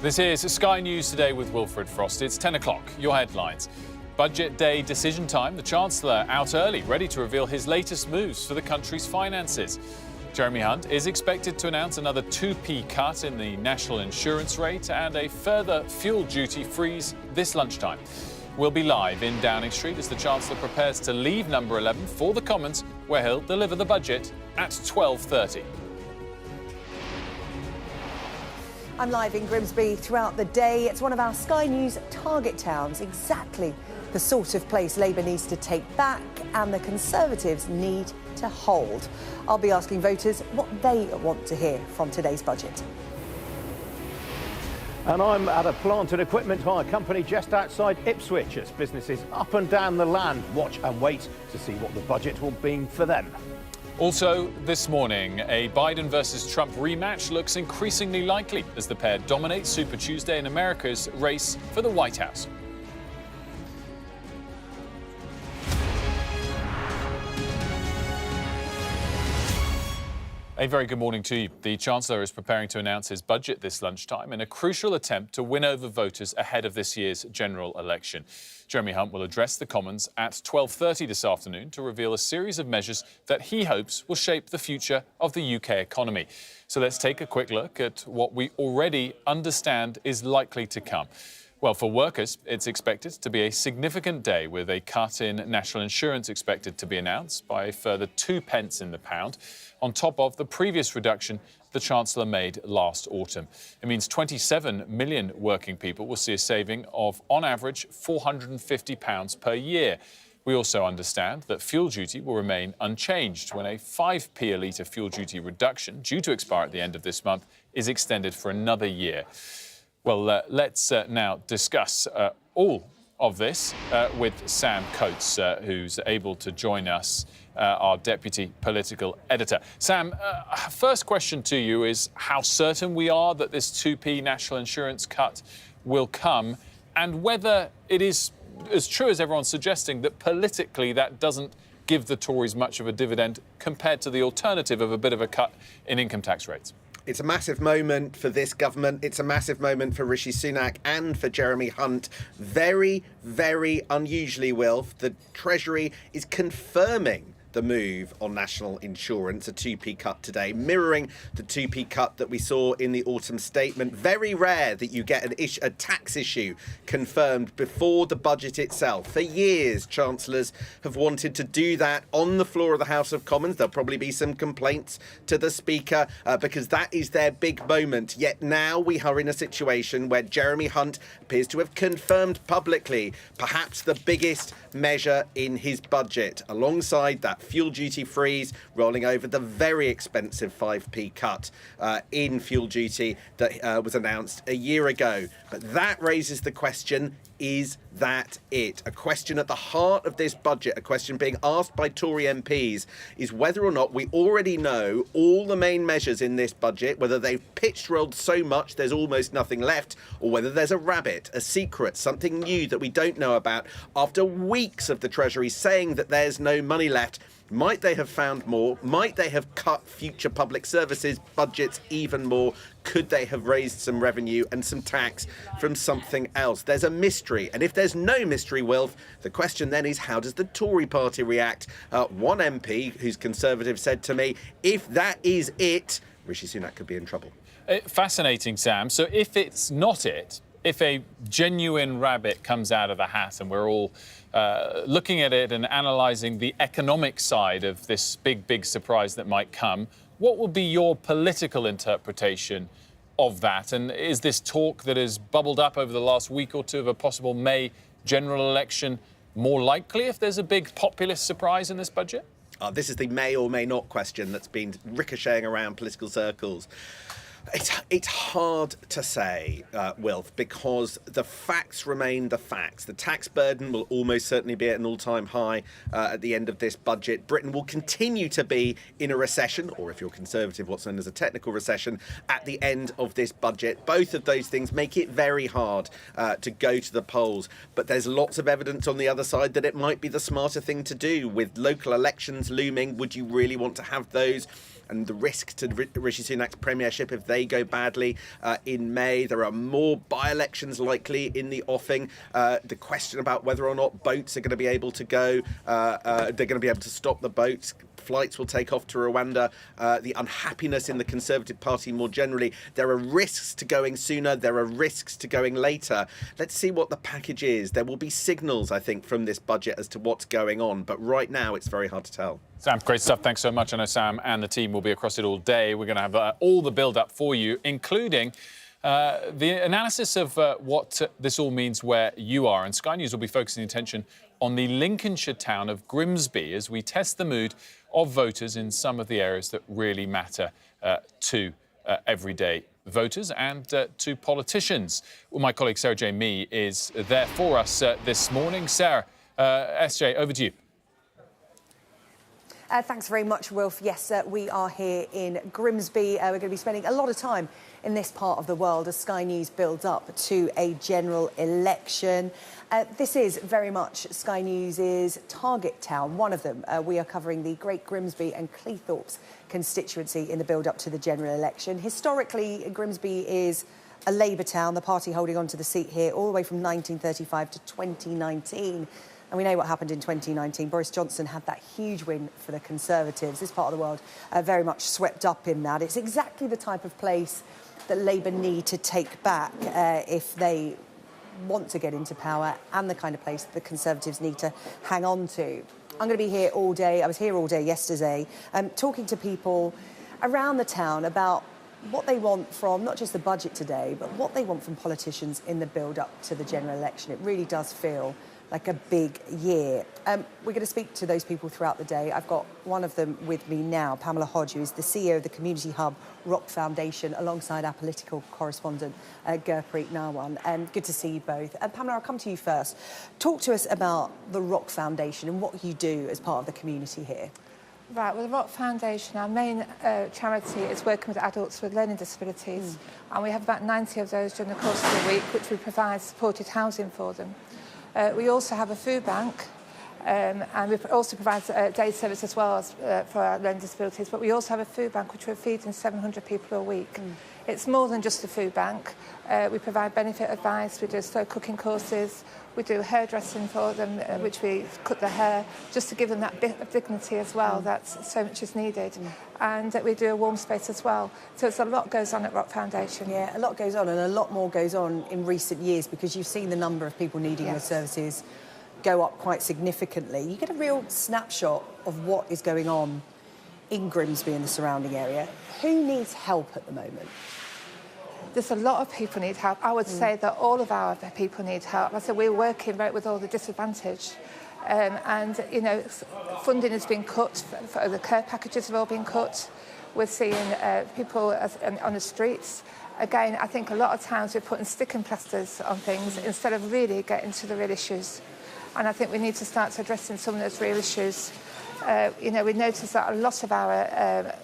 This is Sky News Today with Wilfred Frost. It's 10 o'clock. Your headlines. Budget day decision time. The Chancellor out early, ready to reveal his latest moves for the country's finances. Jeremy Hunt is expected to announce another 2p cut in the national insurance rate and a further fuel duty freeze this lunchtime. We'll be live in Downing Street as the Chancellor prepares to leave number 11 for the Commons, where he'll deliver the budget at 12:30. I'm live in Grimsby throughout the day. It's one of our Sky News target towns, exactly the sort of place Labour needs to take back and the Conservatives need to hold. I'll be asking voters what they want to hear from today's budget. And I'm at a plant and equipment hire company just outside Ipswich as businesses up and down the land watch and wait to see what the budget will mean for them. Also, this morning, a Biden versus Trump rematch looks increasingly likely as the pair dominate Super Tuesday in America's race for the White House. A very good morning to you. The Chancellor is preparing to announce his budget this lunchtime in a crucial attempt to win over voters ahead of this year's general election. Jeremy Hunt will address the Commons at 12:30 this afternoon to reveal a series of measures that he hopes will shape the future of the UK economy. So let's take a quick look at what we already understand is likely to come. Well, for workers, it's expected to be a significant day with a cut in national insurance expected to be announced by a further 2 pence in the pound, on top of the previous reduction the Chancellor made last autumn. It means 27 million working people will see a saving of, on average, £450 per year. We also understand that fuel duty will remain unchanged when a 5p a litre fuel duty reduction, due to expire at the end of this month, is extended for another year. Well, let's now discuss all of this with Sam Coates, who's able to join us, our Deputy Political Editor. Sam, first question to you is how certain we are that this 2p national insurance cut will come, and whether it is as true as everyone's suggesting that politically that doesn't give the Tories much of a dividend compared to the alternative of a bit of a cut in income tax rates. It's a massive moment for this government. It's a massive moment for Rishi Sunak and for Jeremy Hunt. Very, very unusually, Wilf, the Treasury is confirming the move on national insurance, a 2p cut today, mirroring the 2p cut that we saw in the autumn statement. Very rare that you get a tax issue confirmed before the budget itself. For years, chancellors have wanted to do that on the floor of the House of Commons. There'll probably be some complaints to the Speaker because that is their big moment. Yet now we are in a situation where Jeremy Hunt appears to have confirmed publicly perhaps the biggest measure in his budget, alongside that fuel duty freeze, rolling over the very expensive 5p cut in fuel duty that was announced a year ago. But that raises the question, is that it? A question at the heart of this budget, a question being asked by Tory MPs, is whether or not we already know all the main measures in this budget, whether they've pitched rolled so much there's almost nothing left, or whether there's a rabbit, a secret, something new that we don't know about. After weeks of the Treasury saying that there's no money left, might they have found more? Might they have cut future public services budgets even more? Could they have raised some revenue and some tax from something else? There's a mystery. And if there's no mystery, Wilf, the question then is, how does the Tory party react? One MP who's Conservative said to me, if that is it, Rishi Sunak could be in trouble. Fascinating, Sam. So if it's not it, if a genuine rabbit comes out of the hat and we're all looking at it and analysing the economic side of this big surprise that might come, what will be your political interpretation of that? And is this talk that has bubbled up over the last week or two of a possible May general election more likely if there's a big populist surprise in this budget? This is the may or may not question that's been ricocheting around political circles. It's hard to say, Wilf, because the facts remain the facts. The tax burden will almost certainly be at an all-time high at the end of this budget. Britain will continue to be in a recession, or if you're Conservative, what's known as a technical recession, at the end of this budget. Both of those things make it very hard to go to the polls. But there's lots of evidence on the other side that it might be the smarter thing to do. With local elections looming, would you really want to have those? And the risk to Rishi Sunak's premiership if they they go badly in May. There are more by-elections likely in the offing. The question about whether or not boats are going to be able to go, they're going to be able to stop the boats. Flights will take off to Rwanda, the unhappiness in the Conservative Party more generally. There are risks to going sooner, there are risks to going later. Let's see what the package is. There will be signals, I think, from this budget as to what's going on, but right now it's very hard to tell. Sam, great stuff. Thanks so much. I know Sam and the team will be across it all day. We're going to have all the build-up for you, including the analysis of what this all means where you are. And Sky News will be focusing attention on the Lincolnshire town of Grimsby as we test the mood of voters in some of the areas that really matter to everyday voters and to politicians. Well, my colleague Sarah J. Mee is there for us this morning. Sarah, SJ, over to you. Thanks very much, Wilf. Yes, we are here in Grimsby. We're going to be spending a lot of time in this part of the world as Sky News builds up to a general election. This is very much Sky News' target town, one of them. We are covering the Great Grimsby and Cleethorpes constituency in the build-up to the general election. Historically, Grimsby is a Labour town, the party holding on to the seat here all the way from 1935 to 2019. And we know what happened in 2019. Boris Johnson had that huge win for the Conservatives. This part of the world very much swept up in that. It's exactly the type of place that Labour need to take back if they want to get into power, and the kind of place that the Conservatives need to hang on to. I'm going to be here all day. I was here all day yesterday, talking to people around the town about what they want from not just the budget today, but what they want from politicians in the build-up to the general election. It really does feel like a big year. We're going to speak to those people throughout the day. I've got one of them with me now, Pamela Hodge, who is the CEO of the community hub Rock Foundation, alongside our political correspondent, Gurpreet Narwan. Good to see you both. Pamela, I'll come to you first. Talk to us about the Rock Foundation and what you do as part of the community here. Right, well, the Rock Foundation, our main charity is working with adults with learning disabilities, and we have about 90 of those during the course of the week, which we provide supported housing for them. We also have a food bank, and we also provide day service as well as for our learning disabilities, but we also have a food bank which we're feeding 700 people a week. It's more than just a food bank. We provide benefit advice, we do slow cooking courses, we do hairdressing for them, which we cut their hair, just to give them that bit of dignity as well, that's so much is needed. And we do a warm space as well. So it's a lot goes on at Rock Foundation. Yeah, a lot goes on, and a lot more goes on in recent years, because you've seen the number of people needing the services go up quite significantly. You get a real snapshot of what is going on in Grimsby and the surrounding area. Who needs help at the moment? There's a lot of people need help. I would say that all of our people need help. I said we're working right with all the disadvantaged. And, you know, funding has been cut, for the care packages have all been cut. We're seeing people on the streets. Again, I think a lot of times we're putting sticking plasters on things instead of really getting to the real issues. And I think we need to start addressing some of those real issues. You know, we noticed that a lot of our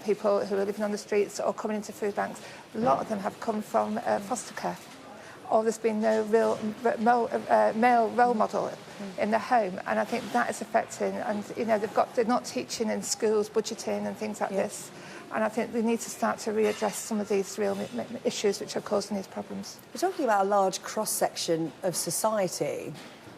people who are living on the streets or coming into food banks, a lot of them have come from foster care. Or there's been no real male role model in the home, and I think that is affecting. And you know, they're not teaching in schools, budgeting and things like this. And I think we need to start to readdress some of these real issues which are causing these problems. We're talking about a large cross-section of society.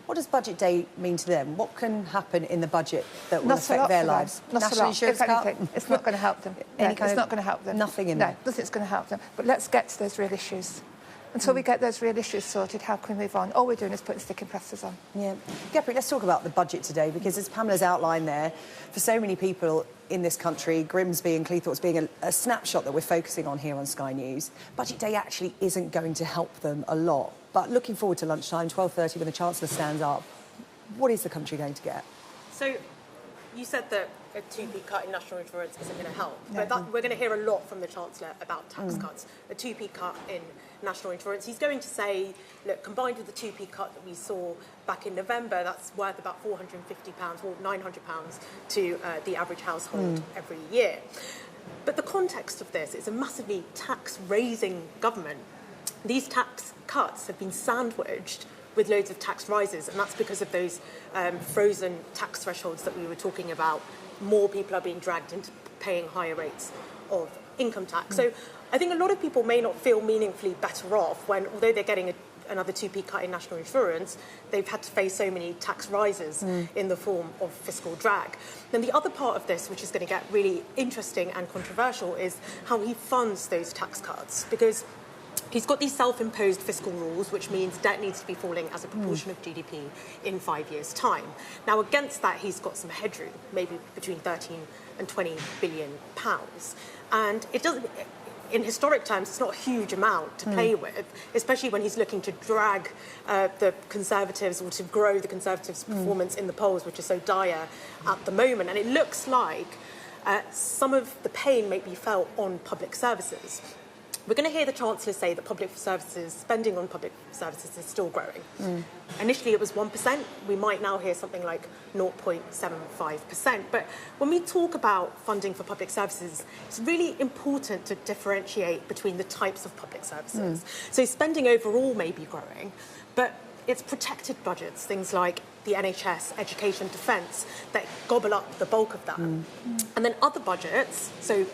What does budget day mean to them? What can happen in the budget that will affect their lives? National insurance cut? It's not going to help them. It's not going to help them. Nothing in there? No, nothing's going to help them. But let's get to those real issues. Until we get those real issues sorted, how can we move on? All we're doing is putting sticking plasters on. Yeah. Gurpreet, let's talk about the budget today, because as Pamela's outlined there, for so many people in this country, Grimsby and Cleethorpes being a snapshot that we're focusing on here on Sky News, budget day actually isn't going to help them a lot. But looking forward to lunchtime, 12:30, when the Chancellor stands up, what is the country going to get? So you said that a 2p cut in national insurance isn't going to help, but we're going to hear a lot from the Chancellor about tax cuts. A 2p cut in national insurance, he's going to say, look, combined with the 2p cut that we saw back in November, that's worth about £450 or £900 to the average household every year. But the context of this is a massively tax-raising government. These tax cuts have been sandwiched with loads of tax rises, and that's because of those frozen tax thresholds that we were talking about. More people are being dragged into paying higher rates of income tax. So I think a lot of people may not feel meaningfully better off when, although they're getting another 2p cut in national insurance, they've had to face so many tax rises in the form of fiscal drag. Then the other part of this, which is going to get really interesting and controversial, is how he funds those tax cuts, because he's got these self-imposed fiscal rules, which means debt needs to be falling as a proportion of GDP in 5 years' time. Now, against that, he's got some headroom, maybe between 13 and 20 billion pounds. And it doesn't, in historic terms, it's not a huge amount to play with, especially when he's looking to drag the Conservatives, or to grow the Conservatives' performance in the polls, which is so dire at the moment. And it looks like some of the pain may be felt on public services. We're going to hear the Chancellor say that public services, spending on public services is still growing. Initially it was 1%. We might now hear something like 0.75%. But when we talk about funding for public services, it's really important to differentiate between the types of public services. So spending overall may be growing, but it's protected budgets, things like the NHS, education, defence, that gobble up the bulk of that. And then other budgets, so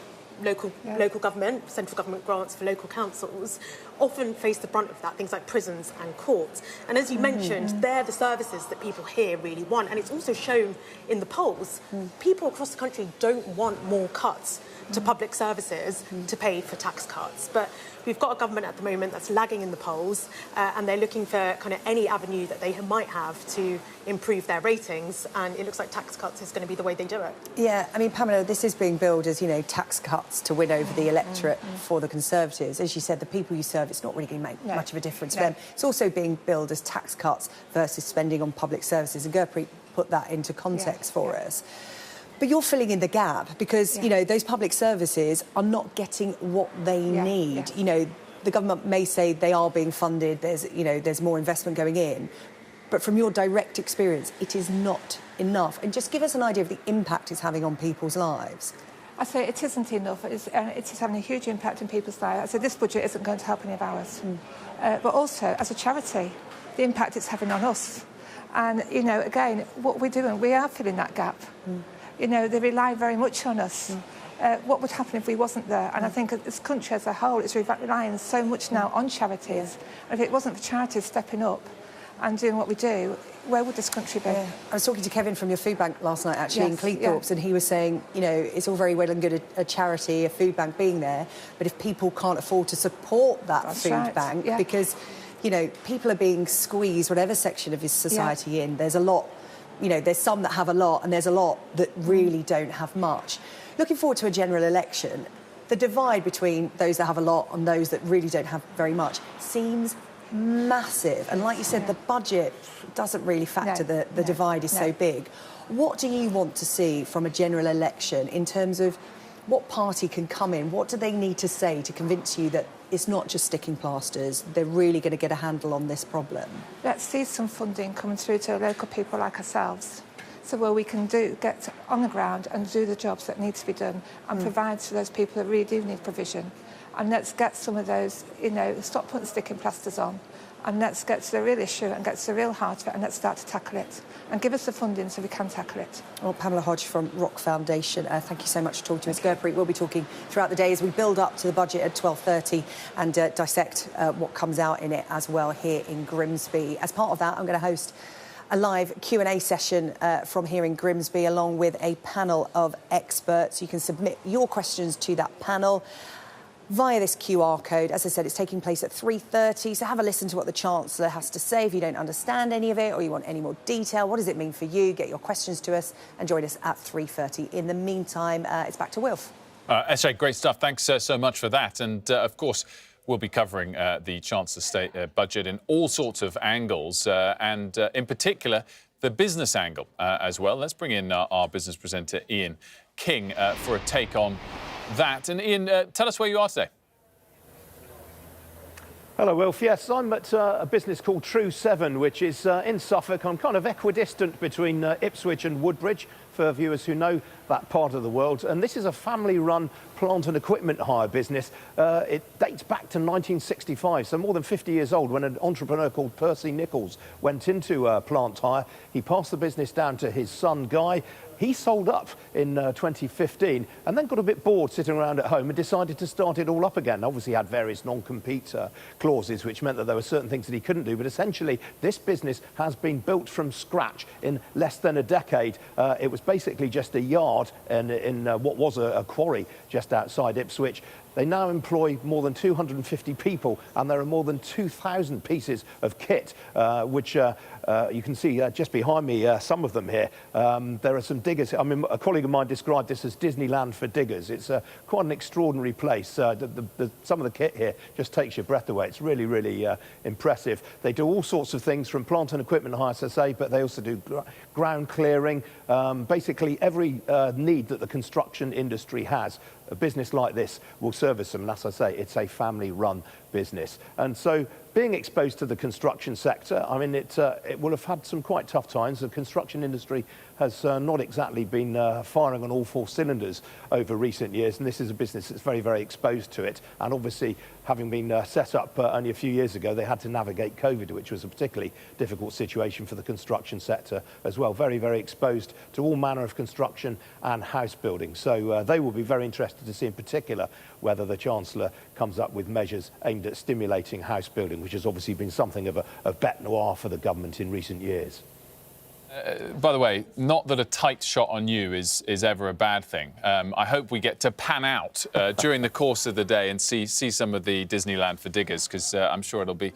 local government, central government grants for local councils, often face the brunt of that, things like prisons and courts. And as you mentioned, they're the services that people here really want. And it's also shown in the polls, people across the country don't want more cuts to public services to pay for tax cuts. But we've got a government at the moment that's lagging in the polls, and they're looking for kind of any avenue that they might have to improve their ratings, and it looks like tax cuts is going to be the way they do it. Yeah, I mean, Pamela, this is being billed as, you know, tax cuts to win over the electorate for the Conservatives. As you said, the people you serve, it's not really going to make much of a difference for them. It's also being billed as tax cuts versus spending on public services, and Gurpreet put that into context for us. But you're filling in the gap because, you know, those public services are not getting what they need. You know, the government may say they are being funded, there's more investment going in, but from your direct experience, it is not enough. And just give us an idea of the impact it's having on people's lives. I say it isn't enough. It is having a huge impact on people's lives. I say this budget isn't going to help any of ours. But also, as a charity, the impact it's having on us. And, you know, again, what we're doing, we are filling that gap. You know, they rely very much on us. What would happen if we wasn't there? And I think this country as a whole is relying so much now on charities. And if it wasn't for charities stepping up and doing what we do, where would this country be? I was talking to Kevin from your food bank last night, actually, in Cleethorpes, and he was saying, you know, it's all very well and good a charity, a food bank being there, but if people can't afford to support that food bank, because, you know, people are being squeezed, whatever section of his society in, there's a lot. You know, there's some that have a lot and there's a lot that really don't have much. Looking forward to a general election, the divide between those that have a lot and those that really don't have very much seems massive. And like you said, the budget doesn't really factor the divide is so big. What do you want to see from a general election in terms of what party can come in? What do they need to say to convince you that it's not just sticking plasters, they're really going to get a handle on this problem? Let's see some funding coming through to local people like ourselves, so where we can get on the ground and do the jobs that need to be done and provide to those people that really do need provision. And let's get some of those, you know, stop putting sticking plasters on, and let's get to the real issue and get to the real heart of it, and let's start to tackle it. And give us the funding so we can tackle it. Well, Pamela Hodge from Rock Foundation, thank you so much for talking to us. Gurpreet, we'll be talking throughout the day as we build up to the budget at 12:30 and dissect what comes out in it as well here in Grimsby. As part of that, I'm going to host a live Q&A session from here in Grimsby, along with a panel of experts. You can submit your questions to that panel via this QR code. As I said, it's taking place at 3:30, so have a listen to what the Chancellor has to say. If you don't understand any of it or you want any more detail, what does it mean for you? Get your questions to us and join us at 3:30. In the meantime, it's back to Wilf. Eshe, great stuff. Thanks so much for that. And, of course, we'll be covering the Chancellor's state budget in all sorts of angles, and in particular, the business angle as well. Let's bring in our business presenter, Ian King, for a take on that. And Ian, tell us where you are today. Hello, Wilf. Yes, I'm at a business called True 7, which is in Suffolk. I'm kind of equidistant between Ipswich and Woodbridge, for viewers who know that part of the world. And this is a family-run plant and equipment hire business. It dates back to 1965, so more than 50 years old, when an entrepreneur called Percy Nichols went into plant hire. He passed the business down to his son, Guy. he sold up in 2015 and then got a bit bored sitting around at home and decided to start it all up again. Obviously, he had various non-compete clauses, which meant that there were certain things that he couldn't do. But essentially, this business has been built from scratch in less than a decade. It was basically just a yard in what was a quarry just outside Ipswich. They now employ more than 250 people, and there are more than 2,000 pieces of kit, which you can see just behind me, some of them here. There are some diggers. I mean, a colleague of mine described this as Disneyland for diggers. It's quite an extraordinary place. Some of the kit here just takes your breath away. It's really, really impressive. They do all sorts of things from plant and equipment hire, as I say, but they also do ground clearing, basically every need that the construction industry has. A business like this will service them, and as I say, it's a family-run business. And so being exposed to the construction sector, I mean, it will have had some quite tough times. The construction industry has not exactly been firing on all four cylinders over recent years, and this is a business that's very, very exposed to it. And obviously, having been set up only a few years ago, they had to navigate COVID, which was a particularly difficult situation for the construction sector as well. Very, very exposed to all manner of construction and house building. So they will be very interested to see in particular whether the Chancellor comes up with measures aimed at stimulating house building, which has obviously been something of a bête noire for the government in recent years. By the way, not that a tight shot on you is ever a bad thing. I hope we get to pan out during the course of the day and see some of the Disneyland for diggers, because I'm sure it'll be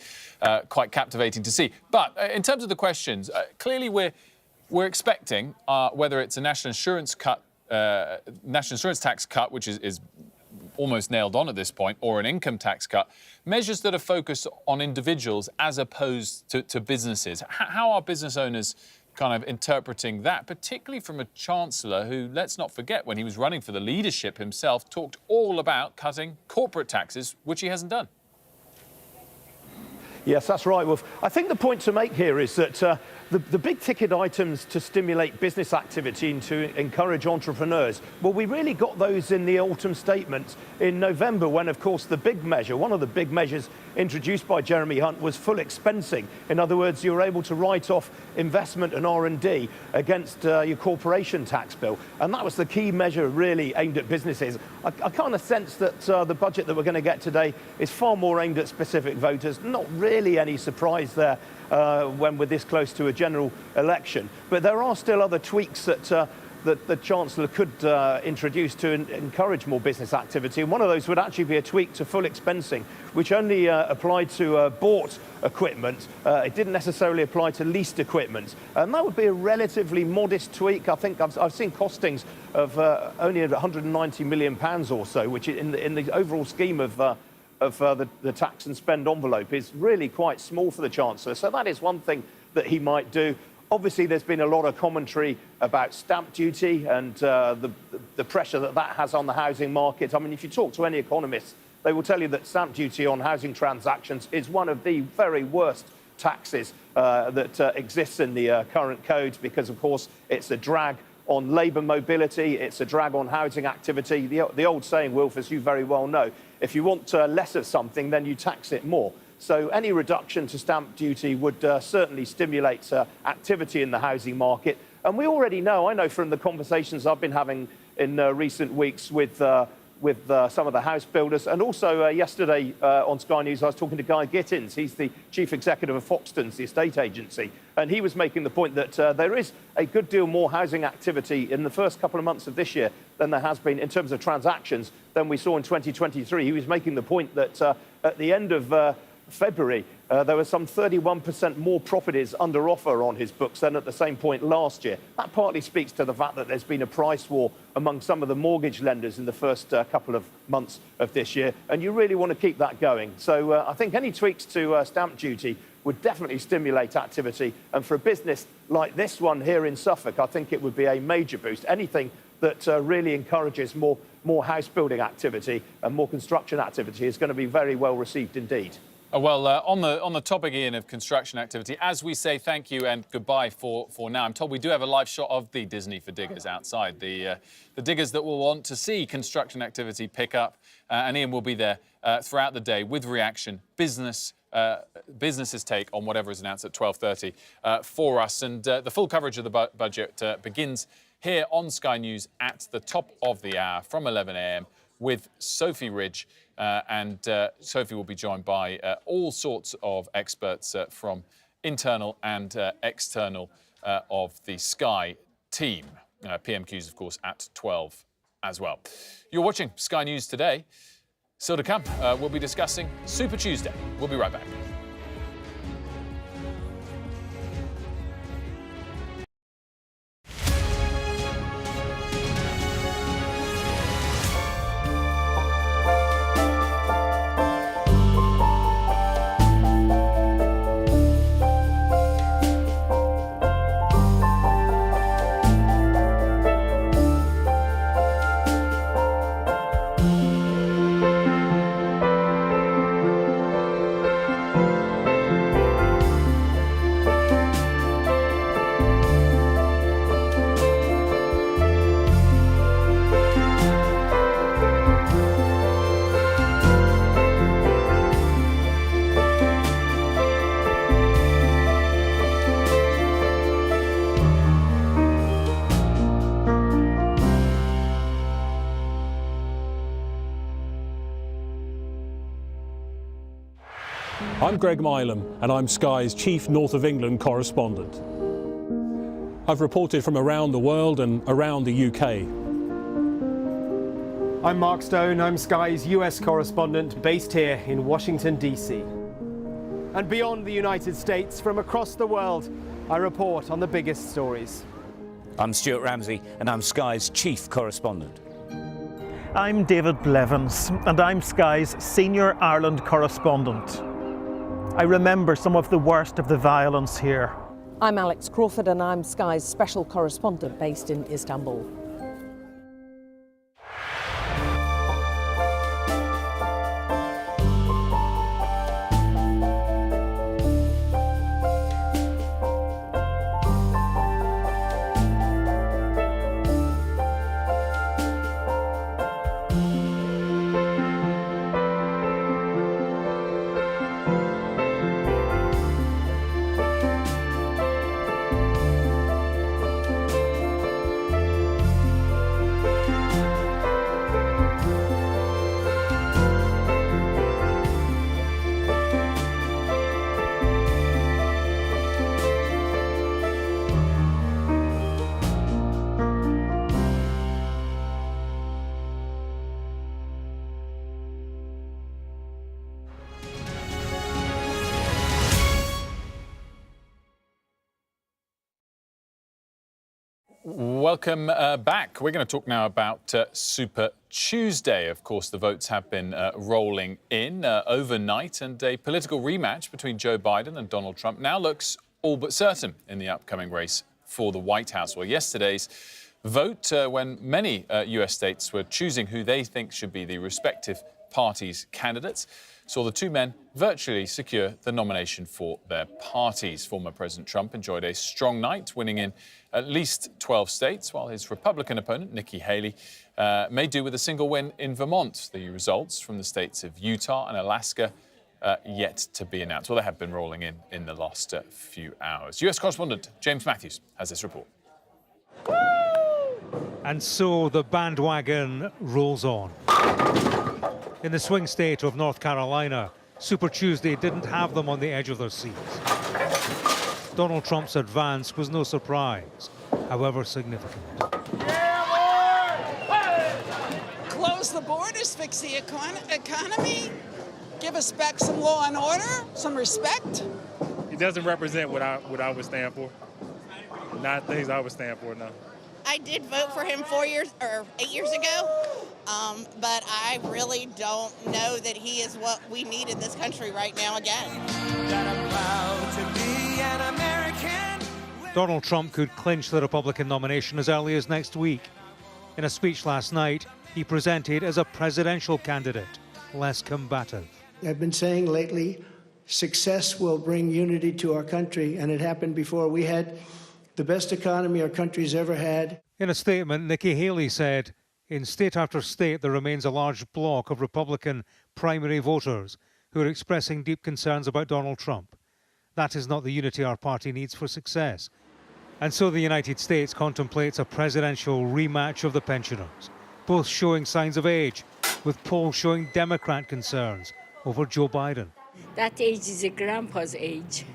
quite captivating to see. But in terms of the questions, clearly we're expecting, whether it's a national insurance tax cut, which is almost nailed on at this point, or an income tax cut, measures that are focused on individuals as opposed to businesses. How are business owners kind of interpreting that, particularly from a Chancellor who, let's not forget, when he was running for the leadership himself, talked all about cutting corporate taxes, which he hasn't done? Yes, that's right, Wolf. I think the point to make here is that the big ticket items to stimulate business activity and to encourage entrepreneurs, well, we really got those in the autumn statement in November, when, of course, one of the big measures introduced by Jeremy Hunt was full expensing. In other words, you were able to write off investment and R&D against your corporation tax bill. And that was the key measure really aimed at businesses. I kind of sense that the budget that we're going to get today is far more aimed at specific voters. Not really any surprise there when we're this close to a general election. But there are still other tweaks that the Chancellor could introduce to encourage more business activity. And one of those would actually be a tweak to full expensing, which only applied to bought equipment. It didn't necessarily apply to leased equipment. And that would be a relatively modest tweak. I think I've seen costings of only £190 million or so, which in the overall scheme of the tax and spend envelope is really quite small for the Chancellor. So that is one thing that he might do. Obviously, there's been a lot of commentary about stamp duty and the pressure that has on the housing market. I mean, if you talk to any economists, they will tell you that stamp duty on housing transactions is one of the very worst taxes that exists in the current code, because, of course, it's a drag on labour mobility, it's a drag on housing activity. The old saying, Wilf, as you very well know, if you want less of something, then you tax it more. So any reduction to stamp duty would certainly stimulate activity in the housing market. And we already know, I know from the conversations I've been having in recent weeks with some of the house builders, and also yesterday on Sky News I was talking to Guy Gittins. He's the chief executive of Foxtons, the estate agency, and he was making the point that there is a good deal more housing activity in the first couple of months of this year than there has been in terms of transactions than we saw in 2023. He was making the point that at the end of February, there were some 31% more properties under offer on his books than at the same point last year. That partly speaks to the fact that there's been a price war among some of the mortgage lenders in the first couple of months of this year, and you really want to keep that going. So I think any tweaks to stamp duty would definitely stimulate activity, and for a business like this one here in Suffolk, I think it would be a major boost. Anything that really encourages more house building activity and more construction activity is going to be very well received indeed. Well, on the topic, Ian, of construction activity, as we say thank you and goodbye for now, I'm told we do have a live shot of the Disney for diggers outside, the diggers that will want to see construction activity pick up, and Ian will be there throughout the day with reaction, business's take on whatever is announced at 12:30 for us. And the full coverage of the budget begins here on Sky News at the top of the hour from 11 a.m. with Sophy Ridge. Sophy will be joined by all sorts of experts from internal and external of the Sky team. PMQs, of course, at 12 as well. You're watching Sky News today. Still to come, we'll be discussing Super Tuesday. We'll be right back. I'm Greg Milam and I'm Sky's chief North of England correspondent. I've reported from around the world and around the UK. I'm Mark Stone, I'm Sky's US correspondent based here in Washington, DC. And beyond the United States, from across the world, I report on the biggest stories. I'm Stuart Ramsey and I'm Sky's chief correspondent. I'm David Blevins and I'm Sky's senior Ireland correspondent. I remember some of the worst of the violence here. I'm Alex Crawford and I'm Sky's special correspondent based in Istanbul. Welcome back. We're going to talk now about Super Tuesday. Of course, the votes have been rolling in overnight, and a political rematch between Joe Biden and Donald Trump now looks all but certain in the upcoming race for the White House. Well, yesterday's vote, when many US states were choosing who they think should be the respective parties' candidates, saw the two men virtually secure the nomination for their parties. Former President Trump enjoyed a strong night, winning in at least 12 states, while his Republican opponent, Nikki Haley, may do with a single win in Vermont. The results from the states of Utah and Alaska yet to be announced. Well, they have been rolling in the last few hours. US correspondent James Matthews has this report. And so the bandwagon rolls on. In the swing state of North Carolina, Super Tuesday didn't have them on the edge of their seats. Donald Trump's advance was no surprise, however significant. Close the borders, fix the economy, give us back some law and order, some respect. He doesn't represent what I would stand for. Not things I would stand for, no. I did vote for him 8 years ago, but I really don't know that he is what we need in this country right now again. Donald Trump could clinch the Republican nomination as early as next week. In a speech last night, he presented as a presidential candidate, less combative. I've been saying lately, success will bring unity to our country, and it happened before. We had the best economy our country's ever had. In a statement, Nikki Haley said, in state after state, there remains a large bloc of Republican primary voters who are expressing deep concerns about Donald Trump. That is not the unity our party needs for success. And so the United States contemplates a presidential rematch of the pensioners, both showing signs of age, with polls showing Democrat concerns over Joe Biden. That age is a grandpa's age.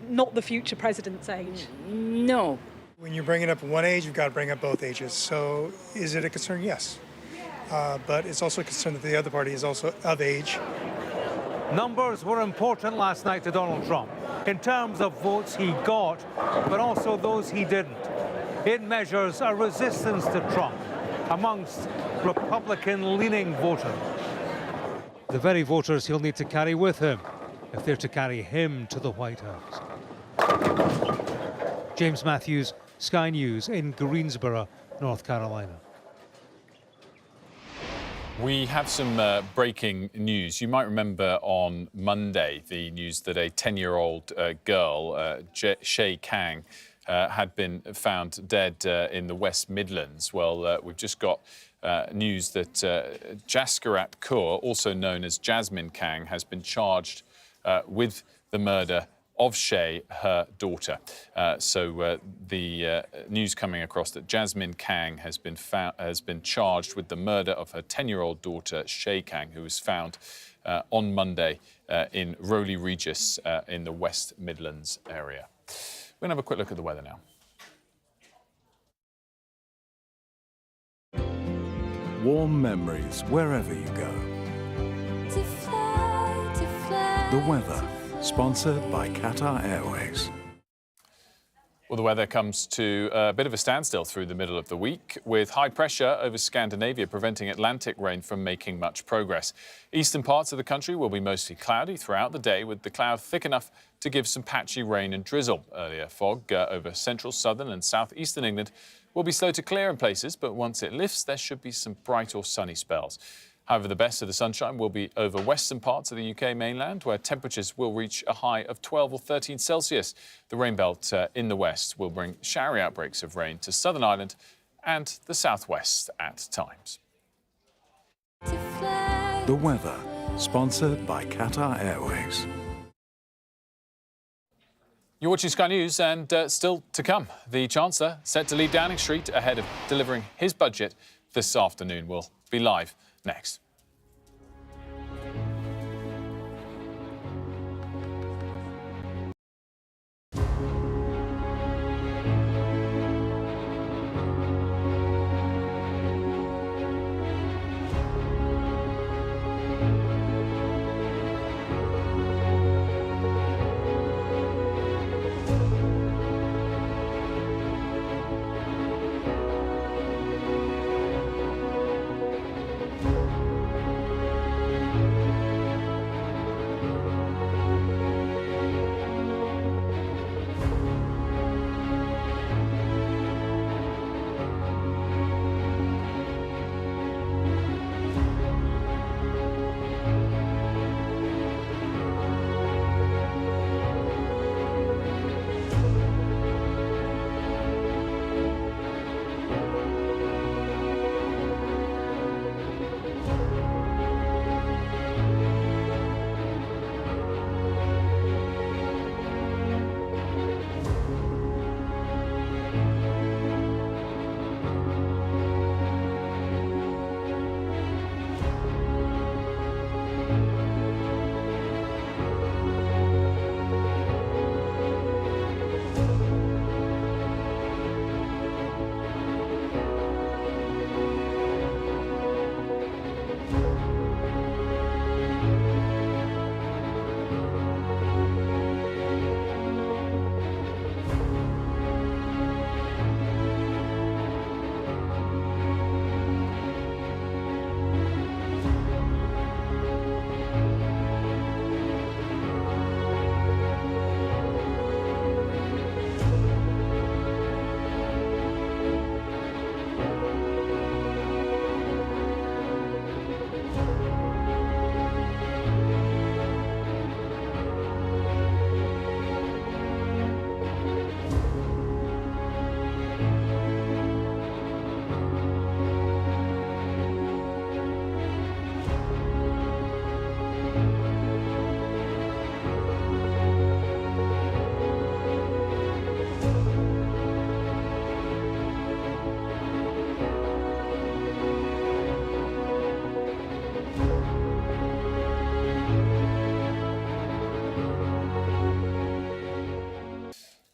Not the future president's age? No. When you're bringing up one age, you've got to bring up both ages. So is it a concern? Yes. But it's also a concern that the other party is also of age. Numbers were important last night to Donald Trump in terms of votes he got, but also those he didn't. It measures a resistance to Trump amongst Republican-leaning voters. The very voters he'll need to carry with him if they're to carry him to the White House. James Matthews, Sky News in Greensboro, North Carolina. We have some breaking news. You might remember on Monday the news that a 10-year-old girl, Shay Kang, had been found dead in the West Midlands. Well, we've just got news that Jaskarat Kaur, also known as Jasmine Kang, has been charged with the murder of Shay, her daughter. The news coming across that Jasmine Kang has been charged with the murder of her 10-year-old daughter, Shay Kang, who was found on Monday in Rowley Regis in the West Midlands area. We're going to have a quick look at the weather now. Warm memories wherever you go. The weather, sponsored by Qatar Airways. Well, the weather comes to a bit of a standstill through the middle of the week, with high pressure over Scandinavia preventing Atlantic rain from making much progress. Eastern parts of the country will be mostly cloudy throughout the day, with the cloud thick enough to give some patchy rain and drizzle. Earlier fog over central, southern and southeastern England will be slow to clear in places, but once it lifts, there should be some bright or sunny spells. However, the best of the sunshine will be over western parts of the UK mainland, where temperatures will reach a high of 12 or 13 Celsius. The rain belt in the west will bring showery outbreaks of rain to Southern Ireland and the southwest at times. The weather, sponsored by Qatar Airways. You're watching Sky News, and still to come, the Chancellor set to leave Downing Street ahead of delivering his budget this afternoon. We'll be live next.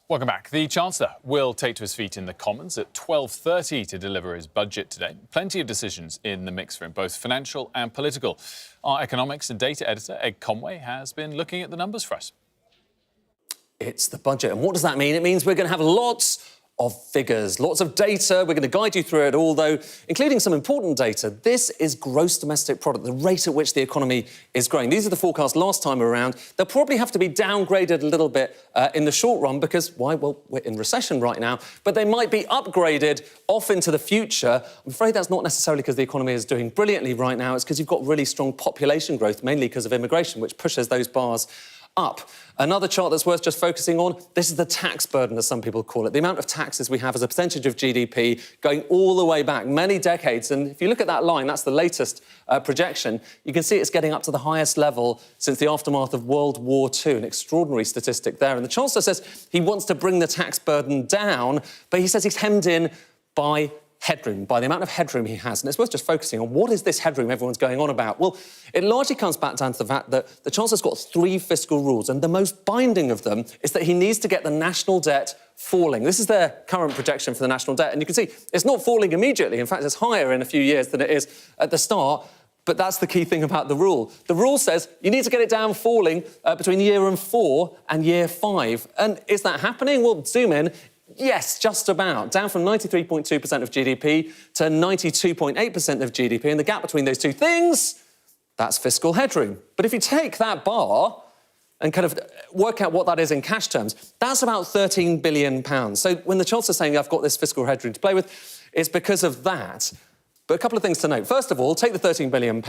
Welcome back. The Chancellor will take to his feet in the Commons at 12:30 to deliver his budget today. Plenty of decisions in the mix for him, both financial and political. Our economics and data editor, Ed Conway, has been looking at the numbers for us. It's the budget. And what does that mean? It means we're going to have lots of figures, lots of data. We're going to guide you through it all, though, including some important data. This is gross domestic product, the rate at which the economy is growing. These are the forecasts last time around. They'll probably have to be downgraded a little bit in the short run because, why? Well, we're in recession right now. But they might be upgraded off into the future. I'm afraid that's not necessarily because the economy is doing brilliantly right now. It's because you've got really strong population growth, mainly because of immigration, which pushes those bars up. Another chart that's worth just focusing on, this is the tax burden, as some people call it. The amount of taxes we have as a percentage of GDP going all the way back many decades. And if you look at that line, that's the latest projection, you can see it's getting up to the highest level since the aftermath of World War II, an extraordinary statistic there. And the Chancellor says he wants to bring the tax burden down, but he says he's hemmed in by headroom, by the amount of headroom he has. And it's worth just focusing on what is this headroom everyone's going on about? Well, it largely comes back down to the fact that the Chancellor's got 3 fiscal rules, and the most binding of them is that he needs to get the national debt falling. This is their current projection for the national debt, and you can see it's not falling immediately. In fact, it's higher in a few years than it is at the start. But that's the key thing about the rule. The rule says you need to get it down falling between year 4 and year 5. And is that happening? Well, zoom in. Yes, just about. Down from 93.2% of GDP to 92.8% of GDP. And the gap between those two things, that's fiscal headroom. But if you take that bar and kind of work out what that is in cash terms, that's about £13 billion. So when the Chancellor's saying I've got this fiscal headroom to play with, it's because of that. But a couple of things to note. First of all, take the £13 billion.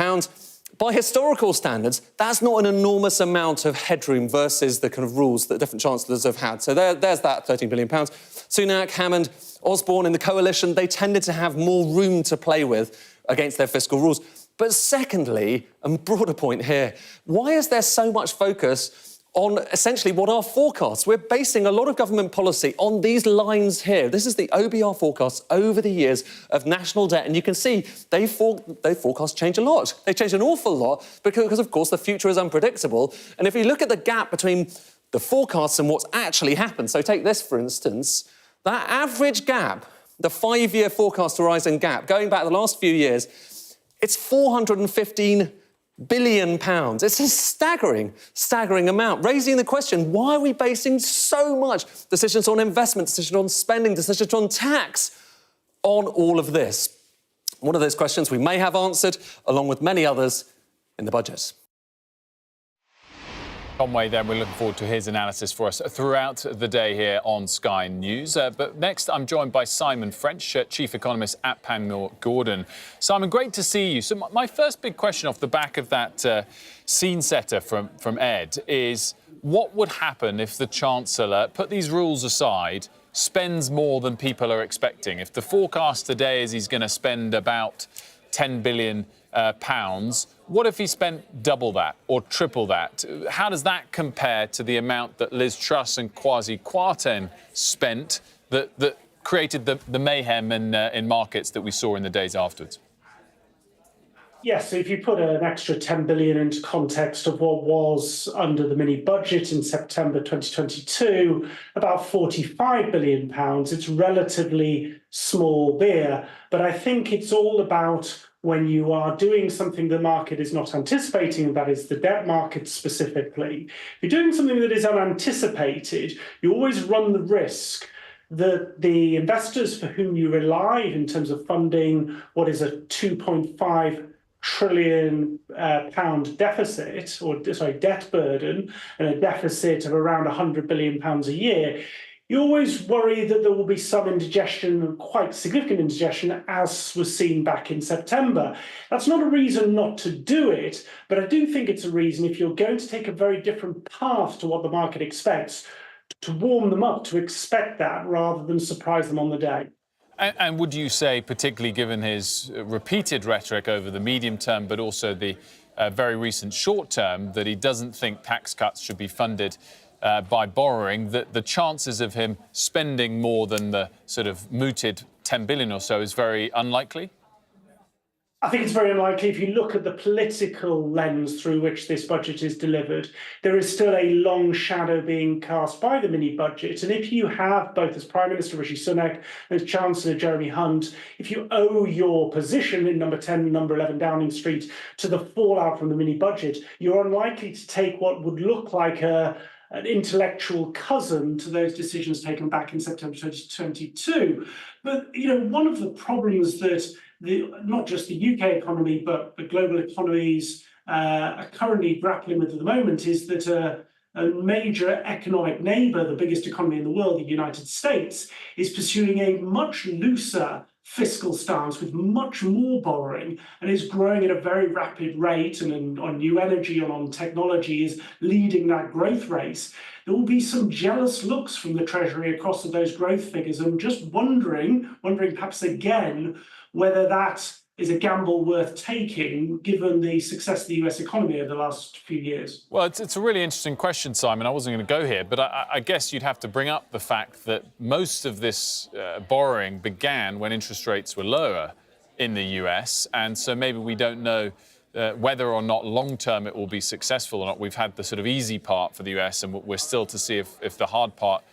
By historical standards, that's not an enormous amount of headroom versus the kind of rules that different chancellors have had. So there's that £13 billion. Sunak, Hammond, Osborne in the coalition, they tended to have more room to play with against their fiscal rules. But secondly, and broader point here, why is there so much focus on essentially what are forecasts? We're basing a lot of government policy on these lines here. This is the OBR forecasts over the years of national debt, and you can see they forecasts change a lot. They change an awful lot because, of course, the future is unpredictable. And if you look at the gap between the forecasts and what's actually happened, so take this, for instance, that average gap, the 5-year forecast horizon gap, going back the last few years, it's £415 billion. It's a staggering amount, raising the question, why are we basing so much decisions on investment, decisions on spending, decisions on tax on all of this? One of those questions we may have answered, along with many others, in the budget. Conway, then, we're looking forward to his analysis for us throughout the day here on Sky News. But next, I'm joined by Simon French, Chief Economist at Panmure Gordon. Simon, great to see you. So my first big question off the back of that scene setter from Ed is, what would happen if the Chancellor, put these rules aside, spends more than people are expecting? If the forecast today is he's going to spend about £10 billion, what if he spent double that or triple that? How does that compare to the amount that Liz Truss and Kwasi Kwarteng spent that created the mayhem in markets that we saw in the days afterwards? Yes, so if you put an extra 10 billion into context of what was under the mini budget in September 2022, about 45 billion pounds, it's relatively small beer. But I think it's all about when you are doing something the market is not anticipating, and that is the debt market specifically. If you're doing something that is unanticipated, you always run the risk that the investors for whom you rely in terms of funding what is a 2.5 trillion pound deficit, or debt burden, and a deficit of around 100 billion pounds a year, you always worry that there will be some indigestion, quite significant indigestion, as was seen back in September. That's not a reason not to do it, but I do think it's a reason, if you're going to take a very different path to what the market expects, to warm them up, to expect that rather than surprise them on the day. And would you say, particularly given his repeated rhetoric over the medium term, but also the very recent short term, that he doesn't think tax cuts should be funded by borrowing, that the chances of him spending more than the sort of mooted 10 billion or so is very unlikely? I think it's very unlikely. If you look at the political lens through which this budget is delivered, there is still a long shadow being cast by the mini budget. And if you have, both as Prime Minister Rishi Sunak and as Chancellor Jeremy Hunt, if you owe your position in number 10 and number 11 Downing Street to the fallout from the mini budget, you're unlikely to take what would look like an intellectual cousin to those decisions taken back in September 2022. But, one of the problems that not just the UK economy, but the global economies are currently grappling with at the moment is that a major economic neighbour, the biggest economy in the world, the United States, is pursuing a much looser fiscal stance with much more borrowing and is growing at a very rapid rate, and on new energy and on technology is leading that growth race. There will be some jealous looks from the Treasury across those growth figures, and just wondering perhaps again whether that is a gamble worth taking given the success of the US economy over the last few years. Well, it's a really interesting question, Simon. I wasn't going to go here, but I guess you'd have to bring up the fact that most of this borrowing began when interest rates were lower in the US, and so maybe we don't know whether or not long-term it will be successful or not. We've had the sort of easy part for the US, and we're still to see if the hard part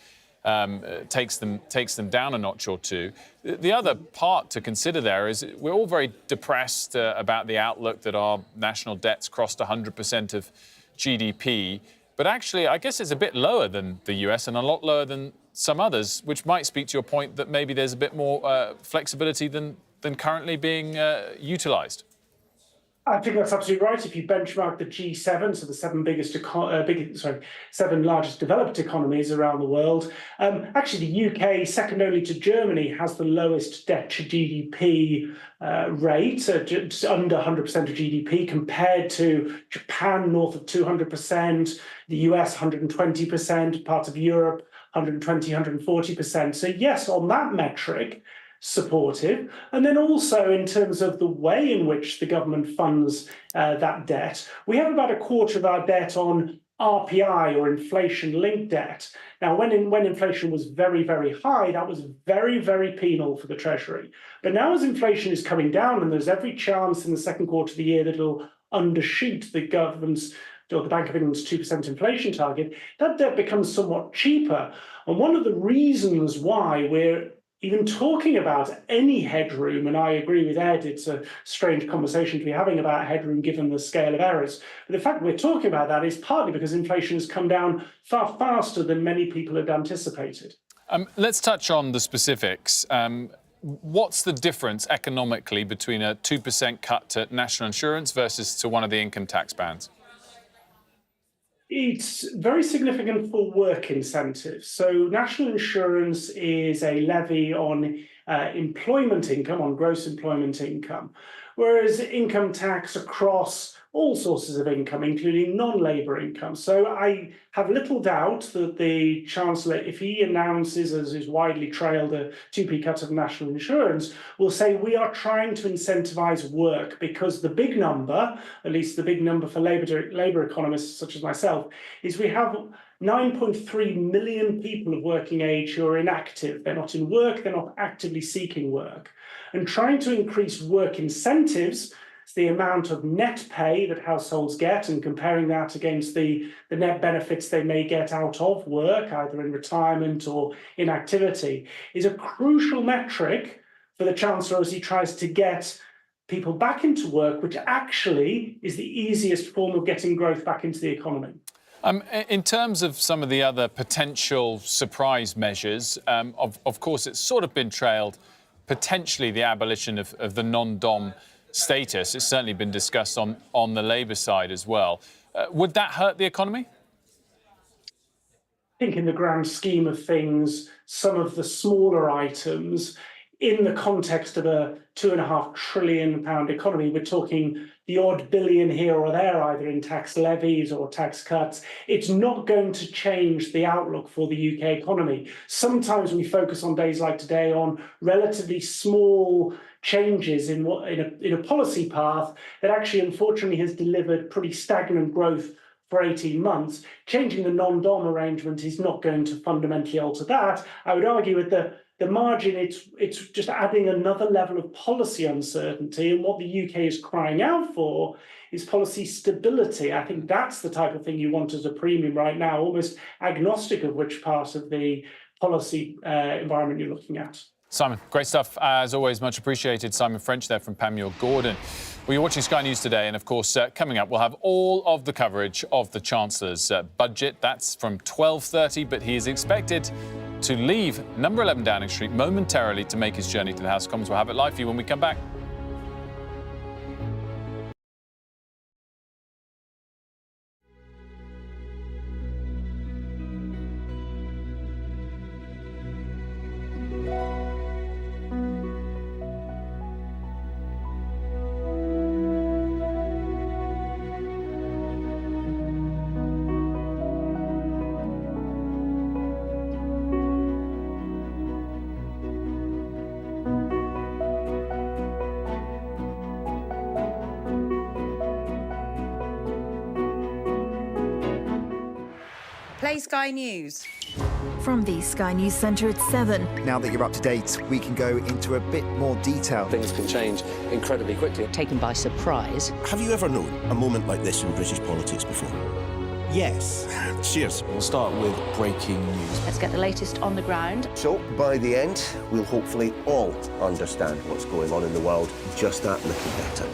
takes them down a notch or two. The other part to consider there is we're all very depressed about the outlook that our national debt's crossed 100% of GDP. But actually, I guess it's a bit lower than the US and a lot lower than some others, which might speak to your point that maybe there's a bit more flexibility than currently being utilised. I think that's absolutely right. If you benchmark the G7, so the seven largest developed economies around the world, actually the UK, second only to Germany, has the lowest debt to GDP rate, just under 100% of GDP, compared to Japan, north of 200%, the US, 120%, parts of Europe, 120, 140%. So yes, on that metric, supportive. And then also in terms of the way in which the government funds that debt, we have about a quarter of our debt on RPI or inflation-linked debt. Now, when inflation was very, very high, that was very, very penal for the Treasury. But now as inflation is coming down, and there's every chance in the second quarter of the year that it'll undershoot the government's or the Bank of England's 2% inflation target, that debt becomes somewhat cheaper. And one of the reasons why we're even talking about any headroom, and I agree with Ed, it's a strange conversation to be having about headroom given the scale of errors. But the fact we're talking about that is partly because inflation has come down far faster than many people had anticipated. Let's touch on the specifics. What's the difference economically between a 2% cut to national insurance versus to one of the income tax bands? It's very significant for work incentives. So national insurance is a levy on employment income, on gross employment income, whereas income tax across all sources of income, including non-labour income. So I have little doubt that the Chancellor, if he announces, as is widely trailed, a 2p cut of national insurance, will say we are trying to incentivise work, because the big number, at least the big number for labour economists such as myself, is we have 9.3 million people of working age who are inactive. They're not in work, they're not actively seeking work. And trying to increase work incentives, the amount of net pay that households get, and comparing that against the net benefits they may get out of work, either in retirement or inactivity, is a crucial metric for the Chancellor as he tries to get people back into work, which actually is the easiest form of getting growth back into the economy. In terms of some of the other potential surprise measures, of course, it's sort of been trailed, potentially the abolition of the non-dom status. It's certainly been discussed on the Labour side as well. Would that hurt the economy? I think in the grand scheme of things, some of the smaller items, in the context of a £2.5 trillion economy, we're talking the odd billion here or there, either in tax levies or tax cuts. It's not going to change the outlook for the UK economy. Sometimes we focus on days like today on relatively small changes in a policy path that actually, unfortunately, has delivered pretty stagnant growth for 18 months. Changing the non-dom arrangement is not going to fundamentally alter that. I would argue with the the margin, it's just adding another level of policy uncertainty. And what the UK is crying out for is policy stability. I think that's the type of thing you want as a premium right now, almost agnostic of which part of the policy environment you're looking at. Simon, great stuff. As always, much appreciated. Simon French there from Pamela Gordon. Well, you're watching Sky News today, and of course, coming up, we'll have all of the coverage of the Chancellor's budget. That's from 12:30, but he is expected to leave number 11 Downing Street momentarily to make his journey to the House of Commons. We'll have it live for you when we come back. Play Sky News. From the Sky News Centre at 7. Now that you're up to date, we can go into a bit more detail. Things can change incredibly quickly. Taken by surprise. Have you ever known a moment like this in British politics before? Yes. Cheers. We'll start with breaking news. Let's get the latest on the ground. So, by the end, we'll hopefully all understand what's going on in the world just that little better.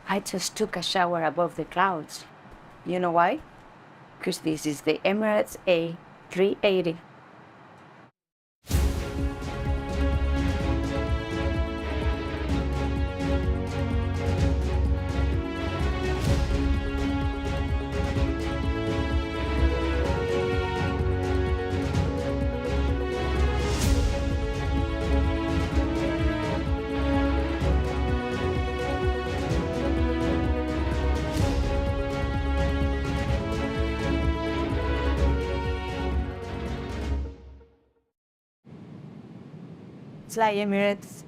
I just took a shower above the clouds. You know why? Because this is the Emirates A380. Fly Emirates,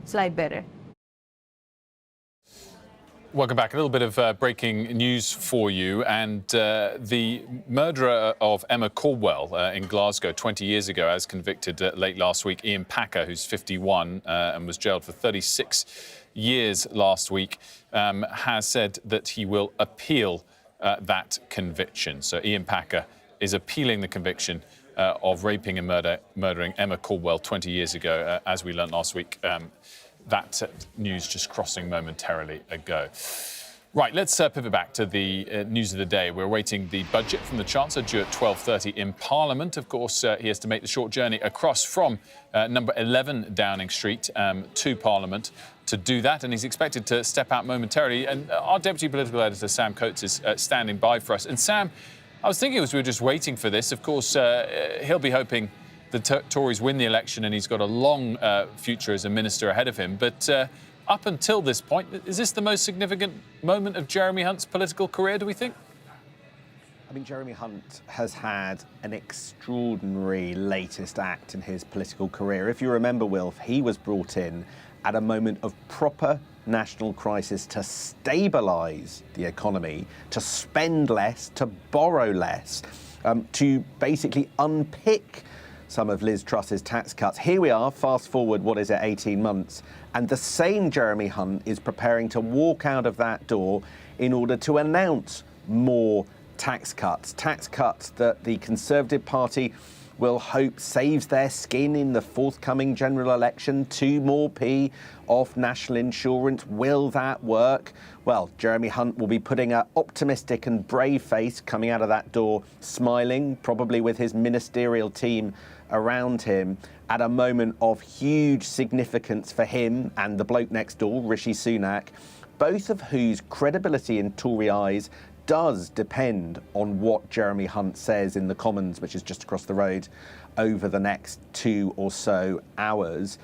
fly better. Welcome back. A little bit of breaking news for you. And the murderer of Emma Caldwell in Glasgow 20 years ago, as convicted late last week, Ian Packer, who's 51 and was jailed for 36 years last week, has said that he will appeal that conviction. So Ian Packer is appealing the conviction of raping and murdering Emma Caldwell 20 years ago, as we learnt last week. That news just crossing momentarily ago. Right, let's pivot back to the news of the day. We're awaiting the budget from the Chancellor due at 12:30 in Parliament. Of course, he has to make the short journey across from number 11 Downing Street to Parliament to do that, and he's expected to step out momentarily. And our Deputy Political Editor, Sam Coates, is standing by for us. And Sam, I was thinking as we were just waiting for this, of course, he'll be hoping the Tories win the election, and he's got a long future as a minister ahead of him. But up until this point, is this the most significant moment of Jeremy Hunt's political career, do we think? mean, Jeremy Hunt has had an extraordinary latest act in his political career. If you remember, Wilf, he was brought in at a moment of proper national crisis to stabilise the economy, to spend less, to borrow less, to basically unpick some of Liz Truss's tax cuts. Here we are, fast forward, what is it, 18 months, and the same Jeremy Hunt is preparing to walk out of that door in order to announce more tax cuts that the Conservative Party will hope saves their skin in the forthcoming general election. 2 more p off national insurance. Will that work? Well, Jeremy Hunt will be putting an optimistic and brave face coming out of that door, smiling, probably with his ministerial team around him, at a moment of huge significance for him and the bloke next door, Rishi Sunak, both of whose credibility in Tory eyes does depend on what Jeremy Hunt says in the Commons, which is just across the road, over the next 2 or so hours.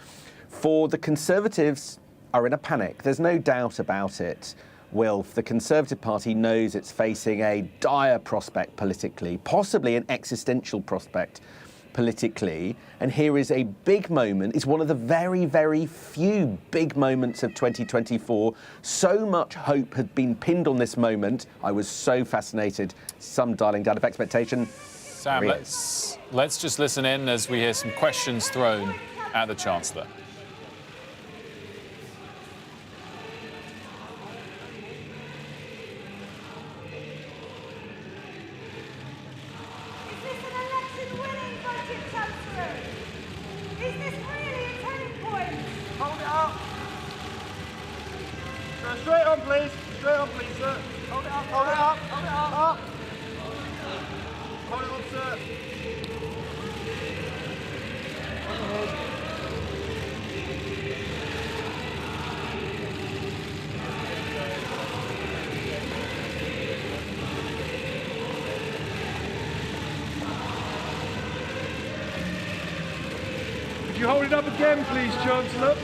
For the Conservatives are in a panic. There's no doubt about it. Wilf, the Conservative Party knows it's facing a dire prospect politically, possibly an existential prospect politically. And here is a big moment. It's one of the very, very few big moments of 2024. So much hope had been pinned on this moment. I was so fascinated. Some dialing down of expectation. Sam, let's just listen in as we hear some questions thrown at the Chancellor. Straight on, please. Straight on, please, sir. Hold it up. Hold it up. Hold it up. Hold it on, sir. Could you hold it up again, please, Chancellor?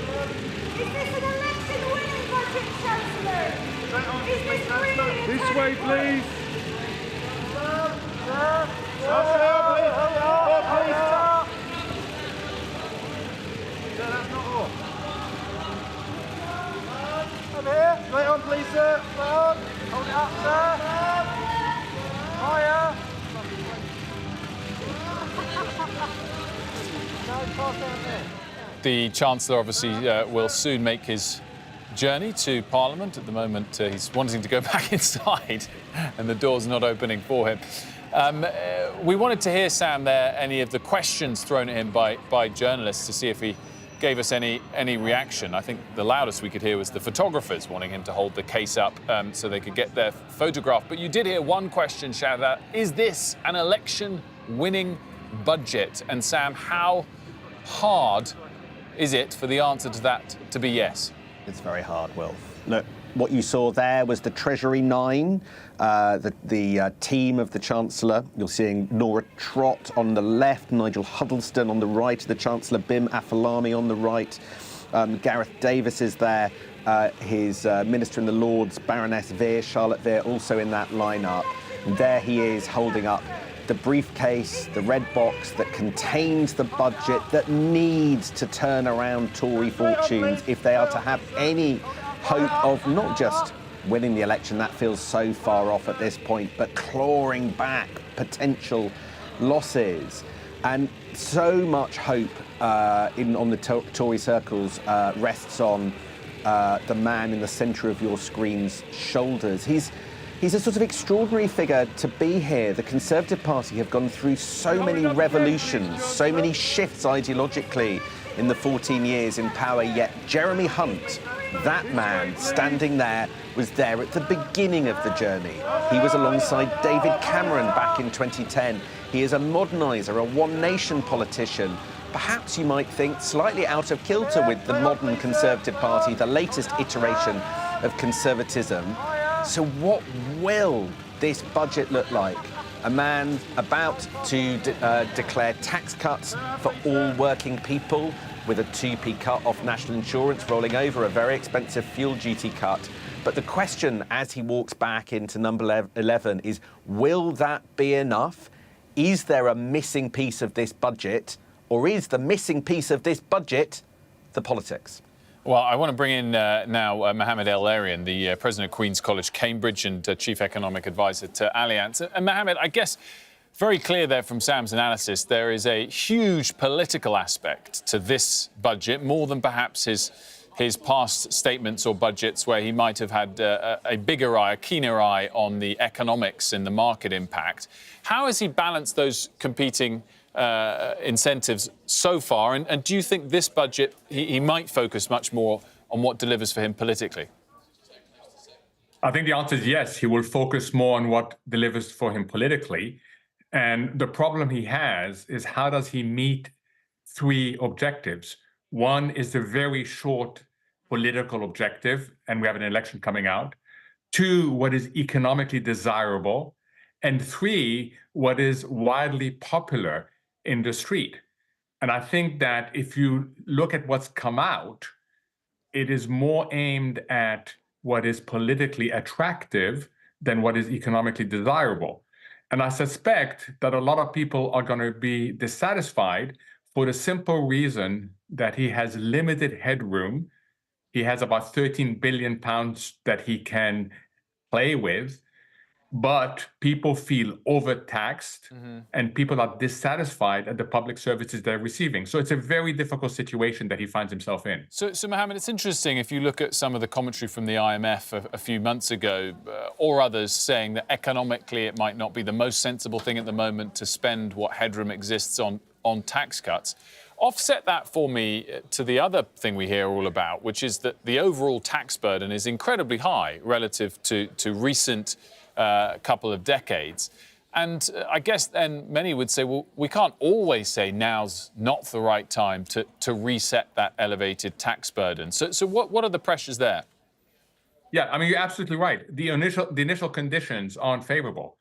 Is this an election-winning budget, Chancellor? Is this really This way, please. Sir, That's not all. I'm here. Straight on, please, sir. Hold it up, sir. Higher. No, pass down there. The Chancellor obviously will soon make his journey to Parliament. At the moment, he's wanting to go back inside and the door's not opening for him. We wanted to hear, Sam, there any of the questions thrown at him by journalists to see if he gave us any reaction. I think the loudest we could hear was the photographers wanting him to hold the case up so they could get their photograph. But you did hear one question shouted out, is this an election-winning budget? And Sam, how hard is it for the answer to that to be yes? It's very hard, Will. Look, what you saw there was the Treasury 9, the team of the Chancellor. You're seeing Nora Trott on the left, Nigel Huddleston on the right, the Chancellor Bim Afalami on the right. Gareth Davis is there, his Minister in the Lords, Baroness Vere, Charlotte Vere, also in that lineup. And there he is holding up the briefcase, the red box that contains the budget that needs to turn around Tory fortunes if they are to have any hope of not just winning the election, that feels so far off at this point, but clawing back potential losses. And so much hope on the Tory circles rests on the man in the centre of your screen's shoulders. He's a sort of extraordinary figure to be here. The Conservative Party have gone through so many revolutions, so many shifts ideologically in the 14 years in power, yet Jeremy Hunt, that man standing there, was there at the beginning of the journey. He was alongside David Cameron back in 2010. He is a moderniser, a one-nation politician. Perhaps you might think slightly out of kilter with the modern Conservative Party, the latest iteration of conservatism. So what will this budget look like? A man about to declare tax cuts for all working people with a 2p cut off national insurance, rolling over a very expensive fuel duty cut But the question as he walks back into number 11 is, will that be enough? Is there a missing piece of this budget, or is the missing piece of this budget the politics? Well, I want to bring in now Mohammed El-Arian, the President of Queen's College, Cambridge, and Chief Economic Advisor to Allianz. And Mohammed, I guess very clear there from Sam's analysis, there is a huge political aspect to this budget, more than perhaps his past statements or budgets where he might have had a bigger eye, a keener eye on the economics and the market impact. How has he balanced those competing incentives so far? And do you think this budget, he might focus much more on what delivers for him politically? I think the answer is yes. He will focus more on what delivers for him politically. And the problem he has is, how does he meet three objectives? One is the very short political objective, and we have an election coming out. Two, what is economically desirable. And three, what is widely popular in the street. And I think that if you look at what's come out, it is more aimed at what is politically attractive than what is economically desirable. And I suspect that a lot of people are going to be dissatisfied for the simple reason that he has limited headroom. He has about 13 billion pounds that he can play with, but people feel overtaxed and people are dissatisfied at the public services they're receiving. So it's a very difficult situation that he finds himself in. So Mohammed, it's interesting if you look at some of the commentary from the IMF a few months ago, or others saying that economically it might not be the most sensible thing at the moment to spend what headroom exists on tax cuts. Offset that for me to the other thing we hear all about, which is that the overall tax burden is incredibly high relative to recent couple of decades. And I guess then many would say, well, we can't always say now's not the right time to reset that elevated tax burden. So what are the pressures there? Yeah, I mean, you're absolutely right. The initial conditions aren't favorable.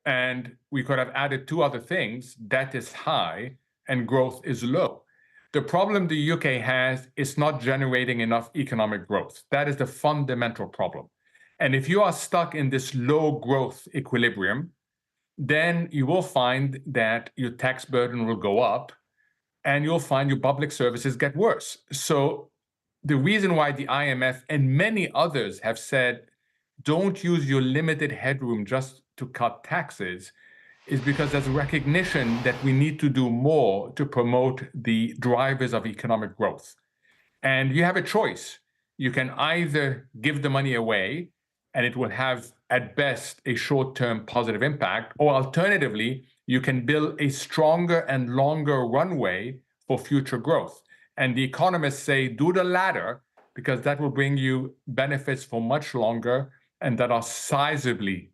And we could have added two other things. Debt is high and growth is low. The problem the UK has is not generating enough economic growth. That is the fundamental problem. And if you are stuck in this low growth equilibrium, then you will find that your tax burden will go up and you'll find your public services get worse. So the reason why the IMF and many others have said, don't use your limited headroom just to cut taxes, is because there's a recognition that we need to do more to promote the drivers of economic growth. And you have a choice. You can either give the money away and it will have, at best, a short-term positive impact, or alternatively, you can build a stronger and longer runway for future growth. And the economists say, do the latter, because that will bring you benefits for much longer and that are sizably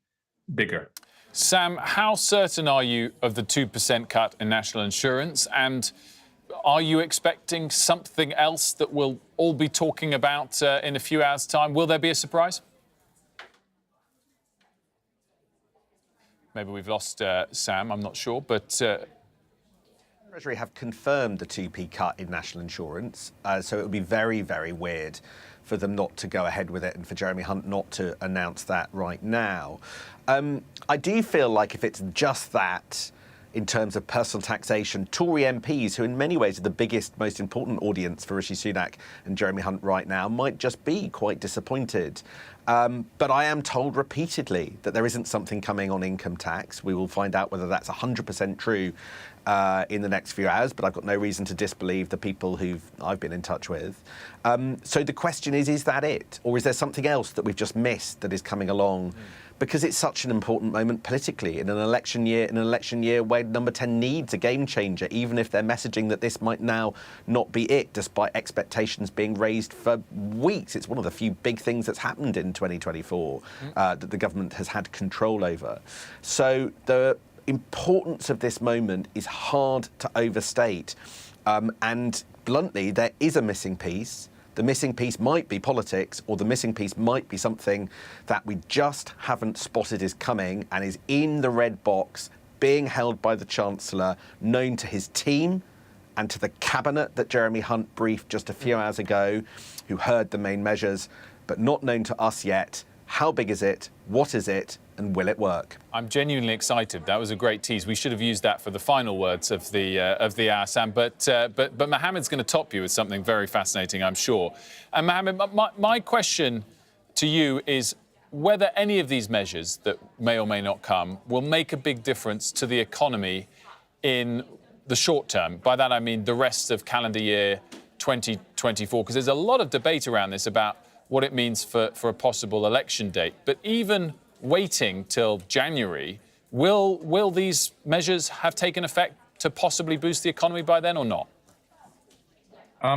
bigger. Sam, how certain are you of the 2% cut in national insurance? And are you expecting something else that we'll all be talking about in a few hours' time? Will there be a surprise? Maybe we've lost Sam, I'm not sure, but... Treasury have confirmed the 2p cut in national insurance, so it would be very, very weird for them not to go ahead with it and for Jeremy Hunt not to announce that right now. I do feel like if it's just that, in terms of personal taxation, Tory MPs, who in many ways are the biggest, most important audience for Rishi Sunak and Jeremy Hunt right now, might just be quite disappointed. But I am told repeatedly that there isn't something coming on income tax. We will find out whether that's 100% true in the next few hours, but I've got no reason to disbelieve the people I've been in touch with. So the question is that it? Or is there something else that we've just missed that is coming along? Because it's such an important moment politically in an election year where Number 10 needs a game changer, even if they're messaging that this might now not be it, despite expectations being raised for weeks. It's one of the few big things that's happened in 2024 that the government has had control over. So the importance of this moment is hard to overstate. And bluntly, there is a missing piece. The missing piece might be politics, or the missing piece might be something that we just haven't spotted is coming and is in the red box, being held by the Chancellor, known to his team and to the cabinet that Jeremy Hunt briefed just a few hours ago, who heard the main measures, but not known to us yet. How big is it? What is it? And will it work? I'm genuinely excited. That was a great tease. We should have used that for the final words of the hour, Sam. But Mohammed's going to top you with something very fascinating, I'm sure. And Mohammed, my question to you is whether any of these measures that may or may not come will make a big difference to the economy in the short term. By that I mean the rest of calendar year 2024, because there's a lot of debate around this about what it means for a possible election date. But even waiting till January, will these measures have taken effect to possibly boost the economy by then or not?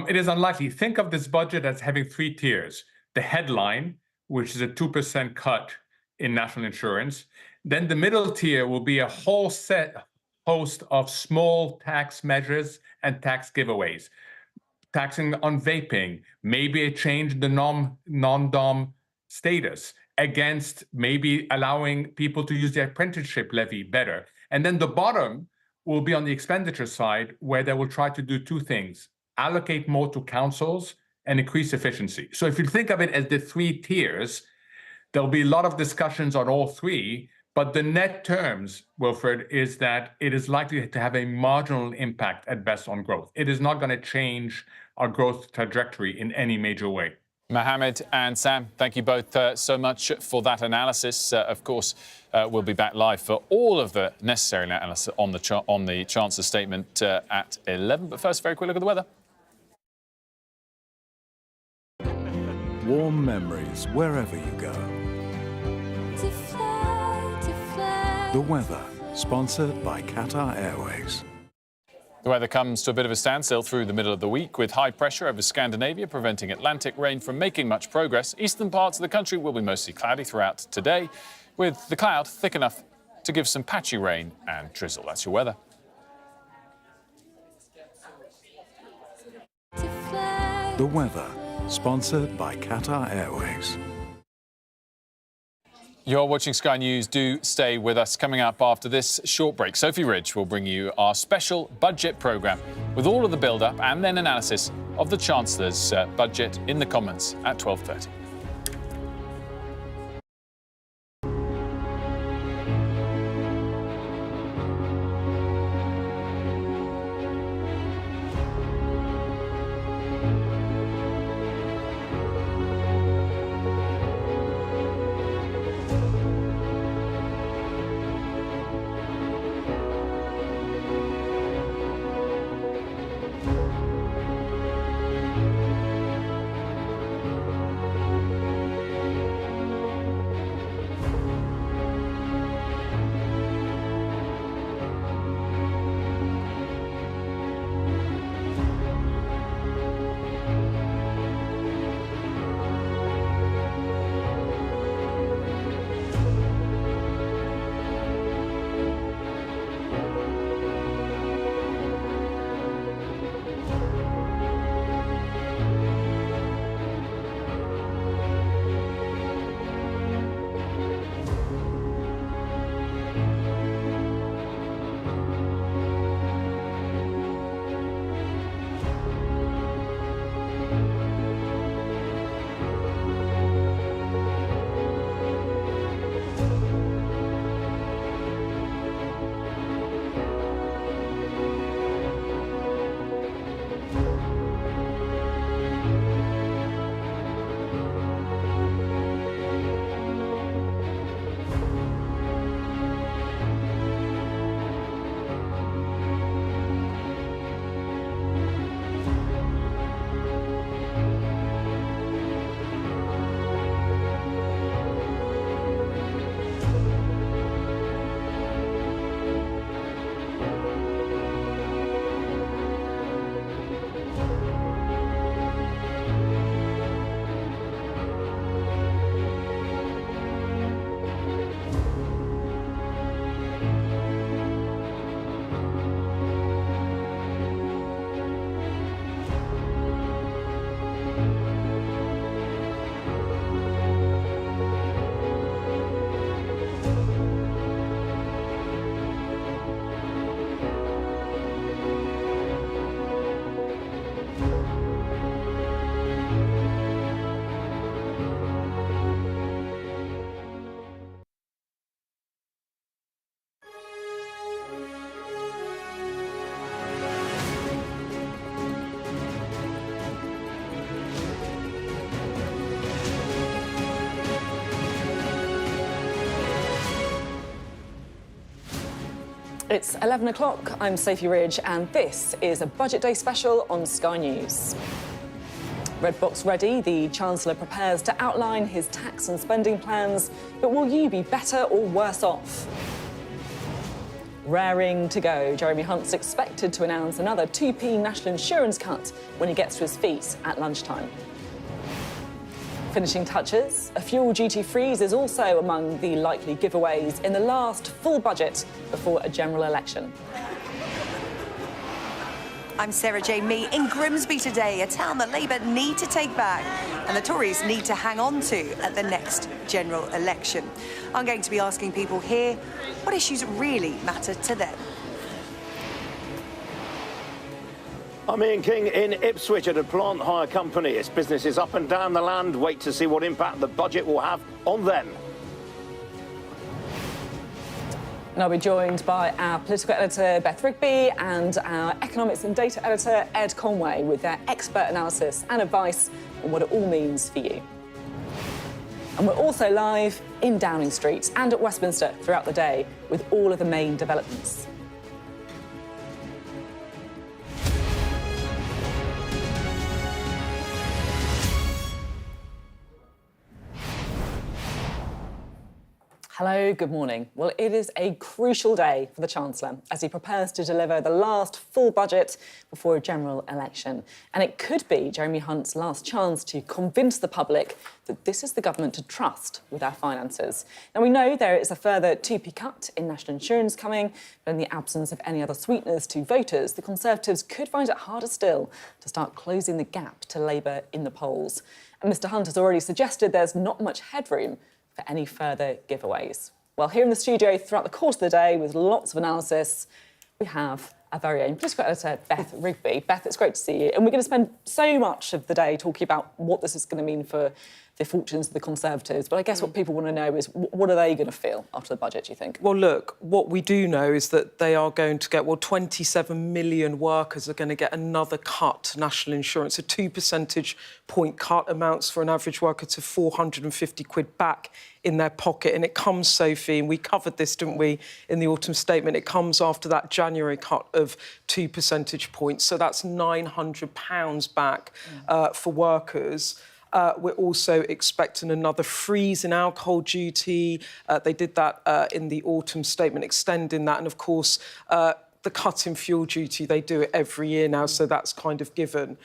It is unlikely. Think of this budget as having 3 tiers. The headline, which is a 2% cut in national insurance. Then the middle tier will be a whole host of small tax measures and tax giveaways. Taxing on vaping, maybe a change in the non-dom status, against maybe allowing people to use the apprenticeship levy better. And then the bottom will be on the expenditure side, where they will try to do 2 things: allocate more to councils and increase efficiency. So if you think of it as the 3 tiers, there'll be a lot of discussions on all 3, but the net terms, Wilfred, is that it is likely to have a marginal impact at best on growth. It is not going to change our growth trajectory in any major way. Mohammed and Sam, thank you both so much for that analysis. Of course, we'll be back live for all of the necessary analysis on the Chancellor's statement at 11. But first, a very quick look at the weather. Warm memories wherever you go. The weather, sponsored by Qatar Airways. The weather comes to a bit of a standstill through the middle of the week, with high pressure over Scandinavia preventing Atlantic rain from making much progress. Eastern parts of the country will be mostly cloudy throughout today, with the cloud thick enough to give some patchy rain and drizzle. That's your weather. The weather, sponsored by Qatar Airways. You're watching Sky News. Do stay with us. Coming up after this short break, Sophy Ridge will bring you our special budget programme with all of the build-up and then analysis of the Chancellor's budget in the Commons at 12:30. It's 11 o'clock. I'm Sophy Ridge, and this is a Budget Day special on Sky News. Red Box ready, the Chancellor prepares to outline his tax and spending plans, but will you be better or worse off? Raring to go, Jeremy Hunt's expected to announce another 2p national insurance cut when he gets to his feet at lunchtime. Finishing touches, a fuel duty freeze is also among the likely giveaways in the last full budget before a general election. I'm Sarah J. Mee in Grimsby today, a town that Labour need to take back and the Tories need to hang on to at the next general election. I'm going to be asking people here what issues really matter to them. I'm Ian King in Ipswich at a plant hire company. Its business is up and down the land. Wait to see what impact the budget will have on them. And I'll be joined by our political editor, Beth Rigby, and our economics and data editor, Ed Conway, with their expert analysis and advice on what it all means for you. And we're also live in Downing Street and at Westminster throughout the day with all of the main developments. Hello, good morning. Well, it is a crucial day for the Chancellor as he prepares to deliver the last full budget before a general election. And it could be Jeremy Hunt's last chance to convince the public that this is the government to trust with our finances. Now, we know there is a further 2p cut in national insurance coming, but in the absence of any other sweeteners to voters, the Conservatives could find it harder still to start closing the gap to Labour in the polls. And Mr Hunt has already suggested there's not much headroom for any further giveaways. Well, here in the studio throughout the course of the day with lots of analysis, we have our very own political editor, Beth Rigby. Beth, it's great to see you. And we're going to spend so much of the day talking about what this is going to mean for the fortunes of the Conservatives. But I guess what people want to know is what are they going to feel after the budget, do you think? Well, look, what we do know is that they are going to get, 27 million workers are going to get another cut to national insurance. A 2 percentage point cut amounts for an average worker to 450 quid back in their pocket. And it comes, Sophie, and we covered this, didn't we, in the autumn statement, it comes after that January cut of 2 percentage points. So that's £900 back for workers. We're also expecting another freeze in alcohol duty. They did that in the autumn statement, extending that. And, of course, the cut in fuel duty, they do it every year now, so that's kind of given.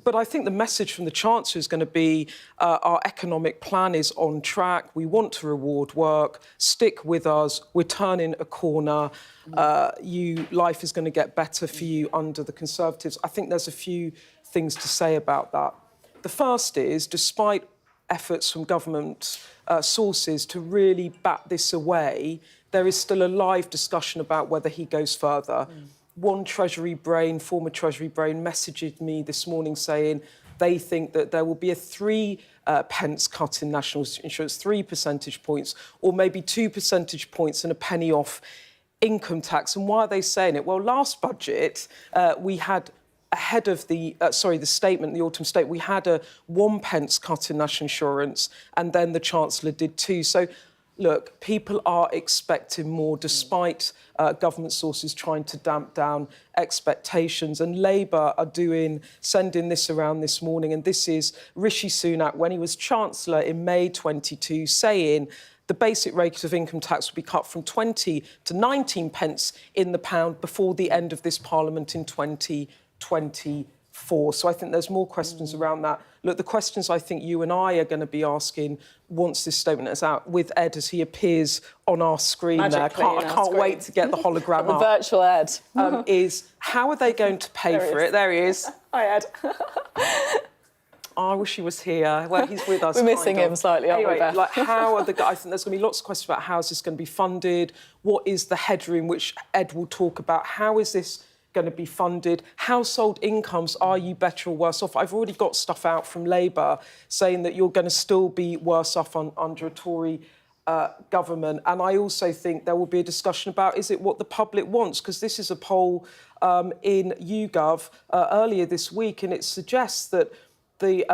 But I think the message from the Chancellor is going to be our economic plan is on track. We want to reward work. Stick with us. We're turning a corner. Life is going to get better for you under the Conservatives. I think there's a few things to say about that. The first is, despite efforts from government sources to really bat this away, there is still a live discussion about whether he goes further. One Treasury brain, former Treasury brain, messaged me this morning saying they think that there will be a 3 pence cut in national insurance, 3 percentage points, or maybe 2 percentage points and a penny off income tax. And why are they saying it? Well, last budget, we had ahead of the statement, the autumn statement, we had a 1 pence cut in national insurance, and then the Chancellor did 2. So, look, people are expecting more, despite government sources trying to damp down expectations. And Labour are sending this around this morning, and this is Rishi Sunak, when he was Chancellor in May 22, saying the basic rate of income tax will be cut from 20 to 19 pence in the pound before the end of this Parliament in 2024. So I think there's more questions around that. Look, the questions I think you and I are going to be asking once this statement is out with Ed as he appears on our screen there. I can't wait to get the hologram the up. Virtual Ed. Is how are they going to pay for it? There he is. Hi, Ed. I wish he was here. Well, he's with us. We're missing him slightly, aren't we, Beth? Like, how are I think there's going to be lots of questions about how is this going to be funded? What is the headroom, which Ed will talk about? How is this going to be funded? Household incomes, are you better or worse off? I've already got stuff out from Labour saying that you're going to still be worse off under a Tory government. And I also think there will be a discussion about, is it what the public wants? Because this is a poll in YouGov earlier this week, and it suggests that the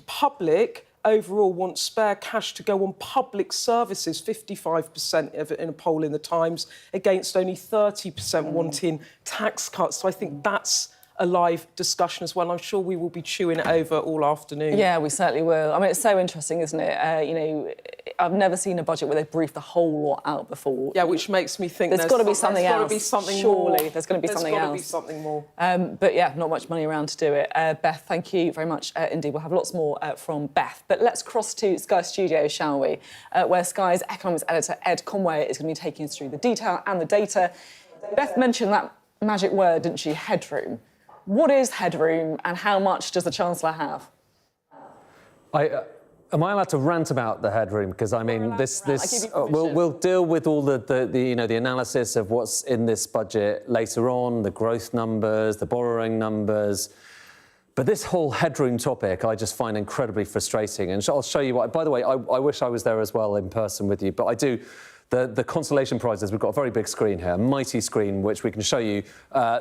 public overall want spare cash to go on public services, 55% of it in a poll in the Times, against only 30% wanting tax cuts. So I think that's a live discussion as well. I'm sure we will be chewing it over all afternoon. Yeah, we certainly will. I mean, it's so interesting, isn't it? You know, I've never seen a budget where they've briefed the whole lot out before. Yeah, which makes me think there's got to be something else. There's got to be something Surely, more. there's going to be something else. There's got to be something more. But yeah, not much money around to do it. Beth, thank you very much indeed. We'll have lots more from Beth. But let's cross to Sky Studios, shall we? Where Sky's economics editor, Ed Conway, is going to be taking us through the detail and the data. Beth mentioned that magic word, didn't she? Headroom. What is headroom and how much does the Chancellor have? Am I allowed to rant about the headroom? Because I mean, we'll deal with all the analysis of what's in this budget later on, the growth numbers, the borrowing numbers. But this whole headroom topic, I just find incredibly frustrating. And I'll show you what. By the way, I wish I was there as well in person with you, but I do. The consolation prizes, we've got a very big screen here, a mighty screen, which we can show you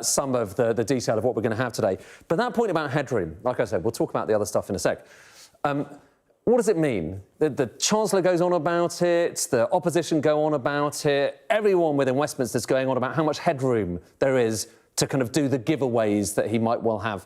some of the detail of what we're going to have today. But that point about headroom, like I said, we'll talk about the other stuff in a sec. What does it mean? The Chancellor goes on about it, the opposition go on about it, everyone within Westminster is going on about how much headroom there is to kind of do the giveaways that he might well have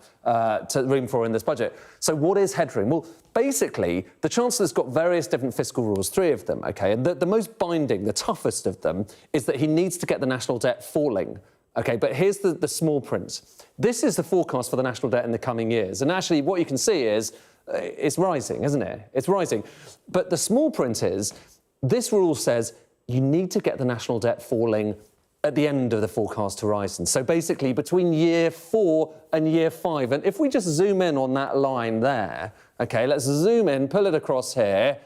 room for in this budget. So what is headroom? Well, basically, the Chancellor's got various different fiscal rules, 3 of them, OK? And the most binding, the toughest of them, is that he needs to get the national debt falling. OK, but here's the small print. This is the forecast for the national debt in the coming years. And actually, what you can see is it's rising, isn't it? It's rising. But the small print is, this rule says you need to get the national debt falling at the end of the forecast horizon. So basically between year 4 and year 5. And if we just zoom in on that line there, OK, let's zoom in, pull it across here,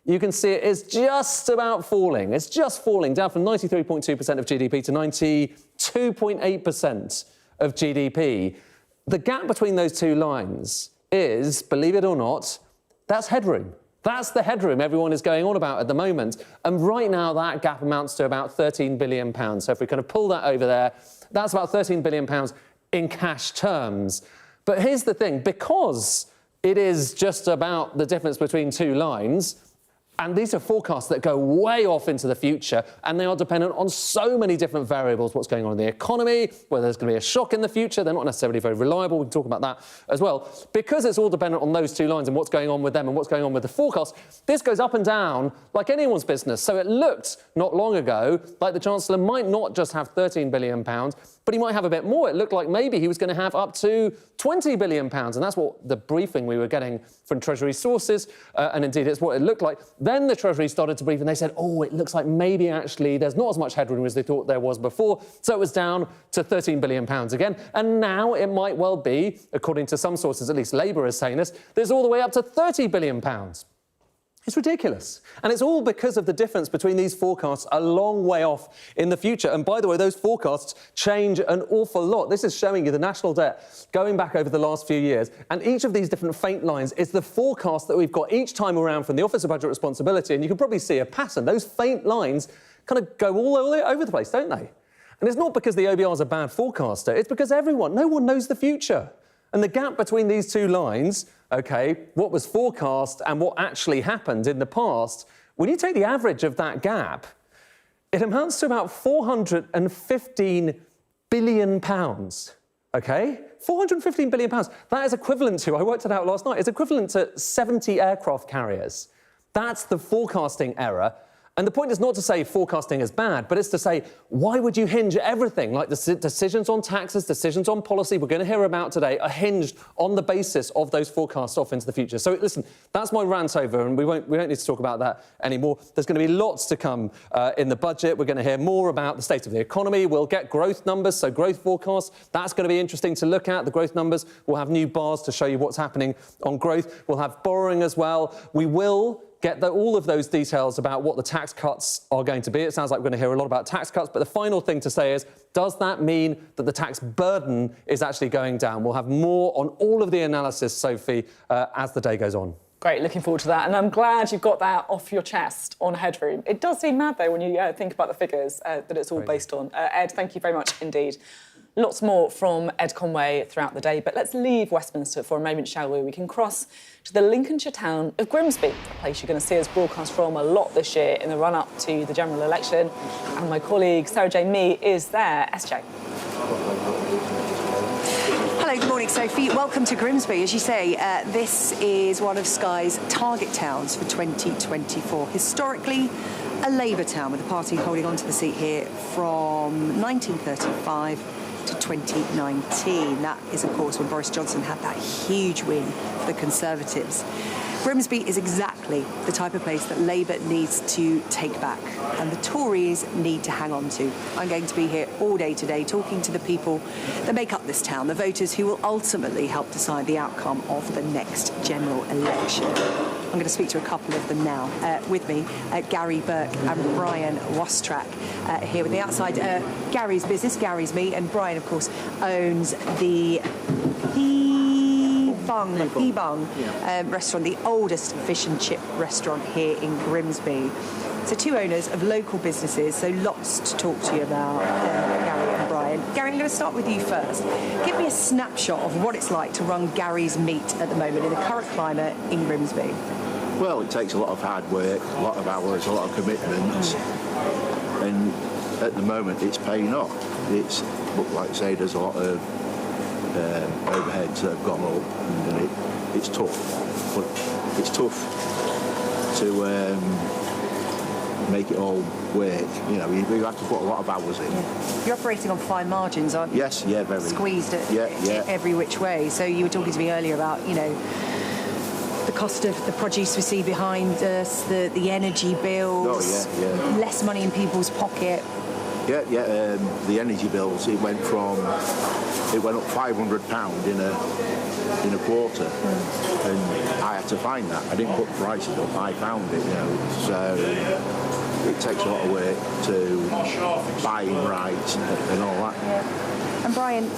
you can see it is just about falling. It's just falling down from 93.2% of GDP to 92.8% of GDP. The gap between those two lines is, believe it or not, that's headroom. That's the headroom everyone is going on about at the moment. And right now, that gap amounts to about £13 billion. So if we kind of pull that over there, that's about £13 billion in cash terms. But here's the thing, because it is just about the difference between two lines, and these are forecasts that go way off into the future, and they are dependent on so many different variables, what's going on in the economy, whether there's going to be a shock in the future. They're not necessarily very reliable. We can talk about that as well. Because it's all dependent on those two lines and what's going on with them and what's going on with the forecast, this goes up and down like anyone's business. So it looked not long ago like the Chancellor might not just have £13 billion, but he might have a bit more. It looked like maybe he was going to have up to £20 billion. And that's what the briefing we were getting from Treasury sources, and indeed it's what it looked like. Then the Treasury started to brief and they said, oh, it looks like maybe actually there's not as much headroom as they thought there was before. So it was down to £13 billion again. And now it might well be, according to some sources, at least Labour is saying this, there's all the way up to £30 billion. It's ridiculous. And it's all because of the difference between these forecasts a long way off in the future. And by the way, those forecasts change an awful lot. This is showing you the national debt going back over the last few years. And each of these different faint lines is the forecast that we've got each time around from the Office of Budget Responsibility. And you can probably see a pattern. Those faint lines kind of go all over the place, don't they? And it's not because the OBR is a bad forecaster. It's because no one knows the future. And the gap between these two lines, OK, what was forecast and what actually happened in the past, when you take the average of that gap, it amounts to about £415 billion, OK? £415 billion. That is equivalent to, I worked it out last night, it's equivalent to 70 aircraft carriers. That's the forecasting error. And the point is not to say forecasting is bad, but it's to say, why would you hinge everything, like the decisions on taxes, decisions on policy we're going to hear about today, are hinged on the basis of those forecasts off into the future. So listen, that's my rant over, and we don't need to talk about that anymore. There's going to be lots to come in the budget. We're going to hear more about the state of the economy. We'll get growth numbers, so growth forecasts. That's going to be interesting to look at, the growth numbers. We'll have new bars to show you what's happening on growth. We'll have borrowing as well. We will get all of those details about what the tax cuts are going to be. It sounds like we're going to hear a lot about tax cuts, but the final thing to say is, does that mean that the tax burden is actually going down? We'll have more on all of the analysis, Sophie, as the day goes on. Great, looking forward to that. And I'm glad you've got that off your chest on headroom. It does seem mad, though, when you think about the figures that it's all based on. Ed, thank you very much indeed. Lots more from Ed Conway throughout the day, but let's leave Westminster for a moment, shall we? We can cross to the Lincolnshire town of Grimsby, a place you're going to see us broadcast from a lot this year in the run-up to the general election. And my colleague Sarah J. Mee is there. SJ. Hello, good morning, Sophie. Welcome to Grimsby. As you say, this is one of Sky's target towns for 2024. Historically, a Labour town, with the party holding on to the seat here from 1935 to 2019. That is, of course, when Boris Johnson had that huge win for the Conservatives. Grimsby is exactly the type of place that Labour needs to take back and the Tories need to hang on to. I'm going to be here all day today talking to the people that make up this town, the voters who will ultimately help decide the outcome of the next general election. I'm going to speak to a couple of them now. With me, Gary Burke and Brian Wostrak here with me outside Gary's business, Gary's Meat, and Brian, of course, owns the Hebung restaurant, the oldest fish and chip restaurant here in Grimsby. So two owners of local businesses, so lots to talk to you about, Gary and Brian. Gary, I'm going to start with you first. Give me a snapshot of what it's like to run Gary's Meat at the moment in the current climate in Grimsby. Well, it takes a lot of hard work, a lot of hours, a lot of commitment, and at the moment it's paying off. It's, like I say, there's a lot of overheads that have gone up, and it's tough. But it's tough to make it all work. You know, you have to put a lot of hours in. Yeah. You're operating on fine margins, aren't you? Yes, yeah, very. Squeezed at every which way. So you were talking to me earlier about, you know, the cost of the produce we see behind us, the energy bills, less money in people's pocket. The energy bills, it went up £500 in a quarter, and I had to find that. I didn't put prices up, I found it, you know. So it takes a lot of work to buying right and all that. Yeah. And Brian,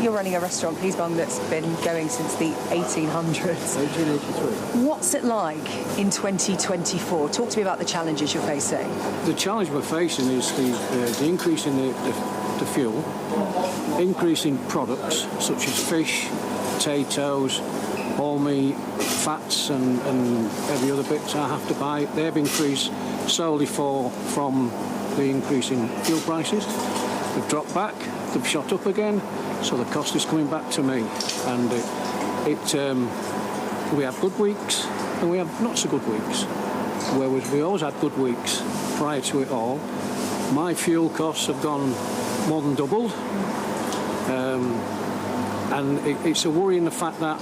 you're running a restaurant, Hebung, that's been going since the 1800s. 1883. What's it like in 2024? Talk to me about the challenges you're facing. The challenge we're facing is the increase in the fuel, increase in products such as fish, potatoes, all meat, fats and every other bits I have to buy. They've increased solely from the increase in fuel prices. They've dropped back, they've shot up again, so the cost is coming back to me. And we have good weeks and we have not so good weeks. Whereas we always had good weeks prior to it all. My fuel costs have gone more than doubled. And it's a worry in the fact that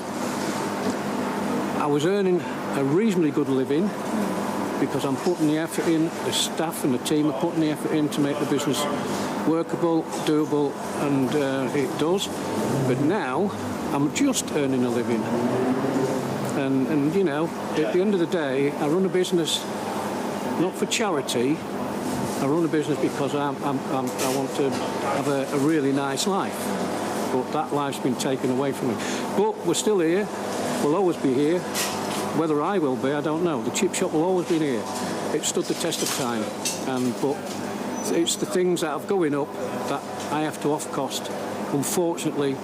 I was earning a reasonably good living because I'm putting the effort in, the staff and the team are putting the effort in to make the business workable, doable, and it does. But now I'm just earning a living. And you know, at the end of the day, I run a business not for charity. I run a business because I want to have a really nice life. But that life's been taken away from me. But we're still here. We'll always be here. Whether I will be, I don't know. The chip shop will always be here. It stood the test of time. But it's the things that are going up that I have to off-cost, unfortunately,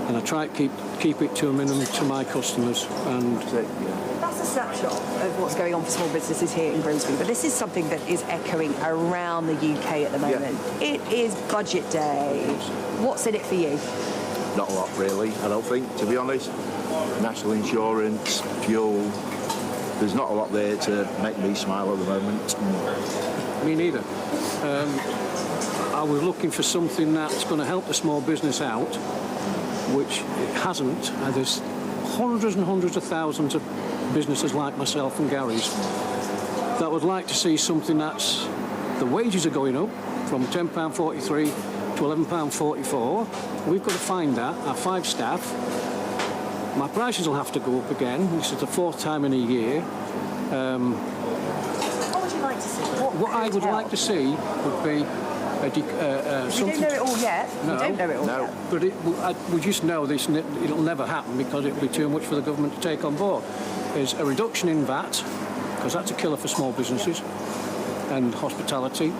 and I try to keep it to a minimum to my customers. And that's a snapshot of what's going on for small businesses here in Grimsby, but this is something that is echoing around the UK at the moment. Yeah. It is budget day. What's in it for you? Not a lot, really, I don't think, to be honest. National insurance, fuel, there's not a lot there to make me smile at the moment. Me neither. I was looking for something that's going to help the small business out, which it hasn't. There's hundreds and hundreds of thousands of businesses like myself and Gary's that would like to see something that's... The wages are going up from £10.43 to £11.44. We've got to find that, our 5 staff. My prices will have to go up again. This is the 4th time in a year. What would you like to see? What I would like to see would be you don't know it all yet. No, you don't know it all yet. But we just know this. It'll never happen because it'll be too much for the government to take on board. Is a reduction in VAT, because that's a killer for small businesses and hospitality.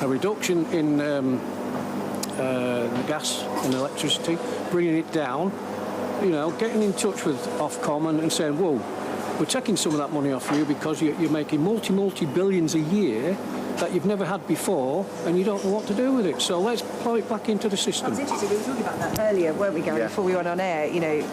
A reduction in the gas and electricity, bringing it down, you know, getting in touch with Ofcom and saying, whoa, we're taking some of that money off you because you're making multi-billions a year that you've never had before, and you don't know what to do with it. So let's plow it back into the system. I was interested, we were talking about that earlier, weren't we, Gary, before we went on air? You know,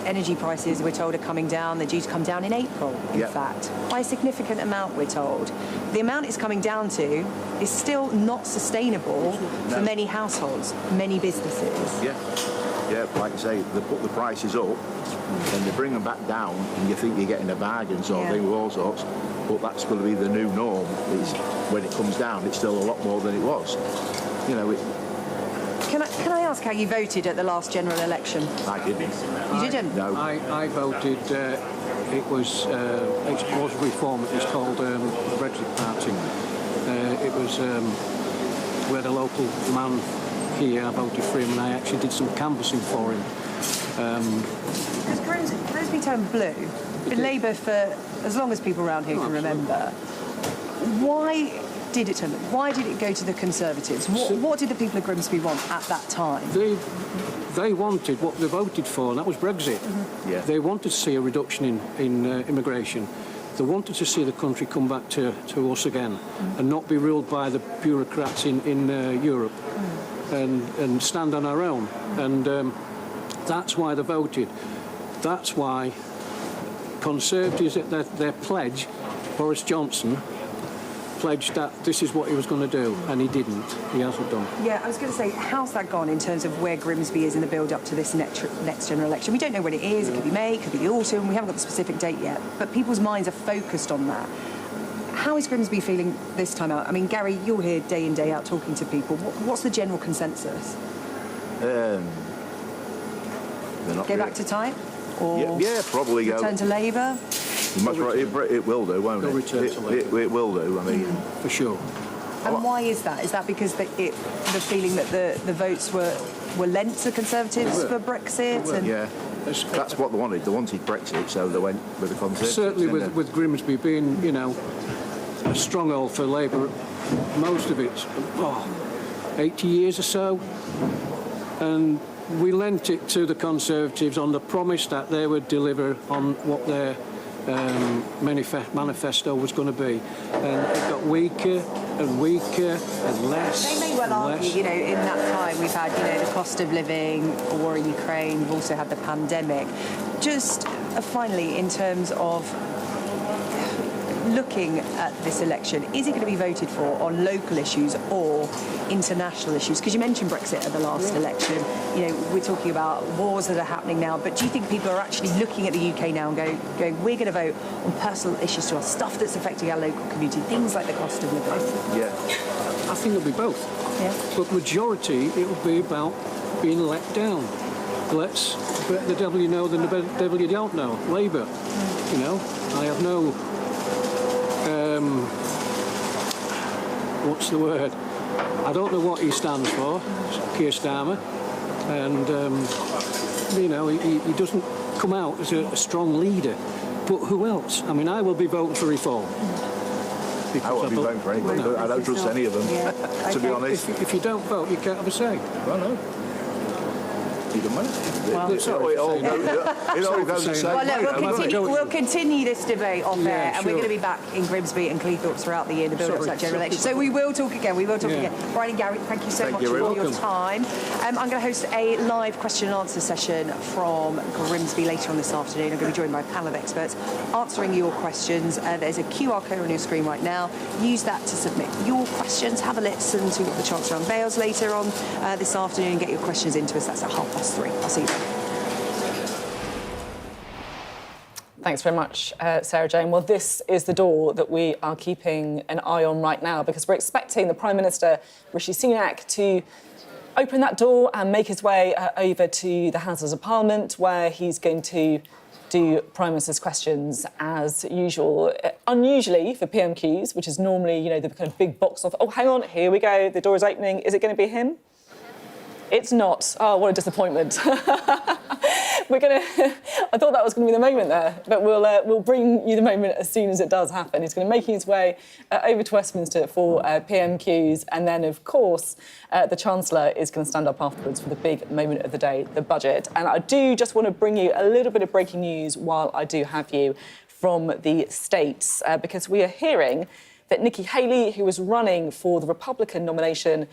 energy prices, we're told, are coming down. They're due to come down in April, in fact, by a significant amount, we're told. The amount it's coming down to is still not sustainable for many households, many businesses. Yeah, like I say, they put the prices up and they bring them back down, and you think you're getting a bargain sort of thing with all sorts, but that's going to be the new norm. When it comes down, it's still a lot more than it was. You know, Can I ask how you voted at the last general election? I didn't. You didn't? No. I voted, it was Reform, it was called the Brexit Party. It was, we had a local man here, I voted for him, and I actually did some canvassing for him. Because Grimsby turned blue, been Labour for as long as people around here can remember. Why did it turn blue? Why did it go to the Conservatives? What did the people of Grimsby want at that time? They wanted what they voted for, and that was Brexit. They wanted to see a reduction in immigration. They wanted to see the country come back to us again and not be ruled by the bureaucrats in Europe and stand on our own. And that's why they voted. That's why Conservatives, their pledge, Boris Johnson, pledged that this is what he was going to do, and he didn't. He hasn't done. Yeah, I was going to say, how's that gone in terms of where Grimsby is in the build-up to this next general election? We don't know when it is. It could be May, it could be the autumn. We haven't got the specific date yet, but people's minds are focused on that. How is Grimsby feeling this time out? I mean, Gary, you're here day in, day out talking to people. What's the general consensus? Go back to type? Or yeah, probably go. Return to Labour? It will do, won't it? It will do, I mean. For sure. And why is that? Is that because the feeling that the votes were lent to Conservatives for Brexit? Yeah, that's what they wanted. They wanted Brexit, so they went with the Conservatives. Certainly with Grimsby being, you know, a stronghold for Labour, most of it's 80 years or so. And we lent it to the Conservatives on the promise that they would deliver on what their manifesto was going to be, and it got weaker and weaker and less. They may well argue, you know, in that time we've had, you know, the cost of living, a war in Ukraine, we've also had the pandemic. Just finally, in terms of looking at this election, is it going to be voted for on local issues or international issues? Because you mentioned Brexit at the last election. You know, we're talking about wars that are happening now, but do you think people are actually looking at the UK now and going, we're going to vote on personal issues to us, stuff that's affecting our local community, things like the cost of living? Yeah. I think it'll be both. Yeah. But majority, it will be about being let down. Let's bet the devil you know than the devil you don't know. Labour, you know, I have no... what's the word? I don't know what he stands for, Keir Starmer, and you know, he doesn't come out as a strong leader. But who else? I mean, I will be voting for Reform. I won't be voting for anybody. I don't trust any of them, to be honest. If you don't vote, you can't have a say. Well, no. Well, we'll continue this debate off air, and we're going to be back in Grimsby and Cleethorpes throughout the year to build up to that general election. So we will talk again. Brian and Gary, thank you so much for your time. I'm going to host a live question and answer session from Grimsby later on this afternoon. I'm going to be joined by a panel of experts answering your questions. There's a QR code on your screen right now. Use that to submit your questions. Have a listen to what the Chancellor unveils later on this afternoon and get your questions into us. That's at 3:30. I'll see you then. Thanks very much, Sarah Jane. Well, this is the door that we are keeping an eye on right now, because we're expecting the Prime Minister, Rishi Sunak, to open that door and make his way over to the Houses of Parliament, where he's going to do Prime Minister's questions as usual. Unusually for PMQs, which is normally, you know, the kind of big box of, oh, hang on, here we go, the door is opening. Is it going to be him? It's not. Oh, what a disappointment. We're going to... I thought that was going to be the moment there, but we'll bring you the moment as soon as it does happen. He's going to make his way over to Westminster for PMQs, and then, of course, the Chancellor is going to stand up afterwards for the big moment of the day, the budget. And I do just want to bring you a little bit of breaking news while I do have you from the States, because we are hearing that Nikki Haley, who was running for the Republican nomination,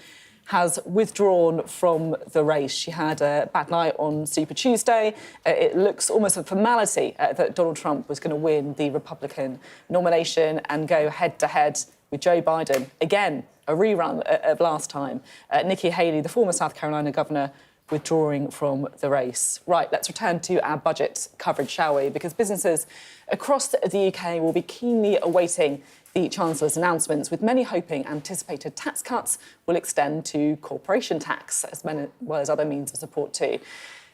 has withdrawn from the race. She had a bad night on Super Tuesday. It looks almost a formality that Donald Trump was going to win the Republican nomination and go head-to-head with Joe Biden. Again, a rerun of last time. Nikki Haley, the former South Carolina governor, withdrawing from the race. Right, let's return to our budget coverage, shall we? Because businesses across the UK will be keenly awaiting the Chancellor's announcements, with many hoping anticipated tax cuts will extend to corporation tax, as well as other means of support too.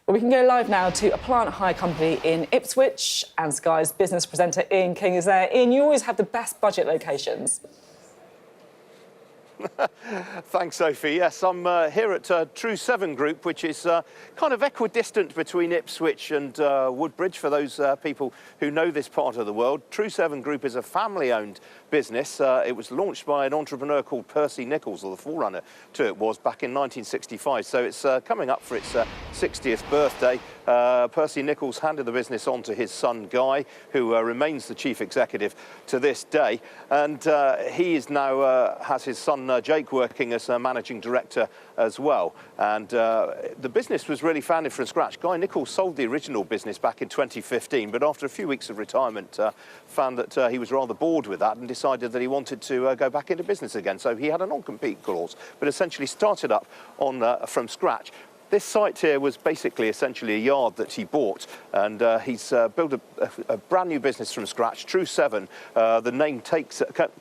Well, we can go live now to a plant hire company in Ipswich, and Sky's business presenter Ian King is there. Ian, you always have the best budget locations. Thanks, Sophie. Yes, I'm here at True 7 Group, which is kind of equidistant between Ipswich and Woodbridge, for those people who know this part of the world. True 7 Group is a family-owned business. It was launched by an entrepreneur called Percy Nichols, or the forerunner to it was, back in 1965. So it's coming up for its 60th birthday. Percy Nichols handed the business on to his son, Guy, who remains the chief executive to this day. And he is now has his son, Jake, working as a managing director as well. And the business was really founded from scratch. Guy Nichols sold the original business back in 2015, but after a few weeks of retirement, found that he was rather bored with that and decided that he wanted to go back into business again. So he had a non-compete clause, but essentially started up on from scratch. This site here was basically essentially a yard that he bought, and he's built a brand new business from scratch, True 7. The name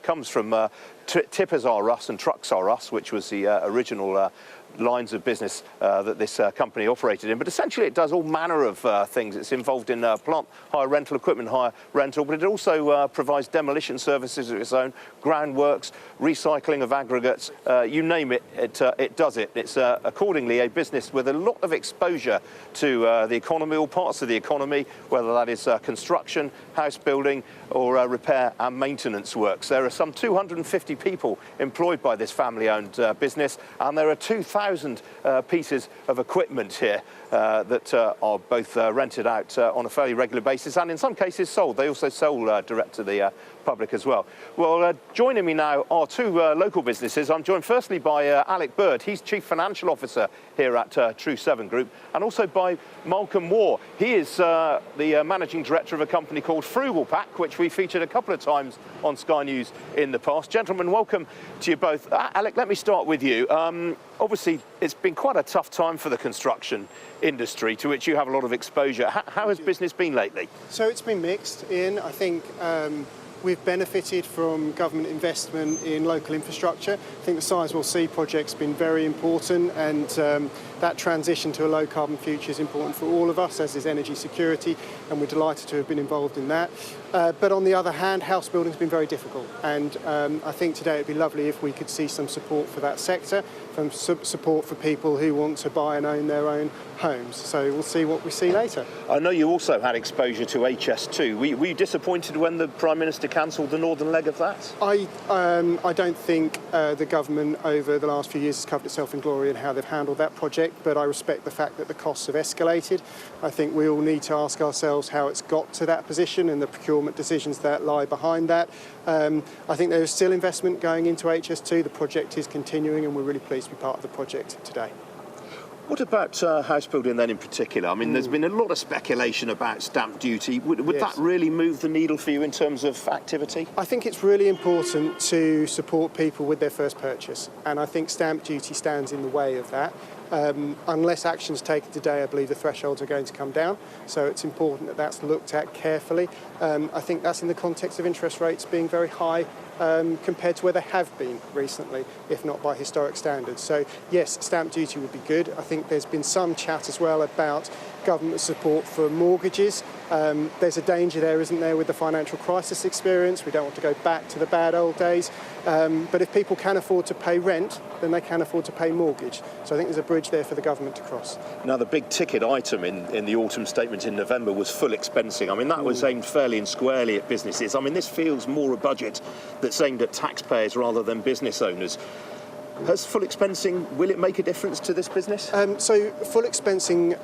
comes from Tippers Are Us and Trucks Are Us, which was the original lines of business that this company operated in. But essentially it does all manner of things. It's involved in plant hire rental, equipment hire rental, but it also provides demolition services of its own, groundworks, recycling of aggregates, you name it, it does it. It's accordingly a business with a lot of exposure to the economy, all parts of the economy, whether that is construction, house building, or repair and maintenance works. There are some 250 people employed by this family-owned business, and there are 2,000 pieces of equipment here that are both rented out on a fairly regular basis, and in some cases sold. They also sell direct to the public as well. Well, joining me now are two local businesses. I'm joined firstly by Alec Bird. He's Chief Financial Officer here at True 7 Group, and also by Malcolm Moore. He is the Managing Director of a company called Frugal Pack, which we featured a couple of times on Sky News in the past. Gentlemen, welcome to you both. Alec, let me start with you. Obviously, it's been quite a tough time for the construction industry, to which you have a lot of exposure. How has business been lately? So it's been mixed, Ian. I think we've benefited from government investment in local infrastructure. I think the Sizewell C project's been very important, and that transition to a low-carbon future is important for all of us, as is energy security, and we're delighted to have been involved in that. But on the other hand, house building's been very difficult, and I think today it'd be lovely if we could see some support for that sector, some support for people who want to buy and own their own homes. So we'll see what we see later. I know you also had exposure to HS2. Were you disappointed when the Prime Minister cancelled the northern leg of that? I don't think the government over the last few years has covered itself in glory in how they've handled that project, but I respect the fact that the costs have escalated. I think we all need to ask ourselves how it's got to that position and the procurement decisions that lie behind that. I think there is still investment going into HS2. The project is continuing, and we're really pleased to be part of the project today. What about house building then in particular? I mean, there's been a lot of speculation about stamp duty. Would Yes. that really move the needle for you in terms of activity? I think it's really important to support people with their first purchase, and I think stamp duty stands in the way of that. Unless action's taken today, I believe the thresholds are going to come down, so it's important that that's looked at carefully. I think that's in the context of interest rates being very high compared to where they have been recently, if not by historic standards. So yes, stamp duty would be good. I think there's been some chat as well about government support for mortgages. There's a danger there, isn't there, with the financial crisis experience? We don't want to go back to the bad old days. But if people can afford to pay rent, then they can afford to pay mortgage. So I think there's a bridge there for the government to cross. Now, the big ticket item in the autumn statement in November was full expensing. I mean, that was aimed fairly and squarely at businesses. I mean, this feels more a budget that's aimed at taxpayers rather than business owners. Has full expensing, will it make a difference to this business? So full expensing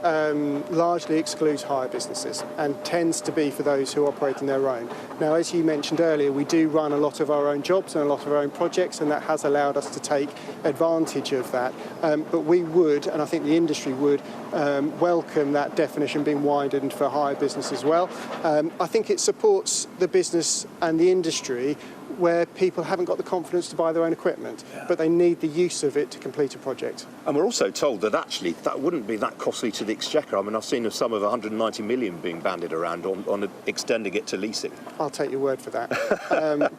largely excludes hire businesses and tends to be for those who operate on their own. Now, as you mentioned earlier, we do run a lot of our own jobs and a lot of our own projects, and that has allowed us to take advantage of that. But we would, and I think the industry would, welcome that definition being widened for hire business as well. I think it supports the business and the industry where people haven't got the confidence to buy their own equipment, but they need the use of it to complete a project. And we're also told that actually that wouldn't be that costly to the Exchequer. I mean, I've seen a sum of 190 million being bandied around on extending it to leasing. I'll take your word for that.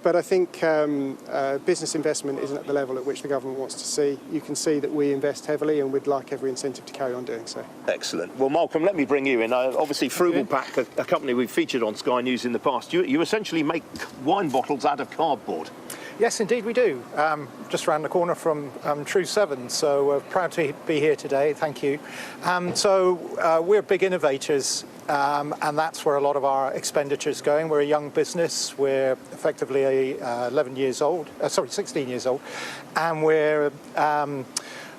But I think business investment isn't at the level at which the government wants to see. You can see that we invest heavily and we'd like every incentive to carry on doing so. Excellent. Well, Malcolm, let me bring you in. Obviously, Frugal Pack, a company we've featured on Sky News in the past, you essentially make wine bottles out of cardboard. Yes, indeed we do. Just around the corner from True 7, so we're proud to be here today. Thank you. We're big innovators, and that's where a lot of our expenditure is going. We're a young business. We're effectively 16 years old, and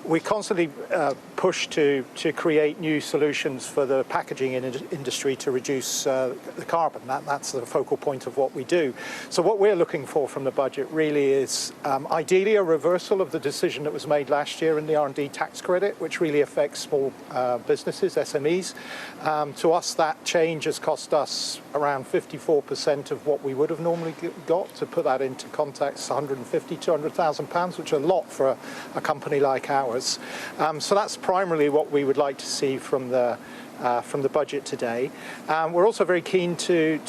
we constantly push to create new solutions for the packaging industry to reduce the carbon. That's the focal point of what we do. So what we're looking for from the budget really is ideally a reversal of the decision that was made last year in the R&D tax credit, which really affects small businesses, SMEs. To us, that change has cost us around 54% of what we would have normally got. To put that into context, 150, 200,000 pounds, which is a lot for a company like ours. So that's primarily what we would like to see from the budget today. We're also very keen to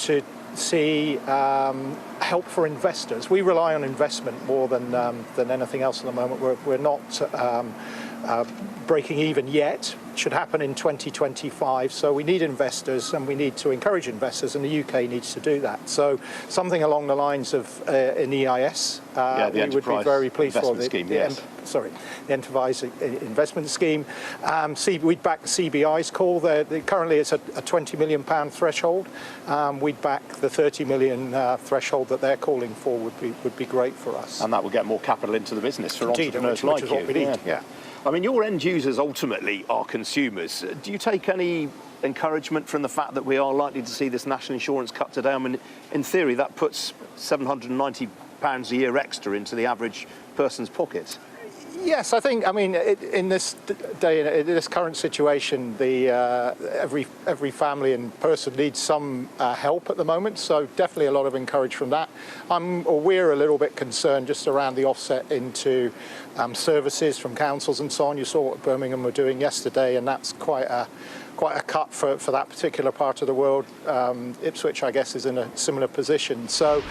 see help for investors. We rely on investment more than anything else at the moment. We're not breaking even yet. Should happen in 2025. So we need investors, and we need to encourage investors, and the UK needs to do that. So something along the lines of an EIS, we would be very pleased for the Enterprise Investment Scheme. We'd back the CBI's call. Currently it's a £20 million threshold. We'd back the 30 million threshold that they're calling for. Would be great for us. And that will get more capital into the business for entrepreneurs like you. Which is what we need. Yeah. I mean, your end users ultimately are consumers. Do you take any encouragement from the fact that we are likely to see this national insurance cut today? I mean, in theory, that puts £790 a year extra into the average person's pockets. Yes, I think. I mean, in this day, in this current situation, every family and person needs some help at the moment. So definitely a lot of encouragement from that. We're a little bit concerned just around the offset into services from councils and so on. You saw what Birmingham were doing yesterday, and that's quite a cut for that particular part of the world. Ipswich, I guess, is in a similar position. So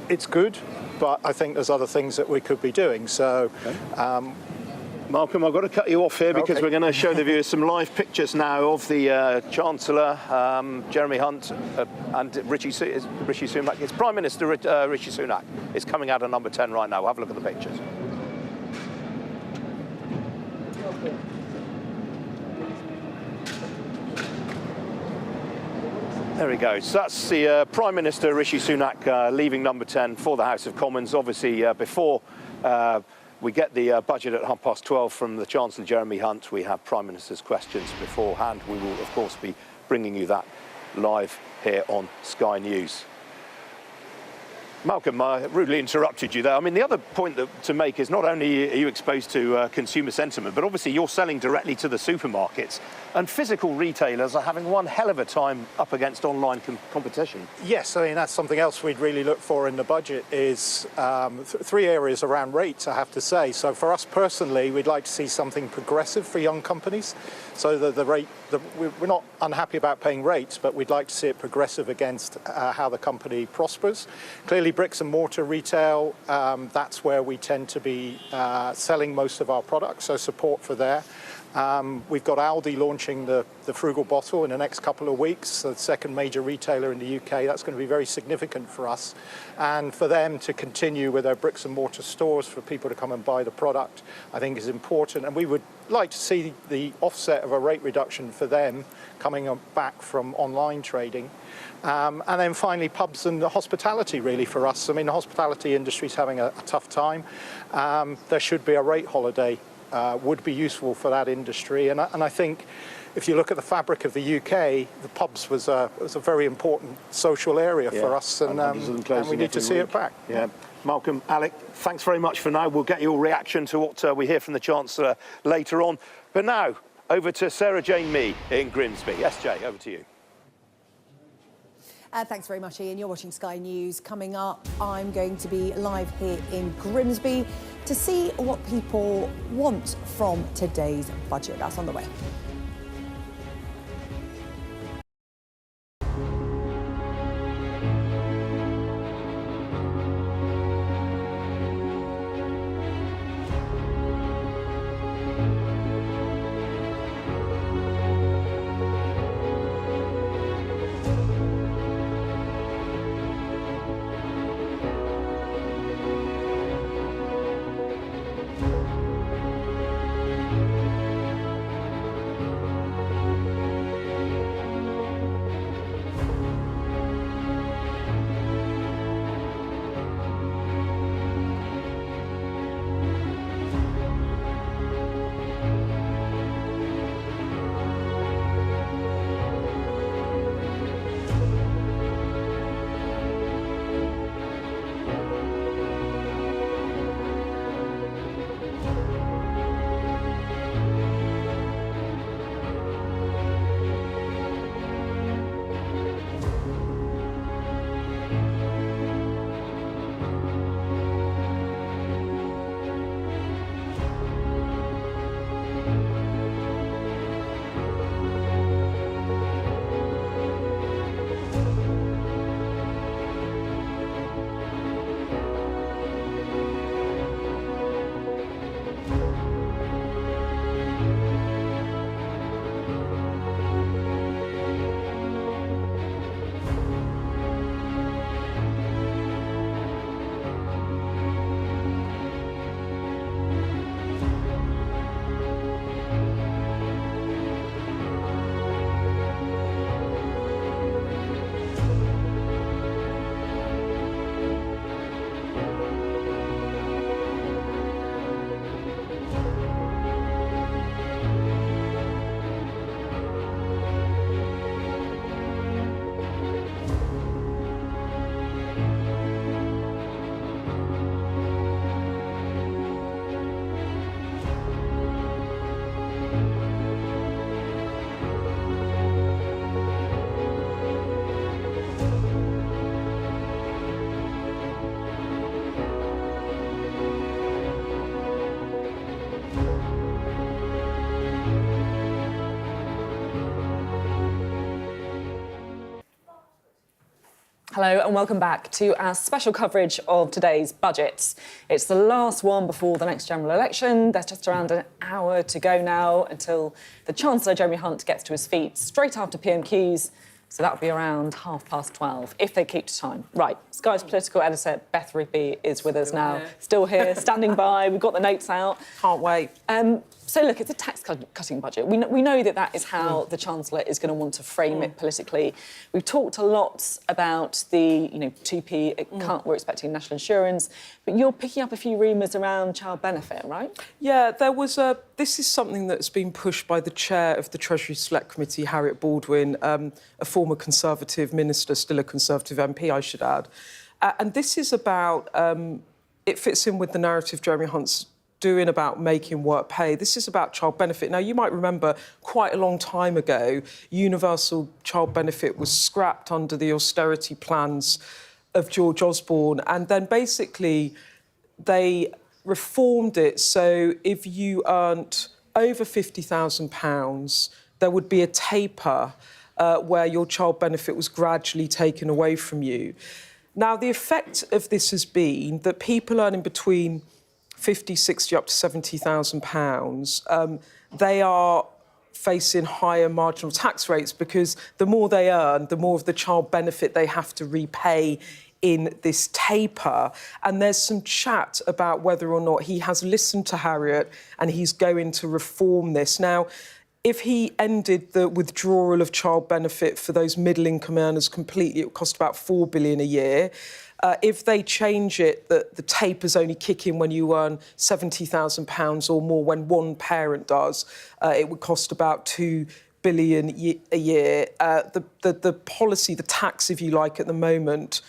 it's good. But I think there's other things that we could be doing. So, Malcolm, I've got to cut you off here because we're going to show the viewers some live pictures now of the Chancellor, Jeremy Hunt, and Rishi Sunak. It's Prime Minister Rishi Sunak. It's coming out of number 10 right now. Have a look at the pictures. There he goes. So that's the Prime Minister Rishi Sunak leaving number 10 for the House of Commons. Obviously, before we get the budget at 12:30 from the Chancellor Jeremy Hunt, we have Prime Minister's questions beforehand. We will, of course, be bringing you that live here on Sky News. Malcolm, I rudely interrupted you there. I mean, the other point to make is not only are you exposed to consumer sentiment, but obviously you're selling directly to the supermarkets, and physical retailers are having one hell of a time up against online competition. Yes, I mean, that's something else we'd really look for in the budget is three areas around rates, I have to say. So for us personally, we'd like to see something progressive for young companies. So we're not unhappy about paying rates, but we'd like to see it progressive against how the company prospers. Clearly, really bricks and mortar retail, that's where we tend to be selling most of our products, so support for there. We've got Aldi launching the frugal bottle in the next couple of weeks, the second major retailer in the UK. That's going to be very significant for us. And for them to continue with their bricks and mortar stores, for people to come and buy the product, I think is important. And we would like to see the offset of a rate reduction for them coming back from online trading. And then finally, pubs and the hospitality, really, for us. I mean, the hospitality industry is having a tough time. There should be a rate holiday. Would be useful for that industry, and I think if you look at the fabric of the UK, the pubs was a very important social area for us, and we need to see it back. Yeah. Malcolm, Alec, thanks very much for now. We'll get your reaction to what we hear from the Chancellor later on. But now, over to Sarah Jane Mee in Grimsby. SJ, over to you. Thanks very much, Ian. You're watching Sky News. Coming up, I'm going to be live here in Grimsby to see what people want from today's budget. That's on the way. Hello and welcome back to our special coverage of today's budgets. It's the last one before the next general election. There's just around an hour to go now until the Chancellor, Jeremy Hunt, gets to his feet straight after PMQs. So that'll be around 12:30, if they keep to time. Right, Sky's political editor, Beth Rigby, is with us now. Still here, standing by. We've got the notes out. Can't wait. So, look, it's a tax-cutting budget. We know that that is how the Chancellor is going to want to frame it politically. We've talked a lot about the 2p cut we're expecting national insurance, but you're picking up a few rumours around child benefit, right? Yeah, this is something that's been pushed by the chair of the Treasury Select Committee, Harriet Baldwin, a former Conservative minister, still a Conservative MP, I should add. And this is about, it fits in with the narrative Jeremy Hunt's doing about making work pay. This is about child benefit. Now, you might remember quite a long time ago, universal child benefit was scrapped under the austerity plans of George Osborne. And then basically they reformed it so if you earned over £50,000, there would be a taper where your child benefit was gradually taken away from you. Now, the effect of this has been that people earning between 50, 60 up to £70,000, they are facing higher marginal tax rates because the more they earn, the more of the child benefit they have to repay in this taper. And there's some chat about whether or not he has listened to Harriet and he's going to reform this. Now, if he ended the withdrawal of child benefit for those middle-income earners completely, it would cost about £4 billion a year. If they change it, that the tapers only kick in when you earn £70,000 or more, when one parent does, it would cost about £2 billion a year. The policy, the tax, if you like, at the moment,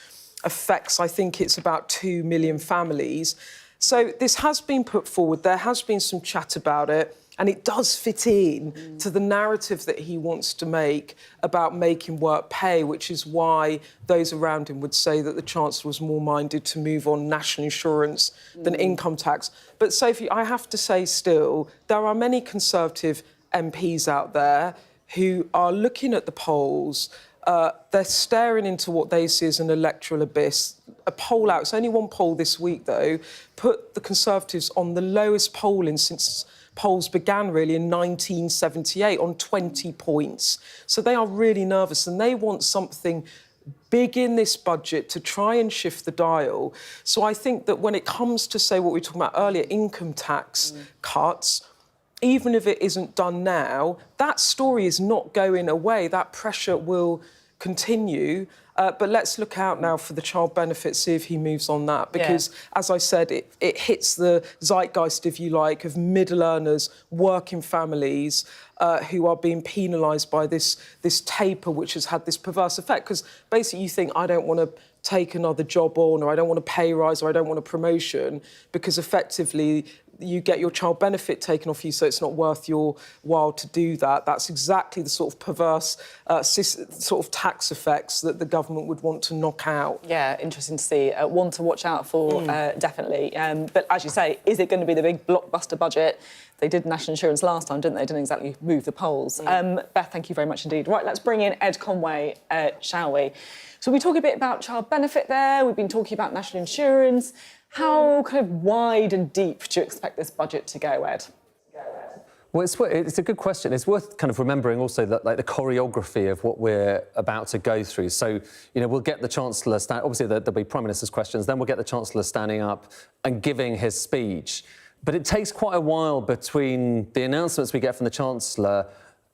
affects, I think it's about 2 million families. So this has been put forward. There has been some chat about it. And it does fit in to the narrative that he wants to make about making work pay, which is why those around him would say that the Chancellor was more minded to move on national insurance than income tax. But, Sophie, I have to say still, there are many Conservative MPs out there who are looking at the polls. They're staring into what they see as an electoral abyss. A poll out, it's only one poll this week, though, put the Conservatives on the lowest polling since polls began, really, in 1978, on 20 points. So they are really nervous and they want something big in this budget to try and shift the dial. So I think that when it comes to, say, what we were talking about earlier, income tax cuts, even if it isn't done now, that story is not going away. That pressure will continue. But let's look out now for the child benefit, see if he moves on that. Because, as I said, it hits the zeitgeist, if you like, of middle earners, working families who are being penalised by this taper, which has had this perverse effect. Because basically you think, I don't want to take another job on, or I don't want a pay rise, or I don't want a promotion, because effectively you get your child benefit taken off you, so it's not worth your while to do that. That's exactly the sort of perverse sort of tax effects that the government would want to knock out. Yeah, interesting to see. One to watch out for, definitely. But as you say, is it going to be the big blockbuster budget? They did national insurance last time, didn't they? Didn't exactly move the polls. Beth, thank you very much indeed. Right, let's bring in Ed Conway, shall we? So we talk a bit about child benefit there. We've been talking about national insurance. How kind of wide and deep do you expect this budget to go, Ed? Well, it's a good question. It's worth kind of remembering also that, like, the choreography of what we're about to go through. So, we'll get the Chancellor, obviously there'll be Prime Minister's questions, then we'll get the Chancellor standing up and giving his speech. But it takes quite a while between the announcements we get from the Chancellor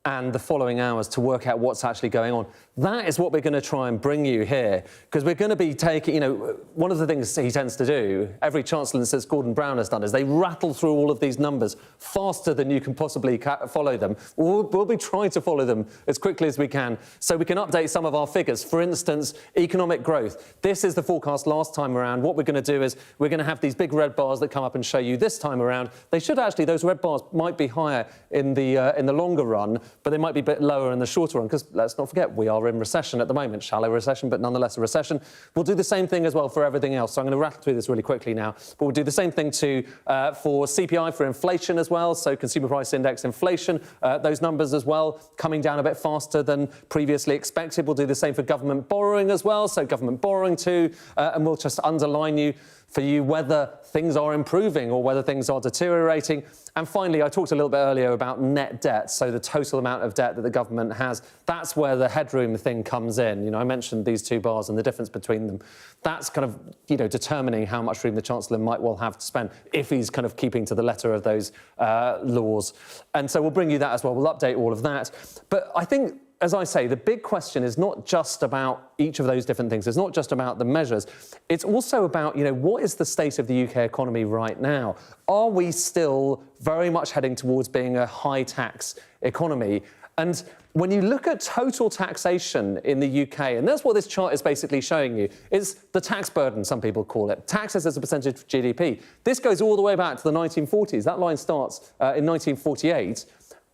and the following hours to work out what's actually going on. That is what we're going to try and bring you here, because we're going to be taking, one of the things he tends to do, every Chancellor since Gordon Brown has done, is they rattle through all of these numbers faster than you can possibly follow them. We'll be trying to follow them as quickly as we can so we can update some of our figures. For instance, economic growth. This is the forecast last time around. What we're going to do is we're going to have these big red bars that come up and show you this time around. They should actually, those red bars might be higher in the longer run, but they might be a bit lower in the shorter run, because let's not forget, we are in recession at the moment, shallow recession, but nonetheless a recession. We'll do the same thing as well for everything else. So I'm going to rattle through this really quickly now, but we'll do the same thing too for CPI, for inflation as well. So consumer price index inflation, those numbers as well, coming down a bit faster than previously expected. We'll do the same for government borrowing as well. So government borrowing too, and we'll just underline for you whether things are improving or whether things are deteriorating. And finally, I talked a little bit earlier about net debt, so the total amount of debt that the government has. That's where the headroom thing comes in. I mentioned these two bars and the difference between them. That's kind of, determining how much room the Chancellor might well have to spend if he's kind of keeping to the letter of those laws. And so we'll bring you that as well. We'll update all of that. But I think, as I say, the big question is not just about each of those different things. It's not just about the measures. It's also about, what is the state of the UK economy right now? Are we still very much heading towards being a high-tax economy? And when you look at total taxation in the UK, and that's what this chart is basically showing you, is the tax burden, some people call it, taxes as a percentage of GDP. This goes all the way back to the 1940s. That line starts in 1948.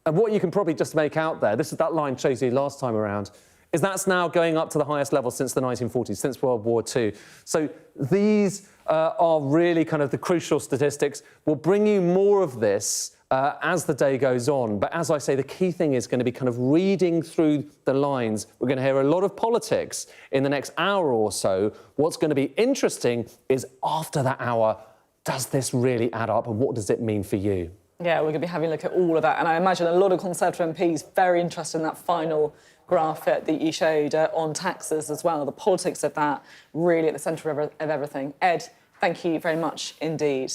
And what you can probably just make out there, that line shows you last time around, is that's now going up to the highest level since the 1940s, since World War II. So these are really kind of the crucial statistics. We'll bring you more of this as the day goes on. But as I say, the key thing is going to be kind of reading through the lines. We're going to hear a lot of politics in the next hour or so. What's going to be interesting is after that hour, does this really add up and what does it mean for you? Yeah, we're going to be having a look at all of that. And I imagine a lot of Conservative MPs very interested in that final graph that you showed on taxes as well. The politics of that really at the centre of everything. Ed, thank you very much indeed.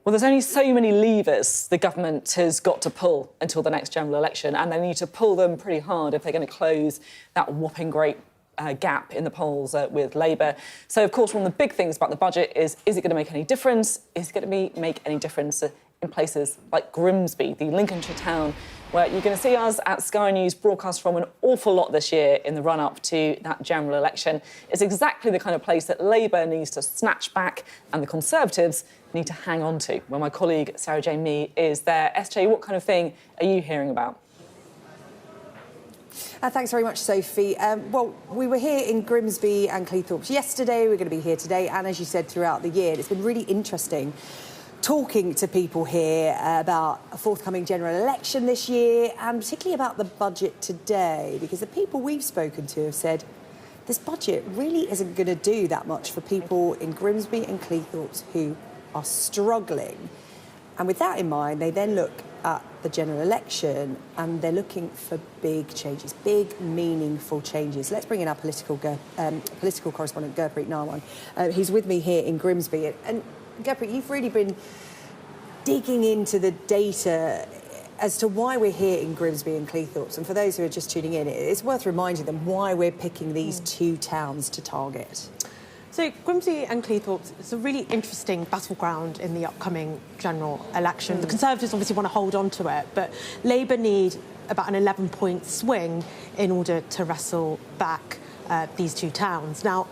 Well, there's only so many levers the government has got to pull until the next general election, and they need to pull them pretty hard if they're going to close that whopping great gap in the polls with Labour. So, of course, one of the big things about the budget is it going to make any difference? Is it going to make any difference in places like Grimsby, the Lincolnshire town, where you're going to see us at Sky News broadcast from an awful lot this year in the run-up to that general election. It's exactly the kind of place that Labour needs to snatch back and the Conservatives need to hang on to. Well, my colleague Sarah Jane Mee is there. SJ, what kind of thing are you hearing about? Thanks very much, Sophie. Well, we were here in Grimsby and Cleethorpes yesterday. We're going to be here today, and as you said, throughout the year. It's been really interesting talking to people here about a forthcoming general election this year, and particularly about the budget today, because the people we've spoken to have said this budget really isn't going to do that much for people in Grimsby and Cleethorpes who are struggling. And with that in mind, they then look at the general election and they're looking for big changes, big, meaningful changes. Let's bring in our political correspondent, Gurpreet Narwan. He's with me here in Grimsby. And Gurpreet, you've really been digging into the data as to why we're here in Grimsby and Cleethorpes. And for those who are just tuning in, it's worth reminding them why we're picking these two towns to target. So Grimsby and Cleethorpes is a really interesting battleground in the upcoming general election. The Conservatives obviously want to hold on to it, but Labour need about an 11-point swing in order to wrestle back these two towns. Now,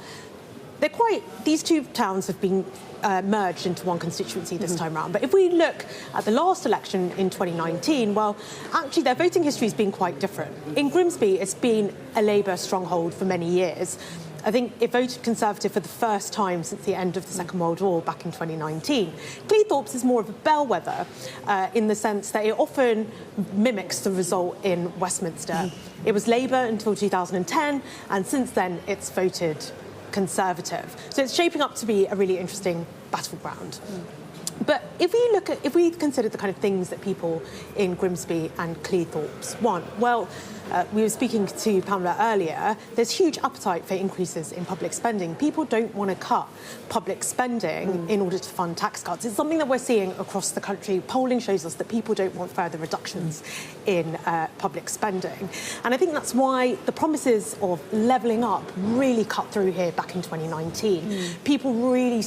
these two towns have been merged into one constituency this time round. But if we look at the last election in 2019, well, actually their voting history has been quite different. In Grimsby, it's been a Labour stronghold for many years. I think it voted Conservative for the first time since the end of the Second World War back in 2019. Cleethorpes is more of a bellwether in the sense that it often mimics the result in Westminster. It was Labour until 2010, and since then it's voted Conservative. So it's shaping up to be a really interesting battleground. But if we consider the kind of things that people in Grimsby and Cleethorpes want, well, we were speaking to Pamela earlier, there's huge appetite for increases in public spending. People don't want to cut public spending in order to fund tax cuts. It's something that we're seeing across the country. Polling shows us that people don't want further reductions in public spending. And I think that's why the promises of levelling up really cut through here back in 2019. People really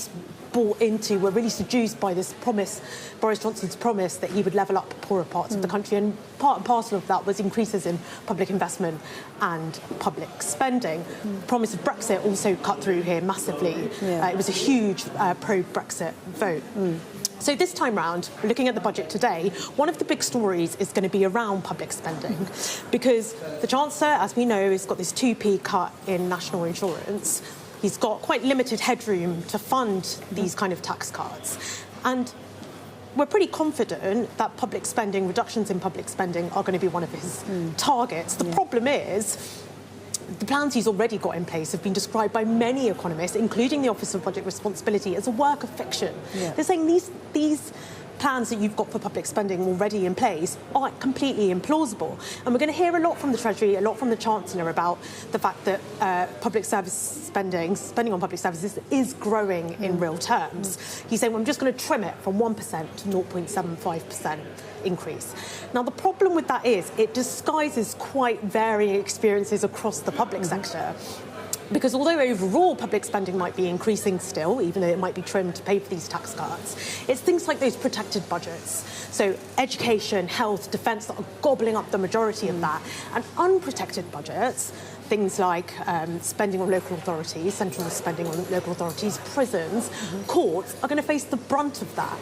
were really seduced by this promise, Boris Johnson's promise that he would level up poorer parts of the country, and part and parcel of that was increases in public investment and public spending. The promise of Brexit also cut through here massively. It was a huge pro-Brexit vote. So this time round, looking at the budget today, one of the big stories is going to be around public spending, because the Chancellor, as we know, has got this 2p cut in national insurance. He's got quite limited headroom to fund these kind of tax cuts. And we're pretty confident that reductions in public spending are going to be one of his targets. The problem is the plans he's already got in place have been described by many economists, including the Office of Budget Responsibility, as a work of fiction. They're saying these plans that you've got for public spending already in place are completely implausible. And we're going to hear a lot from the Treasury, a lot from the Chancellor about the fact that spending on public services is growing in real terms. He's saying, well, I'm just going to trim it from 1% to 0.75% increase. Now, the problem with that is it disguises quite varying experiences across the public sector. Because although overall public spending might be increasing still, even though it might be trimmed to pay for these tax cuts, it's things like those protected budgets. So education, health, defence that are gobbling up the majority of that. And unprotected budgets, things like spending on local authorities, central spending on local authorities, prisons, courts, are going to face the brunt of that.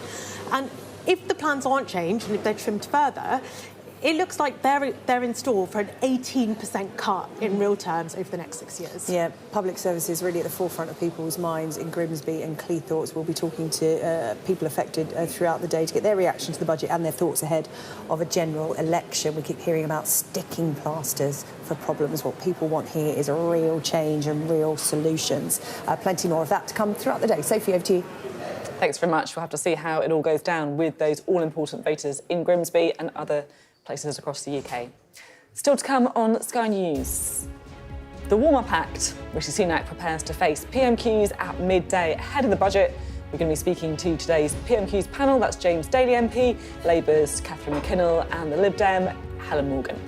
And if the plans aren't changed and if they're trimmed further, it looks like they're in store for an 18% cut in real terms over the next 6 years. Yeah, public services really at the forefront of people's minds in Grimsby and Cleethorpes. We'll be talking to people affected throughout the day to get their reaction to the budget and their thoughts ahead of a general election. We keep hearing about sticking plasters for problems. What people want here is a real change and real solutions. Plenty more of that to come throughout the day. Sophie, over to you. Thanks very much. We'll have to see how it all goes down with those all-important voters in Grimsby and other places across the UK. Still to come on Sky News. The Warm-Up Act, Rishi Sunak prepares to face PMQs at midday ahead of the budget. We're going to be speaking to today's PMQs panel. That's James Daly MP, Labour's Catherine McKinnell and the Lib Dem Helen Morgan.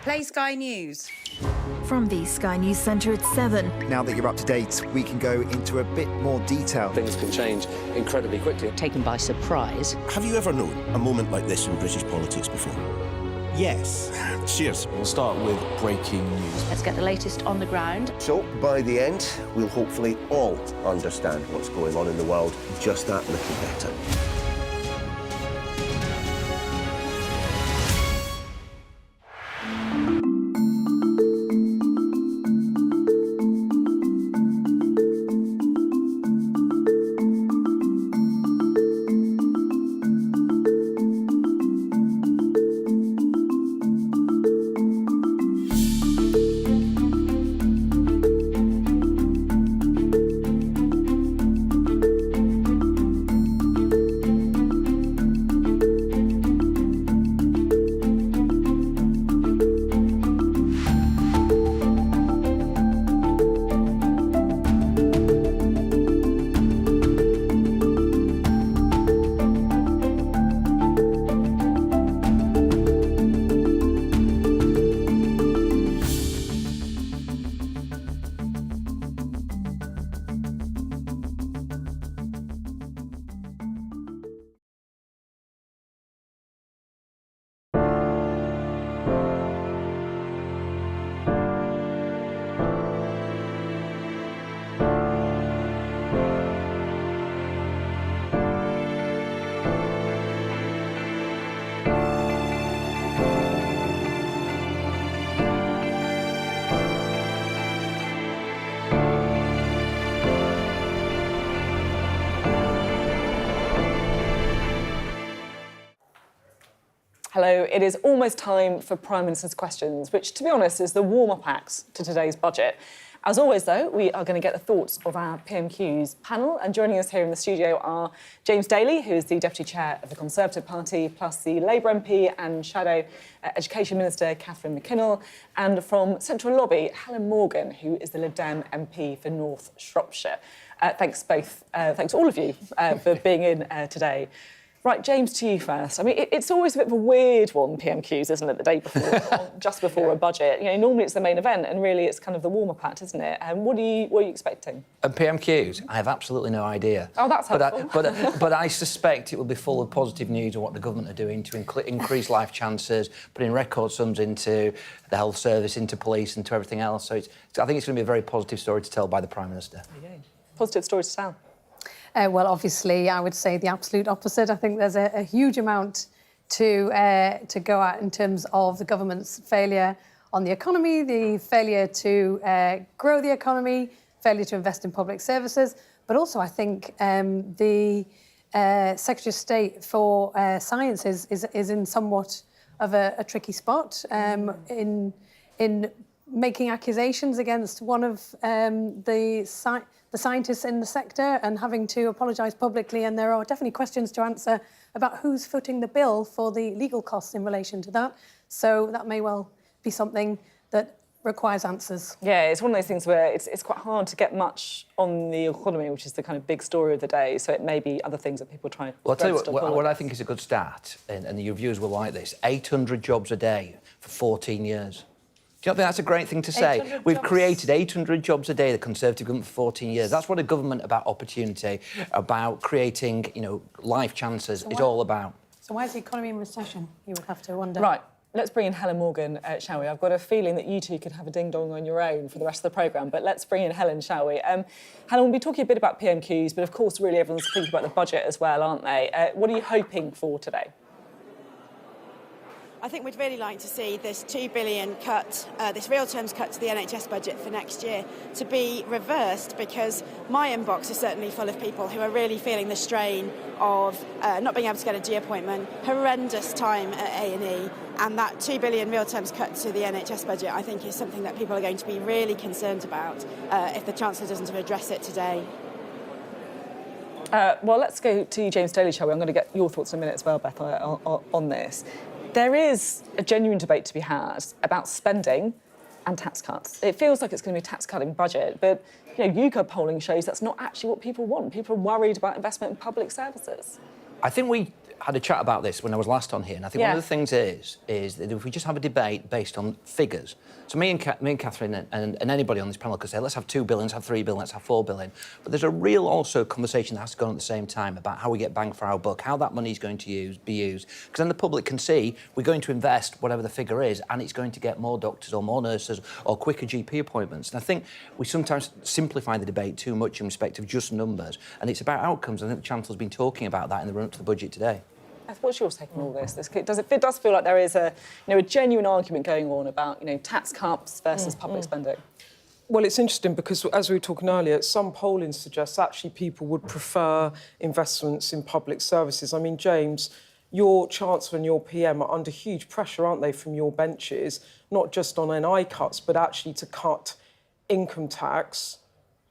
Play Sky News. From the Sky News Centre at 7. Now that you're up to date, we can go into a bit more detail. Things can change incredibly quickly. Taken by surprise. Have you ever known a moment like this in British politics before? Yes. Cheers. We'll start with breaking news. Let's get the latest on the ground. So, by the end, we'll hopefully all understand what's going on in the world just that little better. Hello, it is almost time for Prime Minister's Questions, which, to be honest, is the warm-up act to today's budget. As always, though, we are going to get the thoughts of our PMQs panel, and joining us here in the studio are James Daly, who is the Deputy Chair of the Conservative Party, plus the Labour MP and Shadow Education Minister, Catherine McKinnell, and from Central Lobby, Helen Morgan, who is the Lib Dem MP for North Shropshire. Thanks to all of you for being in today. Right, James, to you first. I mean, it's always a bit of a weird one, PMQs, isn't it, the day before, just before a budget. You know, normally it's the main event, and really it's kind of the warm-up act, isn't it? And what are you expecting? And PMQs, I have absolutely no idea. Oh, that's helpful. But I suspect it will be full of positive news on what the government are doing to increase life chances, putting record sums into the health service, into police, and to everything else. So I think it's going to be a very positive story to tell by the Prime Minister. Okay. Positive story to tell. Well, obviously, I would say the absolute opposite. I think there's a huge amount to go at in terms of the government's failure on the economy, the failure to grow the economy, failure to invest in public services. But also, I think the Secretary of State for Science is in somewhat of a tricky spot in making accusations against one of the scientists in the sector and having to apologise publicly. And there are definitely questions to answer about who's footing the bill for the legal costs in relation to that. So that may well be something that requires answers. Yeah, it's one of those things where it's quite hard to get much on the economy, which is the kind of big story of the day. So it may be other things that people try. Well, I'll tell you what I think is a good stat, and your viewers will like this: 800 jobs a day for 14 years. Do you not think that's a great thing to say? We've created 800 jobs a day, the Conservative government, for 14 years. That's what a government about opportunity, about creating, life chances is all about. So why is the economy in recession, you would have to wonder? Right. Let's bring in Helen Morgan, shall we? I've got a feeling that you two could have a ding-dong on your own for the rest of the programme, but let's bring in Helen, shall we? Helen, we'll be talking a bit about PMQs, but of course, really everyone's thinking about the budget as well, aren't they? What are you hoping for today? I think we'd really like to see this £2 billion cut, this real terms cut to the NHS budget for next year to be reversed, because my inbox is certainly full of people who are really feeling the strain of not being able to get a G appointment, horrendous time at A&E, and that £2 billion real terms cut to the NHS budget, I think, is something that people are going to be really concerned about if the Chancellor doesn't address it today. Well, let's go to James Daly, shall we? I'm going to get your thoughts in a minute as well, Beth, on this. There is a genuine debate to be had about spending and tax cuts. It feels like it's going to be a tax-cutting budget, but YouGov polling shows that's not actually what people want. People are worried about investment in public services. I think we had a chat about this when I was last on here, and I think one of the things is that if we just have a debate based on figures, so me and Catherine and anybody on this panel could say, let's have 2 billion, let's have 3 billion, let's have 4 billion, but there's a real also conversation that has to go on at the same time about how we get bang for our buck, how that money is going to be used, because then the public can see we're going to invest whatever the figure is, and it's going to get more doctors or more nurses or quicker GP appointments. And I think we sometimes simplify the debate too much in respect of just numbers, and it's about outcomes. I think the Chancellor's been talking about that in the run-up to the budget today. What's your take on all this? It does feel like there is a genuine argument going on about tax cuts versus public spending. Well, it's interesting because, as we were talking earlier, some polling suggests actually people would prefer investments in public services. I mean, James, your Chancellor and your PM are under huge pressure, aren't they, from your benches, not just on NI cuts, but actually to cut income tax.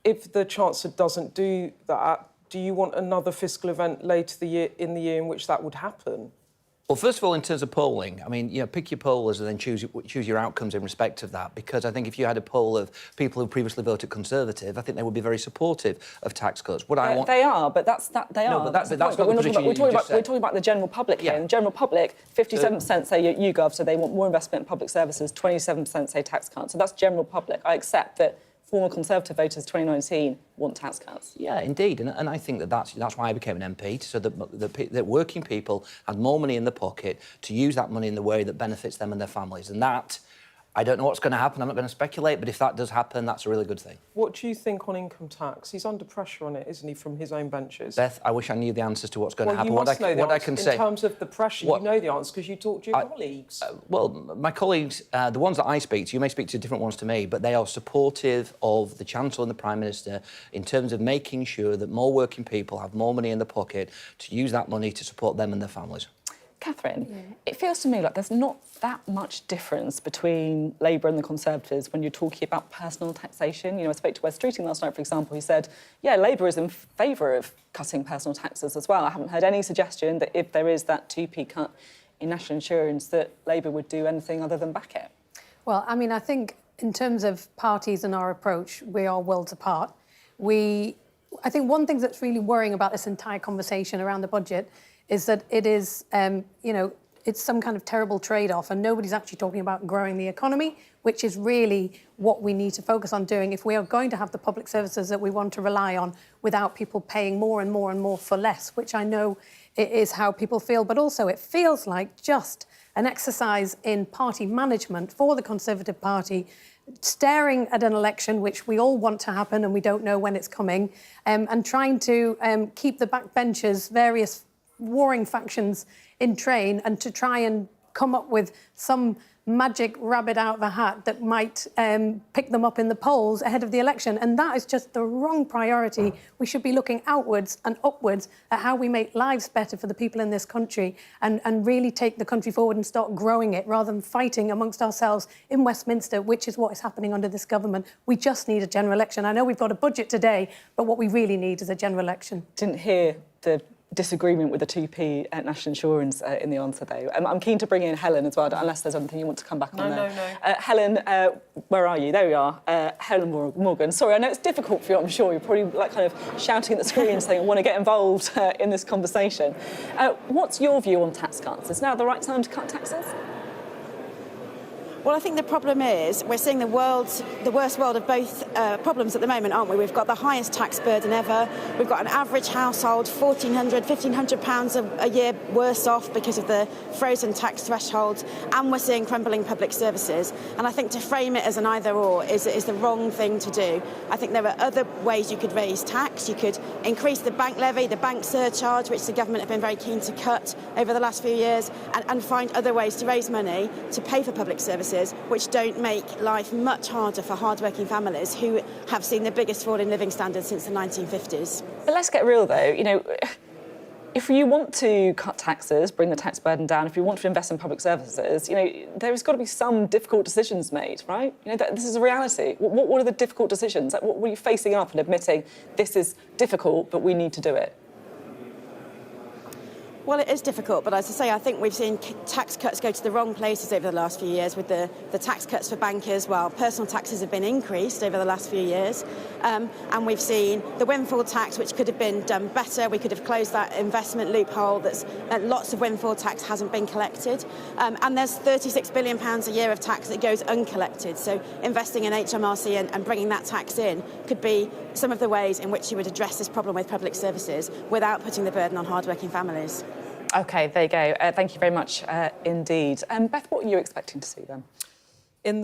If the Chancellor doesn't do that, do you want another fiscal event later in the year in which that would happen? Well, first of all, in terms of polling, I mean, pick your pollers and then choose your outcomes in respect of that, because I think if you had a poll of people who previously voted Conservative, I think they would be very supportive of tax cuts. They are, but they are. No, but that's not the position we're talking about the general public here. And the general public, 57% say YouGov, so they want more investment in public services, 27% say tax cuts. So that's general public. I accept that former Conservative voters 2019 want tax cuts. Yeah, indeed, and I think that's why I became an MP, so that working people had more money in the pocket to use that money in the way that benefits them and their families. And that, I don't know what's going to happen, I'm not going to speculate, but if that does happen, that's a really good thing. What do you think on income tax? He's under pressure on it, isn't he, from his own benches? Beth, I wish I knew the answers to what's going to happen. You must know the answer. I can say... In terms of the pressure, you know the answer because you talk to your colleagues. Well, my colleagues, the ones that I speak to, you may speak to different ones to me, but they are supportive of the Chancellor and the Prime Minister in terms of making sure that more working people have more money in the pocket to use that money to support them and their families. Catherine, it feels to me like there's not that much difference between Labour and the Conservatives when you're talking about personal taxation. I spoke to Wes Streeting last night, for example, who said, yeah, Labour is in favour of cutting personal taxes as well. I haven't heard any suggestion that if there is that 2p cut in national insurance that Labour would do anything other than back it. Well, I mean, I think in terms of parties and our approach, we are worlds apart. I think one thing that's really worrying about this entire conversation around the budget is that it is, it's some kind of terrible trade-off, and nobody's actually talking about growing the economy, which is really what we need to focus on doing if we are going to have the public services that we want to rely on without people paying more and more and more for less, which I know it is how people feel. But also it feels like just an exercise in party management for the Conservative Party, staring at an election which we all want to happen and we don't know when it's coming, and trying to keep the backbenchers, various warring factions in train, and to try and come up with some magic rabbit out of a hat that might pick them up in the polls ahead of the election. And that is just the wrong priority. We should be looking outwards and upwards at how we make lives better for the people in this country and really take the country forward and start growing it rather than fighting amongst ourselves in Westminster, which is what is happening under this government. We just need a general election. I know we've got a budget today, but what we really need is a general election. Didn't hear the disagreement with the 2p national insurance in the answer, though. I'm keen to bring in Helen as well, unless there's anything you want to come back on there. No. Helen, where are you? There we are. Helen Morgan. Sorry, I know it's difficult for you, I'm sure. You're probably kind of shouting at the screen saying, I want to get involved in this conversation. What's your view on tax cuts? Is now the right time to cut taxes? Well, I think the problem is we're seeing the worst world of both problems at the moment, aren't we? We've got the highest tax burden ever. We've got an average household £1,500 a year worse off because of the frozen tax threshold, and we're seeing crumbling public services. And I think to frame it as an either-or is the wrong thing to do. I think there are other ways you could raise tax. You could increase the bank levy, the bank surcharge, which the government have been very keen to cut over the last few years, and find other ways to raise money to pay for public services, which don't make life much harder for hard-working families who have seen the biggest fall in living standards since the 1950s. But let's get real, though. You know, if you want to cut taxes, bring the tax burden down, if you want to invest in public services, you know, there's got to be some difficult decisions made, right? You know, this is a reality. What are the difficult decisions? Like, what were you facing up and admitting this is difficult, but we need to do it? Well, it is difficult, but as I say, I think we've seen tax cuts go to the wrong places over the last few years with the tax cuts for bankers, while personal taxes have been increased over the last few years. And we've seen the windfall tax, which could have been done better. We could have closed that investment loophole that's lots of windfall tax hasn't been collected. And there's £36 billion a year of tax that goes uncollected. So investing in HMRC and bringing that tax in could be some of the ways in which you would address this problem with public services without putting the burden on hardworking families. OK, there you go. Thank you very much indeed. Beth, what are you expecting to see then? In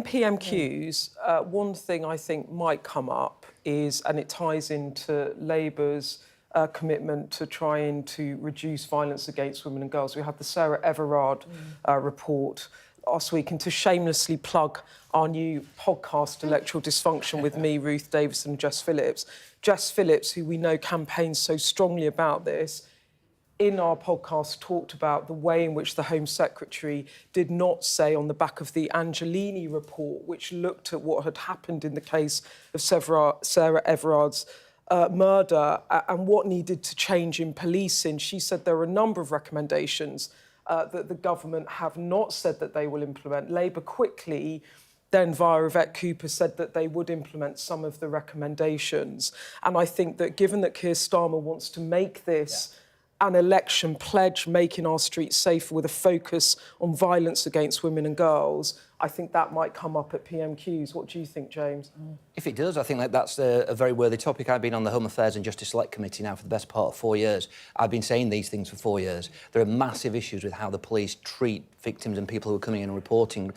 PMQs, one thing I think might come up is, and it ties into Labour's commitment to trying to reduce violence against women and girls. We had the Sarah Everard report last week, and to shamelessly plug our new podcast, Electoral Dysfunction, with me, Ruth Davison and Jess Phillips. Jess Phillips, who we know campaigns so strongly about this, in our podcast talked about the way in which the Home Secretary did not say on the back of the Angelini report, which looked at what had happened in the case of Sarah Everard's murder and what needed to change in policing. She said there are a number of recommendations that the government have not said that they will implement. Labour quickly, then via Yvette Cooper, said that they would implement some of the recommendations. And I think that given that Keir Starmer wants to make this an election pledge, making our streets safer with a focus on violence against women and girls, I think that might come up at PMQs. What do you think, James? If it does, I think that's a very worthy topic. I've been on the Home Affairs and Justice Select Committee now for the best part of 4 years. I've been saying these things for 4 years. There are massive issues with how the police treat victims and people who are coming in and reporting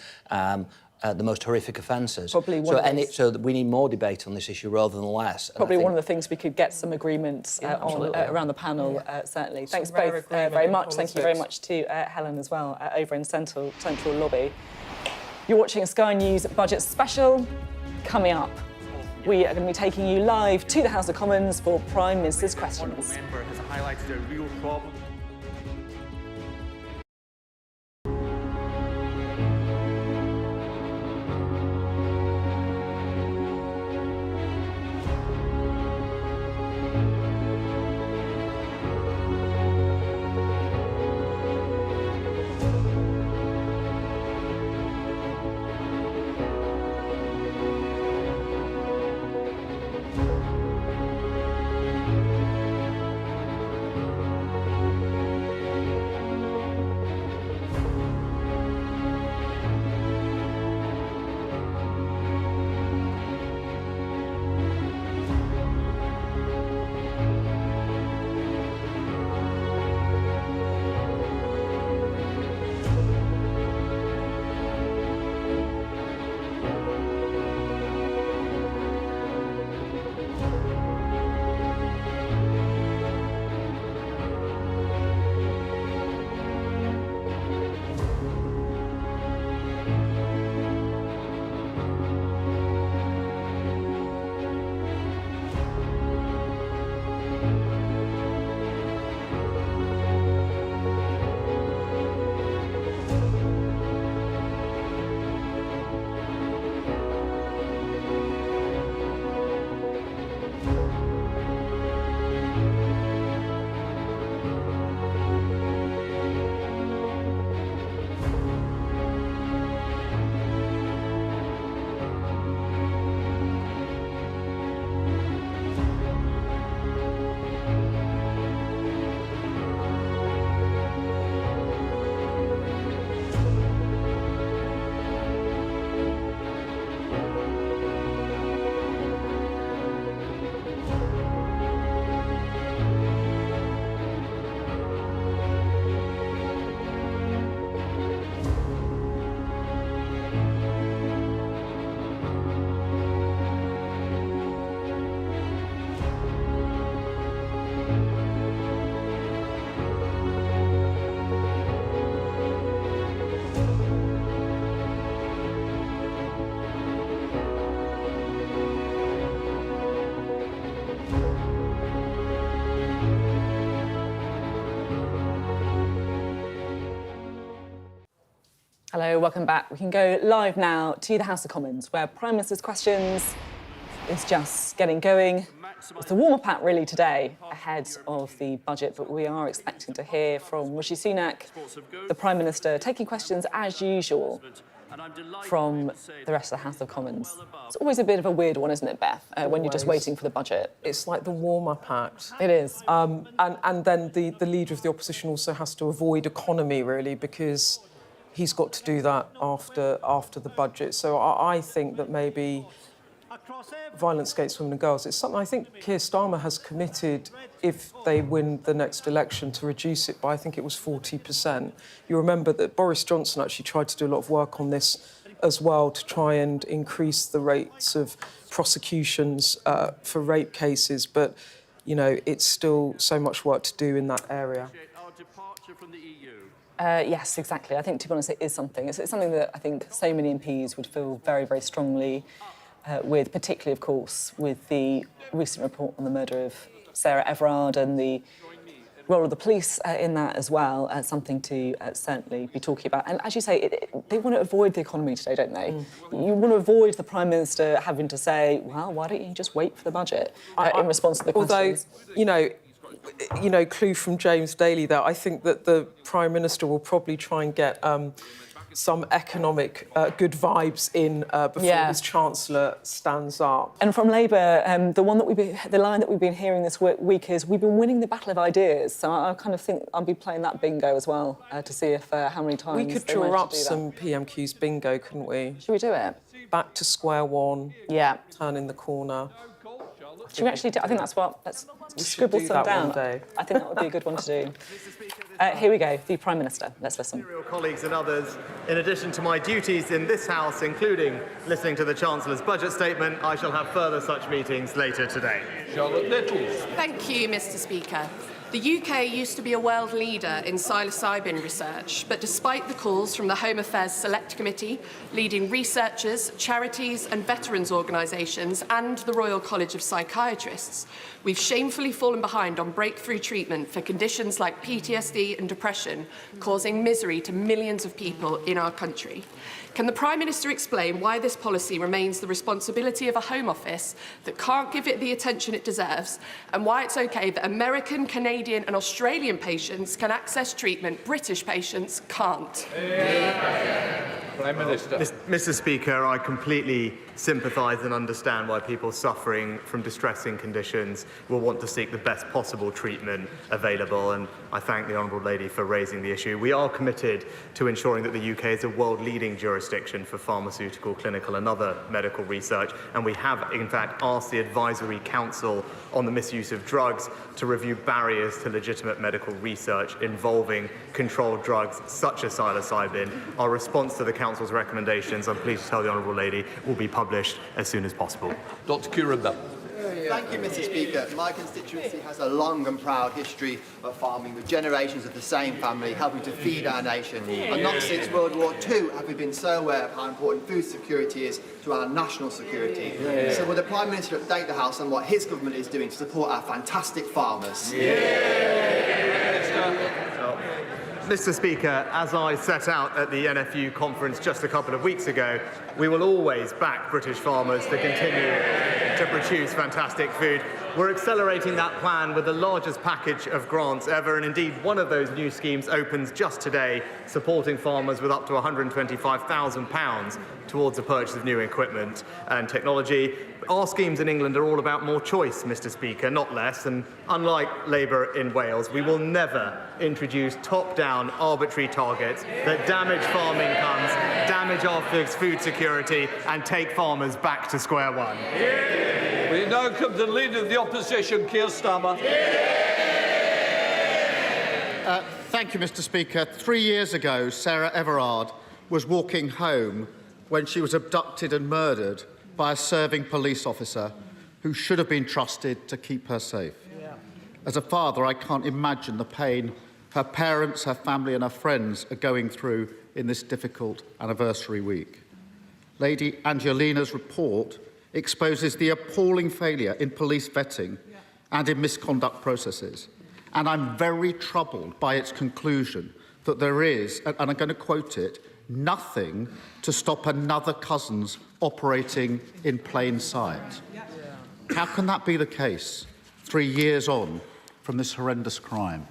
the most horrific offences. Probably so that we need more debate on this issue rather than less. Probably one of the things we could get some agreements on around the panel, certainly. Thanks both very much. Thank you very much to Helen as well, over in Central Lobby. You're watching a Sky News Budget Special. Coming up, we are going to be taking you live to the House of Commons for Prime Minister's Questions. One member has highlighted a real problem. Hello, welcome back. We can go live now to the House of Commons, where Prime Minister's Questions is just getting going. It's the warm-up act, really, today, ahead of the budget, but we are expecting to hear from Rishi Sunak, the Prime Minister, taking questions, as usual, from the rest of the House of Commons. It's always a bit of a weird one, isn't it, Beth, when you're just waiting for the budget? It's like the warm-up act. It is. And then the Leader of the Opposition also has to avoid economy, really, because he's got to do that after the budget. So I think that maybe violence against women and girls, it's something I think Keir Starmer has committed, if they win the next election, to reduce it by, I think it was 40%. You remember that Boris Johnson actually tried to do a lot of work on this as well, to try and increase the rates of prosecutions for rape cases, but, you know, it's still so much work to do in that area. Yes, exactly. I think, to be honest, it is something. It's something that I think so many MPs would feel very, very strongly with, particularly, of course, with the recent report on the murder of Sarah Everard and the role of the police in that as well, something to certainly be talking about. And as you say, they want to avoid the economy today, don't they? You want to avoid the Prime Minister having to say, well, why don't you just wait for the budget in response to the questions? Although, you know, clue from James Daly there, I think that the Prime Minister will probably try and get some economic good vibes in before his Chancellor stands up. And from Labour, the line that we've been hearing this week is, we've been winning the battle of ideas. So I kind of think I'll be playing that bingo as well to see if how many times we could draw up some PMQs bingo, couldn't we? Should we do it? Back to square one. Yeah. Turn in the corner. Should we actually do? I think that's what. Let's scribble some down. I think that would be a good one to do. Here we go. The Prime Minister. Let's listen. Colleagues and others, in addition to my duties in this House, including listening to the Chancellor's budget statement, I shall have further such meetings later today. Charlotte Nettles. Thank you, Mr. Speaker. The UK used to be a world leader in psilocybin research, but despite the calls from the Home Affairs Select Committee, leading researchers, charities and veterans organisations and the Royal College of Psychiatrists, we've shamefully fallen behind on breakthrough treatment for conditions like PTSD and depression, causing misery to millions of people in our country. Can the Prime Minister explain why this policy remains the responsibility of a Home Office that can't give it the attention it deserves, and why it's OK that American, Canadian and Australian patients can access treatment British patients can't? Prime Minister. Mr. Speaker, I completely sympathise and understand why people suffering from distressing conditions will want to seek the best possible treatment available, and I thank the Honourable Lady for raising the issue. We are committed to ensuring that the UK is a world-leading jurisdiction for pharmaceutical, clinical and other medical research, and we have, in fact, asked the Advisory Council on the Misuse of Drugs to review barriers to legitimate medical research involving controlled drugs such as psilocybin. Our response to the Council's recommendations, I'm pleased to tell the Honourable Lady, will be published as soon as possible. Dr. Kiranda. Thank you, Mr. Speaker. My constituency has a long and proud history of farming, with generations of the same family helping to feed our nation. And not since World War II have we been so aware of how important food security is to our national security. So will the Prime Minister update the House on what his government is doing to support our fantastic farmers? Mr. Speaker, as I set out at the NFU conference just a couple of weeks ago, we will always back British farmers to continue to produce fantastic food. We're accelerating that plan with the largest package of grants ever, and indeed one of those new schemes opens just today, supporting farmers with up to £125,000 towards the purchase of new equipment and technology. Our schemes in England are all about more choice, Mr. Speaker, not less, and unlike Labour in Wales, we will never introduce top-down arbitrary targets that damage farm incomes, damage our food security and take farmers back to square one. We now come to the Leader of the Opposition, Keir Starmer. Thank you, Mr. Speaker. 3 years ago, Sarah Everard was walking home when she was abducted and murdered by a serving police officer who should have been trusted to keep her safe. As a father, I can't imagine the pain her parents, her family and her friends are going through in this difficult anniversary week. Lady Angelina's report exposes the appalling failure in police vetting and in misconduct processes. And I'm very troubled by its conclusion that there is, and I'm going to quote it, nothing to stop another cousin's operating in plain sight. How can that be the case 3 years on from this horrendous crime?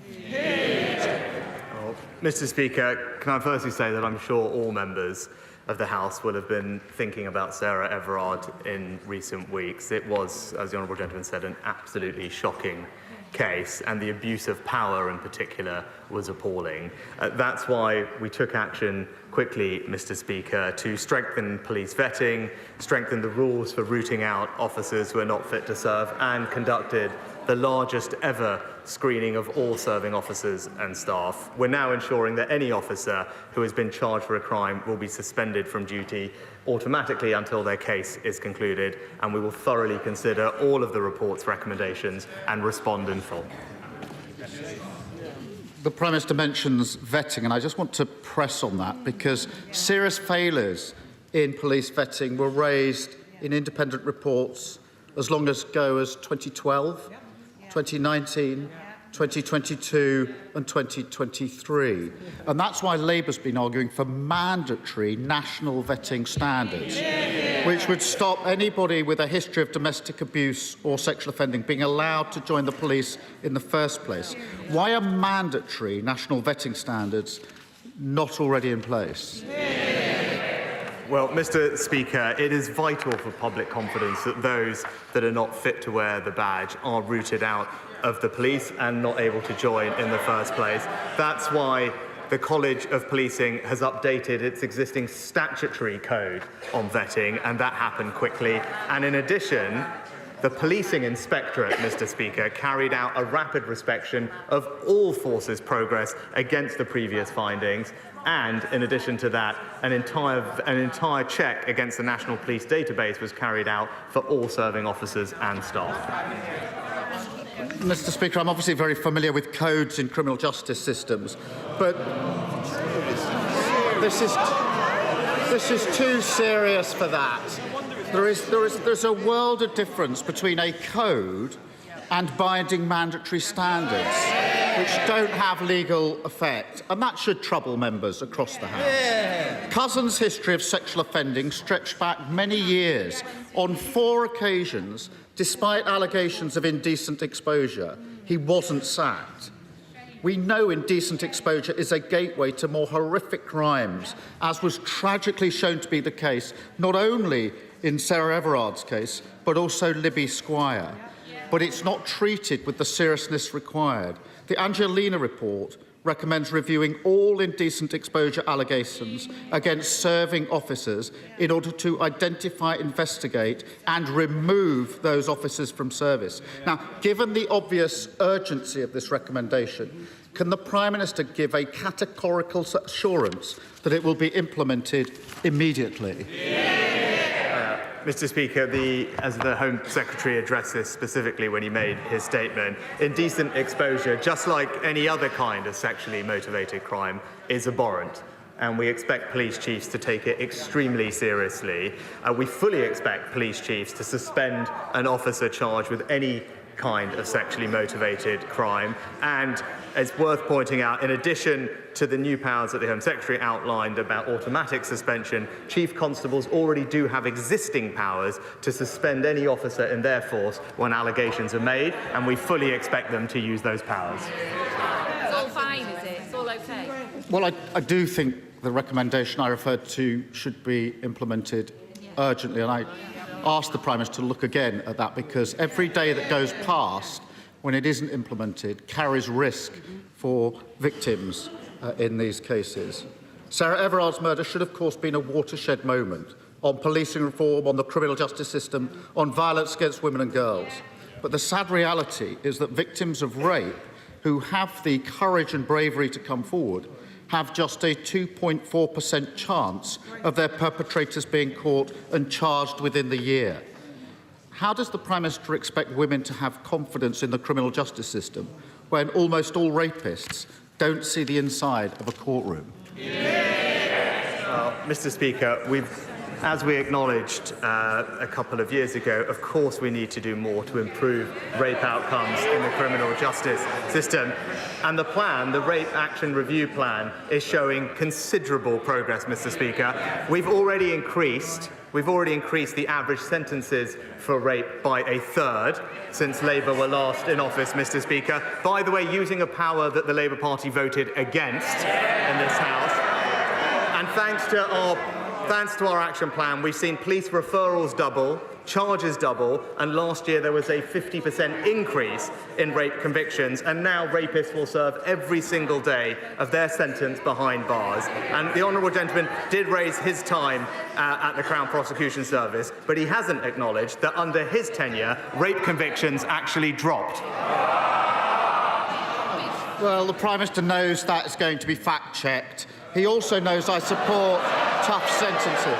Well, Mr. Speaker, can I firstly say that I'm sure all members of the House will have been thinking about Sarah Everard in recent weeks. It was, as the honourable gentleman said, an absolutely shocking case, and the abuse of power in particular was appalling. That's why we took action quickly, Mr. Speaker, to strengthen police vetting, strengthen the rules for rooting out officers who are not fit to serve, and conducted the largest ever screening of all serving officers and staff. We're now ensuring that any officer who has been charged for a crime will be suspended from duty automatically until their case is concluded, and we will thoroughly consider all of the report's recommendations and respond in full. The Prime Minister mentions vetting, and I just want to press on that because serious failures in police vetting were raised in independent reports as long ago as 2012, 2019, 2022 and 2023. And that's why Labour's been arguing for mandatory national vetting standards, which would stop anybody with a history of domestic abuse or sexual offending being allowed to join the police in the first place. Why are mandatory national vetting standards not already in place? Well, Mr. Speaker, it is vital for public confidence that those that are not fit to wear the badge are rooted out of the police and not able to join in the first place. That's why the College of Policing has updated its existing statutory code on vetting, and that happened quickly. And in addition, the Policing Inspectorate, Mr. Speaker, carried out a rapid inspection of all forces' progress against the previous findings. And in addition to that, an entire check against the National Police Database was carried out for all serving officers and staff. Mr. Speaker, I'm obviously very familiar with codes in criminal justice systems, but this is too serious for that. There's a world of difference between a code and binding mandatory standards, which don't have legal effect, and that should trouble members across the House. Yeah. Cousin's history of sexual offending stretched back many years. On 4 occasions, despite allegations of indecent exposure, he wasn't sacked. We know indecent exposure is a gateway to more horrific crimes, as was tragically shown to be the case not only in Sarah Everard's case, but also Libby Squire. But it's not treated with the seriousness required. The Angelina report recommends reviewing all indecent exposure allegations against serving officers in order to identify, investigate and remove those officers from service. Now, given the obvious urgency of this recommendation, can the Prime Minister give a categorical assurance that it will be implemented immediately? Mr. Speaker, as the Home Secretary addressed this specifically when he made his statement, indecent exposure, just like any other kind of sexually motivated crime, is abhorrent. And we expect police chiefs to take it extremely seriously. We fully expect police chiefs to suspend an officer charged with any kind of sexually motivated crime. And it's worth pointing out, in addition to the new powers that the Home Secretary outlined about automatic suspension, Chief Constables already do have existing powers to suspend any officer in their force when allegations are made, and we fully expect them to use those powers. It's all fine, is it? It's all okay? Well, I do think the recommendation I referred to should be implemented urgently, and I ask the Prime Minister to look again at that, because every day that goes past when it isn't implemented carries risk for victims in these cases. Sarah Everard's murder should, of course, been a watershed moment on policing reform, on the criminal justice system, on violence against women and girls. But the sad reality is that victims of rape who have the courage and bravery to come forward have just a 2.4% chance of their perpetrators being caught and charged within the year. How does the Prime Minister expect women to have confidence in the criminal justice system when almost all rapists don't see the inside of a courtroom? Mr. Speaker, we've As we acknowledged a couple of years ago, of course we need to do more to improve rape outcomes in the criminal justice system. And the plan, the Rape Action Review Plan, is showing considerable progress, Mr. Speaker. We've already increased the average sentences for rape by a third since Labour were last in office, Mr. Speaker. By the way, using a power that the Labour Party voted against in this House. And thanks to our action plan, we've seen police referrals double, charges double, and last year there was a 50% increase in rape convictions, and now rapists will serve every single day of their sentence behind bars. And the honourable gentleman did raise his time at the Crown Prosecution Service, but he hasn't acknowledged that under his tenure, rape convictions actually dropped. Well, the Prime Minister knows that is going to be fact-checked. He also knows I support tough sentences.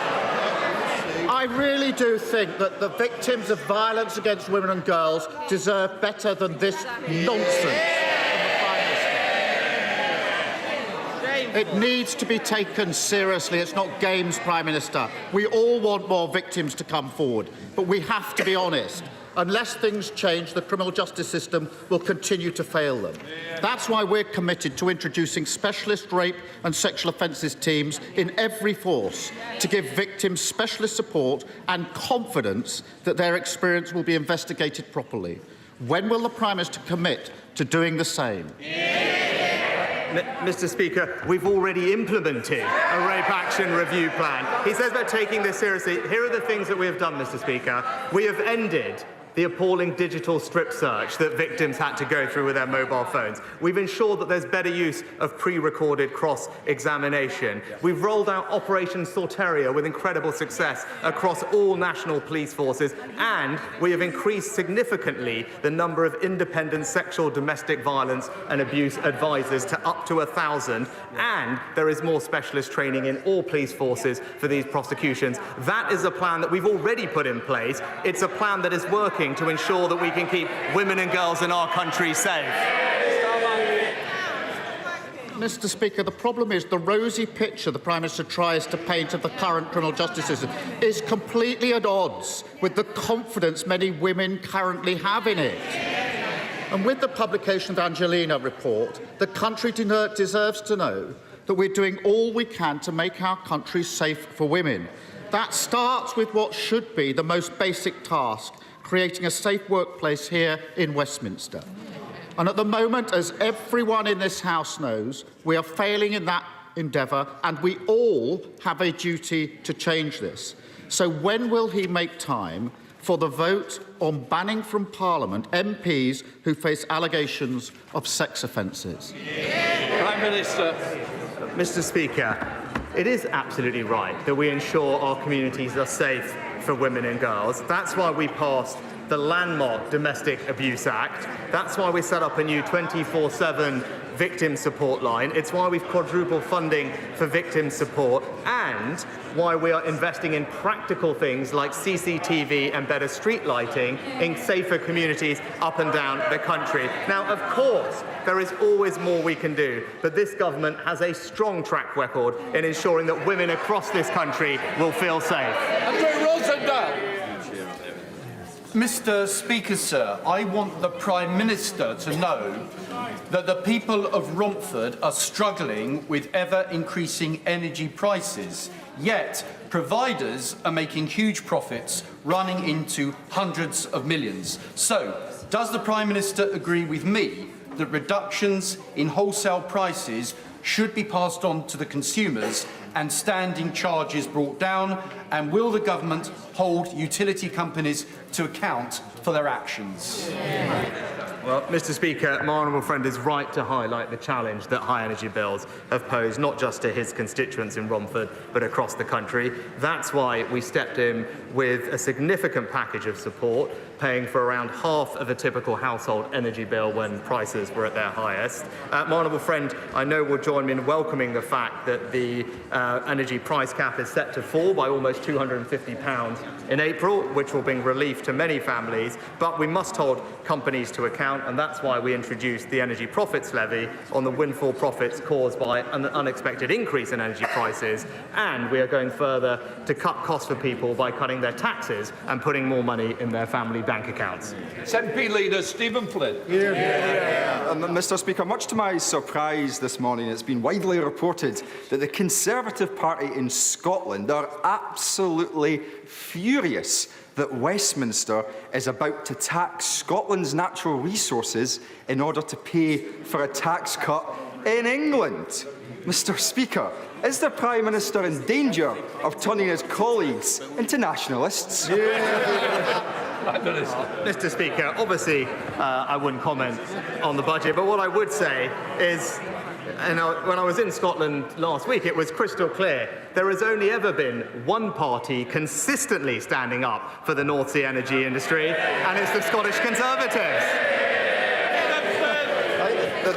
I really do think that the victims of violence against women and girls deserve better than this nonsense. It needs to be taken seriously. It's not games, Prime Minister. We all want more victims to come forward, but we have to be honest. Unless things change, the criminal justice system will continue to fail them. That's why we're committed to introducing specialist rape and sexual offences teams in every force to give victims specialist support and confidence that their experience will be investigated properly. When will the Prime Minister commit to doing the same? Mr. Speaker, we've already implemented a Rape Action Review Plan. He says about taking this seriously. Here are the things that we have done, Mr. Speaker. We have ended the appalling digital strip search that victims had to go through with their mobile phones. We've ensured that there's better use of pre-recorded cross-examination. We've rolled out Operation Sorteria with incredible success across all national police forces, and we have increased significantly the number of independent sexual domestic violence and abuse advisors to up to 1,000, and there is more specialist training in all police forces for these prosecutions. That is a plan that we've already put in place. It's a plan that is working to ensure that we can keep women and girls in our country safe. Mr. Speaker, the problem is the rosy picture the Prime Minister tries to paint of the current criminal justice system is completely at odds with the confidence many women currently have in it. And with the publication of the Angelina report, the country deserves to know that we're doing all we can to make our country safe for women. That starts with what should be the most basic task, creating a safe workplace here in Westminster. And at the moment, as everyone in this House knows, we are failing in that endeavour, and we all have a duty to change this. So when will he make time for the vote on banning from Parliament MPs who face allegations of sex offences? Prime Minister. Mr. Speaker, it is absolutely right that we ensure our communities are safe for women and girls. That's why we passed the landmark Domestic Abuse Act. That's why we set up a new 24/7 victim support line. It's why we've quadrupled funding for victim support, and why we are investing in practical things like CCTV and better street lighting in safer communities up and down the country. Now, of course, there is always more we can do, but this government has a strong track record in ensuring that women across this country will feel safe. Mr. Speaker, sir, I want the Prime Minister to know that the people of Romford are struggling with ever-increasing energy prices, yet providers are making huge profits, running into hundreds of millions. So, does the Prime Minister agree with me that reductions in wholesale prices should be passed on to the consumers and standing charges brought down? And will the government hold utility companies to account for their actions? Well, Mr. Speaker, my honourable friend is right to highlight the challenge that high energy bills have posed, not just to his constituents in Romford, but across the country. That's why we stepped in with a significant package of support, paying for around half of a typical household energy bill when prices were at their highest. My honourable friend, I know, will join me in welcoming the fact that the energy price cap is set to fall by almost £250 in April, which will bring relief to many families, but we must hold companies to account. account, and that's why we introduced the energy profits levy on the windfall profits caused by an unexpected increase in energy prices, and we are going further to cut costs for people by cutting their taxes and putting more money in their family bank accounts. SNP leader Stephen Flynn. Mr. Speaker, much to my surprise this morning, it's been widely reported that the Conservative Party in Scotland are absolutely furious that Westminster is about to tax Scotland's natural resources in order to pay for a tax cut in England. Mr. Speaker, is the Prime Minister in danger of turning his colleagues into nationalists? Mr. Speaker, obviously I wouldn't comment on the budget, but what I would say is, when I was in Scotland last week, it was crystal clear. There has only ever been one party consistently standing up for the North Sea energy industry, and it's the Scottish Conservatives.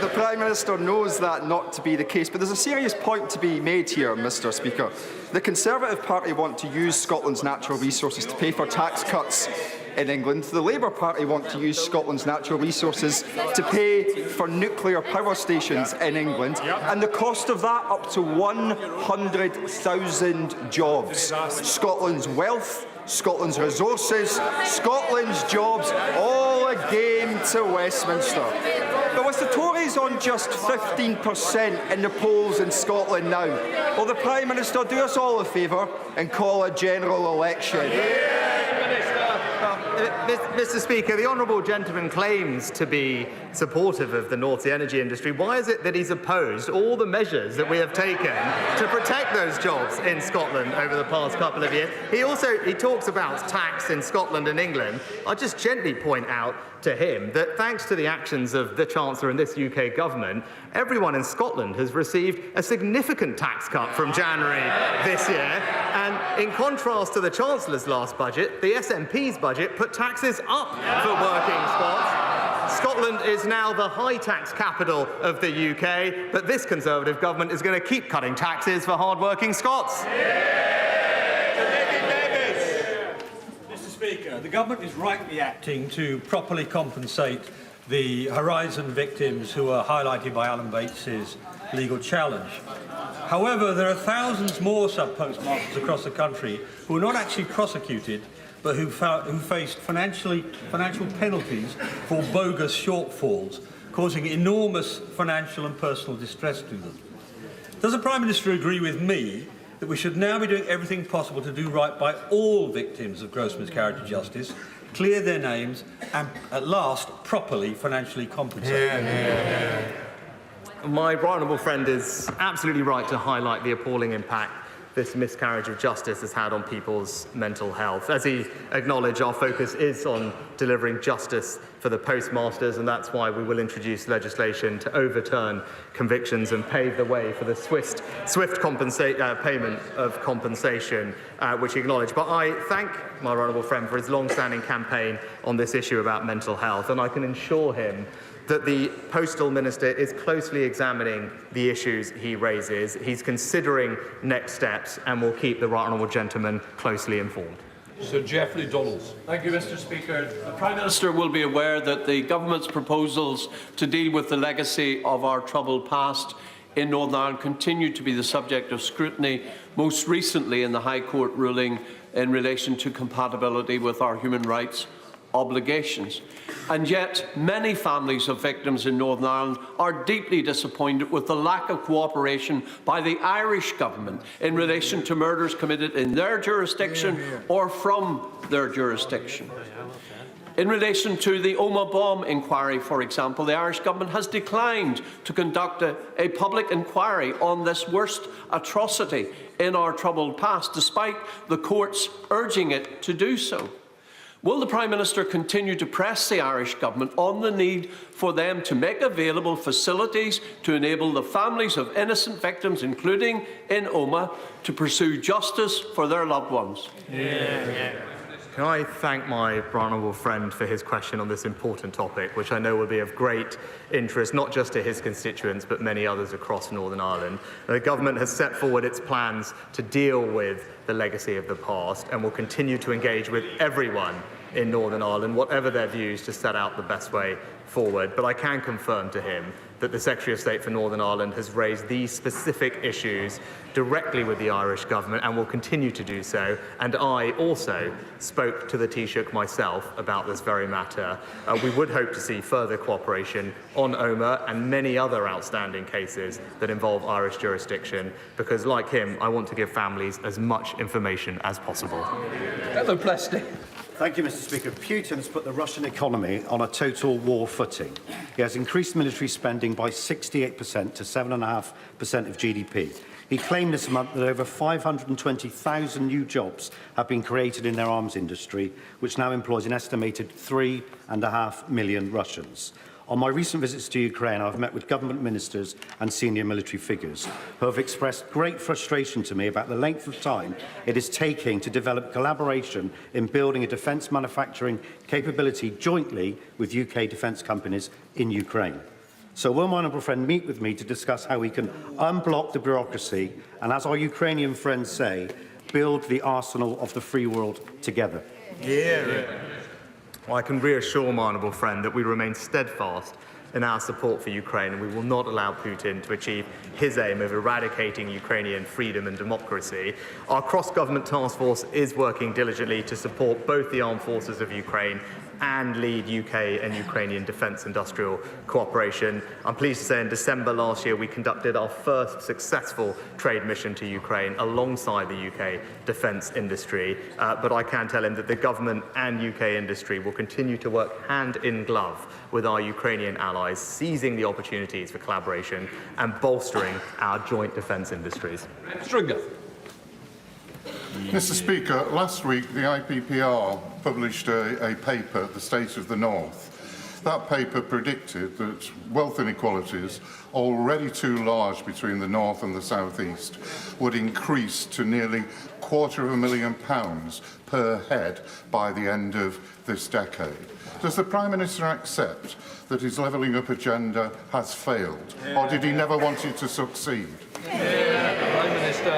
The Prime Minister knows that not to be the case, but there's a serious point to be made here, Mr. Speaker. The Conservative Party want to use Scotland's natural resources to pay for tax cuts in England. The Labour Party want to use Scotland's natural resources to pay for nuclear power stations in England, and the cost of that up to 100,000 jobs. Scotland's wealth, Scotland's resources, Scotland's jobs, all a game to Westminster. But with the Tories on just 15% in the polls in Scotland now, will the Prime Minister do us all a favour and call a general election? Mr. Speaker, the honourable gentleman claims to be supportive of the North Sea energy industry. Why is it that he's opposed all the measures that we have taken to protect those jobs in Scotland over the past couple of years? He talks about tax in Scotland and England. I'll just gently point out to him that thanks to the actions of the Chancellor and this UK government, everyone in Scotland has received a significant tax cut from January this year. And in contrast to the Chancellor's last budget, the SNP's budget put taxes up for working Scots. Scotland is now the high tax capital of the UK, but this Conservative government is going to keep cutting taxes for hard-working Scots. Mr. Speaker, the government is rightly acting to properly compensate the Horizon victims who are highlighted by Alan Bates's legal challenge. However, there are thousands more sub-postmasters across the country who are not actually prosecuted, but who faced financial penalties for bogus shortfalls, causing enormous financial and personal distress to them. Does the Prime Minister agree with me that we should now be doing everything possible to do right by all victims of gross miscarriage of justice, clear their names, and at last properly financially compensate? My right honourable friend is absolutely right to highlight the appalling impact this miscarriage of justice has had on people's mental health. As he acknowledged, our focus is on delivering justice for the postmasters, and that's why we will introduce legislation to overturn convictions and pave the way for the swift payment of compensation, which he acknowledged. But I thank my honourable friend for his long-standing campaign on this issue about mental health, and I can assure him that the Postal Minister is closely examining the issues he raises. He's considering next steps and will keep the right honourable gentleman closely informed. Sir Geoffrey Donalds. Thank you, Mr. Speaker. The Prime Minister will be aware that the government's proposals to deal with the legacy of our troubled past in Northern Ireland continue to be the subject of scrutiny, most recently in the High Court ruling in relation to compatibility with our human rights obligations. And yet, many families of victims in Northern Ireland are deeply disappointed with the lack of cooperation by the Irish government in relation to murders committed in their jurisdiction or from their jurisdiction. In relation to the Omagh bomb inquiry, for example, the Irish government has declined to conduct a public inquiry on this worst atrocity in our troubled past, despite the courts urging it to do so. Will the Prime Minister continue to press the Irish government on the need for them to make available facilities to enable the families of innocent victims, including in Omagh, to pursue justice for their loved ones? Can I thank my honourable friend for his question on this important topic, which I know will be of great interest, not just to his constituents, but many others across Northern Ireland. The government has set forward its plans to deal with the legacy of the past and will continue to engage with everyone in Northern Ireland, whatever their views, to set out the best way forward, but I can confirm to him that the Secretary of State for Northern Ireland has raised these specific issues directly with the Irish government and will continue to do so. And I also spoke to the Taoiseach myself about this very matter. We would hope to see further cooperation on Omagh and many other outstanding cases that involve Irish jurisdiction, because like him, I want to give families as much information as possible. Hello, Plesty. Thank you, Mr. Speaker. Putin's put the Russian economy on a total war footing. He has increased military spending by 68% to 7.5% of GDP. He claimed this month that over 520,000 new jobs have been created in their arms industry, which now employs an estimated 3.5 million Russians. On my recent visits to Ukraine, I've met with government ministers and senior military figures who have expressed great frustration to me about the length of time it is taking to develop collaboration in building a defence manufacturing capability jointly with UK defence companies in Ukraine. So will my honourable friend meet with me to discuss how we can unblock the bureaucracy and, as our Ukrainian friends say, build the arsenal of the free world together? Well, I can reassure my honourable friend that we remain steadfast in our support for Ukraine, and we will not allow Putin to achieve his aim of eradicating Ukrainian freedom and democracy. Our cross-government task force is working diligently to support both the armed forces of Ukraine and lead UK and Ukrainian defence industrial cooperation. I'm pleased to say in December last year we conducted our first successful trade mission to Ukraine alongside the UK defence industry, but I can tell him that the government and UK industry will continue to work hand in glove with our Ukrainian allies, seizing the opportunities for collaboration and bolstering our joint defence industries. Stringer. Mr. Speaker, last week the IPPR published a paper, The State of the North. That paper predicted that wealth inequalities, already too large between the North and the South East, would increase to nearly £250,000 per head by the end of this decade. Does the Prime Minister accept that his levelling up agenda has failed, or did he never want it to succeed? Prime Minister.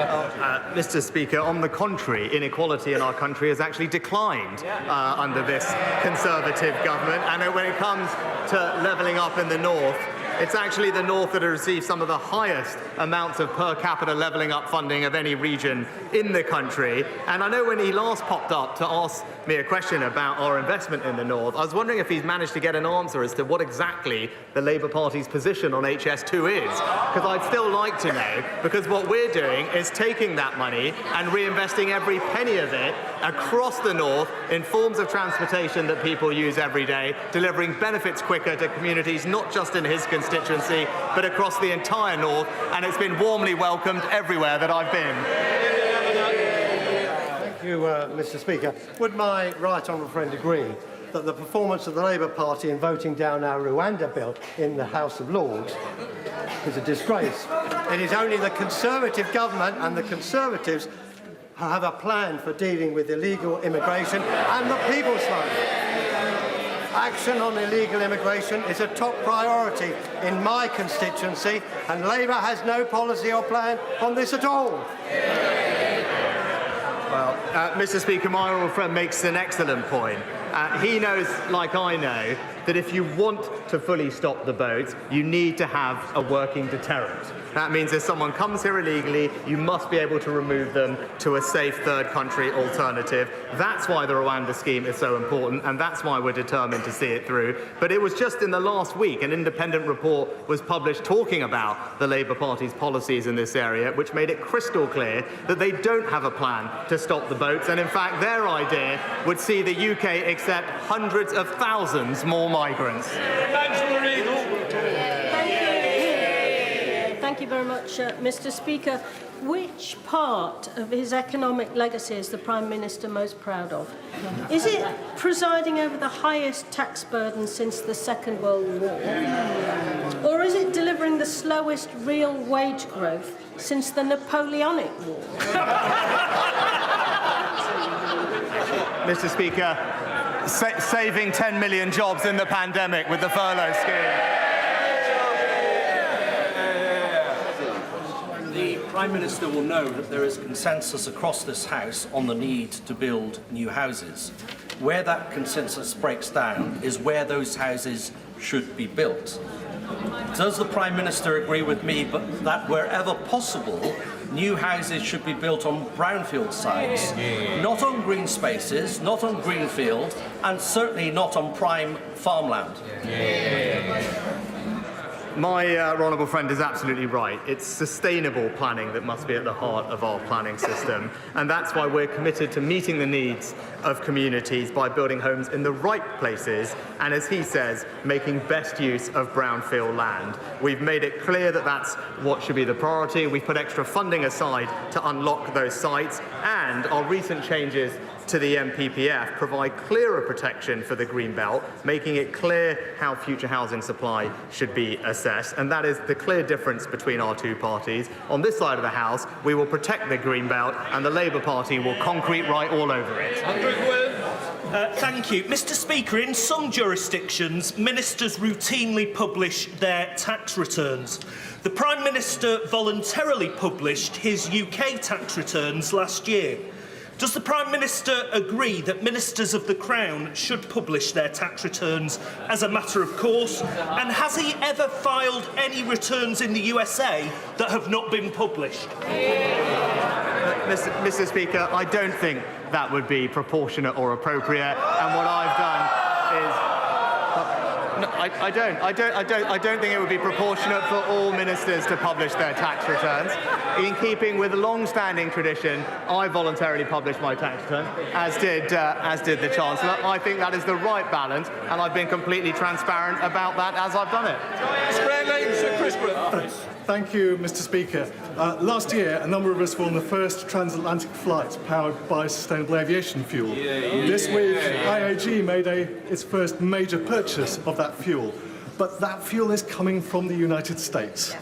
Mr. Speaker, on the contrary, inequality in our country has actually declined under this Conservative government. And when it comes to levelling up in the North, it's actually the North that has received some of the highest amounts of per capita levelling up funding of any region in the country. And I know when he last popped up to ask me a question about our investment in the North, I was wondering if he's managed to get an answer as to what exactly the Labour Party's position on HS2 is. Because I'd still like to know, because what we're doing is taking that money and reinvesting every penny of it across the North in forms of transportation that people use every day, delivering benefits quicker to communities not just in his constituency but across the entire North, and it's been warmly welcomed everywhere that I've been. Thank you, Mr. Speaker. Would my right honourable friend agree that the performance of the Labour Party in voting down our Rwanda bill in the House of Lords is a disgrace? It is only the Conservative government and the Conservatives who have a plan for dealing with illegal immigration and the people's vote. Action on illegal immigration is a top priority in my constituency, and Labour has no policy or plan on this at all. Well, Mr. Speaker, my honourable friend makes an excellent point. He knows, like I know, that if you want to fully stop the boats, you need to have a working deterrent. That means if someone comes here illegally, you must be able to remove them to a safe third country alternative. That's why the Rwanda scheme is so important, and that's why we're determined to see it through. But it was just in the last week an independent report was published talking about the Labour Party's policies in this area, which made it crystal clear that they don't have a plan to stop the boats, and in fact their idea would see the UK accept hundreds of thousands more migrants. Thank you very much, Mr. Speaker. Which part of his economic legacy is the Prime Minister most proud of? Is it presiding over the highest tax burden since the Second World War? Or is it delivering the slowest real wage growth since the Napoleonic War? Mr. Speaker, saving 10 million jobs in the pandemic with the furlough scheme. The Prime Minister will know that there is consensus across this House on the need to build new houses. Where that consensus breaks down is where those houses should be built. Does the Prime Minister agree with me that wherever possible, new houses should be built on brownfield sites, not on green spaces, not on greenfield, and certainly not on prime farmland? My honourable friend is absolutely right. It's sustainable planning that must be at the heart of our planning system, and that's why we're committed to meeting the needs of communities by building homes in the right places and, as he says, making best use of brownfield land. We've made it clear that that's what should be the priority. We've put extra funding aside to unlock those sites, and our recent changes to the MPPF provide clearer protection for the Greenbelt, making it clear how future housing supply should be assessed. And that is the clear difference between our two parties. On this side of the House, we will protect the Greenbelt, and the Labour Party will concrete right all over it. Thank you. Mr. Speaker, in some jurisdictions, ministers routinely publish their tax returns. The Prime Minister voluntarily published his UK tax returns last year. Does the Prime Minister agree that ministers of the Crown should publish their tax returns as a matter of course? And has he ever filed any returns in the USA that have not been published? Mr. Speaker, I don't think that would be proportionate or appropriate. And what I've done is... No, I don't think it would be proportionate for all ministers to publish their tax returns. In keeping with a long-standing tradition, I voluntarily published my tax return, as did the Chancellor. I think that is the right balance, and I've been completely transparent about that as I've done it. Thank you, Mr. Speaker. Last year, a number of us were on the first transatlantic flight powered by sustainable aviation fuel. This week, IAG made its first major purchase of that fuel. But that fuel is coming from the United States.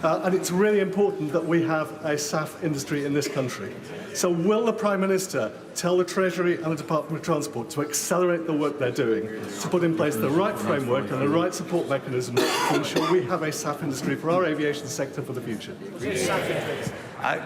And it's really important that we have a SAF industry in this country. So will the Prime Minister tell the Treasury and the Department of Transport to accelerate the work they're doing, to put in place the right framework and the right support mechanisms to ensure we have a SAF industry for our aviation sector for the future?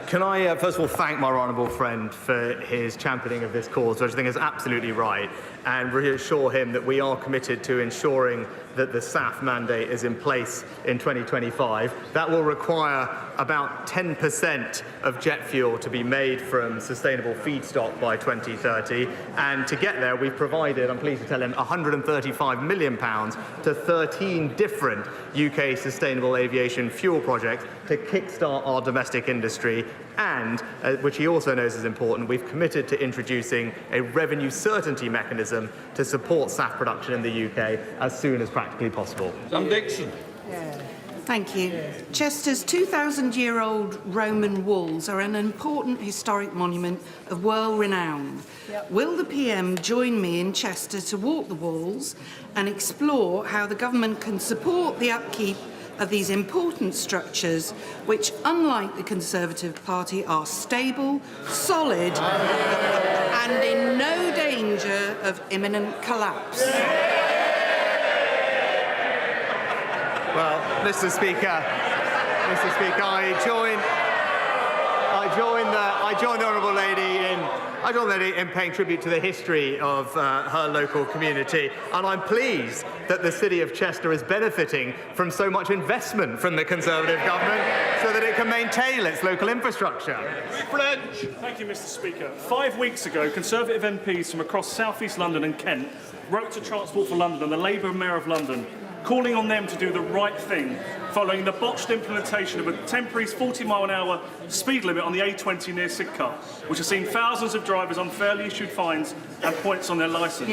Can I, first of all, thank my honourable friend for his championing of this cause, which I think is absolutely right, and reassure him that we are committed to ensuring that the SAF mandate is in place in 2025. That will require about 10% of jet fuel to be made from sustainable feedstock by 2030. And to get there, we've provided, I'm pleased to tell him, £135 million to 13 different UK sustainable aviation fuel projects to kickstart our domestic industry. And, which he also knows is important, we've committed to introducing a revenue certainty mechanism to support SAF production in the UK as soon as practically possible. Sam Dixon. Thank you. Chester's 2,000-year-old Roman walls are an important historic monument of world renown. Will the PM join me in Chester to walk the walls and explore how the government can support the upkeep of these important structures, which, unlike the Conservative Party, are stable, solid, and in no danger of imminent collapse? Well, Mr. Speaker, I join the honourable lady in paying tribute to the history of her local community, and I'm pleased that the City of Chester is benefiting from so much investment from the Conservative government so that it can maintain its local infrastructure. Thank you, Mr. Speaker. 5 weeks ago, Conservative MPs from across South East London and Kent wrote to Transport for London and the Labour Mayor of London, calling on them to do the right thing following the botched implementation of a temporary 40-mile-an-hour speed limit on the A20 near Sidcup, which has seen thousands of drivers unfairly issued fines and points on their licence.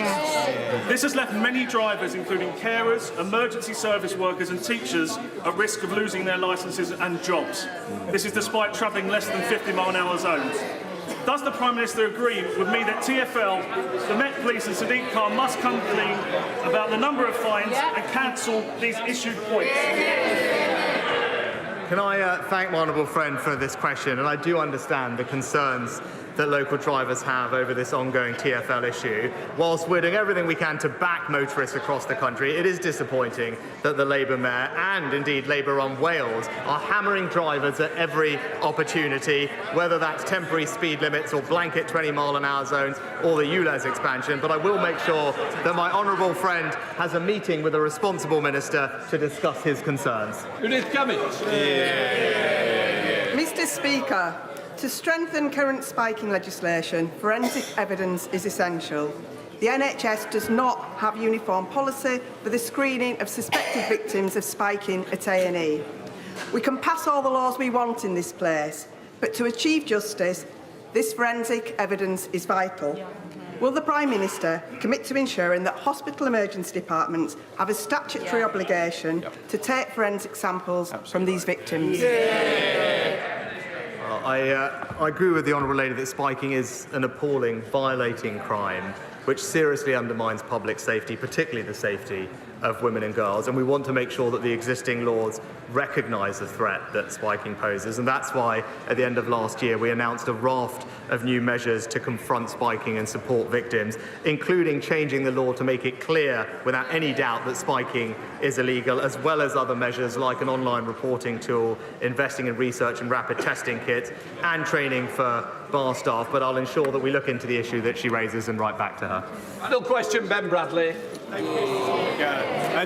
This has left many drivers, including carers, emergency service workers and teachers, at risk of losing their licences and jobs. This is despite travelling less than 50-mile-an-hour zones. Does the Prime Minister agree with me that TfL, the Met Police and Sadiq Khan must come clean about the number of fines and cancel these issued points? Can I thank my honourable friend for this question, and I do understand the concerns that local drivers have over this ongoing TfL issue. Whilst we're doing everything we can to back motorists across the country, it is disappointing that the Labour Mayor and indeed Labour-run Wales are hammering drivers at every opportunity, whether that's temporary speed limits or blanket 20-mile-an-hour zones or the ULEZ expansion. But I will make sure that my honourable friend has a meeting with a responsible minister to discuss his concerns. Mr. Speaker, to strengthen current spiking legislation, forensic evidence is essential. The NHS does not have uniform policy for the screening of suspected victims of spiking at A&E. We can pass all the laws we want in this place, but to achieve justice, this forensic evidence is vital. Will the Prime Minister commit to ensuring that hospital emergency departments have a statutory obligation to take forensic samples from these victims? I agree with the honourable lady that spiking is an appalling, violating crime which seriously undermines public safety, particularly the safety of women and girls, and we want to make sure that the existing laws recognise the threat that spiking poses, and that's why at the end of last year we announced a raft of new measures to confront spiking and support victims, including changing the law to make it clear without any doubt that spiking is illegal, as well as other measures like an online reporting tool, investing in research and rapid testing kits, and training for bar staff. But I'll ensure that we look into the issue that she raises and write back to her. Final question, Ben Bradley.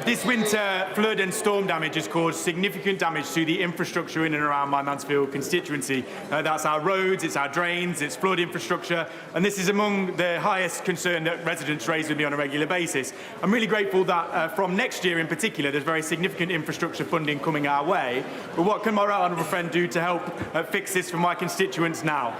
This winter, flood and storm damage has caused significant damage to the infrastructure in and around my Mansfield constituency. That's our roads, it's our drains, it's flood infrastructure, and this is among the highest concern that residents raise with me on a regular basis. I'm really grateful that from next year in particular, there's very significant infrastructure funding coming our way. But what can my right honourable friend do to help fix this for my constituents now?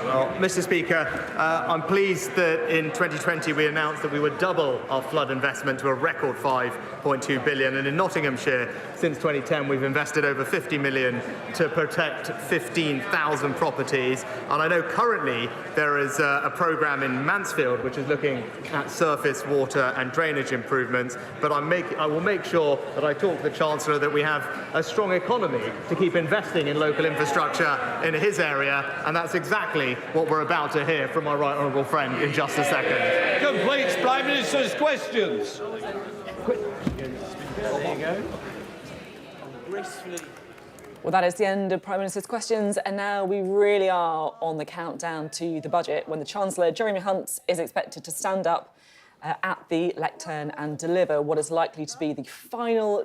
Well, Mr. Speaker, I'm pleased that in 2020 we announced that we would double our flood investment to a record £5.2 billion, and in Nottinghamshire since 2010 we've invested over £50 million to protect 15,000 properties, and I know currently there is a programme in Mansfield which is looking at surface water and drainage improvements, but I will make sure that I talk to the Chancellor that we have a strong economy to keep investing in local infrastructure in his area, and that's exactly what we're about to hear from my right honourable friend in just a second. Completes Prime Minister's questions. There you go. Well, that is the end of Prime Minister's questions, and now we really are on the countdown to the budget, when the Chancellor, Jeremy Hunt, is expected to stand up at the lectern and deliver what is likely to be the final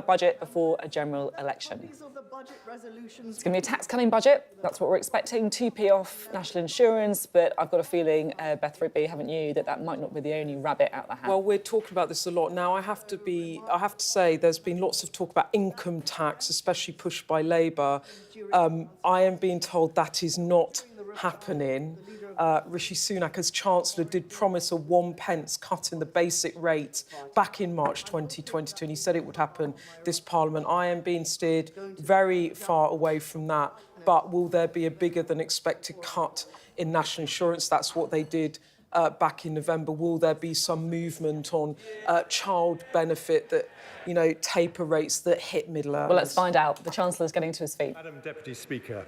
budget before a general election. It's going to be a tax-cutting budget. That's what we're expecting. 2p off national insurance, but I've got a feeling, Beth Rigby, haven't you, that that might not be the only rabbit out the hat? Well, we're talking about this a lot now. I have to say, there's been lots of talk about income tax, especially pushed by Labour. I am being told that is not happening. Rishi Sunak, as Chancellor, did promise a 1 pence cut in the basic rate back in March 2022, and he said it would happen this Parliament. I am being steered very far away from that, but will there be a bigger than expected cut in national insurance? That's what they did back in November. Will there be some movement on child benefit that, you know, taper rates that hit middle earners? Well, let's find out. The Chancellor's getting to his feet. Madam Deputy Speaker,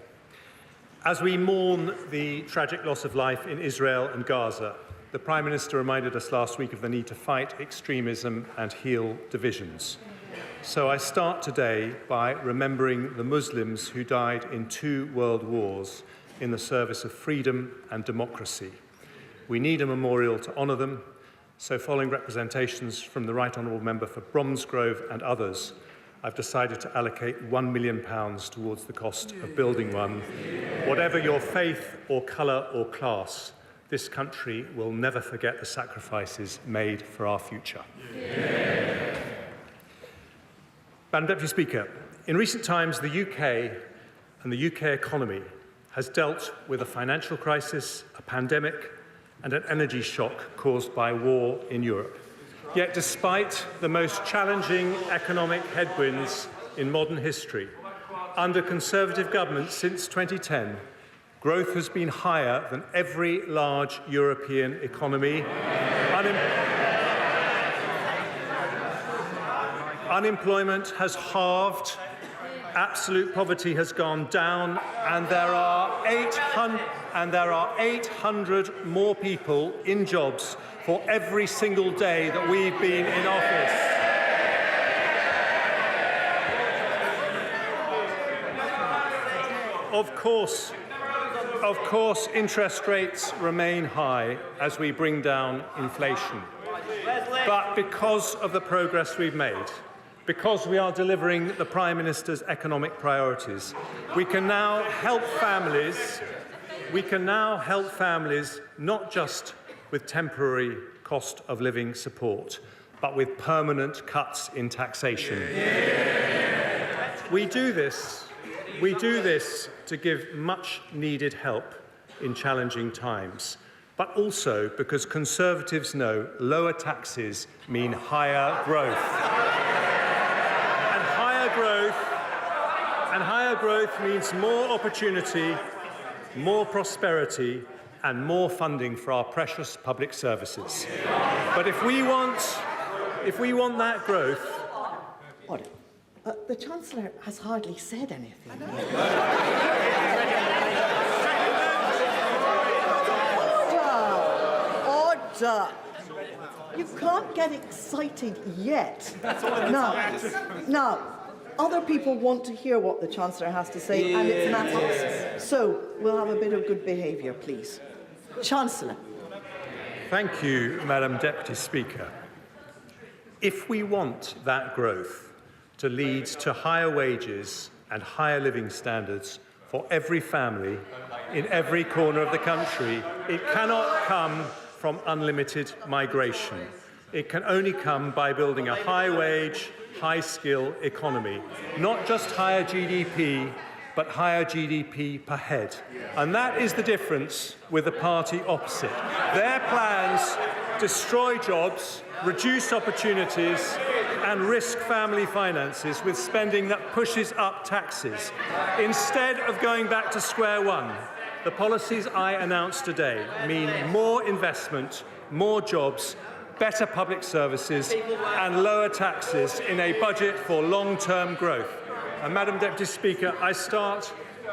as we mourn the tragic loss of life in Israel and Gaza, the Prime Minister reminded us last week of the need to fight extremism and heal divisions. So I start today by remembering the Muslims who died in 2 world wars in the service of freedom and democracy. We need a memorial to honour them, so following representations from the Right Honourable Member for Bromsgrove and others, I've decided to allocate £1 million towards the cost of building one. Whatever your faith or colour or class, this country will never forget the sacrifices made for our future. Madam Deputy Speaker, in recent times the UK and the UK economy has dealt with a financial crisis, a pandemic and an energy shock caused by war in Europe. Yet despite the most challenging economic headwinds in modern history, under Conservative governments since 2010, growth has been higher than every large European economy. Unemployment has halved Absolute poverty has gone down, and there are 800 more people in jobs for every single day that we've been in office. Of course, interest rates remain high as we bring down inflation. But because of the progress we've made, because we are delivering the Prime Minister's economic priorities, we can now help families not just with temporary cost of living support, but with permanent cuts in taxation. We do this to give much needed help in challenging times, but also because Conservatives know lower taxes mean higher growth. And higher growth means more opportunity, more prosperity, and more funding for our precious public services. But if we want that growth, the Chancellor has hardly said anything. Order! You can't get excited yet. Now, other people want to hear what the Chancellor has to say, and it's matters. So we'll have a bit of good behaviour, please. Chancellor. Thank you, Madam Deputy Speaker. If we want that growth to lead to higher wages and higher living standards for every family in every corner of the country, it cannot come from unlimited migration. It can only come by building a high-wage, high-skill economy, not just higher GDP, but higher GDP per head. And that is the difference with the party opposite. Their plans destroy jobs, reduce opportunities, and risk family finances with spending that pushes up taxes. Instead of going back to square one, the policies I announced today mean more investment, more jobs, better public services and lower taxes in a budget for long-term growth. And Madam Deputy Speaker, I start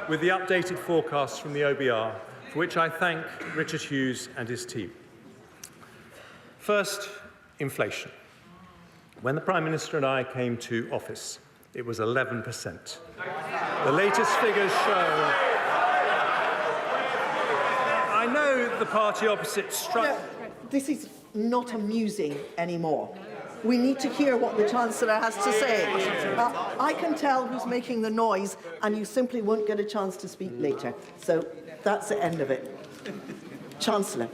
with the updated forecast from the OBR, for which I thank Richard Hughes and his team. First, inflation. When the Prime Minister and I came to office, it was 11%. The latest figures show... I know the party opposite struck... No, this is not amusing anymore. We need to hear what the Chancellor has to say. I can tell who's making the noise, and you simply won't get a chance to speak later. So that's the end of it. Chancellor.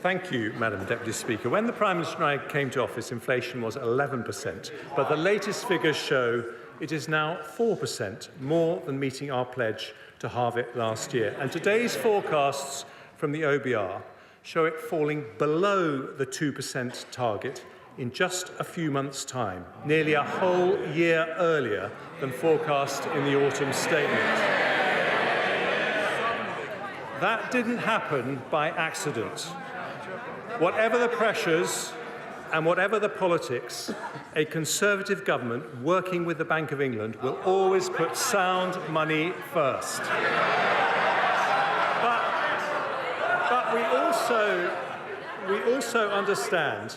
Thank you, Madam Deputy Speaker. When the Prime Minister and I came to office, inflation was 11%, but the latest figures show it is now 4%, more than meeting our pledge to halve it last year. And today's forecasts from the OBR show it falling below the 2% target in just a few months' time, nearly a whole year earlier than forecast in the autumn statement. That didn't happen by accident. Whatever the pressures and whatever the politics, a Conservative government working with the Bank of England will always put sound money first. But we also understand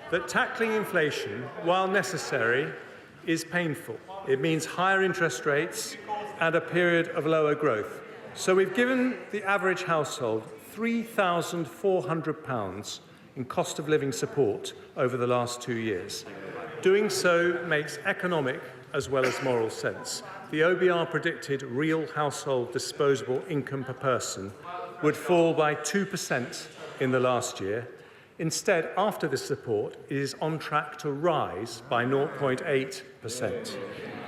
that tackling inflation, while necessary, is painful. It means higher interest rates and a period of lower growth. So we've given the average household £3,400 in cost of living support over the last 2 years. Doing so makes economic as well as moral sense. The OBR predicted real household disposable income per person would fall by 2% in the last year. Instead, after this support, it is on track to rise by 0.8%.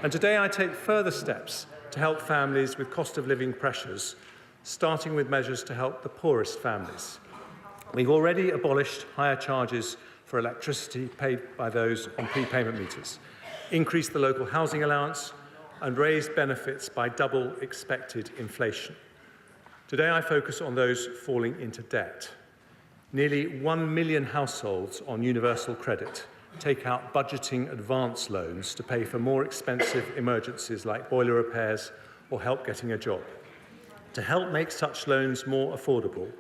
And today I take further steps to help families with cost of living pressures, starting with measures to help the poorest families. We've already abolished higher charges for electricity paid by those on prepayment meters, increased the local housing allowance, and raised benefits by double expected inflation. Today I focus on those falling into debt. Nearly 1 million households on universal credit take out budgeting advance loans to pay for more expensive emergencies like boiler repairs or help getting a job. To help make such loans more affordable,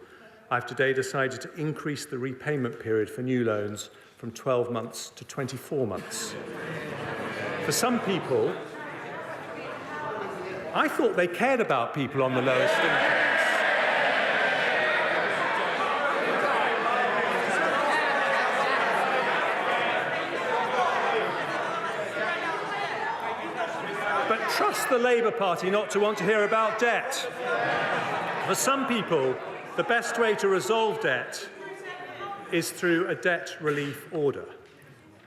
I've today decided to increase the repayment period for new loans from 12 months to 24 months. For some people, I thought they cared about people on the lowest incomes. But trust the Labour Party not to want to hear about debt. For some people, the best way to resolve debt is through a debt relief order.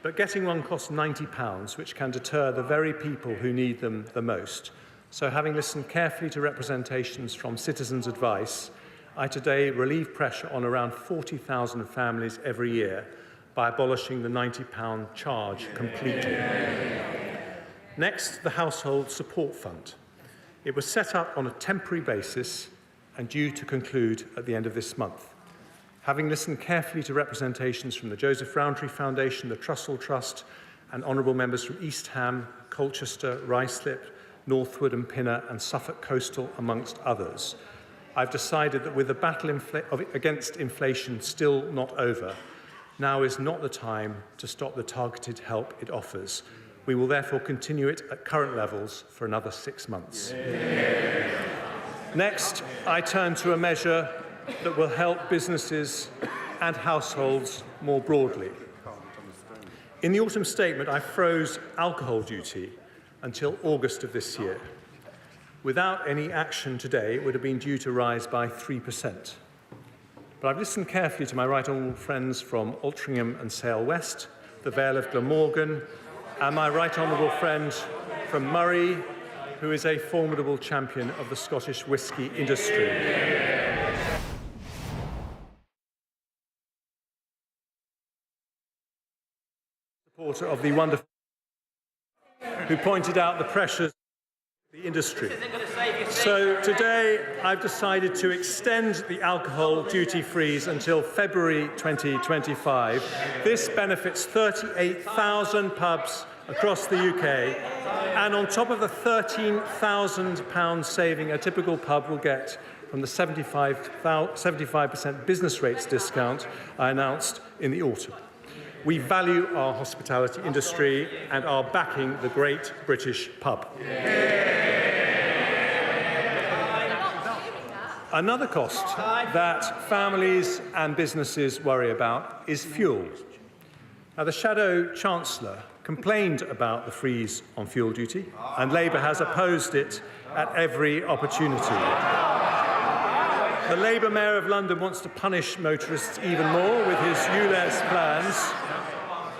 But getting one costs £90, which can deter the very people who need them the most. So having listened carefully to representations from citizens' advice, I today relieve pressure on around 40,000 families every year by abolishing the £90 charge completely. Next, the Household Support Fund. It was set up on a temporary basis and due to conclude at the end of this month. Having listened carefully to representations from the Joseph Rowntree Foundation, the Trussell Trust, and honourable members from East Ham, Colchester, Ruislip, Northwood and Pinner, and Suffolk Coastal, amongst others, I've decided that with the battle against inflation still not over, now is not the time to stop the targeted help it offers. We will therefore continue it at current levels for another 6 months. Next, I turn to a measure that will help businesses and households more broadly. In the autumn statement, I froze alcohol duty until August of this year. Without any action today, it would have been due to rise by 3%. But I've listened carefully to my right honourable friends from Altrincham and Sale West, the Vale of Glamorgan, and my right honourable friend from Murray, who is a formidable champion of the Scottish whisky industry. Supporter of the wonderful, who pointed out the pressures of the industry. So today I've decided to extend the alcohol duty freeze until February 2025. This benefits 38,000 pubs across the UK, and on top of the £13,000 saving a typical pub will get from the 75% business rates discount I announced in the autumn. We value our hospitality industry and are backing the great British pub. Another cost that families and businesses worry about is fuel. Now, the Shadow Chancellor complained about the freeze on fuel duty, and Labour has opposed it at every opportunity. The Labour Mayor of London wants to punish motorists even more with his ULEZ plans,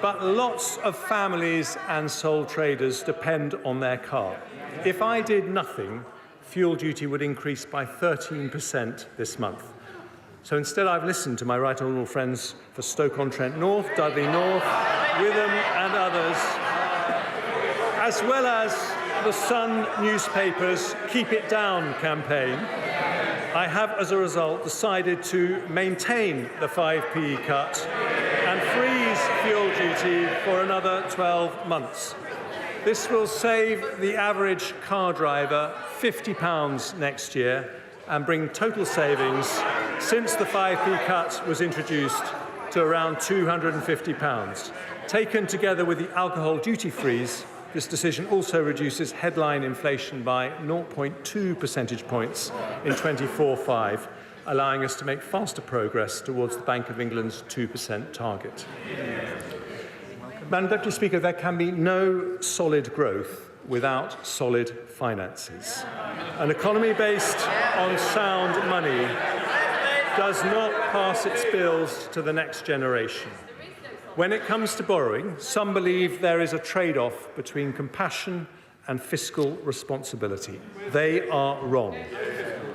but lots of families and sole traders depend on their car. If I did nothing, fuel duty would increase by 13% this month. So instead, I've listened to my right honourable friends for Stoke-on-Trent North, Dudley North, Witham and others, as well as the Sun newspaper's Keep It Down campaign. I have, as a result, decided to maintain the 5p cut and freeze fuel duty for another 12 months. This will save the average car driver £50 next year and bring total savings since the 5p cut was introduced to around £250. Taken together with the alcohol duty freeze, this decision also reduces headline inflation by 0.2 percentage points in 24-5, allowing us to make faster progress towards the Bank of England's 2% target. Madam Deputy Speaker, there can be no solid growth without solid finances. An economy based on sound money does not pass its bills to the next generation. When it comes to borrowing, some believe there is a trade-off between compassion and fiscal responsibility. They are wrong.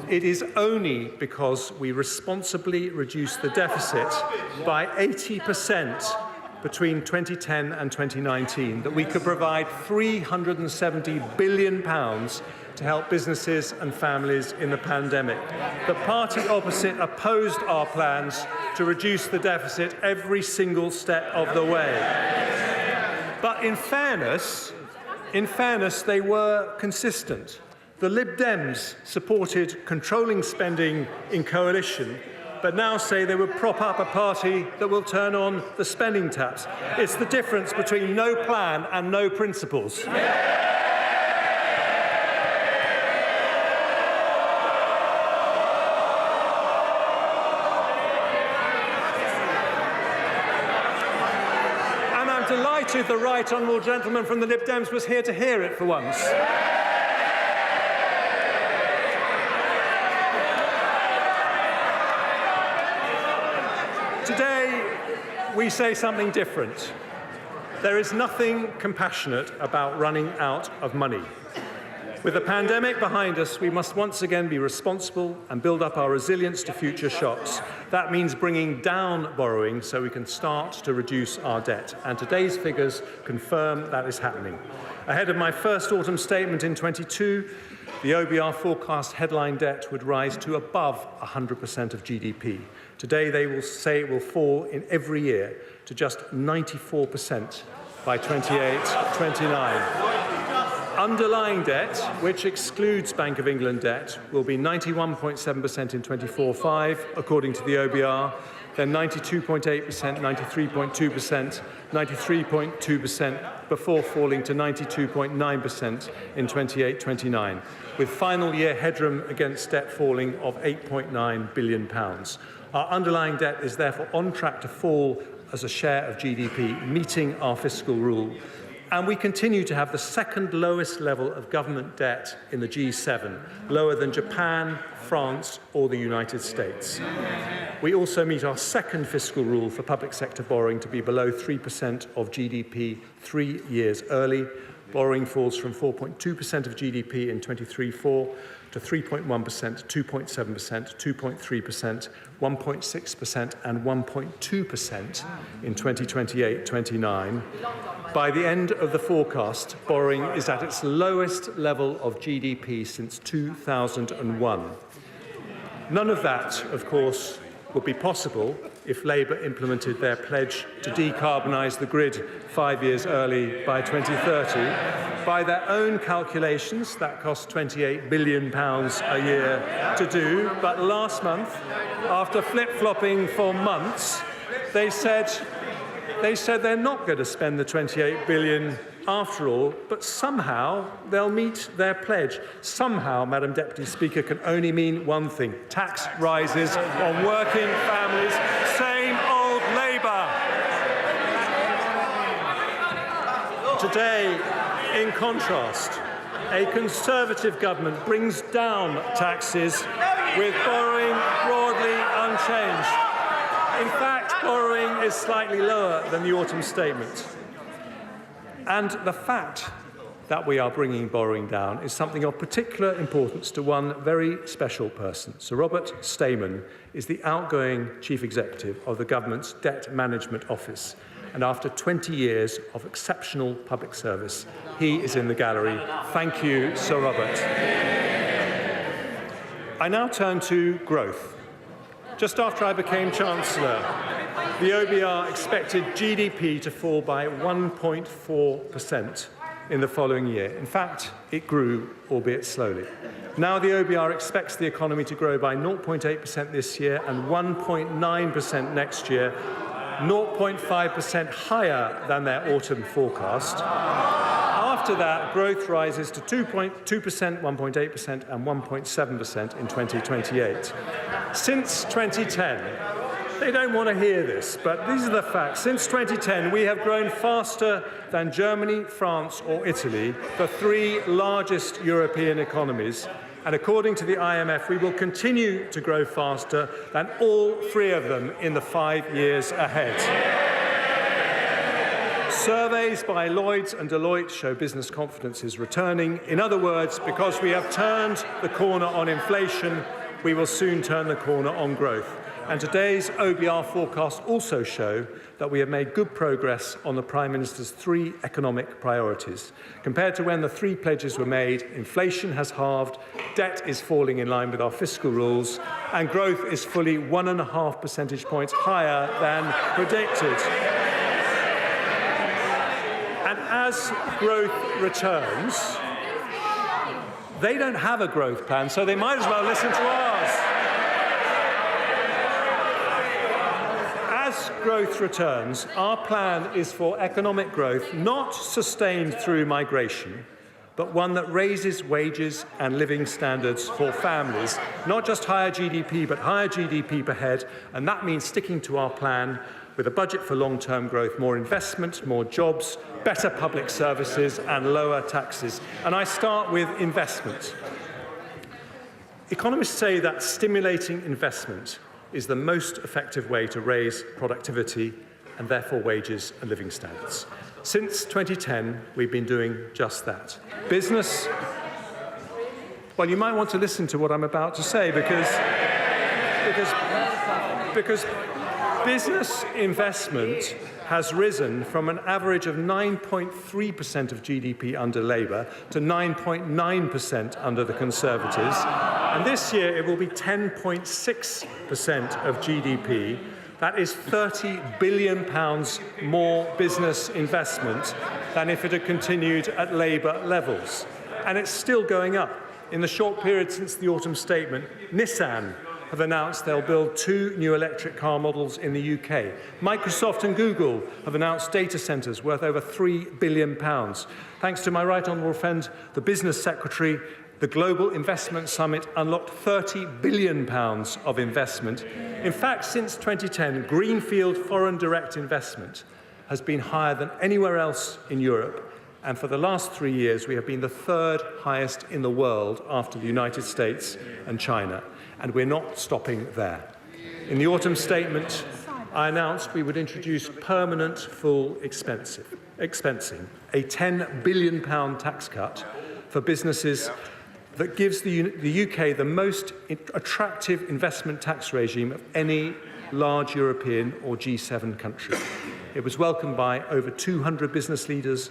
It is only because we responsibly reduce the deficit by 80% between 2010 and 2019 that we could provide £370 billion to help businesses and families in the pandemic. The party opposite opposed our plans to reduce the deficit every single step of the way. But in fairness, they were consistent. The Lib Dems supported controlling spending in coalition, but now say they would prop up a party that will turn on the spending taps. It's the difference between no plan and no principles. And I'm delighted the right honourable gentleman from the Lib Dems was here to hear it for once. Today, we say something different. There is nothing compassionate about running out of money. With the pandemic behind us, we must once again be responsible and build up our resilience to future shocks. That means bringing down borrowing so we can start to reduce our debt. And today's figures confirm that is happening. Ahead of my first autumn statement in 22, the OBR forecast headline debt would rise to above 100% of GDP. Today, they will say it will fall in every year to just 94% by 28-29. Underlying debt, which excludes Bank of England debt, will be 91.7% in 24-5, according to the OBR, then 92.8%, 93.2%, 93.2%, before falling to 92.9% in 28-29, with final year headroom against debt falling of £8.9 billion. Our underlying debt is therefore on track to fall as a share of GDP, meeting our fiscal rule. And we continue to have the second lowest level of government debt in the G7, lower than Japan, France, or the United States. We also meet our second fiscal rule for public sector borrowing to be below 3% of GDP 3 years early. Borrowing falls from 4.2% of GDP in 23-4 to 3.1%, 2.7%, 2.3%, 1.6% and 1.2% in 2028-29. By the end of the forecast, borrowing is at its lowest level of GDP since 2001. None of that, of course, would be possible if Labour implemented their pledge to decarbonise the grid 5 years early by 2030. By their own calculations, that costs £28 billion a year to do. But last month, after flip-flopping for months, they said they're not going to spend the £28 billion after all, but somehow they'll meet their pledge. Somehow, Madam Deputy Speaker, can only mean one thing: tax rises on working families. Same old Labour. Today, in contrast, a Conservative government brings down taxes with borrowing broadly unchanged. In fact, borrowing is slightly lower than the autumn statement. And the fact that we are bringing borrowing down is something of particular importance to one very special person. Sir Robert Stamen is the outgoing Chief Executive of the Government's Debt Management Office. And after 20 years of exceptional public service, he is in the gallery. Thank you, Sir Robert. I now turn to growth. Just after I became Chancellor, the OBR expected GDP to fall by 1.4% in the following year. In fact, it grew, albeit slowly. Now the OBR expects the economy to grow by 0.8% this year and 1.9% next year, 0.5% higher than their autumn forecast. After that, growth rises to 2.2%, 1.8% and 1.7% in 2028. Since 2010, they don't want to hear this, but these are the facts. Since 2010, we have grown faster than Germany, France or Italy, the three largest European economies. And according to the IMF, we will continue to grow faster than all three of them in the 5 years ahead. Surveys by Lloyds and Deloitte show business confidence is returning. In other words, because we have turned the corner on inflation, we will soon turn the corner on growth. And today's OBR forecasts also show that we have made good progress on the Prime Minister's 3 economic priorities. Compared to when the 3 pledges were made, inflation has halved, debt is falling in line with our fiscal rules, and growth is fully 1.5 percentage points higher than predicted. And as growth returns, they don't have a growth plan, so they might as well listen to ours. As growth returns, our plan is for economic growth not sustained through migration, but one that raises wages and living standards for families. Not just higher GDP, but higher GDP per head, and that means sticking to our plan with a budget for long-term growth, more investment, more jobs, better public services and lower taxes. And I start with investment. Economists say that stimulating investment is the most effective way to raise productivity and therefore wages and living standards. Since 2010, we've been doing just that. Business, well, you might want to listen to what I'm about to say because business investment has risen from an average of 9.3% of GDP under Labour to 9.9% under the Conservatives. And this year it will be 10.6% of GDP. That is £30 billion more business investment than if it had continued at Labour levels. And it's still going up. In the short period since the autumn statement, Nissan have announced they'll build 2 new electric car models in the UK. Microsoft and Google have announced data centres worth over £3 billion. Thanks to my right honourable friend, the Business Secretary, the Global Investment Summit unlocked £30 billion of investment. In fact, since 2010, greenfield foreign direct investment has been higher than anywhere else in Europe. And for the last 3 years, we have been the 3rd highest in the world after the United States and China. And we're not stopping there. In the autumn statement, I announced we would introduce permanent full expensing, a £10 billion tax cut for businesses that gives the UK the most attractive investment tax regime of any large European or G7 country. It was welcomed by over 200 business leaders,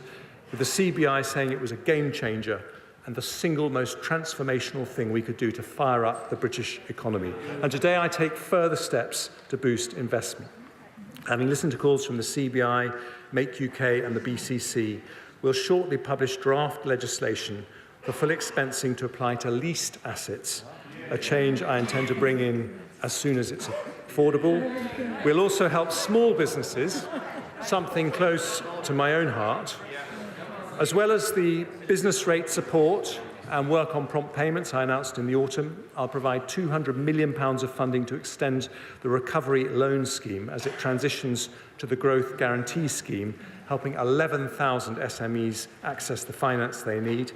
with the CBI saying it was a game changer and the single most transformational thing we could do to fire up the British economy. And today I take further steps to boost investment. Having listened to calls from the CBI, Make UK and the BCC, we'll shortly publish draft legislation for full expensing to apply to leased assets, a change I intend to bring in as soon as it's affordable. We'll also help small businesses, something close to my own heart, as well as the business rate support and work on prompt payments I announced in the autumn. I'll provide £200 million of funding to extend the recovery loan scheme as it transitions to the growth guarantee scheme, helping 11,000 SMEs access the finance they need.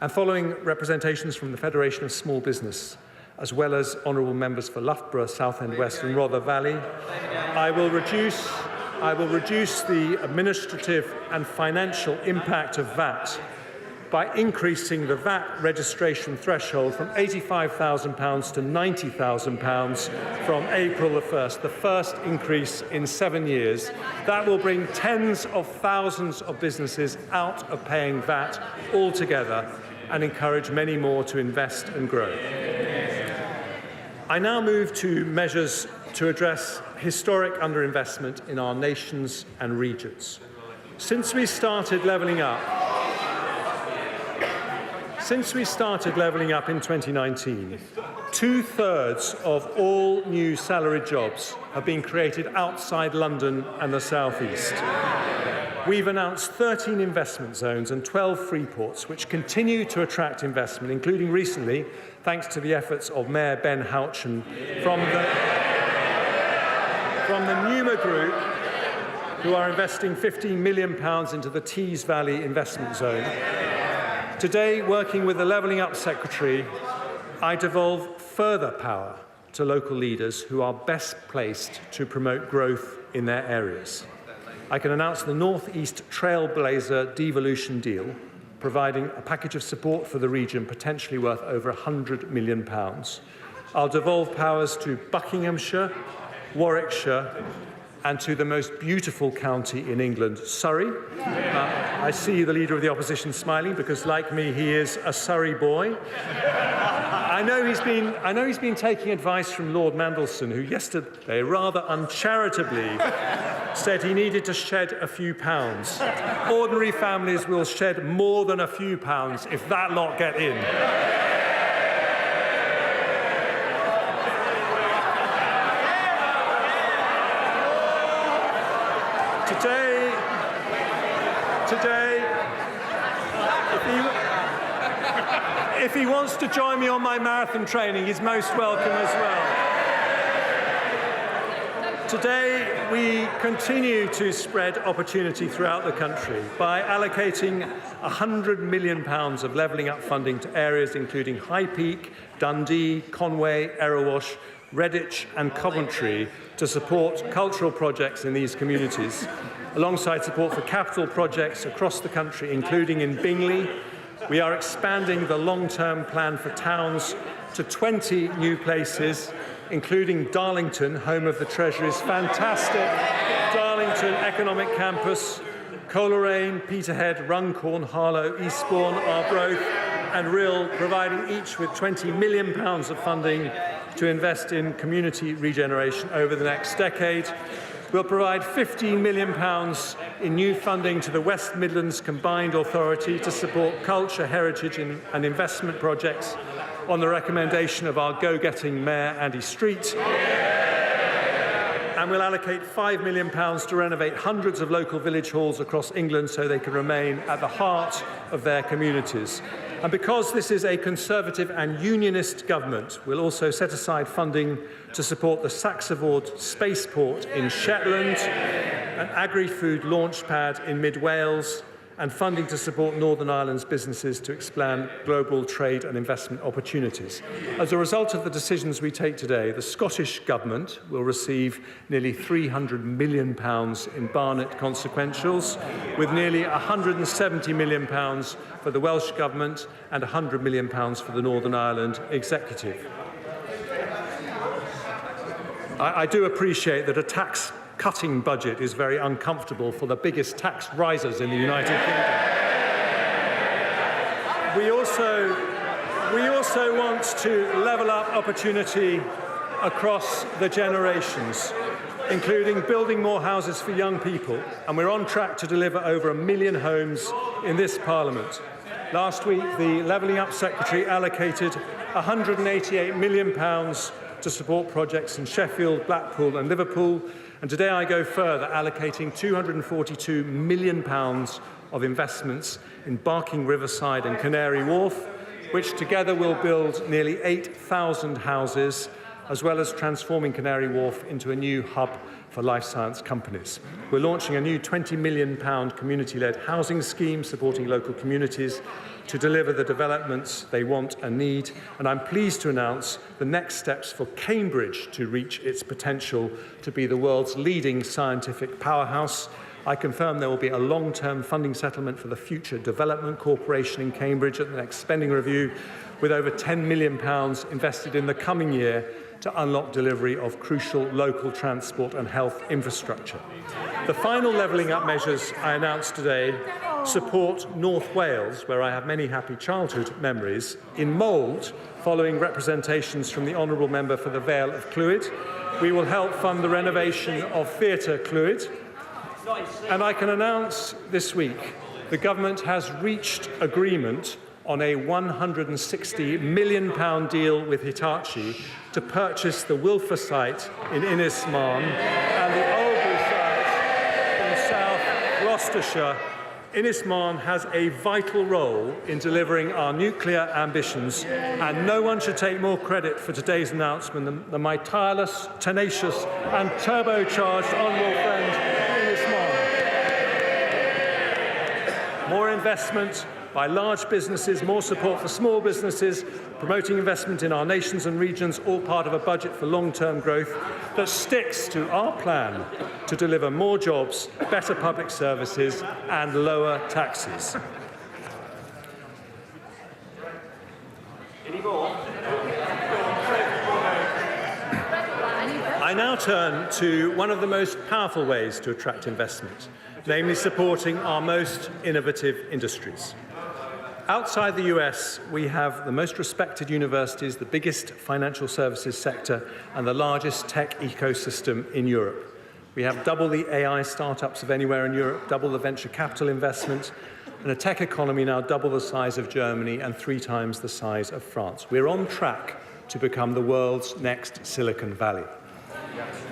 And following representations from the Federation of Small Business, as well as honourable members for Loughborough, Southend West and Rother Valley, I will reduce the administrative and financial impact of VAT by increasing the VAT registration threshold from £85,000 to £90,000 from April the 1st, the first increase in 7 years. That will bring tens of thousands of businesses out of paying VAT altogether and encourage many more to invest and grow. I now move to measures to address historic underinvestment in our nations and regions. Since we started levelling up in 2019, 2/3 of all new salaried jobs have been created outside London and the South East. We've announced 13 investment zones and 12 free ports, which continue to attract investment, including recently, thanks to the efforts of Mayor Ben Houchen from the Numa Group, who are investing £15 million into the Tees Valley investment zone. Today, working with the Levelling Up Secretary, I devolve further power to local leaders who are best placed to promote growth in their areas. I can announce the North East Trailblazer devolution deal, providing a package of support for the region potentially worth over £100 million. I'll devolve powers to Buckinghamshire, Warwickshire, and to the most beautiful county in England, Surrey. I see the Leader of the Opposition smiling because, like me, he is a Surrey boy. I know he's been taking advice from Lord Mandelson, who yesterday rather uncharitably said he needed to shed a few pounds. Ordinary families will shed more than a few pounds if that lot get in. Today, if he wants to join me on my marathon training, he's most welcome as well. Today, we continue to spread opportunity throughout the country by allocating £100 million of levelling up funding to areas including High Peak, Dundee, Conway, Erewash, Redditch and Coventry to support cultural projects in these communities, alongside support for capital projects across the country, including in Bingley. We are expanding the long-term plan for towns to 20 new places, including Darlington, home of the Treasury's fantastic Darlington Economic Campus, Coleraine, Peterhead, Runcorn, Harlow, Eastbourne, Arbroath and Rhyl, providing each with £20 million of funding to invest in community regeneration over the next decade. We'll provide £15 million in new funding to the West Midlands Combined Authority to support culture, heritage and investment projects on the recommendation of our go-getting Mayor Andy Street. And we'll allocate £5 million to renovate hundreds of local village halls across England so they can remain at the heart of their communities. And because this is a Conservative and Unionist government, we'll also set aside funding to support the Saxavord Spaceport in Shetland, an agri-food launchpad in mid-Wales, and funding to support Northern Ireland's businesses to expand global trade and investment opportunities. As a result of the decisions we take today, the Scottish Government will receive nearly £300 million in Barnet consequentials, with nearly £170 million for the Welsh Government and £100 million for the Northern Ireland Executive. I do appreciate that a tax-cutting budget is very uncomfortable for the biggest tax risers in the United Kingdom. We also want to level up opportunity across the generations, including building more houses for young people, and we're on track to deliver over 1 million homes in this Parliament. Last week, the Levelling Up Secretary allocated £188 million to support projects in Sheffield, Blackpool and Liverpool, and today I go further, allocating £242 million of investments in Barking Riverside and Canary Wharf, which together will build nearly 8,000 houses, as well as transforming Canary Wharf into a new hub for life science companies. We're launching a new £20 million community-led housing scheme supporting local communities to deliver the developments they want and need, and I'm pleased to announce the next steps for Cambridge to reach its potential to be the world's leading scientific powerhouse. I confirm there will be a long-term funding settlement for the Future Development Corporation in Cambridge at the next spending review, with over £10 million invested in the coming year to unlock delivery of crucial local transport and health infrastructure. The final levelling up measures I announced today support North Wales, where I have many happy childhood memories, in mould, following representations from the Honourable Member for the Vale of Clwyd. We will help fund the renovation of Theatre Clwyd. And I can announce this week the Government has reached agreement on a £160 million deal with Hitachi to purchase the Wilfer site in Innismarn and the Oldbury site in South Gloucestershire. Innismarn has a vital role in delivering our nuclear ambitions, and no one should take more credit for today's announcement than my tireless, tenacious and turbocharged honourable friend Innismarn. More investment by large businesses, more support for small businesses, promoting investment in our nations and regions, all part of a budget for long-term growth that sticks to our plan to deliver more jobs, better public services and lower taxes. Any more? now turn to one of the most powerful ways to attract investment, namely supporting our most innovative industries. Outside the US, we have the most respected universities, the biggest financial services sector, and the largest tech ecosystem in Europe. We have double the AI startups of anywhere in Europe, double the venture capital investment, and a tech economy now double the size of Germany and 3 times the size of France. We're on track to become the world's next Silicon Valley.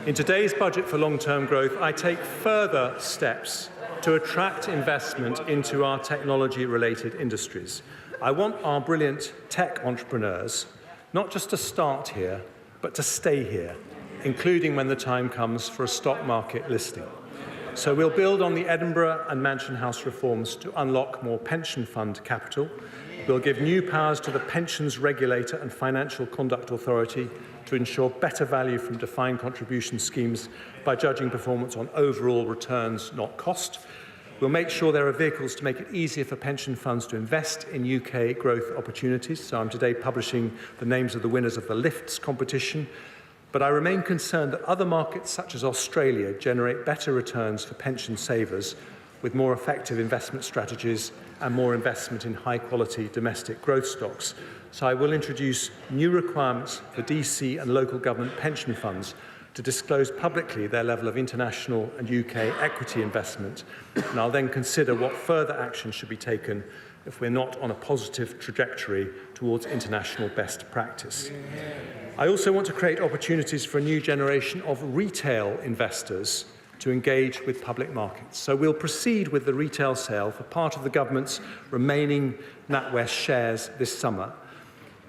In today's budget for long-term growth, I take further steps to attract investment into our technology-related industries. I want our brilliant tech entrepreneurs not just to start here, but to stay here, including when the time comes for a stock market listing. So we'll build on the Edinburgh and Mansion House reforms to unlock more pension fund capital. We'll give new powers to the Pensions Regulator and Financial Conduct Authority to ensure better value from defined contribution schemes by judging performance on overall returns, not cost. We'll make sure there are vehicles to make it easier for pension funds to invest in UK growth opportunities. So I'm today publishing the names of the winners of the LIFTS competition. But I remain concerned that other markets, such as Australia, generate better returns for pension savers with more effective investment strategies and more investment in high-quality domestic growth stocks. So I will introduce new requirements for DC and local government pension funds to disclose publicly their level of international and UK equity investment, and I'll then consider what further action should be taken if we're not on a positive trajectory towards international best practice. I also want to create opportunities for a new generation of retail investors to engage with public markets. So we'll proceed with the retail sale for part of the government's remaining NatWest shares this summer,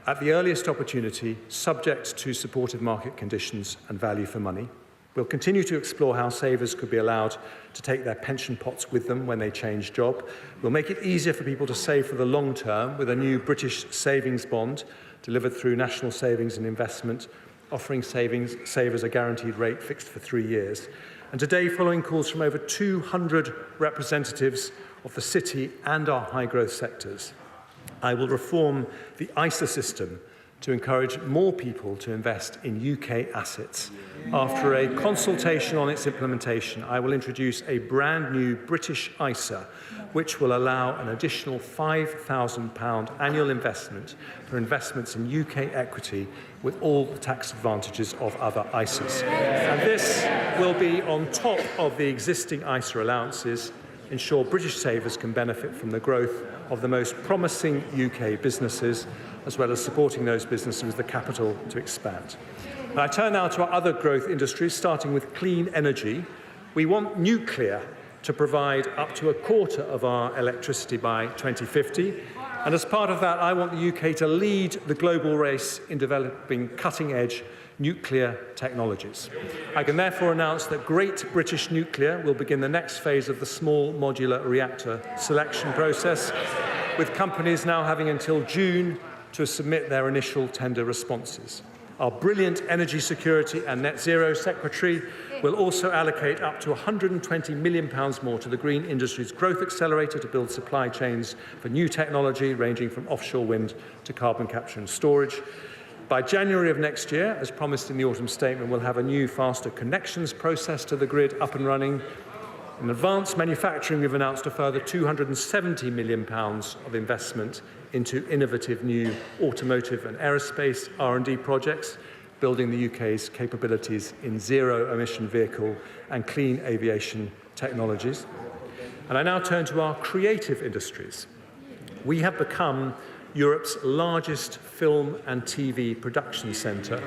at the earliest opportunity, subject to supportive market conditions and value for money. We'll continue to explore how savers could be allowed to take their pension pots with them when they change job. We'll make it easier for people to save for the long term with a new British savings bond delivered through National Savings and Investment, offering savers a guaranteed rate fixed for 3 years. And today, following calls from over 200 representatives of the city and our high-growth sectors, I will reform the ISA system to encourage more people to invest in UK assets. After a consultation on its implementation, I will introduce a brand new British ISA, which will allow an additional £5,000 annual investment for investments in UK equity with all the tax advantages of other ISAs. And this will be on top of the existing ISA allowances, ensure British savers can benefit from the growth of the most promising UK businesses, as well as supporting those businesses with the capital to expand. And I turn now to our other growth industries, starting with clean energy. We want nuclear to provide up to a quarter of our electricity by 2050. And as part of that, I want the UK to lead the global race in developing cutting-edge nuclear technologies. I can therefore announce that Great British Nuclear will begin the next phase of the small modular reactor selection process, with companies now having until June to submit their initial tender responses. Our brilliant Energy Security and Net Zero Secretary will also allocate up to £120 million more to the Green Industries Growth Accelerator to build supply chains for new technology ranging from offshore wind to carbon capture and storage. By January of next year, as promised in the autumn statement, we'll have a new faster connections process to the grid up and running. In advanced manufacturing, we've announced a further £270 million of investment into innovative new automotive and aerospace R&D projects, building the UK's capabilities in zero-emission vehicle and clean aviation technologies. And I now turn to our creative industries. We have become Europe's largest film and TV production centre,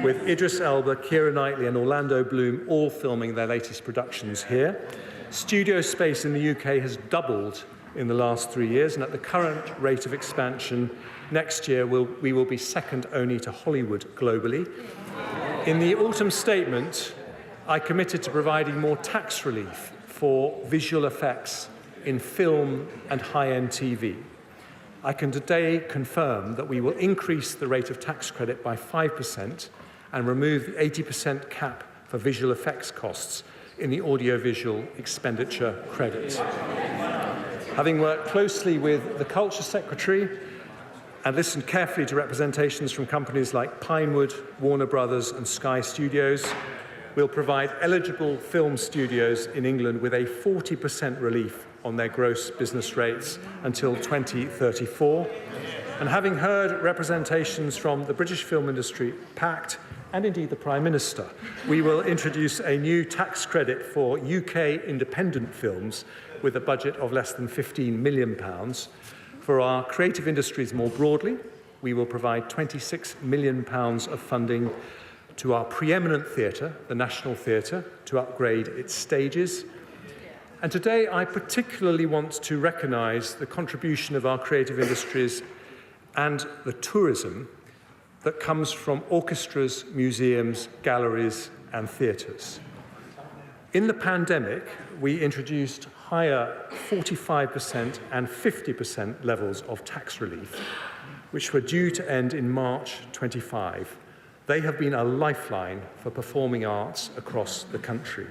with Idris Elba, Keira Knightley and Orlando Bloom all filming their latest productions here. Studio space in the UK has doubled in the last 3 years, and at the current rate of expansion, next year we will be second only to Hollywood globally. In the autumn statement, I committed to providing more tax relief for visual effects in film and high-end TV. I can today confirm that we will increase the rate of tax credit by 5% and remove the 80% cap for visual effects costs in the audiovisual expenditure credit. Having worked closely with the Culture Secretary and listened carefully to representations from companies like Pinewood, Warner Brothers and Sky Studios, We'll provide eligible film studios in England with a 40% relief on their gross business rates until 2034. And having heard representations from the British film industry, PACT, and indeed the Prime Minister, we will introduce a new tax credit for UK independent films with a budget of less than £15 million. For our creative industries more broadly, we will provide £26 million of funding to our preeminent theatre, the National Theatre, to upgrade its stages. And today I particularly want to recognise the contribution of our creative industries and the tourism that comes from orchestras, museums, galleries and theatres. In the pandemic, we introduced higher 45% and 50% levels of tax relief, which were due to end in March 25. They have been a lifeline for performing arts across the country.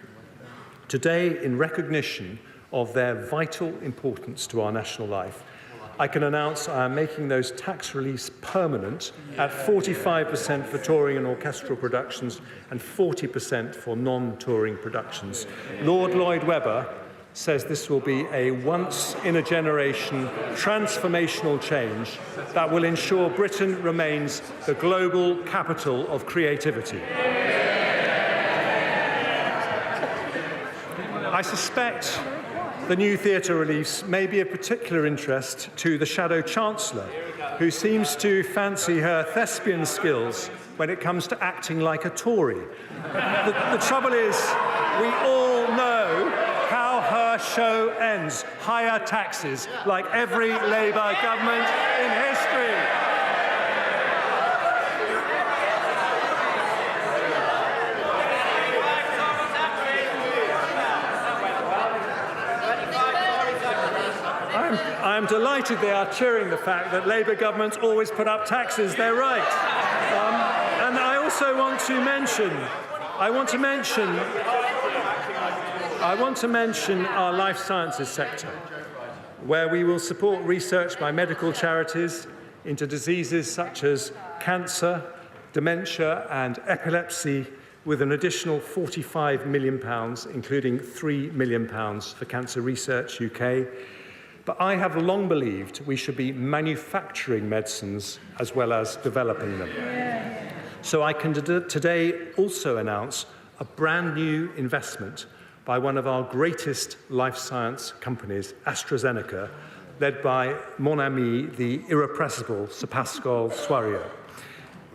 Today, in recognition of their vital importance to our national life, I can announce I am making those tax reliefs permanent at 45% for touring and orchestral productions and 40% for non-touring productions. Lord Lloyd Webber says this will be a once-in-a-generation transformational change that will ensure Britain remains the global capital of creativity. I suspect the new theatre reliefs may be of particular interest to the Shadow Chancellor, who seems to fancy her thespian skills when it comes to acting like a Tory. The trouble is, we all know how her show ends. Higher taxes, like every Labour government in history. I'm delighted they are cheering the fact that Labour governments always put up taxes. They're right. And I also want to mention our life sciences sector, where we will support research by medical charities into diseases such as cancer, dementia and epilepsy, with an additional £45 million, including £3 million for Cancer Research UK. But I have long believed we should be manufacturing medicines as well as developing them. So I can today also announce a brand new investment by one of our greatest life science companies, AstraZeneca, led by mon ami, the irrepressible Sir Pascal Soriot.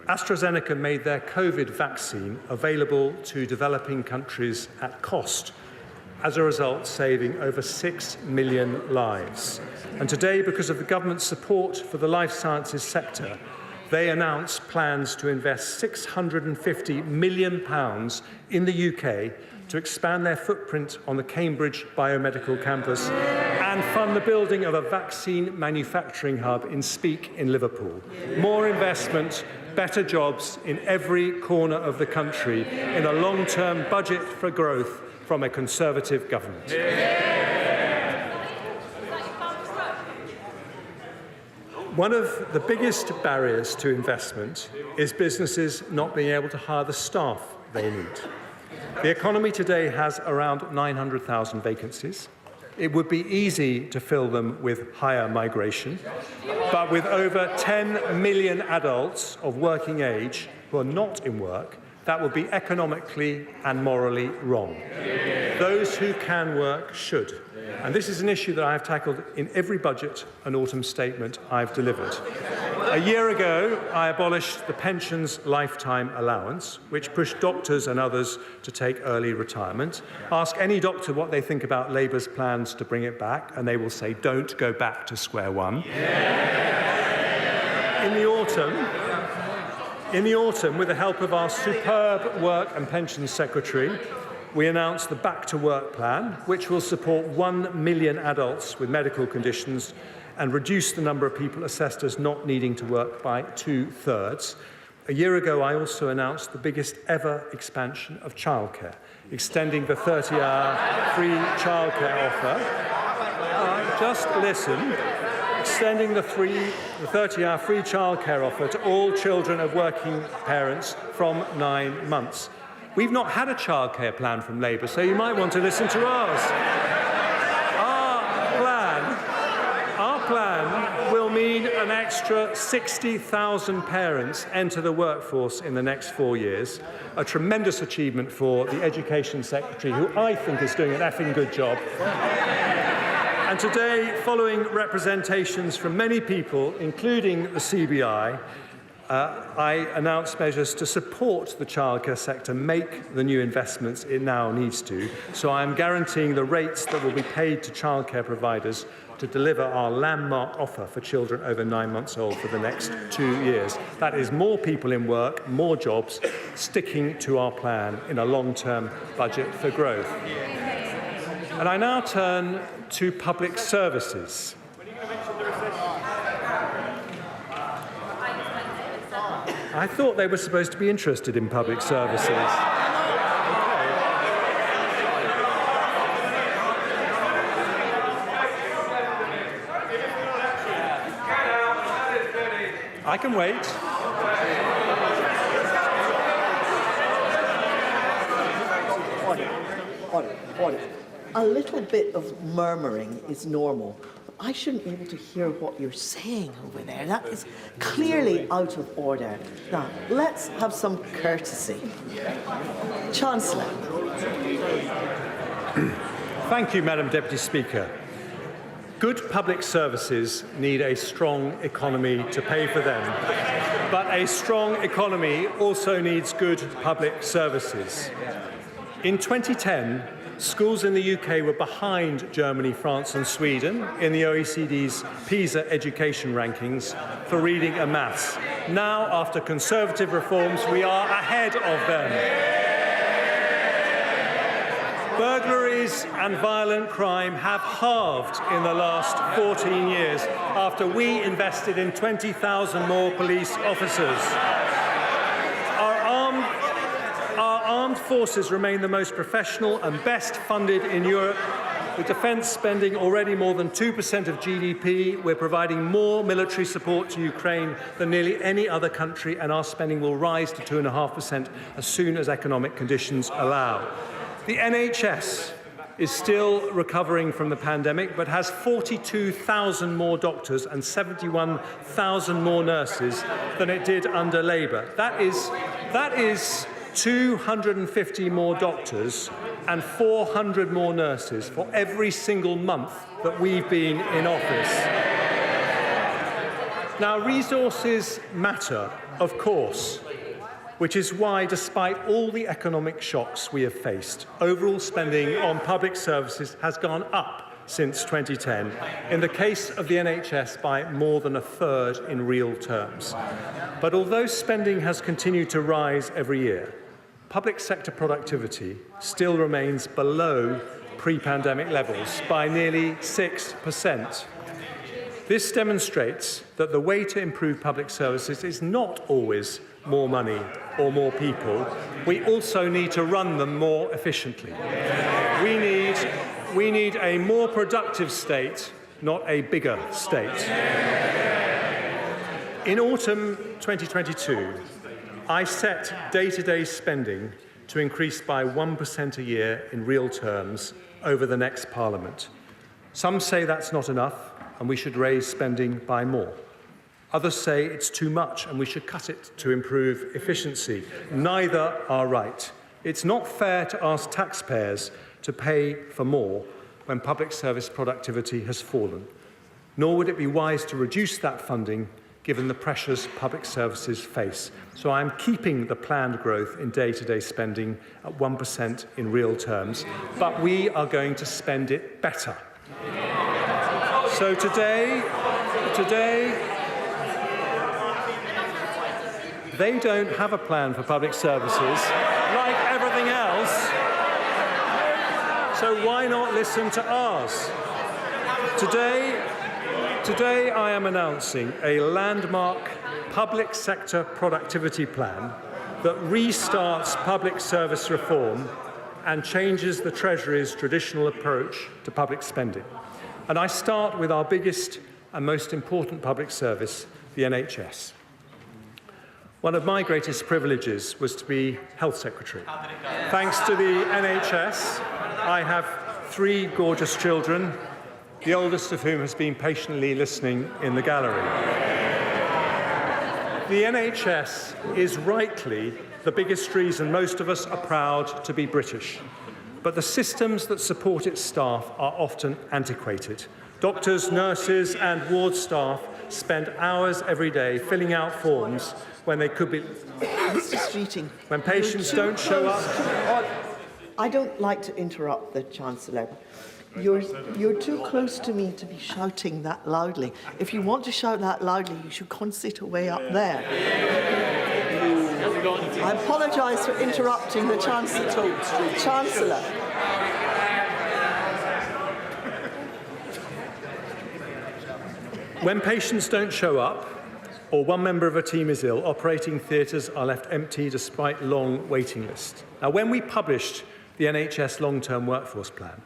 AstraZeneca made their COVID vaccine available to developing countries at cost, as a result saving over 6 million lives. And today, because of the government's support for the life sciences sector, they announced plans to invest £650 million in the UK to expand their footprint on the Cambridge Biomedical Campus and fund the building of a vaccine manufacturing hub in Speke in Liverpool. More investment, better jobs in every corner of the country in a long-term budget for growth from a Conservative government. One of the biggest barriers to investment is businesses not being able to hire the staff they need. The economy today has around 900,000 vacancies. It would be easy to fill them with higher migration, but with over 10 million adults of working age who are not in work, that would be economically and morally wrong. Those who can work should. And this is an issue that I have tackled in every budget and autumn statement I've delivered. A year ago, I abolished the pensions lifetime allowance, which pushed doctors and others to take early retirement. Ask any doctor what they think about Labour's plans to bring it back, and they will say, don't go back to square one. In the autumn, with the help of our superb Work and Pensions Secretary, we announced the Back to Work plan, which will support 1 million adults with medical conditions and reduce the number of people assessed as not needing to work by 2/3. A year ago, I also announced the biggest ever expansion of childcare, extending the 30-hour free childcare offer. Just listen. Extending the 30-hour free childcare offer to all children of working parents from 9 months. We've not had a childcare plan from Labour, so you might want to listen to ours. Our plan will mean an extra 60,000 parents enter the workforce in the next 4 years, a tremendous achievement for the Education Secretary, who I think is doing an effing good job. And today, following representations from many people, including the CBI, I announced measures to support the childcare sector make the new investments it now needs to. So I am guaranteeing the rates that will be paid to childcare providers to deliver our landmark offer for children over 9 months old for the next 2 years. That is more people in work, more jobs, sticking to our plan in a long-term budget for growth. And I now turn to public services. I thought they were supposed to be interested in public services. I can wait. Order. A little bit of murmuring is normal. I shouldn't be able to hear what you're saying over there. That is clearly out of order. Now, let's have some courtesy. Chancellor. Thank you, Madam Deputy Speaker. Good public services need a strong economy to pay for them. But a strong economy also needs good public services. In 2010, schools in the UK were behind Germany, France and Sweden in the OECD's PISA education rankings for reading and maths. Now, after Conservative reforms, we are ahead of them. Burglaries and violent crime have halved in the last 14 years after we invested in 20,000 more police officers. Our armed forces remain the most professional and best funded in Europe, with defence spending already more than 2% of GDP. We're providing more military support to Ukraine than nearly any other country, and our spending will rise to 2.5% as soon as economic conditions allow. The NHS is still recovering from the pandemic, but has 42,000 more doctors and 71,000 more nurses than it did under Labour. That is 250 more doctors and 400 more nurses for every single month that we've been in office. Now, resources matter, of course, which is why, despite all the economic shocks we have faced, overall spending on public services has gone up since 2010, in the case of the NHS by more than a third in real terms. But although spending has continued to rise every year, public sector productivity still remains below pre-pandemic levels by nearly 6%. This demonstrates that the way to improve public services is not always more money or more people. We also need to run them more efficiently. We need a more productive state, not a bigger state. In autumn 2022, I set day-to-day spending to increase by 1% a year in real terms over the next Parliament. Some say that's not enough and we should raise spending by more. Others say it's too much and we should cut it to improve efficiency. Neither are right. It's not fair to ask taxpayers to pay for more when public service productivity has fallen. Nor would it be wise to reduce that funding given the pressures public services face. So I'm keeping the planned growth in day-to-day spending at 1% in real terms, but we are going to spend it better. So today, they don't have a plan for public services, like everything else. So why not listen to ours? Today I am announcing a landmark public sector productivity plan that restarts public service reform and changes the Treasury's traditional approach to public spending. And I start with our biggest and most important public service, the NHS. One of my greatest privileges was to be Health Secretary. Thanks to the NHS, I have 3 gorgeous children, the oldest of whom has been patiently listening in the gallery. The NHS is rightly the biggest reason most of us are proud to be British. But the systems that support its staff are often antiquated. Doctors, nurses and ward staff spend hours every day filling out forms when they could be... Mr. Streeting. When patients don't show up... I don't like to interrupt the Chancellor. You're too close to me to be shouting that loudly. If you want to shout that loudly, you should concentrate away up there. I apologise for interrupting the Chancellor. When patients don't show up, or one member of a team is ill, operating theatres are left empty despite long waiting lists. Now, when we published the NHS long-term workforce plan,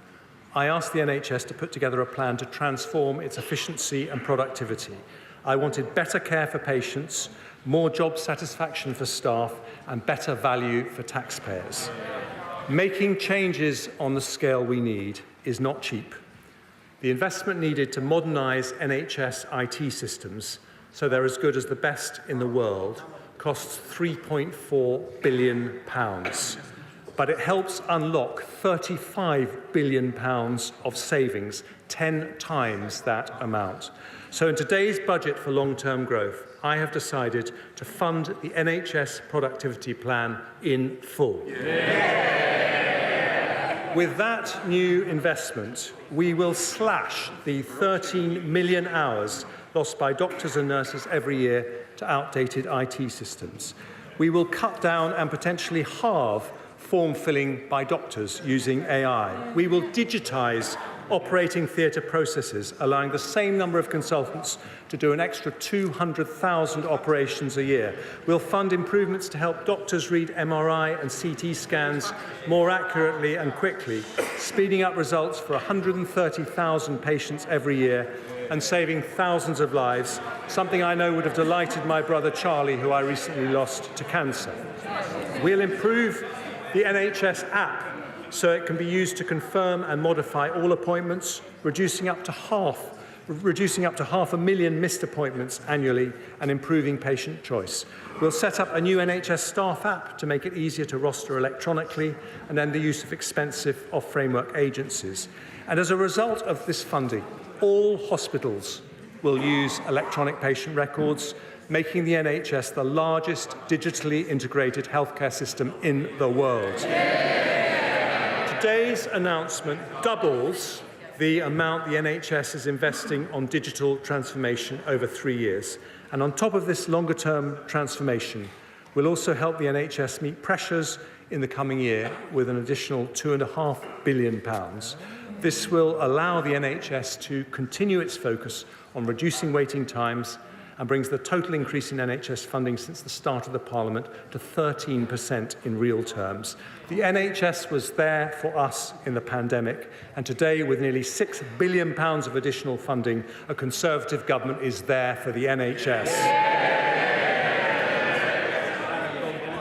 I asked the NHS to put together a plan to transform its efficiency and productivity. I wanted better care for patients, more job satisfaction for staff, and better value for taxpayers. Making changes on the scale we need is not cheap. The investment needed to modernise NHS IT systems so they're as good as the best in the world costs £3.4 billion. But it helps unlock £35 billion of savings, 10 times that amount. So in today's budget for long-term growth, I have decided to fund the NHS productivity plan in full. With that new investment, we will slash the 13 million hours lost by doctors and nurses every year to outdated IT systems. We will cut down and potentially halve form filling by doctors using AI. We will digitise operating theatre processes, allowing the same number of consultants to do an extra 200,000 operations a year. We'll fund improvements to help doctors read MRI and CT scans more accurately and quickly, speeding up results for 130,000 patients every year and saving thousands of lives, something I know would have delighted my brother Charlie, who I recently lost to cancer. We'll improve the NHS app so it can be used to confirm and modify all appointments, reducing up to half 500,000 missed appointments annually and improving patient choice. We'll set up a new NHS staff app to make it easier to roster electronically and end the use of expensive off-framework agencies. And as a result of this funding, all hospitals will use electronic patient records, making the NHS the largest digitally integrated healthcare system in the world. Today's announcement doubles the amount the NHS is investing on digital transformation over 3 years. And on top of this longer-term transformation, we'll also help the NHS meet pressures in the coming year with an additional £2.5 billion. This will allow the NHS to continue its focus on reducing waiting times and brings the total increase in NHS funding since the start of the Parliament to 13% in real terms. The NHS was there for us in the pandemic, and today, with nearly £6 billion of additional funding, a Conservative government is there for the NHS.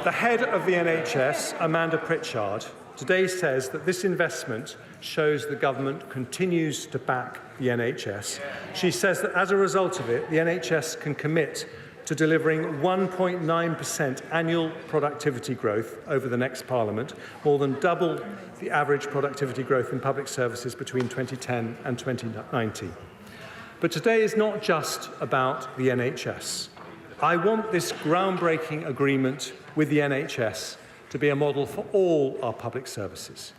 The head of the NHS, Amanda Pritchard, today says that this investment shows the government continues to back the NHS. She says that as a result of it, the NHS can commit to delivering 1.9% annual productivity growth over the next Parliament, more than double the average productivity growth in public services between 2010 and 2019. But today is not just about the NHS. I want this groundbreaking agreement with the NHS to be a model for all our public services.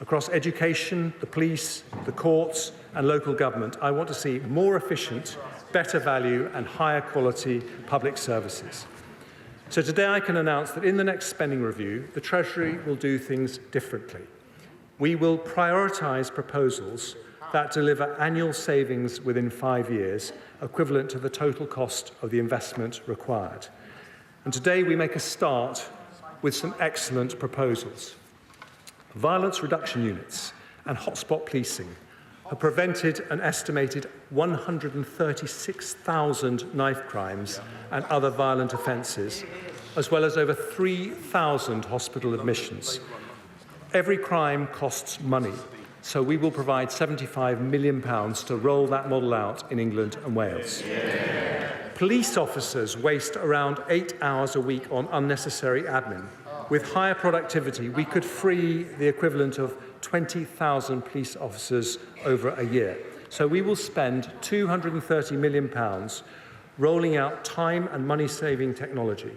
Across education, the police, the courts and local government, I want to see more efficient, better value and higher quality public services. So today I can announce that in the next spending review, the Treasury will do things differently. We will prioritise proposals that deliver annual savings within 5 years, equivalent to the total cost of the investment required. And today we make a start with some excellent proposals. Violence reduction units and hotspot policing have prevented an estimated 136,000 knife crimes and other violent offences as well as over 3,000 hospital admissions. Every crime costs money, so we will provide £75 million to roll that model out in England and Wales. Police officers waste around 8 hours a week on unnecessary admin. With higher productivity, we could free the equivalent of 20,000 police officers over a year. So we will spend £230 million rolling out time and money-saving technology,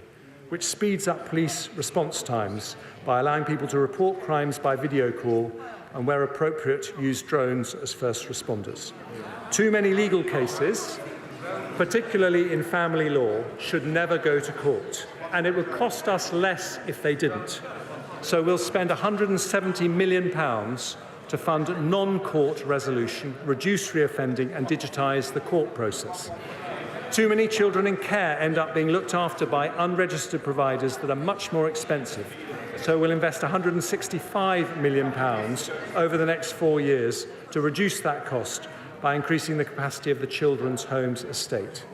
which speeds up police response times by allowing people to report crimes by video call and, where appropriate, use drones as first responders. Too many legal cases, particularly in family law, should never go to court, and it would cost us less if they didn't. So we'll spend £170 million to fund non-court resolution, reduce reoffending and digitise the court process. Too many children in care end up being looked after by unregistered providers that are much more expensive. So we'll invest £165 million over the next 4 years to reduce that cost by increasing the capacity of the Children's Homes estate.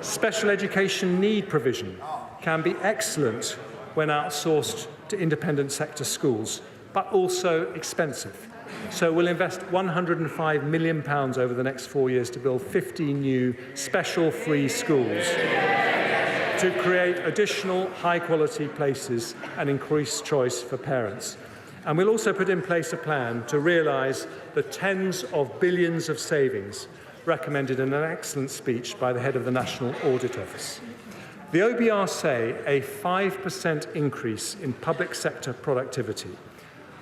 Special education need provision can be excellent when outsourced to independent sector schools, but also expensive. So we'll invest £105 million over the next 4 years to build 50 new special free schools to create additional high-quality places and increase choice for parents. And we'll also put in place a plan to realise the tens of billions of savings recommended in an excellent speech by the head of the National Audit Office. The OBR say a 5% increase in public sector productivity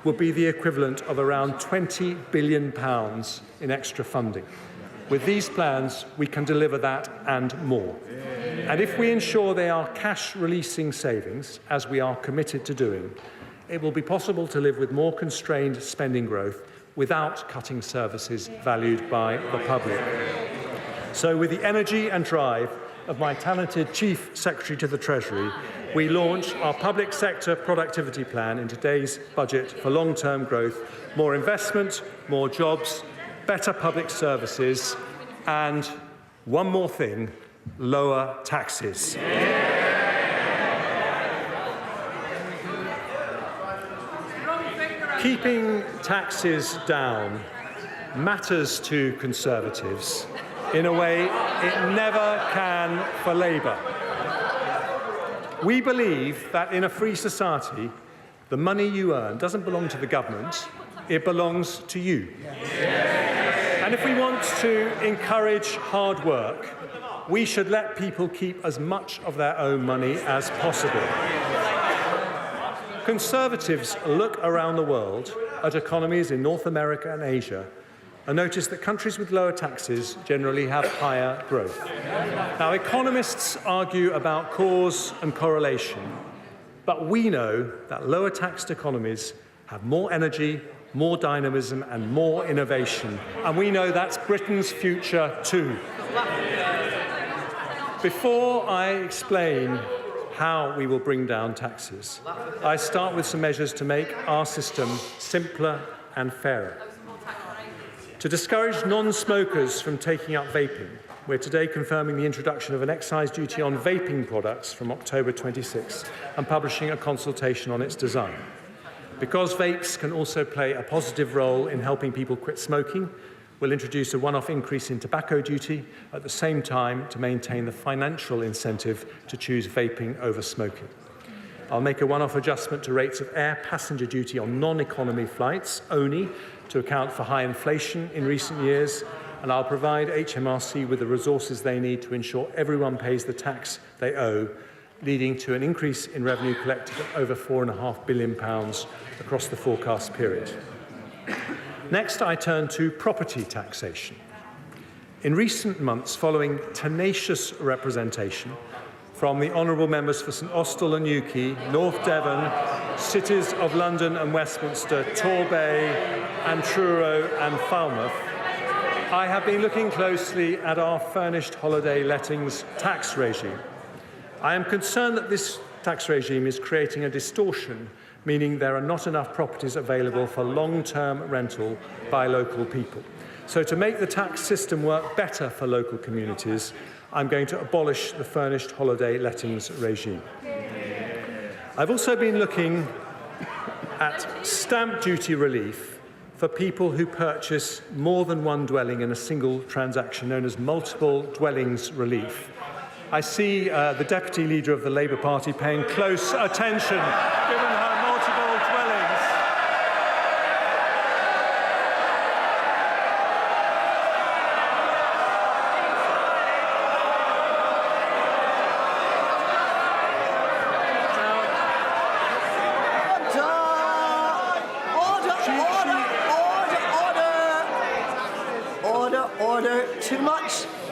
will be the equivalent of around £20 billion in extra funding. With these plans, we can deliver that and more. And if we ensure they are cash-releasing savings, as we are committed to doing, it will be possible to live with more constrained spending growth without cutting services valued by the public. So with the energy and drive of my talented Chief Secretary to the Treasury, we launch our public sector productivity plan in today's budget for long-term growth, more investment, more jobs, better public services, and one more thing, lower taxes. Keeping taxes down matters to Conservatives in a way it never can for Labour. We believe that in a free society, the money you earn doesn't belong to the government, it belongs to you. And if we want to encourage hard work, we should let people keep as much of their own money as possible. Conservatives look around the world at economies in North America and Asia and notice that countries with lower taxes generally have higher growth. Now, economists argue about cause and correlation, but we know that lower taxed economies have more energy, more dynamism and more innovation, and we know that's Britain's future too. Before I explain how we will bring down taxes, I start with some measures to make our system simpler and fairer. To discourage non-smokers from taking up vaping, we're today confirming the introduction of an excise duty on vaping products from October 26 and publishing a consultation on its design. Because vapes can also play a positive role in helping people quit smoking, we'll introduce a one-off increase in tobacco duty at the same time to maintain the financial incentive to choose vaping over smoking. I'll make a one-off adjustment to rates of air passenger duty on non-economy flights only to account for high inflation in recent years, and I'll provide HMRC with the resources they need to ensure everyone pays the tax they owe, leading to an increase in revenue collected of over £4.5 billion across the forecast period. Next, I turn to property taxation. In recent months, following tenacious representation from the honourable members for St Austell and Newquay, North Devon, cities of London and Westminster, Torbay and Truro and Falmouth, I have been looking closely at our furnished holiday lettings tax regime. I am concerned that this tax regime is creating a distortion, meaning there are not enough properties available for long-term rental by local people. So to make the tax system work better for local communities, I'm going to abolish the furnished holiday lettings regime. I've also been looking at stamp duty relief for people who purchase more than one dwelling in a single transaction, known as multiple dwellings relief. I see the Deputy Leader of the Labour Party paying close attention, given her multiple dwellings. Order.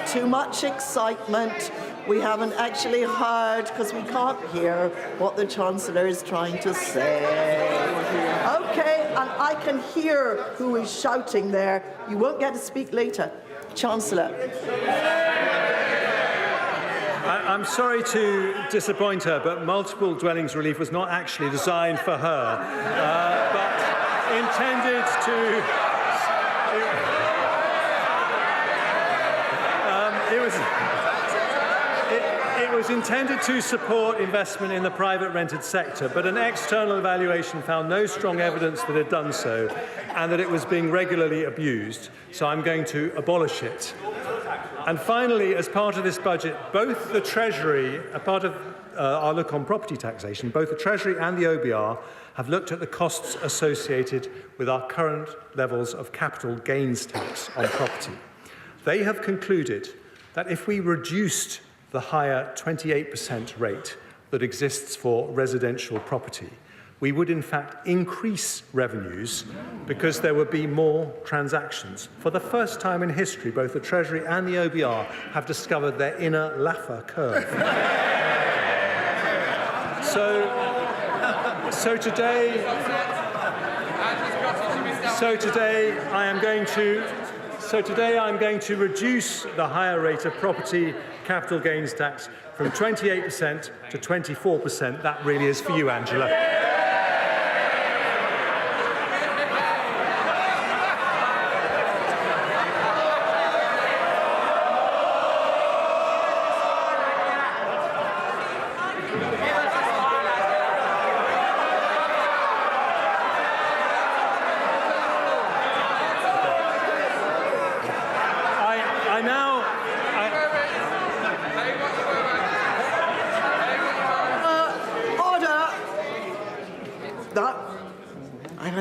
Too much excitement. We haven't actually heard, because we can't hear what the Chancellor is trying to say. Okay, and I can hear who is shouting there. You won't get to speak later. Chancellor. I'm sorry to disappoint her, but multiple dwellings relief was not actually designed for her, but intended to... It was intended to support investment in the private rented sector, but an external evaluation found no strong evidence that it had done so and that it was being regularly abused, so I'm going to abolish it. And finally, as part of this budget, both the Treasury, a part of our look on property taxation, both the Treasury and the OBR have looked at the costs associated with our current levels of capital gains tax on property. They have concluded that if we reduced the higher 28% rate that exists for residential property, we would in fact increase revenues because there would be more transactions. For the first time in history, both the Treasury and the OBR have discovered their inner Laffer curve. So today I'm going to reduce the higher rate of property capital gains tax from 28% to 24%. That really is for you, Angela.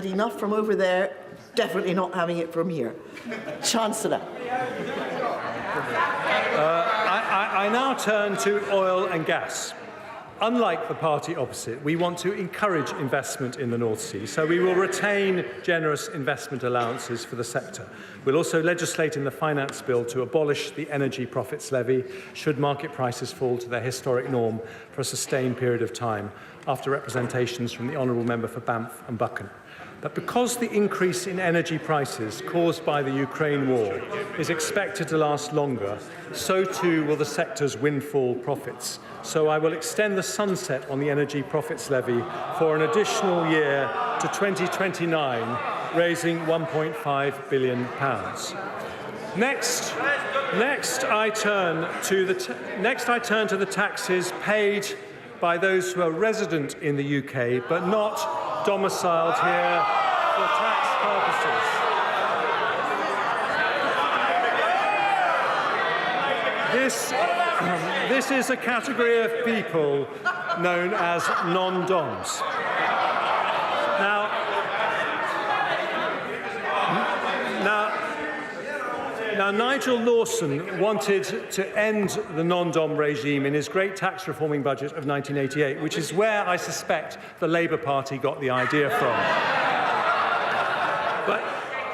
Enough from over there, definitely not having it from here. Chancellor. I now turn to oil and gas. Unlike the party opposite, we want to encourage investment in the North Sea, so we will retain generous investment allowances for the sector. We'll also legislate in the Finance Bill to abolish the energy profits levy should market prices fall to their historic norm for a sustained period of time, after representations from the Honourable Member for Banff and Buchan. But because the increase in energy prices caused by the Ukraine war is expected to last longer, so too will the sector's windfall profits. So I will extend the sunset on the energy profits levy for an additional year to 2029, raising £1.5 billion. Next, I turn to the taxes paid by those who are resident in the UK but not domiciled here for tax purposes. This is a category of people known as non-doms. Now, Nigel Lawson wanted to end the non-dom regime in his great tax reforming budget of 1988, which is where I suspect the Labour Party got the idea from. But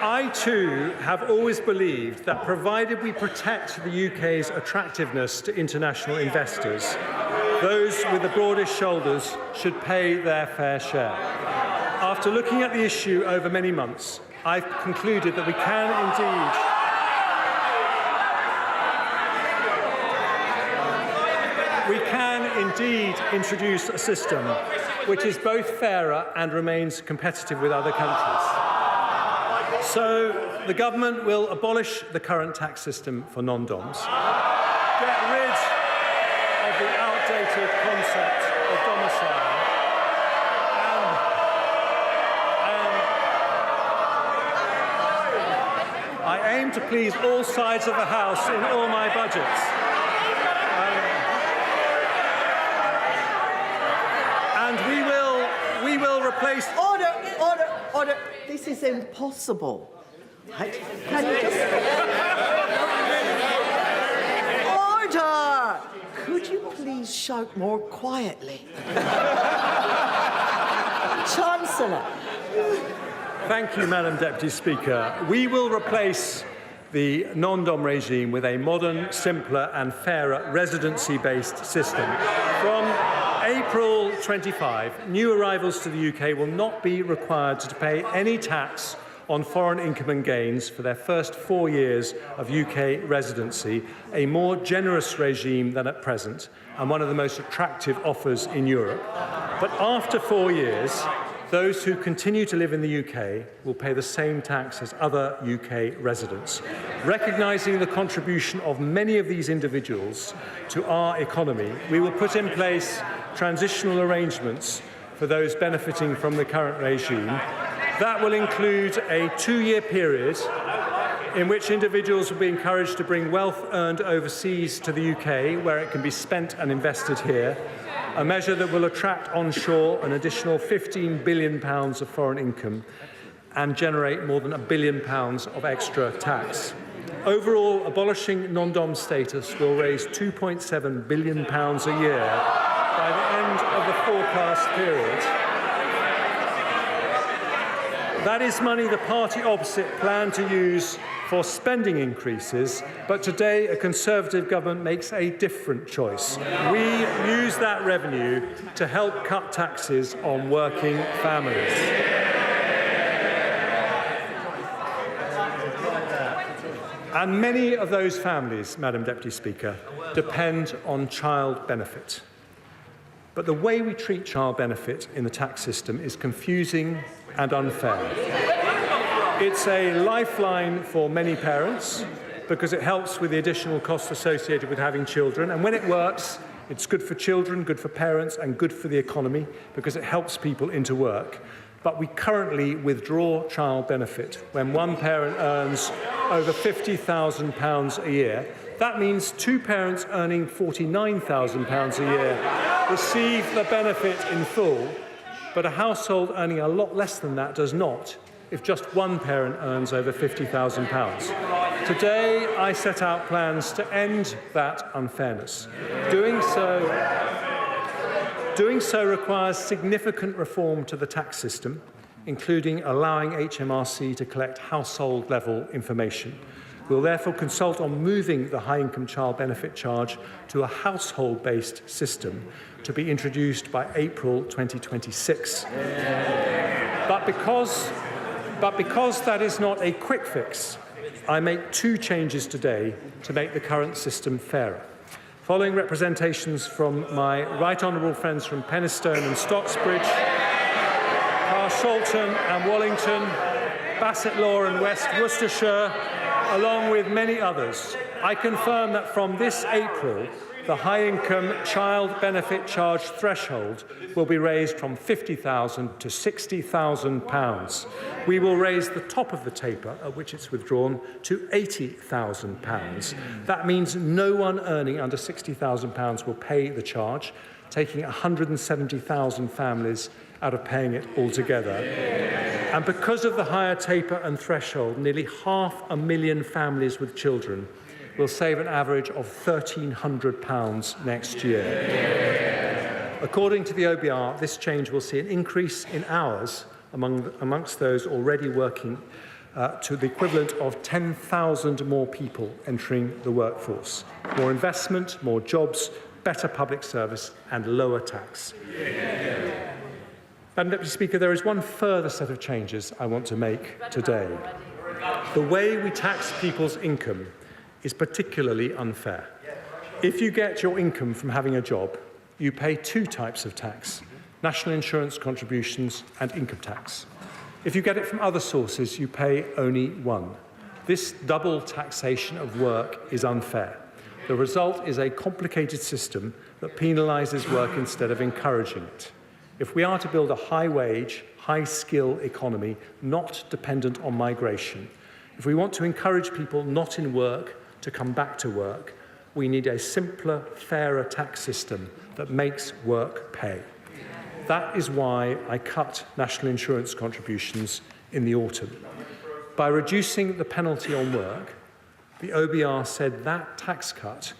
I, too, have always believed that provided we protect the UK's attractiveness to international investors, those with the broadest shoulders should pay their fair share. After looking at the issue over many months, I've concluded that we can indeed introduce a system which is both fairer and remains competitive with other countries. So the government will abolish the current tax system for non-doms, get rid of the outdated concept of domicile, I aim to please all sides of the House in all my budgets. And we will replace... Order. This is impossible. Right? Can you just... Order! Could you please shout more quietly? Chancellor. Thank you, Madam Deputy Speaker. We will replace the non-dom regime with a modern, simpler and fairer residency-based system. From April 25, new arrivals to the UK will not be required to pay any tax on foreign income and gains for their first 4 years of UK residency, a more generous regime than at present and one of the most attractive offers in Europe. But after 4 years, those who continue to live in the UK will pay the same tax as other UK residents. Recognising the contribution of many of these individuals to our economy, we will put in place transitional arrangements for those benefiting from the current regime. That will include a 2-year period in which individuals will be encouraged to bring wealth earned overseas to the UK, where it can be spent and invested here, a measure that will attract onshore an additional £15 billion of foreign income and generate more than £1 billion of extra tax. Overall, abolishing non-dom status will raise £2.7 billion a year by the end of the forecast period. That is money the party opposite planned to use for spending increases, but today a Conservative government makes a different choice. We use that revenue to help cut taxes on working families. And many of those families, Madam Deputy Speaker, depend on child benefit. But the way we treat child benefit in the tax system is confusing and unfair. It's a lifeline for many parents because it helps with the additional costs associated with having children. And when it works, it's good for children, good for parents, and good for the economy because it helps people into work. But we currently withdraw child benefit when one parent earns over £50,000 a year. That means two parents earning £49,000 a year receive the benefit in full, but a household earning a lot less than that does not, if just one parent earns over £50,000. Today, I set out plans to end that unfairness. Doing so requires significant reform to the tax system, including allowing HMRC to collect household-level information. We'll therefore consult on moving the high-income child benefit charge to a household-based system to be introduced by April 2026. But because that is not a quick fix, I make two changes today to make the current system fairer. Following representations from my right honourable friends from Penistone and Stocksbridge, Carshalton and Wallington, Basset Law and West Worcestershire, along with many others, I confirm that from this April, the high-income child benefit charge threshold will be raised from £50,000 to £60,000. We will raise the top of the taper, at which it's withdrawn, to £80,000. That means no one earning under £60,000 will pay the charge, taking 170,000 families out of paying it altogether. And because of the higher taper and threshold, nearly 500,000 families with children will save an average of £1,300 next year. According to the OBR, this change will see an increase in hours amongst those already working to the equivalent of 10,000 more people entering the workforce. More investment, more jobs, better public service and lower tax. Madam Deputy Speaker, there is one further set of changes I want to make today. The way we tax people's income is particularly unfair. If you get your income from having a job, you pay two types of tax: national insurance contributions and income tax. If you get it from other sources, you pay only one. This double taxation of work is unfair. The result is a complicated system that penalises work instead of encouraging it. If we are to build a high-wage, high-skill economy not dependent on migration, If we want to encourage people not in work to come back to work, we need a simpler, fairer tax system that makes work pay. That is why I cut national insurance contributions in the autumn. By reducing the penalty on work, the OBR said that tax cut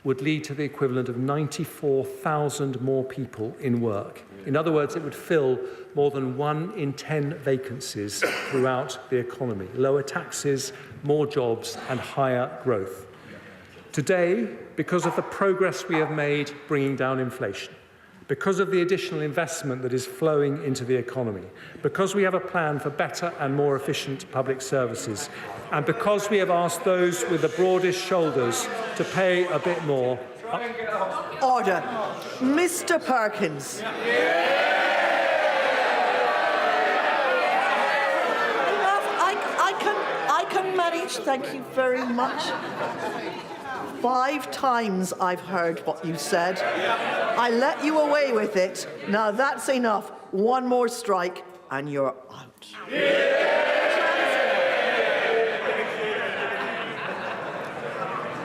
would lead to the equivalent of 94,000 more people in work. In other words, it would fill more than 1 in 10 vacancies throughout the economy. Lower taxes, more jobs, and higher growth. Today, because of the progress we have made bringing down inflation, because of the additional investment that is flowing into the economy, because we have a plan for better and more efficient public services, and because we have asked those with the broadest shoulders to pay a bit more. Order. Mr. Perkins. I can manage, thank you very much. 5 times I've heard what you said. I let you away with it. Now that's enough. One more strike and you're out.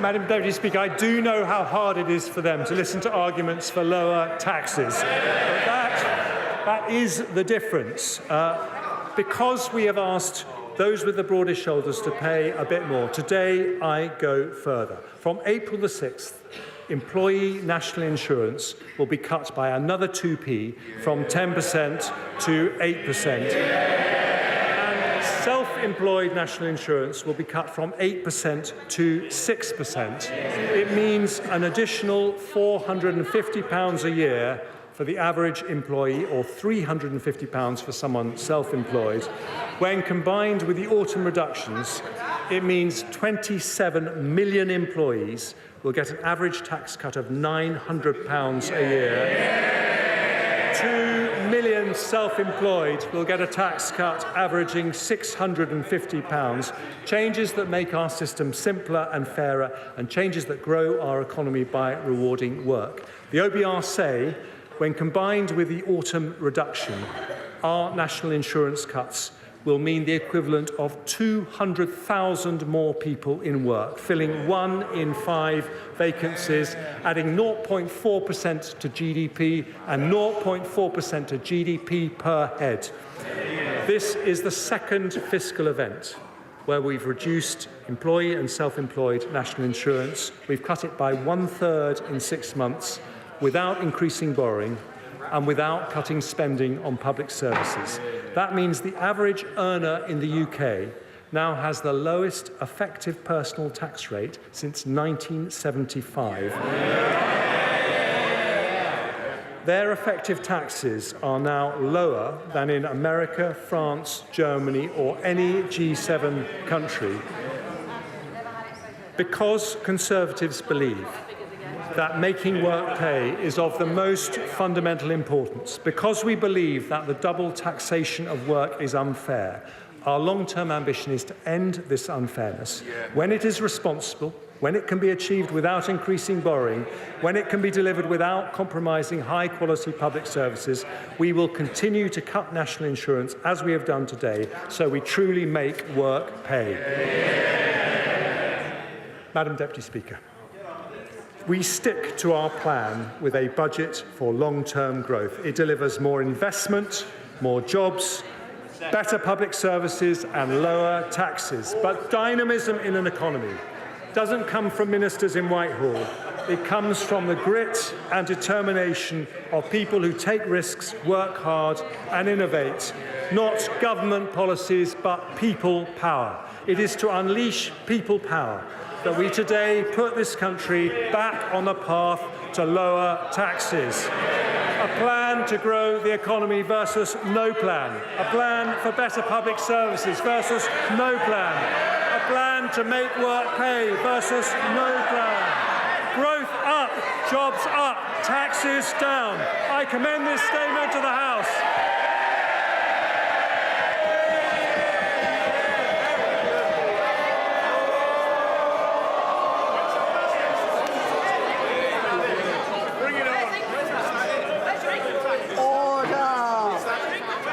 Madam Deputy Speaker, I do know how hard it is for them to listen to arguments for lower taxes. But that is the difference. Because we have asked those with the broadest shoulders to pay a bit more, today I go further. From April the 6th, employee national insurance will be cut by another 2p from 10% to 8%. And self-employed national insurance will be cut from 8% to 6%. It means an additional £450 a year for the average employee, or £350 for someone self-employed. When combined with the autumn reductions, it means 27 million employees will get an average tax cut of £900 a year. 2 million self-employed will get a tax cut averaging £650. Changes that make our system simpler and fairer, and changes that grow our economy by rewarding work. The OBR say, when combined with the autumn reduction, our national insurance cuts will mean the equivalent of 200,000 more people in work, filling 1 in 5 vacancies, adding 0.4% to GDP and 0.4% to GDP per head. This is the second fiscal event where we've reduced employee and self-employed national insurance. We've cut it by 1/3 in 6 months, without increasing borrowing and without cutting spending on public services. That means the average earner in the UK now has the lowest effective personal tax rate since 1975. Their effective taxes are now lower than in America, France, Germany, or any G7 country, because Conservatives believe that making work pay is of the most fundamental importance. Because we believe that the double taxation of work is unfair, our long-term ambition is to end this unfairness when it is responsible, when it can be achieved without increasing borrowing, when it can be delivered without compromising high-quality public services. We will continue to cut national insurance as we have done today, so we truly make work pay. Madam Deputy Speaker, we stick to our plan with a budget for long-term growth. It delivers more investment, more jobs, better public services and lower taxes. But dynamism in an economy doesn't come from ministers in Whitehall. It comes from the grit and determination of people who take risks, work hard and innovate. Not government policies, but people power. It is to unleash people power that we today put this country back on the path to lower taxes. A plan to grow the economy versus no plan. A plan for better public services versus no plan. A plan to make work pay versus no plan. Growth up, jobs up, taxes down. I commend this statement to the House. Order.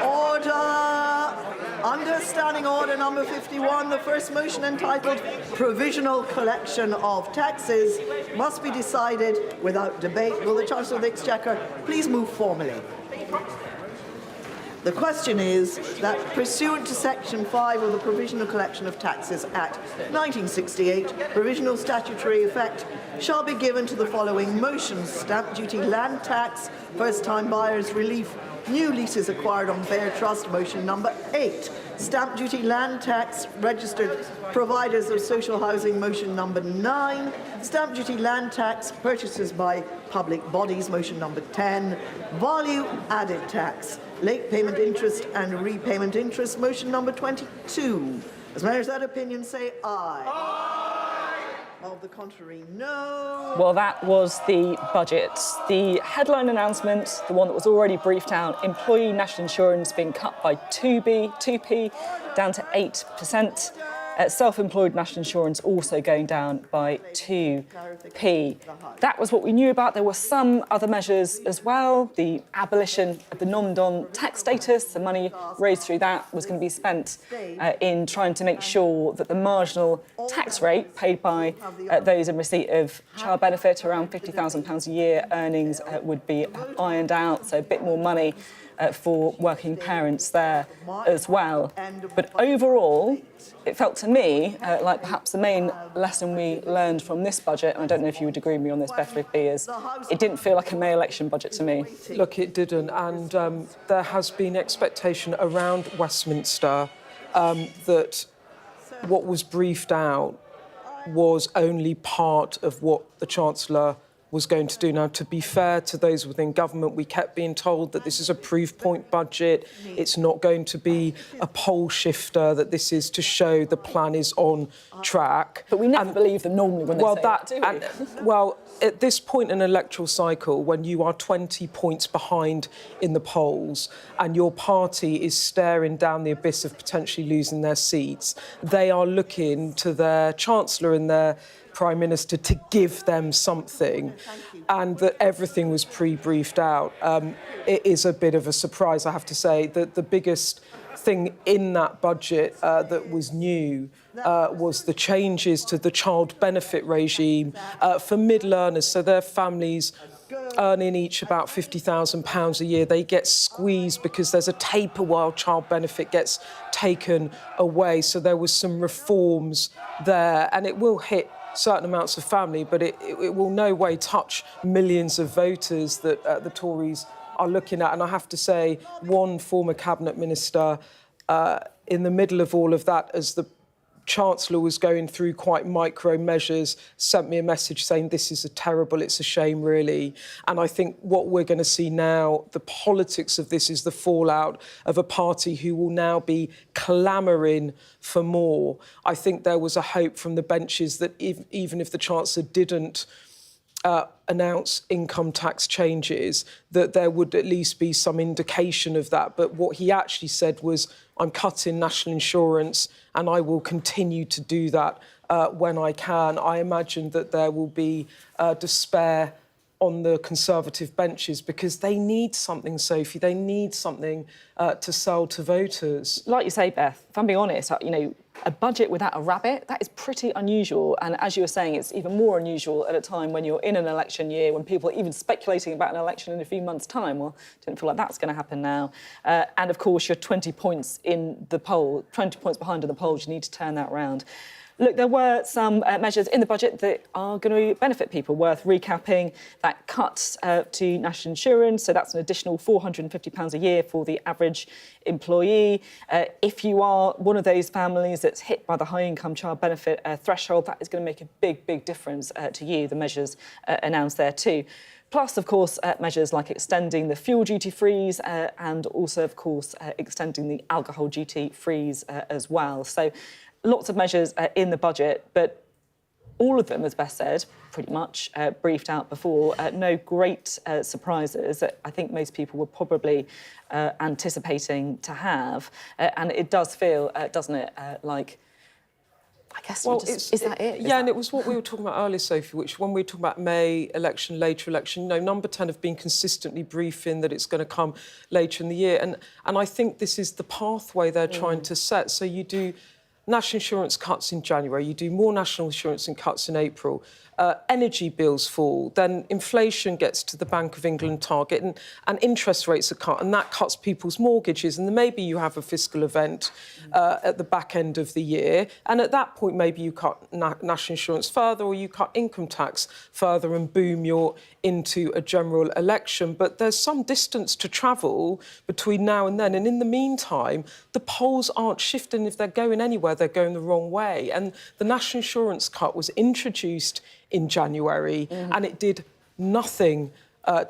Order. Understanding order now. number 51. The first motion, entitled Provisional Collection of Taxes, must be decided without debate. Will the Chancellor of the Exchequer please move formally? The question is that, pursuant to Section 5 of the Provisional Collection of Taxes Act 1968, provisional statutory effect shall be given to the following motions: stamp duty, land tax, first-time buyers relief, new leases acquired on bare trust, motion number 8. Stamp duty, land tax, registered providers of social housing, motion number 9. Stamp duty, land tax, purchases by public bodies, motion number 10. Value added tax, late payment interest and repayment interest, motion number 22. As members of that opinion say aye. Aye. Of the contrary, no. Well, that was the budget. The headline announcement, the one that was already briefed out, employee national insurance being cut by 2p down to 8%. Self-employed national insurance also going down by 2p. That was what we knew about. There were some other measures as well. The abolition of the non-dom tax status, the money raised through that was going to be spent in trying to make sure that the marginal tax rate paid by those in receipt of child benefit, around £50,000 a year earnings, would be ironed out, so a bit more money for working parents there as well. But overall, it felt to me like perhaps the main lesson we learned from this budget, and I don't know if you would agree with me on this, Beth Rigby, is it didn't feel like a May election budget to me. Look, it didn't, and there has been expectation around Westminster that what was briefed out was only part of what the Chancellor was going to do. Now, to be fair to those within government, we kept being told that this is a proof point budget. It's not going to be a pole shifter, that this is to show the plan is on track. But we never believe them normally when they say that, do we? Well, at this point in an electoral cycle, when you are 20 points behind in the polls and your party is staring down the abyss of potentially losing their seats, they are looking to their Chancellor and their Prime Minister to give them something, and that everything was pre-briefed out. It is a bit of a surprise, I have to say, that the biggest thing in that budget that was new was the changes to the child benefit regime for mid-learners, so their families earning each about £50,000 a year, they get squeezed because there's a taper while child benefit gets taken away. So there was some reforms there, and it will hit certain amounts of family, but it will no way touch millions of voters that the Tories are looking at. And I have to say, one former cabinet minister in the middle of all of that, as the Chancellor was going through quite micro measures, sent me a message saying this is it's a shame, really. And I think what we're going to see now, the politics of this, is the fallout of a party who will now be clamouring for more. I think there was a hope from the benches that even if the Chancellor didn't announce income tax changes, that there would at least be some indication of that. But what he actually said was, I'm cutting national insurance and I will continue to do that when I can. I imagine that there will be despair on the Conservative benches because they need something, Sophie. They need something to sell to voters. Like you say, Beth, if I'm being honest, a budget without a rabbit, that is pretty unusual. And as you were saying, it's even more unusual at a time when you're in an election year, when people are even speculating about an election in a few months' time. Well, don't feel like that's going to happen now. And of course, you're 20 points in the poll, 20 points behind in the polls. You need to turn that round. Look, there were some measures in the budget that are going to benefit people, worth recapping. That cut to national insurance, so that's an additional £450 a year for the average employee. If you are one of those families that's hit by the high-income child benefit threshold, that is going to make a big, big difference to you, the measures announced there too. Plus, of course, measures like extending the fuel duty freeze and also, of course, extending the alcohol duty freeze as well. So lots of measures in the budget, but all of them, as Beth said, pretty much briefed out before. No great surprises that I think most people were probably anticipating to have. And it does feel, doesn't it, like, I guess, is that it? And it was what we were talking about earlier, Sophie, which when we were talking about May election, later election, Number 10 have been consistently briefing that it's going to come later in the year. And I think this is the pathway they're trying to set. So you do national insurance cuts in January, you do more national insurance and cuts in April, energy bills fall, then inflation gets to the Bank of England target and interest rates are cut, and that cuts people's mortgages. And then maybe you have a fiscal event at the back end of the year, and at that point maybe you cut national insurance further or you cut income tax further, and boom, you're into a general election. But there's some distance to travel between now and then, and in the meantime, the polls aren't shifting. If they're going anywhere, they're going the wrong way. And the national insurance cut was introduced in January, and it did nothing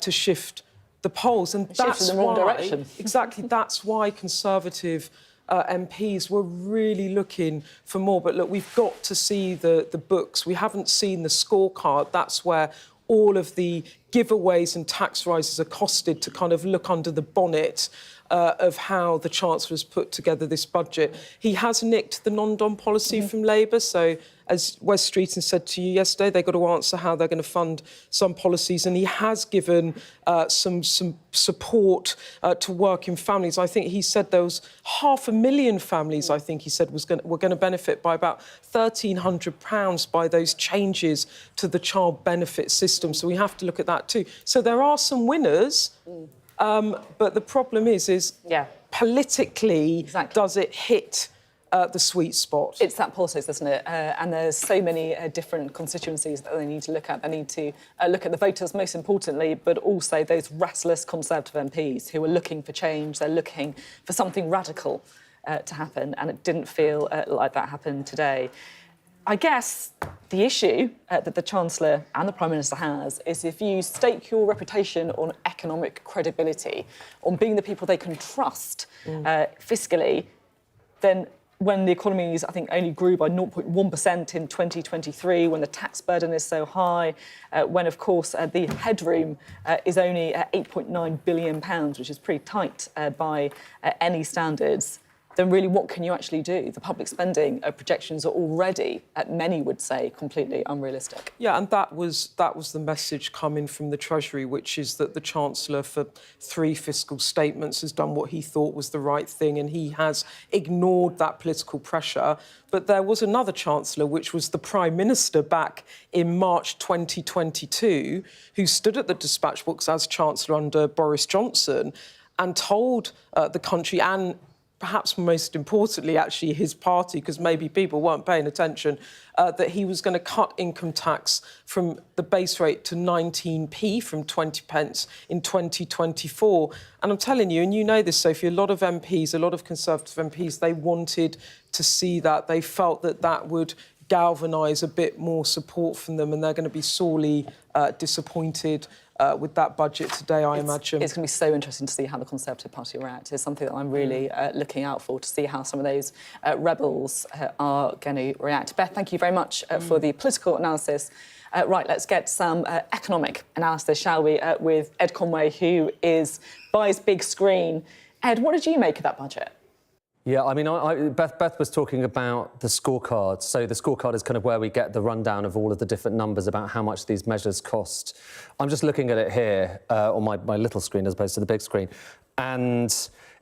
to shift the polls. And that's in the wrong direction. Exactly, that's why Conservative MPs were really looking for more. But look, we've got to see the books. We haven't seen the scorecard. That's where all of the giveaways and tax rises are costed, to kind of look under the bonnet of how the Chancellor has put together this budget. He has nicked the non-dom policy from Labour, so as Wes Streeton said to you yesterday, they've got to answer how they're going to fund some policies, and he has given some support to working families. I think he said there was 500,000 families, I think he said, were going to benefit by about £1,300 by those changes to the child benefit system. So we have to look at that too. So there are some winners, but the problem is politically, does it hit the sweet spot? It's that politics, isn't it? And there's so many different constituencies that they need to look at. They need to look at the voters, most importantly, but also those restless Conservative MPs who are looking for change. They're looking for something radical to happen, and it didn't feel like that happened today. I guess the issue that the Chancellor and the Prime Minister has is, if you stake your reputation on economic credibility, on being the people they can trust fiscally, then when the economies, I think, only grew by 0.1% in 2023, when the tax burden is so high, when, of course, the headroom is only £8.9 billion, which is pretty tight by any standards, then really what can you actually do? The public spending projections are already, many would say, completely unrealistic. Yeah, and that was the message coming from the Treasury, which is that the Chancellor, for 3 fiscal statements, has done what he thought was the right thing, and he has ignored that political pressure. But there was another Chancellor, which was the Prime Minister back in March 2022, who stood at the dispatch box as Chancellor under Boris Johnson and told the country, and perhaps most importantly, actually, his party, because maybe people weren't paying attention, that he was going to cut income tax from the base rate to 19p from 20 pence in 2024. And I'm telling you, and you know this, Sophie, a lot of MPs, a lot of Conservative MPs, they wanted to see that. They felt that that would galvanise a bit more support from them, and they're going to be sorely disappointed with that budget today, I imagine. It's going to be so interesting to see how the Conservative Party react. It's something that I'm really looking out for, to see how some of those rebels are going to react. Beth, thank you very much for the political analysis. Right, let's get some economic analysis, shall we, with Ed Conway, who is by his big screen. Ed, what did you make of that budget? Yeah, I mean, Beth was talking about the scorecard. So the scorecard is kind of where we get the rundown of all of the different numbers about how much these measures cost. I'm just looking at it here on my little screen as opposed to the big screen. And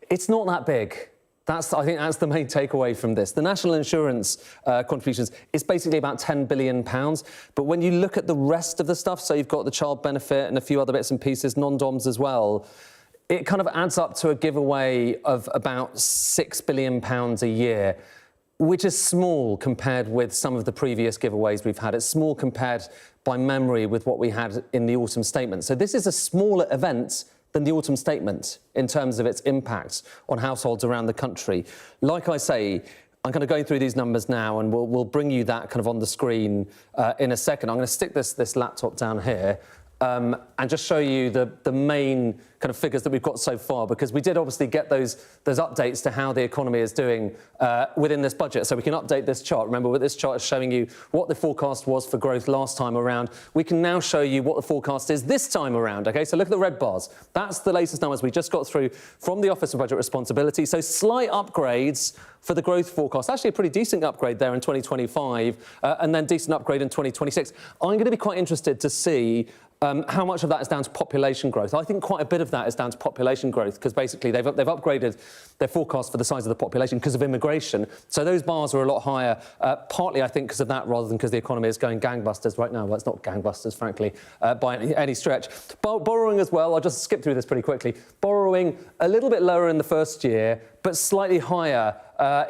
it's not that big. I think that's the main takeaway from this. The national insurance contributions is basically about £10 billion. But when you look at the rest of the stuff, so you've got the child benefit and a few other bits and pieces, non-doms as well, it kind of adds up to a giveaway of about £6 billion a year, which is small compared with some of the previous giveaways we've had. It's small compared, by memory, with what we had in the autumn statement. So this is a smaller event than the autumn statement in terms of its impact on households around the country. Like I say, I'm going to go through these numbers now, and we'll bring you that kind of on the screen in a second. I'm going to stick this laptop down here and just show you the main kind of figures that we've got so far, because we did obviously get those updates to how the economy is doing within this budget. So we can update this chart. Remember, what this chart is showing you what the forecast was for growth last time around. We can now show you what the forecast is this time around, OK? So look at the red bars. That's the latest numbers we just got through from the Office of Budget Responsibility. So slight upgrades for the growth forecast. Actually, a pretty decent upgrade there in 2025, and then decent upgrade in 2026. I'm going to be quite interested to see How much of that is down to population growth? I think quite a bit of that is down to population growth because basically they've upgraded their forecast for the size of the population because of immigration. So those bars are a lot higher, partly I think because of that rather than because the economy is going gangbusters right now. Well, it's not gangbusters, frankly, by any stretch. Borrowing as well, I'll just skip through this pretty quickly. Borrowing a little bit lower in the first year, but slightly higher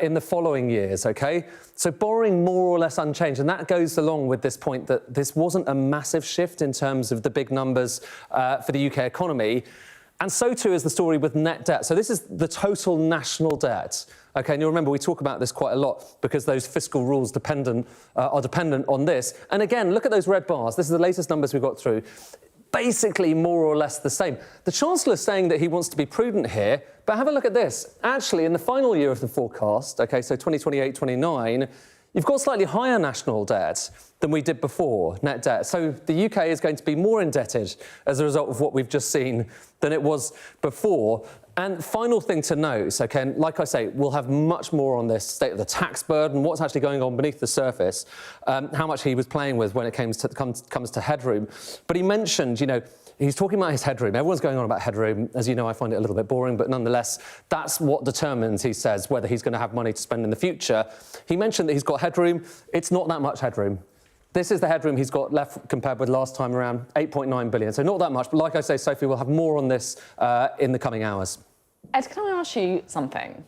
in the following years, OK? So borrowing more or less unchanged, and that goes along with this point that this wasn't a massive shift in terms of the big numbers for the UK economy. And so too is the story with net debt. So this is the total national debt. OK, and you'll remember we talk about this quite a lot because those fiscal rules are dependent on this. And again, look at those red bars. This is the latest numbers we got through. Basically more or less the same. The Chancellor is saying that he wants to be prudent here, but have a look at this. Actually, in the final year of the forecast, OK, so 2028-29, you've got slightly higher national debt than we did before, net debt. So the UK is going to be more indebted as a result of what we've just seen than it was before. And final thing to note, OK, and like I say, we'll have much more on this state of the tax burden, what's actually going on beneath the surface, how much he was playing with when it comes to Headroom. But he mentioned, you know, he's talking about his Headroom. Everyone's going on about Headroom. As you know, I find it a little bit boring, but nonetheless, that's what determines, he says, whether he's going to have money to spend in the future. He mentioned that he's got Headroom. It's not that much Headroom. This is the headroom he's got left compared with last time around, 8.9 billion. So not that much, but like I say, Sophie, we'll have more on this in the coming hours. Ed, can I ask you something?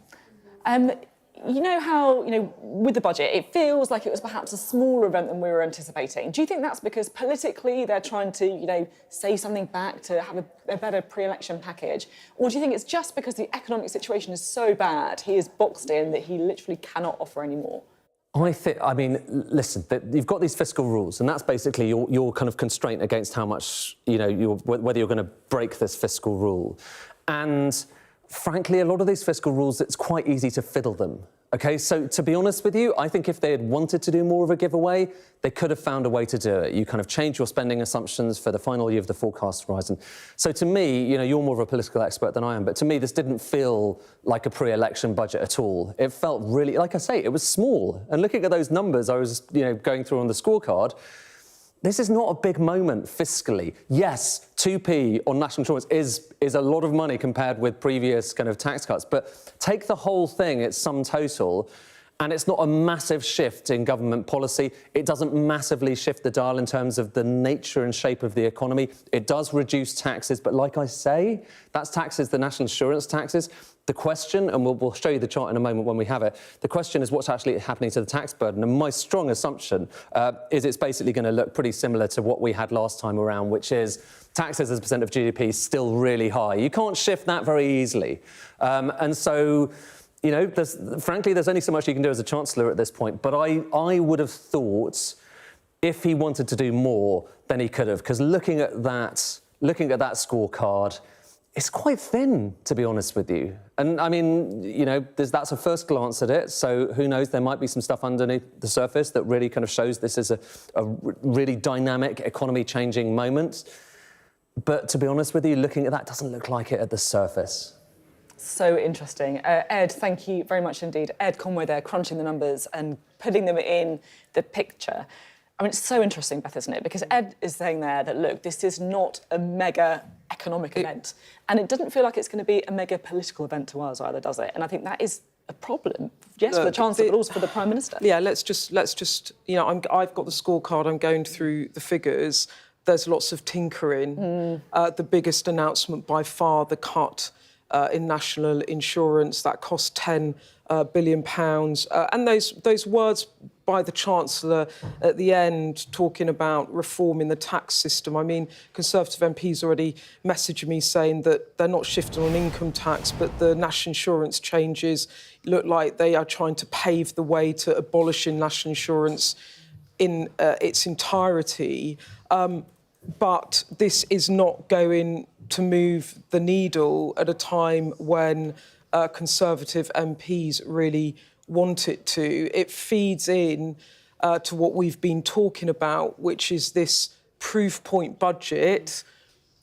You know how, you know, with the budget, it feels like it was perhaps a smaller event than we were anticipating. Do you think that's because politically they're trying to, you know, say something back to have a better pre-election package? Or do you think it's just because the economic situation is so bad, he is boxed in that he literally cannot offer any more? I mean, listen, you've got these fiscal rules, and that's basically your kind of constraint against how much, you know, whether you're going to break this fiscal rule. And frankly, a lot of these fiscal rules, it's quite easy to fiddle them. OK, so to be honest with you, I think if they had wanted to do more of a giveaway, they could have found a way to do it. You kind of change your spending assumptions for the final year of the forecast horizon. So to me, you know, you're more of a political expert than I am, but to me, this didn't feel like a pre-election budget at all. It felt really, like I say, it was small. And looking at those numbers I was, you know, going through on the scorecard, this is not a big moment fiscally. Yes, 2p on national insurance is a lot of money compared with previous kind of tax cuts, but take the whole thing, it's sum total, and it's not a massive shift in government policy. It doesn't massively shift the dial in terms of the nature and shape of the economy. It does reduce taxes, but like I say, that's taxes, the national insurance taxes. The question, and we'll show you the chart in a moment when we have it, the question is what's actually happening to the tax burden. And my strong assumption is it's basically going to look pretty similar to what we had last time around, which is taxes as a percent of GDP still really high. You can't shift that very easily. And so, you know, frankly, there's only so much you can do as a Chancellor at this point. But I would have thought if he wanted to do more, then he could have. Because looking at that scorecard, it's quite thin, to be honest with you. And, I mean, you know, that's a first glance at it, so who knows, there might be some stuff underneath the surface that really kind of shows this is a really dynamic, economy-changing moment. But, to be honest with you, looking at that doesn't look like it at the surface. So interesting. Ed, thank you very much indeed. Ed Conway there, crunching the numbers and putting them in the picture. I mean, it's so interesting, Beth, isn't it? Because Ed is saying there that, look, this is not a mega economic event. And it doesn't feel like it's going to be a mega political event to us either, does it? And I think that is a problem, yes, for the Chancellor, but also for the Prime Minister. Yeah, let's just, you know, I've got the scorecard, I'm going through the figures. There's lots of tinkering. The biggest announcement by far, the cut in national insurance, that cost £10 billion. And those words by the Chancellor at the end talking about reform in the tax system. I mean, Conservative MPs already messaged me saying that they're not shifting on income tax, but the national insurance changes look like they are trying to pave the way to abolishing national insurance in its entirety. But this is not going to move the needle at a time when Conservative MPs really want it to. It feeds in to what we've been talking about, which is this proof point budget,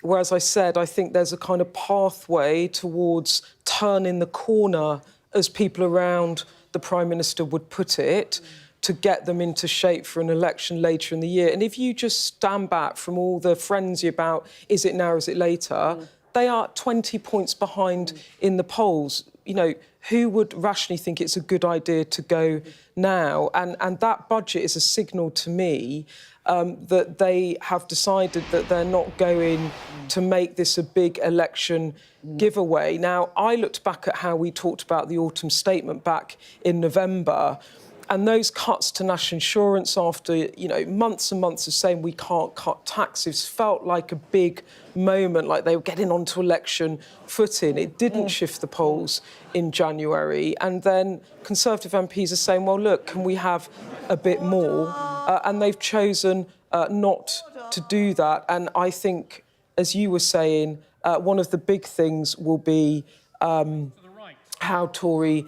where, as I said, I think there's a kind of pathway towards turning the corner, as people around the Prime Minister would put it. to get them into shape for an election later in the year. And if you just stand back from all the frenzy about is it now, is it later, they are 20 points behind in the polls. You know, who would rationally think it's a good idea to go now? And that budget is a signal to me that they have decided that they're not going to make this a big election giveaway. Now, I looked back at how we talked about the autumn statement back in November, and those cuts to national insurance after, you know, months and months of saying we can't cut taxes felt like a big moment, like they were getting onto election footing. It didn't shift the polls in January. And then Conservative MPs are saying, well, look, can we have a bit more? And they've chosen not to do that. And I think, as you were saying, one of the big things will be how Tory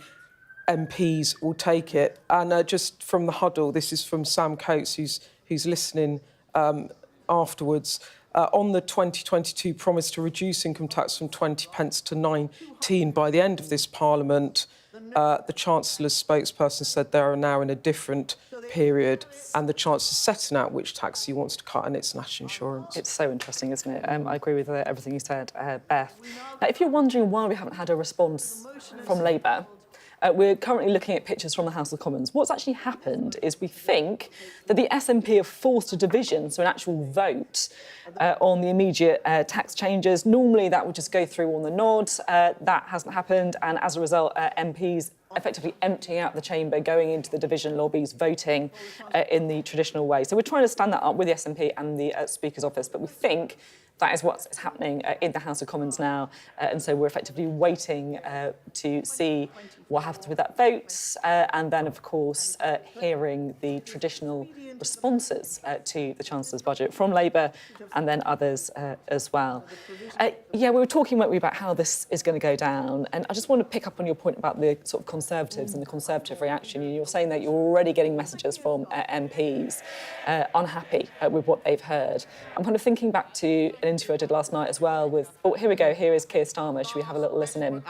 MPs will take it. And just from the huddle, this is from Sam Coates, who's listening afterwards. On the 2022 promise to reduce income tax from 20 pence to 19 by the end of this Parliament, the Chancellor's spokesperson said they are now in a different period, and the Chancellor's setting out which tax he wants to cut, and it's national insurance. It's so interesting, isn't it? I agree with everything you said, Beth. Now, if you're wondering why we haven't had a response from Labour, we're currently looking at pictures from the House of Commons. What's actually happened is we think that the SNP have forced a division, so an actual vote on the immediate tax changes. Normally that would just go through on the nod. That hasn't happened, and as a result, MPs effectively emptying out the chamber, going into the division lobbies, voting in the traditional way. So we're trying to stand that up with the SNP and the Speaker's office, but we think that is what's happening in the House of Commons now, and so we're effectively waiting to see what happens with that vote, and then, of course, hearing the traditional responses to the Chancellor's budget from Labour and then others as well. Yeah, we were talking, weren't we, about how this is going to go down, and I just want to pick up on your point about the sort of Conservatives and the Conservative reaction. You're saying that you're already getting messages from MPs unhappy with what they've heard. I'm kind of thinking back to an interview I did last night as well with, oh, here we go, here is Keir Starmer. Should we have a little listen in?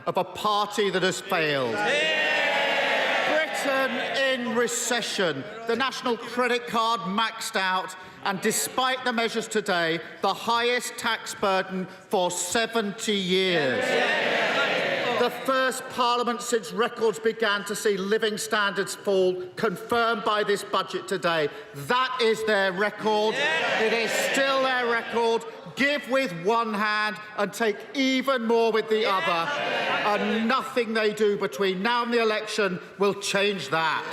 Of a party that has failed. Britain in recession, the national credit card maxed out, and despite the measures today, the highest tax burden for 70 years. The first Parliament since records began to see living standards fall, confirmed by this budget today. That is their record. It is still their record. Give with one hand and take even more with the other. And nothing they do between now and the election will change that.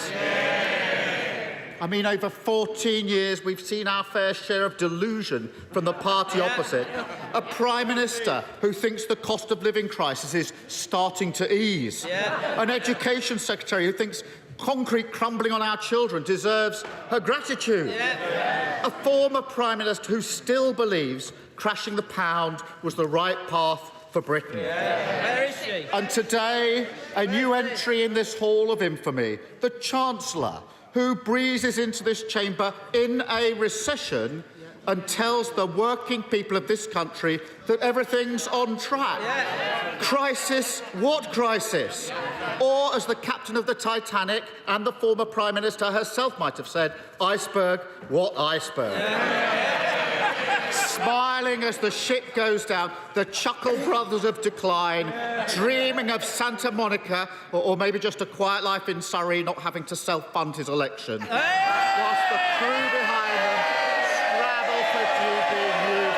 I mean, over 14 years, we've seen our fair share of delusion from the party opposite. A Prime Minister who thinks the cost of living crisis is starting to ease. An Education Secretary who thinks concrete crumbling on our children deserves her gratitude. A former Prime Minister who still believes crashing the pound was the right path for Britain. Where is she? And today, a new entry in this hall of infamy, the Chancellor, who breezes into this chamber in a recession and tells the working people of this country that everything's on track. Crisis? What crisis? Or, as the captain of the Titanic and the former Prime Minister herself might have said, iceberg? What iceberg? Smiling as the ship goes down, the Chuckle Brothers of decline, dreaming of Santa Monica, or maybe just a quiet life in Surrey, not having to self-fund his election. Whilst the crew behind them scrabble for GB News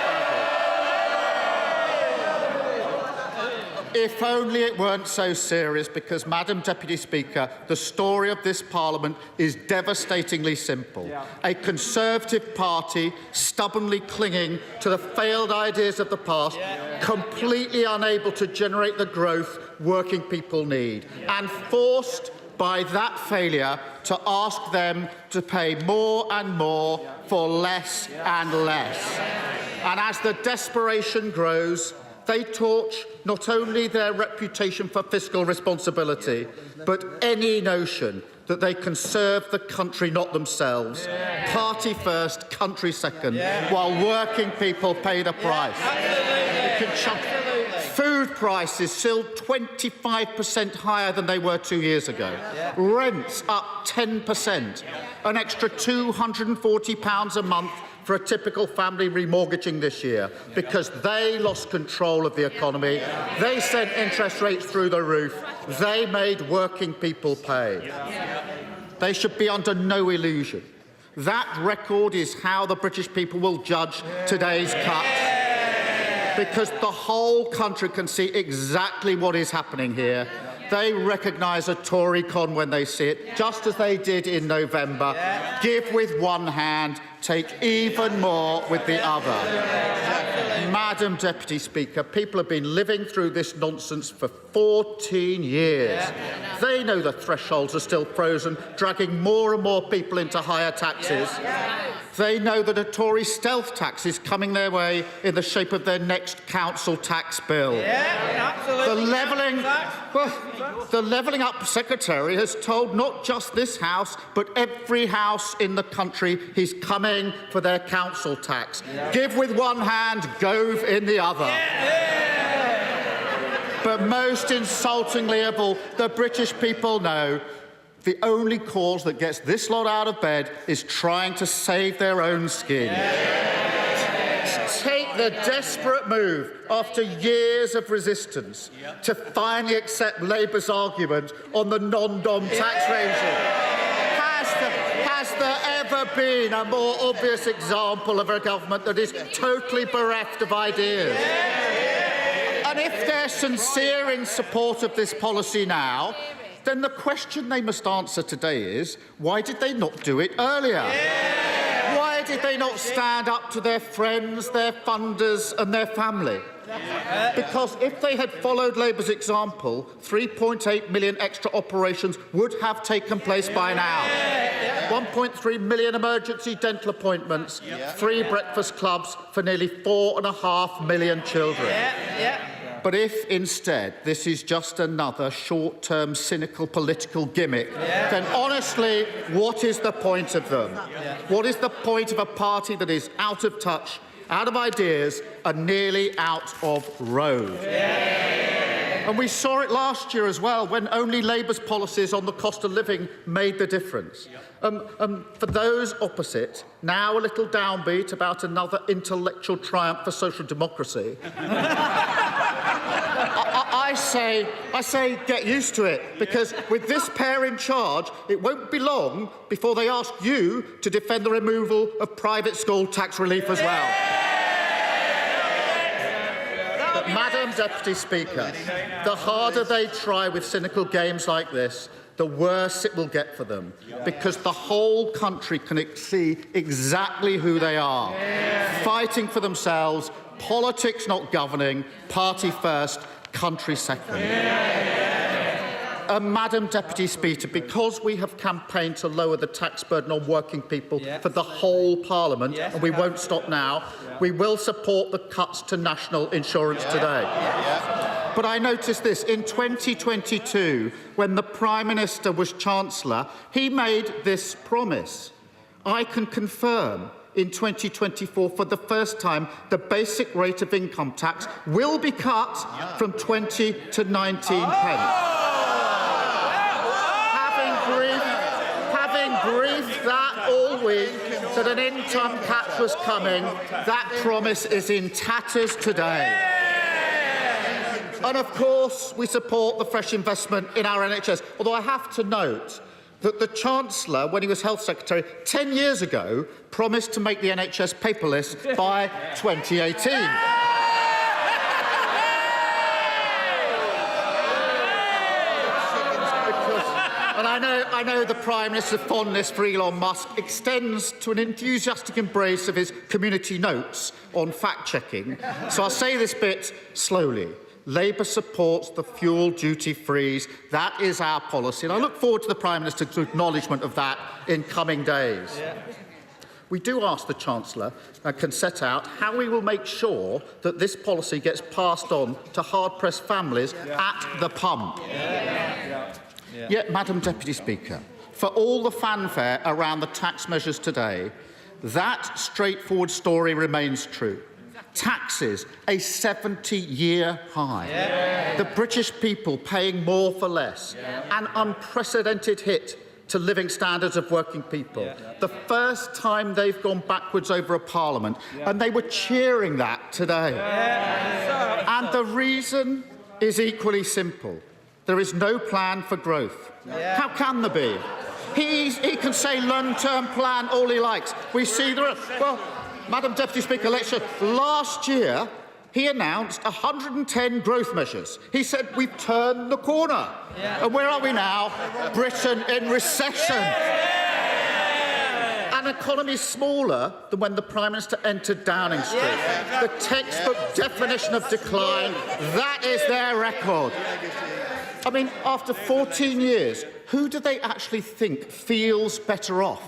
If only it weren't so serious, because, Madam Deputy Speaker, the story of this Parliament is devastatingly simple. A Conservative party stubbornly clinging to the failed ideas of the past, completely unable to generate the growth working people need, and forced by that failure to ask them to pay more and more for less and less. And as the desperation grows, they torch not only their reputation for fiscal responsibility, but any notion that they can serve the country, not themselves. Party first, country second, while working people pay the price. Food prices still 25% higher than they were 2 years ago. Rents up 10%. An extra £240 a month for a typical family remortgaging this year because they lost control of the economy. They sent interest rates through the roof. They made working people pay. They should be under no illusion. That record is how the British people will judge today's cuts, because the whole country can see exactly what is happening here. They recognise a Tory con when they see it, just as they did in November. Give with one hand, take even more with the other. Madam Deputy Speaker, people have been living through this nonsense for 14 years. They know the thresholds are still frozen, dragging more and more people into higher taxes. They know that a Tory stealth tax is coming their way in the shape of their next council tax bill. The Levelling Up Secretary has told not just this House, but every house in the country he's coming for their council tax. Give with one hand, gove in the other. But most insultingly of all, the British people know the only cause that gets this lot out of bed is trying to save their own skin. Take the desperate move after years of resistance to finally accept Labour's argument on the non-dom tax regime. Has there ever been a more obvious example of a government that is totally bereft of ideas? And if they're sincere in support of this policy now, then the question they must answer today is, why did they not do it earlier? Why did they not stand up to their friends, their funders and their family? Because if they had followed Labour's example, 3.8 million extra operations would have taken place by now. 1.3 million emergency dental appointments, 3 breakfast clubs for nearly 4.5 million children. But if instead this is just another short-term, cynical political gimmick, then honestly, what is the point of them? What is the point of a party that is out of touch, out of ideas, and nearly out of road? And we saw it last year as well, when only Labour's policies on the cost of living made the difference. For those opposite, now a little downbeat about another intellectual triumph for social democracy. I say get used to it, because with this pair in charge, it won't be long before they ask you to defend the removal of private school tax relief as well. But, Madam Deputy Speaker, the harder they try with cynical games like this, the worse it will get for them, because the whole country can see exactly who they are, fighting for themselves, politics not governing, party first, country second. Madam Deputy Speaker, because we have campaigned to lower the tax burden on working people for the whole Parliament, and we won't stop now, we will support the cuts to national insurance today. But I noticed this. In 2022, when the Prime Minister was Chancellor, he made this promise. I can confirm in 2024, for the first time, the basic rate of income tax will be cut from 20 to 19 pence. Having briefed that all week that an income tax was coming, that promise is in tatters today. And of course, we support the fresh investment in our NHS, although I have to note that the Chancellor, when he was Health Secretary 10 years ago, promised to make the NHS paperless by 2018. And I know the Prime Minister's fondness for Elon Musk extends to an enthusiastic embrace of his community notes on fact-checking. So I'll say this bit slowly. Labour supports the fuel duty freeze. That is our policy. And I look forward to the Prime Minister's acknowledgement of that in coming days. We do ask the Chancellor can set out how we will make sure that this policy gets passed on to hard-pressed families at the pump. Yet, Madam Deputy Speaker, for all the fanfare around the tax measures today, that straightforward story remains true. Taxes, a 70-year high. The British people paying more for less. An unprecedented hit to living standards of working people. The first time they've gone backwards over a parliament, and they were cheering that today. And the reason is equally simple. There is no plan for growth. How can there be? He can say long-term plan all he likes. We see there are... Well, Madam Deputy Speaker, last year he announced 110 growth measures. He said we've turned the corner. And where are we now? Britain in recession. An economy smaller than when the Prime Minister entered Downing Street. The textbook definition of decline, that is their record. I mean, after 14 years, who do they actually think feels better off?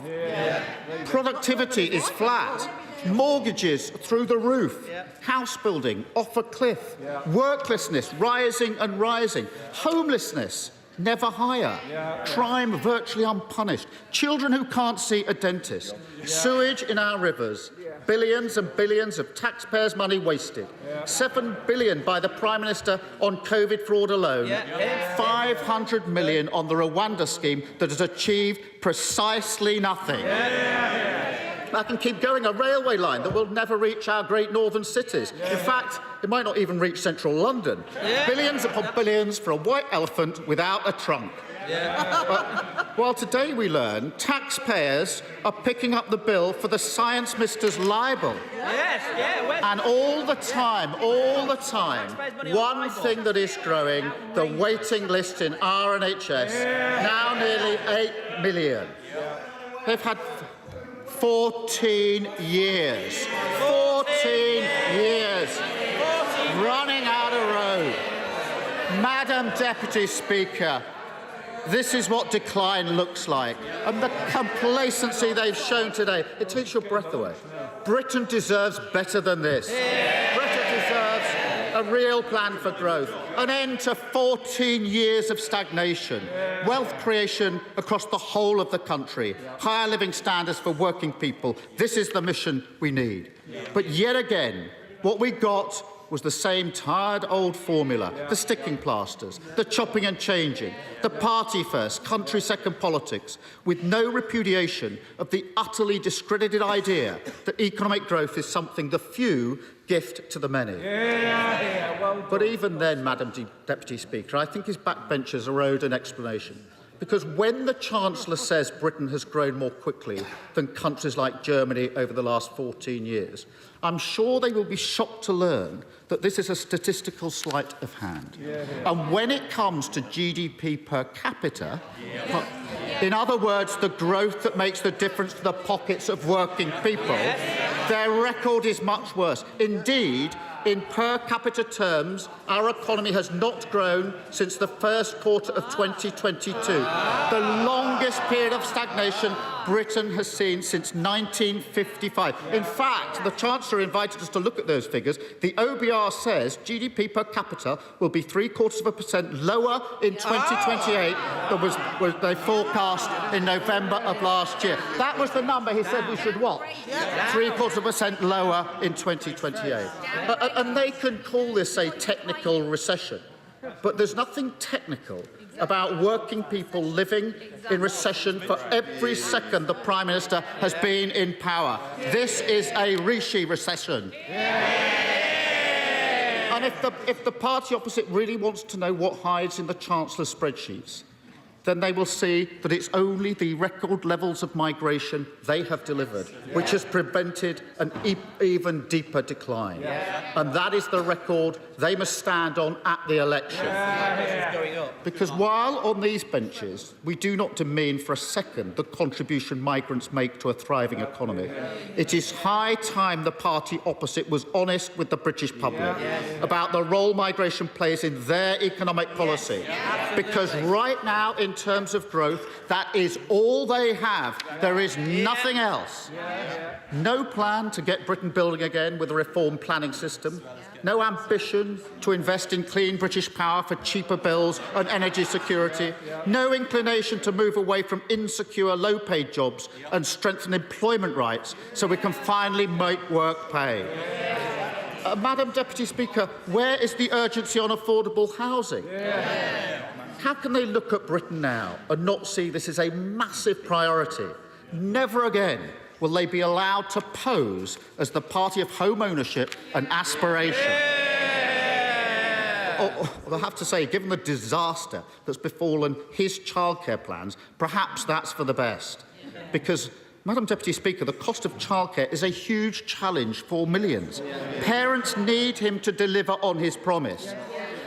Productivity is flat. Mortgages through the roof. House building off a cliff. Worklessness rising and rising. Homelessness never higher. Crime virtually unpunished. Children who can't see a dentist. Sewage in our rivers. Billions and billions of taxpayers' money wasted. 7 billion by the Prime Minister on COVID fraud alone. 500 million on the Rwanda scheme that has achieved precisely nothing. I can keep going. A railway line that will never reach our great northern cities. In fact, it might not even reach central London. Billions upon billions for a white elephant without a trunk. While today we learn taxpayers are picking up the bill for the Science Minister's libel. And all the time, one thing that is growing, the waiting list in our NHS, now nearly 8 million. They've had 14 years. 14 years. Running out of road. Madam Deputy Speaker, this is what decline looks like. And the complacency they've shown today, it takes your breath away. Britain deserves better than this. Britain deserves a real plan for growth, an end to 14 years of stagnation, wealth creation across the whole of the country, higher living standards for working people. This is the mission we need. But yet again, what we got was the same tired old formula, the sticking plasters, the chopping and changing, the party first, country second politics, with no repudiation of the utterly discredited idea that economic growth is something the few gift to the many. But even then, Madam Deputy Speaker, I think his backbenchers are owed an explanation. Because when the Chancellor says Britain has grown more quickly than countries like Germany over the last 14 years, I'm sure they will be shocked to learn that this is a statistical sleight of hand. And when it comes to GDP per capita, in other words, the growth that makes the difference to the pockets of working people, their record is much worse. Indeed, in per capita terms, our economy has not grown since the first quarter of 2022, the longest period of stagnation Britain has seen since 1955. In fact, the Chancellor invited us to look at those figures. The OBR says GDP per capita will be 0.75% lower in 2028 than was they forecast in November of last year. That was the number he said we should watch. 0.75% lower in 2028. And they can call this a technical recession. But there's nothing technical about working people living in recession for every second the Prime Minister has been in power. This is a Rishi recession. And if the party opposite really wants to know what hides in the Chancellor's spreadsheets, then they will see that it's only the record levels of migration they have delivered which has prevented an even deeper decline. And that is the record they must stand on at the election. Because while on these benches we do not demean for a second the contribution migrants make to a thriving economy, it is high time the party opposite was honest with the British public about the role migration plays in their economic policy. Because right now, in terms of growth, that is all they have. There is nothing else. No plan to get Britain building again with a reformed planning system. No ambition to invest in clean British power for cheaper bills and energy security. No inclination to move away from insecure, low-paid jobs and strengthen employment rights so we can finally make work pay. Madam Deputy Speaker, where is the urgency on affordable housing? How can they look at Britain now and not see this as a massive priority? Never again will they be allowed to pose as the party of home ownership and aspiration. I have to say, given the disaster that's befallen his childcare plans, perhaps that's for the best. Because, Madam Deputy Speaker, the cost of childcare is a huge challenge for millions. Parents need him to deliver on his promise.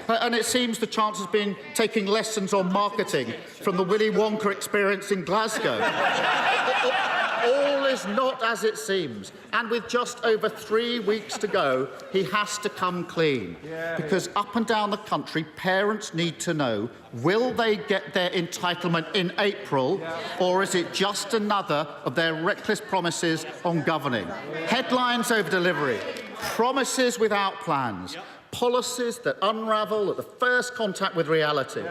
And it seems the Chancellor's been taking lessons on marketing from the Willy Wonka experience in Glasgow. All is not as it seems. And with just over 3 weeks to go, he has to come clean. Because up and down the country, parents need to know, will they get their entitlement in April, or is it just another of their reckless promises on governing? Headlines over delivery, promises without plans. Policies that unravel at the first contact with reality.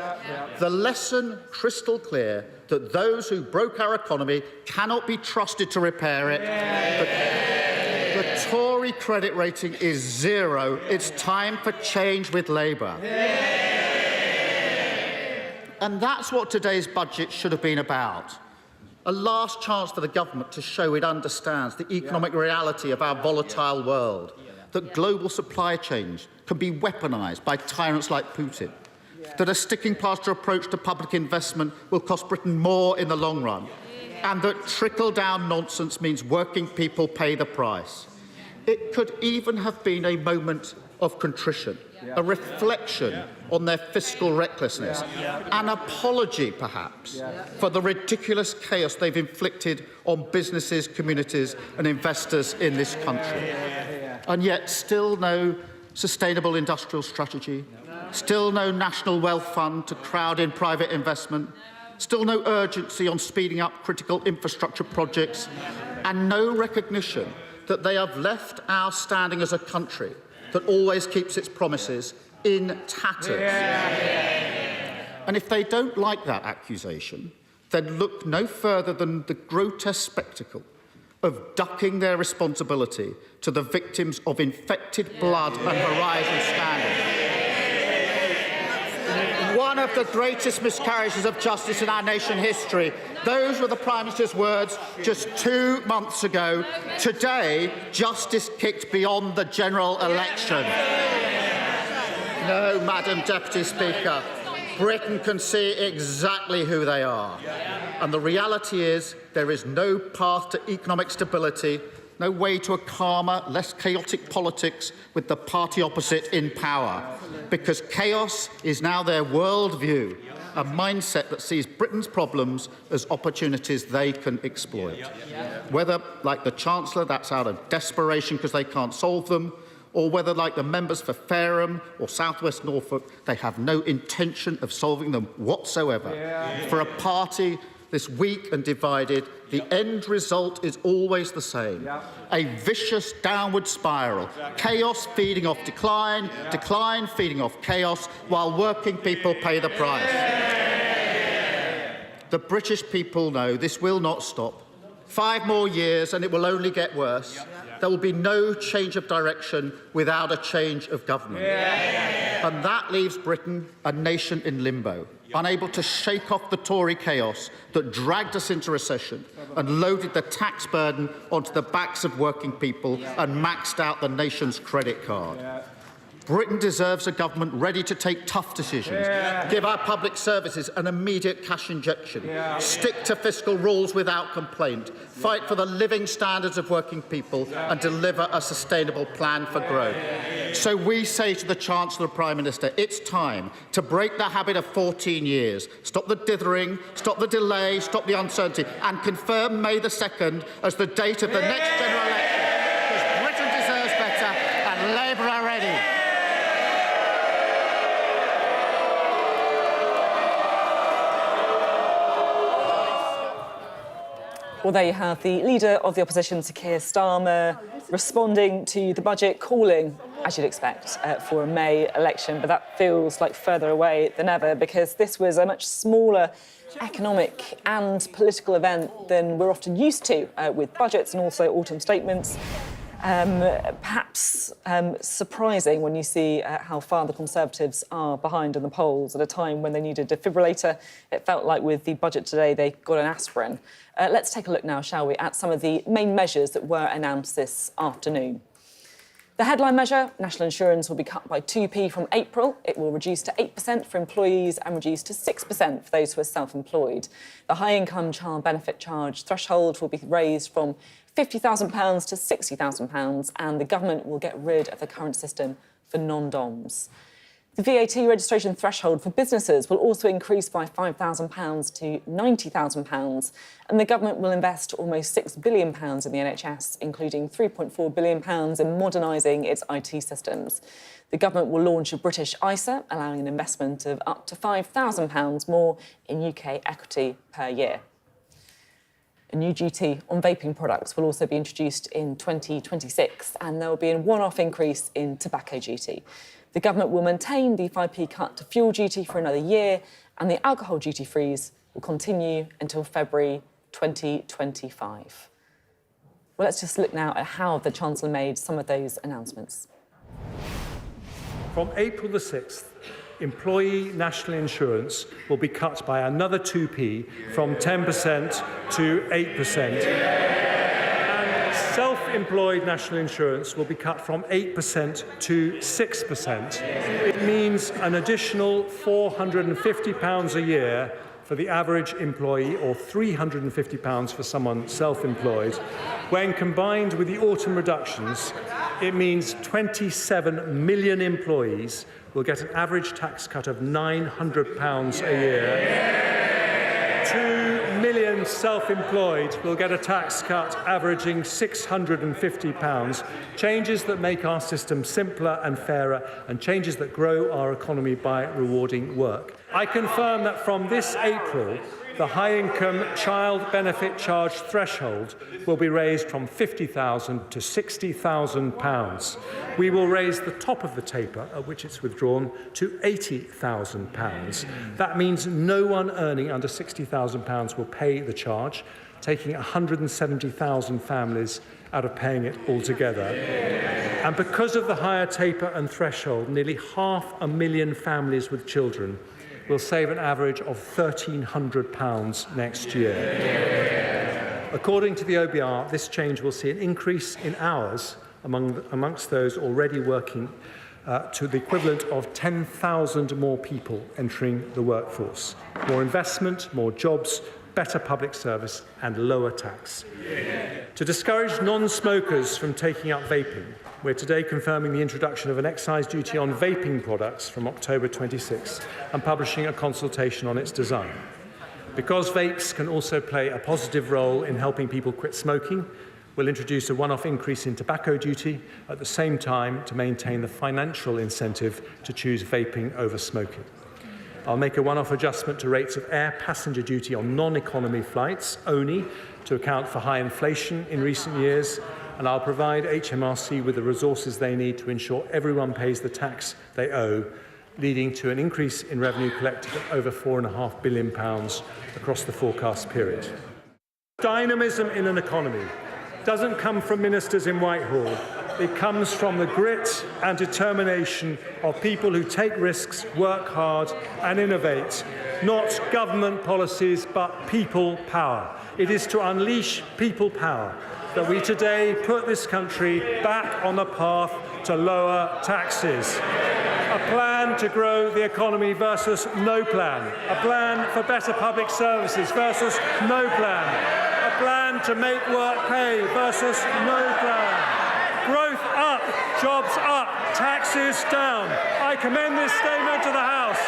The lesson crystal clear that those who broke our economy cannot be trusted to repair it. The Tory credit rating is 0. It's time for change with Labour. And that's what today's budget should have been about. A last chance for the government to show it understands the economic reality of our volatile world, that global supply chains can be weaponised by tyrants like Putin, that a sticking plaster approach to public investment will cost Britain more in the long run, and that trickle-down nonsense means working people pay the price. It could even have been a moment of contrition, a reflection on their fiscal recklessness, an apology, perhaps, for the ridiculous chaos they've inflicted on businesses, communities and investors in this country. And yet still no sustainable industrial strategy, still no national wealth fund to crowd in private investment, still no urgency on speeding up critical infrastructure projects, and no recognition that they have left our standing as a country that always keeps its promises in tatters. And if they don't like that accusation, then look no further than the grotesque spectacle of ducking their responsibility to the victims of infected blood and Horizon scandal. One of the greatest miscarriages of justice in our nation history. Those were the Prime Minister's words just 2 months ago. Today, justice kicked beyond the general election. No, Madam Deputy Speaker, Britain can see exactly who they are. And the reality is there is no path to economic stability, no way to a calmer, less chaotic politics with the party opposite in power. Because chaos is now their worldview, a mindset that sees Britain's problems as opportunities they can exploit. Whether, like the Chancellor, that's out of desperation because they can't solve them, or whether, like the members for Fareham or South West Norfolk, they have no intention of solving them whatsoever. For a party this weak and divided, the end result is always the same. A vicious downward spiral. Chaos feeding off decline, decline feeding off chaos, while working people pay the price. The British people know this will not stop. 5 more years and it will only get worse. There will be no change of direction without a change of government. And that leaves Britain a nation in limbo, unable to shake off the Tory chaos that dragged us into recession and loaded the tax burden onto the backs of working people and maxed out the nation's credit card. Britain deserves a government ready to take tough decisions, give our public services an immediate cash injection, stick to fiscal rules without complaint, fight for the living standards of working people and deliver a sustainable plan for growth. So we say to the Chancellor and Prime Minister, it's time to break the habit of 14 years, stop the dithering, stop the delay, stop the uncertainty and confirm May the 2nd as the date of the next general election. Because Britain deserves better and Labour are ready. Well, there you have the leader of the opposition, Sir Keir Starmer, responding to the budget, calling, as you'd expect, for a May election. But that feels like further away than ever, because this was a much smaller economic and political event than we're often used to with budgets and also autumn statements. Perhaps surprising when you see how far the Conservatives are behind in the polls at a time when they need a defibrillator. It felt like with the budget today they got an aspirin. Let's take a look now, shall we, at some of the main measures that were announced this afternoon. The headline measure, national insurance, will be cut by 2p from April. It will reduce to 8% for employees and reduce to 6% for those who are self-employed. The high-income child benefit charge threshold will be raised from £50,000 to £60,000, and the government will get rid of the current system for non-DOMs. The VAT registration threshold for businesses will also increase by £5,000 to £90,000, and the government will invest almost £6 billion in the NHS, including £3.4 billion in modernising its IT systems. The government will launch a British ISA, allowing an investment of up to £5,000 more in UK equity per year. A new duty on vaping products will also be introduced in 2026, and there will be a one-off increase in tobacco duty. The government will maintain the 5p cut to fuel duty for another year, and the alcohol duty freeze will continue until February 2025. Well, let's just look now at how the Chancellor made some of those announcements. From April the 6th, employee national insurance will be cut by another 2p from 10% to 8%. And self-employed national insurance will be cut from 8% to 6%. It means an additional £450 a year for the average employee, or £350 for someone self-employed. When combined with the autumn reductions, it means 27 million employees will get an average tax cut of £900 a year. 2 million self-employed will get a tax cut averaging £650, changes that make our system simpler and fairer, and changes that grow our economy by rewarding work. I confirm that from this April, the high-income child benefit charge threshold will be raised from £50,000 to £60,000. We will raise the top of the taper, at which it's withdrawn, to £80,000. That means no one earning under £60,000 will pay the charge, taking 170,000 families out of paying it altogether. And because of the higher taper and threshold, nearly 500,000 families with children will save an average of £1,300 next year. According to the OBR, this change will see an increase in hours amongst those already working to the equivalent of 10,000 more people entering the workforce. More investment, more jobs, better public service and lower tax. To discourage non-smokers from taking up vaping, we're today confirming the introduction of an excise duty on vaping products from October 26 and publishing a consultation on its design. Because vapes can also play a positive role in helping people quit smoking, we'll introduce a one-off increase in tobacco duty at the same time to maintain the financial incentive to choose vaping over smoking. I'll make a one-off adjustment to rates of air passenger duty on non-economy flights only to account for high inflation in recent years, and I'll provide HMRC with the resources they need to ensure everyone pays the tax they owe, leading to an increase in revenue collected of over £4.5 billion across the forecast period. Dynamism in an economy doesn't come from ministers in Whitehall. It comes from the grit and determination of people who take risks, work hard and innovate. Not government policies, but people power. It is to unleash people power that we today put this country back on the path to lower taxes. A plan to grow the economy versus no plan. A plan for better public services versus no plan. A plan to make work pay versus no plan. Growth up, jobs up, taxes down. I commend this statement to the House.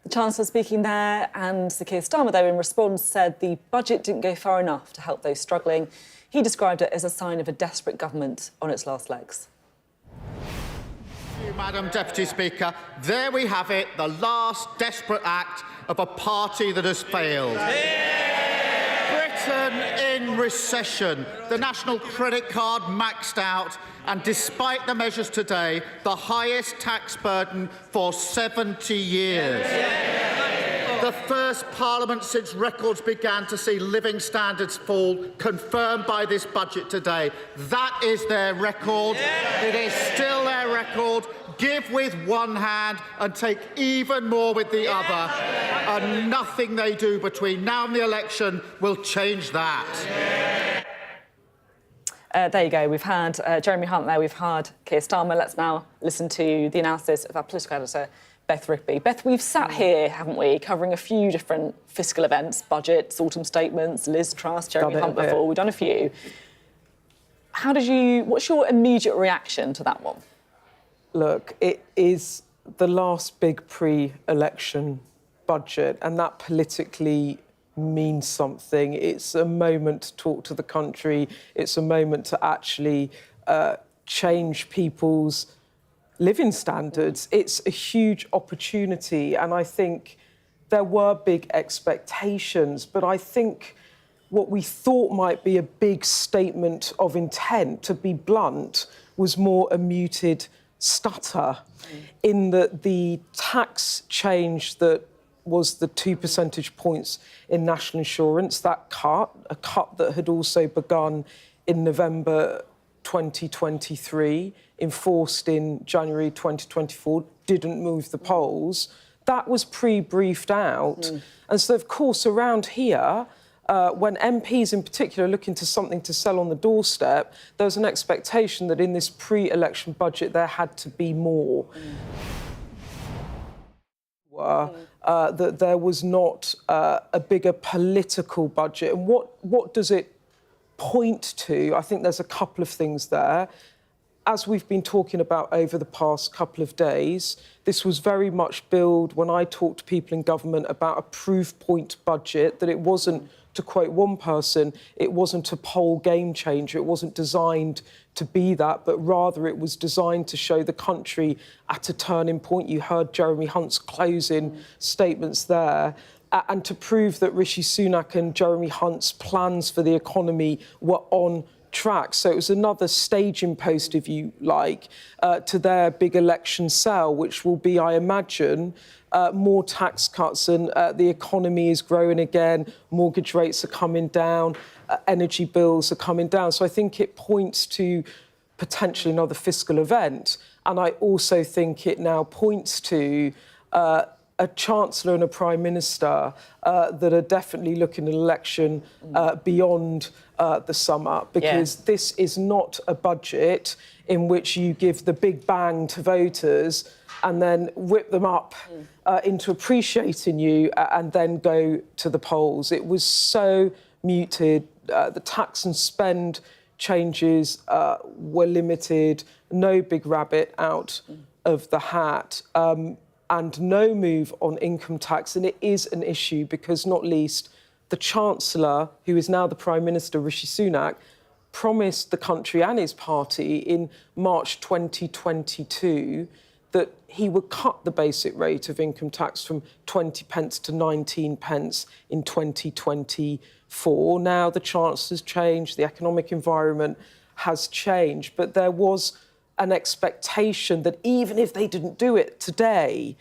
The Chancellor speaking there, and Sir Keir Starmer, though, in response said the budget didn't go far enough to help those struggling. He described it as a sign of a desperate government on its last legs. Thank you, Madam Deputy Speaker. There we have it, the last desperate act of a party that has failed. Britain in recession, the national credit card maxed out, and despite the measures today, the highest tax burden for 70 years. The first Parliament since records began to see living standards fall, confirmed by this budget today. That is their record. It is still their record. Give with one hand and take even more with the other. And nothing they do between now and the election will change that. There you go. We've had Jeremy Hunt there. We've had Keir Starmer. Let's now listen to the analysis of our political editor, Beth Rigby. Beth, we've sat here, haven't we, covering a few different fiscal events, budgets, autumn statements, Liz Truss, Jeremy Hunt before. We've done a few. What's your immediate reaction to that one? Look, it is the last big pre-election budget, and that politically means something. It's a moment to talk to the country. It's a moment to actually change people's living standards. It's a huge opportunity, and I think there were big expectations, but I think what we thought might be a big statement of intent, to be blunt, was more a muted stutter, in that the tax change that was the 2 percentage points in national insurance, that cut, a cut that had also begun in November 2023, enforced in January 2024, didn't move the polls. That was pre-briefed out. And so, of course, around here, when MPs in particular are looking to something to sell on the doorstep, there's an expectation that in this pre-election budget there had to be more. That there was not a bigger political budget. And what does it point to? I think there's a couple of things there. As we've been talking about over the past couple of days, this was very much billed when I talked to people in government about a proof point budget, that it wasn't, to quote one person, it wasn't a poll game changer. It wasn't designed to be that, but rather it was designed to show the country at a turning point. You heard Jeremy Hunt's closing statements there. And to prove that Rishi Sunak and Jeremy Hunt's plans for the economy were on track. So it was another staging post, if you like, to their big election sale, which will be, I imagine, more tax cuts, and the economy is growing again, mortgage rates are coming down, energy bills are coming down. So I think it points to potentially another fiscal event. And I also think it now points to a Chancellor and a Prime Minister that are definitely looking at an election beyond the summer, because this is not a budget in which you give the big bang to voters and then whip them up into appreciating you and then go to the polls. It was so muted. The tax and spend changes were limited, no big rabbit out of the hat, and no move on income tax. And it is an issue because, not least, the Chancellor, who is now the Prime Minister, Rishi Sunak, promised the country and his party in March 2022 that he would cut the basic rate of income tax from 20 pence to 19 pence in 2024. Now the Chancellor's changed, the economic environment has changed, but there was an expectation that even if they didn't do it today,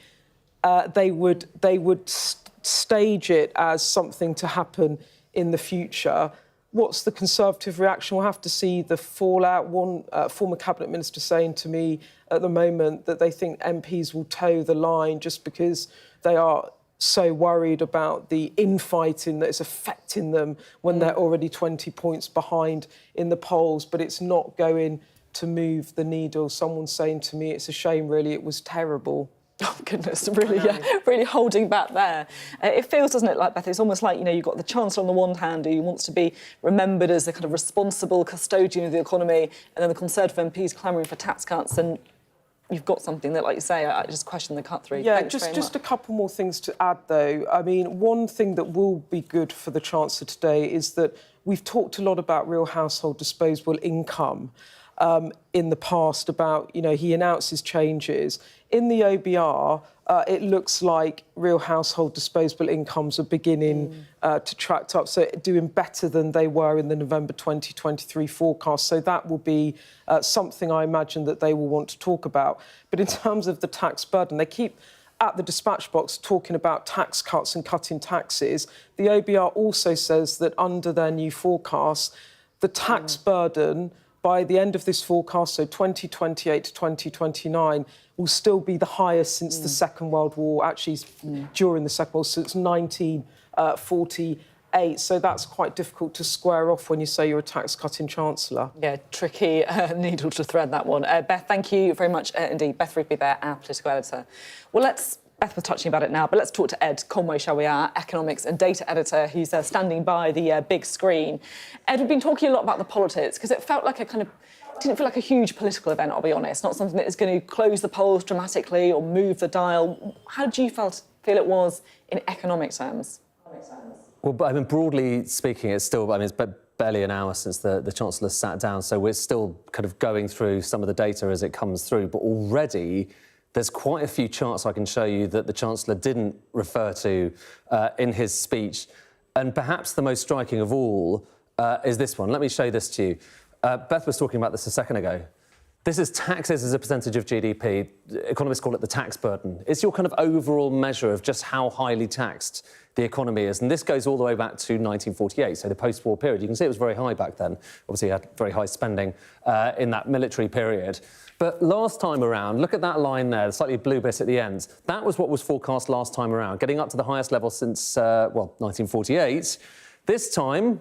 they would stage it as something to happen in the future. What's the Conservative reaction? We'll have to see the fallout. One former Cabinet Minister saying to me at the moment that they think MPs will toe the line just because they are so worried about the infighting that is affecting them when they're already 20 points behind in the polls, but it's not going to move the needle. Someone's saying to me, it's a shame, really, it was terrible. Oh, goodness, really, really holding back there. It feels, doesn't it, like, Beth, it's almost like, you've got the Chancellor on the one hand who wants to be remembered as the kind of responsible custodian of the economy, and then the Conservative MPs clamouring for tax cuts, and you've got something that, like you say, I just question the cut through. Yeah, just a couple more things to add, though. I mean, one thing that will be good for the Chancellor today is that we've talked a lot about real household disposable income in the past, about, he announces changes. In the OBR, it looks like real household disposable incomes are beginning to track up, so doing better than they were in the November 2023 forecast. So that will be something I imagine that they will want to talk about. But in terms of the tax burden, they keep at the dispatch box talking about tax cuts and cutting taxes, the OBR also says that under their new forecast, the tax burden by the end of this forecast, so 2028 to 2029, will still be the highest since the Second World War, actually during the Second World War, since 1948. So that's quite difficult to square off when you say you're a tax-cutting Chancellor. Yeah, tricky needle to thread, that one. Beth, thank you very much indeed. Beth Rigby there, our political editor. Well, Beth was touching about it now, but let's talk to Ed Conway, shall we, our economics and data editor, who's standing by the big screen. Ed, we've been talking a lot about the politics, because it felt like didn't feel like a huge political event, I'll be honest, not something that is going to close the polls dramatically or move the dial. How did you feel it was in economic terms? Well, I mean, broadly speaking, it's still, it's barely an hour since the Chancellor sat down, so we're still kind of going through some of the data as it comes through, but already there's quite a few charts I can show you that the Chancellor didn't refer to in his speech. And perhaps the most striking of all is this one. Let me show this to you. Beth was talking about this a second ago. This is taxes as a percentage of GDP. Economists call it the tax burden. It's your kind of overall measure of just how highly taxed the economy is. And this goes all the way back to 1948, so the post-war period. You can see it was very high back then. Obviously, you had very high spending in that military period. But last time around, look at that line there, the slightly blue bit at the end. That was what was forecast last time around, getting up to the highest level since, 1948. This time,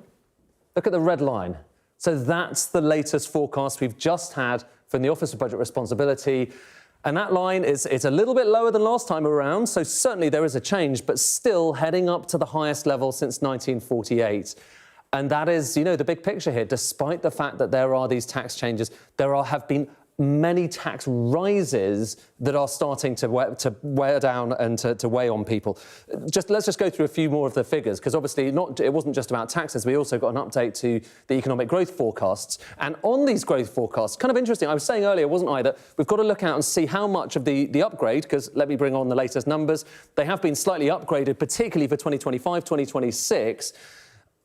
look at the red line. So that's the latest forecast we've just had from the Office of Budget Responsibility. And that line it's a little bit lower than last time around, so certainly there is a change, but still heading up to the highest level since 1948. And that is, the big picture here. Despite the fact that there are these tax changes, have been many tax rises that are starting to wear down and to weigh on people. Let's just go through a few more of the figures, because obviously it wasn't just about taxes. We also got an update to the economic growth forecasts. And on these growth forecasts, kind of interesting, I was saying earlier, wasn't I, that we've got to look out and see how much of the upgrade, because let me bring on the latest numbers, they have been slightly upgraded, particularly for 2025, 2026.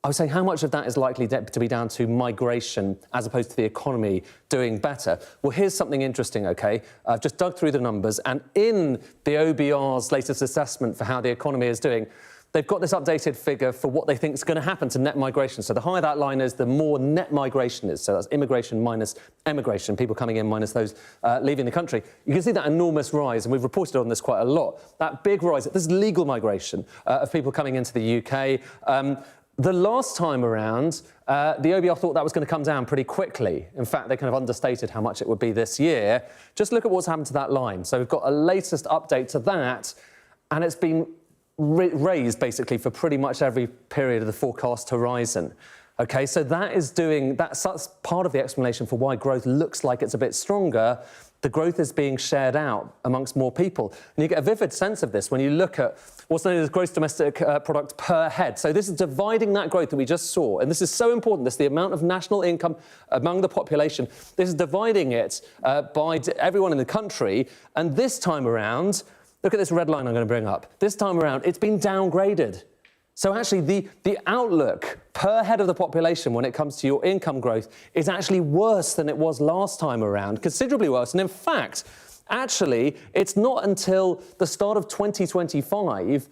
I was saying how much of that is likely to be down to migration as opposed to the economy doing better. Well, here's something interesting, OK? I've just dug through the numbers, and in the OBR's latest assessment for how the economy is doing, they've got this updated figure for what they think is going to happen to net migration. So the higher that line is, the more net migration is. So that's immigration minus emigration, people coming in minus those leaving the country. You can see that enormous rise, and we've reported on this quite a lot. That big rise, this is legal migration of people coming into the UK. The last time around, the OBR thought that was going to come down pretty quickly. In fact, they kind of understated how much it would be this year. Just look at what's happened to that line. So we've got a latest update to that, and it's been raised basically for pretty much every period of the forecast horizon. OK, so that's part of the explanation for why growth looks like it's a bit stronger. The growth is being shared out amongst more people. And you get a vivid sense of this when you look at what's known as gross domestic product per head. So this is dividing that growth that we just saw. And this is so important. This is the amount of national income among the population. This is dividing it by everyone in the country. And this time around, look at this red line I'm going to bring up. This time around, it's been downgraded. So actually, the outlook per head of the population when it comes to your income growth is actually worse than it was last time around, considerably worse. And in fact, actually, it's not until the start of 2025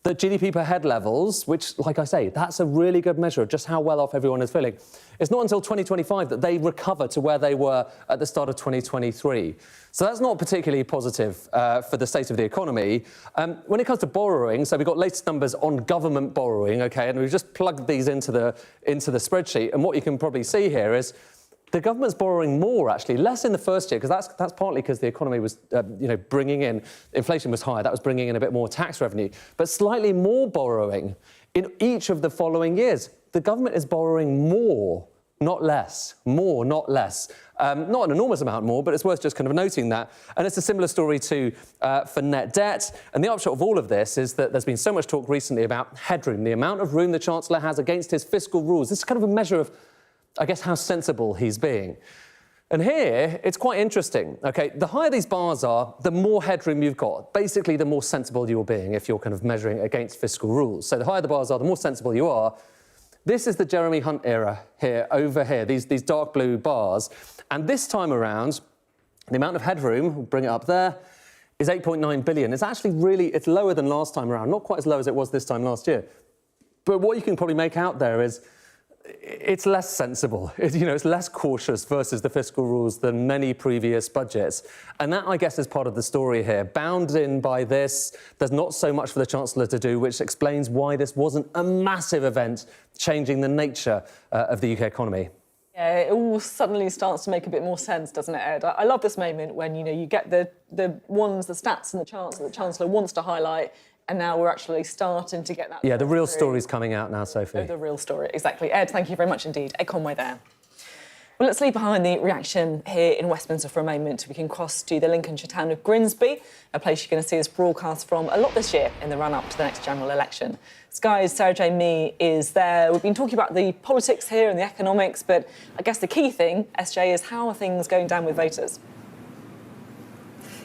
that GDP per head levels, which, like I say, that's a really good measure of just how well off everyone is feeling. It's not until 2025 that they recover to where they were at the start of 2023. So that's not particularly positive for the state of the economy. When it comes to borrowing, so we've got latest numbers on government borrowing, OK, and we've just plugged these into the spreadsheet. And what you can probably see here is the government's borrowing more, actually, less in the first year, because that's partly because the economy was, bringing in, inflation was higher, that was bringing in a bit more tax revenue, but slightly more borrowing in each of the following years. The government is borrowing more, not less. More, not less. Not an enormous amount more, but it's worth just kind of noting that. And it's a similar story too for net debt. And the upshot of all of this is that there's been so much talk recently about headroom, the amount of room the Chancellor has against his fiscal rules. This is kind of a measure of, I guess, how sensible he's being. And here, it's quite interesting, OK? The higher these bars are, the more headroom you've got. Basically, the more sensible you're being if you're kind of measuring against fiscal rules. So the higher the bars are, the more sensible you are. This is the Jeremy Hunt era here, over here, these dark blue bars. And this time around, the amount of headroom, we'll bring it up there, is 8.9 billion. It's actually it's lower than last time around, not quite as low as it was this time last year. But what you can probably make out there is it's less sensible. It's less cautious versus the fiscal rules than many previous budgets. And that, I guess, is part of the story here. Bound in by this, there's not so much for the Chancellor to do, which explains why this wasn't a massive event changing the nature of the UK economy. Yeah, it all suddenly starts to make a bit more sense, doesn't it, Ed? I love this moment when, you get the stats and the Chancellor wants to highlight, and now we're actually starting to get that. Yeah, the real story's coming out now, Sophie. Oh, the real story, exactly. Ed, thank you very much indeed. Ed Conway there. Well, let's leave behind the reaction here in Westminster for a moment. We can cross to the Lincolnshire town of Grimsby, a place you're going to see us broadcast from a lot this year in the run-up to the next general election. Sky's Sarah Jane Mee is there. We've been talking about the politics here and the economics, but I guess the key thing, SJ, is how are things going down with voters?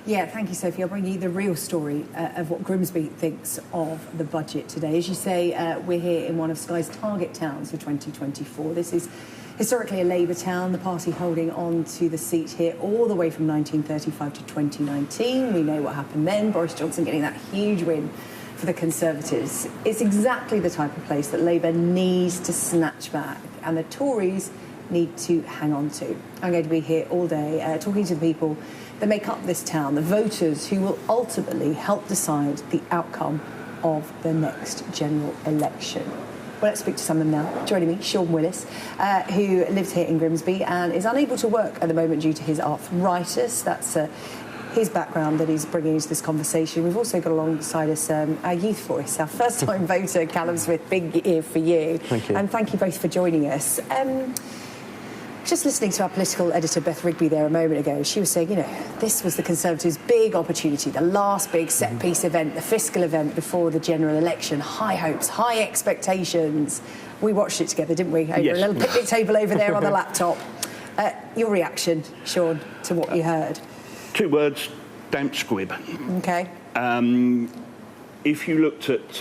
Yeah, thank you, Sophie. I'll bring you the real story of what Grimsby thinks of the budget today. As you say, we're here in one of Sky's target towns for 2024. This is historically a Labour town, the party holding on to the seat here all the way from 1935 to 2019. We know what happened then, Boris Johnson getting that huge win for the Conservatives. It's exactly the type of place that Labour needs to snatch back, and the Tories need to hang on to. I'm going to be here all day talking to the people that make up this town, the voters who will ultimately help decide the outcome of the next general election. Well, let's speak to some of them now. Joining me, Sean Willis, who lives here in Grimsby and is unable to work at the moment due to his arthritis. That's his background that he's bringing into this conversation. We've also got alongside us our youth voice, our first-time voter, Callum Smith. Big ear for you. Thank you. And thank you both for joining us. Just listening to our political editor, Beth Rigby, there a moment ago, she was saying, this was the Conservatives' big opportunity, the last big set-piece event, the fiscal event before the general election. High hopes, high expectations. We watched it together, didn't we? Over a little picnic table over there on the laptop. Your reaction, Sean, to what you heard? 2 words, damp squib. OK. If you looked at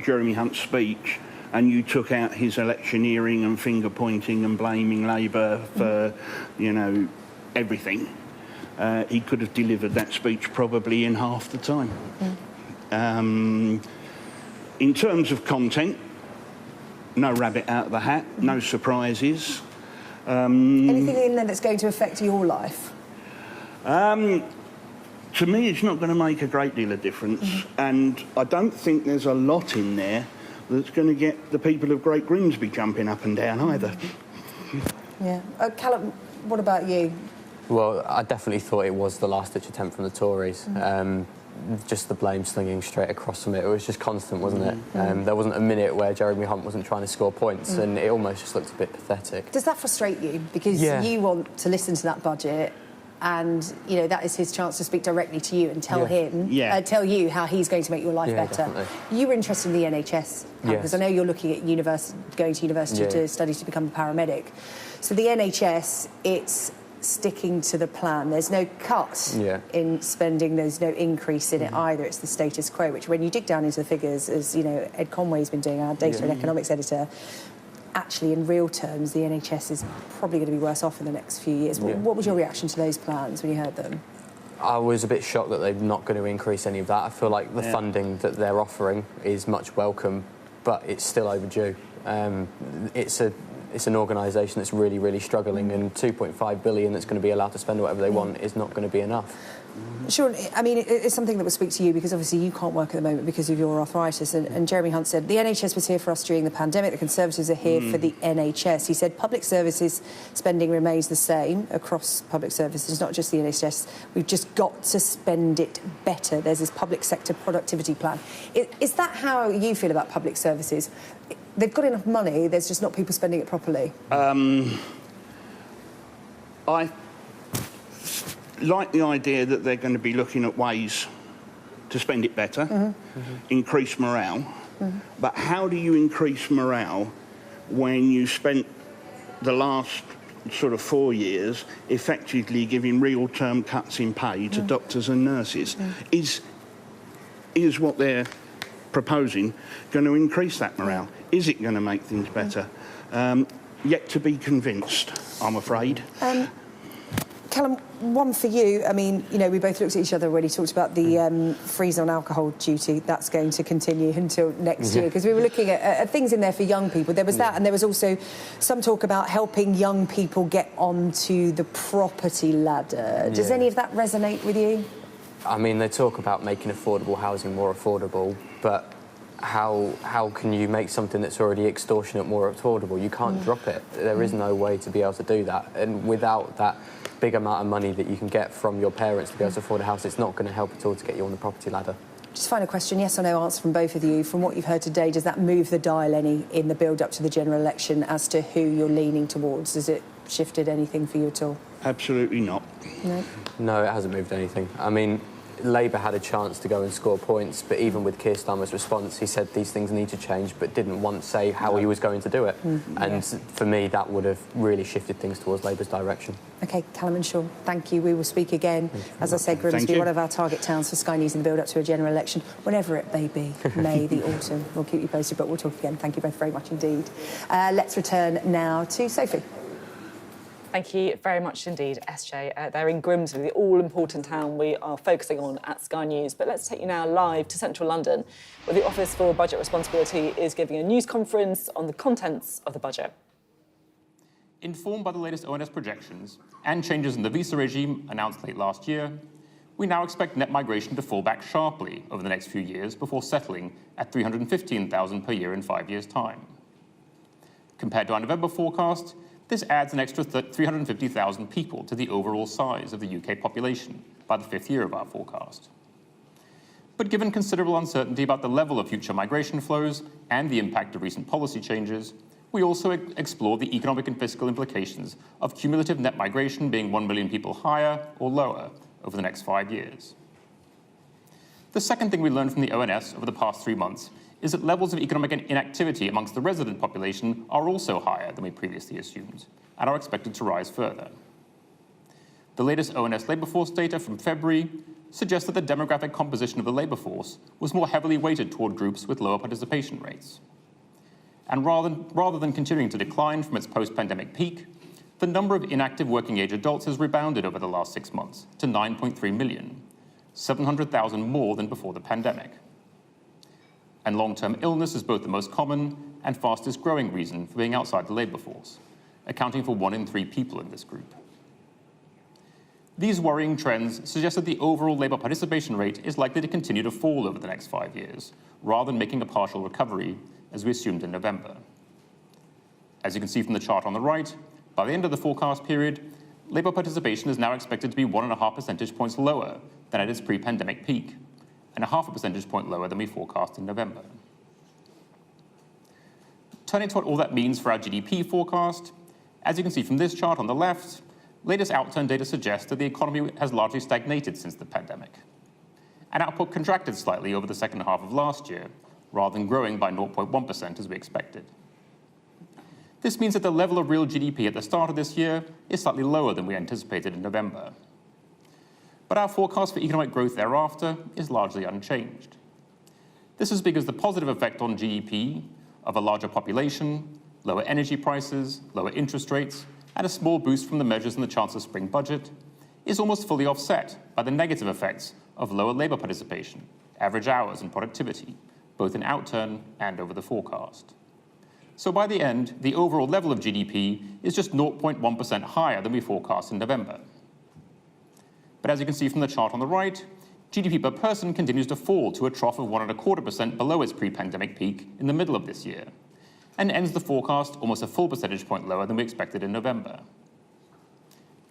Jeremy Hunt's speech, and you took out his electioneering and finger-pointing and blaming Labour for, everything, he could have delivered that speech probably in half the time. In terms of content, no rabbit out of the hat, no surprises. Anything in there that's going to affect your life? To me, it's not going to make a great deal of difference, and I don't think there's a lot in there that's going to get the people of Great Grimsby jumping up and down either. Yeah. Callum, what about you? Well, I definitely thought it was the last-ditch attempt from the Tories. Just the blame slinging straight across from it. It was just constant, wasn't it? There wasn't a minute where Jeremy Hunt wasn't trying to score points, and it almost just looked a bit pathetic. Does that frustrate you? Because you want to listen to that budget, and that is his chance to speak directly to you and tell him, tell you how he's going to make your life better. Definitely. You were interested in the NHS because I know you're looking at going to university to study to become a paramedic. So the NHS, it's sticking to the plan. There's no cut in spending. There's no increase in it either. It's the status quo. Which, when you dig down into the figures, as Ed Conway's been doing, our data and economics editor. Actually, in real terms, the NHS is probably going to be worse off in the next few years. What was your reaction to those plans when you heard them? I was a bit shocked that they're not going to increase any of that. I feel like the funding that they're offering is much welcome, but it's still overdue. It's an organisation that's really, really struggling, and 2.5 billion that's going to be allowed to spend whatever they want is not going to be enough. Sure, I mean, it's something that will speak to you because obviously you can't work at the moment because of your arthritis. And Jeremy Hunt said the NHS was here for us during the pandemic. The Conservatives are here for the NHS. He said public services spending remains the same across public services, not just the NHS. We've just got to spend it better. There's this public sector productivity plan. Is that how you feel about public services? They've got enough money, there's just not people spending it properly. I like the idea that they're going to be looking at ways to spend it better, increase morale. But how do you increase morale when you spent the last sort of 4 years effectively giving real-term cuts in pay to doctors and nurses? Is what they're proposing going to increase that morale? Is it going to make things better? Yet to be convinced, I'm afraid. Callum, one for you. I mean, you know, we both looked at each other already, talked about the freeze on alcohol duty. That's going to continue until next year, because we were looking at things in there for young people. There was that, and there was also some talk about helping young people get onto the property ladder. Does any of that resonate with you? I mean, they talk about making affordable housing more affordable, but how can you make something that's already extortionate more affordable? You can't drop it. There is no way to be able to do that. And without that big amount of money that you can get from your parents to be able to afford a house, it's not going to help at all to get you on the property ladder. Just final question, yes or no answer from both of you. From what you've heard today, does that move the dial any in the build-up to the general election as to who you're leaning towards? Has it shifted anything for you at all? Absolutely not. No? No, it hasn't moved anything. I mean, Labour had a chance to go and score points, but even with Keir Starmer's response, he said these things need to change, but didn't once say how he was going to do it. And for me, that would have really shifted things towards Labour's direction. OK, Callum and Sean, thank you. We will speak again. As I said, Grimsby, one of our target towns for Sky News in the build-up to a general election, whenever it may be, May, the autumn. We'll keep you posted, but we'll talk again. Thank you both very much indeed. Let's return now to Sophie. Thank you very much indeed, SJ. They're in Grimsby, the all-important town we are focusing on at Sky News. But let's take you now live to central London, where the Office for Budget Responsibility is giving a news conference on the contents of the budget. Informed by the latest ONS projections and changes in the visa regime announced late last year, we now expect net migration to fall back sharply over the next few years before settling at 315,000 per year in 5 years' time. Compared to our November forecast, this adds an extra 350,000 people to the overall size of the UK population by the 5th year of our forecast. But given considerable uncertainty about the level of future migration flows and the impact of recent policy changes, we also explore the economic and fiscal implications of cumulative net migration being 1 million people higher or lower over the next 5 years. The second thing we learned from the ONS over the past 3 months is that levels of economic inactivity amongst the resident population are also higher than we previously assumed and are expected to rise further. The latest ONS labour force data from February suggests that the demographic composition of the labour force was more heavily weighted toward groups with lower participation rates. And rather than continuing to decline from its post-pandemic peak, the number of inactive working-age adults has rebounded over the last 6 months to 9.3 million, 700,000 more than before the pandemic. And long-term illness is both the most common and fastest growing reason for being outside the labour force, accounting for 1 in 3 people in this group. These worrying trends suggest that the overall labour participation rate is likely to continue to fall over the next 5 years, rather than making a partial recovery, as we assumed in November. As you can see from the chart on the right, by the end of the forecast period, labour participation is now expected to be 1.5 percentage points lower than at its pre-pandemic peak, and 0.5 percentage point lower than we forecast in November. Turning to what all that means for our GDP forecast, as you can see from this chart on the left, latest outturn data suggests that the economy has largely stagnated since the pandemic. And output contracted slightly over the second half of last year, rather than growing by 0.1% as we expected. This means that the level of real GDP at the start of this year is slightly lower than we anticipated in November. But our forecast for economic growth thereafter is largely unchanged. This is because the positive effect on GDP of a larger population, lower energy prices, lower interest rates, and a small boost from the measures in the Chancellor's spring budget is almost fully offset by the negative effects of lower labour participation, average hours and productivity, both in outturn and over the forecast. So by the end, the overall level of GDP is just 0.1% higher than we forecast in November. But as you can see from the chart on the right, GDP per person continues to fall to a trough of 1.25% below its pre-pandemic peak in the middle of this year, and ends the forecast almost a full percentage point lower than we expected in November.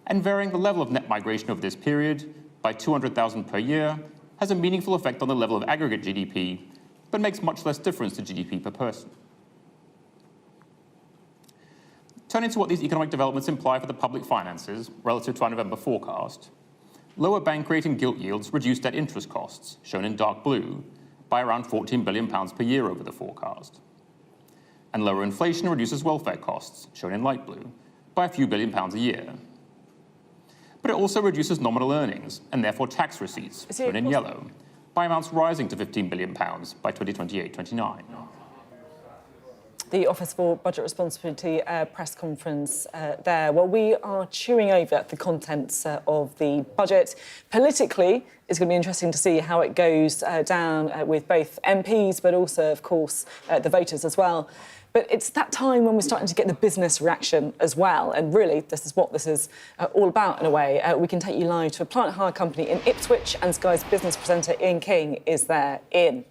And varying the level of net migration over this period by 200,000 per year has a meaningful effect on the level of aggregate GDP, but makes much less difference to GDP per person. Turning to what these economic developments imply for the public finances relative to our November forecast, lower bank rate and gilt yields reduce debt interest costs, shown in dark blue, by around £14 billion per year over the forecast. And lower inflation reduces welfare costs, shown in light blue, by a few £billion a year. But it also reduces nominal earnings, and therefore tax receipts, shown in yellow, by amounts rising to £15 billion by 2028-29. the Office for Budget Responsibility press conference there. Well, we are chewing over the contents of the budget. Politically, it's going to be interesting to see how it goes down with both MPs, but also, of course, the voters as well. But it's that time when we're starting to get the business reaction as well. And really, this is what this is all about, in a way. We can take you live to a plant hire company in Ipswich, and Sky's business presenter, Ian King, is there. Ian.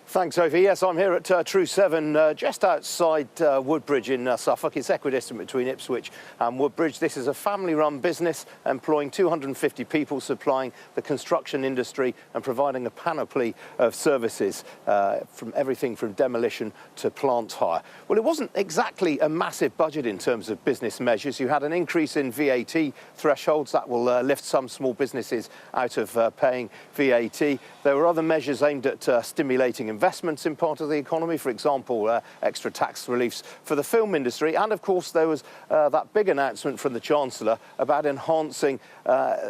Thanks, Sophie. Yes, I'm here at True 7, just outside Woodbridge in Suffolk. It's equidistant between Ipswich and Woodbridge. This is a family-run business employing 250 people, supplying the construction industry and providing a panoply of services, from everything from demolition to plant hire. Well, it wasn't exactly a massive budget in terms of business measures. You had an increase in VAT thresholds that will lift some small businesses out of paying VAT. There were other measures aimed at stimulating investments in part of the economy, for example, extra tax reliefs for the film industry. And of course, there was that big announcement from the Chancellor about enhancing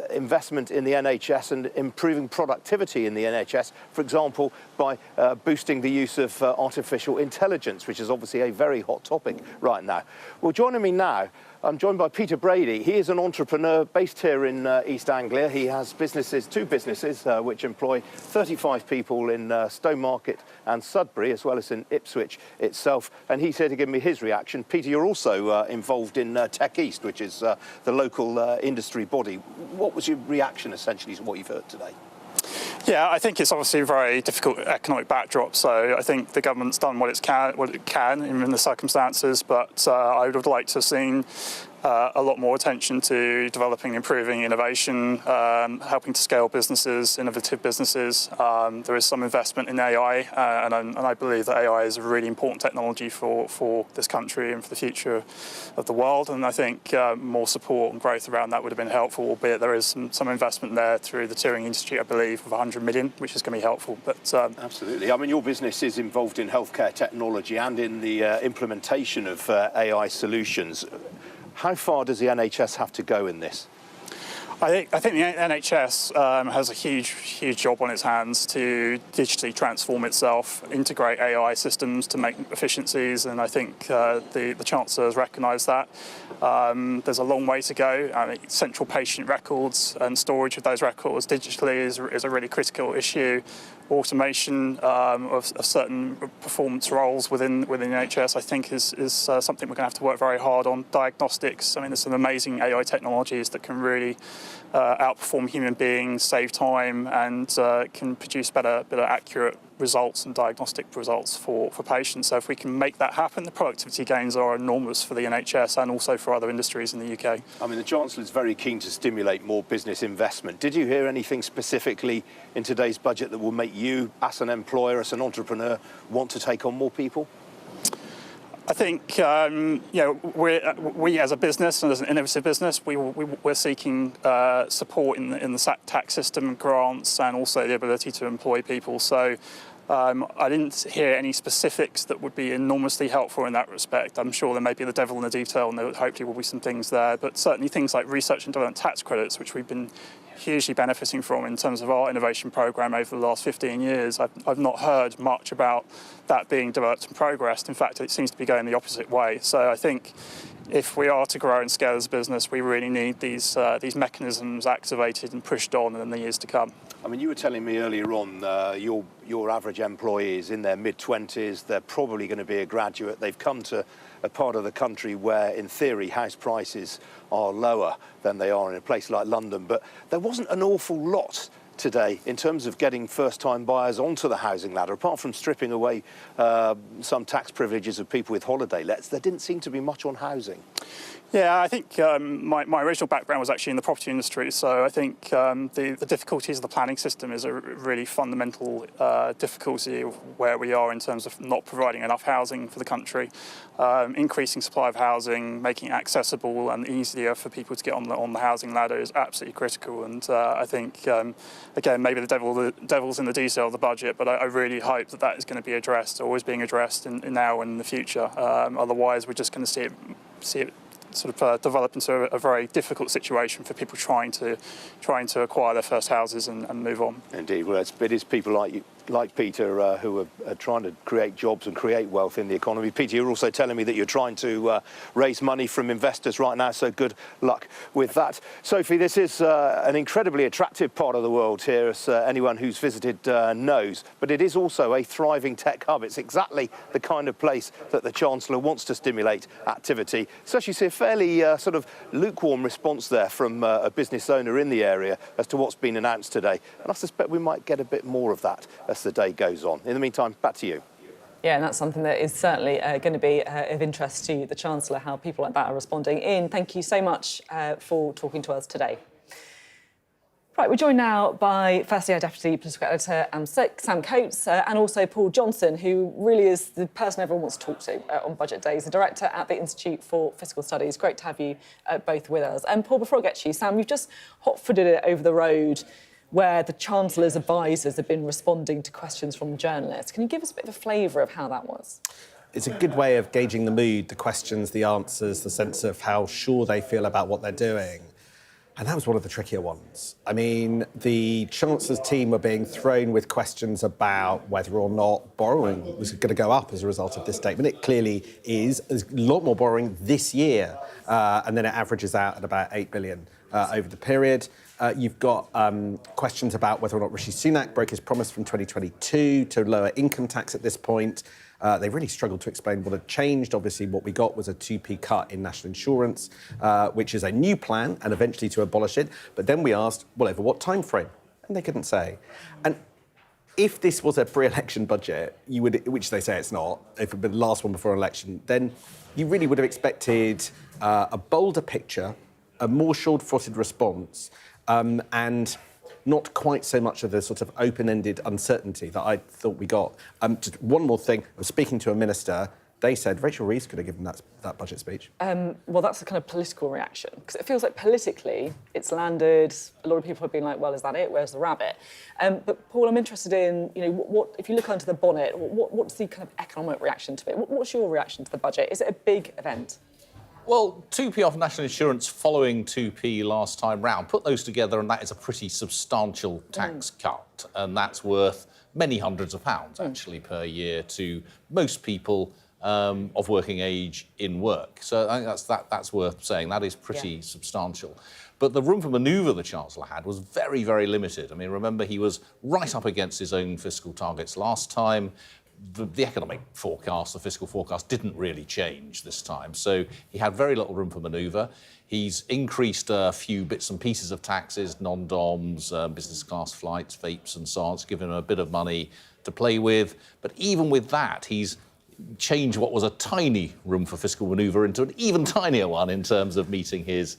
investment in the NHS and improving productivity in the NHS, for example, by boosting the use of artificial intelligence, which is obviously a very hot topic right now. Well, joining me now, I'm joined by Peter Brady. He is an entrepreneur based here in East Anglia. He has two businesses, which employ 35 people in Stowmarket and Sudbury, as well as in Ipswich itself. And he's here to give me his reaction. Peter, you're also involved in Tech East, which is the local industry body. What was your reaction, essentially, to what you've heard today? Yeah, I think it's obviously a very difficult economic backdrop. So I think the government's done what it can in the circumstances. But I would have liked to have seen a lot more attention to developing, improving innovation, helping to scale businesses, innovative businesses. There is some investment in AI, and I believe that AI is a really important technology for this country and for the future of the world. And I think more support and growth around that would have been helpful, albeit there is some investment there through the Tiering Institute, I believe, of 100 million, which is going to be helpful. But absolutely. I mean, your business is involved in healthcare technology and in the implementation of AI solutions. How far does the NHS have to go in this? I think the NHS has a huge job on its hands to digitally transform itself, integrate AI systems to make efficiencies, and I think the Chancellor has recognised that. There's a long way to go. I mean, central patient records and storage of those records digitally is a really critical issue. Automation of certain performance roles within the NHS, I think, is something we're going to have to work very hard on. Diagnostics, I mean, there's some amazing AI technologies that can really outperform human beings, save time, and can produce better accurate results and diagnostic results for patients. So if we can make that happen, the productivity gains are enormous for the NHS and also for other industries in the UK. I mean, the Chancellor is very keen to stimulate more business investment. Did you hear anything specifically in today's budget that will make you, as an employer, as an entrepreneur, want to take on more people? I think we as a business and as an innovative business, we're seeking support in the tax system, grants, and also the ability to employ people. So I didn't hear any specifics that would be enormously helpful in that respect. I'm sure there may be the devil in the detail, and there hopefully will be some things there. But certainly things like research and development tax credits, which we've been hugely benefiting from in terms of our innovation programme over the last 15 years. I've not heard much about that being developed and progressed. In fact, it seems to be going the opposite way. So I think if we are to grow and scale as a business, we really need these mechanisms activated and pushed on in the years to come. I mean, you were telling me earlier on your average employee is in their mid-20s. They're probably going to be a graduate. They've come to a part of the country where, in theory, house prices are lower than they are in a place like London. But there wasn't an awful lot today in terms of getting first-time buyers onto the housing ladder. Apart from stripping away some tax privileges of people with holiday lets, there didn't seem to be much on housing. Yeah, I think my original background was actually in the property industry, so I think the difficulties of the planning system is a really fundamental difficulty of where we are in terms of not providing enough housing for the country. Increasing supply of housing, making it accessible and easier for people to get on the housing ladder is absolutely critical. And I think, again, maybe the devil's in the detail of the budget, but I really hope that is going to be addressed, or is being addressed now and in the future. Otherwise, we're just going to see it sort of develop into a very difficult situation for people trying to acquire their first houses and move on. Indeed, well, it is people like like Peter, who are trying to create jobs and create wealth in the economy. Peter, you're also telling me that you're trying to raise money from investors right now, so good luck with that. Sophie, this is an incredibly attractive part of the world here, as anyone who's visited knows, but it is also a thriving tech hub. It's exactly the kind of place that the Chancellor wants to stimulate activity. So you see a fairly sort of lukewarm response there from a business owner in the area as to what's been announced today. And I suspect we might get a bit more of that as the day goes on. In the meantime, back to you. Yeah, and that's something that is certainly going to be of interest to the Chancellor, how people like that are responding. Ian, thank you so much for talking to us today. Right, we're joined now by firstly our Deputy Political Editor, Sam Coates, and also Paul Johnson, who really is the person everyone wants to talk to on budget days, the Director at the Institute for Fiscal Studies. Great to have you both with us. And Paul, before I get to you, Sam, you've just hot-footed it over the road where the Chancellor's advisers have been responding to questions from journalists. Can you give us a bit of a flavour of how that was? It's a good way of gauging the mood, the questions, the answers, the sense of how sure they feel about what they're doing. And that was one of the trickier ones. I mean, the Chancellor's team were being thrown with questions about whether or not borrowing was going to go up as a result of this statement. It clearly is. There's a lot more borrowing this year, and then it averages out at about 8 billion over the period. You've got questions about whether or not Rishi Sunak broke his promise from 2022 to lower income tax at this point. They really struggled to explain what had changed. Obviously, what we got was a 2p cut in national insurance, which is a new plan, and eventually to abolish it. But then we asked, well, over what time frame? And they couldn't say. And if this was a pre-election budget, you would, which they say it's not, if it had been the last one before an election, then you really would have expected a bolder picture, a more short-footed response, and not quite so much of the sort of open-ended uncertainty that I thought we got. Just one more thing. I was speaking to a minister. They said Rachel Reeves could have given that budget speech. Well, that's a kind of political reaction, because it feels like politically it's landed. A lot of people have been like, well, is that it? Where's the rabbit? But Paul, I'm interested in, what if you look under the bonnet, what's the kind of economic reaction to it? What's your reaction to the budget? Is it a big event? Well, 2p off national insurance following 2p last time round. Put those together and that is a pretty substantial tax cut. And that's worth many hundreds of pounds, actually, per year to most people of working age in work. So I think that's worth saying. That is pretty substantial. But the room for manoeuvre the Chancellor had was very, very limited. I mean, remember, he was right up against his own fiscal targets last time. The economic forecast, the fiscal forecast, didn't really change this time. So he had very little room for manoeuvre. He's increased a few bits and pieces of taxes, non-doms, business class flights, vapes and so on. It's given him a bit of money to play with. But even with that, he's changed what was a tiny room for fiscal manoeuvre into an even tinier one in terms of meeting his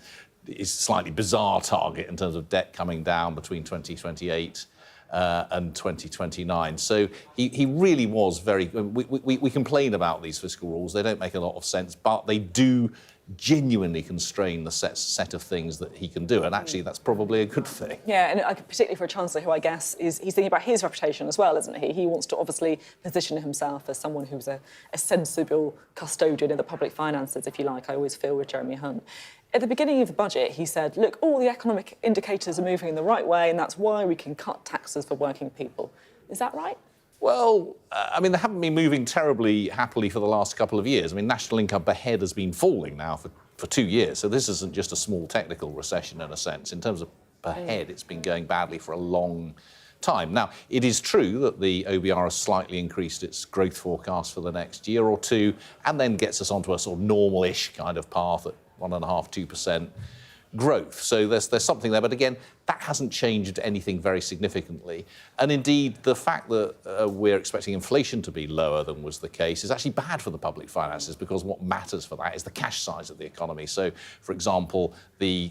slightly bizarre target in terms of debt coming down between 2028 and 2029. So he really was very... We complain about these fiscal rules. They don't make a lot of sense, but they do genuinely constrain the set of things that he can do. And actually, that's probably a good thing. Yeah, and particularly for a Chancellor who I guess he's thinking about his reputation as well, isn't he? He wants to obviously position himself as someone who's a sensible custodian of the public finances, if you like. I always feel with Jeremy Hunt. At the beginning of the budget, he said, look, all the economic indicators are moving in the right way, and that's why we can cut taxes for working people. Is that right? Well, I mean, they haven't been moving terribly happily for the last couple of years. I mean, national income per head has been falling now for 2 years, so this isn't just a small technical recession in a sense. In terms of per head, it's been going badly for a long time. Now, it is true that the OBR has slightly increased its growth forecast for the next year or two, and then gets us onto a sort of normal-ish kind of path at 1.5–2% growth. So there's something there, but again, that hasn't changed anything very significantly. And indeed, the fact that we're expecting inflation to be lower than was the case is actually bad for the public finances, because what matters for that is the cash size of the economy. So, for example, the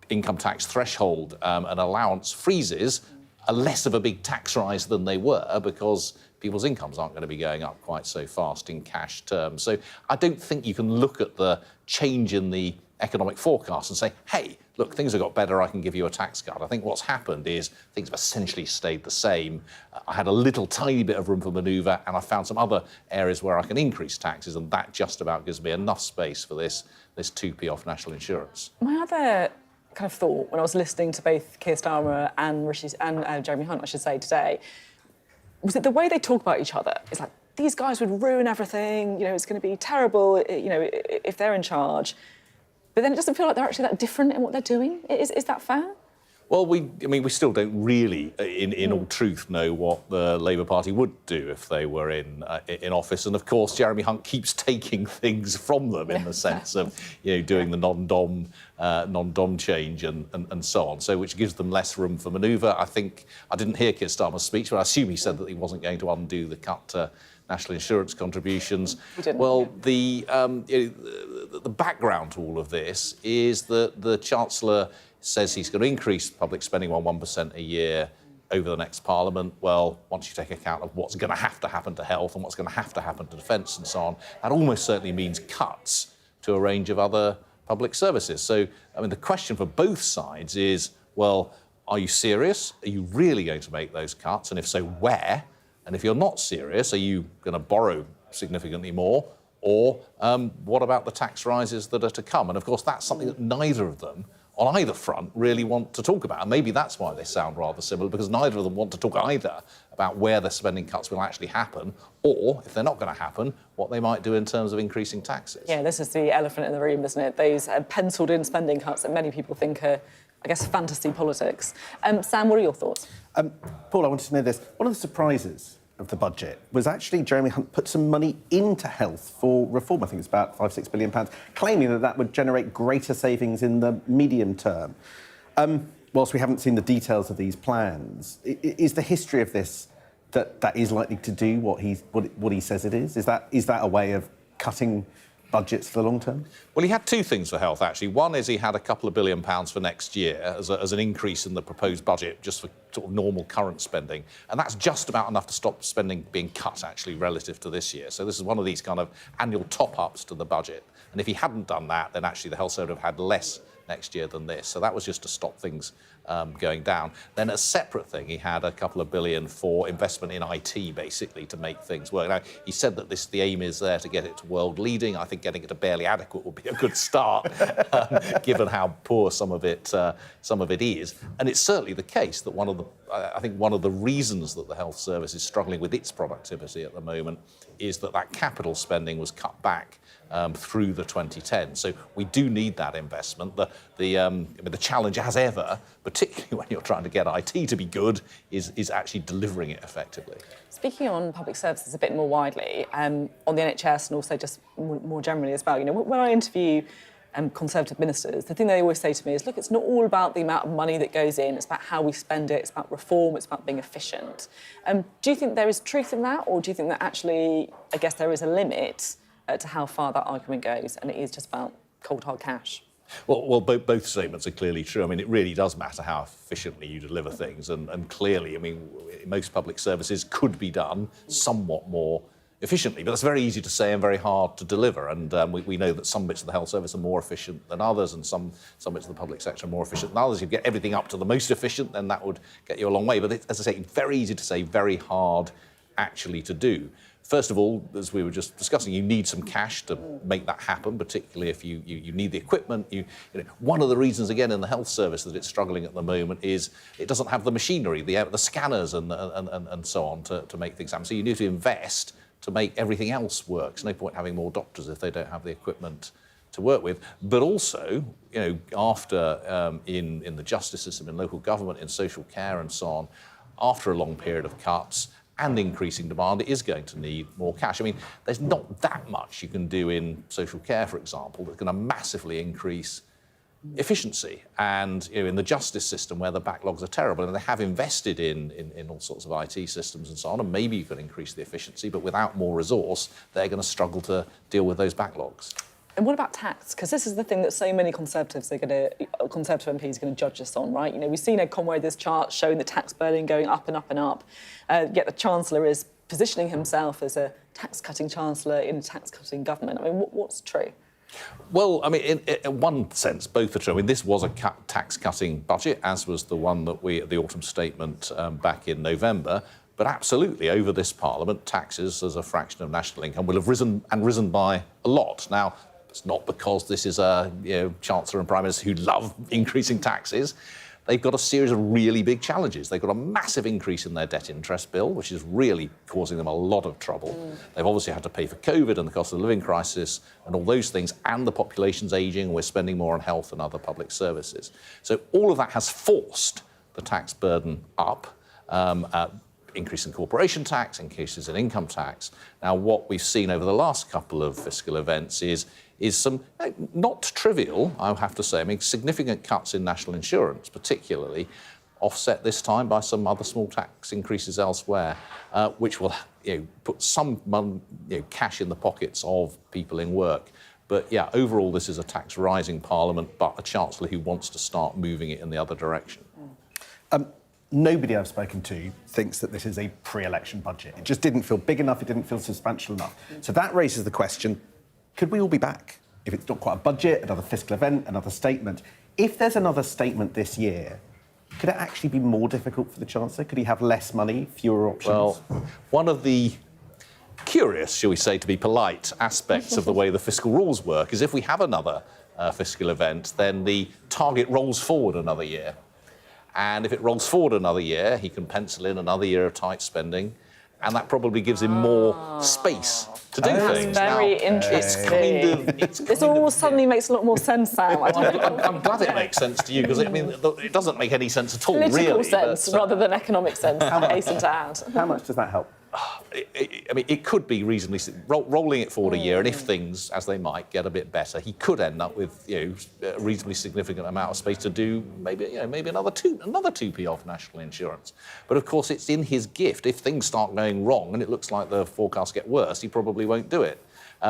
income tax threshold and allowance freezes are less of a big tax rise than they were, because people's incomes aren't going to be going up quite so fast in cash terms. So I don't think you can look at the change in the economic forecast and say, hey, look, things have got better, I can give you a tax cut. I think what's happened is things have essentially stayed the same. I had a little tiny bit of room for manoeuvre, and I found some other areas where I can increase taxes, and that just about gives me enough space for this 2p off national insurance. My other kind of thought when I was listening to both Keir Starmer and Jeremy Hunt, I should say, today, was it the way they talk about each other? It's like, these guys would ruin everything, it's going to be terrible, if they're in charge. But then it doesn't feel like they're actually that different in what they're doing. Is that fair? Well, we still don't really, in all truth, know what the Labour Party would do if they were in office. And of course, Jeremy Hunt keeps taking things from them in the sense of, doing the non-dom change and so on. So, which gives them less room for manoeuvre. I think I didn't hear Keir Starmer's speech, but I assume he said that he wasn't going to undo the cut to national insurance contributions. Well, the background to all of this is that the Chancellor says he's going to increase public spending by 1% a year over the next Parliament. Well, once you take account of what's going to have to happen to health and what's going to have to happen to defence and so on, that almost certainly means cuts to a range of other public services. So, the question for both sides is, well, are you serious? Are you really going to make those cuts? And if so, where? And if you're not serious, are you going to borrow significantly more? Or what about the tax rises that are to come? And of course, that's something that neither of them on either front really want to talk about. And maybe that's why they sound rather similar, because neither of them want to talk either about where the spending cuts will actually happen, or, if they're not going to happen, what they might do in terms of increasing taxes. Yeah, this is the elephant in the room, isn't it? Those penciled-in spending cuts that many people think are, I guess, fantasy politics. Sam, what are your thoughts? Paul, I wanted to know this. One of the surprises of the budget was actually Jeremy Hunt put some money into health for reform. I think it's about £5-6 billion, claiming that that would generate greater savings in the medium term. Whilst we haven't seen the details of these plans, is the history of this that is likely to do what he says it is? Is that a way of cutting budgets for the long term? Well, he had two things for health, actually. One is he had a couple of £1 billion for next year as an increase in the proposed budget, just for sort of normal current spending. And that's just about enough to stop spending being cut, actually, relative to this year. So this is one of these kind of annual top-ups to the budget. And if he hadn't done that, then actually the health service would have had less next year than this. So that was just to stop things going down. Then a separate thing, he had a couple of billion for investment in IT, basically, to make things work. Now, he said that the aim is there to get it to world leading. I think getting it to barely adequate would be a good start, given how poor some of it is. And it's certainly the case that one of the reasons that the health service is struggling with its productivity at the moment is that capital spending was cut back through the 2010s. So we do need that investment. The challenge, as ever, particularly when you're trying to get IT to be good, is actually delivering it effectively. Speaking on public services a bit more widely, on the NHS and also just more generally as well, when I interview Conservative ministers, the thing they always say to me is, look, it's not all about the amount of money that goes in, it's about how we spend it, it's about reform, it's about being efficient. Do you think there is truth in that, or do you think that actually, I guess, there is a limit to how far that argument goes, and it is just about cold hard cash? Well, both statements are clearly true. It really does matter how efficiently you deliver things, and clearly, most public services could be done somewhat more efficiently, but that's very easy to say and very hard to deliver. And we know that some bits of the health service are more efficient than others, and some bits of the public sector are more efficient than others. If you get everything up to the most efficient, then that would get you a long way. But as I say, very easy to say, very hard actually to do. First of all, as we were just discussing, you need some cash to make that happen, particularly if you need the equipment. One of the reasons, again, in the health service that it's struggling at the moment is it doesn't have the machinery, the scanners and so on to make things happen. So you need to invest to make everything else work. There's no point having more doctors if they don't have the equipment to work with. But also, after in the justice system, in local government, in social care and so on, after a long period of cuts and increasing demand, it is going to need more cash. There's not that much you can do in social care, for example, that's going to massively increase efficiency. And in the justice system, where the backlogs are terrible, and they have invested in all sorts of IT systems and so on, and maybe you can increase the efficiency, but without more resource, they're going to struggle to deal with those backlogs. And what about tax? Because this is the thing that so many Conservative MPs are going to judge us on, right? We've seen Ed Conway this chart showing the tax burden going up and up and up. Yet the Chancellor is positioning himself as a tax-cutting Chancellor in a tax-cutting government. What's true? Well, in one sense, both are true. This was a tax-cutting budget, as was the one that the autumn statement back in November. But absolutely, over this Parliament, taxes as a fraction of national income will have risen by a lot. Now, it's not because this is a Chancellor and Prime Minister who love increasing taxes, they've got a series of really big challenges. They've got a massive increase in their debt interest bill, which is really causing them a lot of trouble. They've obviously had to pay for COVID and the cost of living crisis and all those things, and the population's ageing, and we're spending more on health and other public services. So all of that has forced the tax burden up, increase in corporation tax, increases in income tax. Now, what we've seen over the last couple of fiscal events is some, not trivial, I have to say, I mean, significant cuts in national insurance, particularly, offset this time by some other small tax increases elsewhere, which will put some cash in the pockets of people in work. But yeah, overall, this is a tax-rising Parliament, but a Chancellor who wants to start moving it in the other direction. Nobody I've spoken to thinks that this is a pre-election budget. It just didn't feel big enough, it didn't feel substantial enough. So that raises the question, could we all be back? If it's not quite a budget, another fiscal event, another statement. If there's another statement this year, could it actually be more difficult for the Chancellor? Could he have less money, fewer options? Well, one of the curious, shall we say, to be polite, aspects of the way the fiscal rules work is if we have another fiscal event, then the target rolls forward another year. And if it rolls forward another year, he can pencil in another year of tight spending, and that probably gives him more space to do things. That's very interesting. This all suddenly makes a lot more sense, Sam. I'm glad it makes sense to you, because it doesn't make any sense at all, Political really. sense rather than economic sense, I hasten to add. How much does that help? I mean, it could be reasonably rolling it forward a year, and if things, as they might, get a bit better, he could end up with a reasonably significant amount of space to do maybe another 2p off national insurance. But of course, it's in his gift. If things start going wrong and it looks like the forecasts get worse, he probably won't do it.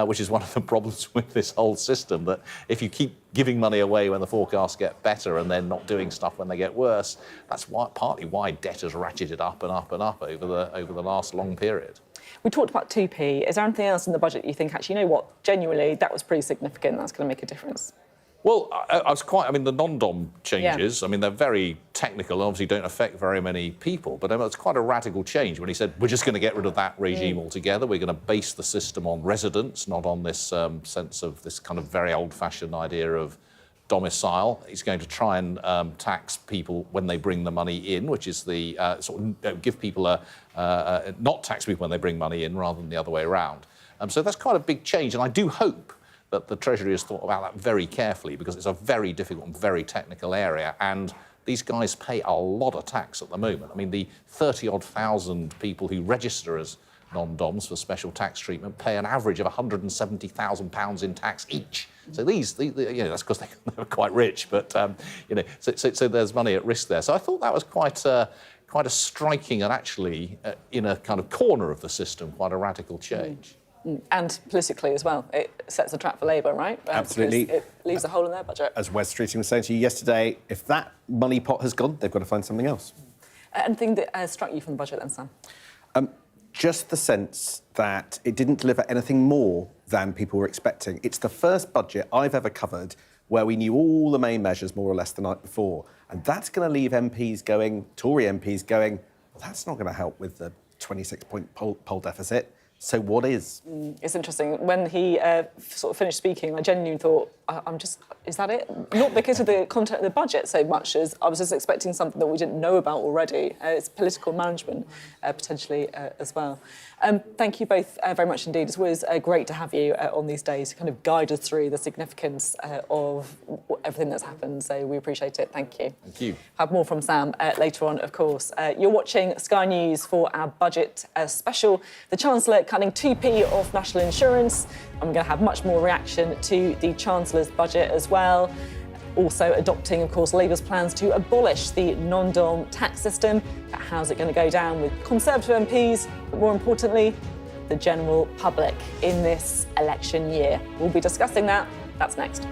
Which is one of the problems with this whole system, that if you keep giving money away when the forecasts get better and then not doing stuff when they get worse, that's partly why debt has ratcheted up and up and up over the last long period. We talked about 2p. Is there anything else in the budget you think, actually, you know what, genuinely, that was pretty significant, that's going to make a difference? Well, the non-dom changes, I mean, they're very technical, obviously don't affect very many people, but it's quite a radical change when he said, we're just going to get rid of that regime altogether. We're going to base the system on residence, not on this sense of this kind of very old-fashioned idea of domicile. He's going to try and tax people when they bring the money in, which is the give people not tax people when they bring money in rather than the other way around. So that's quite a big change, and I do hope that the Treasury has thought about that very carefully, because it's a very difficult and very technical area, and these guys pay a lot of tax at the moment. I mean, the 30-odd thousand people who register as non-doms for special tax treatment pay an average of £170,000 in tax each. So that's because they're quite rich, but so there's money at risk there. So I thought that was quite a striking and actually in a kind of corner of the system, quite a radical change. And politically as well, it sets a trap for Labour, right? Absolutely. It leaves a hole in their budget. As Wes Streeting was saying to you yesterday, if that money pot has gone, they've got to find something else. Anything that struck you from the budget then, Sam? Just the sense that it didn't deliver anything more than people were expecting. It's the first budget I've ever covered where we knew all the main measures more or less the night before. And that's going to leave Tory MPs going, well, that's not going to help with the 26-point poll deficit. So what is? It's interesting. When he sort of finished speaking, I genuinely thought, is that it? Not because of the content of the budget so much as I was just expecting something that we didn't know about already. It's political management, potentially, as well. Thank you both very much indeed. It's always great to have you on these days to kind of guide us through the significance of everything that's happened. So we appreciate it. Thank you. Thank you. Have more from Sam later on, of course. You're watching Sky News for our budget special. The Chancellor cutting 2p off national insurance. And we're going to have much more reaction to the Chancellor's budget as well. Also adopting, of course, Labour's plans to abolish the non-dom tax system. But how's it going to go down with Conservative MPs, but more importantly, the general public in this election year? We'll be discussing that. That's next.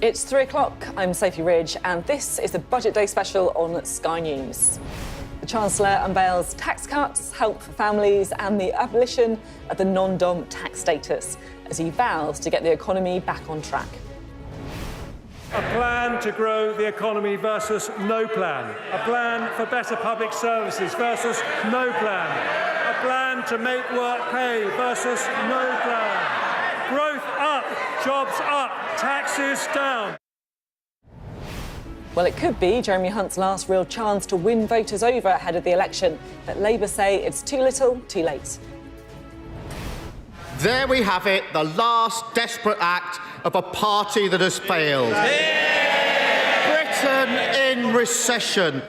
It's 3 o'clock. I'm Sophy Ridge, and this is the Budget Day special on Sky News. The Chancellor unveils tax cuts, help for families, and the abolition of the non-dom tax status as he vows to get the economy back on track. A plan to grow the economy versus no plan. A plan for better public services versus no plan. A plan to make work pay versus no plan. Growth up, jobs up, taxes down. Well, it could be Jeremy Hunt's last real chance to win voters over ahead of the election, but Labour say it's too little, too late. There we have it, the last desperate act of a party that has failed. Britain in recession.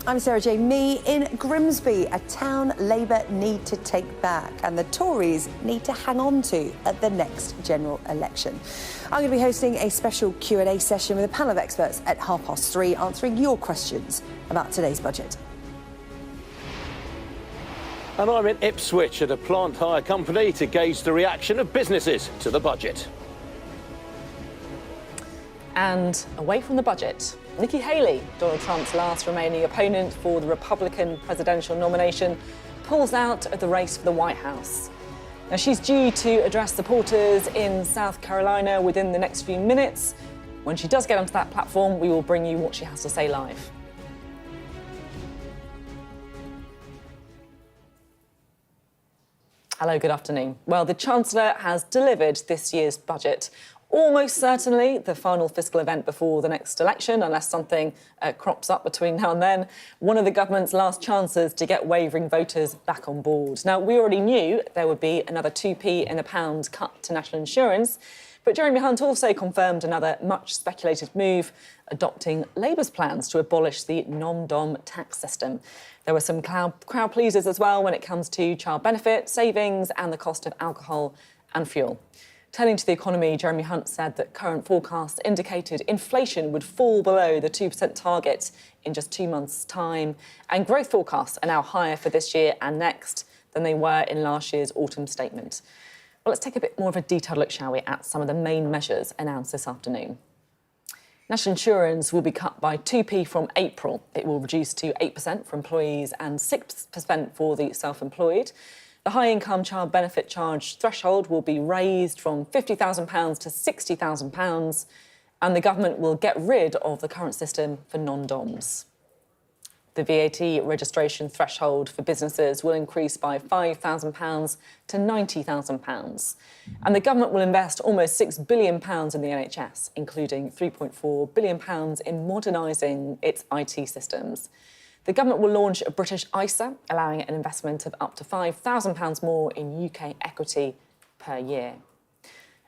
I'm Sarah J. Mee. In Grimsby, a town Labour need to take back and the Tories need to hang on to at the next general election. I'm going to be hosting a special Q&A session with a panel of experts at 3:30, answering your questions about today's budget. And I'm in Ipswich at a plant hire company to gauge the reaction of businesses to the budget. And away from the budget, Nikki Haley, Donald Trump's last remaining opponent for the Republican presidential nomination, pulls out of the race for the White House. Now, she's due to address supporters in South Carolina within the next few minutes. When she does get onto that platform, we will bring you what she has to say live. Hello, good afternoon. Well, the Chancellor has delivered this year's budget. Almost certainly the final fiscal event before the next election, unless something crops up between now and then. One of the government's last chances to get wavering voters back on board. Now, we already knew there would be another 2p in a pound cut to national insurance, but Jeremy Hunt also confirmed another much speculated move, adopting Labour's plans to abolish the non-dom tax system. There were some crowd pleasers as well when it comes to child benefit, savings and the cost of alcohol and fuel. Turning to the economy, Jeremy Hunt said that current forecasts indicated inflation would fall below the 2% target in just 2 months' time, and growth forecasts are now higher for this year and next than they were in last year's autumn statement. Well, let's take a bit more of a detailed look, shall we, at some of the main measures announced this afternoon. National insurance will be cut by 2p from April. It will reduce to 8% for employees and 6% for the self-employed. The high-income child benefit charge threshold will be raised from £50,000 to £60,000, and the government will get rid of the current system for non-doms. The VAT registration threshold for businesses will increase by £5,000 to £90,000. And the government will invest almost £6 billion in the NHS, including £3.4 billion in modernising its IT systems. The government will launch a British ISA, allowing an investment of up to £5,000 more in UK equity per year.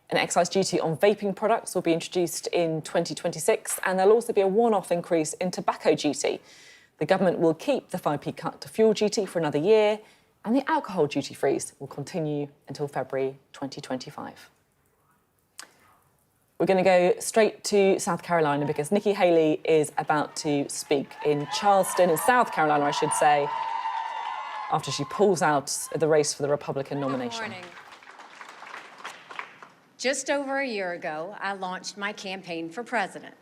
An excise duty on vaping products will be introduced in 2026, and there'll also be a one-off increase in tobacco duty. The government will keep the 5p cut to fuel duty for another year, and the alcohol duty freeze will continue until February 2025. We're going to go straight to South Carolina because Nikki Haley is about to speak in Charleston, in South Carolina, I should say, after she pulls out of the race for the Republican nomination. Good morning. Just over a year ago, I launched my campaign for president.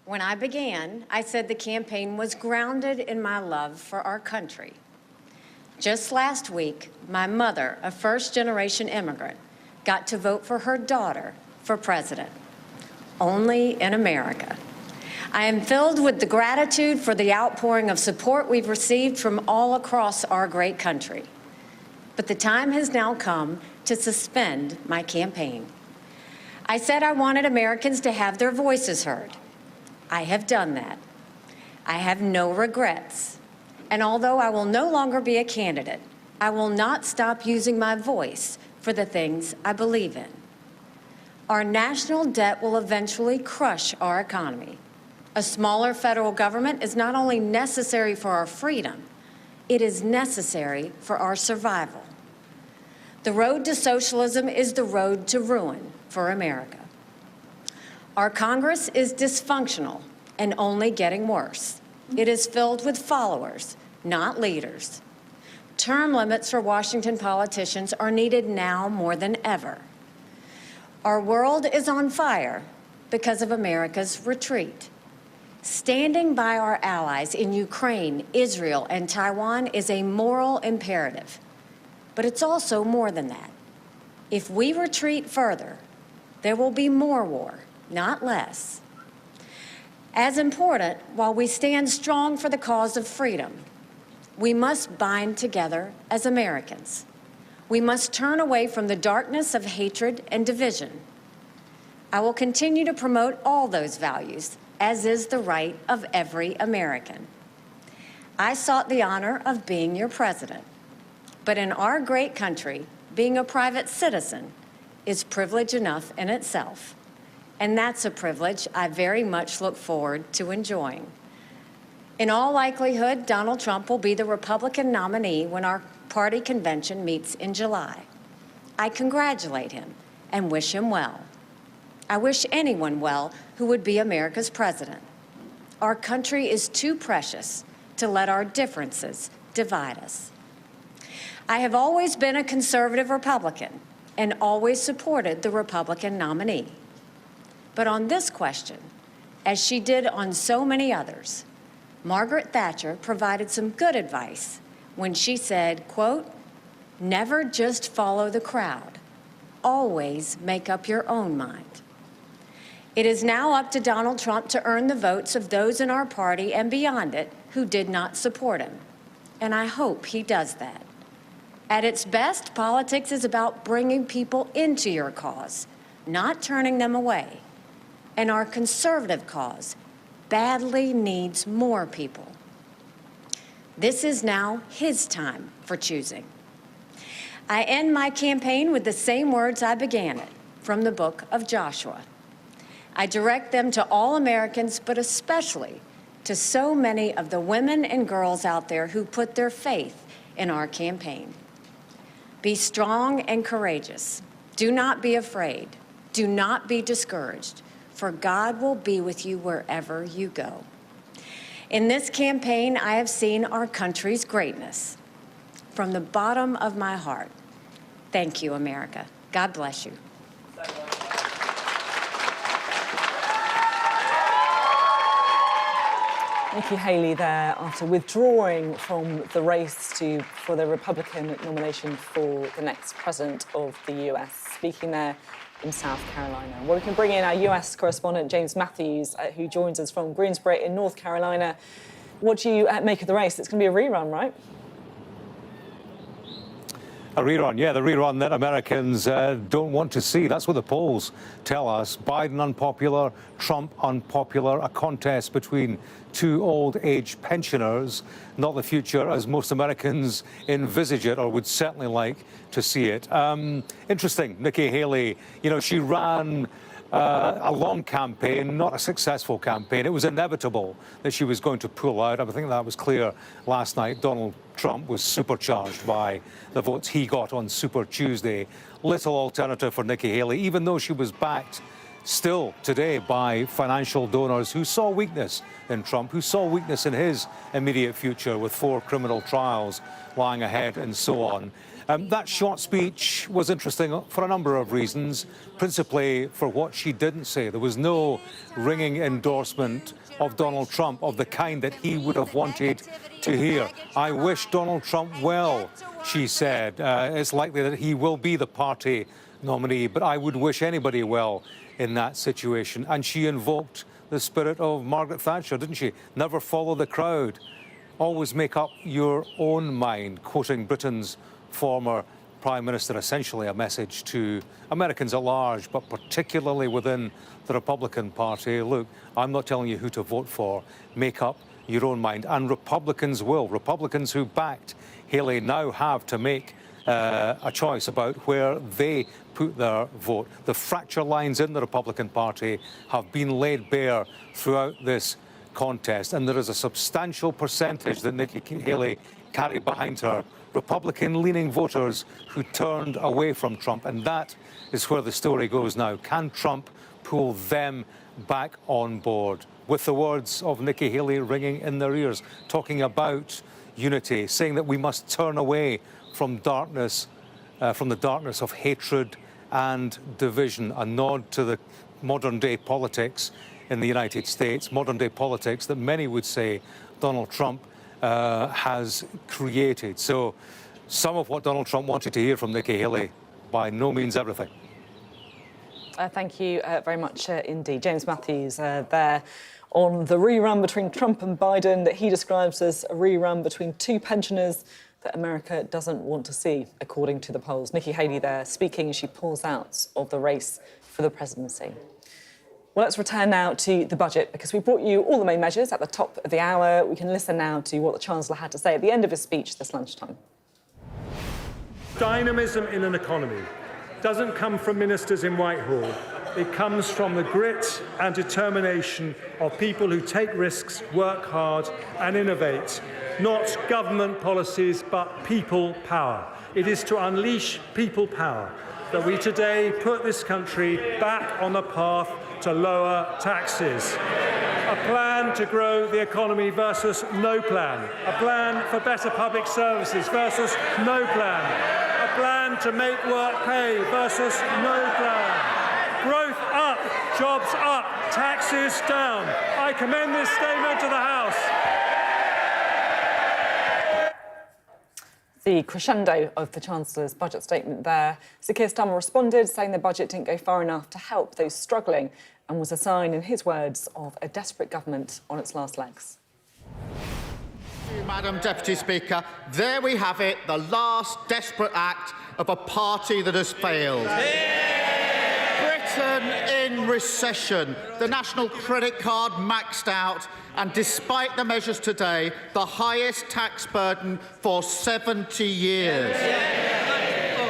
When I began, I said the campaign was grounded in my love for our country. Just last week, my mother, a first-generation immigrant, got to vote for her daughter for president. Only in America. I am filled with the gratitude for the outpouring of support we've received from all across our great country. But the time has now come to suspend my campaign. I said I wanted Americans to have their voices heard. I have done that. I have no regrets. And although I will no longer be a candidate, I will not stop using my voice for the things I believe in. Our national debt will eventually crush our economy. A smaller federal government is not only necessary for our freedom, it is necessary for our survival. The road to socialism is the road to ruin for America. Our Congress is dysfunctional and only getting worse. It is filled with followers, not leaders. Term limits for Washington politicians are needed now more than ever. Our world is on fire because of America's retreat. Standing by our allies in Ukraine, Israel, and Taiwan is a moral imperative. But it's also more than that. If we retreat further, there will be more war, not less. As important, while we stand strong for the cause of freedom, we must bind together as Americans. We must turn away from the darkness of hatred and division. I will continue to promote all those values, as is the right of every American. I sought the honor of being your president. But in our great country, being a private citizen is privilege enough in itself. And that's a privilege I very much look forward to enjoying. In all likelihood, Donald Trump will be the Republican nominee when our party convention meets in July. I congratulate him and wish him well. I wish anyone well who would be America's president. Our country is too precious to let our differences divide us. I have always been a conservative Republican and always supported the Republican nominee. But on this question, as she did on so many others, Margaret Thatcher provided some good advice when she said, quote, "Never just follow the crowd. Always make up your own mind." It is now up to Donald Trump to earn the votes of those in our party and beyond it who did not support him. And I hope he does that. At its best, politics is about bringing people into your cause, not turning them away. And our conservative cause badly needs more people. This is now his time for choosing. I end my campaign with the same words I began it, from the book of Joshua. I direct them to all Americans, but especially to so many of the women and girls out there who put their faith in our campaign. Be strong and courageous. Do not be afraid. Do not be discouraged, for God will be with you wherever you go. In this campaign, I have seen our country's greatness. From the bottom of my heart, thank you, America. God bless you. Nikki Haley there after withdrawing from the race for the Republican nomination for the next president of the US, speaking there in South Carolina. Well, we can bring in our US correspondent, James Matthews, who joins us from Greensboro in North Carolina. What do you make of the race? It's going to be a rerun, right? A rerun, yeah, the rerun that Americans don't want to see. That's what the polls tell us. Biden unpopular, Trump unpopular, a contest between two old-age pensioners, not the future as most Americans envisage it or would certainly like to see it. Interesting, Nikki Haley, you know, she ran a long campaign, not a successful campaign. It was inevitable that she was going to pull out. I think that was clear last night. Donald Trump was supercharged by the votes he got on Super Tuesday. Little alternative for Nikki Haley, even though she was backed still today by financial donors who saw weakness in Trump, who saw weakness in his immediate future with 4 criminal trials lying ahead and so on. That short speech was interesting for a number of reasons, principally for what she didn't say. There was no ringing endorsement of Donald Trump of the kind that he would have wanted to hear. I wish Donald Trump well, she said. It's likely that he will be the party nominee, but I would wish anybody well in that situation. And she invoked the spirit of Margaret Thatcher, didn't she? Never follow the crowd. Always make up your own mind, quoting Britain's former Prime Minister, essentially a message to Americans at large, but particularly within the Republican Party. Look, I'm not telling you who to vote for. Make up your own mind. And Republicans will. Republicans who backed Haley now have to make a choice about where they put their vote. The fracture lines in the Republican Party have been laid bare throughout this contest, and there is a substantial percentage that Nikki Haley carried behind her, Republican-leaning voters who turned away from Trump, and that is where the story goes now. Can Trump pull them back on board? With the words of Nikki Haley ringing in their ears, talking about unity, saying that we must turn away from darkness, from the darkness of hatred and division, a nod to the modern-day politics in the United States, modern-day politics that many would say Donald Trump has created. So some of what Donald Trump wanted to hear from Nikki Haley, by no means everything. Thank you very much indeed. James Matthews there on the rerun between Trump and Biden that he describes as a rerun between two pensioners that America doesn't want to see, according to the polls. Nikki Haley there speaking as she pulls out of the race for the presidency. Well, let's return now to the budget, because we brought you all the main measures at the top of the hour. We can listen now to what the Chancellor had to say at the end of his speech this lunchtime. Dynamism in an economy doesn't come from ministers in Whitehall. It comes from the grit and determination of people who take risks, work hard and innovate. Not government policies, but people power. It is to unleash people power that we today put this country back on the path to lower taxes. A plan to grow the economy versus no plan. A plan for better public services versus no plan. A plan to make work pay versus no plan. Growth up, jobs up, taxes down. I commend this statement to the House. The crescendo of the Chancellor's budget statement there. Sir Keir Starmer responded, saying the budget didn't go far enough to help those struggling and was a sign, in his words, of a desperate government on its last legs. Thank you, Madam Deputy Speaker. There we have it, the last desperate act of a party that has failed. Britain in recession, the national credit card maxed out, and despite the measures today, the highest tax burden for 70 years.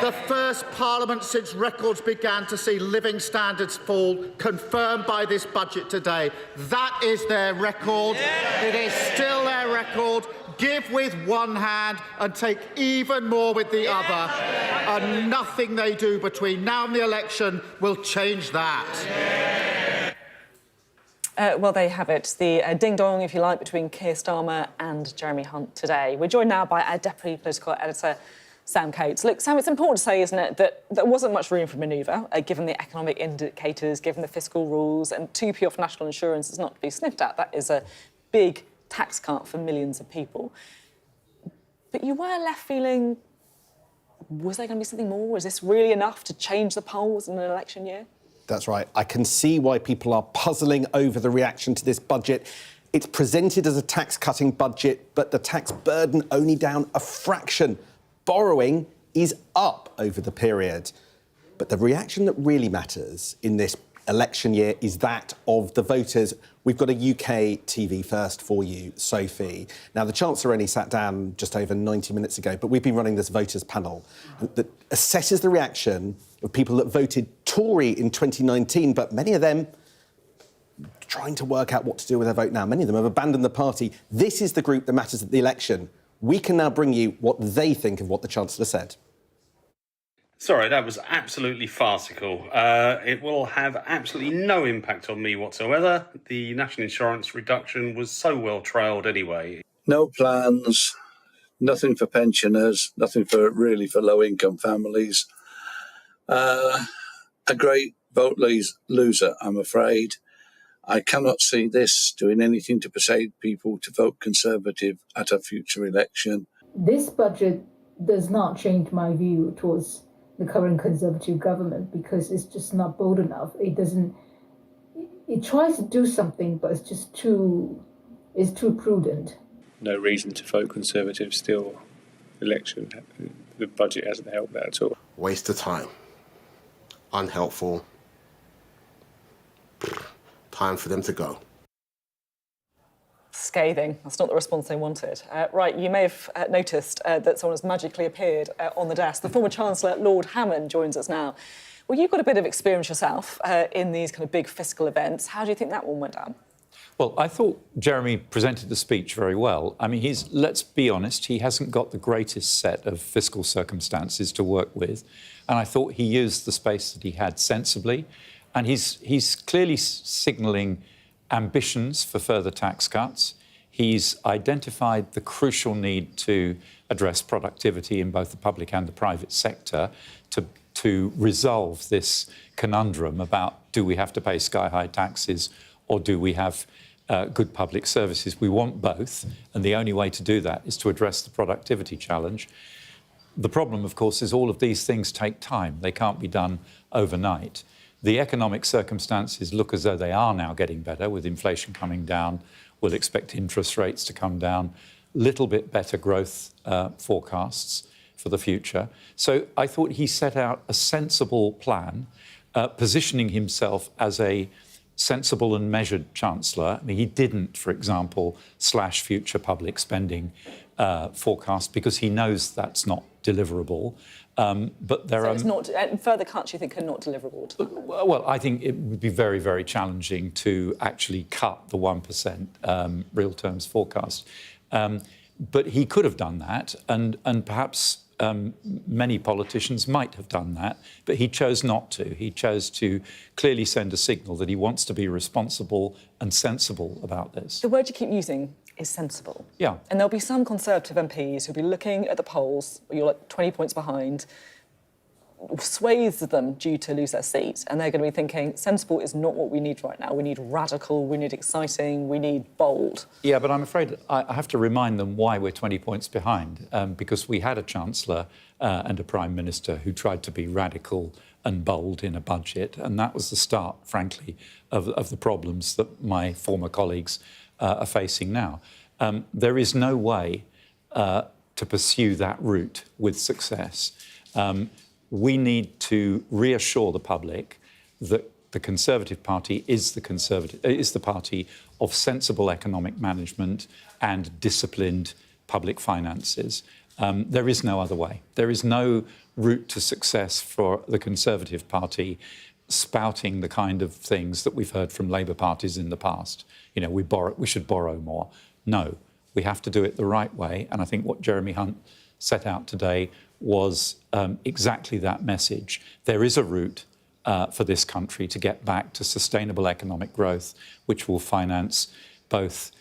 The first Parliament since records began to see living standards fall, confirmed by this budget today. That is their record. It is still their record. Give with one hand and take even more with the other. And nothing they do between now and the election will change that. Well, there you have it. The ding-dong, if you like, between Keir Starmer and Jeremy Hunt today. We're joined now by our Deputy Political Editor, Sam Coates. Look, Sam, it's important to say, isn't it, that there wasn't much room for manoeuvre, given the economic indicators, given the fiscal rules, and 2p off national insurance is not to be sniffed at. That is a big tax cut for millions of people. But you were left feeling, was there going to be something more? Is this really enough to change the polls in an election year? That's right. I can see why people are puzzling over the reaction to this budget. It's presented as a tax-cutting budget, but the tax burden only down a fraction. Borrowing is up over the period. But the reaction that really matters in this election year is that of the voters. We've got a UK TV first for you, Sophie. Now, the Chancellor only sat down just over 90 minutes ago, but we've been running this voters panel that assesses the reaction of people that voted Tory in 2019, but many of them trying to work out what to do with their vote now. Many of them have abandoned the party. This is the group that matters at the election. We can now bring you what they think of what the Chancellor said. Sorry, that was absolutely farcical. It will have absolutely no impact on me whatsoever. The national insurance reduction was so well trailed anyway. No plans, nothing for pensioners, nothing for low-income families. A great vote loser, I'm afraid. I cannot see this doing anything to persuade people to vote Conservative at a future election. This budget does not change my view towards the current Conservative government because it's just not bold enough. It tries to do something, but it's too prudent. No reason to vote Conservative still. Election, the budget hasn't helped that at all. Waste of time. Unhelpful. Time for them to go. Scathing. That's not the response they wanted. Right, you may have noticed that someone has magically appeared on the desk. The former Chancellor, Lord Hammond, joins us now. Well, you've got a bit of experience yourself in these kind of big fiscal events. How do you think that one went down? Well, I thought Jeremy presented the speech very well. I mean, let's be honest, he hasn't got the greatest set of fiscal circumstances to work with. And I thought he used the space that he had sensibly. And he's clearly signalling ambitions for further tax cuts. He's identified the crucial need to address productivity in both the public and the private sector, to to resolve this conundrum about do we have to pay sky-high taxes or do we have good public services? We want both, and the only way to do that is to address the productivity challenge. The problem, of course, is all of these things take time. They can't be done overnight. The economic circumstances look as though they are now getting better, with inflation coming down. We'll expect interest rates to come down, little bit better growth forecasts for the future. So I thought he set out a sensible plan, positioning himself as a sensible and measured Chancellor. I mean, he didn't, for example, slash future public spending forecast because he knows that's not deliverable. But there so are it's not further cuts you think are not deliverable. Well, I think it would be very, very challenging to actually cut the 1% real terms forecast. But he could have done that, and perhaps many politicians might have done that, but he chose not to. He chose to clearly send a signal that he wants to be responsible and sensible about this. The word you keep using is sensible. Yeah. And there'll be some Conservative MPs who'll be looking at the polls, where you're like 20 points behind, swathes of them due to lose their seat, and they're going to be thinking, sensible is not what we need right now. We need radical, we need exciting, we need bold. Yeah, but I'm afraid I have to remind them why we're 20 points behind, because we had a Chancellor and a Prime Minister who tried to be radical and bold in a budget, and that was the start, frankly, of the problems that my former colleagues are facing now. There is no way to pursue that route with success. We need to reassure the public that the Conservative Party is the party of sensible economic management and disciplined public finances. There is no other way. There is no route to success for the Conservative Party spouting the kind of things that we've heard from Labour parties in the past. You know, we should borrow more. No, we have to do it the right way. And I think what Jeremy Hunt set out today was exactly that message. There is a route for this country to get back to sustainable economic growth, which will finance both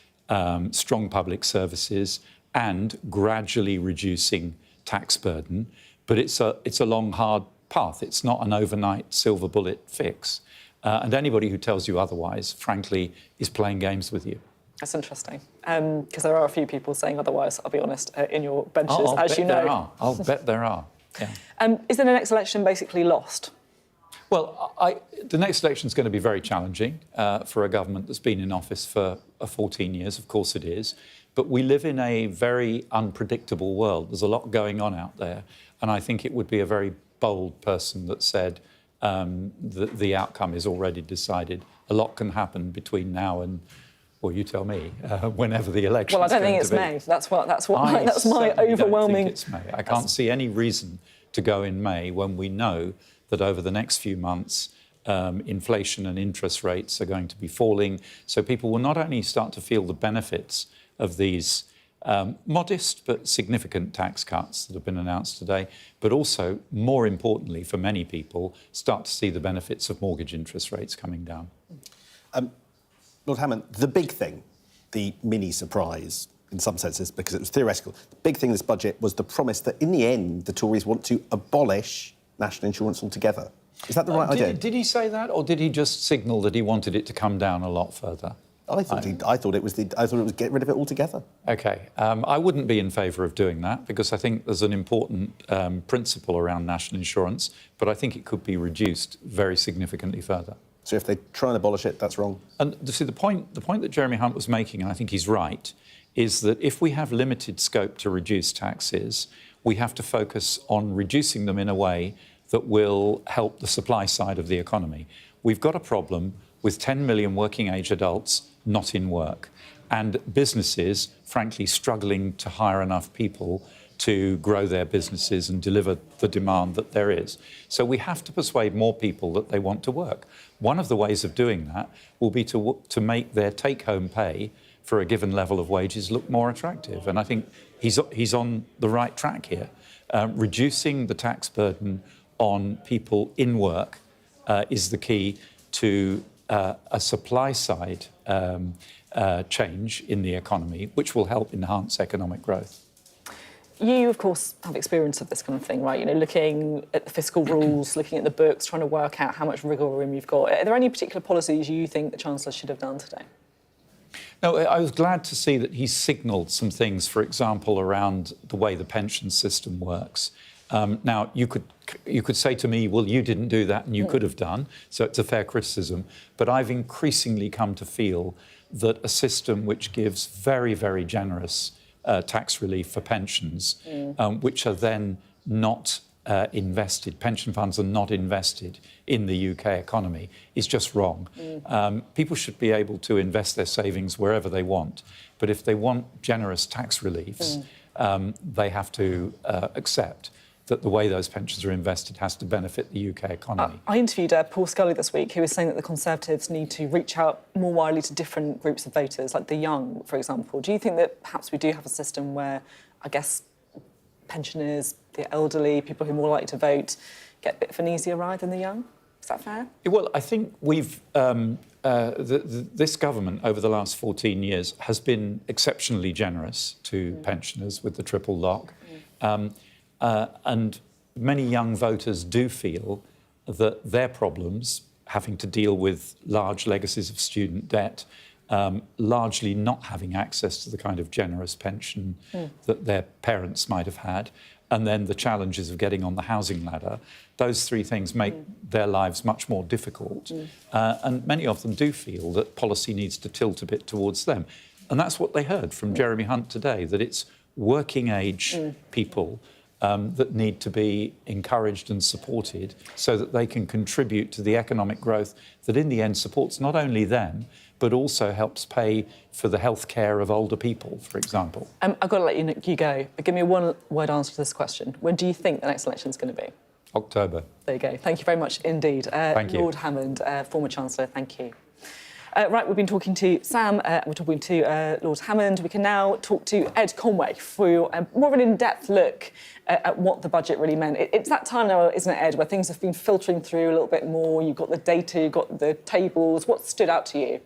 strong public services and gradually reducing tax burden. But it's a long, hard path. It's not an overnight silver bullet fix. And anybody who tells you otherwise, frankly, is playing games with you. That's interesting, because there are a few people saying otherwise, I'll be honest, in your benches, as you know. I'll bet there are. Yeah. Is then the next election basically lost? Well, the next election is going to be very challenging for a government that's been in office for 14 years. Of course it is. But we live in a very unpredictable world. There's a lot going on out there. And I think it would be a very bold person that said the outcome is already decided. A lot can happen between now and, well, you tell me, whenever the election. Well, I don't think it's May. That's my overwhelming. I don't think it's May. I can't see any reason to go in May when we know that over the next few months, inflation and interest rates are going to be falling. So people will not only start to feel the benefits of these modest but significant tax cuts that have been announced today, but also, more importantly for many people, start to see the benefits of mortgage interest rates coming down. Lord Hammond, the big thing, the mini surprise in some senses, because it was theoretical, the big thing in this budget was the promise that in the end the Tories want to abolish national insurance altogether. Is that the right idea? Did he say that, or did he just signal that he wanted it to come down a lot further? I thought it was get rid of it altogether. OK. I wouldn't be in favour of doing that because I think there's an important principle around national insurance, but I think it could be reduced very significantly further. So if they try and abolish it, that's wrong? And see, the point that Jeremy Hunt was making, and I think he's right, is that if we have limited scope to reduce taxes, we have to focus on reducing them in a way that will help the supply side of the economy. We've got a problem with 10 million working-age adults not in work and businesses, frankly, struggling to hire enough people to grow their businesses and deliver the demand that there is. So we have to persuade more people that they want to work. One of the ways of doing that will be to make their take-home pay for a given level of wages look more attractive. And I think he's on the right track here. Reducing the tax burden on people in work is the key to a supply-side change in the economy, which will help enhance economic growth. You, of course, have experience of this kind of thing, right? You know, looking at the fiscal rules, looking at the books, trying to work out how much wriggle room you've got. Are there any particular policies you think the Chancellor should have done today? No, I was glad to see that he signalled some things, for example, around the way the pension system works. Now, you could say to me, well, you didn't do that and you could have done, so it's a fair criticism. But I've increasingly come to feel that a system which gives very, very generous tax relief for pensions, which are then not invested, pension funds are not invested in the UK economy, is just wrong. People should be able to invest their savings wherever they want, but if they want generous tax reliefs, they have to accept that the way those pensions are invested has to benefit the UK economy. I interviewed Paul Scully this week, who was saying that the Conservatives need to reach out more widely to different groups of voters, like the young, for example. Do you think that perhaps we do have a system where, I guess, pensioners, the elderly, people who are more likely to vote, get a bit of an easier ride than the young? Is that fair? Well, I think we've... this government, over the last 14 years, has been exceptionally generous to pensioners with the triple lock. And many young voters do feel that their problems, having to deal with large legacies of student debt, largely not having access to the kind of generous pension that their parents might have had, and then the challenges of getting on the housing ladder, those three things make their lives much more difficult. And many of them do feel that policy needs to tilt a bit towards them. And that's what they heard from Jeremy Hunt today, that it's working age people that need to be encouraged and supported so that they can contribute to the economic growth that in the end supports not only them, but also helps pay for the health care of older people, for example. I've got to let you go, but give me a one-word answer to this question. When do you think the next election is going to be? October. There you go. Thank you very much indeed. Thank you. Lord Hammond, former Chancellor, thank you. Right, we've been talking to Sam, we're talking to Lord Hammond. We can now talk to Ed Conway for more of an in-depth look at what the budget really meant. It's that time now, isn't it, Ed, where things have been filtering through a little bit more. You've got the data, you've got the tables. What stood out to you?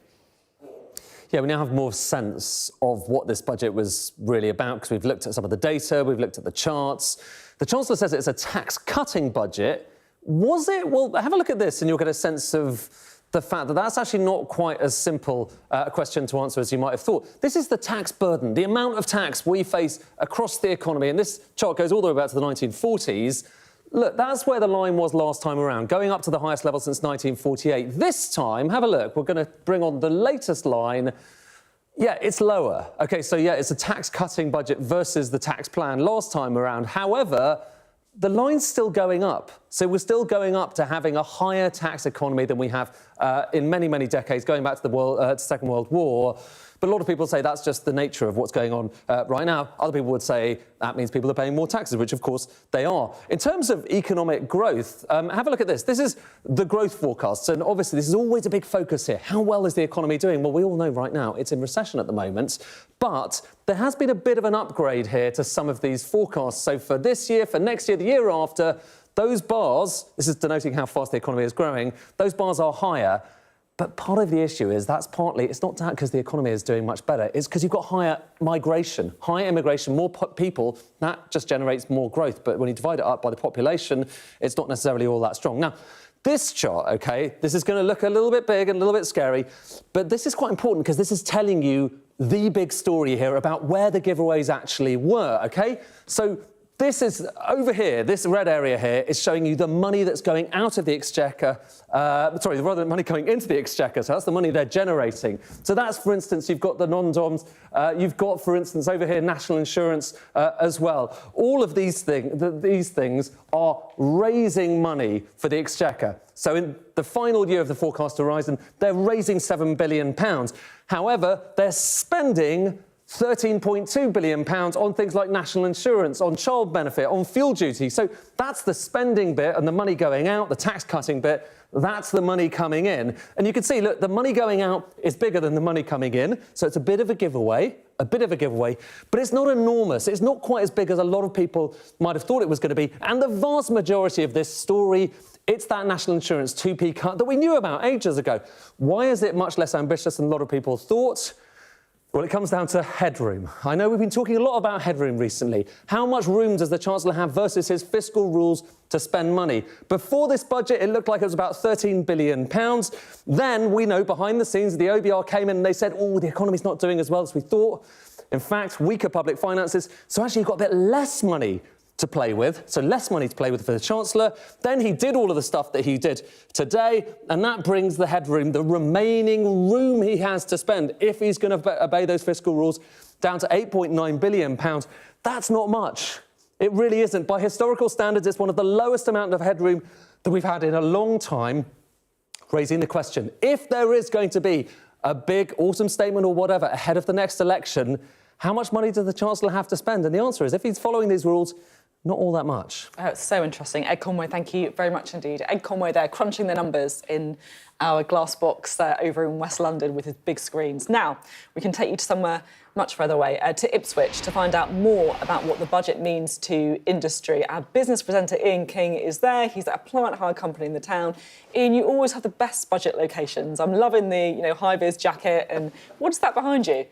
Yeah, we now have more sense of what this budget was really about because we've looked at some of the data, we've looked at the charts. The Chancellor says it's a tax-cutting budget. Was it? Well, have a look at this and you'll get a sense of the fact that that's actually not quite as simple a question to answer as you might have thought. This is the tax burden, the amount of tax we face across the economy, and this chart goes all the way back to the 1940s. Look, that's where the line was last time around, going up to the highest level since 1948. This time, have a look, we're going to bring on the latest line. Yeah, it's lower. OK, so yeah, it's a tax-cutting budget versus the tax plan last time around. However, the line's still going up. So we're still going up to having a higher tax economy than we have in many, many decades, going back to the Second World War. But a lot of people say that's just the nature of what's going on right now. Other people would say that means people are paying more taxes, which of course they are. In terms of economic growth, have a look at this. This is the growth forecasts. And obviously this is always a big focus here. How well is the economy doing? Well, we all know right now it's in recession at the moment. But there has been a bit of an upgrade here to some of these forecasts. So for this year, for next year, the year after, those bars, this is denoting how fast the economy is growing, those bars are higher. But part of the issue is that's partly, it's not because the economy is doing much better, it's because you've got higher migration, higher immigration, more people, that just generates more growth. But when you divide it up by the population, it's not necessarily all that strong. Now, this chart, OK, this is going to look a little bit big and a little bit scary, but this is quite important because this is telling you the big story here about where the giveaways actually were, OK? So this is, over here, this red area here is showing you the money that's going out of the exchequer, rather the money coming into the exchequer, so that's the money they're generating. So that's, for instance, you've got the non-DOMs, you've got, for instance, over here, national insurance as well. All of these things are raising money for the exchequer. So in the final year of the forecast horizon, they're raising £7 billion. However, they're spending £13.2 billion on things like national insurance, on child benefit, on fuel duty. So that's the spending bit and the money going out, the tax cutting bit, that's the money coming in. And you can see, look, the money going out is bigger than the money coming in. So it's a bit of a giveaway, but it's not enormous. It's not quite as big as a lot of people might have thought it was going to be. And the vast majority of this story, it's that national insurance 2p cut that we knew about ages ago. Why is it much less ambitious than a lot of people thought? Well, it comes down to headroom. I know we've been talking a lot about headroom recently. How much room does the Chancellor have versus his fiscal rules to spend money? Before this budget, it looked like it was about £13 billion. Then, we know, behind the scenes, the OBR came in and they said, oh, the economy's not doing as well as we thought. In fact, weaker public finances. So actually, you've got a bit less money to play with, so less money to play with for the Chancellor. Then he did all of the stuff that he did today, and that brings the headroom, the remaining room he has to spend, if he's going to obey those fiscal rules, down to £8.9 billion. That's not much. It really isn't. By historical standards, it's one of the lowest amount of headroom that we've had in a long time, raising the question, if there is going to be a big autumn statement or whatever ahead of the next election, how much money does the Chancellor have to spend? And the answer is, if he's following these rules, not all that much. Oh, it's so interesting. Ed Conway, thank you very much indeed. Ed Conway there, crunching the numbers in our glass box over in West London with his big screens. Now, we can take you to somewhere much further away, to Ipswich, to find out more about what the budget means to industry. Our business presenter, Ian King, is there. He's at a plant hire company in the town. Ian, you always have the best budget locations. I'm loving the, high-vis jacket. And what's that behind you?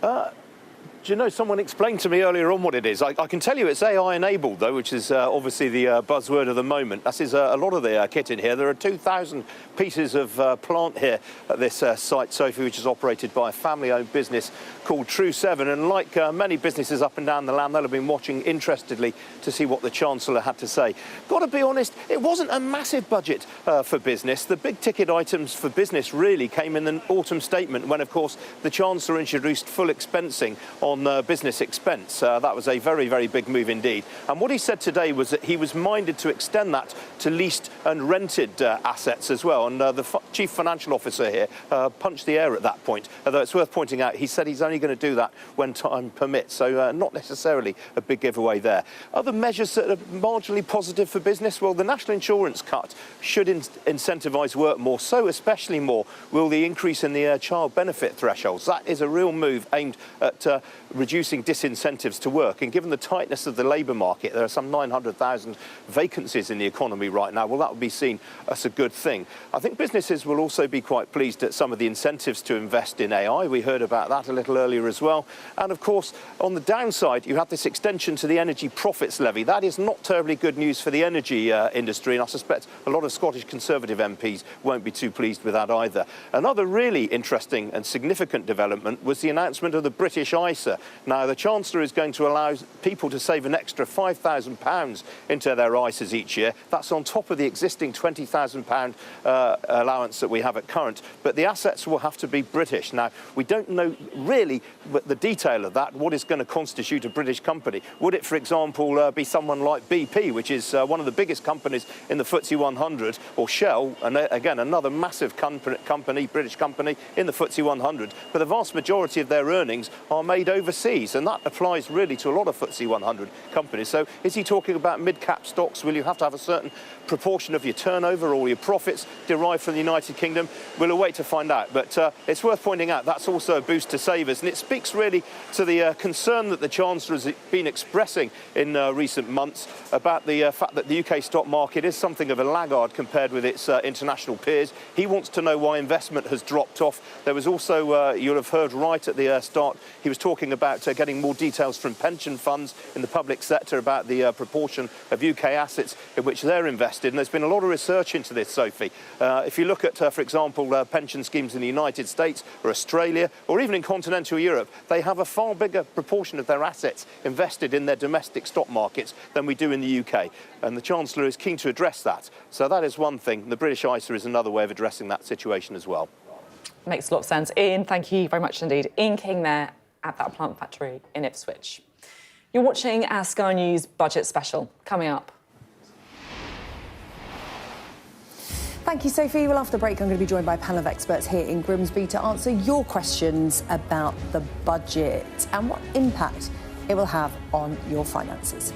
Do you know, someone explained to me earlier on what it is. I can tell you it's AI-enabled, though, which is obviously the buzzword of the moment. That is a lot of the kit in here. There are 2,000 pieces of plant here at this site, Sophy, which is operated by a family-owned business called True 7. And like many businesses up and down the land, they'll have been watching interestedly to see what the Chancellor had to say. Got to be honest, it wasn't a massive budget for business. The big-ticket items for business really came in the autumn statement when, of course, the Chancellor introduced full expensing on business expense. That was a very, very big move indeed. And what he said today was that he was minded to extend that to leased and rented assets as well. And the Chief Financial Officer here punched the air at that point. Although it's worth pointing out, he said he's only going to do that when time permits. So not necessarily a big giveaway there. Other measures that are marginally positive for business, well, the national insurance cut should incentivise work more. So especially more will the increase in the child benefit thresholds. That is a real move aimed at reducing disincentives to work. And given the tightness of the labour market, there are some 900,000 vacancies in the economy right now. Well, that would be seen as a good thing. I think businesses will also be quite pleased at some of the incentives to invest in AI. We heard about that a little earlier as well. And of course, on the downside, you have this extension to the energy profits levy. That is not terribly good news for the energy industry, and I suspect a lot of Scottish Conservative MPs won't be too pleased with that either. Another really interesting and significant development was the announcement of the British ISA. Now, the Chancellor is going to allow people to save an extra £5,000 into their ISAs each year. That's on top of the existing £20,000 allowance that we have at current. But the assets will have to be British. Now, we don't know really the detail of that, what is going to constitute a British company. Would it, for example, be someone like BP, which is one of the biggest companies in the FTSE 100, or Shell, and again, another massive company, British company in the FTSE 100, but the vast majority of their earnings are made overseas, and that applies really to a lot of FTSE 100 companies. So is he talking about mid-cap stocks? Will you have to have a certain proportion of your turnover or your profits derived from the United Kingdom? We'll await to find out, but it's worth pointing out that's also a boost to savers, and it speaks really to the concern that the Chancellor has been expressing in recent months about the fact that the UK stock market is something of a laggard compared with its international peers. He wants to know why investment has dropped off. There was also, you'll have heard right at the start, he was talking about getting more details from pension funds in the public sector about the proportion of UK assets in which they're invested. And there's been a lot of research into this, Sophie. If you look at, for example, pension schemes in the United States or Australia, or even in continental Europe, they have a far bigger proportion of their assets invested in their domestic stock markets than we do in the UK. And the Chancellor is keen to address that. So that is one thing. The British ISA is another way of addressing that situation as well. Makes a lot of sense. Ian, thank you very much indeed. Ian King there at that plant factory in Ipswich. You're watching our Sky News budget special. Coming up. Thank you, Sophie. Well, after the break, I'm going to be joined by a panel of experts here in Grimsby to answer your questions about the budget and what impact it will have on your finances.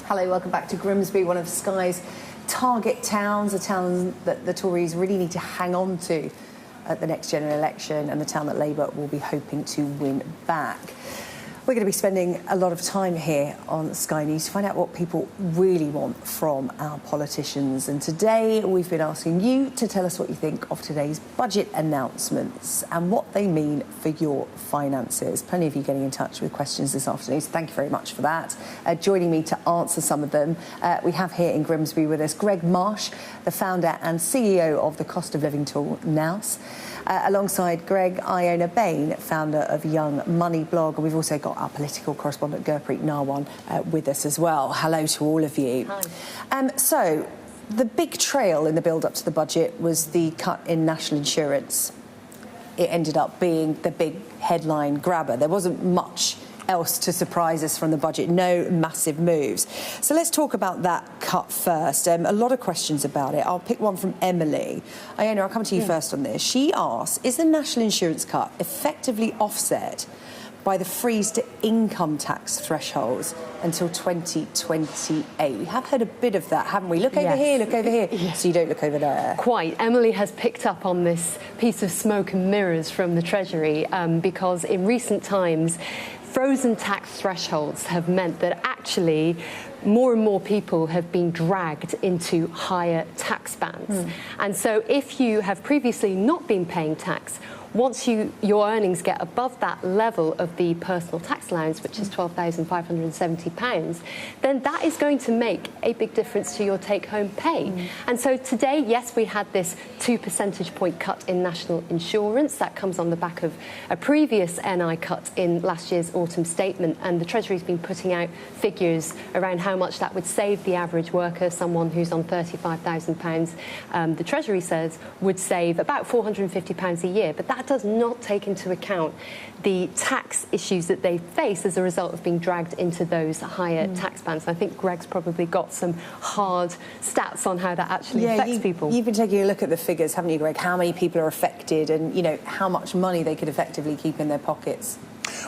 Hello, welcome back to Grimsby, one of Sky's target towns, a town that the Tories really need to hang on to at the next general election, and the town that Labour will be hoping to win back. We're going to be spending a lot of time here on Sky News to find out what people really want from our politicians. And today we've been asking you to tell us what you think of today's budget announcements and what they mean for your finances. Plenty of you getting in touch with questions this afternoon, so thank you very much for that. Joining me to answer some of them, we have here in Grimsby with us Greg Marsh, the founder and CEO of the cost of living tool Nous. Alongside Greg, Iona Bain, founder of Young Money blog, and we've also got our political correspondent Gurpreet Narwan with us as well. Hello to all of you. Hi. So, the big trail in the build-up to the budget was the cut in national insurance. It ended up being the big headline grabber. There wasn't much else to surprise us from the budget, no massive moves. So let's talk about that cut first. A lot of questions about it. I'll pick one from Emily. Iona, I'll come to you first on this. She asks, is the national insurance cut effectively offset by the freeze to income tax thresholds until 2028? We have heard a bit of that, haven't we? Look over here, look over here, so you don't look over there. Quite. Emily has picked up on this piece of smoke and mirrors from the Treasury because in recent times, frozen tax thresholds have meant that actually more and more people have been dragged into higher tax bands. And so if you have previously not been paying tax, once your earnings get above that level of the personal tax allowance, which is £12,570, then that is going to make a big difference to your take-home pay. And so today, yes, we had this 2 percentage point cut in national insurance. That comes on the back of a previous NI cut in last year's autumn statement, and the Treasury's been putting out figures around how much that would save the average worker, someone who's on £35,000. The Treasury says would save about £450 a year, but that does not take into account the tax issues that they face as a result of being dragged into those higher tax bands. I think Greg's probably got some hard stats on how that actually affects people. You've been taking a look at the figures, haven't you, Greg? How many people are affected and, you know, how much money they could effectively keep in their pockets?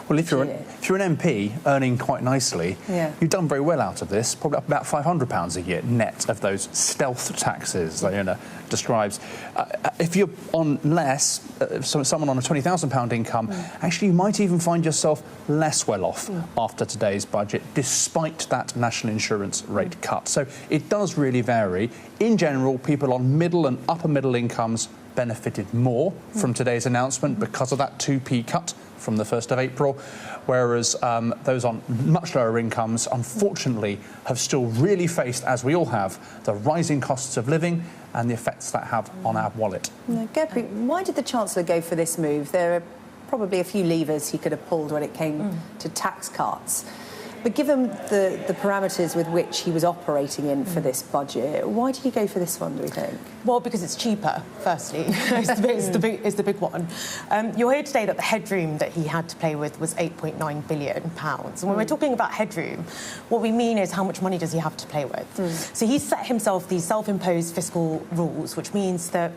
Well, if you're an MP earning quite nicely, you've done very well out of this, probably up about £500 a year net of those stealth taxes that Iona describes. If you're on less, someone on a £20,000 income, actually you might even find yourself less well off after today's budget, despite that national insurance rate cut. So it does really vary. In general, people on middle and upper middle incomes benefited more from today's announcement because of that 2p cut from the 1st of April, whereas those on much lower incomes, unfortunately, have still really faced, as we all have, the rising costs of living and the effects that have on our wallet. Gurpreet, why did the Chancellor go for this move? There are probably a few levers he could have pulled when it came to tax cuts. But given the parameters with which he was operating in for this budget, why did he go for this one, do we think? Well, because it's cheaper, firstly. It's the big one. You'll hear today that the headroom that he had to play with was £8.9 billion. And when we're talking about headroom, what we mean is how much money does he have to play with? So he's set himself these self-imposed fiscal rules, which means that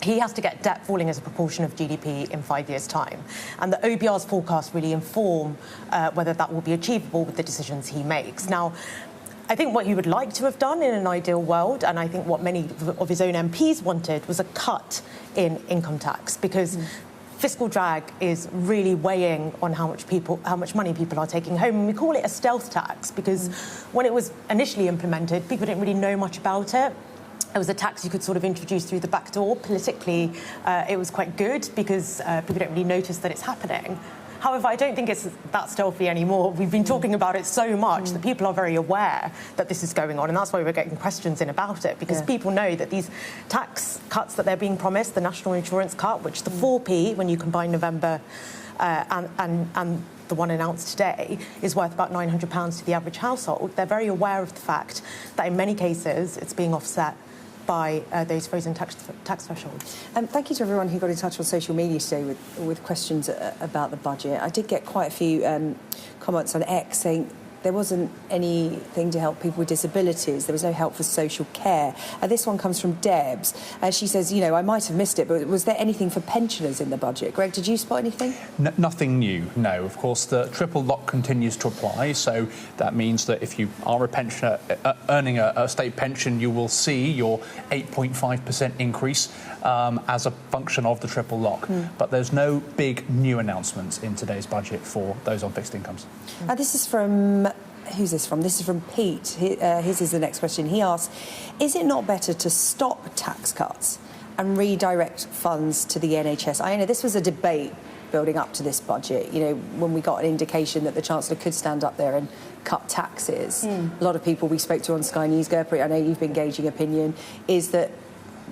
he has to get debt falling as a proportion of GDP in 5 years' time. And the OBR's forecasts really inform whether that will be achievable with the decisions he makes. Now, I think what he would like to have done in an ideal world, and I think what many of his own MPs wanted, was a cut in income tax, because fiscal drag is really weighing on how much money people are taking home. And we call it a stealth tax because when it was initially implemented, people didn't really know much about it. It was a tax you could sort of introduce through the back door. Politically, it was quite good because people don't really notice that it's happening. However, I don't think it's that stealthy anymore. We've been talking about it so much that people are very aware that this is going on, and that's why we're getting questions in about it, because people know that these tax cuts that they're being promised, the national insurance cut, which the 4p, when you combine November and the one announced today, is worth about £900 to the average household. They're very aware of the fact that in many cases it's being offset by those frozen tax thresholds. Thank you to everyone who got in touch on social media today with questions about the budget. I did get quite a few comments on X saying there wasn't anything to help people with disabilities. There was no help for social care. This one comes from Debs. She says, you know, I might have missed it, but was there anything for pensioners in the budget? Greg, did you spot anything? Nothing new, no. Of course, the triple lock continues to apply, so that means that if you are a pensioner earning a state pension, you will see your 8.5% increase as a function of the triple lock. But there's no big new announcements in today's budget for those on fixed incomes. This is from... Who's this from? This is from Pete. His is the next question. He asks, is it not better to stop tax cuts and redirect funds to the NHS? I know this was a debate building up to this budget. You know, when we got an indication that the Chancellor could stand up there and cut taxes, a lot of people we spoke to on Sky News, Gurpreet, I know you've been gauging opinion, is that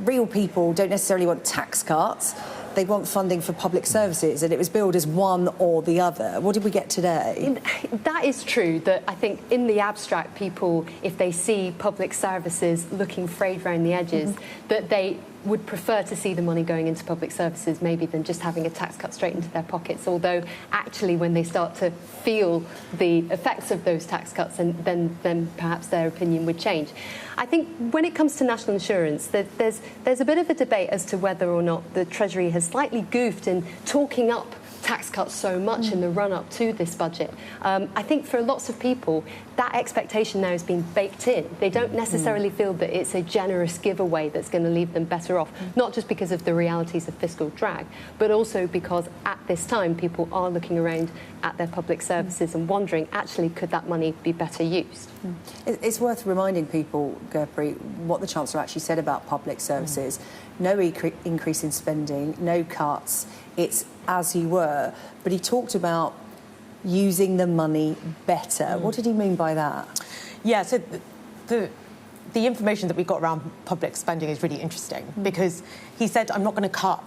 real people don't necessarily want tax cuts. They want funding for public services, and it was billed as one or the other. What did we get today? That is true, that I think in the abstract, people, if they see public services looking frayed around the edges, that they would prefer to see the money going into public services maybe than just having a tax cut straight into their pockets, although actually when they start to feel the effects of those tax cuts, then perhaps their opinion would change. I think when it comes to national insurance, there's a bit of a debate as to whether or not the Treasury has slightly goofed in talking up tax cuts so much in the run-up to this budget. I think for lots of people, that expectation now has been baked in. They don't necessarily feel that it's a generous giveaway that's going to leave them better off, not just because of the realities of fiscal drag, but also because at this time people are looking around at their public services and wondering, actually, could that money be better used? It's worth reminding people, Gurpreet, what the Chancellor actually said about public services. No increase in spending, no cuts. It's as you were. But he talked about using the money better. What did he mean by that? Yeah, so the information that we got around public spending is really interesting because he said, I'm not going to cut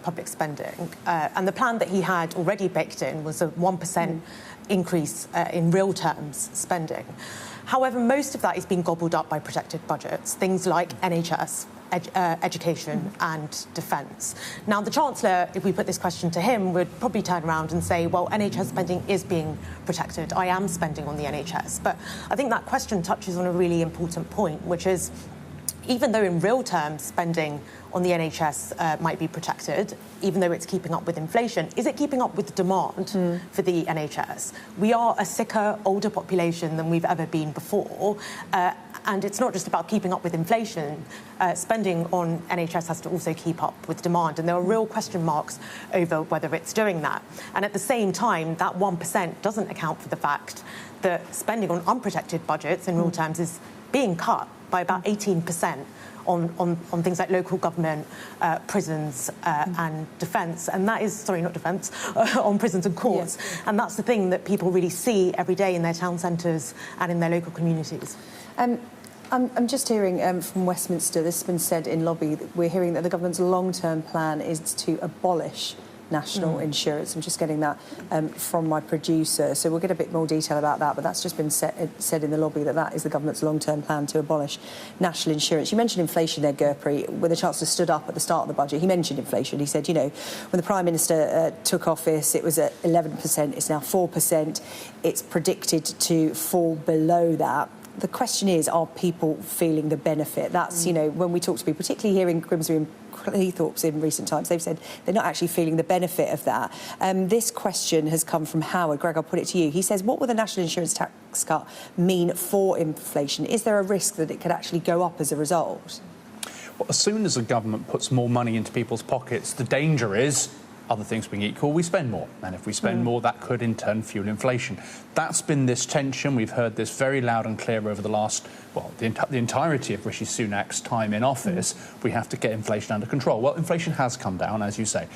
public spending. And the plan that he had already baked in was a 1% increase in real terms spending. However, most of that is being gobbled up by protected budgets, things like NHS, education and defence. Now, the Chancellor, if we put this question to him, would probably turn around and say, well, NHS spending is being protected. I am spending on the NHS. But I think that question touches on a really important point, which is, even though in real terms spending on the NHS might be protected, even though it's keeping up with inflation, is it keeping up with the demand for the NHS? We are a sicker, older population than we've ever been before. And it's not just about keeping up with inflation. Spending on NHS has to also keep up with demand. And there are real question marks over whether it's doing that. And at the same time, that 1% doesn't account for the fact that spending on unprotected budgets in real terms is being cut by about 18% on things like local government, prisons and defence. And that is, sorry, not defence, on prisons and courts. Yes. And that's the thing that people really see every day in their town centres and in their local communities. I'm just hearing from Westminster, this has been said in lobby, we're hearing that the government's long-term plan is to abolish national insurance. I'm just getting that from my producer, so we'll get a bit more detail about that, but that's just been said in the lobby that is the government's long-term plan to abolish national insurance. You mentioned inflation there, Gurpreet. When the Chancellor stood up at the start of the budget, he mentioned inflation. He said, you know, when the Prime Minister took office, it was at 11%, it's now 4%. It's predicted to fall below that. The question is, are people feeling the benefit? That's, you know, when we talk to people, particularly here in Grimsby and Cleethorpes in recent times, they've said they're not actually feeling the benefit of that. This question has come from Howard. Greg, I'll put it to you. He says, what will the national insurance tax cut mean for inflation? Is there a risk that it could actually go up as a result? Well, as soon as the government puts more money into people's pockets, the danger is, other things being equal, we spend more. And if we spend more, that could in turn fuel inflation. That's been this tension. We've heard this very loud and clear over the last, well, the entirety of Rishi Sunak's time in office. We have to get inflation under control. Well, inflation has come down, as you say.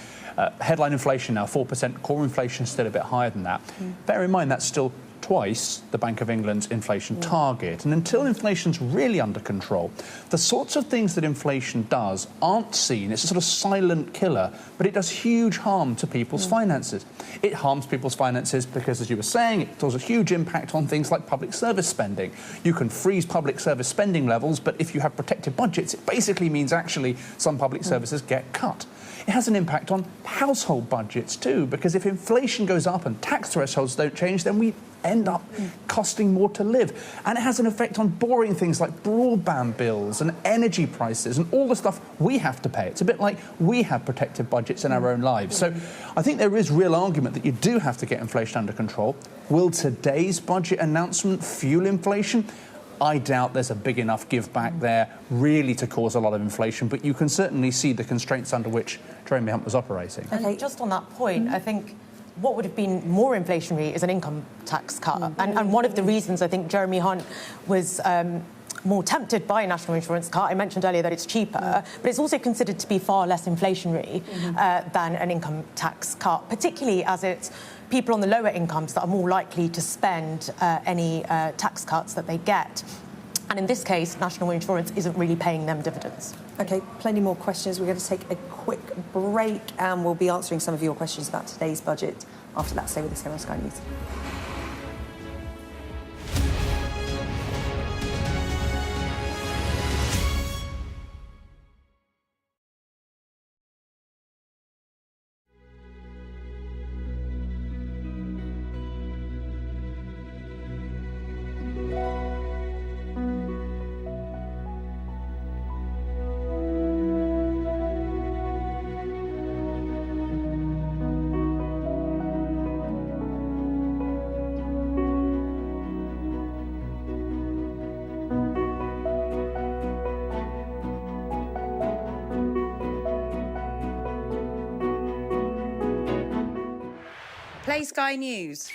Headline inflation now 4%, core inflation still a bit higher than that. Bear in mind, that's still twice the Bank of England's inflation target. And until inflation's really under control, the sorts of things that inflation does aren't seen. It's a sort of silent killer, but it does huge harm to people's finances. It harms people's finances because, as you were saying, it has a huge impact on things like public service spending. You can freeze public service spending levels, but if you have protected budgets, it basically means actually some public services get cut. It has an impact on household budgets too, because if inflation goes up and tax thresholds don't change, then we end up costing more to live. And it has an effect on boring things like broadband bills and energy prices and all the stuff we have to pay. It's a bit like we have protected budgets in our own lives. So I think there is real argument that you do have to get inflation under control. Will today's budget announcement fuel inflation? I doubt there's a big enough give back there really to cause a lot of inflation, but you can certainly see the constraints under which Jeremy Hunt was operating. And just on that point, I think what would have been more inflationary is an income tax cut. And one of the reasons I think Jeremy Hunt was more tempted by a national insurance cut, I mentioned earlier that it's cheaper, but it's also considered to be far less inflationary than an income tax cut, particularly as it's people on the lower incomes that are more likely to spend any tax cuts that they get. And in this case, national insurance isn't really paying them dividends. OK, plenty more questions. We're going to take a quick break and we'll be answering some of your questions about today's budget. After that, stay with us here on Sky News. Play Sky News.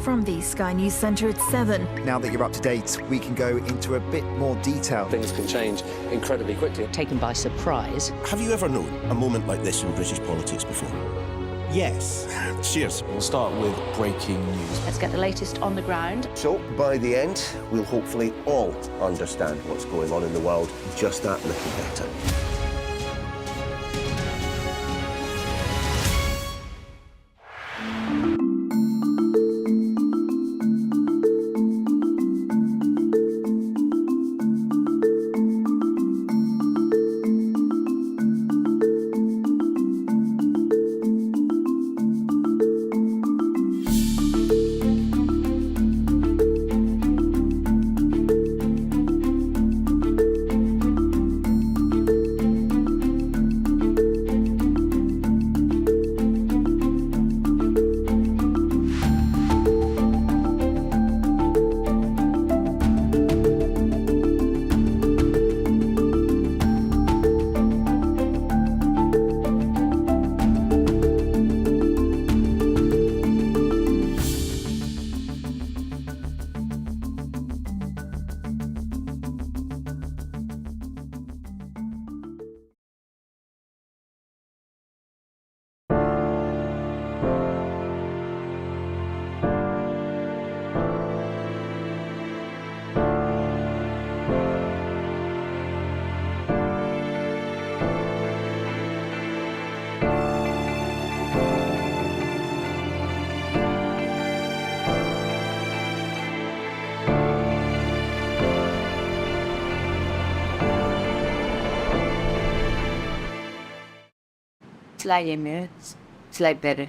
From the Sky News Centre at 7. Now that you're up to date, we can go into a bit more detail. Things can change incredibly quickly. Taken by surprise. Have you ever known a moment like this in British politics before? Yes. Cheers. We'll start with breaking news. Let's get the latest on the ground. So, by the end, we'll hopefully all understand what's going on in the world just that little better. Slightly minutes, slight better.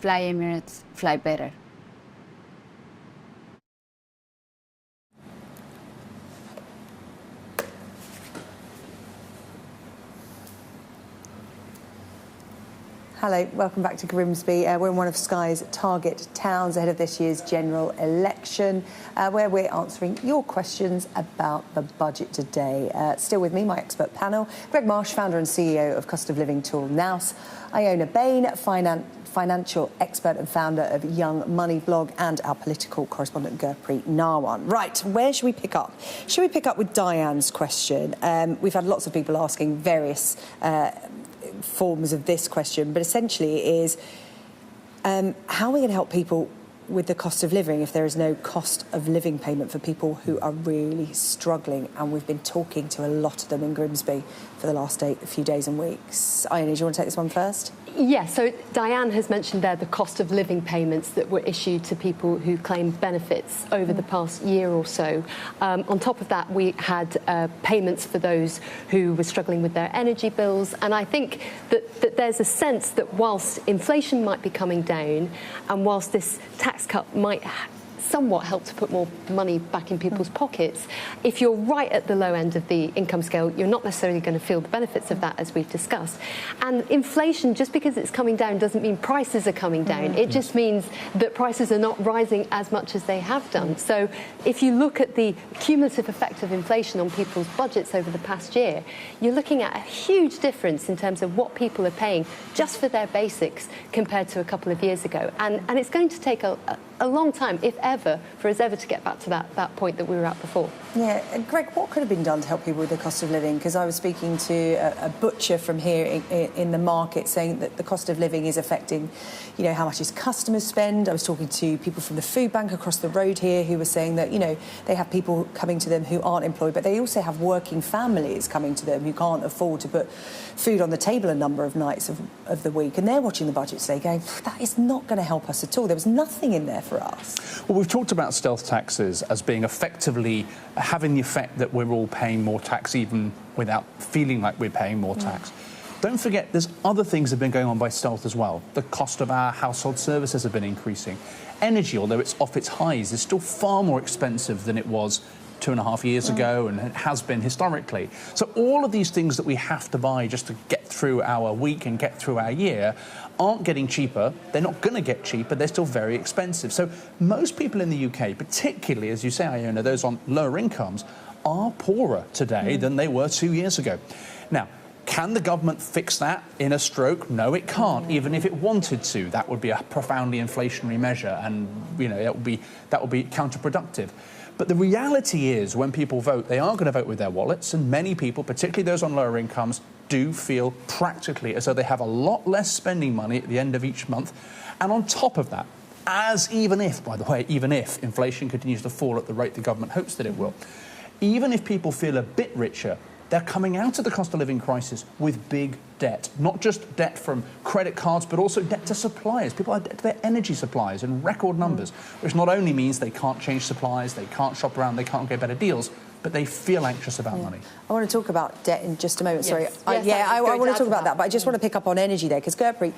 Fly Emirates, fly better. Hello, welcome back to Grimsby. We're in one of Sky's target towns ahead of this year's general election, where we're answering your questions about the budget today. Still with me, my expert panel, Greg Marsh, founder and CEO of cost of living tool Nous, Iona Bain, financial expert and founder of Young Money blog, and our political correspondent Gurpreet Narwan. Right, where should we pick up? Should we pick up with Diane's question? We've had lots of people asking various forms of this question, but essentially it is how are we going to help people with the cost of living if there is no cost of living payment for people who are really struggling? And we've been talking to a lot of them in Grimsby for the last few days and weeks. Iona, do you want to take this one first? Yes, so Diane has mentioned there the cost of living payments that were issued to people who claimed benefits over the past year or so. On top of that, we had payments for those who were struggling with their energy bills. And I think that there's a sense that whilst inflation might be coming down and whilst this tax cut might somewhat help to put more money back in people's pockets, if you're right at the low end of the income scale, you're not necessarily going to feel the benefits of that, as we've discussed. And inflation, just because it's coming down, doesn't mean prices are coming down. It just means that prices are not rising as much as they have done. So if you look at the cumulative effect of inflation on people's budgets over the past year, you're looking at a huge difference in terms of what people are paying just for their basics compared to a couple of years ago. And it's going to take a long time, if ever, for us ever to get back to that point that we were at before. Yeah, Greg, what could have been done to help people with the cost of living? Because I was speaking to a butcher from here in the market saying that the cost of living is affecting, how much his customers spend. I was talking to people from the food bank across the road here who were saying that, they have people coming to them who aren't employed, but they also have working families coming to them who can't afford to put food on the table a number of nights of the week. And they're watching the budget today going, that is not going to help us at all. There was nothing in there for us. Well, we've talked about stealth taxes as being effectively having the effect that we're all paying more tax even without feeling like we're paying more tax. Don't forget, there's other things that have been going on by stealth as well. The cost of our household services have been increasing. Energy, although it's off its highs, is still far more expensive than it was 2.5 years ago, and it has been historically. So all of these things that we have to buy just to get through our week and get through our year aren't getting cheaper. They're not going to get cheaper. They're still very expensive. So most people in the UK, particularly, as you say, Iona, those on lower incomes, are poorer today than they were 2 years ago. Now, can the government fix that in a stroke? No, it can't. Even if it wanted to, that would be a profoundly inflationary measure, and that would be counterproductive. But the reality is, when people vote, they are going to vote with their wallets, and many people, particularly those on lower incomes, do feel practically as though they have a lot less spending money at the end of each month. And on top of that, even if inflation continues to fall at the rate the government hopes that it will, even if people feel a bit richer, they're coming out of the cost of living crisis with big debt. Not just debt from credit cards, but also debt to suppliers. People are debt to their energy suppliers in record numbers, which not only means they can't change suppliers, they can't shop around, they can't get better deals, but they feel anxious about money. I want to talk about debt in just a moment. Yes. Sorry. I want to talk about that, but I just want to pick up on energy there, because Gurpreet,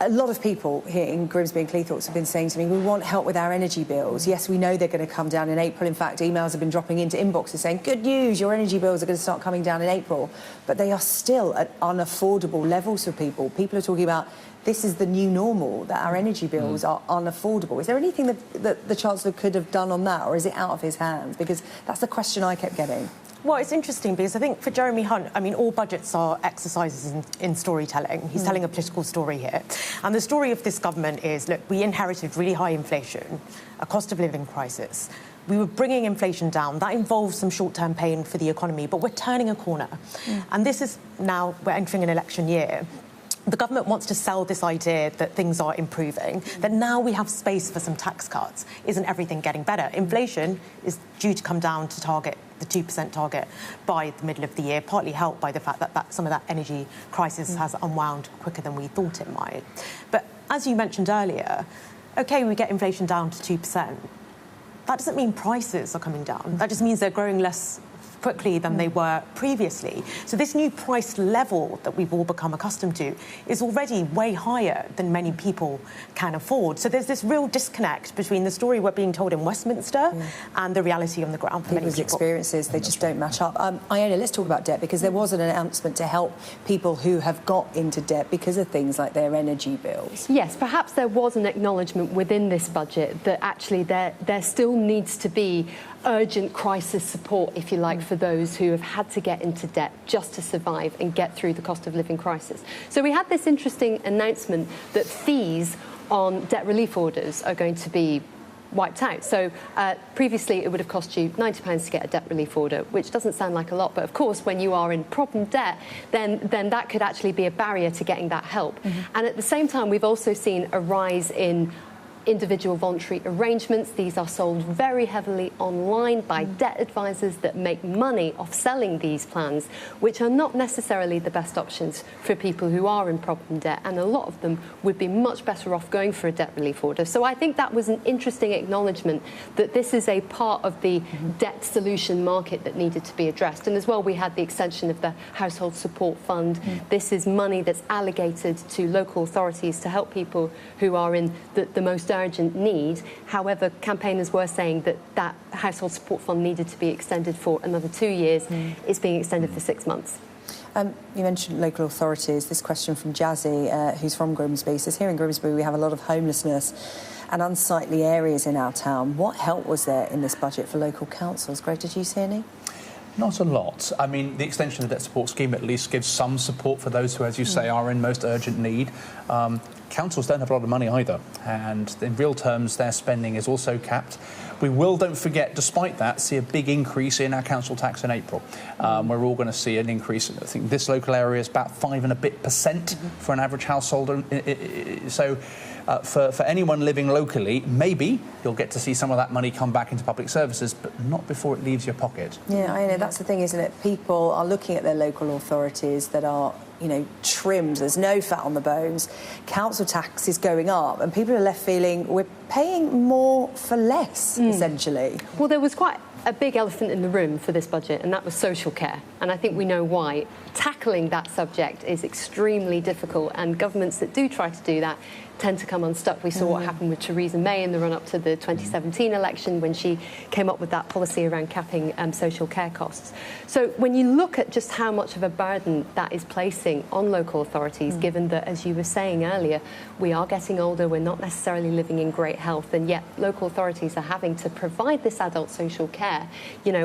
a lot of people here in Grimsby and Cleethorpes have been saying to me, we want help with our energy bills. Yes, we know they're going to come down in April. In fact, emails have been dropping into inboxes saying, good news, your energy bills are going to start coming down in April. But they are still at unaffordable levels for people. People are talking about this is the new normal, that our energy bills are unaffordable. Is there anything that the Chancellor could have done on that, or is it out of his hands? Because that's the question I kept getting. Well, it's interesting because I think for Jeremy Hunt, all budgets are exercises in storytelling. He's telling a political story here. And the story of this government is, look, we inherited really high inflation, a cost of living crisis. We were bringing inflation down. That involves some short-term pain for the economy, but we're turning a corner. And this is now, we're entering an election year. The government wants to sell this idea that things are improving, that now we have space for some tax cuts. Isn't everything getting better? Inflation is due to come down to target the 2% target by the middle of the year, partly helped by the fact that some of that energy crisis has unwound quicker than we thought it might. But as you mentioned earlier, OK, we get inflation down to 2%. That doesn't mean prices are coming down. That just means they're growing less quickly than they were previously. So this new price level that we've all become accustomed to is already way higher than many people can afford. So there's this real disconnect between the story we're being told in Westminster and the reality on the ground for People's many people. experiences, they just don't match up. Iona, let's talk about debt, because there was an announcement to help people who have got into debt because of things like their energy bills. Yes, perhaps there was an acknowledgement within this budget that actually there still needs to be urgent crisis support, if you like, for those who have had to get into debt just to survive and get through the cost of living crisis. So we had this interesting announcement that fees on debt relief orders are going to be wiped out. So previously it would have cost you £90 to get a debt relief order, which doesn't sound like a lot, but of course when you are in problem debt, then that could actually be a barrier to getting that help. And at the same time, we've also seen a rise in individual voluntary arrangements. These are sold very heavily online by debt advisors that make money off selling these plans, which are not necessarily the best options for people who are in problem debt, and a lot of them would be much better off going for a debt relief order. So I think that was an interesting acknowledgement that this is a part of the debt solution market that needed to be addressed. And as well, we had the extension of the Household Support Fund. This is money that's allocated to local authorities to help people who are in the most urgent need. However, campaigners were saying that Household Support Fund needed to be extended for another 2 years. It's being extended for 6 months. You mentioned local authorities. This question from Jazzy, who's from Grimsby, says, here in Grimsby we have a lot of homelessness and unsightly areas in our town. What help was there in this budget for local councils? Greg, did you see any? Not a lot. I mean, the extension of the debt support scheme at least gives some support for those who, as you say, are in most urgent need. Councils don't have a lot of money either, and in real terms their spending is also capped. We will, don't forget, despite that, see a big increase in our council tax in April. We're all going to see an increase. I think this local area is about 5% and a bit for an average household. So for anyone living locally, maybe you'll get to see some of that money come back into public services, but not before it leaves your pocket. Yeah, I know, that's the thing, isn't it? People are looking at their local authorities that are, trimmed. There's no fat on the bones. Council tax is going up, and people are left feeling we're paying more for less, essentially. Well, there was quite a big elephant in the room for this budget, and that was social care. And I think we know why. Tackling that subject is extremely difficult, and governments that do try to do that tend to come unstuck. We saw what happened with Theresa May in the run-up to the 2017 election when she came up with that policy around capping social care costs. So when you look at just how much of a burden that is placing on local authorities, given that, as you were saying earlier, we are getting older, we're not necessarily living in great health, and yet local authorities are having to provide this adult social care,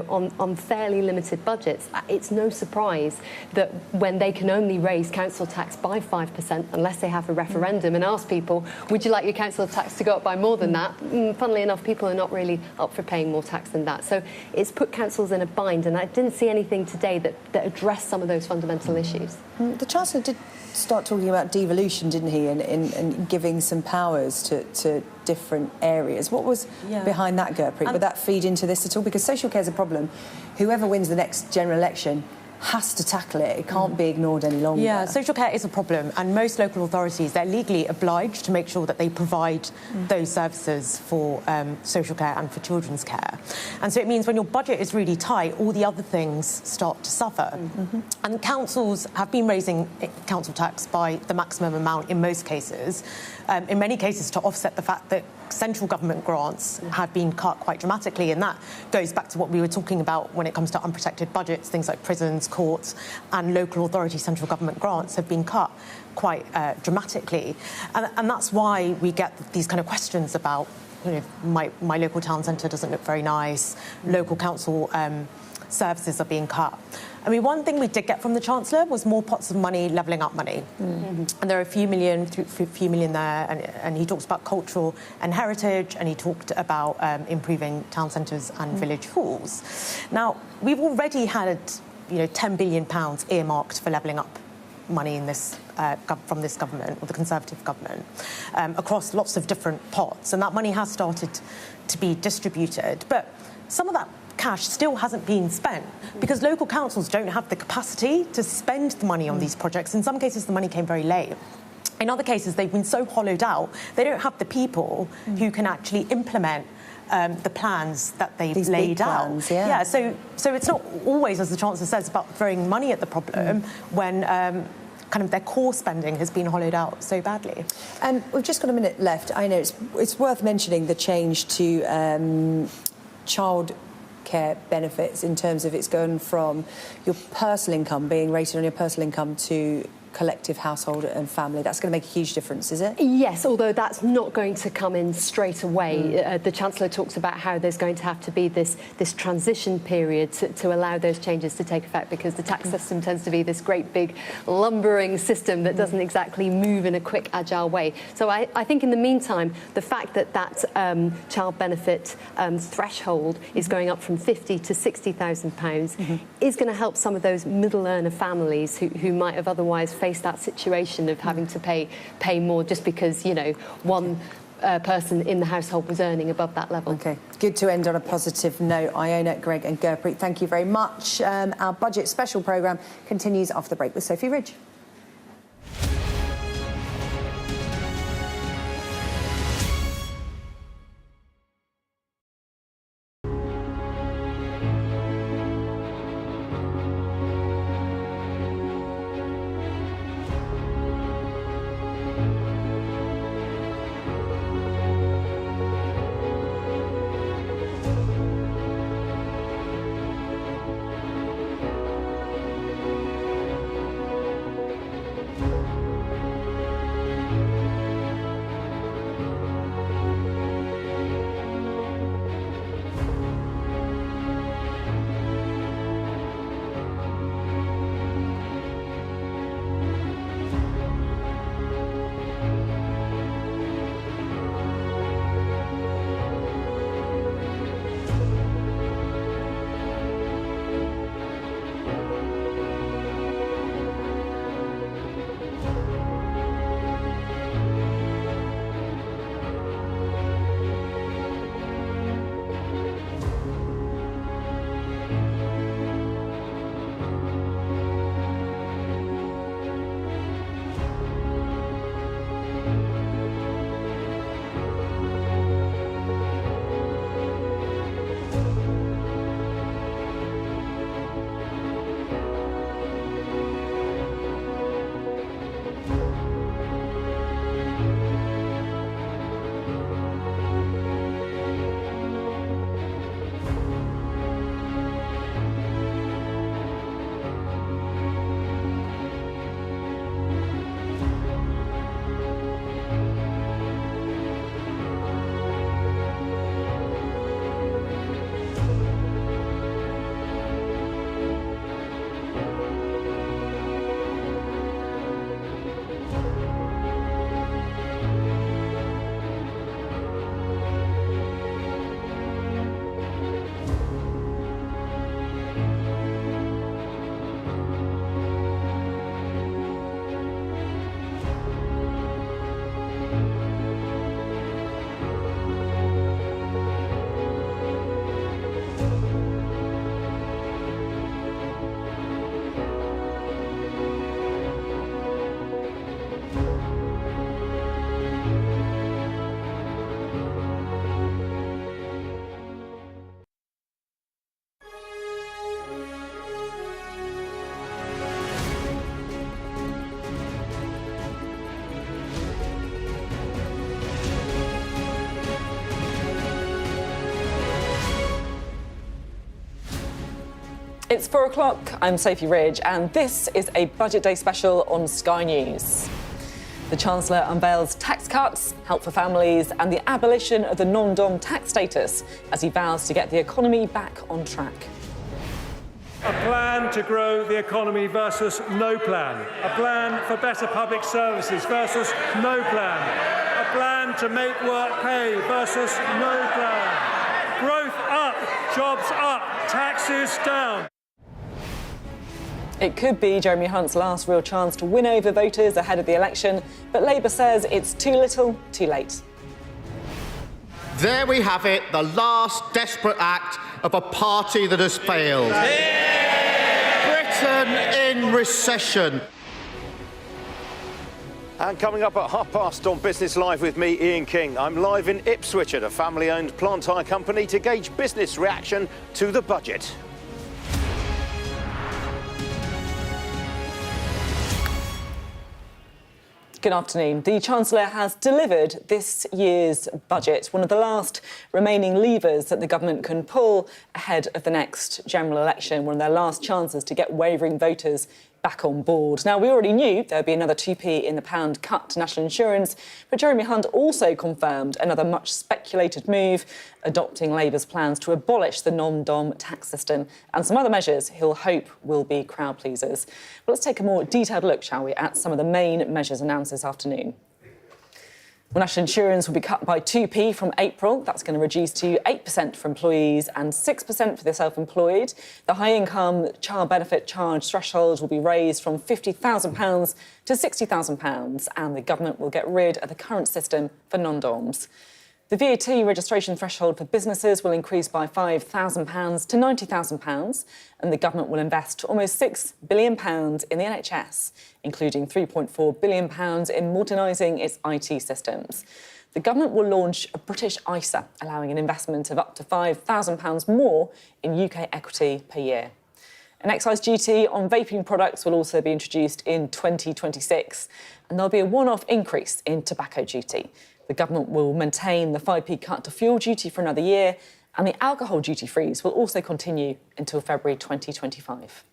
on fairly limited budgets, it's no surprise that when they can only raise council tax by 5%, unless they have a referendum and ask people, would you like your council tax to go up by more than that? Funnily enough, people are not really up for paying more tax than that. So it's put councils in a bind, and I didn't see anything today that addressed some of those fundamental issues. The Chancellor did start talking about devolution, didn't he, and giving some powers to different areas. What was behind that, Gurpreet? Would that feed into this at all? Because social care is a problem. Whoever wins the next general election has to tackle it. It can't be ignored any longer. Yeah, social care is a problem, and most local authorities, they're legally obliged to make sure that they provide those services for social care and for children's care. And so it means when your budget is really tight, all the other things start to suffer. And councils have been raising council tax by the maximum amount in most cases, in many cases to offset the fact that central government grants have been cut quite dramatically, and that goes back to what we were talking about when it comes to unprotected budgets. Things like prisons, courts and local authority central government grants have been cut quite dramatically, and that's why we get these kind of questions about, my local town centre doesn't look very nice, local council services are being cut. I mean, one thing we did get from the Chancellor was more pots of money, levelling up money. And there are a few million there, and he talks about cultural and heritage, and he talked about improving town centres and village halls. Now, we've already had, £10 billion earmarked for levelling up money in this from this government, or the Conservative government, across lots of different pots, and that money has started to be distributed. But some of that cash still hasn't been spent because local councils don't have the capacity to spend the money on these projects. In some cases, the money came very late. In other cases, they've been so hollowed out, they don't have the people who can actually implement the plans that they've These laid big plans, out. yeah. So it's not always, as the Chancellor says, about throwing money at the problem when kind of their core spending has been hollowed out so badly. We've just got a minute left. I know it's worth mentioning the change to child care benefits in terms of it's going from your personal income being rated on your personal income to collective household and family. That's going to make a huge difference, is it? Yes, although that's not going to come in straight away. The Chancellor talks about how there's going to have to be this transition period to allow those changes to take effect, because the tax system tends to be this great big lumbering system that doesn't exactly move in a quick, agile way. So I think in the meantime, the fact that child benefit threshold is going up from £50,000 to £60,000 is going to help some of those middle earner families who might have otherwise face that situation of having to pay more just because, you know, one person in the household was earning above that level. OK, good to end on a positive note. Iona, Greg and Gurpreet, thank you very much. Our budget special programme continues after the break with Sophy Ridge. It's 4 o'clock. I'm Sophy Ridge, and this is a Budget Day special on Sky News. The Chancellor unveils tax cuts, help for families, and the abolition of the non-dom tax status as he vows to get the economy back on track. A plan to grow the economy versus no plan. A plan for better public services versus no plan. A plan to make work pay versus no plan. Growth up, jobs up, taxes down. It could be Jeremy Hunt's last real chance to win over voters ahead of the election, but Labour says it's too little, too late. There we have it, the last desperate act of a party that has failed. Britain in recession. And coming up at past on Business Live with me, Ian King. I'm live in Ipswich at a family-owned plant hire company to gauge business reaction to the budget. Good afternoon. The Chancellor has delivered this year's budget, one of the last remaining levers that the government can pull ahead of the next general election, one of their last chances to get wavering voters back on board. Now, we already knew there'd be another 2p in the pound cut to national insurance, but Jeremy Hunt also confirmed another much speculated move, adopting Labour's plans to abolish the non-dom tax system and some other measures he'll hope will be crowd pleasers. But let's take a more detailed look, shall we, at some of the main measures announced this afternoon. Well, national insurance will be cut by 2p from April. That's going to reduce to 8% for employees and 6% for the self-employed. The high-income child benefit charge threshold will be raised from £50,000 to £60,000, and the government will get rid of the current system for non-doms. The VAT registration threshold for businesses will increase by £5,000 to £90,000, and the government will invest almost £6 billion in the NHS, including £3.4 billion in modernising its IT systems. The government will launch a British ISA, allowing an investment of up to £5,000 more in UK equity per year. An excise duty on vaping products will also be introduced in 2026, and there'll be a one-off increase in tobacco duty. The government will maintain the 5p cut to fuel duty for another year, and the alcohol duty freeze will also continue until February 2025.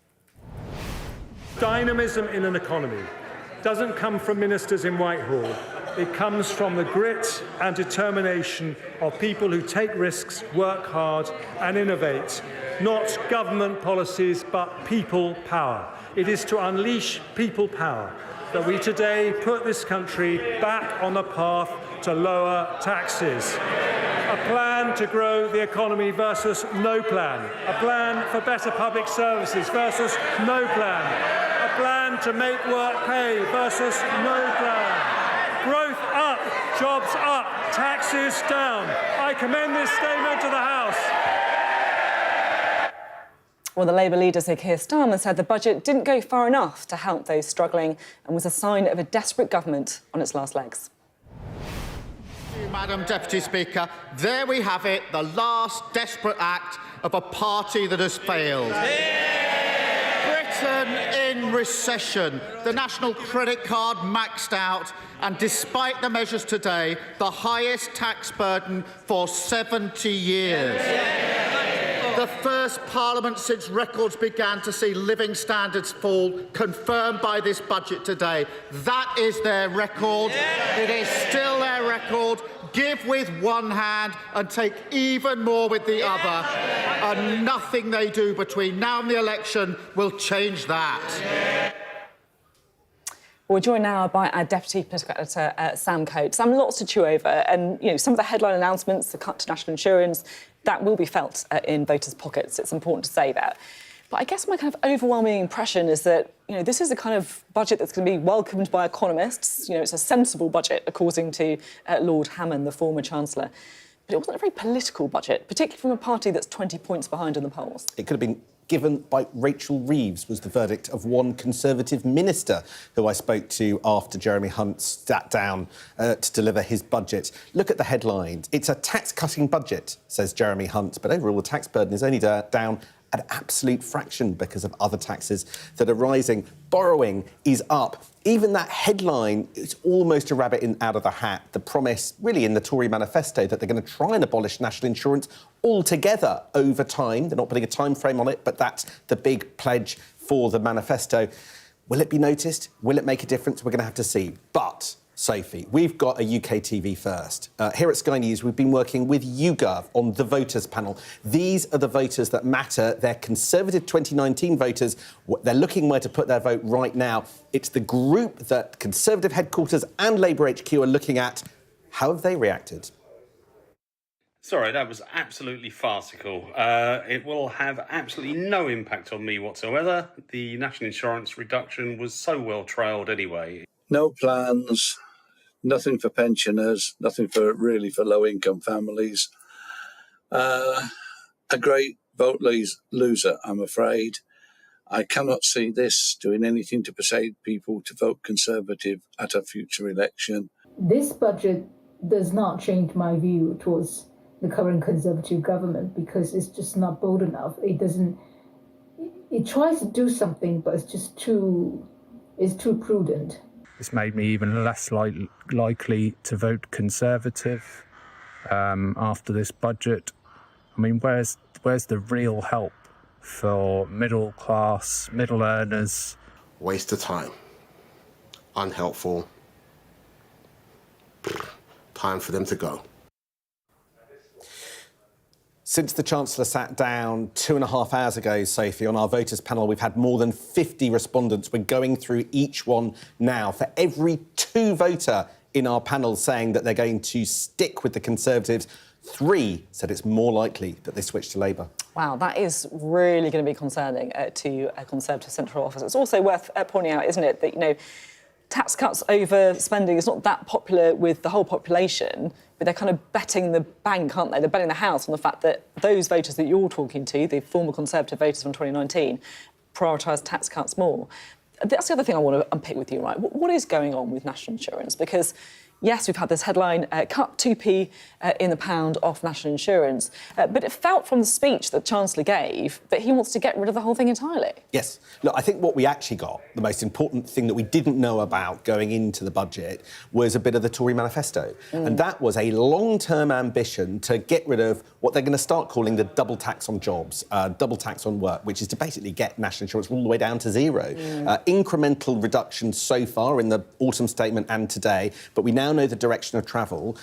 Dynamism in an economy doesn't come from ministers in Whitehall. It comes from the grit and determination of people who take risks, work hard and innovate. Not government policies, but people power. It is to unleash people power that we today put this country back on the path to lower taxes. A plan to grow the economy versus no plan. A plan for better public services versus no plan. A plan to make work pay versus no plan. Growth up, jobs up, taxes down. I commend this statement to the House. Well, the Labour leader, Sir Keir Starmer, said the budget didn't go far enough to help those struggling and was a sign of a desperate government on its last legs. Madam Deputy Speaker, there we have it, the last desperate act of a party that has failed. Britain in recession, the national credit card maxed out, and despite the measures today, the highest tax burden for 70 years. The first Parliament since records began to see living standards fall, confirmed by this budget today. That is their record. It is still their record. Give with one hand and take even more with the other. And nothing they do between now and the election will change that. We're joined now by our Deputy Political Editor, Sam Coates. Sam, lots to chew over, and some of the headline announcements, the cut to national insurance, that will be felt in voters' pockets. It's important to say that. But I guess my kind of overwhelming impression is that this is a kind of budget that's going to be welcomed by economists. It's a sensible budget, according to Lord Hammond, the former Chancellor. But it wasn't a very political budget, particularly from a party that's 20 points behind in the polls. It could have been given by Rachel Reeves, was the verdict of one Conservative minister who I spoke to after Jeremy Hunt sat down to deliver his budget. Look at the headlines. It's a tax-cutting budget, says Jeremy Hunt, but overall the tax burden is only down an absolute fraction because of other taxes that are rising. Borrowing is up. Even that headline is almost a rabbit out of the hat. The promise, really, in the Tory manifesto that they're going to try and abolish national insurance altogether over time. They're not putting a time frame on it, but that's the big pledge for the manifesto. Will it be noticed? Will it make a difference? We're going to have to see. But Sophie, we've got a UK TV first. Here at Sky News, we've been working with YouGov on the voters panel. These are the voters that matter. They're Conservative 2019 voters. They're looking where to put their vote right now. It's the group that Conservative headquarters and Labour HQ are looking at. How have they reacted? Sorry, that was absolutely farcical. It will have absolutely no impact on me whatsoever. The national insurance reduction was so well trailed anyway. No plans, nothing for pensioners, nothing for low-income families. A great vote loser, I'm afraid. I cannot see this doing anything to persuade people to vote Conservative at a future election. This budget does not change my view towards the current Conservative government because it's just not bold enough. It tries to do something, but it's too prudent. It's made me even less likely to vote Conservative after this budget. I mean, where's the real help for middle class, middle earners? Waste of time. Unhelpful. Time for them to go. Since the Chancellor sat down 2.5 hours ago, Sophie, on our voters panel, we've had more than 50 respondents. We're going through each one now. For every 2 voter in our panel saying that they're going to stick with the Conservatives, 3 said it's more likely that they switch to Labour. Wow, that is really going to be concerning to a Conservative central office. It's also worth pointing out, isn't it, that, you know, tax cuts over spending is not that popular with the whole population, but they're kind of betting the bank, aren't they? They're betting the house on the fact that those voters that you're talking to, the former Conservative voters from 2019, prioritise tax cuts more. That's the other thing I want to unpick with you, right? What is going on with national insurance? Because, yes, we've had this headline, cut 2p in the pound off national insurance, but it felt from the speech that Chancellor gave that he wants to get rid of the whole thing entirely. Yes. Look, I think what we actually got, the most important thing that we didn't know about going into the budget, was a bit of the Tory manifesto. And that was a long-term ambition to get rid of what they're going to start calling the double tax on jobs, double tax on work, which is to basically get national insurance all the way down to zero. Incremental reductions so far in the autumn statement and today, but we now know the direction of travel.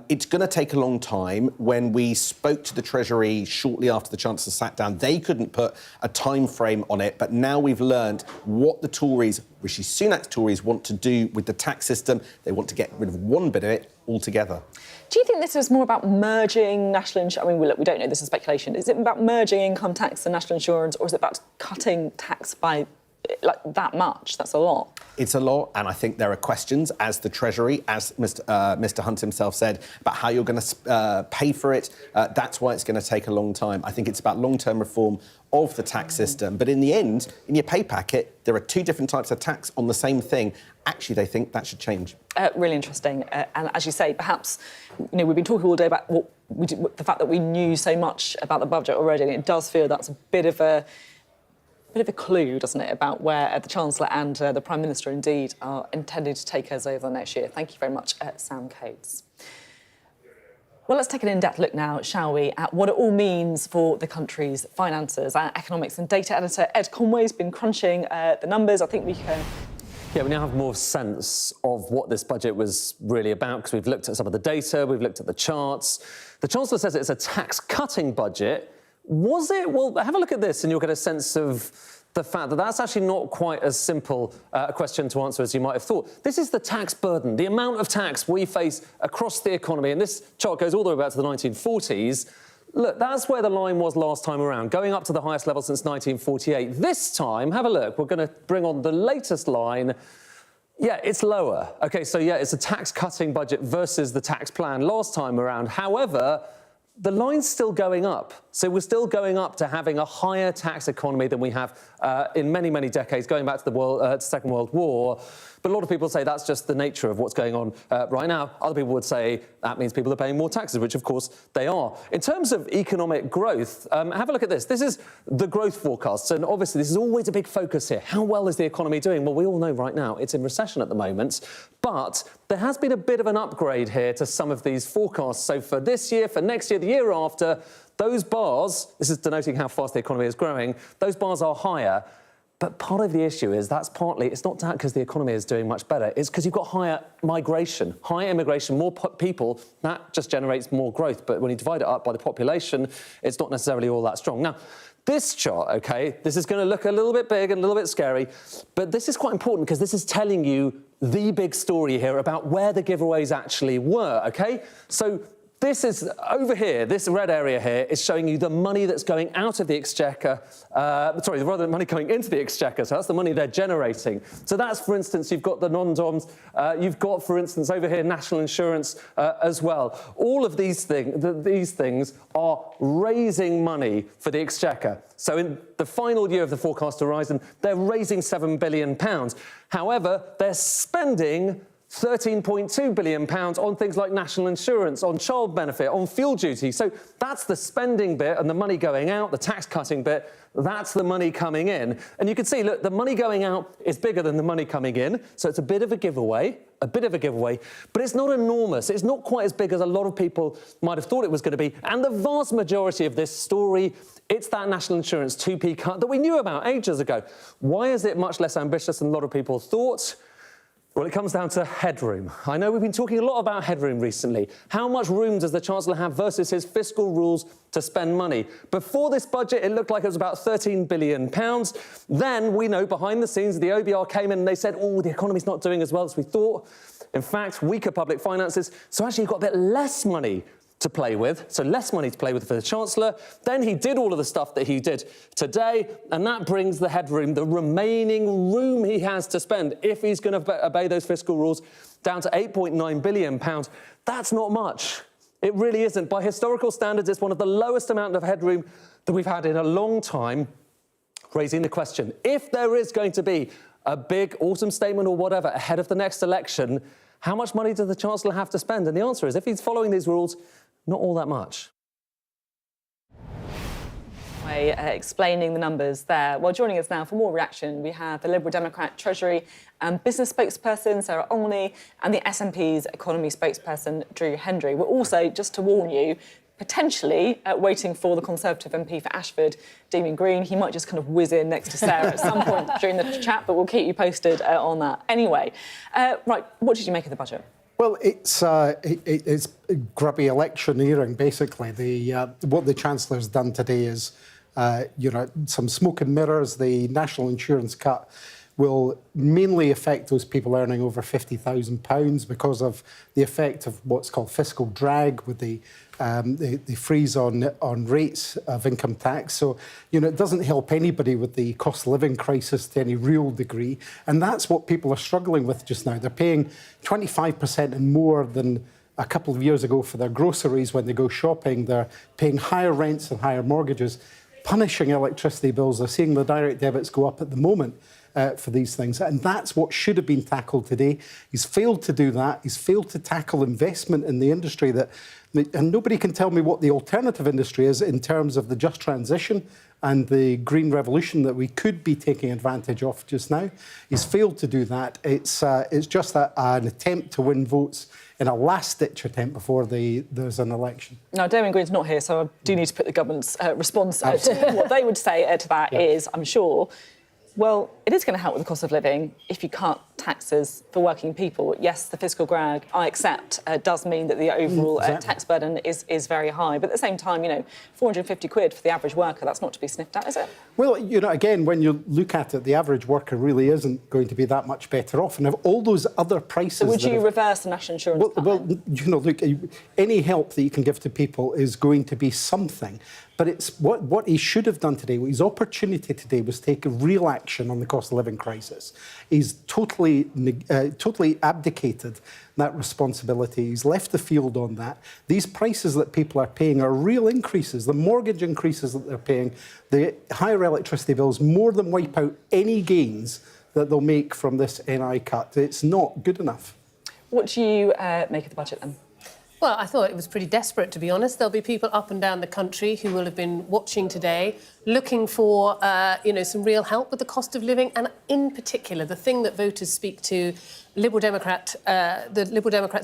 It's going to take a long time. When we spoke to the Treasury shortly after the Chancellor sat down, they couldn't put a time frame on it, but now we've learned what the Tories, Rishi Sunak's Tories, want to do with the tax system. They want to get rid of one bit of it altogether. Do you think this is more about merging national insurance? I mean, we don't know, this is speculation. Is it about merging income tax and national insurance, or is it about cutting tax by like that much? That's a lot. It's a lot, and I think there are questions, as the Treasury, as Mr Hunt himself said, about how you're going to pay for it. That's why it's going to take a long time. I think it's about long-term reform of the tax system. But in the end, in your pay packet, there are 2 different types of tax on the same thing. Actually, they think that should change. Really interesting. And as you say, perhaps, you know, we've been talking all day about the fact that we knew so much about the budget already, and it does feel that's a bit of a clue, doesn't it, about where the Chancellor and the Prime Minister indeed are intending to take us over the next year. Thank you very much, Sam Coates. Well, let's take an in-depth look now, shall we, at what it all means for the country's finances. Our economics and data editor, Ed Conway's been crunching the numbers. I think we can... Yeah, we now have more sense of what this budget was really about because we've looked at some of the data, we've looked at the charts. The Chancellor says it's a tax-cutting budget. Was it? Well, have a look at this and you'll get a sense of the fact that that's actually not quite as simple a question to answer as you might have thought. This is the tax burden, the amount of tax we face across the economy, and this chart goes all the way back to the 1940s. Look, that's where the line was last time around, going up to the highest level since 1948. This time, have a look, we're going to bring on the latest line. Yeah, it's lower. OK, so, yeah, it's a tax-cutting budget versus the tax plan last time around. However, the line's still going up. So we're still going up to having a higher tax economy than we have in many, many decades, going back to the Second World War. But a lot of people say that's just the nature of what's going on right now. Other people would say that means people are paying more taxes, which, of course, they are. In terms of economic growth, have a look at this. This is the growth forecasts. And obviously, this is always a big focus here. How well is the economy doing? Well, we all know right now it's in recession at the moment. But there has been a bit of an upgrade here to some of these forecasts. So for this year, for next year, the year after, those bars, this is denoting how fast the economy is growing, those bars are higher. But part of the issue is that's partly, it's not because the economy is doing much better, it's because you've got higher migration, higher immigration, more people, that just generates more growth. But when you divide it up by the population, it's not necessarily all that strong. Now, this chart, OK, this is going to look a little bit big and a little bit scary, but this is quite important because this is telling you the big story here about where the giveaways actually were, OK? So this is, over here, this red area here is showing you the money that's going out of the exchequer, rather the money going into the exchequer, so that's the money they're generating. So that's, for instance, you've got the non-DOMs, you've got, for instance, over here, national insurance as well. All of these things are raising money for the exchequer. So in the final year of the forecast horizon, they're raising £7 billion. However, they're spending £13.2 billion on things like national insurance, on child benefit, on fuel duty. So that's the spending bit and the money going out, the tax cutting bit, that's the money coming in. And you can see, look, the money going out is bigger than the money coming in, so it's a bit of a giveaway, but it's not enormous. It's not quite as big as a lot of people might have thought it was going to be. And the vast majority of this story, it's that national insurance 2p cut that we knew about ages ago. Why is it much less ambitious than a lot of people thought? Well, it comes down to headroom. I know we've been talking a lot about headroom recently. How much room does the Chancellor have versus his fiscal rules to spend money? Before this budget, it looked like it was about £13 billion. Then, we know, behind the scenes, the OBR came in and they said, oh, the economy's not doing as well as we thought. In fact, weaker public finances. So actually, you've got a bit less money to play with, so less money to play with for the Chancellor. Then he did all of the stuff that he did today, and that brings the headroom, the remaining room he has to spend, if he's going to obey those fiscal rules, down to £8.9 billion. That's not much. It really isn't. By historical standards, it's one of the lowest amount of headroom that we've had in a long time, raising the question, if there is going to be a big autumn statement or whatever ahead of the next election, how much money does the Chancellor have to spend? And the answer is, if he's following these rules, not all that much. Explaining the numbers there. Well, joining us now for more reaction, we have the Liberal Democrat Treasury and Business spokesperson, Sarah Olney, and the SNP's economy spokesperson, Drew Hendry. We're also, just to warn you, potentially waiting for the Conservative MP for Ashford, Damien Green. He might just kind of whiz in next to Sarah at some point during the chat, but we'll keep you posted on that. Anyway, right, what did you make of the budget? Well, it's grubby electioneering, basically. What the Chancellor's done today is, some smoke and mirrors. The national insurance cut will mainly affect those people earning over £50,000 because of the effect of what's called fiscal drag with the freeze on rates of income tax. So, it doesn't help anybody with the cost of living crisis to any real degree. And that's what people are struggling with just now. They're paying 25% and more than a couple of years ago for their groceries when they go shopping. They're paying higher rents and higher mortgages, punishing electricity bills. They're seeing the direct debits go up at the moment for these things. And that's what should have been tackled today. He's failed to do that. He's failed to tackle investment in the industry and nobody can tell me what the alternative industry is in terms of the just transition and the green revolution that we could be taking advantage of just now. He's failed to do that. It's just an attempt to win votes in a last-ditch attempt before there's an election. Now, Damien Green's not here, so I do need to put the government's response to what they would say to that is, I'm sure, well, it is going to help with the cost of living if you cut taxes for working people. Yes, the fiscal drag, I accept, does mean that the overall tax burden is very high. But at the same time, 450 quid for the average worker, that's not to be sniffed at, is it? Well, again, when you look at it, the average worker really isn't going to be that much better off. And if all those other prices... So would you reverse the national insurance cut? Well, look, any help that you can give to people is going to be something. But it's what he should have done today, his opportunity today was take real action on the cost of living crisis. He's totally abdicated that responsibility. He's left the field on that. These prices that people are paying are real increases. The mortgage increases that they're paying, the higher electricity bills, more than wipe out any gains that they'll make from this NI cut. It's not good enough. What do you make of the budget then? Well, I thought it was pretty desperate, to be honest. There'll be people up and down the country who will have been watching today, looking for, some real help with the cost of living. And in particular, the thing that voters speak to the Liberal Democrats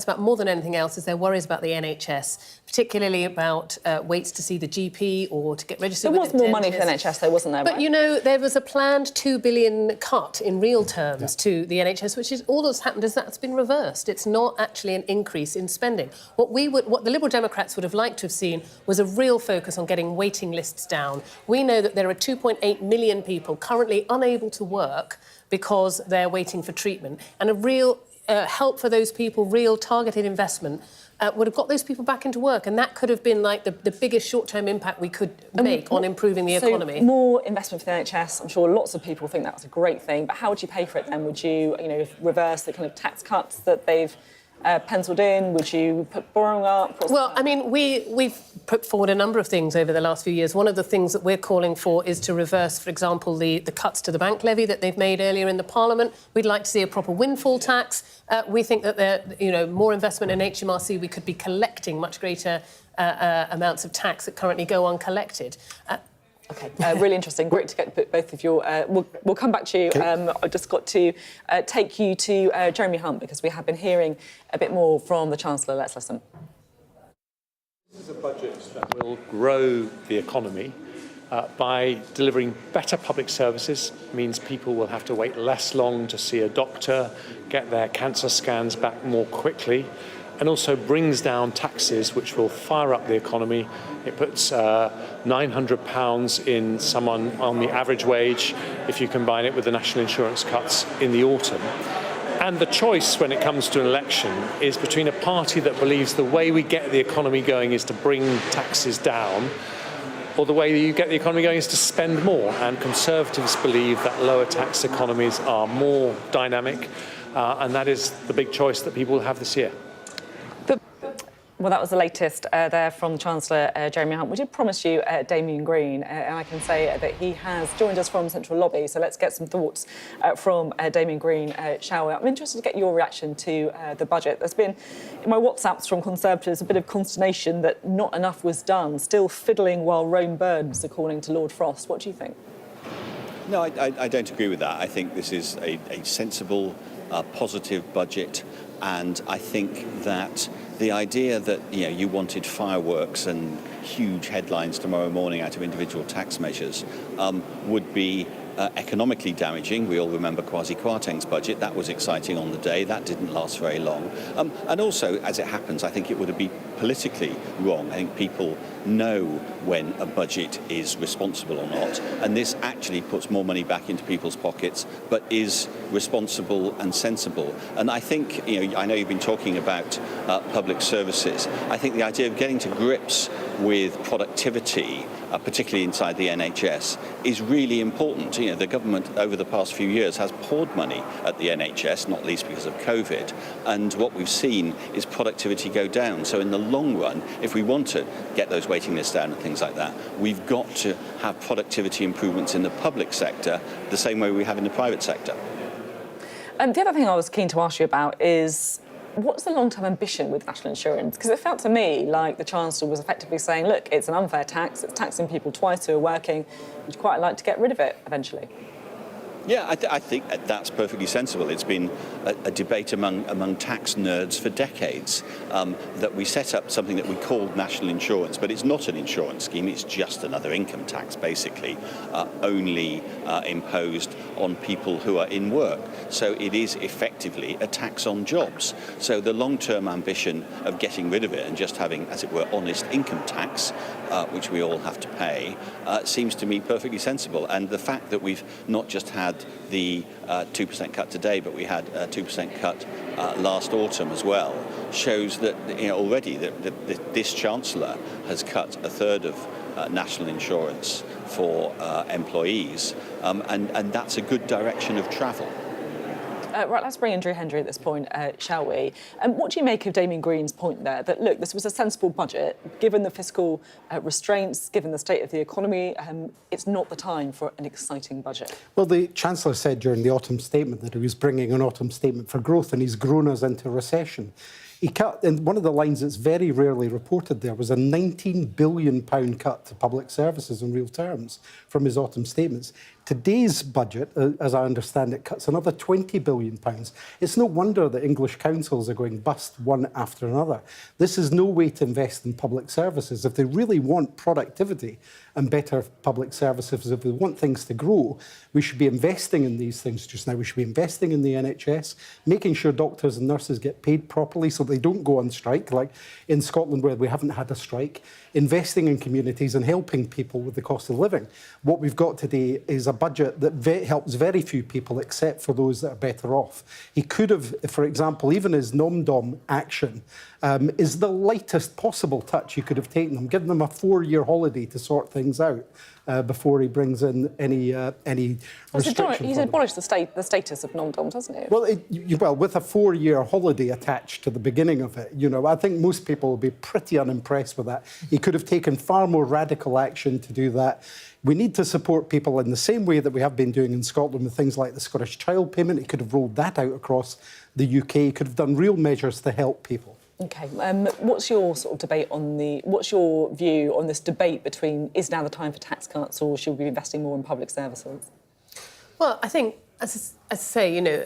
about more than anything else is their worries about the NHS, particularly about waits to see the GP or to get registered. There was more money for the NHS, though, wasn't there? But, there was a planned £2 billion cut in real terms to the NHS, which is all that's happened is that's been reversed. It's not actually an increase in spending. What the Liberal Democrats would have liked to have seen was a real focus on getting waiting lists down. We know that there are 2.8 million people currently unable to work because they're waiting for treatment, and a real help for those people, real targeted investment, would have got those people back into work, and that could have been like the biggest short-term impact we could make on improving the economy. So more investment for the NHS. I'm sure lots of people think that's a great thing, but how would you pay for it then? Would you, reverse the kind of tax cuts that they've penciled in? Would you put borrowing up? Well, I mean, we've put forward a number of things over the last few years. One of the things that we're calling for is to reverse, for example, the cuts to the bank levy that they've made earlier in the Parliament. We'd like to see a proper windfall tax. We think that more investment in HMRC, we could be collecting much greater amounts of tax that currently go uncollected. Okay, really interesting. Great to get both of your... We'll come back to you. Okay. I've just got to take you to Jeremy Hunt, because we have been hearing a bit more from the Chancellor. Let's listen. This is a budget that will grow the economy by delivering better public services. Means people will have to wait less long to see a doctor, get their cancer scans back more quickly, and also brings down taxes, which will fire up the economy. It puts £900 in someone on the average wage if you combine it with the national insurance cuts in the autumn. And the choice when it comes to an election is between a party that believes the way we get the economy going is to bring taxes down, or the way that you get the economy going is to spend more. And Conservatives believe that lower tax economies are more dynamic, and that is the big choice that people will have this year. Well, that was the latest there from Chancellor Jeremy Hunt. We did promise you Damien Green, and I can say that he has joined us from Central Lobby, so let's get some thoughts from Damien Green, shall we? I'm interested to get your reaction to the budget. There's been, in my WhatsApps from Conservatives, a bit of consternation that not enough was done, still fiddling while Rome burns, according to Lord Frost. What do you think? No, I don't agree with that. I think this is a sensible, positive budget, and I think that the idea that you wanted fireworks and huge headlines tomorrow morning out of individual tax measures would be economically damaging. We all remember Kwasi Kwarteng's budget. That was exciting on the day. That didn't last very long. And also, as it happens, I think it would be politically wrong. I think people know when a budget is responsible or not. And this actually puts more money back into people's pockets, but is responsible and sensible. And I think, I know you've been talking about public services. I think the idea of getting to grips with productivity, particularly inside the NHS, is really important. The government over the past few years has poured money at the NHS, not least because of COVID, and what we've seen is productivity go down. So in the long run, if we want to get those waiting lists down and things like that, we've got to have productivity improvements in the public sector the same way we have in the private sector. The other thing I was keen to ask you about is, what's the long-term ambition with national insurance? Because it felt to me like the Chancellor was effectively saying, look, it's an unfair tax, it's taxing people twice who are working, you'd quite like to get rid of it eventually. Yeah, I think that's perfectly sensible. It's been a debate among tax nerds for decades that we set up something that we called national insurance, but it's not an insurance scheme. It's just another income tax, basically, only imposed on people who are in work. So it is effectively a tax on jobs. So the long-term ambition of getting rid of it and just having, as it were, honest income tax, which we all have to pay, seems to me perfectly sensible. And the fact that we've not just had the 2% cut today, but we had a 2% cut last autumn as well, shows that already that this Chancellor has cut a third of national insurance for employees, and that's a good direction of travel. Right, let's bring in Drew Hendry at this point, shall we? What do you make of Damien Green's point there, that, look, this was a sensible budget, given the fiscal restraints, given the state of the economy, it's not the time for an exciting budget? Well, the Chancellor said during the autumn statement that he was bringing an autumn statement for growth, and he's grown us into recession. He cut, and one of the lines that's very rarely reported there was a £19 billion cut to public services in real terms from his autumn statements. Today's budget, as I understand it, cuts another £20 billion. It's no wonder that English councils are going bust one after another. This is no way to invest in public services. If they really want productivity and better public services, if they want things to grow, we should be investing in these things just now. We should be investing in the NHS, making sure doctors and nurses get paid properly so they don't go on strike, like in Scotland where we haven't had a strike, investing in communities and helping people with the cost of living. What we've got today is a budget that helps very few people except for those that are better off. He could have, for example, even his nom-dom action is the lightest possible touch he could have taken them, given them a 4-year holiday to sort things out before he brings in any restrictions. He's abolished the status of nom-doms, hasn't he? Well, with a 4-year holiday attached to the beginning of it, I think most people will be pretty unimpressed with that. He could have taken far more radical action to do that. We need to support people in the same way that we have been doing in Scotland with things like the Scottish Child Payment. He could have rolled that out across the UK. He could have done real measures to help people. OK. What's your sort of debate on what's your view on this debate between is now the time for tax cuts or should we be investing more in public services? Well, I think, as I say,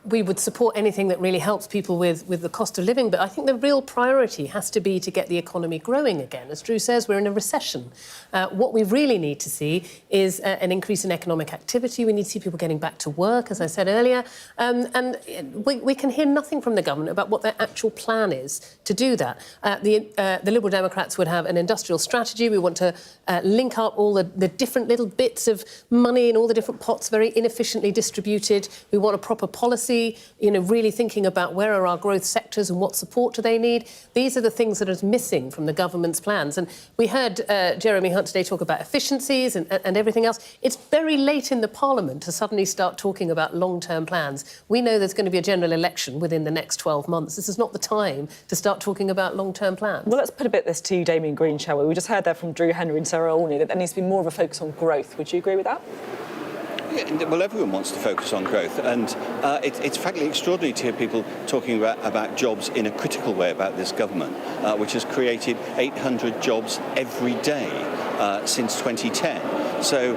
we would support anything that really helps people with the cost of living, but I think the real priority has to be to get the economy growing again. As Drew says, we're in a recession. What we really need to see is an increase in economic activity. We need to see people getting back to work, as I said earlier. And we can hear nothing from the government about what their actual plan is to do that. The Liberal Democrats would have an industrial strategy. We want to link up all the different little bits of money in all the different pots, very inefficiently distributed. We want a proper policy, really thinking about where are our growth sectors and what support do they need. These are the things that are missing from the government's plans. And we heard Jeremy Hunt today talk about efficiencies and everything else. It's very late in the Parliament to suddenly start talking about long-term plans. We know there's going to be a general election within the next 12 months. This is not the time to start talking about long-term plans. Well, let's put a bit this to Damien Green, shall we? We just heard there from Drew Henry and Sarah Olney that there needs to be more of a focus on growth. Would you agree with that? Yeah, well, everyone wants to focus on growth, and it's frankly extraordinary to hear people talking about jobs in a critical way about this government, which has created 800 jobs every day since 2010. So,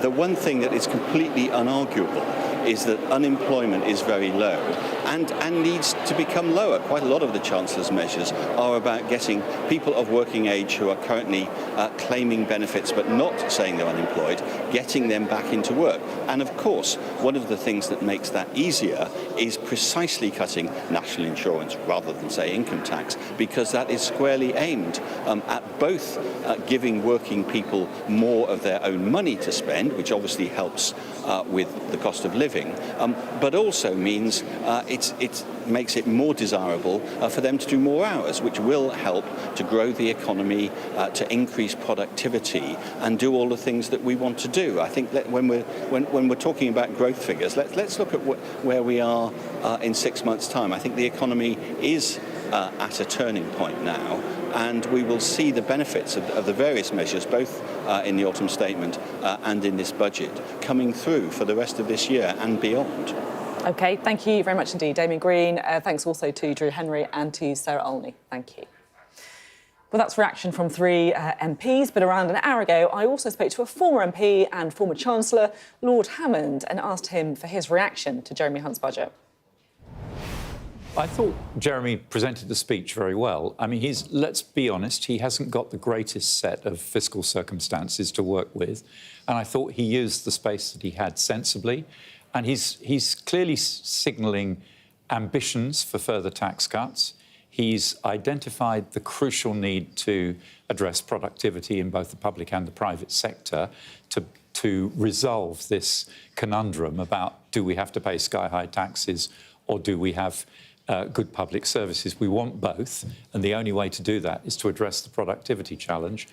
the one thing that is completely unarguable is that unemployment is very low and needs to become lower. Quite a lot of the Chancellor's measures are about getting people of working age who are currently claiming benefits but not saying they're unemployed, getting them back into work. And of course, one of the things that makes that easier is precisely cutting national insurance rather than, say, income tax, because that is squarely aimed at both giving working people more of their own money to spend, which obviously helps with the cost of living, but also means it makes it more desirable for them to do more hours, which will help to grow the economy, to increase productivity and do all the things that we want to do. I think that when we're talking about growth figures, let's look at where we are in 6 months' time. I think the economy is at a turning point now, and we will see the benefits of the various measures, both in the autumn statement and in this budget, coming through for the rest of this year and beyond. OK, thank you very much indeed, Damien Green. Thanks also to Drew Henry and to Sarah Olney. Thank you. Well, that's reaction from 3 MPs, but around an hour ago, I also spoke to a former MP and former Chancellor, Lord Hammond, and asked him for his reaction to Jeremy Hunt's budget. I thought Jeremy presented the speech very well. I mean, let's be honest, he hasn't got the greatest set of fiscal circumstances to work with, and I thought he used the space that he had sensibly, and he's clearly signalling ambitions for further tax cuts. He's identified the crucial need to address productivity in both the public and the private sector to resolve this conundrum about do we have to pay sky-high taxes or do we have good public services. We want both, and the only way to do that is to address the productivity challenge.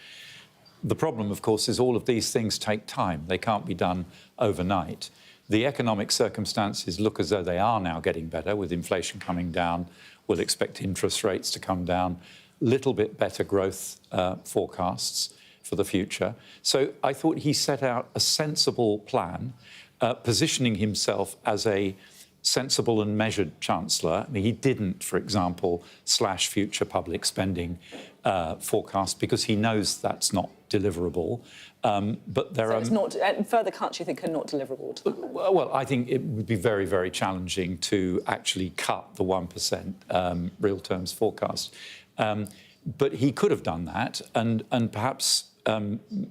The problem, of course, is all of these things take time. They can't be done overnight. The economic circumstances look as though they are now getting better, with inflation coming down. We'll expect interest rates to come down, little bit better growth forecasts for the future. So I thought he set out a sensible plan, positioning himself as a sensible and measured Chancellor. I mean, he didn't, for example, slash future public spending forecast because he knows that's not deliverable. But there are... it's not... further cuts, you think, are not deliverable? Well, I think it would be very, very challenging to actually cut the 1% real terms forecast. But he could have done that, and perhaps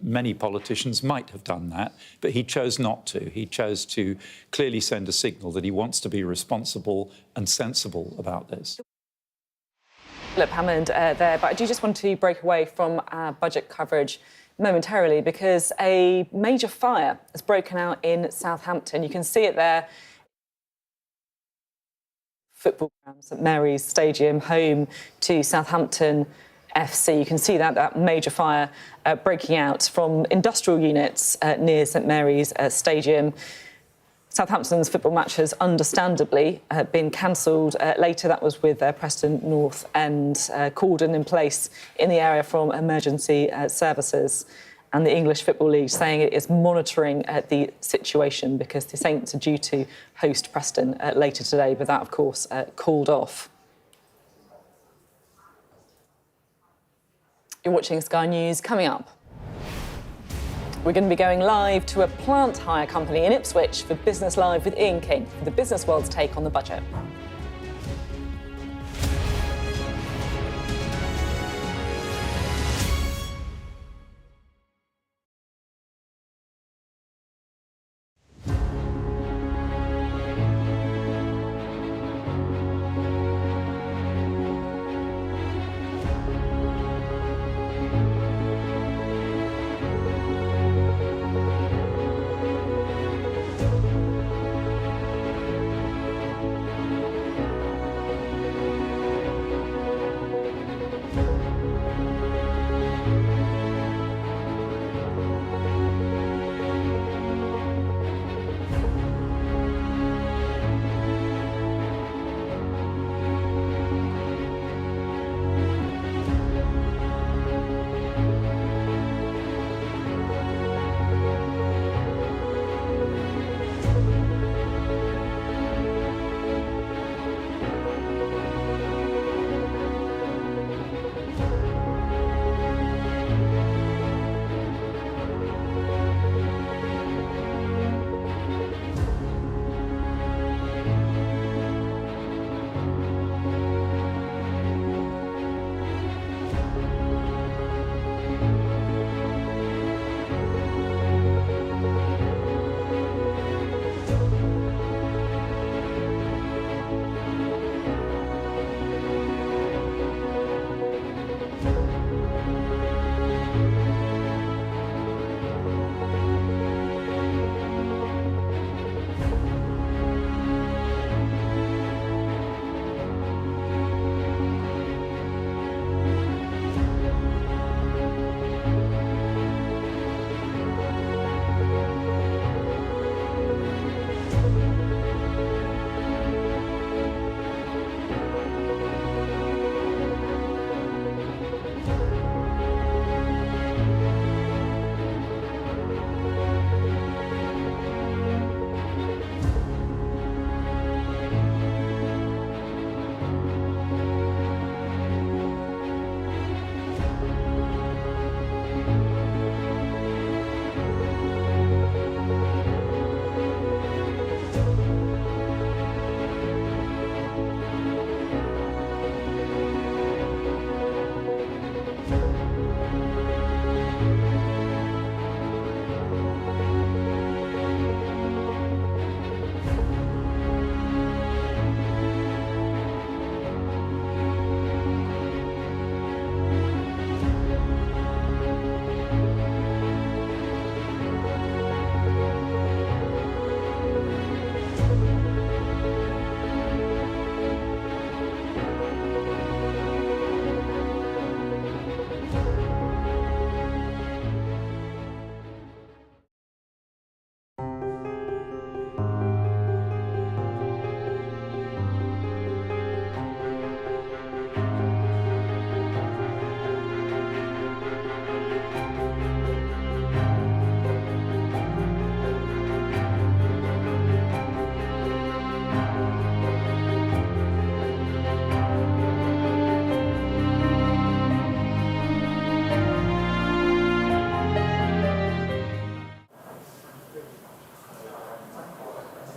many politicians might have done that, but he chose not to. He chose to clearly send a signal that he wants to be responsible and sensible about this. Philip Hammond there, but I do just want to break away from our budget coverage momentarily because a major fire has broken out in Southampton. You can see it there. Football ground, St Mary's Stadium, home to Southampton FC. You can see that major fire breaking out from industrial units near St Mary's Stadium. Southampton's football match has understandably been cancelled later. That was with Preston North End, cordon in place in the area from emergency services. And the English Football League saying it is monitoring the situation because the Saints are due to host Preston later today, but that, of course, called off. You're watching Sky News. Coming up, we're going to be going live to a plant hire company in Ipswich for Business Live with Ian King, for the business world's take on the budget.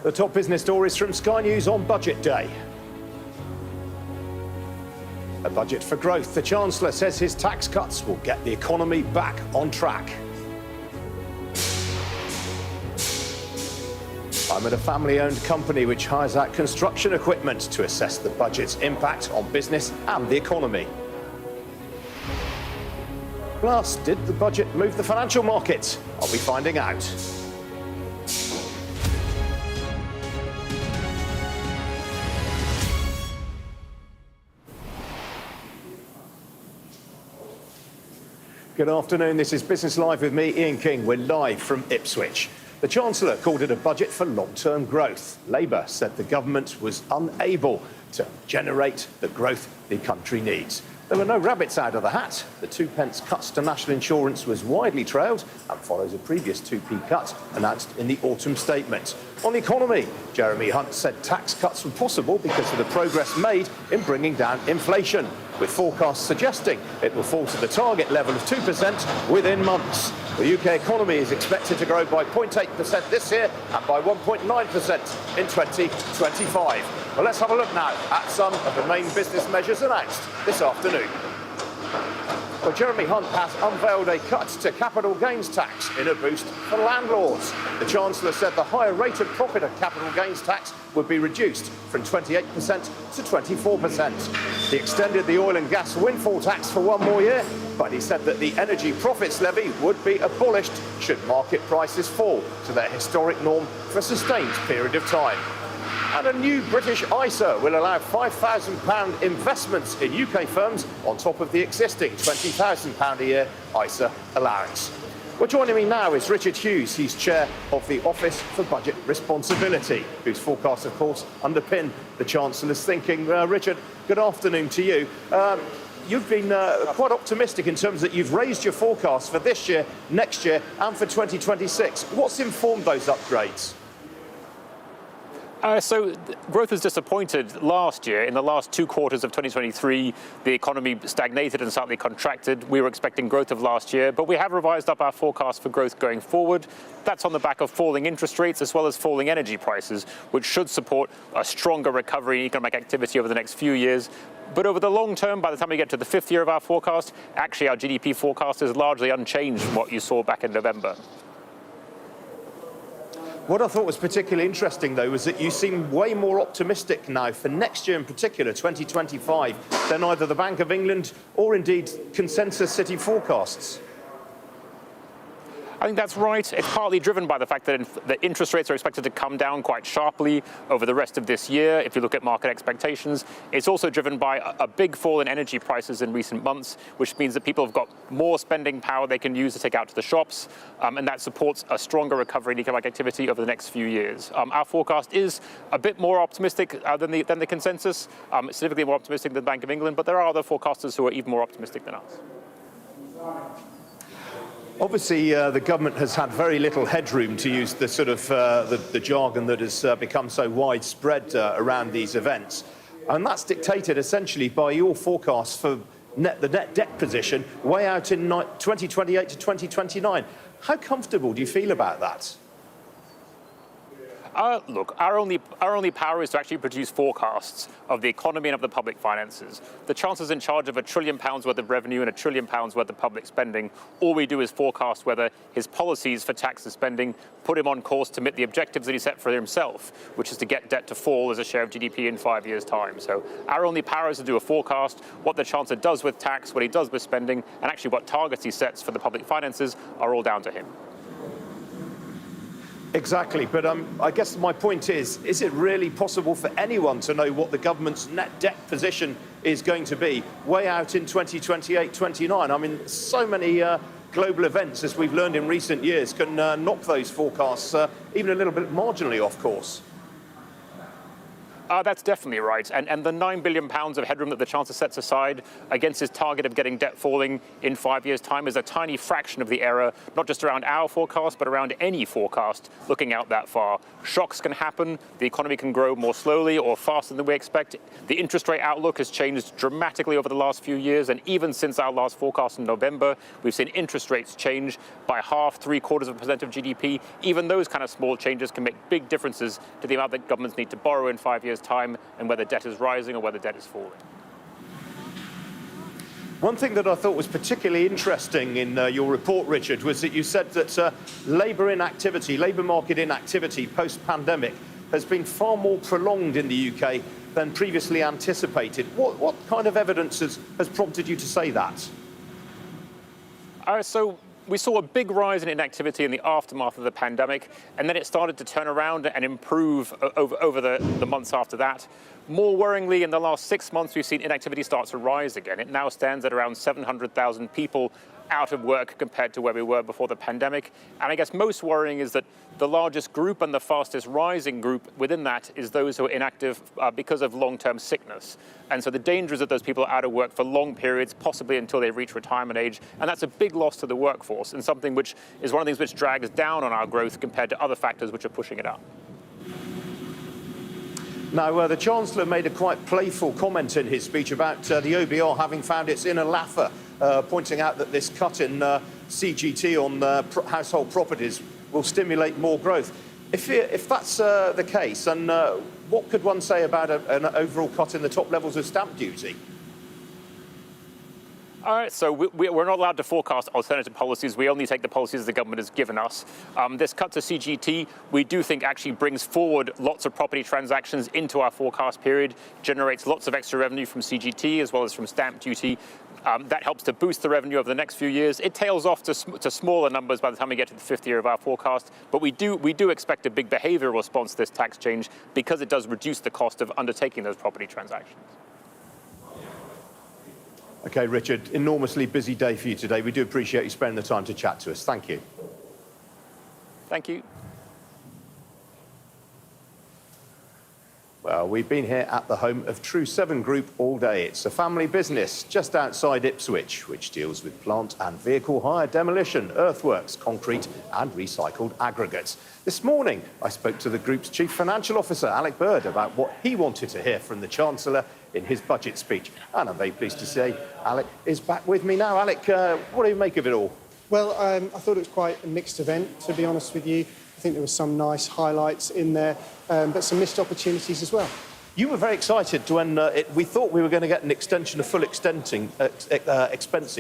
The top business stories from Sky News on Budget Day. A budget for growth. The Chancellor says his tax cuts will get the economy back on track. I'm at a family-owned company which hires out construction equipment to assess the budget's impact on business and the economy. Plus, did the budget move the financial markets? I'll be finding out. Good afternoon, this is Business Live with me, Ian King. We're live from Ipswich. The Chancellor called it a budget for long-term growth. Labour said the government was unable to generate the growth the country needs. There were no rabbits out of the hat. The 2p cuts to national insurance was widely trailed and follows a previous 2p cut announced in the autumn statement. On the economy, Jeremy Hunt said tax cuts were possible because of the progress made in bringing down inflation, with forecasts suggesting it will fall to the target level of 2% within months. The UK economy is expected to grow by 0.8% this year and by 1.9% in 2025. Well, let's have a look now at some of the main business measures announced this afternoon. Well, Jeremy Hunt has unveiled a cut to capital gains tax in a boost for landlords. The Chancellor said the higher rate of profit of capital gains tax would be reduced from 28% to 24%. He extended the oil and gas windfall tax for one more year, but he said that the energy profits levy would be abolished should market prices fall to their historic norm for a sustained period of time. And a new British ISA will allow £5,000 investments in UK firms on top of the existing £20,000 a year ISA allowance. Well, joining me now is Richard Hughes. He's chair of the Office for Budget Responsibility, whose forecasts, of course, underpin the Chancellor's thinking. Richard, good afternoon to you. You've been quite optimistic in terms that you've raised your forecast for this year, next year, and for 2026. What's informed those upgrades? So growth was disappointed last year. In the last 2 quarters of 2023, the economy stagnated and slightly contracted. We were expecting growth of last year, but we have revised up our forecast for growth going forward. That's on the back of falling interest rates as well as falling energy prices, which should support a stronger recovery in economic activity over the next few years. But over the long term, by the time we get to the 5th year of our forecast, actually our GDP forecast is largely unchanged from what you saw back in November. What I thought was particularly interesting, though, was that you seem way more optimistic now for next year in particular, 2025, than either the Bank of England or indeed consensus city forecasts. I think that's right. It's partly driven by the fact that the interest rates are expected to come down quite sharply over the rest of this year, if you look at market expectations. It's also driven by a big fall in energy prices in recent months, which means that people have got more spending power they can use to take out to the shops, and that supports a stronger recovery in economic activity over the next few years. Our forecast is a bit more optimistic than the consensus, significantly more optimistic than the Bank of England, but there are other forecasters who are even more optimistic than us. Obviously, the government has had very little headroom, to use the sort of the jargon that has become so widespread around these events. And that's dictated essentially by your forecasts for the net debt position way out in 2028 to 2029. How comfortable do you feel about that? Look, our only power is to actually produce forecasts of the economy and of the public finances. The Chancellor's in charge of £1 trillion worth of revenue and £1 trillion worth of public spending. All we do is forecast whether his policies for tax and spending put him on course to meet the objectives that he set for himself, which is to get debt to fall as a share of GDP in 5 years' time. So our only power is to do a forecast. What the Chancellor does with tax, what he does with spending, and actually what targets he sets for the public finances are all down to him. Exactly, but I guess my point is it really possible for anyone to know what the government's net debt position is going to be way out in 2028, 29? I mean, so many global events, as we've learned in recent years, can knock those forecasts even a little bit marginally off course. That's definitely right. And the £9 billion of headroom that the Chancellor sets aside against his target of getting debt falling in 5 years' time is a tiny fraction of the error, not just around our forecast, but around any forecast looking out that far. Shocks can happen. The economy can grow more slowly or faster than we expect. The interest rate outlook has changed dramatically over the last few years. And even since our last forecast in November, we've seen interest rates change by half, 0.75% of GDP. Even those kind of small changes can make big differences to the amount that governments need to borrow in 5 years' time and whether debt is rising or whether debt is falling. One thing that I thought was particularly interesting in your report, Richard, was that you said that labour market inactivity post-pandemic has been far more prolonged in the UK than previously anticipated. What kind of evidence has prompted you to say that? So we saw a big rise in inactivity in the aftermath of the pandemic, and then it started to turn around and improve over the months after that. More worryingly, in the last 6 months, we've seen inactivity start to rise again. It now stands at around 700,000 people out of work compared to where we were before the pandemic. And I guess most worrying is that the largest group and the fastest rising group within that is those who are inactive because of long-term sickness. And so the danger is that those people are out of work for long periods, possibly until they reach retirement age. And that's a big loss to the workforce and something which is one of the things which drags down on our growth compared to other factors which are pushing it up. Now, the Chancellor made a quite playful comment in his speech about the OBR having found its inner laugher, pointing out that this cut in CGT on household properties will stimulate more growth. If that's the case, then what could one say about an overall cut in the top levels of stamp duty? All right, so we're not allowed to forecast alternative policies. We only take the policies the government has given us. This cut to CGT, we do think actually brings forward lots of property transactions into our forecast period, generates lots of extra revenue from CGT as well as from stamp duty. That helps to boost the revenue over the next few years. It tails off to smaller numbers by the time we get to the 5th year of our forecast. But we do expect a big behavioural response to this tax change because it does reduce the cost of undertaking those property transactions. OK, Richard, enormously busy day for you today. We do appreciate you spending the time to chat to us. Thank you. Thank you. Well, we've been here at the home of True 7 Group all day. It's a family business just outside Ipswich, which deals with plant and vehicle hire, demolition, earthworks, concrete and recycled aggregates. This morning, I spoke to the group's Chief Financial Officer, Alec Bird, about what he wanted to hear from the Chancellor in his budget speech. And I'm very pleased to say Alec is back with me now. Alec, what do you make of it all? Well, I thought it was quite a mixed event, to be honest with you. I think there were some nice highlights in there, but some missed opportunities as well. You were very excited when we thought we were going to get an extension of full expensing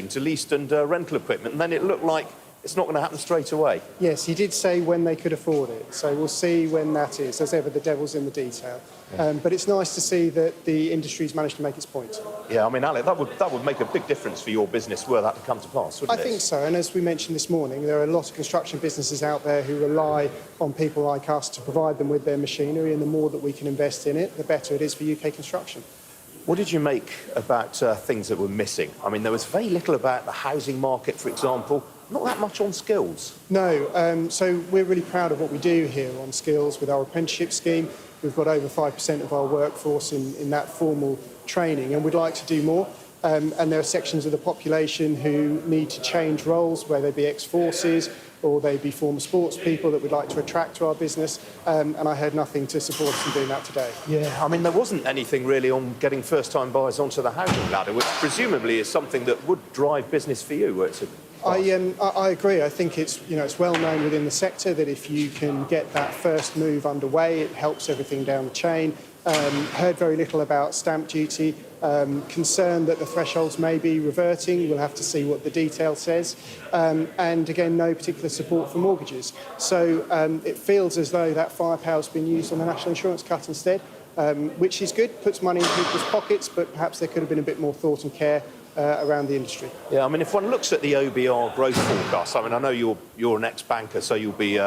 to leased and rental equipment, and then it looked like it's not going to happen straight away. Yes, he did say when they could afford it, so we'll see when that is. As ever, the devil's in the detail. But it's nice to see that the industry's managed to make its point. Yeah, I mean, Alec, that would make a big difference for your business were that to come to pass, wouldn't it? I think so, and as we mentioned this morning, there are a lot of construction businesses out there who rely on people like us to provide them with their machinery, and the more that we can invest in it, the better it is for UK construction. What did you make about things that were missing? I mean, there was very little about the housing market, for example. Not that much on skills. No, so we're really proud of what we do here on skills with our apprenticeship scheme. We've got over 5% of our workforce in that formal training, and we'd like to do more. And there are sections of the population who need to change roles, whether they be ex-forces or they be former sports people that we'd like to attract to our business. And I heard nothing to support us in doing that today. Yeah, I mean, there wasn't anything really on getting first-time buyers onto the housing ladder, which presumably is something that would drive business for you. I agree. I think it's well known within the sector that if you can get that first move underway, it helps everything down the chain. Heard very little about stamp duty. Concerned that the thresholds may be reverting. We'll have to see what the detail says. And again, no particular support for mortgages. So it feels as though that firepower's been used on the national insurance cut instead, which is good, puts money in people's pockets, but perhaps there could have been a bit more thought and care around the industry. Yeah, I mean, if one looks at the OBR growth forecast, I mean, I know you're an ex-banker, so you'll be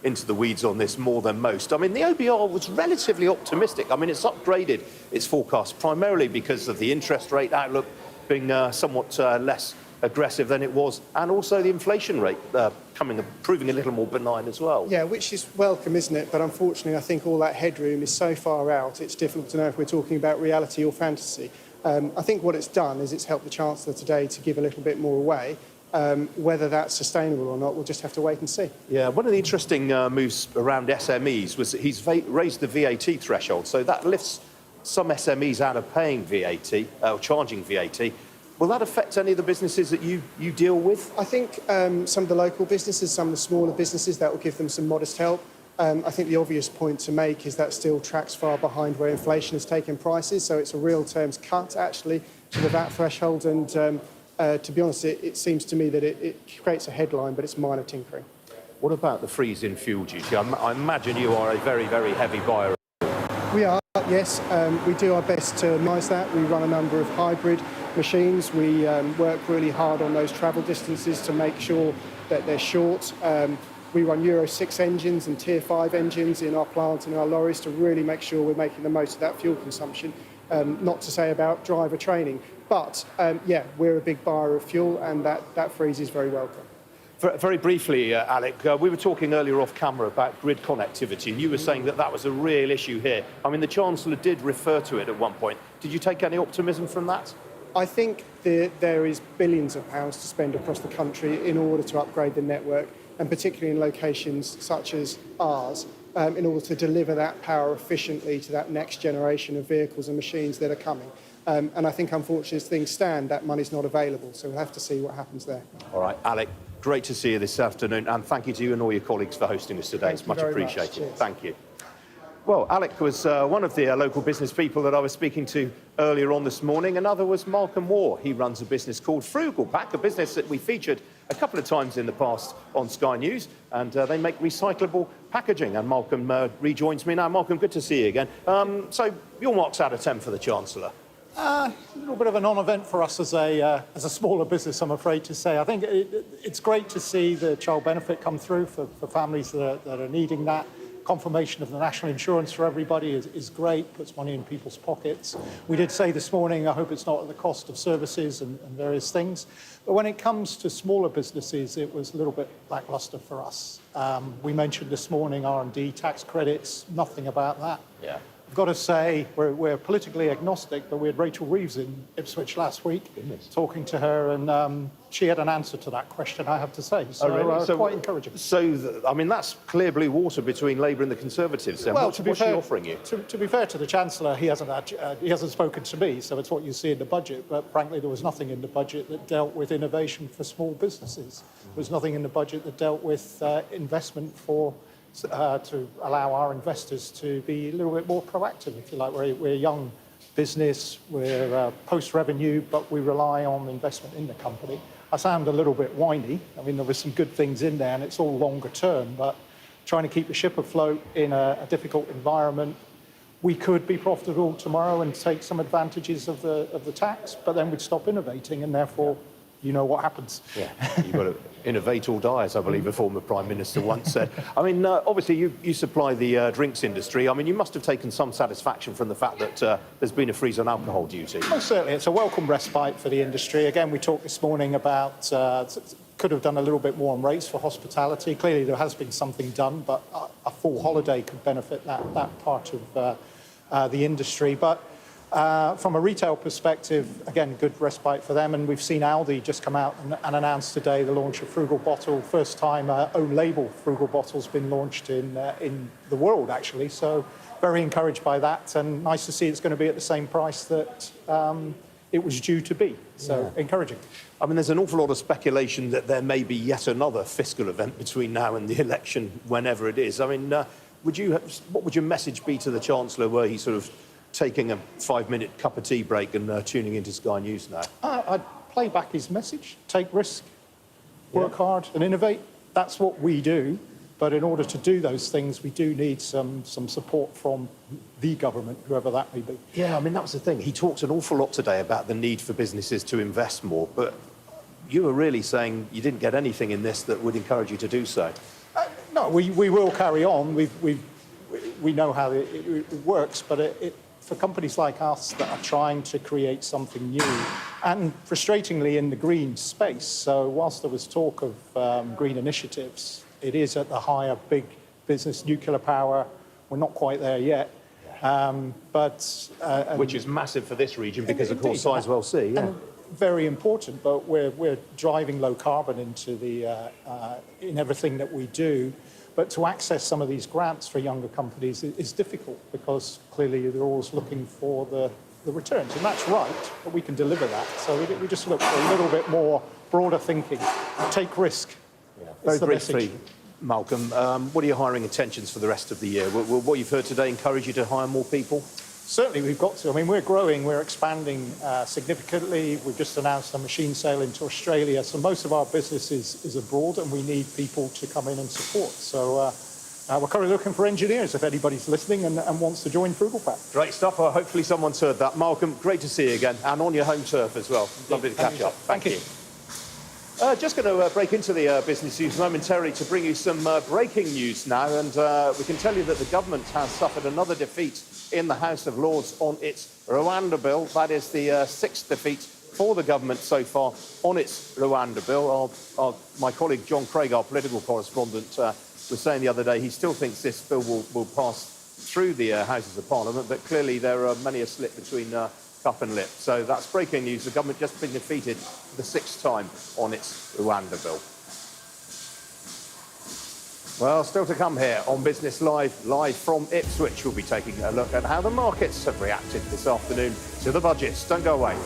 into the weeds on this more than most. I mean, the OBR was relatively optimistic. I mean, it's upgraded its forecast primarily because of the interest rate outlook being somewhat less aggressive than it was, and also the inflation rate proving a little more benign as well. Yeah, which is welcome, isn't it? But unfortunately, I think all that headroom is so far out, it's difficult to know if we're talking about reality or fantasy. I think what it's done is it's helped the Chancellor today to give a little bit more away. Whether that's sustainable or not, we'll just have to wait and see. Yeah, one of the interesting moves around SMEs was that he's raised the VAT threshold, so that lifts some SMEs out of paying VAT, or charging VAT. Will that affect any of the businesses that you deal with? I think some of the local businesses, some of the smaller businesses, that will give them some modest help. I think the obvious point to make is that still tracks far behind where inflation has taken prices, so it's a real terms cut, actually, to the VAT threshold, and to be honest, it seems to me that it creates a headline, but it's minor tinkering. What about the freeze in fuel duty? I imagine you are a very, very heavy buyer. We are, yes. We do our best to minimise that. We run a number of hybrid machines. We work really hard on those travel distances to make sure that they're short. We run Euro 6 engines and Tier 5 engines in our plant and our lorries to really make sure we're making the most of that fuel consumption. Not to say about driver training, but yeah, we're a big buyer of fuel, and that freeze is very welcome. Very briefly, Alec, we were talking earlier off camera about grid connectivity, and you were saying that that was a real issue here. I mean, the Chancellor did refer to it at one point. Did you take any optimism from that? I think there is billions of pounds to spend across the country in order to upgrade the network, and particularly in locations such as ours, in order to deliver that power efficiently to that next generation of vehicles and machines that are coming. And I think, unfortunately, as things stand, that money's not available, so we'll have to see what happens there. All right, Alec, great to see you this afternoon, and thank you to you and all your colleagues for hosting us today. It's much appreciated. Thank you. Well, Alec was one of the local business people that I was speaking to earlier on this morning. Another was Malcolm Moore. He runs a business called Frugal Pack, a business that we featured a couple of times in the past on Sky News, and they make recyclable packaging. And Malcolm rejoins me now. Malcolm, good to see you again. So your marks out of 10 for the Chancellor? A little bit of a non-event for us as a smaller business, I'm afraid to say. I think it's great to see the child benefit come through for families that are needing that. Confirmation of the national insurance for everybody is great, puts money in people's pockets. We did say this morning, I hope it's not at the cost of services and various things. But when it comes to smaller businesses, it was a little bit lacklustre for us. We mentioned this morning R&D tax credits, nothing about that. Yeah. I've got to say, we're politically agnostic, but we had Rachel Reeves in Ipswich last week, talking to her, and she had an answer to that question, I have to say. So, really? Quite encouraging. So, I mean, that's clear blue water between Labour and the Conservatives. Then. Well, what's she offering you? To be fair to the Chancellor, he hasn't spoken to me, so it's what you see in the budget. But frankly, there was nothing in the budget that dealt with innovation for small businesses. There was nothing in the budget that dealt with investment to allow our investors to be a little bit more proactive, if you like. We're a young business, we're post-revenue, but we rely on investment in the company. I sound a little bit whiny. I mean, there were some good things in there, and it's all longer term, but trying to keep the ship afloat in a difficult environment. We could be profitable tomorrow and take some advantages of the tax, but then we'd stop innovating, and therefore, you know what happens. Yeah, you've got to innovate or die, as I believe a former Prime Minister once said. I mean, obviously, you supply the drinks industry. I mean, you must have taken some satisfaction from the fact that there's been a freeze on alcohol duty. Most certainly. It's a welcome respite for the industry. Again, we talked this morning about could have done a little bit more on rates for hospitality. Clearly, there has been something done, but a full holiday could benefit that part of the industry. But from a retail perspective, again, good respite for them. And we've seen Aldi just come out and announce today the launch of Frugal Bottle. First time own label Frugal Bottle's been launched in the world, actually. So very encouraged by that, and nice to see it's going to be at the same price that it was due to be. So encouraging. I mean, there's an awful lot of speculation that there may be yet another fiscal event between now and the election, whenever it is. I mean, what would your message be to the Chancellor were he sort of taking a 5-minute cup of tea break and tuning into Sky News now? I'd play back his message. Take risk, work hard and innovate. That's what we do. But in order to do those things, we do need some support from the government, whoever that may be. Yeah, I mean, that was the thing. He talked an awful lot today about the need for businesses to invest more, but you were really saying you didn't get anything in this that would encourage you to do so. No, we will carry on. We know how it works, but for companies like us that are trying to create something new, and frustratingly in the green space. So whilst there was talk of green initiatives, it is at the higher big business, nuclear power. We're not quite there yet. Which is massive for this region because, of course, Sizewell C. Yeah. Very important, but we're driving low carbon into in everything that we do. But to access some of these grants for younger companies is difficult because clearly they're always looking for the returns. And that's right, but we can deliver that. So we just look for a little bit more broader thinking. Take risk. Yeah. Very briefly, Malcolm, what are your hiring intentions for the rest of the year? Will what you've heard today encourage you to hire more people? Certainly, we've got to. I mean, we're growing, we're expanding significantly. We've just announced a machine sale into Australia. So most of our business is abroad, and we need people to come in and support. So We're currently looking for engineers if anybody's listening and wants to join Frugal Pack. Great stuff. Well, hopefully someone's heard that. Malcolm, great to see you again, and on your home turf as well. Lovely to catch up. Thank you. Just going to break into the business news momentarily to bring you some breaking news now, and we can tell you that the government has suffered another defeat in the House of Lords on its Rwanda bill. That is the sixth defeat for the government so far on its Rwanda bill. My colleague John Craig, our political correspondent, was saying the other day he still thinks this bill will pass through the Houses of Parliament, but clearly there are many a slip between cup and lip. So that's breaking news. The government just been defeated for the sixth time on its Rwanda bill. Well, still to come here on Business live from Ipswich. We'll be taking a look at how the markets have reacted this afternoon to the budgets. Don't go away.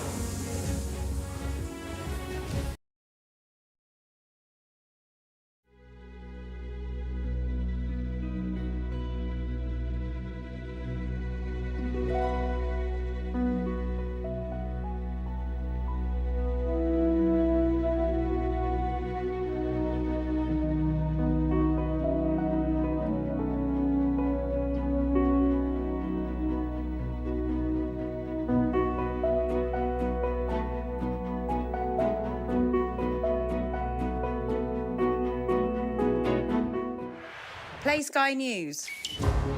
Play Sky News.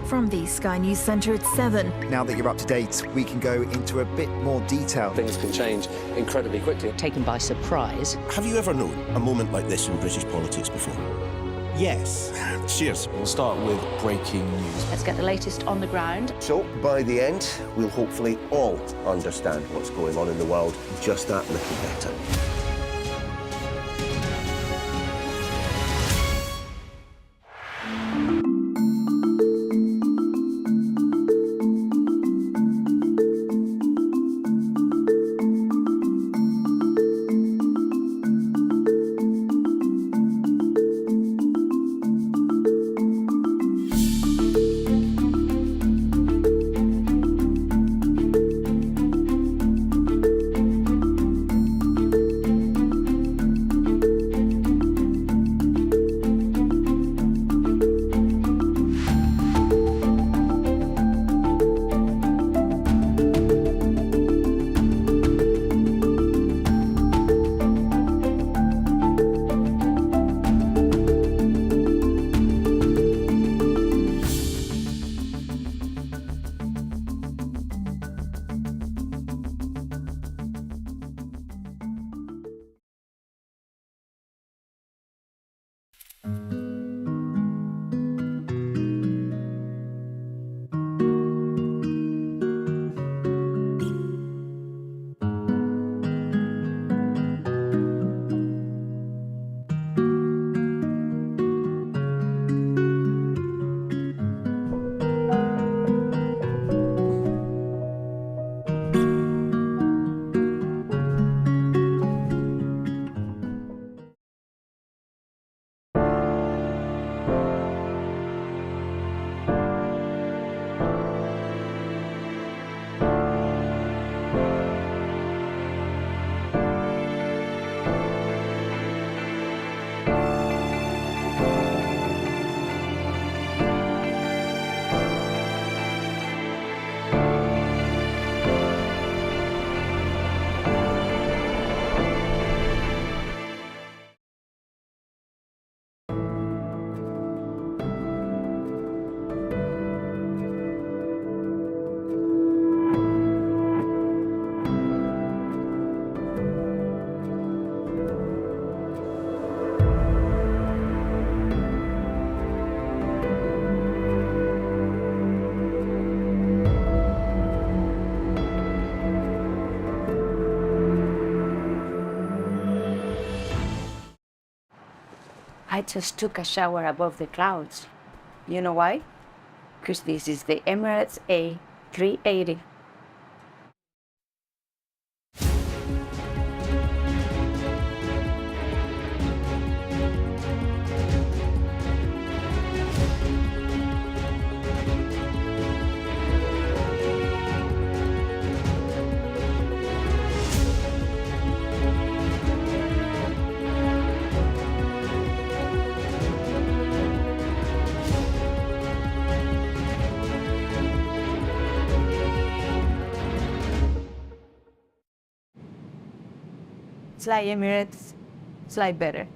From the Sky News Centre at 7. Now that you're up to date, we can go into a bit more detail. Things can change incredibly quickly. Taken by surprise. Have you ever known a moment like this in British politics before? Yes. Cheers. We'll start with breaking news. Let's get the latest on the ground. So, by the end, we'll hopefully all understand what's going on in the world just that little better. I just took a shower above the clouds. You know why? Because this is the Emirates A380. It's like Emirates, it's like better.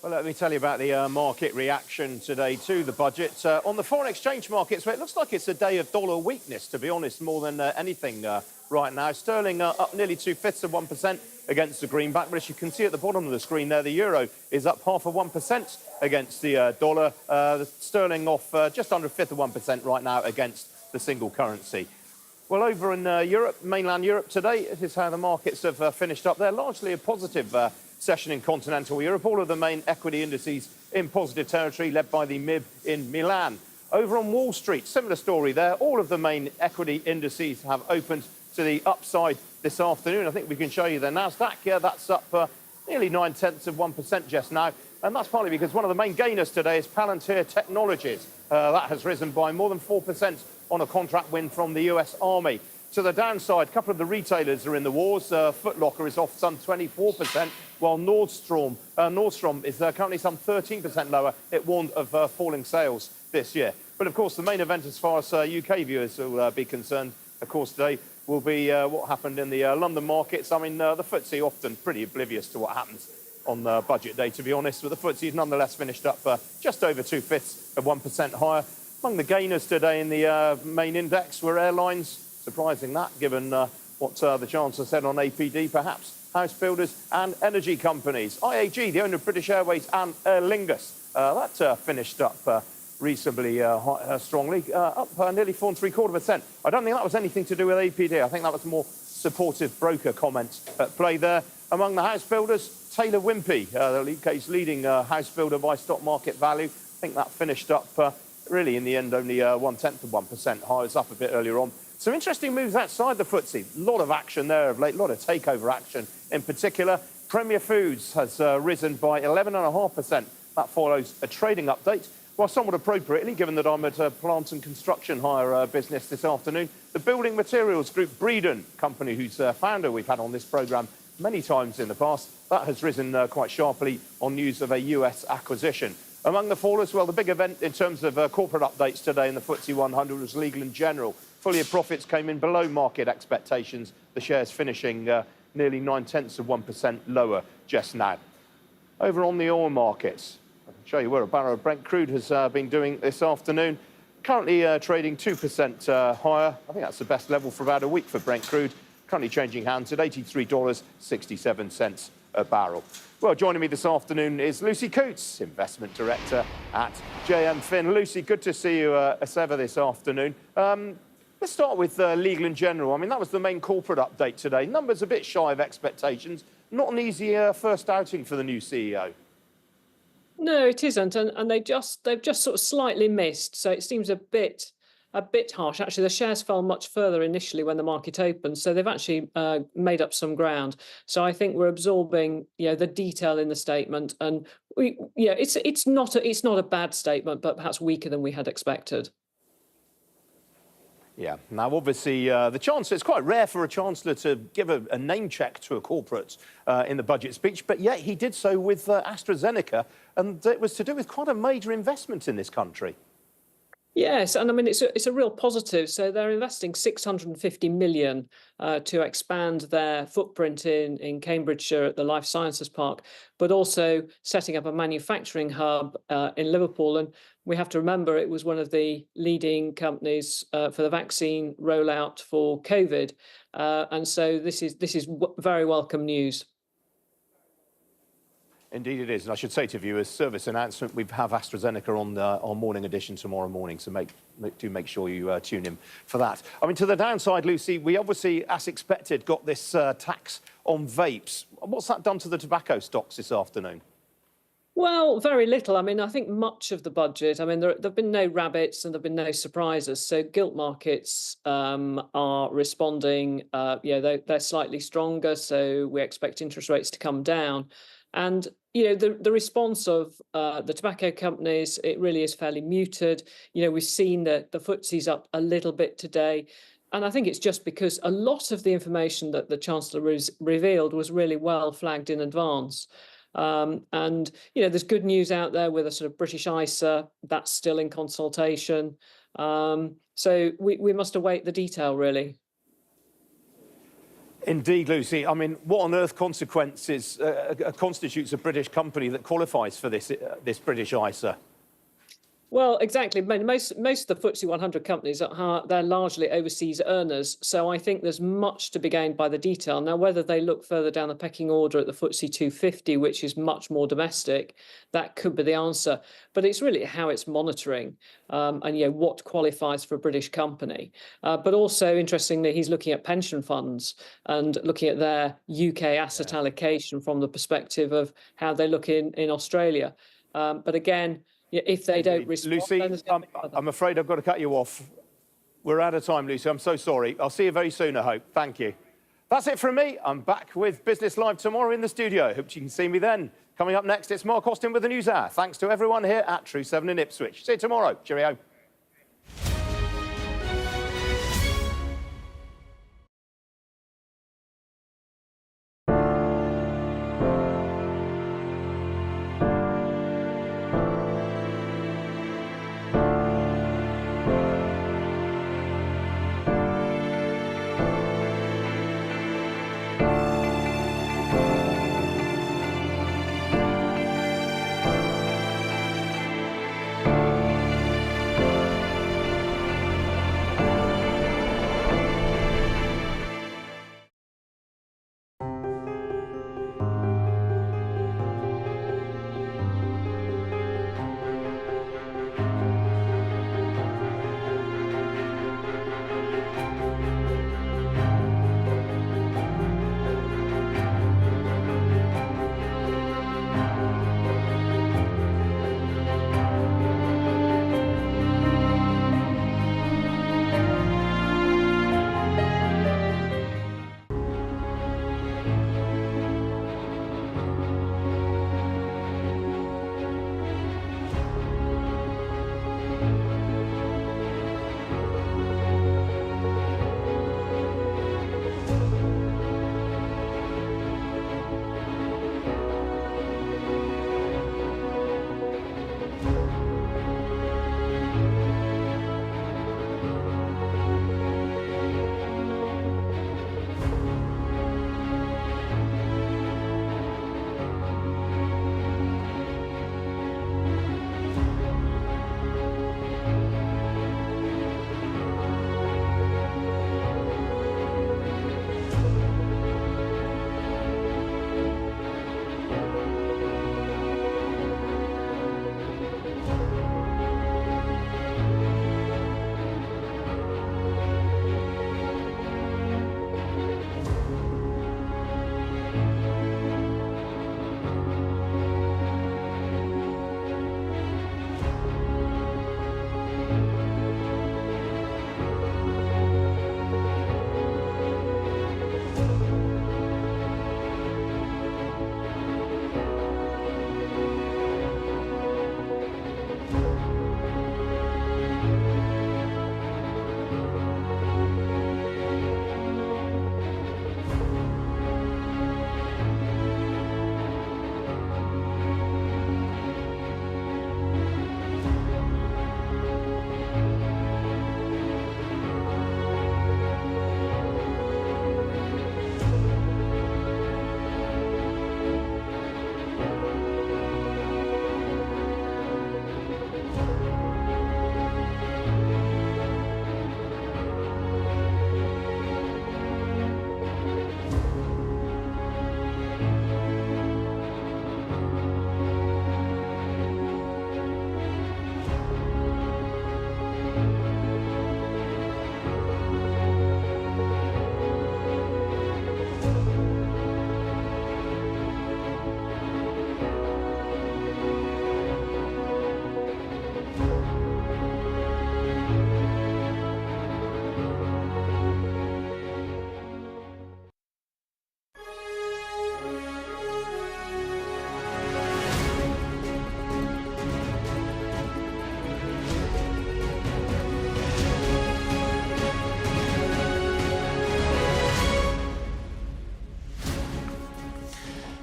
Well, let me tell you about the market reaction today to the budget. On the foreign exchange markets, well, it looks like it's a day of dollar weakness, to be honest, more than anything right now. Sterling up nearly 2/5 of 1% against the greenback. But as you can see at the bottom of the screen there, the euro is up 0.5% against the dollar. The sterling off just under 1/5 of 1% right now against the single currency. Well, over in Europe, mainland Europe today, this is how the markets have finished up. They're largely a positive session in continental Europe. All of the main equity indices in positive territory, led by the MIB in Milan. Over on Wall Street, similar story there. All of the main equity indices have opened to the upside this afternoon. I think we can show you the Nasdaq. Yeah, that's up nearly 0.9 of 1% just now. And that's partly because one of the main gainers today is Palantir Technologies. That has risen by more than 4% on a contract win from the US Army. To the downside, a couple of the retailers are in the wars. Foot Locker is off some 24%, while Nordstrom is currently some 13% lower. It warned of falling sales this year. But of course, the main event as far as UK viewers will be concerned, of course, today will be what happened in the London markets. I mean, the FTSE often pretty oblivious to what happens on budget day, to be honest, but the FTSE nonetheless finished up just over 2/5 of 1% higher. Among the gainers today in the main index were airlines. Surprising that, given what the Chancellor said on APD, perhaps house builders and energy companies. IAG, the owner of British Airways and Aer Lingus, that finished up reasonably strongly, up nearly 4.75%. I don't think that was anything to do with APD. I think that was more supportive broker comments at play there. Among the house builders, Taylor Wimpey, the UK's leading house builder by stock market value. I think that finished up really in the end only 0.1 of 1% high. It was up a bit earlier on. Some interesting moves outside the FTSE. A lot of action there of late, a lot of takeover action in particular. Premier Foods has risen by 11.5%. That follows a trading update. Well, somewhat appropriately, given that I'm at a plant and construction hire business this afternoon, the building materials group Breedon, company whose founder we've had on this programme many times in the past, that has risen quite sharply on news of a US acquisition. Among the fallers, well, the big event in terms of corporate updates today in the FTSE 100 was Legal & General. Full year profits came in below market expectations, the shares finishing nearly 0.9 of 1% lower just now. Over on the oil markets, I can show you where a barrel of Brent crude has been doing this afternoon. Currently trading 2% higher. I think that's the best level for about a week for Brent crude. Currently changing hands at $83.67 a barrel. Well, joining me this afternoon is Lucy Coates, Investment Director at JM Fin. Lucy, good to see you as ever this afternoon. Let's start with Legal & General. I mean, that was the main corporate update today. Numbers a bit shy of expectations. Not an easy first outing for the new CEO. No, it isn't, and they've just sort of slightly missed. So it seems a bit harsh. Actually, the shares fell much further initially when the market opened, so they've actually made up some ground. So I think we're absorbing, the detail in the statement, and it's not a bad statement, but perhaps weaker than we had expected. Yeah. Now, obviously, the Chancellor, it's quite rare for a Chancellor to give a name check to a corporate in the budget speech, but yet he did so with AstraZeneca, and it was to do with quite a major investment in this country. Yes, and I mean, it's a real positive. So they're investing 650 million to expand their footprint in Cambridgeshire at the Life Sciences Park, but also setting up a manufacturing hub in Liverpool. And we have to remember it was one of the leading companies for the vaccine rollout for COVID. And so this is very welcome news. Indeed it is. And I should say to viewers, service announcement, we have AstraZeneca on our morning edition tomorrow morning, so do make sure you tune in for that. I mean, to the downside, Lucy, we obviously, as expected, got this tax on vapes. What's that done to the tobacco stocks this afternoon? Well, very little. I mean, I think much of the budget, I mean, there have been no rabbits and there have been no surprises. So gilt markets are responding. They're slightly stronger, so we expect interest rates to come down. And, the response of the tobacco companies, it really is fairly muted. We've seen that the FTSE's up a little bit today. And I think it's just because a lot of the information that the Chancellor revealed was really well flagged in advance. And, you know, there's good news out there with a sort of British ISA that's still in consultation. So we must await the detail, really. Indeed, Lucy. I mean, what on earth consequences constitutes a British company that qualifies for this British ISA? Well, exactly. Most of the FTSE 100 companies they're largely overseas earners. So I think there's much to be gained by the detail. Now, whether they look further down the pecking order at the FTSE 250, which is much more domestic, that could be the answer. But it's really how it's monitoring and, you know, what qualifies for a British company. But also, interestingly, he's looking at pension funds and looking at their UK asset allocation from the perspective of how they look in Australia. But again, if they don't respond, Lucy, I'm afraid I've got to cut you off. We're out of time, Lucy. I'm so sorry. I'll see you very soon, I hope. Thank you. That's it from me. I'm back with Business Live tomorrow in the studio. Hope you can see me then. Coming up next, it's Mark Austin with the News Hour. Thanks to everyone here at True 7 in Ipswich. See you tomorrow. Cheerio.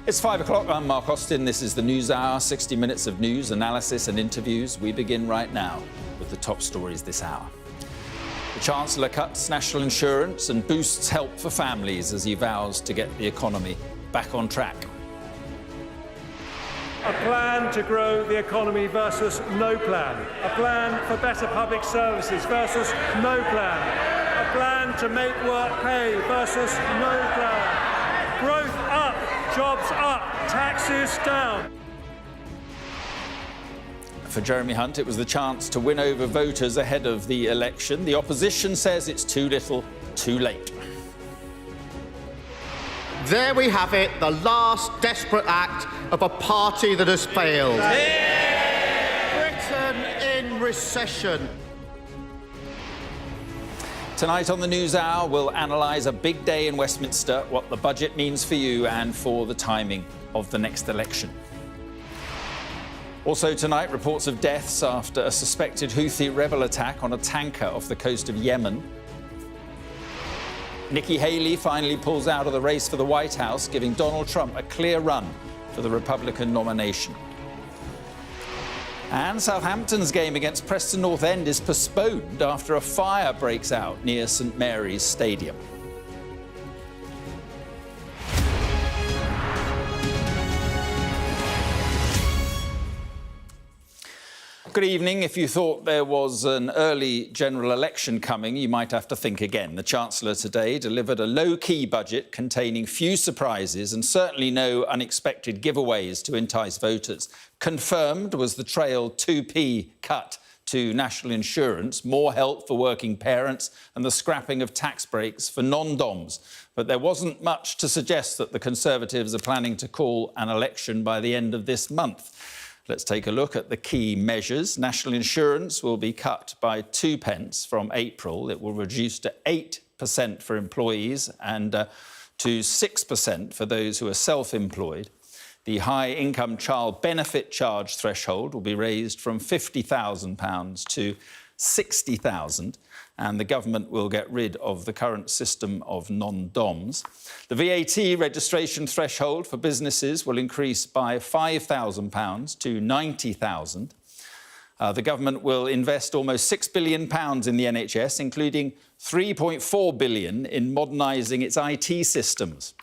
It's 5 o'clock. I'm Mark Austin. This is the News Hour, 60 minutes of news, analysis and interviews. We begin right now with the top stories this hour. The Chancellor cuts national insurance and boosts help for families as he vows to get the economy back on track. A plan to grow the economy versus no plan. A plan for better public services versus no plan. A plan to make work pay versus no plan. Growth up, jobs up, taxes down. For Jeremy Hunt, it was the chance to win over voters ahead of the election. The opposition says it's too little, too late. There we have it, the last desperate act of a party that has failed. Britain in recession. Tonight on the News Hour, we'll analyse a big day in Westminster, what the budget means for you and for the timing of the next election. Also tonight, reports of deaths after a suspected Houthi rebel attack on a tanker off the coast of Yemen. Nikki Haley finally pulls out of the race for the White House, giving Donald Trump a clear run for the Republican nomination. And Southampton's game against Preston North End is postponed after a fire breaks out near St Mary's Stadium. Good evening. If you thought there was an early general election coming, you might have to think again. The Chancellor today delivered a low-key budget containing few surprises and certainly no unexpected giveaways to entice voters. Confirmed was the trail 2p cut to national insurance, more help for working parents and the scrapping of tax breaks for non-DOMs. But there wasn't much to suggest that the Conservatives are planning to call an election by the end of this month. Let's take a look at the key measures. National insurance will be cut by 2 pence from April. It will reduce to 8% for employees and to 6% for those who are self-employed. The high income child benefit charge threshold will be raised from £50,000 to £60,000, and the government will get rid of the current system of non-DOMs. The VAT registration threshold for businesses will increase by £5,000 to £90,000. The government will invest almost £6 billion in the NHS, including £3.4 billion in modernising its IT systems.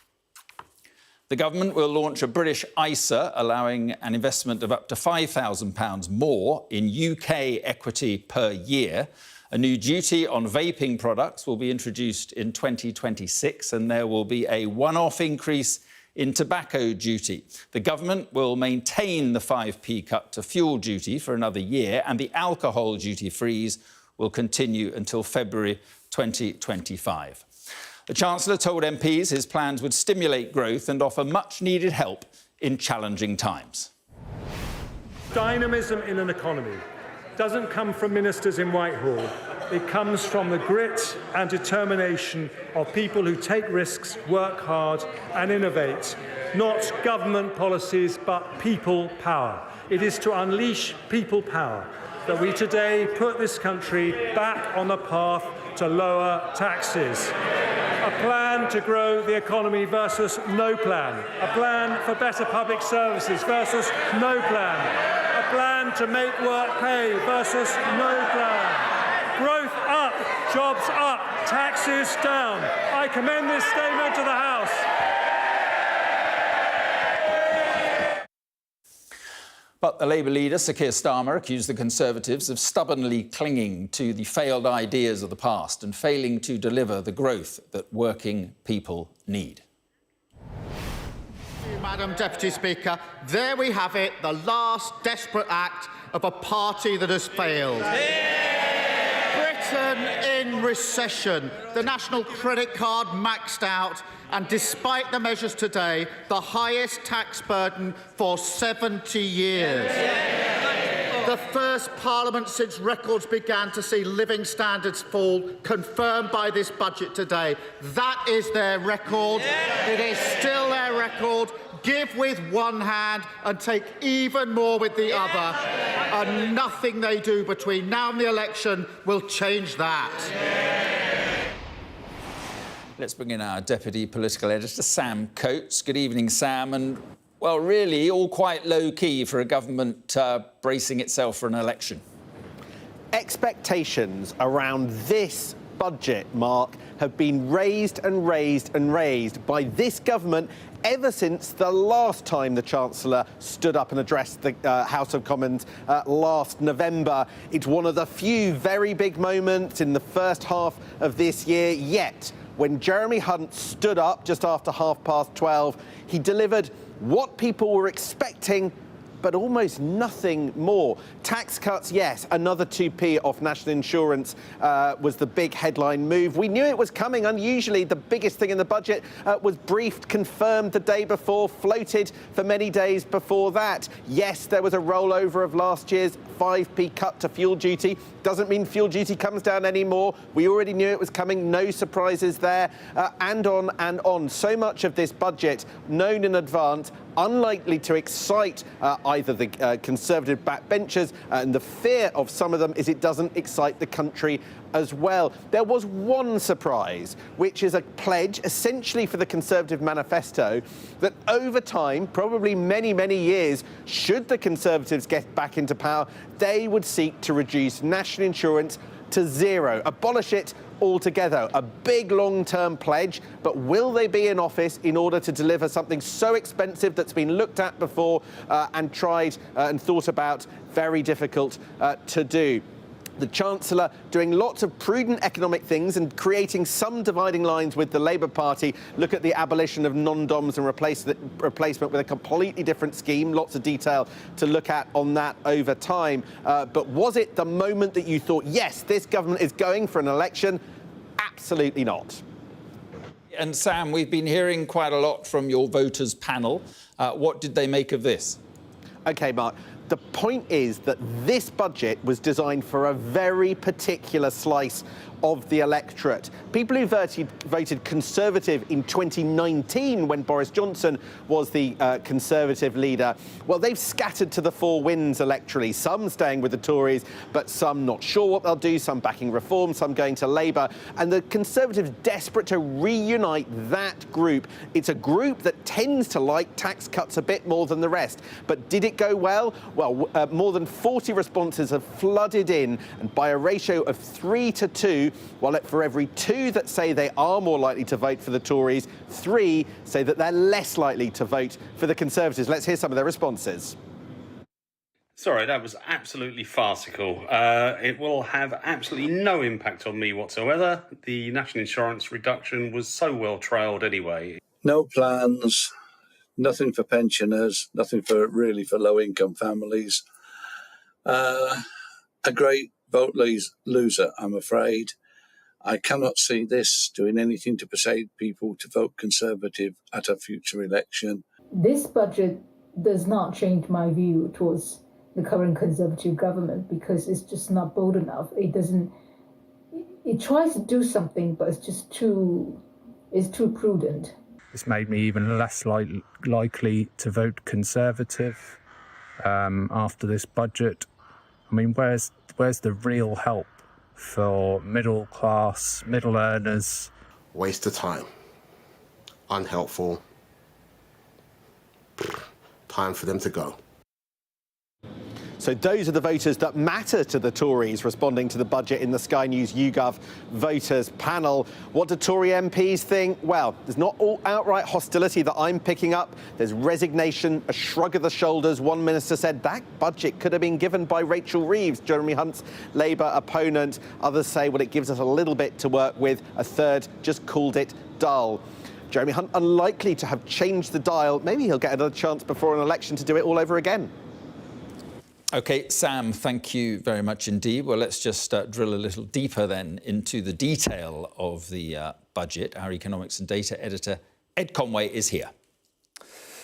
The government will launch a British ISA, allowing an investment of up to £5,000 more in UK equity per year. A new duty on vaping products will be introduced in 2026, and there will be a one-off increase in tobacco duty. The government will maintain the 5p cut to fuel duty for another year, and the alcohol duty freeze will continue until February 2025. The Chancellor told MPs his plans would stimulate growth and offer much-needed help in challenging times. Dynamism in an economy doesn't come from ministers in Whitehall. It comes from the grit and determination of people who take risks, work hard and innovate. Not government policies, but people power. It is to unleash people power that we today put this country back on the path to lower taxes. A plan to grow the economy versus no plan. A plan for better public services versus no plan. A plan to make work pay versus no plan. Growth up, jobs up, taxes down. I commend this statement to the House. But the Labour leader, Sir Keir Starmer, accused the Conservatives of stubbornly clinging to the failed ideas of the past and failing to deliver the growth that working people need. Thank you, Madam Deputy Speaker. There we have it, the last desperate act of a party that has failed. Britain in recession, the national credit card maxed out, and despite the measures today, the highest tax burden for 70 years. The first Parliament since records began to see living standards fall, confirmed by this budget today. That is their record. It is still their record. Give with one hand and take even more with the other. And nothing they do between now and the election will change that. Let's bring in our Deputy Political Editor, Sam Coates. Good evening, Sam. And, well, really, all quite low-key for a government bracing itself for an election. Expectations around this budget, Mark, have been raised and raised and raised by this government ever since the last time the Chancellor stood up and addressed the House of Commons last November. It's one of the few very big moments in the first half of this year yet. When Jeremy Hunt stood up just after 12:30, he delivered what people were expecting, but almost nothing more. Tax cuts, yes, another 2p off national insurance was the big headline move. We knew it was coming. Unusually, the biggest thing in the budget was briefed, confirmed the day before, floated for many days before that. Yes, there was a rollover of last year's 5p cut to fuel duty. Doesn't mean fuel duty comes down anymore. We already knew it was coming. No surprises there. And on and on. So much of this budget known in advance, unlikely to excite either the Conservative backbenchers, and the fear of some of them is it doesn't excite the country as well. There was one surprise, which is a pledge essentially for the Conservative manifesto that over time, probably many, many years, should the Conservatives get back into power, they would seek to reduce national insurance to zero, abolish it altogether. A big long-term pledge, but will they be in office in order to deliver something so expensive that's been looked at before and tried and thought about, very difficult to do? The Chancellor doing lots of prudent economic things and creating some dividing lines with the Labour Party. Look at the abolition of non-doms and replacement with a completely different scheme. Lots of detail to look at on that over time. But was it the moment that you thought, yes, this government is going for an election? Absolutely not. And Sam, we've been hearing quite a lot from your voters panel. What did they make of this? OK, Mark. The point is that this budget was designed for a very particular slice of the electorate. People who voted Conservative in 2019 when Boris Johnson was the Conservative leader, well, they've scattered to the four winds electorally, some staying with the Tories, but some not sure what they'll do, some backing reform, some going to Labour. And the Conservatives desperate to reunite that group. It's a group that tends to like tax cuts a bit more than the rest. But did it go well? Well, more than 40 responses have flooded in, and by a ratio of 3 to 2, while for every 2 that say they are more likely to vote for the Tories, 3 say that they're less likely to vote for the Conservatives. Let's hear some of their responses. Sorry, that was absolutely farcical. It will have absolutely no impact on me whatsoever. The national insurance reduction was so well trailed anyway. No plans, nothing for pensioners, nothing for low-income families. A great vote loser, I'm afraid. I cannot see this doing anything to persuade people to vote Conservative at a future election. This budget does not change my view towards the current Conservative government because it's just not bold enough. It tries to do something, but it's too prudent. It's made me even less likely to vote Conservative after this budget. I mean, where's the real help for middle class, middle earners? Waste of time. Unhelpful. Time for them to go. So those are the voters that matter to the Tories responding to the budget in the Sky News YouGov voters panel. What do Tory MPs think? Well, there's not all outright hostility that I'm picking up. There's resignation, a shrug of the shoulders. One minister said that budget could have been given by Rachel Reeves, Jeremy Hunt's Labour opponent. Others say, well, it gives us a little bit to work with. A third just called it dull. Jeremy Hunt unlikely to have changed the dial. Maybe he'll get another chance before an election to do it all over again. OK, Sam, thank you very much indeed. Well, let's just drill a little deeper then into the detail of the budget. Our economics and data editor, Ed Conway, is here.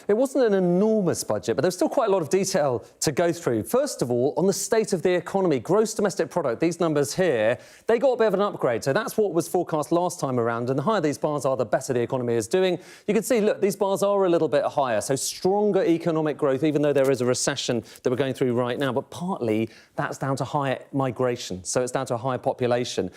It wasn't an enormous budget, but there's still quite a lot of detail to go through. First of all, on the state of the economy, gross domestic product, these numbers here, they got a bit of an upgrade. So that's what was forecast last time around. And the higher these bars are, the better the economy is doing. You can see, look, these bars are a little bit higher. So stronger economic growth, even though there is a recession that we're going through right now. But partly that's down to higher migration. So it's down to a higher population.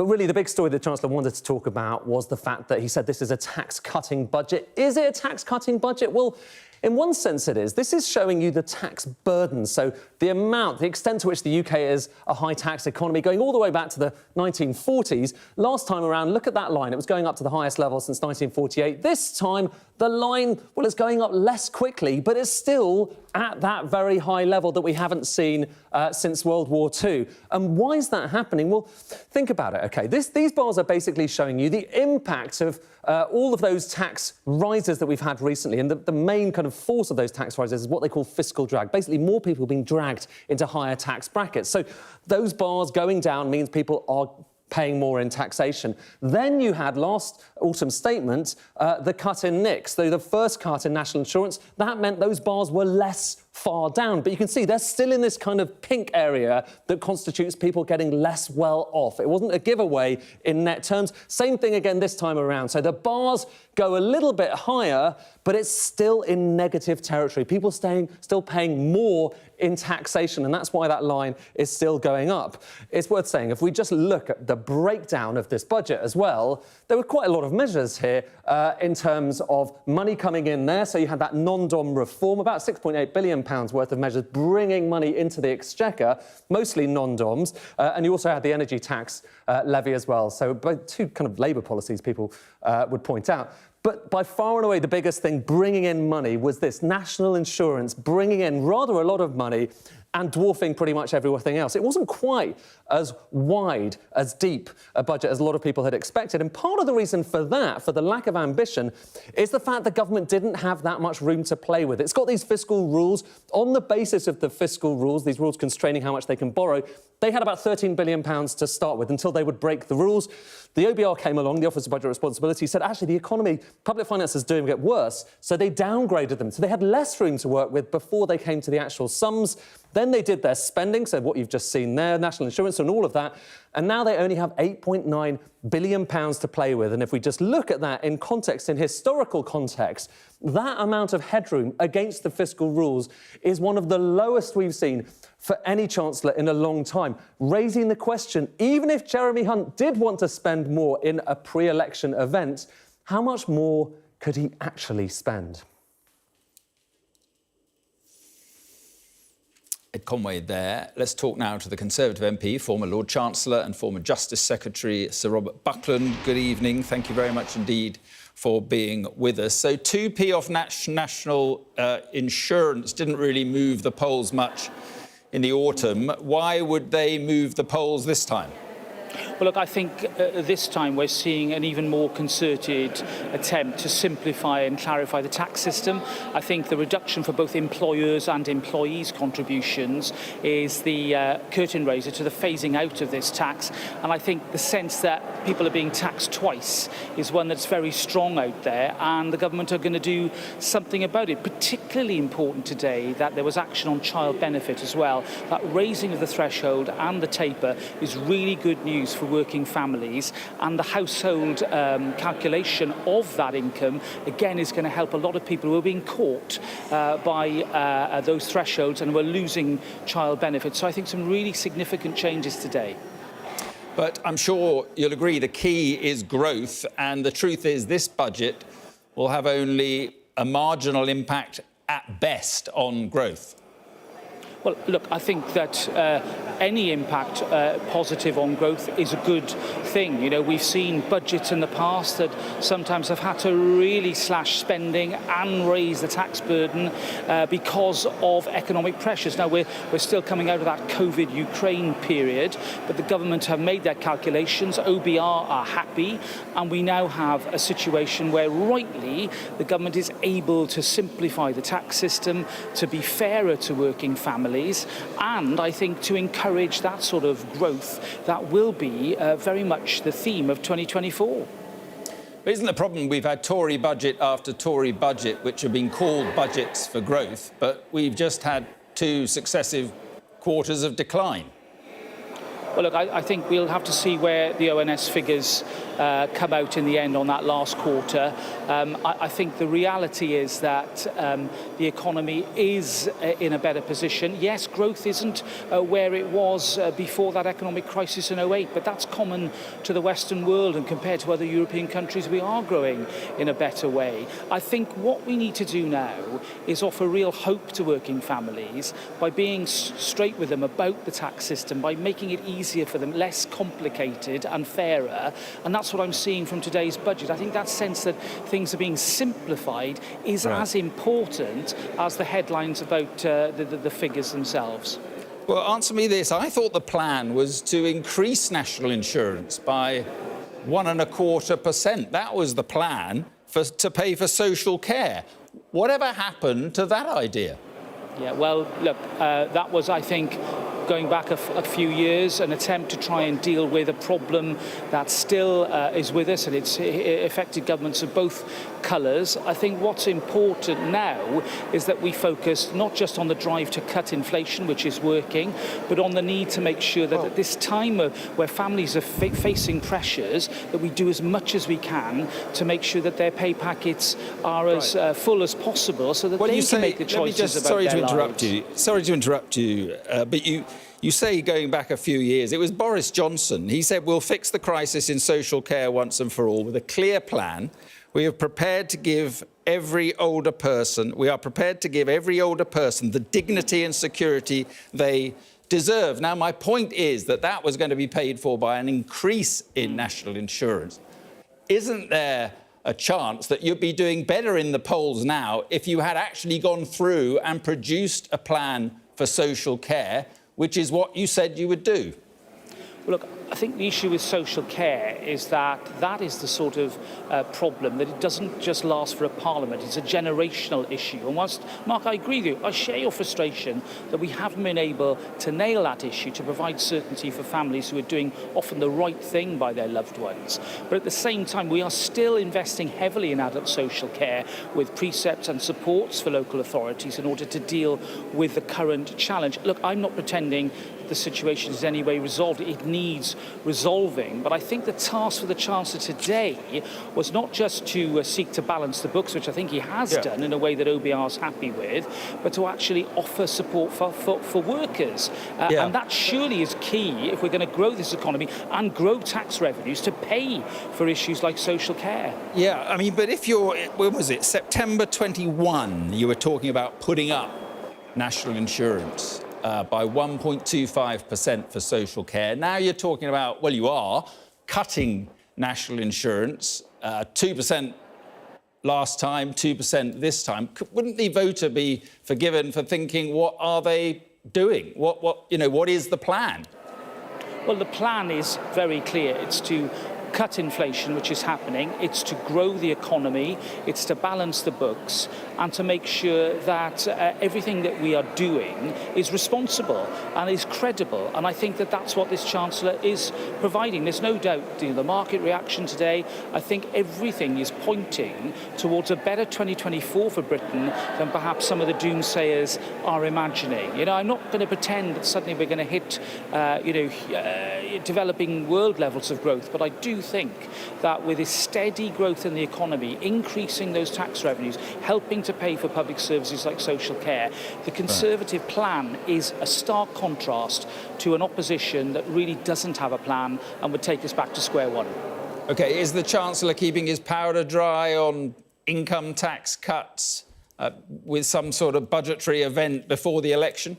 But really, the big story the Chancellor wanted to talk about was the fact that he said this is a tax-cutting budget. Is it a tax-cutting budget? Well, in one sense it is. This is showing you the tax burden, so the amount, the extent to which the UK is a high-tax economy, going all the way back to the 1940s. Last time around, look at that line. It was going up to the highest level since 1948. This time, the line, well, it's going up less quickly, but it's still at that very high level that we haven't seen since World War II. And why is that happening? Well, think about it, OK? These bars are basically showing you the impact of all of those tax rises that we've had recently. And the main kind of force of those tax rises is what they call fiscal drag. Basically, more people being dragged into higher tax brackets. So those bars going down means people are paying more in taxation. Then you had last autumn's statement, the cut in NICs. So the first cut in national insurance, that meant those bars were less far down. But you can see they're still in this kind of pink area that constitutes people getting less well off. It wasn't a giveaway in net terms. Same thing again this time around. So the bars go a little bit higher, but it's still in negative territory. People still paying more in taxation, and that's why that line is still going up. It's worth saying, if we just look at the breakdown of this budget as well, there were quite a lot of measures here in terms of money coming in there. So you had that non-dom reform, about £6.8 billion worth of measures bringing money into the exchequer, mostly non-doms, and you also had the energy tax levy as well. So both two kind of Labour policies people would point out. But by far and away, the biggest thing bringing in money was this national insurance, bringing in rather a lot of money and dwarfing pretty much everything else. It wasn't quite as wide, as deep a budget as a lot of people had expected. And part of the reason for that, for the lack of ambition, is the fact the government didn't have that much room to play with. It's got these fiscal rules. On the basis of the fiscal rules, these rules constraining how much they can borrow, they had about £13 billion to start with until they would break the rules. The OBR came along, the Office of Budget Responsibility, said, actually, the economy, public finances doing get worse, so they downgraded them. So they had less room to work with before they came to the actual sums. Then they did their spending, so what you've just seen there, national insurance and all of that, and now they only have £8.9 billion to play with. And if we just look at that in context, in historical context, that amount of headroom against the fiscal rules is one of the lowest we've seen for any Chancellor in a long time, raising the question, even if Jeremy Hunt did want to spend more in a pre-election event, how much more could he actually spend? Ed Conway there. Let's talk now to the Conservative MP, former Lord Chancellor and former Justice Secretary, Sir Robert Buckland. Good evening. Thank you very much indeed for being with us. So 2p off national insurance didn't really move the polls much in the autumn. Why would they move the polls this time? Well, look, I think this time we're seeing an even more concerted attempt to simplify and clarify the tax system. I think the reduction for both employers and employees' contributions is the curtain raiser to the phasing out of this tax. And I think the sense that people are being taxed twice is one that's very strong out there, and the government are going to do something about it. Particularly important today that there was action on child benefit as well. That raising of the threshold and the taper is really good news for working families, and the household calculation of that income again is going to help a lot of people who are being caught by those thresholds and who are losing child benefits. So I think some really significant changes today. But I'm sure you'll agree the key is growth, and the truth is this budget will have only a marginal impact at best on growth. Well, look, I think that any impact positive on growth is a good thing. You know, we've seen budgets in the past that sometimes have had to really slash spending and raise the tax burden because of economic pressures. Now, we're still coming out of that COVID Ukraine period, but the government have made their calculations. OBR are happy, and we now have a situation where, rightly, the government is able to simplify the tax system, to be fairer to working families, and I think to encourage that sort of growth that will be very much the theme of 2024. But isn't the problem we've had Tory budget after Tory budget, which have been called budgets for growth, but we've just had two successive quarters of decline? Well, look, I think we'll have to see where the ONS figures come out in the end on that last quarter. I think the reality is that the economy is in a better position. Yes, growth isn't where it was before that economic crisis in 2008, but that's common to the Western world, and compared to other European countries, we are growing in a better way. I think what we need to do now is offer real hope to working families by being straight with them about the tax system, by making it easier for them, less complicated and fairer, and that's what I'm seeing from today's budget. I think that sense that things are being simplified is as important as the headlines about the figures themselves. Well, answer me this. I thought the plan was to increase national insurance by 1.25%. That was the plan to pay for social care. Whatever happened to that idea? Yeah, well, look, that was, I think, going back a few years, an attempt to try and deal with a problem that still is with us, and it's affected governments of both colours. I think what's important now is that we focus not just on the drive to cut inflation, which is working, but on the need to make sure that at this time where families are facing pressures, that we do as much as we can to make sure that their pay packets are as full as possible, so that they can make the choices about their lives. Sorry to interrupt you, but you say going back a few years, it was Boris Johnson. He said, we'll fix the crisis in social care once and for all with a clear plan. We are prepared to give every older person, the dignity and security they deserve. Now, my point is that that was going to be paid for by an increase in national insurance. Isn't there a chance that you'd be doing better in the polls now if you had actually gone through and produced a plan for social care, which is what you said you would do? Well, look, I think the issue with social care is that that is the sort of problem that it doesn't just last for a parliament. It's a generational issue. And whilst, Mark, I agree with you, I share your frustration that we haven't been able to nail that issue, to provide certainty for families who are doing often the right thing by their loved ones. But at the same time, we are still investing heavily in adult social care with precepts and supports for local authorities in order to deal with the current challenge. Look, I'm not pretending the situation is in any way resolved. It needs resolving. But I think the task for the Chancellor today was not just to seek to balance the books, which I think he has done in a way that OBR is happy with, but to actually offer support for workers. And that surely is key if we're going to grow this economy and grow tax revenues to pay for issues like social care. Yeah, I mean, but if you're, when was it, September 21, you were talking about putting up national insurance by 1.25% for social care. Now you're talking about, well, you are cutting national insurance, 2% last time, 2% this time. Wouldn't the voter be forgiven for thinking, what are they doing? What is the plan? Well, the plan is very clear. It's to cut inflation, which is happening. It's to grow the economy. It's to balance the books and to make sure that everything that we are doing is responsible and is credible. And I think that that's what this Chancellor is providing. There's no doubt the market reaction today, I think everything is pointing towards a better 2024 for Britain than perhaps some of the doomsayers are imagining. I'm not going to pretend that suddenly we're going to hit, developing world levels of growth, but I do think that with a steady growth in the economy, increasing those tax revenues, helping to pay for public services like social care, the Conservative plan is a stark contrast to an opposition that really doesn't have a plan and would take us back to square one. OK, is the Chancellor keeping his powder dry on income tax cuts with some sort of budgetary event before the election?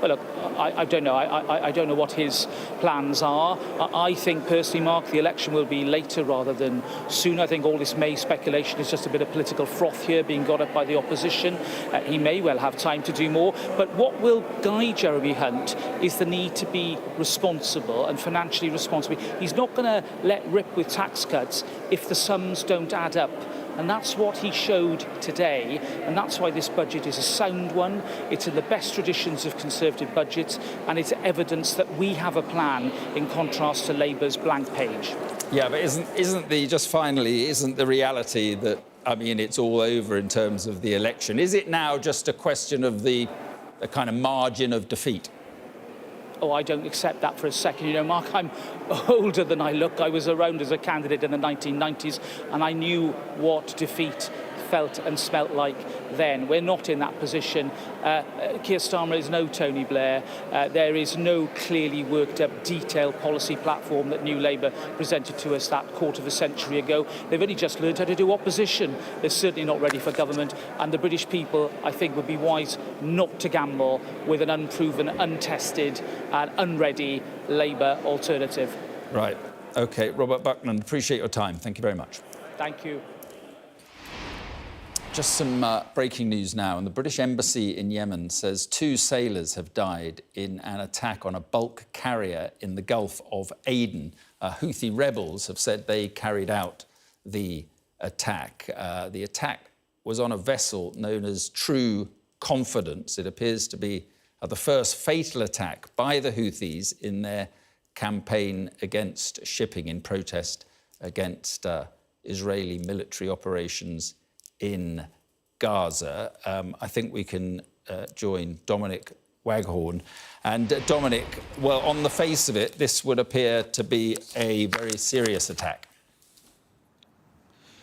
Well, look, I don't know. I don't know what his plans are. I think, personally, Mark, the election will be later rather than sooner. I think all this May speculation is just a bit of political froth here being got up by the opposition. He may well have time to do more. But what will guide Jeremy Hunt is the need to be responsible and financially responsible. He's not going to let rip with tax cuts if the sums don't add up. And that's what he showed today, and that's why this budget is a sound one. It's in the best traditions of Conservative budgets, and it's evidence that we have a plan in contrast to Labour's blank page. Yeah, but isn't the reality that, I mean, it's all over in terms of the election? Is it now just a question of the kind of margin of defeat? oh, I don't accept that for a second. You know, Mark, I'm older than I look. I was around as a candidate in the 1990s, and I knew what defeat felt and smelt like then. We're not in that position. Keir Starmer is no Tony Blair. There is no clearly worked up, detailed policy platform that New Labour presented to us that quarter of a century ago. They've only just learned how to do opposition. They're certainly not ready for government, and the British people, I think, would be wise not to gamble with an unproven, untested and unready Labour alternative. Right. OK, Robert Buckland, appreciate your time. Thank you very much. Thank you. Just some breaking news now. And the British Embassy in Yemen says 2 sailors have died in an attack on a bulk carrier in the Gulf of Aden. Houthi rebels have said they carried out the attack. The attack was on a vessel known as True Confidence. It appears to be the first fatal attack by the Houthis in their campaign against shipping in protest against Israeli military operations in Gaza. I think we can join Dominic Waghorn. And Dominic, well, on the face of it, this would appear to be a very serious attack.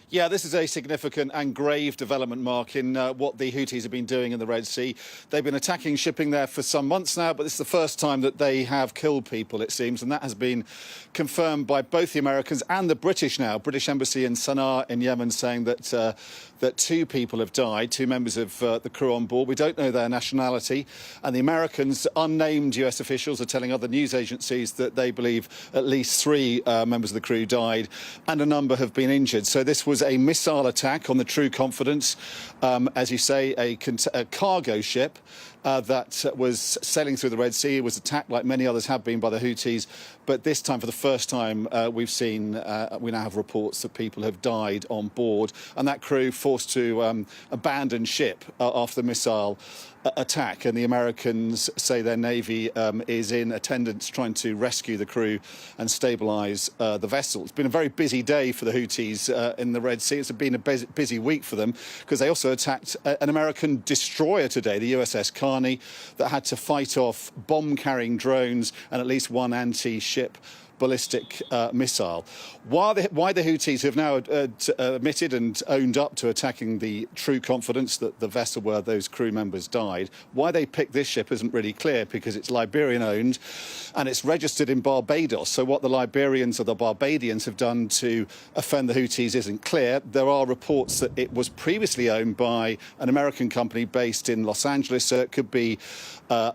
Yeah, this is a significant and grave development, Mark, in what the Houthis have been doing in the Red Sea. They've been attacking shipping there for some months now, but this is the first time that they have killed people, it seems, and that has been confirmed by both the Americans and the British now. British Embassy in Sana'a in Yemen saying that 2 people have died, 2 members of the crew on board. We don't know their nationality. And the Americans, unnamed US officials, are telling other news agencies that they believe at least 3 members of the crew died and a number have been injured. So this was a missile attack on the True Confidence, as you say, a cargo ship that was sailing through the Red Sea. It was attacked, like many others have been, by the Houthis. But this time, for the first time, we now have reports that people have died on board, and that crew forced to abandon ship after the missile attack. And the Americans say their Navy is in attendance trying to rescue the crew and stabilise the vessel. It's been a very busy day for the Houthis in the Red Sea. It's been a busy week for them because they also attacked an American destroyer today, the USS Carney, that had to fight off bomb-carrying drones and at least 1 anti-ship ballistic missile. Why the Houthis have now admitted and owned up to attacking the True Confidence, that the vessel where those crew members died, why they picked this ship isn't really clear, because it's Liberian-owned and it's registered in Barbados. So what the Liberians or the Barbadians have done to offend the Houthis isn't clear. There are reports that it was previously owned by an American company based in Los Angeles, so it could be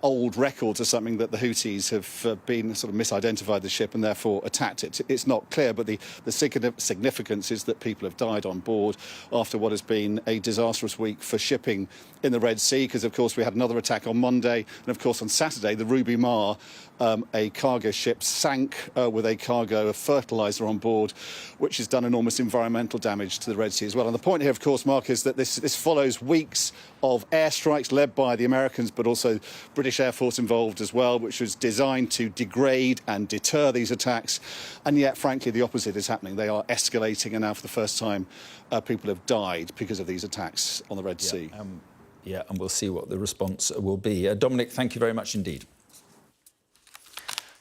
old records or something that the Houthis have been sort of misidentified the ship and therefore attacked it. It's not clear, but the significance is that people have died on board after what has been a disastrous week for shipping in the Red Sea, because, of course, we had another attack on Monday, and, of course, on Saturday, the Ruby Mar, a cargo ship, sank with a cargo of fertiliser on board, which has done enormous environmental damage to the Red Sea as well. And the point here, of course, Mark, is that this follows weeks of airstrikes led by the Americans, but also British Air Force involved as well, which was designed to degrade and deter these attacks. And yet, frankly, the opposite is happening. They are escalating, and now for the first time, people have died because of these attacks on the Red Sea. Yeah, and we'll see what the response will be. Dominic, thank you very much indeed.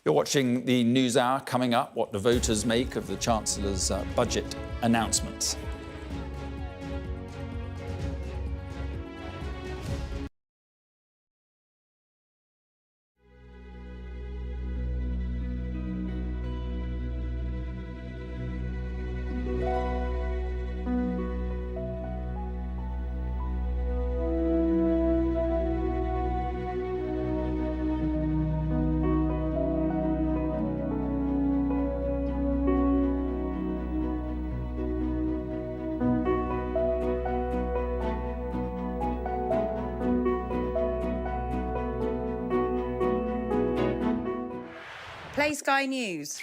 You're watching the News Hour. Coming up, what the voters make of the Chancellor's budget announcements. Play Sky News.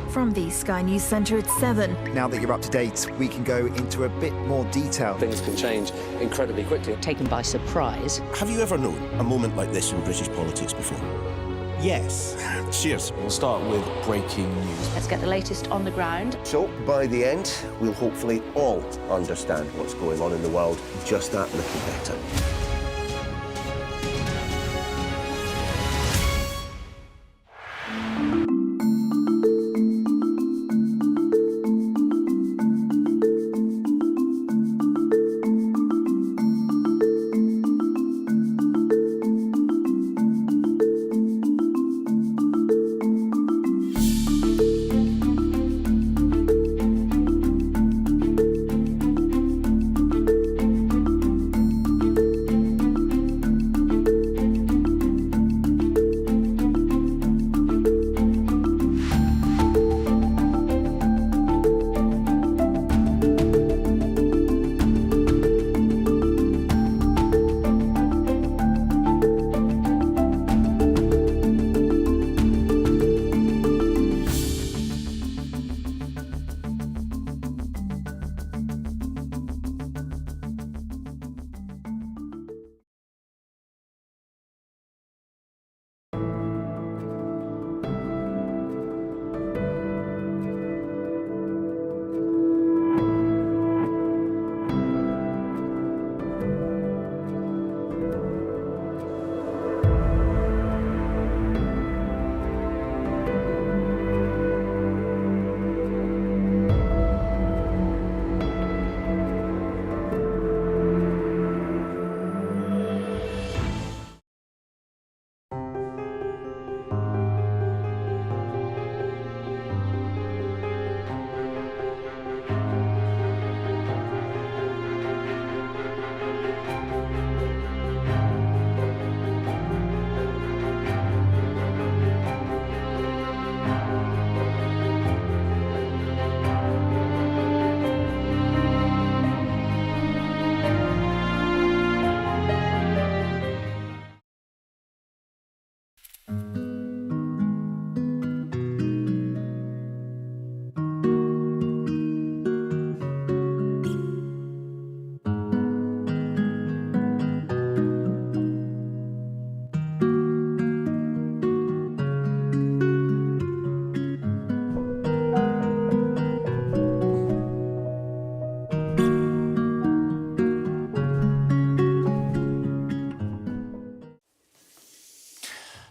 From the Sky News Centre at 7. Now that you're up to date, we can go into a bit more detail. Things can change incredibly quickly. Taken by surprise. Have you ever known a moment like this in British politics before? Yes. Cheers. We'll start with breaking news. Let's get the latest on the ground. So, by the end, we'll hopefully all understand what's going on in the world just that little better.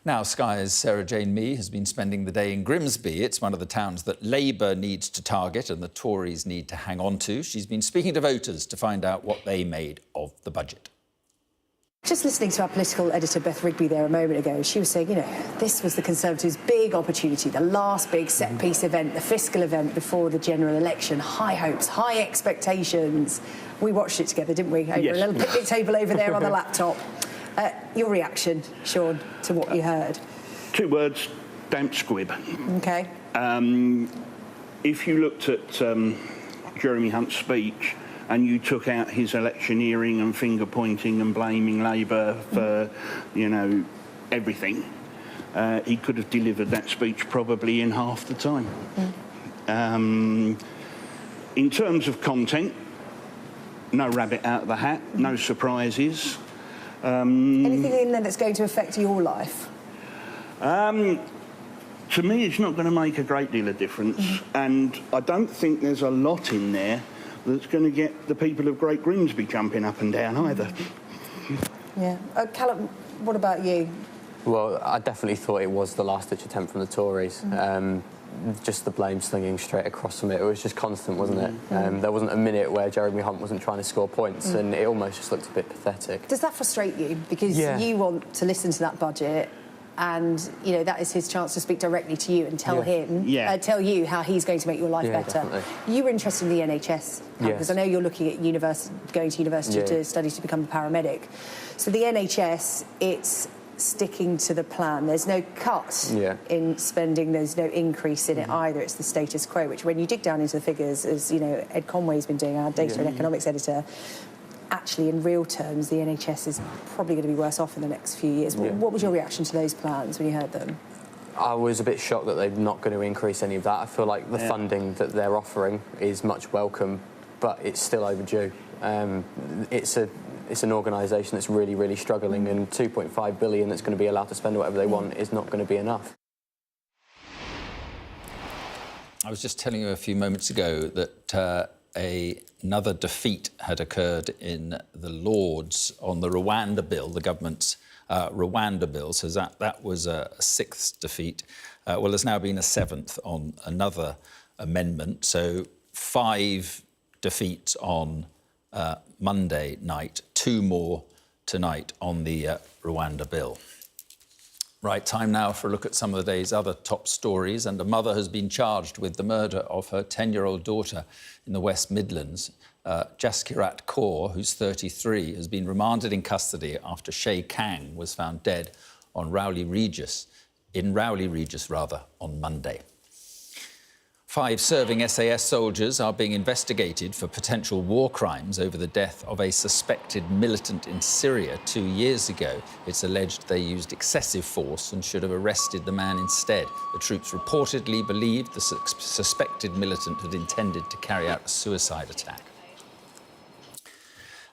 Now, Sky's Sarah Jane Mee has been spending the day in Grimsby. It's one of the towns that Labour needs to target and the Tories need to hang on to. She's been speaking to voters to find out what they made of the budget. Just listening to our political editor, Beth Rigby, there a moment ago, she was saying, you know, this was the Conservatives' big opportunity, the last big set-piece event, the fiscal event before the general election. High hopes, high expectations. We watched it together, didn't we, over a little picnic table over there on the laptop. Your reaction, Sean, to what you heard? 2 words, damp squib. OK. If you looked at Jeremy Hunt's speech and you took out his electioneering and finger-pointing and blaming Labour for, you know, everything, he could have delivered that speech probably in half the time. In terms of content, no rabbit out of the hat, no surprises. Anything in there that's going to affect your life? To me, it's not going to make a great deal of difference, and I don't think there's a lot in there that's going to get the people of Great Grimsby jumping up and down either. Yeah. Callum, what about you? Well, I definitely thought it was the last-ditch attempt from the Tories. Just the blame slinging straight across from it. It was just constant, wasn't it? There wasn't a minute where Jeremy Hunt wasn't trying to score points, and it almost just looked a bit pathetic. Does that frustrate you? Because you want to listen to that budget, and you know that is his chance to speak directly to you and tell him, tell you how he's going to make your life better. Definitely. You were interested in the NHS because I know you're looking at going to university to study to become a paramedic. So the NHS, it's sticking to the plan. There's no cut in spending. There's no increase in it either. It's the status quo, which when you dig down into the figures, as you know, Ed Conway's been doing, our data and economics editor, actually in real terms, the NHS is probably going to be worse off in the next few years. What was your reaction to those plans when you heard them? I was a bit shocked that they're not going to increase any of that. I feel like the funding that they're offering is much welcome, but it's still overdue. It's an organisation that's really, really struggling, and 2.5 billion that's going to be allowed to spend whatever they want is not going to be enough. I was just telling you a few moments ago that another defeat had occurred in the Lords on the Rwanda bill, the government's Rwanda bill, so that was a 6th defeat. Well, there's now been a 7th on another amendment, so 5 defeats on Monday night, 2 more tonight on the Rwanda bill. Right, time now for a look at some of the day's other top stories. And a mother has been charged with the murder of her 10-year-old daughter in the West Midlands. Jaskirat Kaur, who's 33, has been remanded in custody after Shay Kang was found dead on Rowley Regis, on Monday. 5 serving SAS soldiers are being investigated for potential war crimes over the death of a suspected militant in Syria 2 years ago. It's alleged they used excessive force and should have arrested the man instead. The troops reportedly believed the suspected militant had intended to carry out a suicide attack.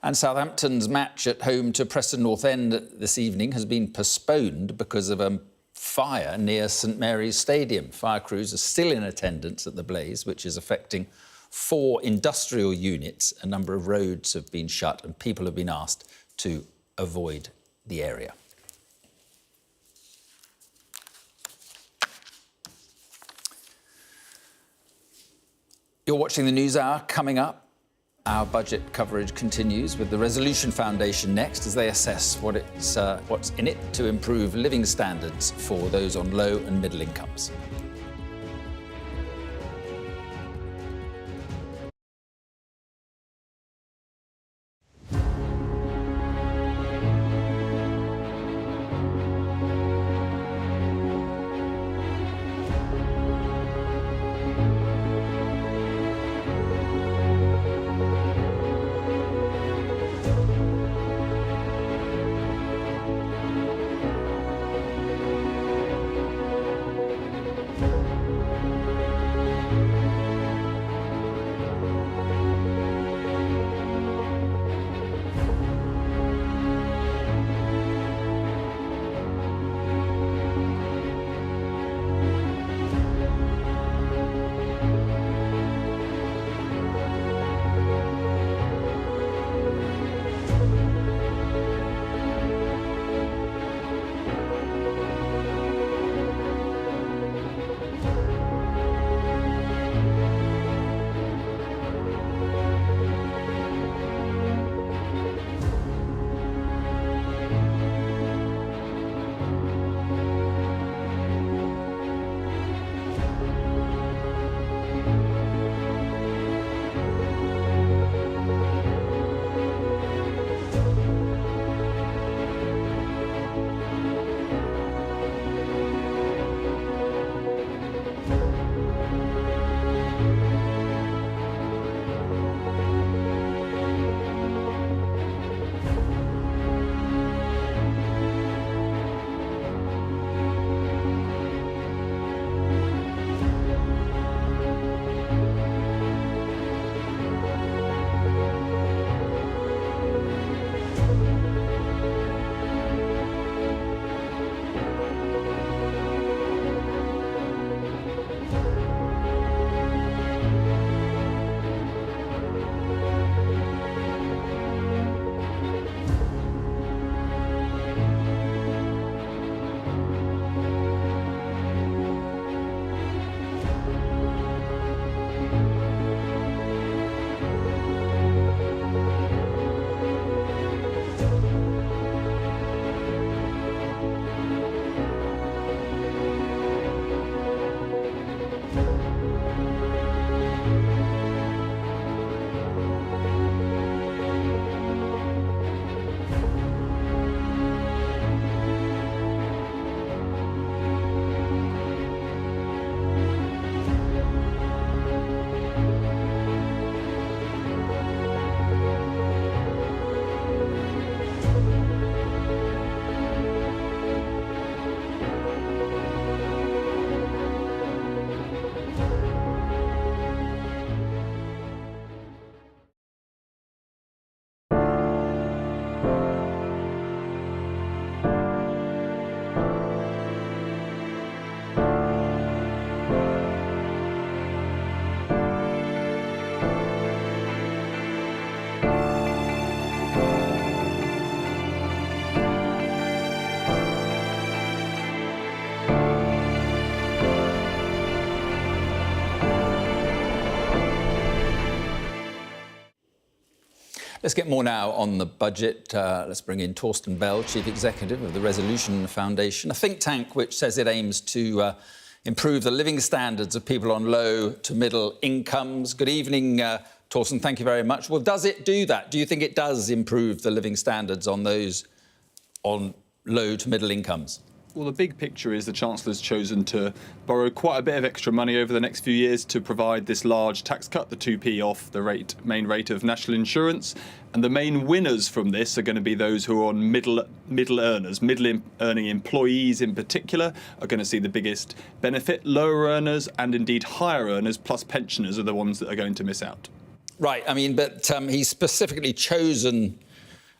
And Southampton's match at home to Preston North End this evening has been postponed because of a fire near St Mary's Stadium. Fire crews are still in attendance at the blaze, which is affecting 4 industrial units. A number of roads have been shut and people have been asked to avoid the area. You're watching the News Hour. Coming up, our budget coverage continues with the Resolution Foundation next as they assess what's in it to improve living standards for those on low and middle incomes. Let's get more now on the budget. Let's bring in Torsten Bell, Chief Executive of the Resolution Foundation, a think tank which says it aims to improve the living standards of people on low to middle incomes. Good evening, Torsten. Thank you very much. Well, does it do that? Do you think it does improve the living standards on those on low to middle incomes? Well, the big picture is the Chancellor's chosen to borrow quite a bit of extra money over the next few years to provide this large tax cut, the 2p off the main rate of national insurance. And the main winners from this are going to be those who are on middle earners. Earning employees in particular are going to see the biggest benefit. Lower earners and indeed higher earners plus pensioners are the ones that are going to miss out. Right, I mean, but he's specifically chosen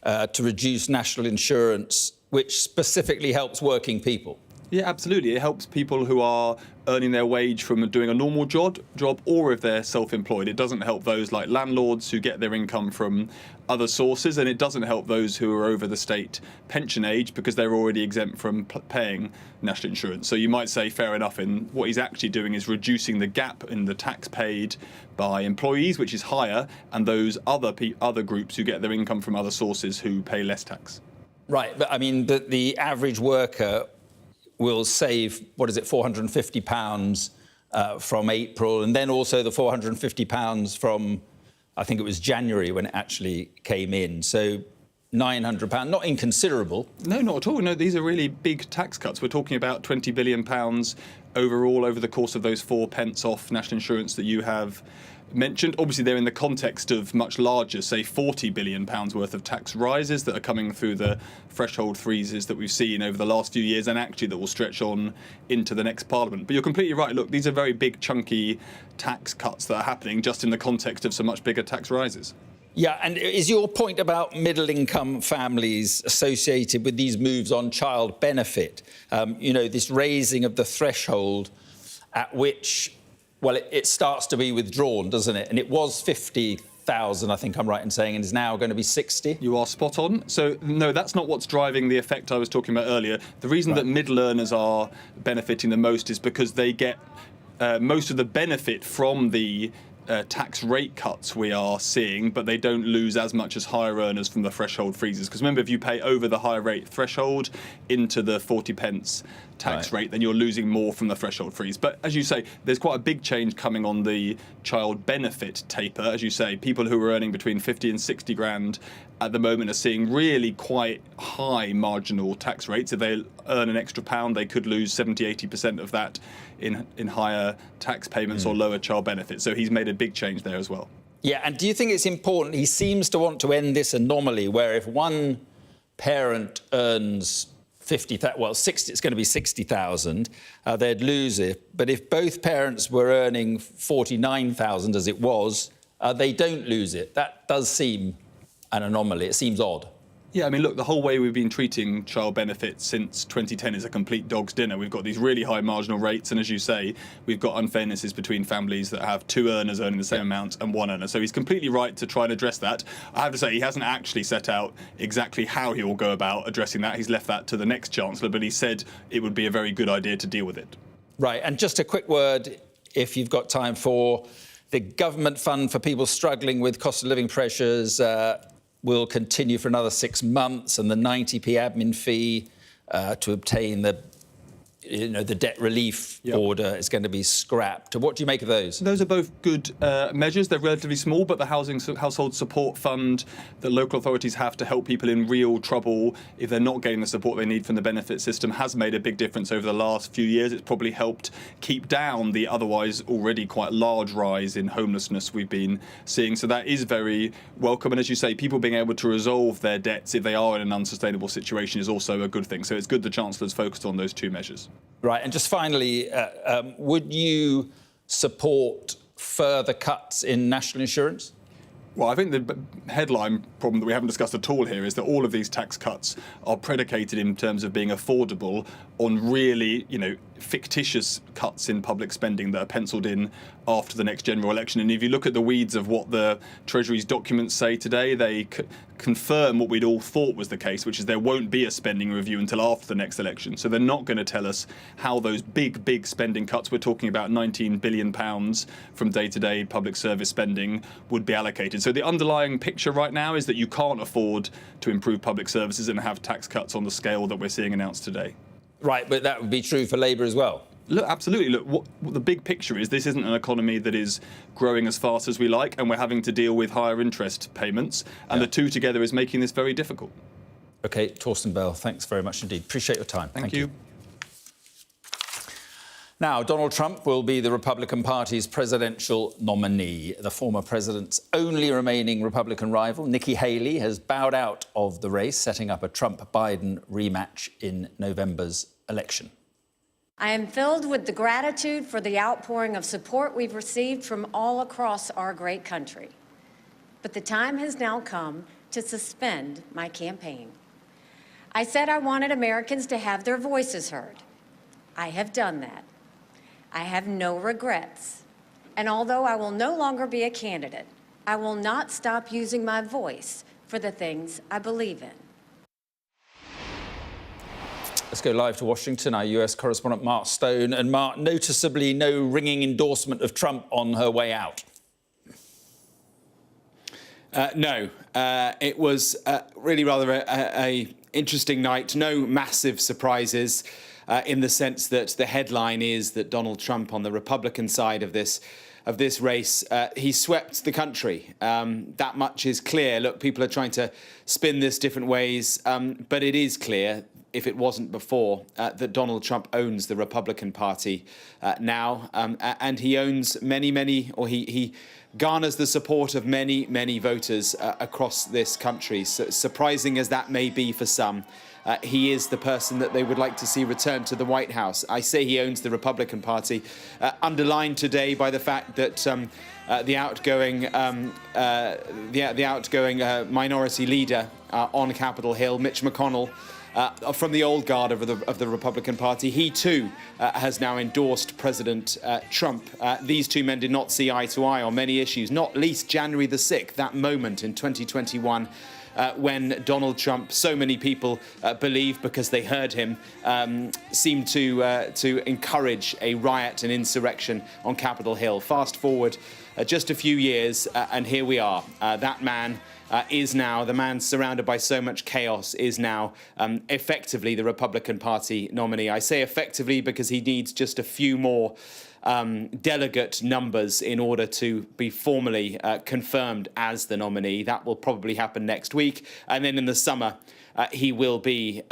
to reduce national insurance, which specifically helps working people. Yeah, absolutely. It helps people who are earning their wage from doing a normal job, or if they're self-employed. It doesn't help those like landlords who get their income from other sources, and it doesn't help those who are over the state pension age because they're already exempt from paying national insurance. So you might say, fair enough, and what he's actually doing is reducing the gap in the tax paid by employees, which is higher, and those other groups who get their income from other sources who pay less tax. Right, but I mean, the average worker will save, what is it, £450 from April, and then also the £450 from, I think it was January when it actually came in. So £900, not inconsiderable. No, not at all. No, these are really big tax cuts. We're talking about £20 billion overall over the course of those 4 pence off national insurance that you have mentioned. Obviously, they're in the context of much larger, say, £40 billion worth of tax rises that are coming through the threshold freezes that we've seen over the last few years, and actually that will stretch on into the next Parliament. But you're completely right. Look, these are very big, chunky tax cuts that are happening just in the context of some much bigger tax rises. Yeah, and is your point about middle-income families associated with these moves on child benefit, you know, this raising of the threshold at which, well, it starts to be withdrawn, doesn't it? And it was 50,000, I think I'm right in saying, and is now going to be 60? You are spot on. So, no, that's not what's driving the effect I was talking about earlier. The reason that middle earners are benefiting the most is because they get most of the benefit from the tax rate cuts we are seeing, but they don't lose as much as higher earners from the threshold freezes. Because remember, if you pay over the higher rate threshold into the 40 pence tax rate, then you're losing more from the threshold freeze. But as you say, there's quite a big change coming on the child benefit taper. As you say, people who are earning between 50 and 60 grand at the moment are seeing really quite high marginal tax rates. If they earn an extra pound, they could lose 70-80% of that in higher tax payments or lower child benefits. So he's made a big change there as well. Yeah, and do you think it's important? He seems to want to end this anomaly where if one parent earns 50,000, well, 60, it's going to be 60,000, they'd lose it. But if both parents were earning 49,000, as it was, they don't lose it. That does seem an anomaly. It seems odd. Yeah, I mean, look, the whole way we've been treating child benefits since 2010 is a complete dog's dinner. We've got these really high marginal rates, and as you say, we've got unfairnesses between families that have 2 earners earning the same amount and 1 earner. So he's completely right to try and address that. I have to say, he hasn't actually set out exactly how he will go about addressing that. He's left that to the next Chancellor, but he said it would be a very good idea to deal with it. Right, and just a quick word, if you've got time, for the government fund for people struggling with cost of living pressures will continue for another 6 months, and the 90p admin fee to obtain the debt relief order is going to be scrapped. What do you make of those? Those are both good measures. They're relatively small, but the household support fund that local authorities have to help people in real trouble if they're not getting the support they need from the benefit system has made a big difference over the last few years. It's probably helped keep down the otherwise already quite large rise in homelessness we've been seeing. So that is very welcome. And as you say, people being able to resolve their debts if they are in an unsustainable situation is also a good thing. So it's good the Chancellor's focused on those 2 measures. Right, and just finally, would you support further cuts in national insurance? Well, I think the headline problem that we haven't discussed at all here is that all of these tax cuts are predicated in terms of being affordable on really, fictitious cuts in public spending that are penciled in after the next general election. And if you look at the weeds of what the Treasury's documents say today, they confirm what we'd all thought was the case, which is there won't be a spending review until after the next election. So they're not going to tell us how those big spending cuts, we're talking about £19 billion from day-to-day public service spending, would be allocated. So the underlying picture right now is that you can't afford to improve public services and have tax cuts on the scale that we're seeing announced today. Right, but that would be true for Labour as well. Look, absolutely. Look, what the big picture is, this isn't an economy that is growing as fast as we like, and we're having to deal with higher interest payments, and the two together is making this very difficult. OK, Torsten Bell, thanks very much indeed. Appreciate your time. Thank you. Now, Donald Trump will be the Republican Party's presidential nominee. The former president's only remaining Republican rival, Nikki Haley, has bowed out of the race, setting up a Trump-Biden rematch in November's election. I am filled with the gratitude for the outpouring of support we've received from all across our great country. But the time has now come to suspend my campaign. I said I wanted Americans to have their voices heard. I have done that. I have no regrets. And although I will no longer be a candidate, I will not stop using my voice for the things I believe in. Let's go live to Washington, our US correspondent Mark Stone. And Mark, noticeably no ringing endorsement of Trump on her way out. No, it was really rather a interesting night. No massive surprises in the sense that the headline is that Donald Trump on the Republican side of this race, he swept the country. That much is clear. Look, people are trying to spin this different ways, but it is clear, if it wasn't before, that Donald Trump owns the Republican Party now, and he owns many, or he garners the support of many voters across this country. So, surprising as that may be for some, he is the person that they would like to see return to the White House. I say he owns the Republican Party, underlined today by the fact that the outgoing minority leader on Capitol Hill, Mitch McConnell, from the old guard of the Republican Party, he too has now endorsed President Trump. These two men did not see eye to eye on many issues, not least January the 6th, that moment in 2021 when Donald Trump, so many people believe because they heard him, seemed to encourage a riot and insurrection on Capitol Hill. Fast forward just a few years, and here we are. That man is now, the man surrounded by so much chaos, is now effectively the Republican Party nominee. I say effectively because he needs just a few more delegate numbers in order to be formally confirmed as the nominee. That will probably happen next week. And then in the summer, he will be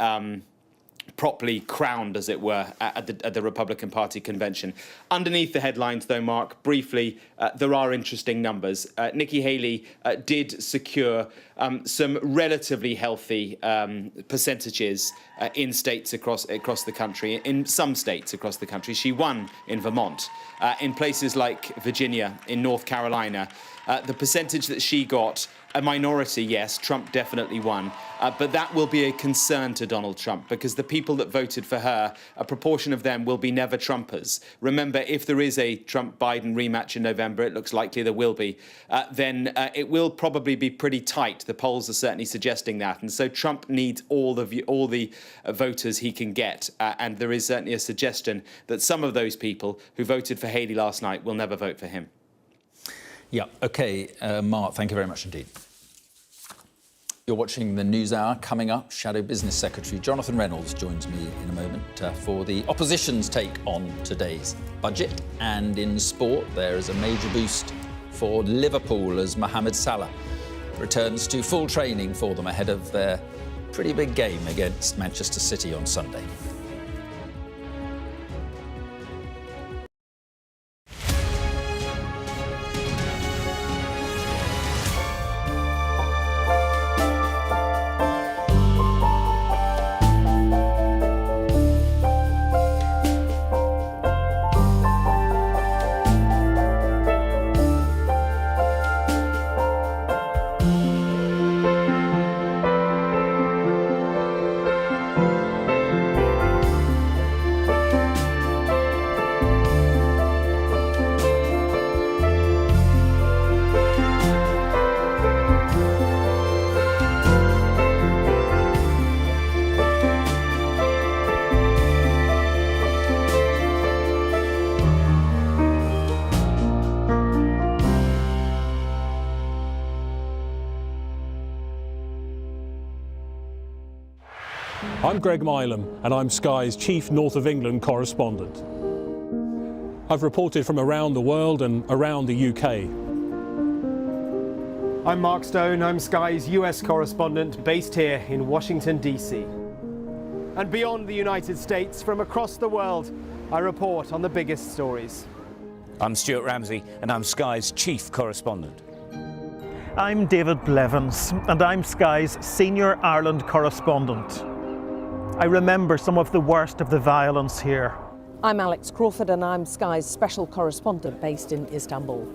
properly crowned, as it were, at the Republican Party convention. Underneath the headlines, though, Mark, briefly, there are interesting numbers. Nikki Haley did secure some relatively healthy percentages in states across the country. In some states across the country, she won in Vermont. In places like Virginia, in North Carolina, the percentage that she got, a minority, yes, Trump definitely won. But that will be a concern to Donald Trump because the people that voted for her, a proportion of them will be never Trumpers. Remember, if there is a Trump-Biden rematch in November, it looks likely there will be, then it will probably be pretty tight. The polls are certainly suggesting that. And so Trump needs all the voters he can get. And there is certainly a suggestion that some of those people who voted for Haley last night will never vote for him. Yeah, OK. Mark, thank you very much indeed. You're watching the News Hour. Coming up, Shadow Business Secretary Jonathan Reynolds joins me in a moment for the opposition's take on today's budget. And in sport, there is a major boost for Liverpool as Mohamed Salah returns to full training for them ahead of their pretty big game against Manchester City on Sunday. Greg Milam, and I'm Sky's Chief North of England correspondent. I've reported from around the world and around the UK. I'm Mark Stone, I'm Sky's US correspondent based here in Washington, D.C. And beyond the United States, from across the world, I report on the biggest stories. I'm Stuart Ramsey, and I'm Sky's Chief Correspondent. I'm David Blevins, and I'm Sky's Senior Ireland Correspondent. I remember some of the worst of the violence here. I'm Alex Crawford, and I'm Sky's Special Correspondent based in Istanbul.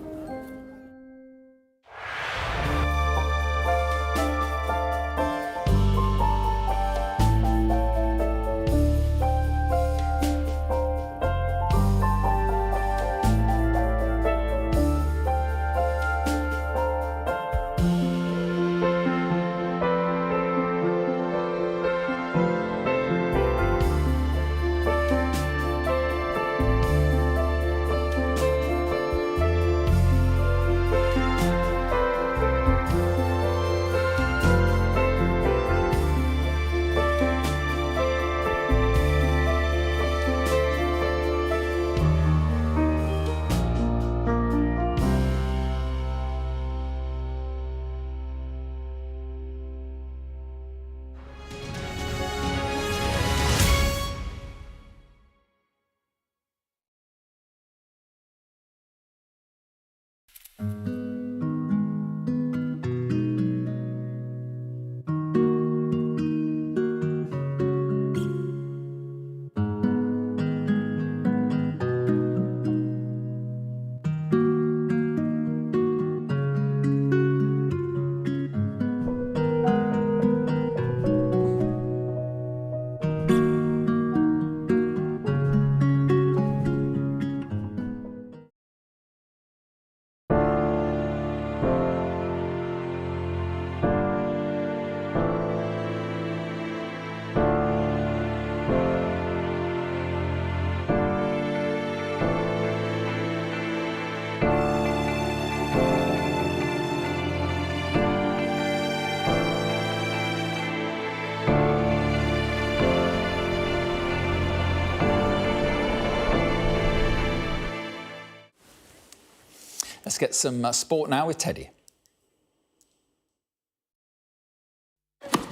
Let's get some sport now with Teddy.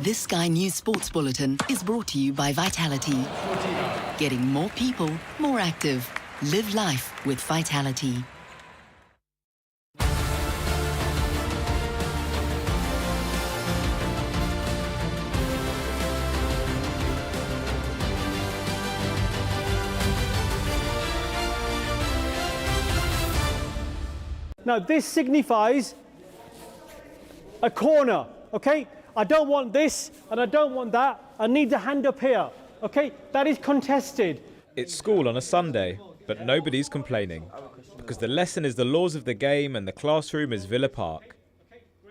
This Sky News Sports Bulletin is brought to you by Vitality. Getting more people more active. Live life with Vitality. Now this signifies a corner, okay? I don't want this and I don't want that. I need the hand up here, okay? That is contested. It's school on a Sunday, but nobody's complaining because the lesson is the laws of the game and the classroom is Villa Park.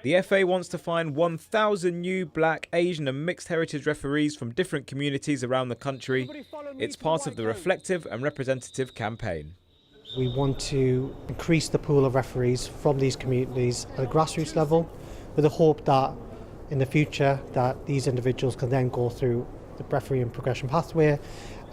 The FA wants to find 1,000 new black, Asian and mixed heritage referees from different communities around the country. It's part of the reflective and representative campaign. We want to increase the pool of referees from these communities at a grassroots level with the hope that in the future that these individuals can then go through the refereeing progression pathway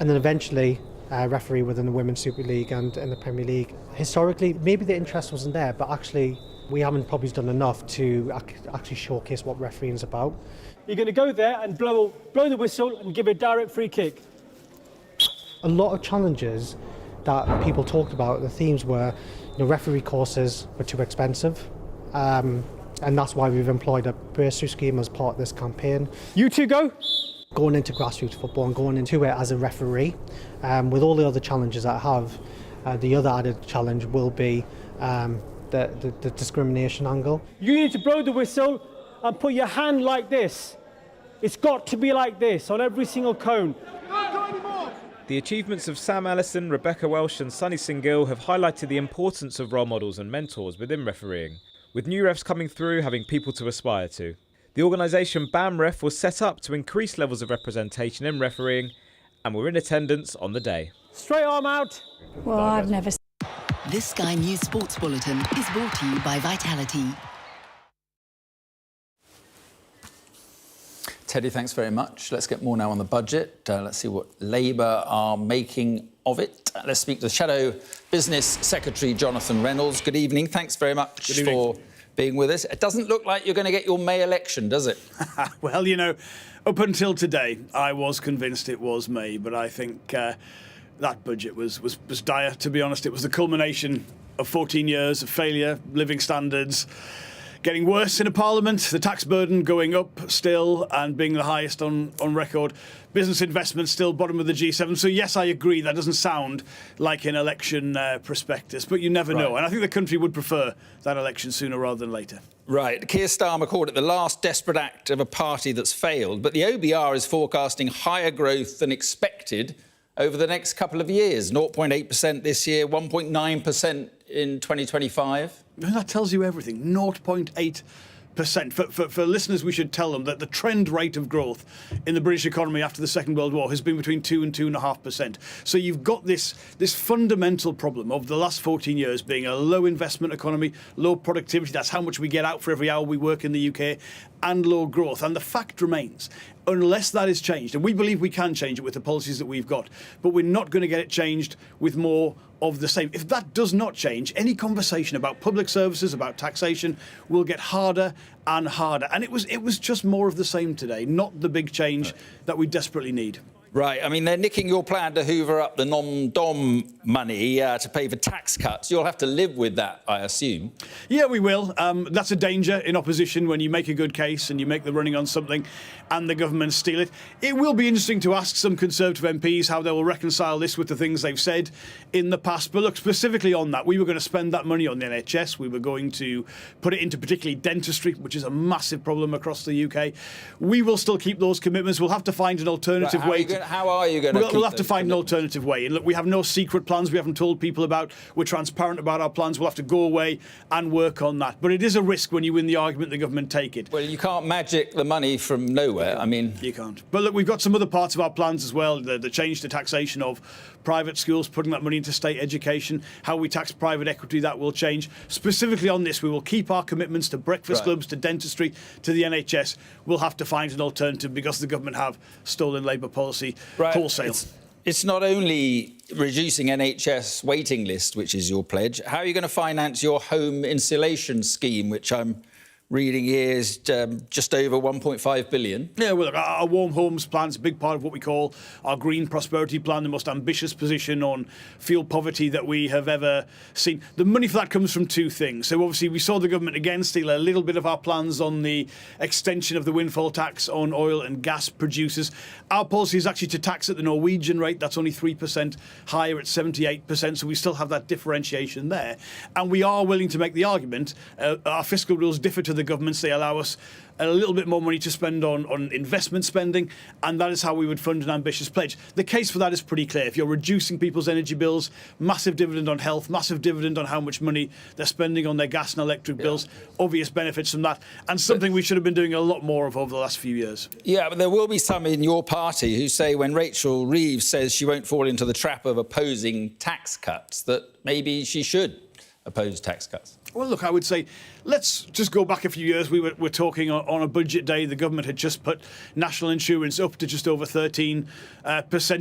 and then eventually referee within the Women's Super League and in the Premier League. Historically, maybe the interest wasn't there, but actually we haven't probably done enough to actually showcase what refereeing is about. You're going to go there and blow the whistle and give a direct free kick. A lot of challenges that people talked about, the themes were, referee courses were too expensive, and that's why we've employed a bursary scheme as part of this campaign. You two go. Going into grassroots football and going into it as a referee, with all the other challenges that I have, the other added challenge will be the discrimination angle. You need to blow the whistle and put your hand like this. It's got to be like this on every single cone. The achievements of Sam Allison, Rebecca Welsh and Sunny Singill have highlighted the importance of role models and mentors within refereeing, with new refs coming through having people to aspire to. The organisation BAMREF was set up to increase levels of representation in refereeing, and we're in attendance on the day. Straight arm out. Well, I've never... This Sky News Sports Bulletin is brought to you by Vitality. Teddy, thanks very much. Let's get more now on the budget. Let's see what Labour are making of it. Let's speak to the Shadow Business Secretary, Jonathan Reynolds. Good evening. Thanks very much for being with us. It doesn't look like you're going to get your May election, does it? Well, you know, up until today, I was convinced it was May, but I think that budget was dire, to be honest. It was the culmination of 14 years of failure, living standards getting worse in a parliament, the tax burden going up still and being the highest on record, business investment still bottom of the G7. So, yes, I agree, that doesn't sound like an election prospectus, but you never know. And I think the country would prefer that election sooner rather than later. Right. Keir Starmer called it the last desperate act of a party that's failed, but the OBR is forecasting higher growth than expected over the next couple of years. 0.8% this year, 1.9% in 2025. That tells you everything. 0.8%. For listeners, we should tell them that the trend rate of growth in the British economy after the Second World War has been between 2 and 2.5%. So you've got this fundamental problem of the last 14 years being a low investment economy, low productivity. That's how much we get out for every hour we work in the UK, and low growth. And the fact remains, unless that is changed, and we believe we can change it with the policies that we've got, but we're not going to get it changed with more of the same. If that does not change, any conversation about public services, about taxation, will get harder and harder. And it was just more of the same today, not the big change that we desperately need. Right. I mean, they're nicking your plan to hoover up the non-dom money to pay for tax cuts. You'll have to live with that, I assume. Yeah, we will. That's a danger in opposition when you make a good case and you make the running on something and the government steal it. It will be interesting to ask some Conservative MPs how they will reconcile this with the things they've said in the past. But look, specifically on that, we were going to spend that money on the NHS. We were going to put it into particularly dentistry, which is a massive problem across the UK. We will still keep those commitments. We'll have to find an alternative way. How are you going to We'll have to find an alternative way. And look, we have no secret plans we haven't told people about. We're transparent about our plans. We'll have to go away and work on that. But it is a risk when you win the argument the government take it. Well, you can't magic the money from nowhere. I mean, you can't. But look, we've got some other parts of our plans as well. The change to taxation of private schools, putting that money into state education, how we tax private equity, that will change. Specifically on this, we will keep our commitments to breakfast clubs, to dentistry, to the NHS. We'll have to find an alternative because the government have stolen Labour policy wholesale. It's not only reducing NHS waiting list, which is your pledge. How are you going to finance your home insulation scheme, which I'm reading here is just over 1.5 billion. Yeah, well, look, our Warm Homes plan is a big part of what we call our Green Prosperity Plan, the most ambitious position on fuel poverty that we have ever seen. The money for that comes from two things. So obviously we saw the government again steal a little bit of our plans on the extension of the windfall tax on oil and gas producers. Our policy is actually to tax at the Norwegian rate. That's only 3% higher at 78%. So we still have that differentiation there. And we are willing to make the argument. Our fiscal rules differ to the governments. They allow us a little bit more money to spend on investment spending, and that is how we would fund an ambitious pledge. The case for that is pretty clear. If you're reducing people's energy bills, massive dividend on health, massive dividend on how much money they're spending on their gas and electric bills, obvious benefits from that, and something we should have been doing a lot more of over the last few years. Yeah, but there will be some in your party who say when Rachel Reeves says she won't fall into the trap of opposing tax cuts, that maybe she should oppose tax cuts. Well, look, I would say let's just go back a few years. We were talking on a budget day. The government had just put national insurance up to just over 13%.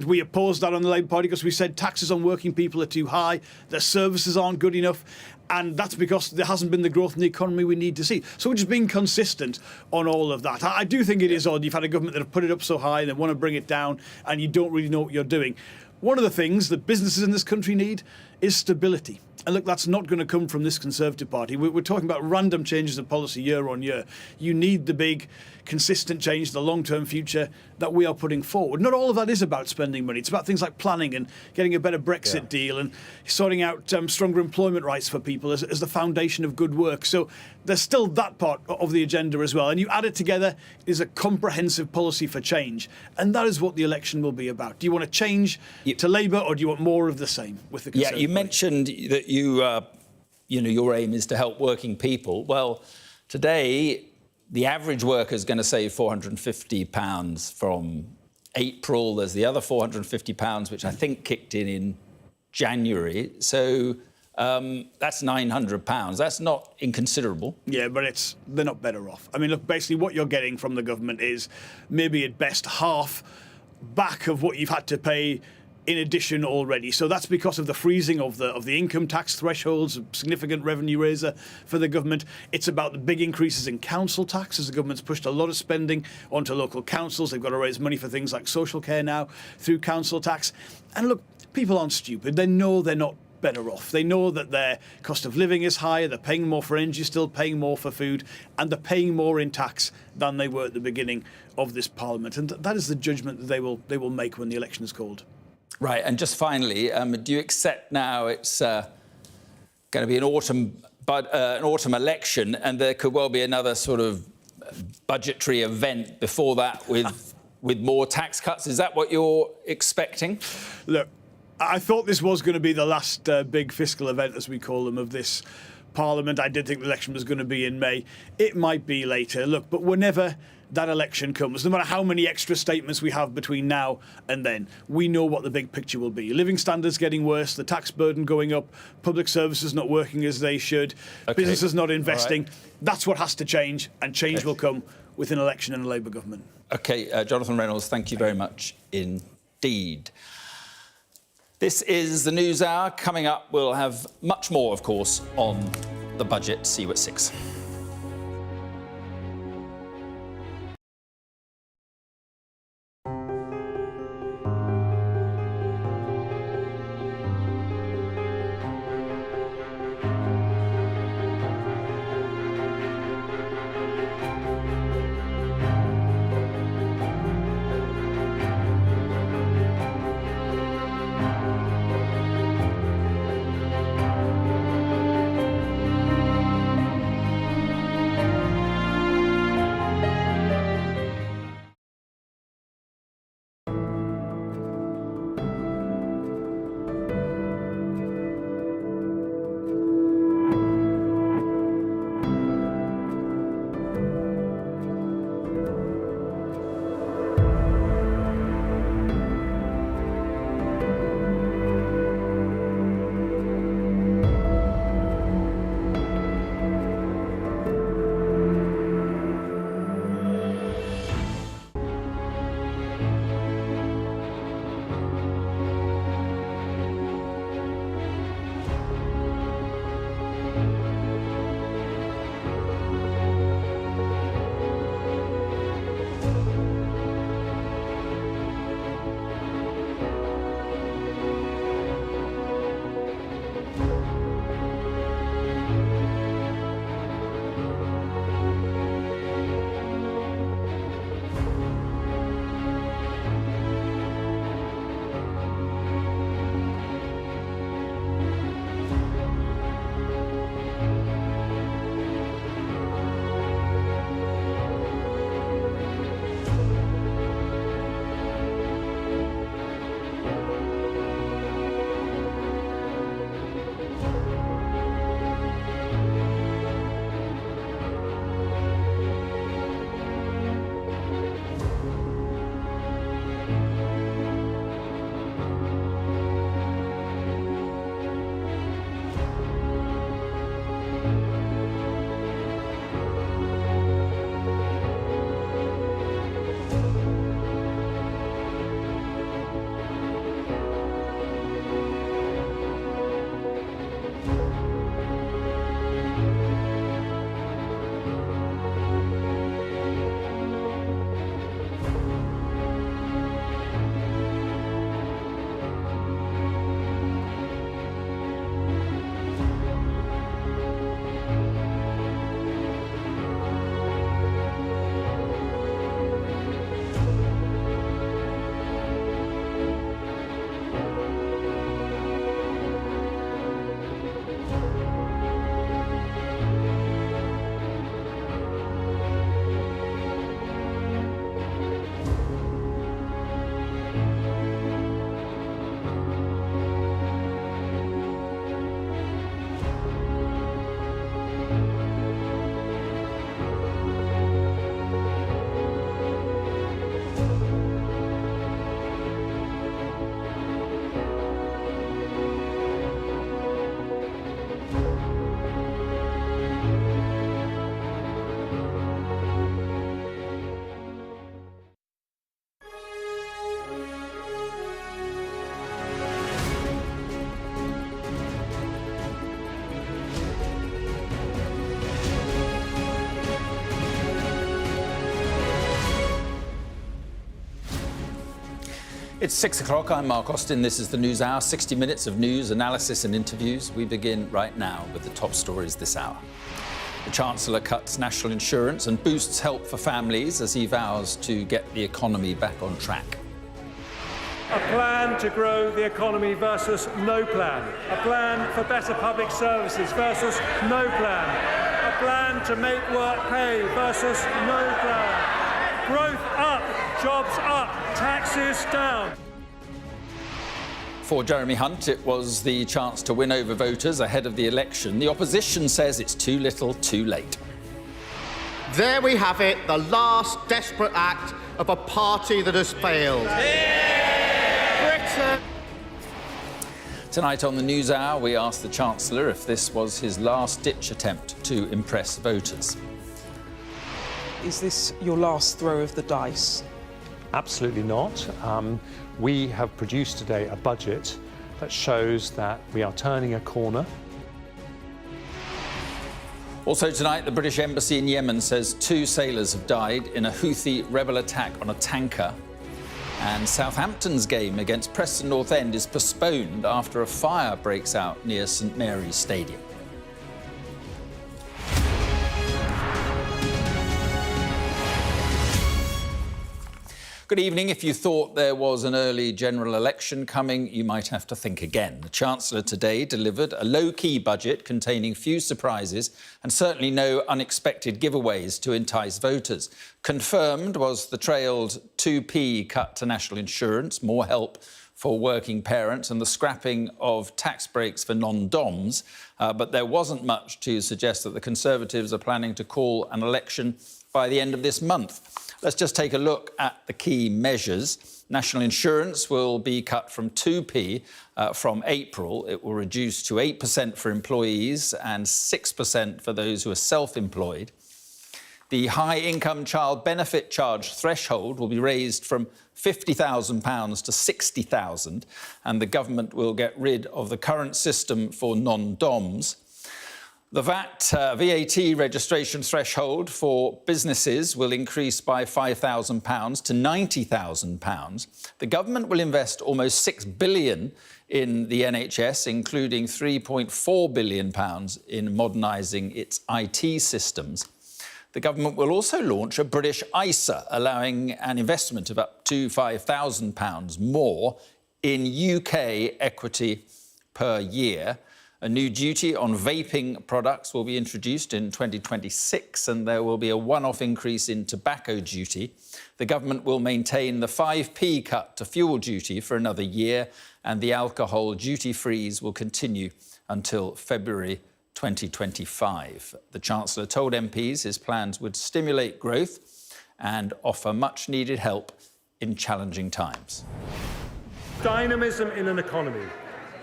We opposed that on the Labour Party because we said taxes on working people are too high, their services aren't good enough, and that's because there hasn't been the growth in the economy we need to see. So we're just being consistent on all of that. I do think it is odd. You've had a government that have put it up so high and they want to bring it down, and you don't really know what you're doing. One of the things that businesses in this country need is stability. And look, that's not going to come from this Conservative Party. We're talking about random changes of policy year on year. You need the big, consistent change, the long-term future that we are putting forward. Not all of that is about spending money. It's about things like planning and getting a better Brexit deal and sorting out stronger employment rights for people as the foundation of good work. So there's still that part of the agenda as well. And you add it together is a comprehensive policy for change. And that is what the election will be about. Do you want to change to Labour, or do you want more of the same with the Conservative Party? You mentioned that your aim is to help working people. Well, today, the average worker is going to save £450 from April. There's the other £450, which I think kicked in January. So That's £900. That's not inconsiderable. Yeah, but they're not better off. I mean, look, basically what you're getting from the government is maybe at best half back of what you've had to pay in addition already. So that's because of the freezing of the income tax thresholds, a significant revenue raiser for the government. It's about the big increases in council tax, as the government's pushed a lot of spending onto local councils. They've got to raise money for things like social care now through council tax. And look, people aren't stupid. They know they're not better off. They know that their cost of living is higher, they're paying more for energy, still paying more for food, and they're paying more in tax than they were at the beginning of this parliament. And that is the judgment that they will make when the election is called. Right, and just finally, do you accept now it's going to be an autumn election, and there could well be another sort of budgetary event before that with more tax cuts? Is that what you're expecting? Look, I thought this was going to be the last big fiscal event, as we call them, of this parliament. I did think the election was going to be in May. It might be later. Look, but whenever that election comes, no matter how many extra statements we have between now and then, we know what the big picture will be. Living standards getting worse, the tax burden going up, public services not working as they should, businesses not investing. Right. That's what has to change, and change will come with an election and a Labour government. OK, Jonathan Reynolds, thank you very much indeed. This is the News Hour. Coming up, we'll have much more, of course, on the budget. See you at 6. It's 6 o'clock. I'm Mark Austin. This is the News Hour. 60 minutes of news, analysis and interviews. We begin right now with the top stories this hour. The Chancellor cuts national insurance and boosts help for families as he vows to get the economy back on track. A plan to grow the economy versus no plan. A plan for better public services versus no plan. A plan to make work pay versus no plan. Growth up, jobs up, taxes down. For Jeremy Hunt, it was the chance to win over voters ahead of the election. The opposition says it's too little, too late. There we have it, the last desperate act of a party that has failed. Britain. Tonight on the News Hour, we asked the Chancellor if this was his last-ditch attempt to impress voters. Is this your last throw of the dice? Absolutely not. We have produced today a budget that shows that we are turning a corner. Also tonight, the British Embassy in Yemen says 2 sailors have died in a Houthi rebel attack on a tanker. And Southampton's game against Preston North End is postponed after a fire breaks out near St Mary's Stadium. Good evening. If you thought there was an early general election coming, you might have to think again. The Chancellor today delivered a low-key budget containing few surprises and certainly no unexpected giveaways to entice voters. Confirmed was the trailed 2p cut to national insurance, more help for working parents and the scrapping of tax breaks for non-DOMs. But there wasn't much to suggest that the Conservatives are planning to call an election by the end of this month. Let's just take a look at the key measures. National insurance will be cut from 2p from April. It will reduce to 8% for employees and 6% for those who are self-employed. The high-income child benefit charge threshold will be raised from £50,000 to £60,000, and the government will get rid of the current system for non-DOMs. The VAT registration threshold for businesses will increase by £5,000 to £90,000. The government will invest almost £6 billion in the NHS, including £3.4 billion in modernising its IT systems. The government will also launch a British ISA, allowing an investment of up to £5,000 more in UK equity per year. A new duty on vaping products will be introduced in 2026, and there will be a one-off increase in tobacco duty. The government will maintain the 5p cut to fuel duty for another year, and the alcohol duty freeze will continue until February 2025. The Chancellor told MPs his plans would stimulate growth and offer much-needed help in challenging times. Dynamism in an economy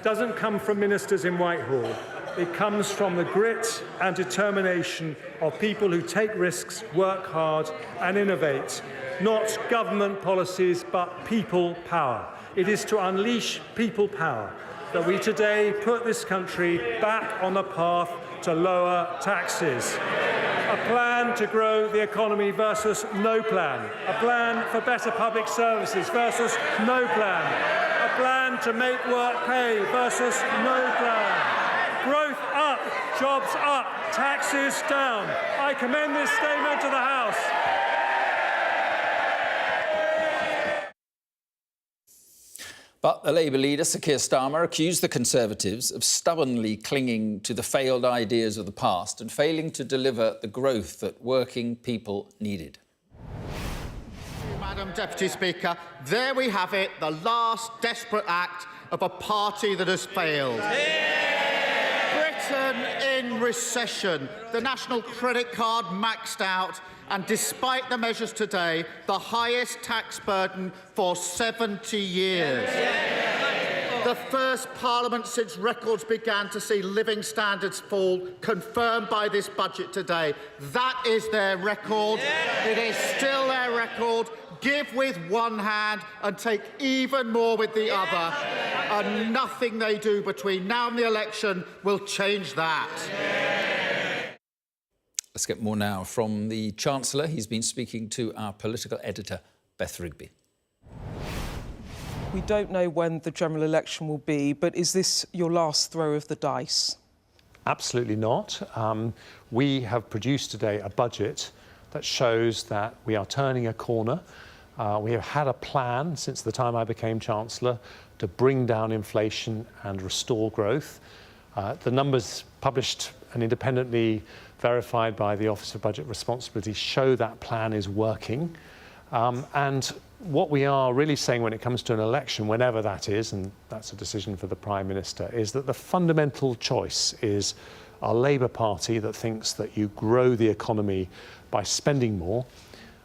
doesn't come from ministers in Whitehall. It comes from the grit and determination of people who take risks, work hard and innovate. Not government policies, but people power. It is to unleash people power that we today put this country back on the path to lower taxes. A plan to grow the economy versus no plan. A plan for better public services versus no plan. A plan to make work pay versus no plan. Growth up, jobs up, taxes down. I commend this statement to the House. But the Labour leader, Sir Keir Starmer, accused the Conservatives of stubbornly clinging to the failed ideas of the past and failing to deliver the growth that working people needed. Madam Deputy Speaker, there we have it, the last desperate act of a party that has failed. Britain in recession, the national credit card maxed out, and despite the measures today, the highest tax burden for 70 years. The first Parliament since records began to see living standards fall, confirmed by this budget today. That is their record. It is still their record. Give with one hand and take even more with the other. And nothing they do between now and the election will change that. Let's get more now from the Chancellor. He's been speaking to our political editor, Beth Rigby. We don't know when the general election will be, but is this your last throw of the dice? Absolutely not. We have produced today a budget that shows that we are turning a corner. We have had a plan since the time I became Chancellor to bring down inflation and restore growth. The numbers published and independently verified by the Office of Budget Responsibility show that plan is working. And what we are really saying when it comes to an election, whenever that is, and that's a decision for the Prime Minister, is that the fundamental choice is a Labour Party that thinks that you grow the economy by spending more,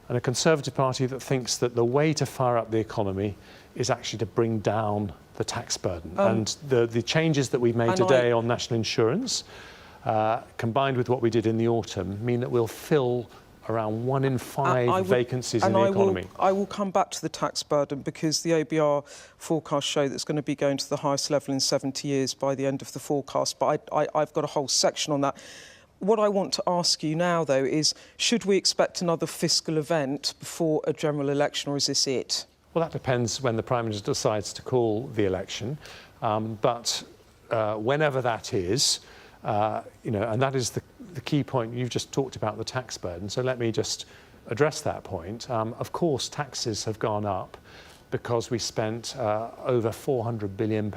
and a Conservative Party that thinks that the way to fire up the economy is actually to bring down the tax burden. And the changes that we've made today on national insurance, combined with what we did in the autumn, mean that we'll fill around 1 in 5 vacancies in the economy. I will come back to the tax burden because the OBR forecasts show that it's going to be going to the highest level in 70 years by the end of the forecast. But I've got a whole section on that. What I want to ask you now, though, is should we expect another fiscal event before a general election, or is this it? Well, that depends when the Prime Minister decides to call the election. But whenever that is, and that is the key point. You've just talked about the tax burden, so let me just address that point. Of course, taxes have gone up because we spent over £400 billion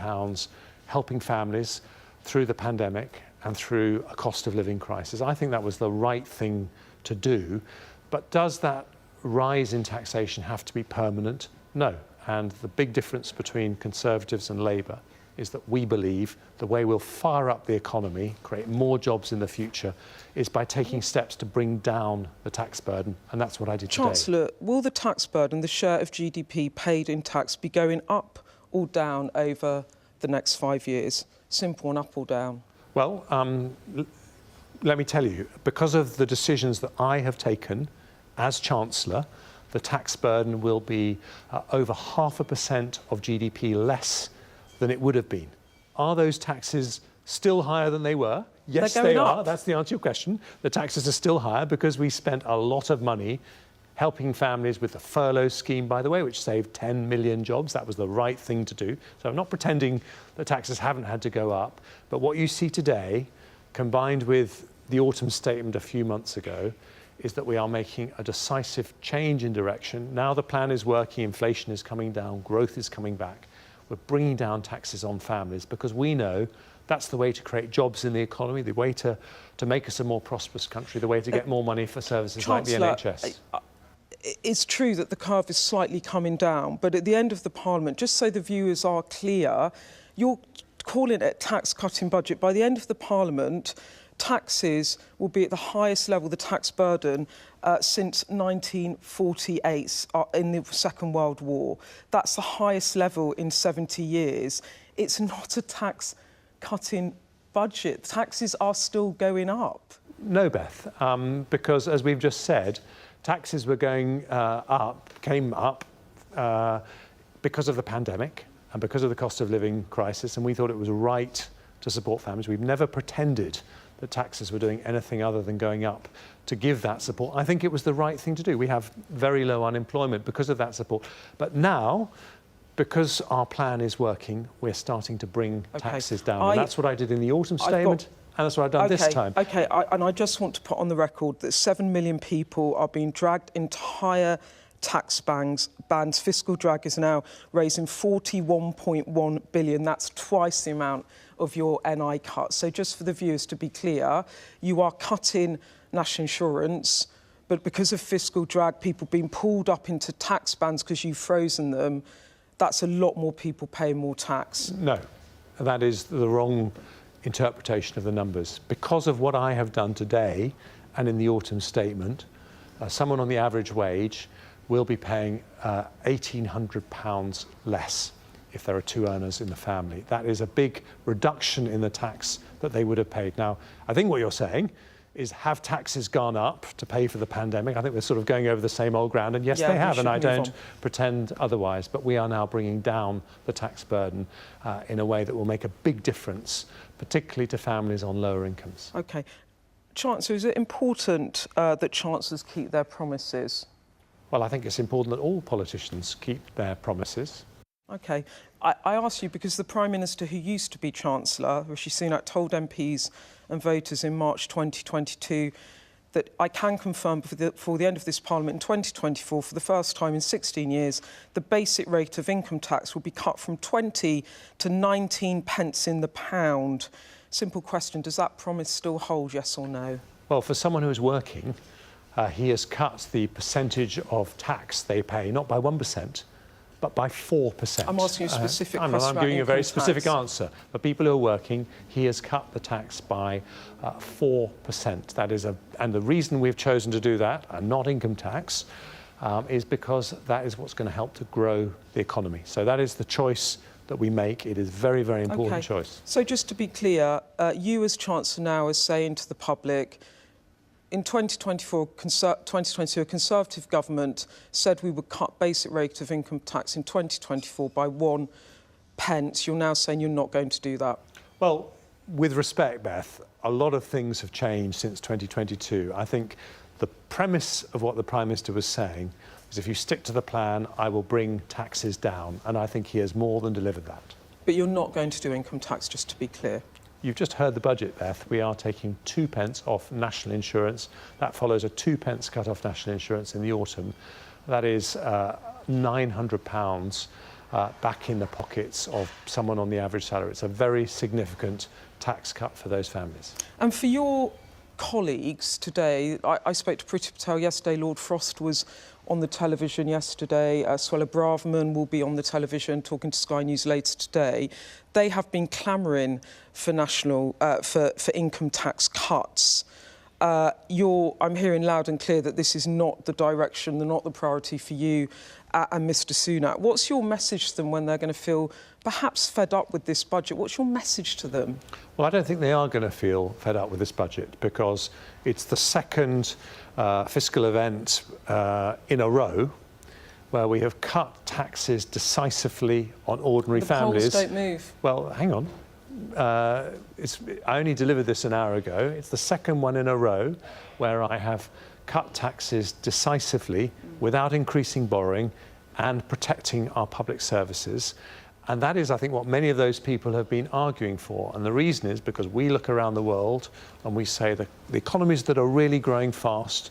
helping families through the pandemic and through a cost of living crisis. I think that was the right thing to do. But does that rise in taxation have to be permanent? No. And the big difference between Conservatives and Labour is that we believe the way we'll fire up the economy, create more jobs in the future, is by taking steps to bring down the tax burden, and that's what I did today. Chancellor, will the tax burden, the share of GDP paid in tax, be going up or down over the next 5 years? Simple, and up or down? Well, let me tell you, because of the decisions that I have taken as Chancellor, the tax burden will be over 0.5% of GDP less than it would have been. Are those taxes still higher than they were? Yes, they are. That's the answer to your question. The taxes are still higher because we spent a lot of money helping families with the furlough scheme, by the way, which saved 10 million jobs. That was the right thing to do. So I'm not pretending that taxes haven't had to go up. But what you see today, combined with the autumn statement a few months ago, is that we are making a decisive change in direction. Now the plan is working, inflation is coming down, growth is coming back. We're bringing down taxes on families because we know that's the way to create jobs in the economy, the way to make us a more prosperous country, the way to get more money for services Chancellor, like the NHS. It's true that the curve is slightly coming down, but at the end of the Parliament, just so the viewers are clear, you're calling it a tax-cutting budget. By the end of the Parliament, taxes will be at the highest level, the tax burden, since 1948 in the Second World War. That's the highest level in 70 years. It's not a tax-cutting budget. Taxes are still going up. No, Beth, because as we've just said, taxes were came up because of the pandemic and because of the cost of living crisis, and we thought it was right to support families. We've never pretended that taxes were doing anything other than going up to give that support. I think it was the right thing to do. We have very low unemployment because of that support. But now, because our plan is working, we're starting to bring taxes down. And that's what I did in the autumn statement. And that's what I've done this time. OK, and I just want to put on the record that 7 million people are being dragged into higher tax bans. Fiscal drag is now raising 41.1 billion. That's twice the amount of your NI cut. So just for the viewers to be clear, you are cutting national insurance, but because of fiscal drag, people being pulled up into tax bans because you've frozen them, that's a lot more people paying more tax. No, that is the wrong interpretation of the numbers. Because of what I have done today and in the autumn statement, someone on the average wage will be paying £1,800 less if there are 2 earners in the family. That is a big reduction in the tax that they would have paid. Now, I think what you're saying is, have taxes gone up to pay for the pandemic? I think we're sort of going over the same old ground, and yes, they have, and I don't pretend otherwise. But we are now bringing down the tax burden in a way that will make a big difference, particularly to families on lower incomes. OK. Chancellor, is it important that Chancellors keep their promises? Well, I think it's important that all politicians keep their promises. OK. I ask you because the Prime Minister who used to be Chancellor, Rishi Sunak, told MPs and voters in March 2022 that I can confirm before the end of this Parliament in 2024, for the first time in 16 years, the basic rate of income tax will be cut from 20 to 19 pence in the pound. Simple question, does that promise still hold, yes or no? Well, for someone who's working, he has cut the percentage of tax they pay, not by 1%, but by 4%. I'm asking you a specific question. I'm giving you a very tax. specific answer. For people who are working, he has cut the tax by 4%. That is and the reason we've chosen to do that, and not income tax, is because that is what's going to help to grow the economy. So that is the choice that we make. It is a very, very important choice. So just to be clear, you as Chancellor now are saying to the public, in 2022, a Conservative government said we would cut basic rate of income tax in 2024 by 1 pence. You're now saying you're not going to do that. Well, with respect, Beth, a lot of things have changed since 2022. I think the premise of what the Prime Minister was saying is if you stick to the plan, I will bring taxes down. And I think he has more than delivered that. But you're not going to do income tax, just to be clear. You've just heard the budget, Beth. We are taking 2 pence off national insurance. That follows a 2 pence cut off national insurance in the autumn. That is £900 back in the pockets of someone on the average salary. It's a very significant tax cut for those families. And for your colleagues today, I spoke to Priti Patel yesterday, Lord Frost was on the television yesterday, Suella Braverman will be on the television talking to Sky News later today. They have been clamouring for for income tax cuts. I'm hearing loud and clear that this is not the direction, not the priority for you and Mr Sunak. What's your message to them when they're going to feel perhaps fed up with this budget? What's your message to them? Well, I don't think they are going to feel fed up with this budget because it's the second fiscal event in a row where we have cut taxes decisively on ordinary families. The polls don't move. Well, hang on. I only delivered this an hour ago. It's the second one in a row where I have cut taxes decisively without increasing borrowing and protecting our public services. And that is, I think, what many of those people have been arguing for. And the reason is because we look around the world and we say that the economies that are really growing fast,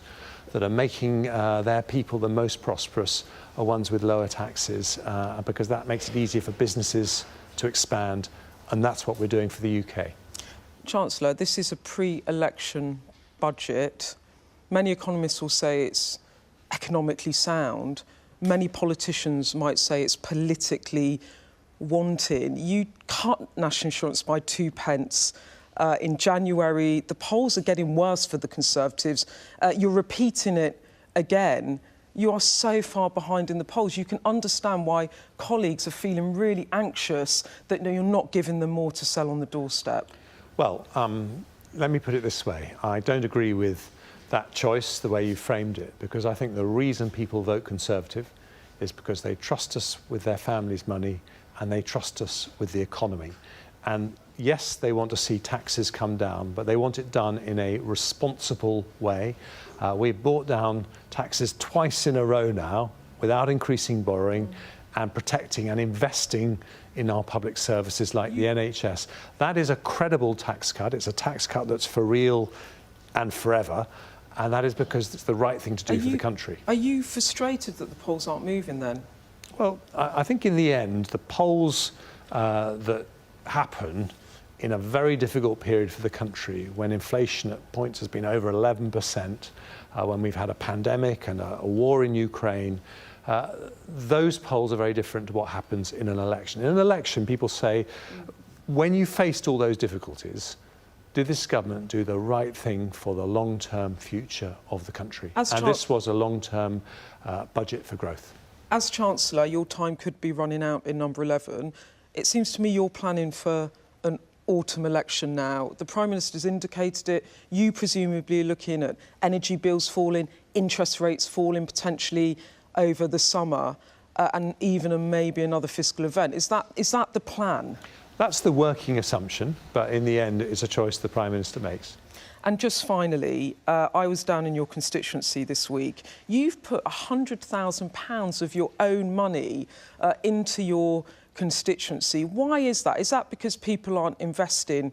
that are making their people the most prosperous, are ones with lower taxes, because that makes it easier for businesses to expand. And that's what we're doing for the UK. Chancellor, this is a pre-election budget. Many economists will say it's economically sound. Many politicians might say it's politically wanting. You cut national insurance by 2 pence in January. The polls are getting worse for the Conservatives. You're repeating it again. You are so far behind in the polls. You can understand why colleagues are feeling really anxious that you're not giving them more to sell on the doorstep. Well, let me put it this way. I don't agree with that choice, the way you framed it, because I think the reason people vote Conservative is because they trust us with their family's money and they trust us with the economy. And yes, they want to see taxes come down, but they want it done in a responsible way. We've brought down taxes twice in a row now without increasing borrowing and protecting and investing in our public services like the NHS. That is a credible tax cut. It's a tax cut that's for real and forever. And that is because it's the right thing to do for the country. Are you frustrated that the polls aren't moving then? Well, I think in the end, the polls that happen in a very difficult period for the country, when inflation at points has been over 11%, when we've had a pandemic and a war in Ukraine, those polls are very different to what happens in an election. In an election, people say, when you faced all those difficulties, did this government do the right thing for the long-term future of the country? And this was a long-term budget for growth. As Chancellor, your time could be running out in number 11. It seems to me you're planning for an autumn election now. The Prime Minister's indicated it. You presumably are looking at energy bills falling, interest rates falling potentially over the summer, and even maybe another fiscal event. Is that the plan? That's the working assumption, but in the end, it's a choice the Prime Minister makes. And just finally, I was down in your constituency this week. You've put £100,000 of your own money into your constituency. Why is that? Is that because people aren't investing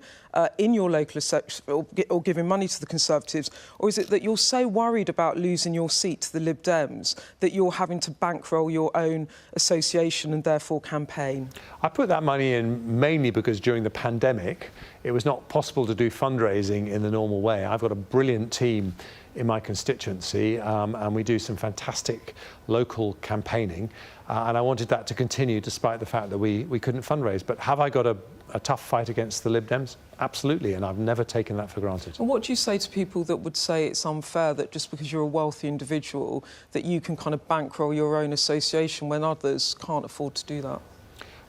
in your local or giving money to the Conservatives? Or is it that you're so worried about losing your seat to the Lib Dems that you're having to bankroll your own association and therefore campaign? I put that money in mainly because during the pandemic, it was not possible to do fundraising in the normal way. I've got a brilliant team in my constituency, and we do some fantastic local campaigning, and I wanted that to continue despite the fact that we couldn't fundraise. But have I got a tough fight against the Lib Dems? Absolutely, and I've never taken that for granted. And what do you say to people that would say it's unfair that just because you're a wealthy individual that you can kind of bankroll your own association when others can't afford to do that?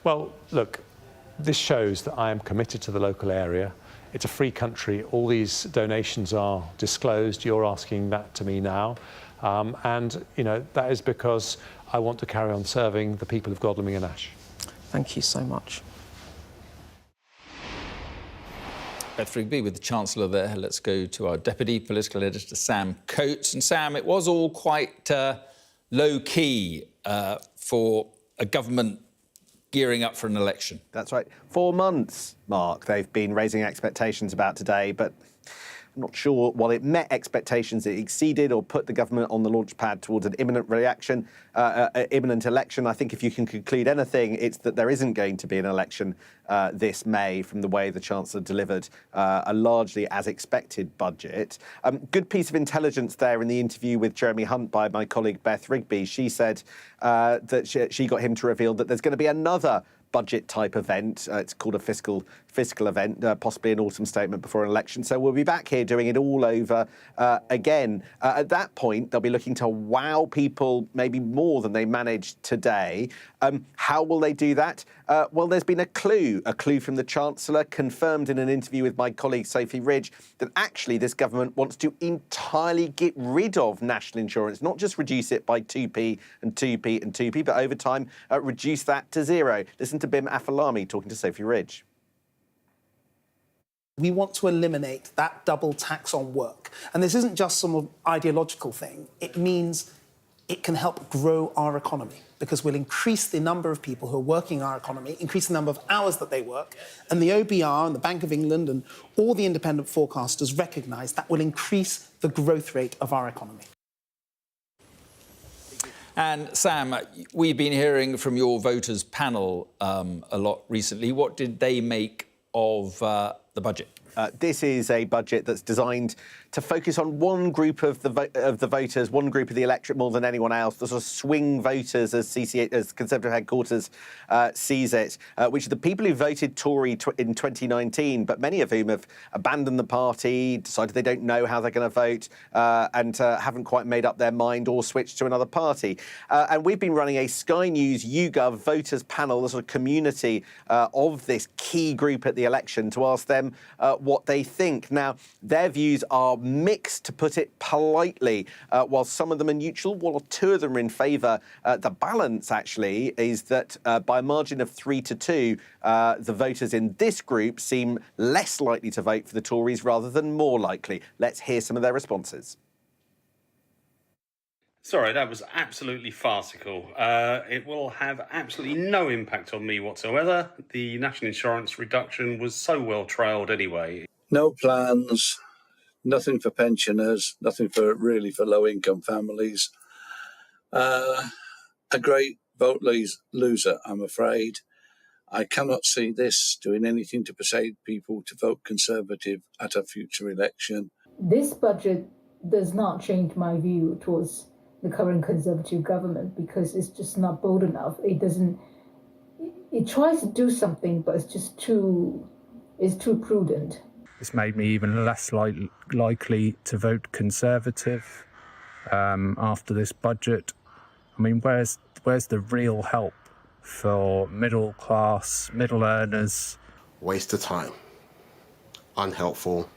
Well, look, this shows that I am committed to the local area. It's a free country. All these donations are disclosed. You're asking that to me now. And, you know, that is because I want to carry on serving the people of Godalming and Ash. Thank you so much. Beth Rigby with the Chancellor there. Let's go to our Deputy Political Editor, Sam Coates. And Sam, it was all quite low-key for a government gearing up for an election. That's right. 4 months, Mark, they've been raising expectations about today, but I'm not sure while it met expectations, it exceeded or put the government on the launch pad towards an imminent imminent election. I think if you can conclude anything, it's that there isn't going to be an election this May from the way the Chancellor delivered a largely as expected budget. Good piece of intelligence there in the interview with Jeremy Hunt by my colleague Beth Rigby. She said that she got him to reveal that there's going to be another budget-type event. It's called a fiscal event, possibly an autumn statement before an election. So we'll be back here doing it all over again. At that point, they'll be looking to wow people maybe more than they managed today. How will they do that? Well, there's been a clue from the Chancellor, confirmed in an interview with my colleague Sophy Ridge, that actually this government wants to entirely get rid of national insurance, not just reduce it by 2p and 2p and 2p, but over time reduce that to zero. Listen to Bim Afalami talking to Sophy Ridge. We want to eliminate that double tax on work. And this isn't just some ideological thing. It means it can help grow our economy because we'll increase the number of people who are working in our economy, increase the number of hours that they work. And the OBR and the Bank of England and all the independent forecasters recognise that will increase the growth rate of our economy. And Sam, we've been hearing from your voters panel a lot recently. What did they make of the budget? This is a budget that's designed to focus on one group of the voters, one group of the electorate more than anyone else, the sort of swing voters, as Conservative headquarters sees it, which are the people who voted Tory in 2019, but many of whom have abandoned the party, decided they don't know how they're going to vote, and haven't quite made up their mind or switched to another party. And we've been running a Sky News YouGov voters panel, the sort of community of this key group at the election, to ask them what they think. Now, their views are mixed, to put it politely. While some of them are neutral, while 2 of them are in favour, the balance actually is that by a margin of 3-2, the voters in this group seem less likely to vote for the Tories rather than more likely. Let's hear some of their responses. Sorry, that was absolutely farcical. It will have absolutely no impact on me whatsoever. The national insurance reduction was so well trailed anyway. No plans, nothing for pensioners, nothing for low-income families. A great vote loser, I'm afraid. I cannot see this doing anything to persuade people to vote Conservative at a future election. This budget does not change my view towards the current Conservative government because it's just not bold enough. It tries to do something, but it's just too prudent. It's made me even less likely to vote Conservative after this budget. I mean, where's the real help for middle class, middle earners? Waste of time. Unhelpful.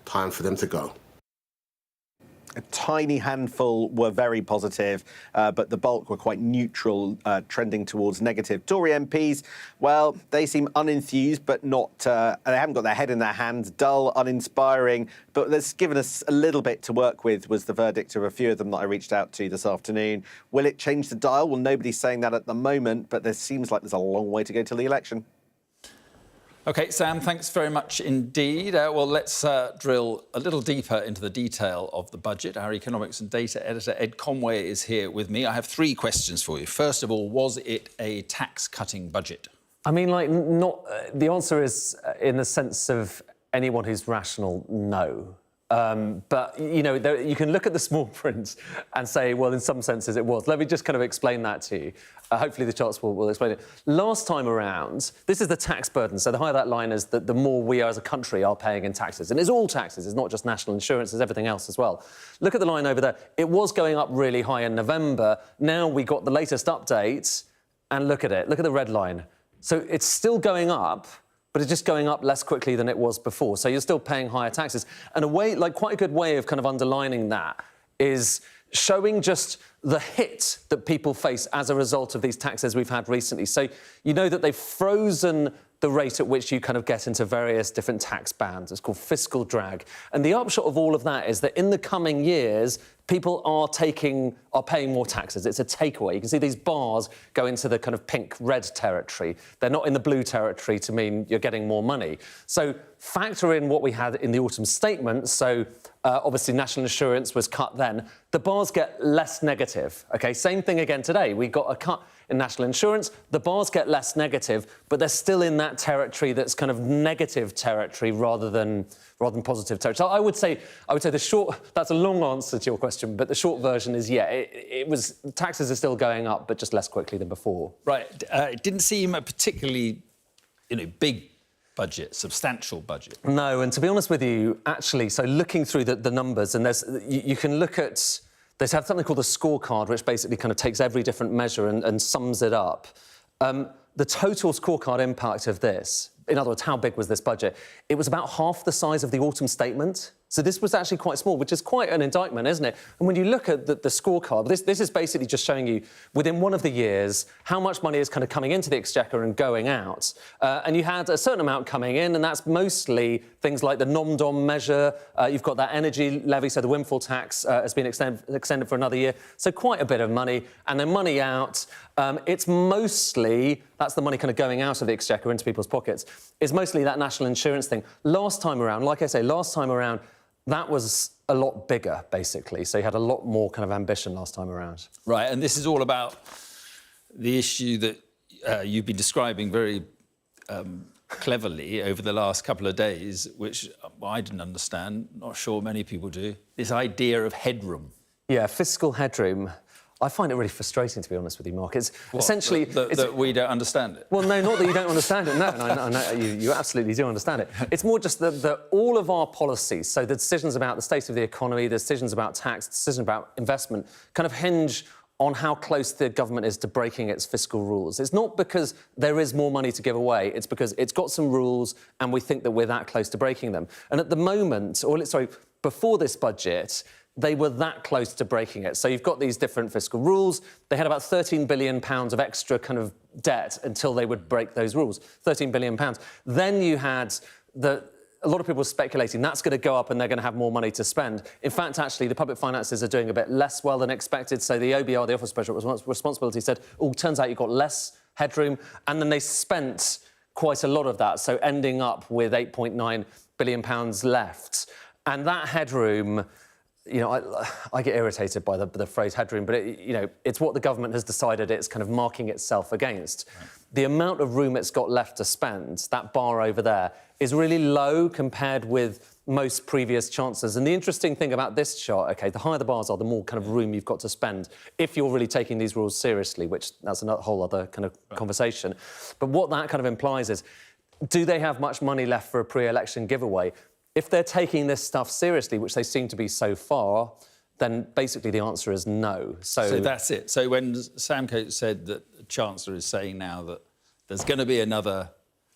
Time for them to go. A tiny handful were very positive, but the bulk were quite neutral, trending towards negative. Tory MPs, well, they seem unenthused, but not. They haven't got their head in their hands. Dull, uninspiring, but that's given us a little bit to work with. Was the verdict of a few of them that I reached out to this afternoon. Will it change the dial? Well, nobody's saying that at the moment, but there seems like there's a long way to go till the election. OK, Sam, thanks very much indeed. Well, let's drill a little deeper into the detail of the budget. Our economics and data editor, Ed Conway, is here with me. I have 3 questions for you. First of all, was it a tax-cutting budget? I mean, like, not... the answer is, in the sense of anyone who's rational, no. But, you know, you can look at the small print and say, well, in some senses it was. Let me just kind of explain that to you. Hopefully the charts will explain it. Last time around, this is the tax burden. So the higher that line is, the more we as a country are paying in taxes. And it's all taxes. It's not just national insurance. It's everything else as well. Look at the line over there. It was going up really high in November. Now we got the latest update, and look at it. Look at the red line. So it's still going up, but it's just going up less quickly than it was before. So you're still paying higher taxes. And a way, like quite a good way of kind of underlining that is showing just the hit that people face as a result of these taxes we've had recently. So you know that they've frozen the rate at which you kind of get into various different tax bands. It's called fiscal drag. And the upshot of all of that is that in the coming years, people are paying more taxes. It's a takeaway. You can see these bars go into the kind of pink-red territory. They're not in the blue territory to mean you're getting more money. So factor in what we had in the autumn statement. So obviously national insurance was cut then. The bars get less negative. OK, same thing again today. We got a cut in national insurance. The bars get less negative, but they're still in that territory that's kind of negative territory rather than positive territory. So I would say the short... That's a long answer to your question, but the short version is, yeah, it was... Taxes are still going up, but just less quickly than before. Right. It didn't seem a particularly, big budget, substantial budget. No, and to be honest with you, actually, so looking through the numbers, and you can look at... They have something called a scorecard, which basically kind of takes every different measure and sums it up. The total scorecard impact of this, in other words, how big was this budget? It was about half the size of the autumn statement. So this was actually quite small, which is quite an indictment, isn't it? And when you look at the scorecard, this is basically just showing you, within one of the years, how much money is kind of coming into the exchequer and going out. And you had a certain amount coming in, and that's mostly things like the nom-dom measure. You've got that energy levy, so the windfall tax has been extended for another year. So quite a bit of money. And then money out, it's mostly... That's the money kind of going out of the exchequer into people's pockets. It's mostly that national insurance thing. Last time around, like I say, that was a lot bigger, basically. So you had a lot more kind of ambition last time around. Right, and this is all about the issue that you've been describing very cleverly over the last couple of days, which I didn't understand, not sure many people do, this idea of headroom. Yeah, fiscal headroom. I find it really frustrating, to be honest with you, Mark. It's essentially... That we don't understand it? Well, no, not that you don't understand it. No, I know you absolutely do understand it. It's more just that all of our policies, so the decisions about the state of the economy, the decisions about tax, decisions about investment, kind of hinge on how close the government is to breaking its fiscal rules. It's not because there is more money to give away, it's because it's got some rules and we think that we're that close to breaking them. And at the moment, before this budget, they were that close to breaking it. So you've got these different fiscal rules. They had about £13 billion of extra kind of debt until they would break those rules. £13 billion. Then you had a lot of people speculating that's going to go up and they're going to have more money to spend. In fact, actually, the public finances are doing a bit less well than expected. So the OBR, the Office of Budget Responsibility, said, oh, turns out you've got less headroom. And then they spent quite a lot of that, so ending up with £8.9 billion left. And that headroom... I get irritated by the phrase headroom, but it's what the government has decided it's kind of marking itself against. Right. The amount of room it's got left to spend, that bar over there, is really low compared with most previous chancellors. And the interesting thing about this chart, OK, the higher the bars are, the more kind of room you've got to spend if you're really taking these rules seriously, which that's a whole other kind of conversation. But what that kind of implies is, do they have much money left for a pre-election giveaway? If they're taking this stuff seriously, which they seem to be so far, then basically the answer is no. So that's it. So when Sam Coates said that the Chancellor is saying now that there's going to be another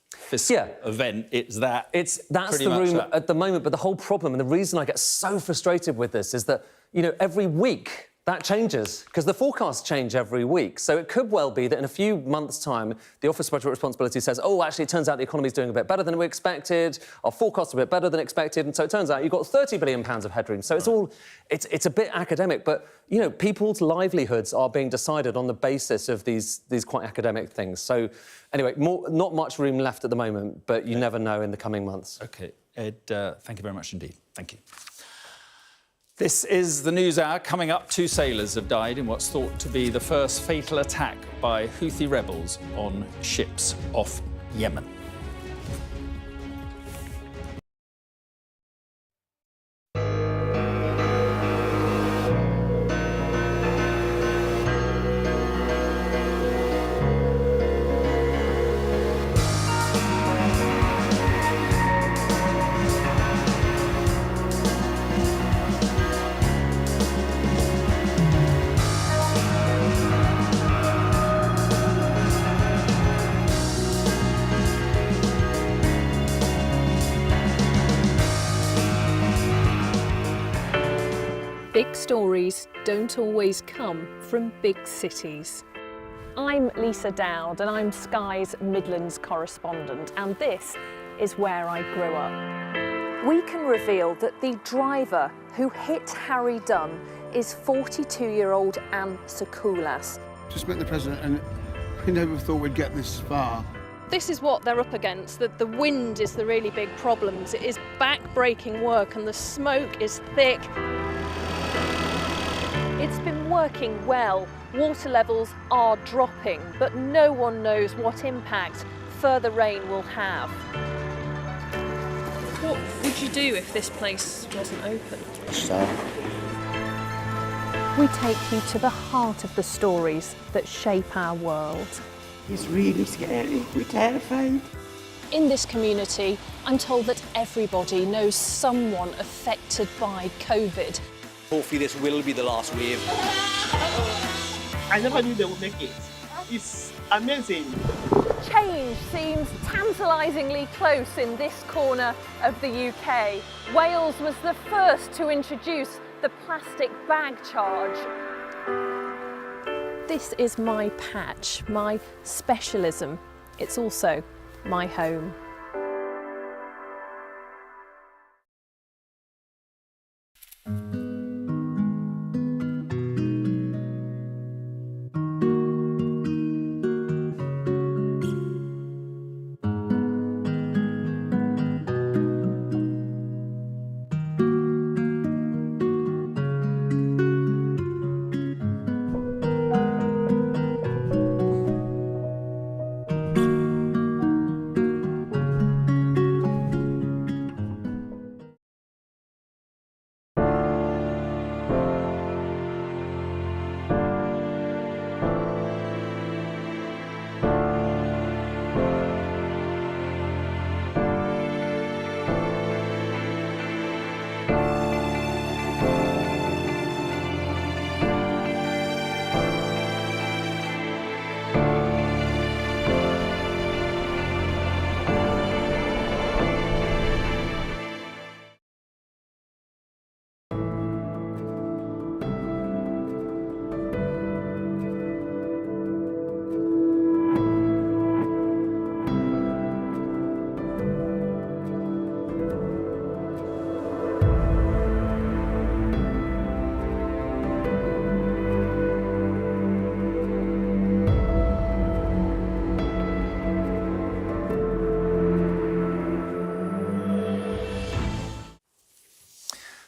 fiscal event, that's the room at the moment. But the whole problem, and the reason I get so frustrated with this, is that you know, every week that changes because the forecasts change every week. So it could well be that in a few months' time, the Office of Budget Responsibility says, oh, actually, it turns out the economy's doing a bit better than we expected, our forecasts are a bit better than expected, and so it turns out you've got £30 billion of headroom. So it's a bit academic, but, you know, people's livelihoods are being decided on the basis of these quite academic things. So anyway, not much room left at the moment, but you never know in the coming months. OK. Ed, thank you very much indeed. Thank you. This is the News Hour. Coming up, 2 sailors have died in what's thought to be the first fatal attack by Houthi rebels on ships off Yemen. Big stories don't always come from big cities. I'm Lisa Dowd and I'm Sky's Midlands correspondent, and this is where I grew up. We can reveal that the driver who hit Harry Dunn is 42-year-old Anne Sakulas. Just met the president and we never thought we'd get this far. This is what they're up against. The wind is the really big problem. It is back-breaking work and the smoke is thick. It's been working well. Water levels are dropping, but no one knows what impact further rain will have. What would you do if this place wasn't open? We take you to the heart of the stories that shape our world. It's really scary. We're terrified. In this community, I'm told that everybody knows someone affected by COVID. Hopefully this will be the last wave. I never knew they would make it. It's amazing. Change seems tantalisingly close in this corner of the UK. Wales was the first to introduce the plastic bag charge. This is my patch, my specialism. It's also my home.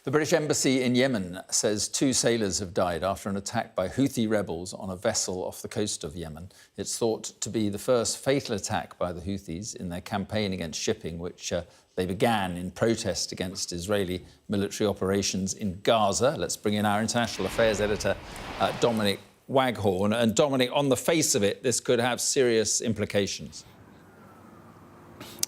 The British Embassy in Yemen says 2 sailors have died after an attack by Houthi rebels on a vessel off the coast of Yemen. It's thought to be the first fatal attack by the Houthis in their campaign against shipping, which they began in protest against Israeli military operations in Gaza. Let's bring in our international affairs editor, Dominic Waghorn. And Dominic, on the face of it, this could have serious implications.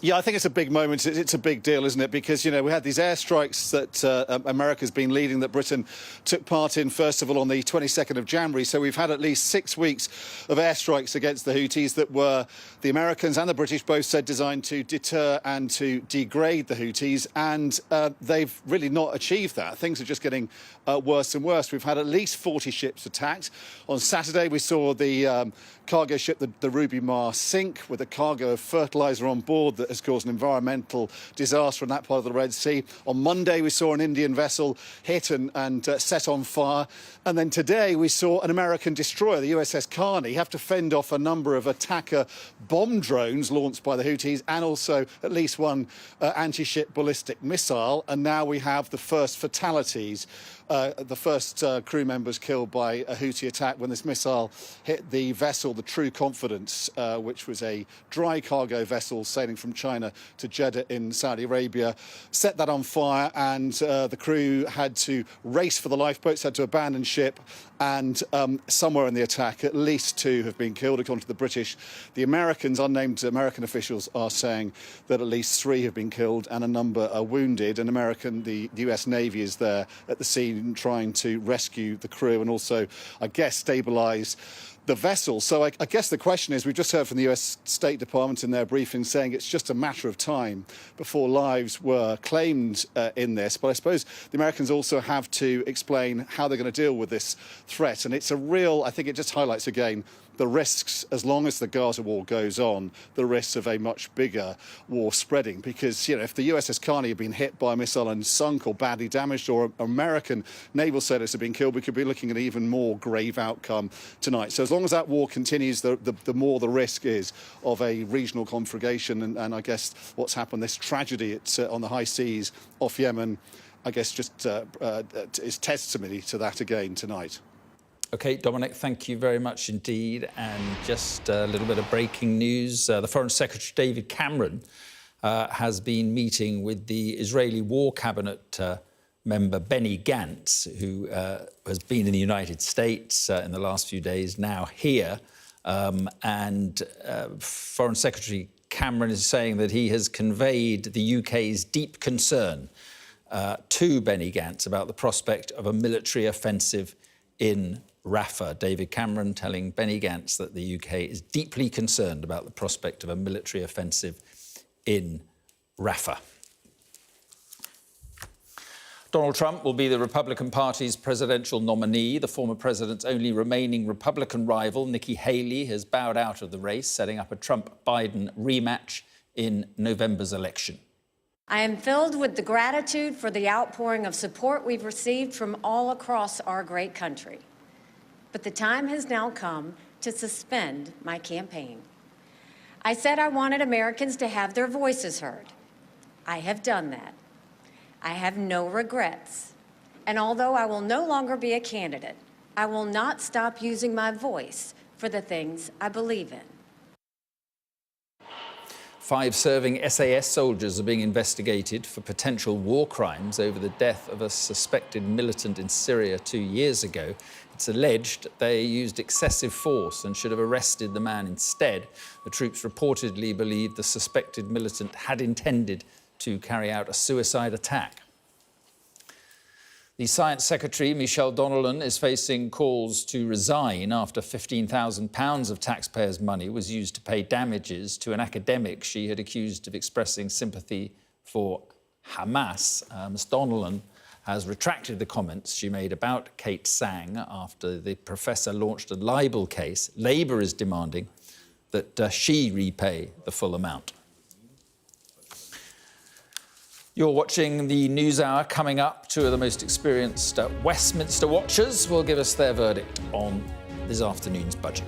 Yeah, I think it's a big moment. It's a big deal, isn't it? Because, you know, we had these airstrikes that America's been leading, that Britain took part in, first of all, on the 22nd of January. So we've had at least 6 weeks of airstrikes against the Houthis that were, the Americans and the British both said, designed to deter and to degrade the Houthis. And they've really not achieved that. Things are just getting worse and worse. We've had at least 40 ships attacked. On Saturday, we saw the cargo ship, the Ruby Mar, sink with a cargo of fertiliser on board that has caused an environmental disaster in that part of the Red Sea. On Monday, we saw an Indian vessel hit and set on fire. And then today, we saw an American destroyer, the USS Carney, have to fend off a number of attacker bomb drones launched by the Houthis and also at least one anti-ship ballistic missile. And now we have the first fatalities. The first crew members killed by a Houthi attack when this missile hit the vessel, the True Confidence, which was a dry cargo vessel sailing from China to Jeddah in Saudi Arabia, set that on fire, and the crew had to race for the lifeboats, had to abandon ship, and somewhere in the attack, at least 2 have been killed, according to the British. The Americans, unnamed American officials, are saying that at least 3 have been killed and a number are wounded. And the US Navy is there at the scene trying to rescue the crew and also, I guess, stabilise the vessel. So I guess the question is, we've just heard from the US State Department in their briefing saying it's just a matter of time before lives were claimed in this. But I suppose the Americans also have to explain how they're going to deal with this threat. And it's a real, I think it just highlights again the risks, as long as the Gaza war goes on, the risks of a much bigger war spreading. Because, you know, if the USS Carney had been hit by a missile and sunk or badly damaged, or American naval sailors had been killed, we could be looking at an even more grave outcome tonight. So as long as that war continues, the more the risk is of a regional conflagration. And I guess what's happened, this tragedy on the high seas off Yemen, I guess just is testimony to that again tonight. OK, Dominic, thank you very much indeed. And just a little bit of breaking news. The Foreign Secretary, David Cameron, has been meeting with the Israeli War Cabinet member Benny Gantz, who has been in the United States in the last few days, now here. And Foreign Secretary Cameron is saying that he has conveyed the UK's deep concern to Benny Gantz about the prospect of a military offensive in Rafah. David Cameron telling Benny Gantz that the UK is deeply concerned about the prospect of a military offensive in Rafah. Donald Trump will be the Republican Party's presidential nominee. The former president's only remaining Republican rival, Nikki Haley, has bowed out of the race, setting up a Trump-Biden rematch in November's election. I am filled with the gratitude for the outpouring of support we've received from all across our great country. But the time has now come to suspend my campaign. I said I wanted Americans to have their voices heard. I have done that. I have no regrets. And although I will no longer be a candidate, I will not stop using my voice for the things I believe in. 5 serving SAS soldiers are being investigated for potential war crimes over the death of a suspected militant in Syria 2 years ago. It's alleged they used excessive force and should have arrested the man instead. The troops reportedly believed the suspected militant had intended to carry out a suicide attack. The Science Secretary, Michelle Donnellan, is facing calls to resign after £15,000 of taxpayers' money was used to pay damages to an academic she had accused of expressing sympathy for Hamas. Ms Donnellan has retracted the comments she made about Kate Sang after the professor launched a libel case. Labour is demanding that she repay the full amount. You're watching the News Hour. Coming up, 2 of the most experienced Westminster watchers will give us their verdict on this afternoon's budget.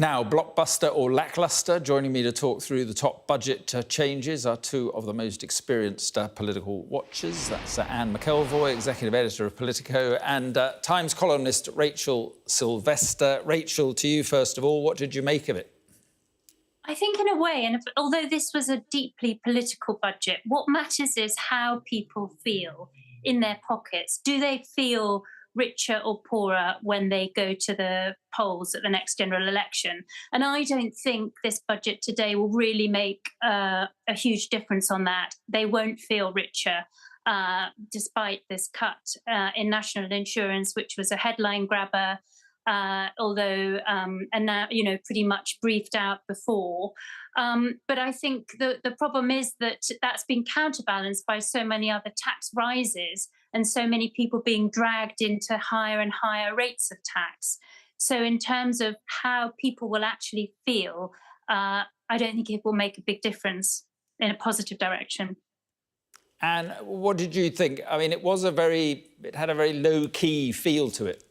Now, blockbuster or lacklustre? Joining me to talk through the top budget changes are two of the most experienced political watchers. That's Anne McElvoy, Executive Editor of Politico, and Times columnist Rachel Sylvester. Rachel, to you first of all, what did you make of it? I think in a way, and although this was a deeply political budget, what matters is how people feel in their pockets. Do they feel richer or poorer when they go to the polls at the next general election? And I don't think this budget today will really make a huge difference on that. They won't feel richer despite this cut in national insurance, which was a headline grabber, although and now, you know, pretty much briefed out before. But I think the problem is that that's been counterbalanced by so many other tax rises and so many people being dragged into higher and higher rates of tax. So in terms of how people will actually feel, I don't think it will make a big difference in a positive direction. And what did you think? I mean, it had a very low-key feel to it.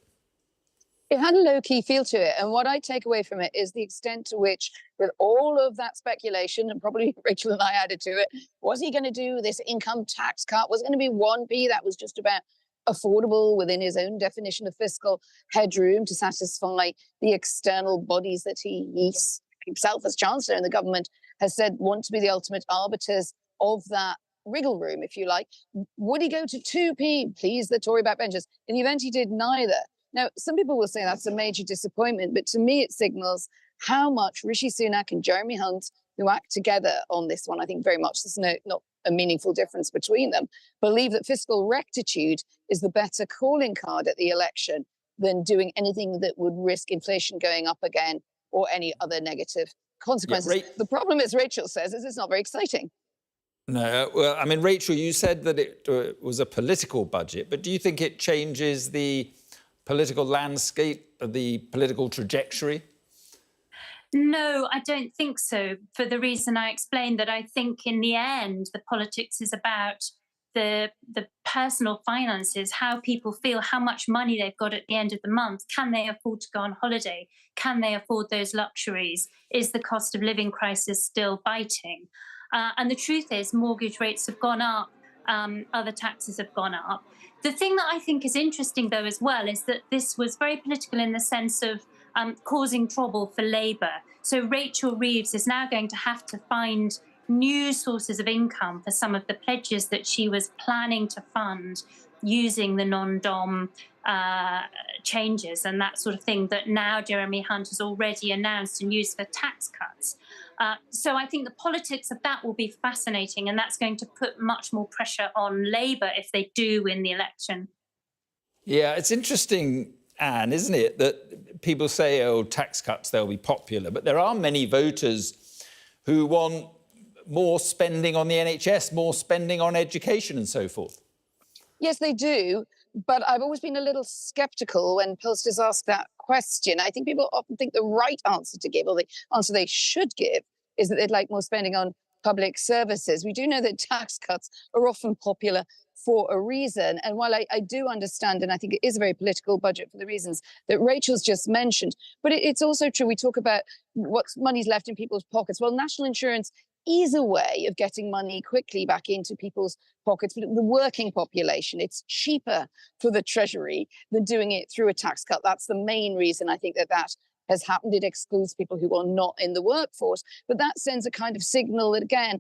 It had a low-key feel to it. And what I take away from it is the extent to which, with all of that speculation, and probably Rachel and I added to it, was he going to do this income tax cut? Was it going to be 1p that was just about affordable within his own definition of fiscal headroom to satisfy the external bodies that he himself as Chancellor and the government has said want to be the ultimate arbiters of that wriggle room, if you like? Would he go to 2p, please the Tory backbenchers? In the event he did neither. Now, some people will say that's a major disappointment, but to me it signals how much Rishi Sunak and Jeremy Hunt, who act together on this one, I think very much there's not a meaningful difference between them, believe that fiscal rectitude is the better calling card at the election than doing anything that would risk inflation going up again or any other negative consequences. Yeah, the problem, as Rachel says, is it's not very exciting. No, well, I mean, Rachel, you said that it was a political budget, but do you think it changes the political landscape, the political trajectory? No, I don't think so, for the reason I explained, that I think in the end, the politics is about the personal finances, how people feel, how much money they've got at the end of the month. Can they afford to go on holiday? Can they afford those luxuries? Is the cost of living crisis still biting? And the truth is, mortgage rates have gone up, other taxes have gone up. The thing that I think is interesting, though, as well, is that this was very political in the sense of causing trouble for Labour. So Rachel Reeves is now going to have to find new sources of income for some of the pledges that she was planning to fund using the non-dom changes and that sort of thing that now Jeremy Hunt has already announced and used for tax cuts. So I think the politics of that will be fascinating, and that's going to put much more pressure on Labour if they do win the election. Yeah, it's interesting, Anne, isn't it, that people say, oh, tax cuts, they'll be popular, but there are many voters who want more spending on the NHS, more spending on education and so forth. Yes, they do. But I've always been a little sceptical when pollsters ask that question. I think people often think the right answer to give, or the answer they should give, is that they'd like more spending on public services. We do know that tax cuts are often popular for a reason. And while I do understand, and I think it is a very political budget for the reasons that Rachel's just mentioned, but it's also true. We talk about what money's left in people's pockets. Well, national insurance is a way of getting money quickly back into people's pockets. But the working population, it's cheaper for the Treasury than doing it through a tax cut. That's the main reason I think that has happened. It excludes people who are not in the workforce. But that sends a kind of signal that, again,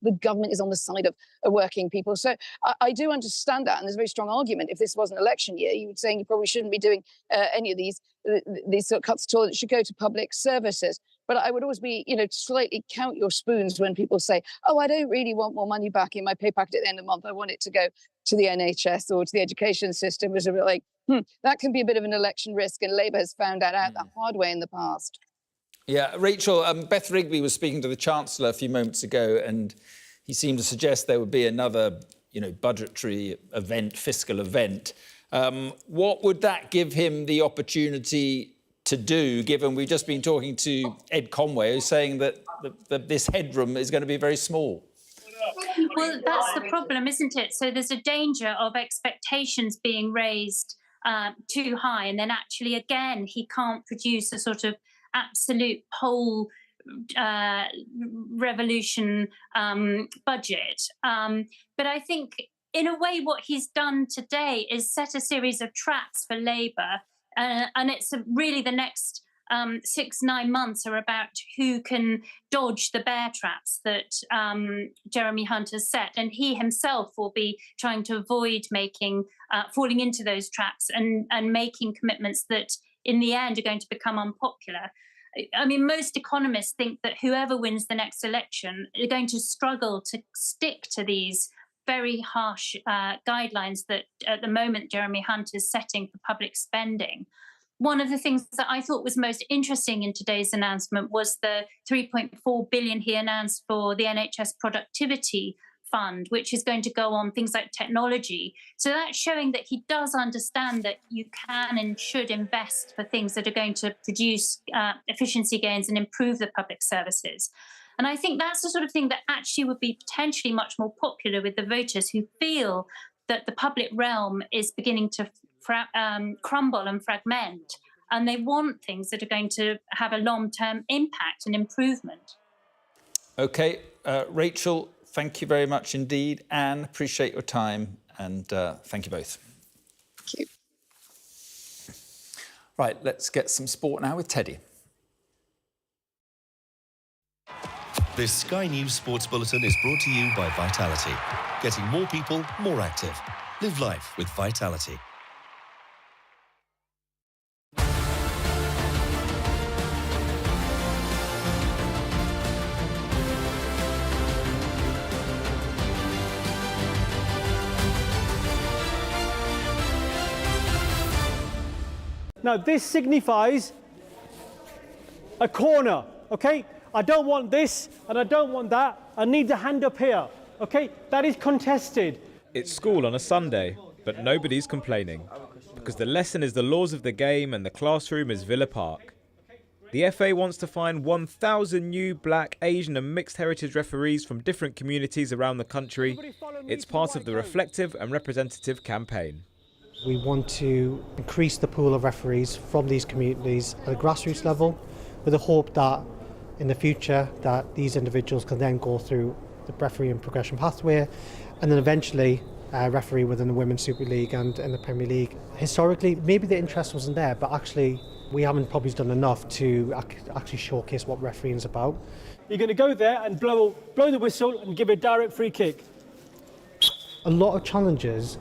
the government is on the side of working people. So I do understand that. And there's a very strong argument. If this was an election year, you would say you probably shouldn't be doing any of these sort of cuts at all. It should go to public services. But I would always be, slightly count your spoons when people say, oh, I don't really want more money back in my pay packet at the end of the month. I want it to go to the NHS or to the education system. It was a bit like, that can be a bit of an election risk. And Labour has found that out the hard way in the past. Yeah, Rachel, Beth Rigby was speaking to the Chancellor a few moments ago, and he seemed to suggest there would be another, budgetary event, fiscal event. What would that give him the opportunity to do, given we've just been talking to Ed Conway, who's saying that this headroom is going to be very small? Well, that's the problem, isn't it? So there's a danger of expectations being raised too high, and then actually, again, he can't produce a sort of absolute poll revolution budget. But I think, in a way, what he's done today is set a series of traps for Labour, and it's really the next 6-9 months are about who can dodge the bear traps that Jeremy Hunt has set, and he himself will be trying to avoid falling into those traps and making commitments that in the end are going to become unpopular. I mean, most economists think that whoever wins the next election are going to struggle to stick to these very harsh guidelines that at the moment Jeremy Hunt is setting for public spending. One of the things that I thought was most interesting in today's announcement was the $3.4 billion he announced for the NHS Productivity Fund, which is going to go on things like technology. So that's showing that he does understand that you can and should invest for things that are going to produce efficiency gains and improve the public services. And I think that's the sort of thing that actually would be potentially much more popular with the voters who feel that the public realm is beginning to crumble and fragment, and they want things that are going to have a long-term impact and improvement. OK, Rachel, thank you very much indeed. Anne, appreciate your time, and thank you both. Thank you. Right, let's get some sport now with Teddy. This Sky News Sports Bulletin is brought to you by Vitality. Getting more people more active. Live life with Vitality. Now, this signifies a corner, OK? I don't want this and I don't want that. I need the hand up here, OK? That is contested. It's school on a Sunday, but nobody's complaining, because the lesson is the laws of the game and the classroom is Villa Park. The FA wants to find 1,000 new black, Asian and mixed heritage referees from different communities around the country. It's part of the reflective and representative campaign. We want to increase the pool of referees from these communities at a grassroots level, with the hope that in the future that these individuals can then go through the refereeing progression pathway and then eventually referee within the Women's Super League and in the Premier League. Historically, maybe the interest wasn't there, but actually we haven't probably done enough to actually showcase what refereeing is about. You're going to go there and blow the whistle and give a direct free kick. A lot of challenges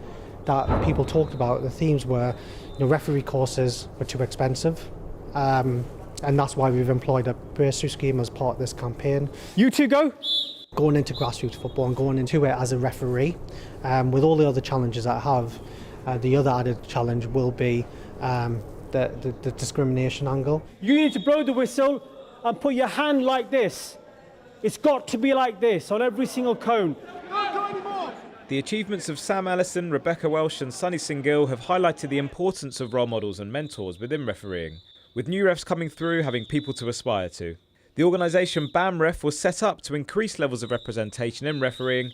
that people talked about, the themes were, referee courses were too expensive, and that's why we've employed a bursary scheme as part of this campaign. You two go. Going into grassroots football and going into it as a referee, with all the other challenges that I have, the other added challenge will be the discrimination angle. You need to blow the whistle and put your hand like this. It's got to be like this on every single cone. The achievements of Sam Ellison, Rebecca Welsh and Sunny Singill have highlighted the importance of role models and mentors within refereeing, with new refs coming through having people to aspire to. The organisation BAMREF was set up to increase levels of representation in refereeing,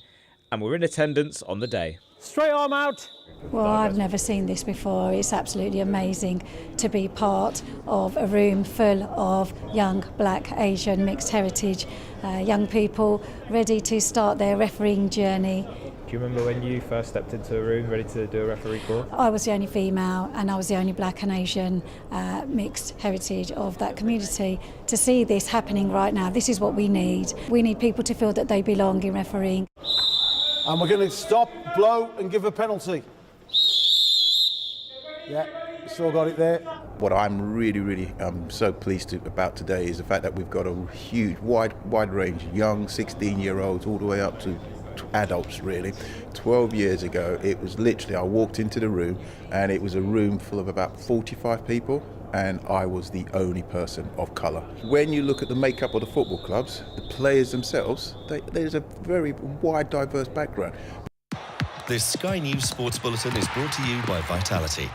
and were in attendance on the day. Straight arm out. Well, I've never seen this before. It's absolutely amazing to be part of a room full of young black, Asian, mixed heritage young people ready to start their refereeing journey. Do you remember when you first stepped into a room ready to do a referee course? I was the only female and I was the only black and Asian mixed heritage of that community. To see this happening right now, this is what we need. We need people to feel that they belong in refereeing. And we're going to stop, blow and give a penalty. Yeah, still got it there. What I'm really so pleased about today is the fact that we've got a huge, wide range, young 16-year-olds all the way up to adults, really. 12 years ago, it was literally, I walked into the room and it was a room full of about 45 people and I was the only person of colour. When you look at the makeup of the football clubs, the players themselves, there's a very wide, diverse background. This Sky News Sports Bulletin is brought to you by Vitality.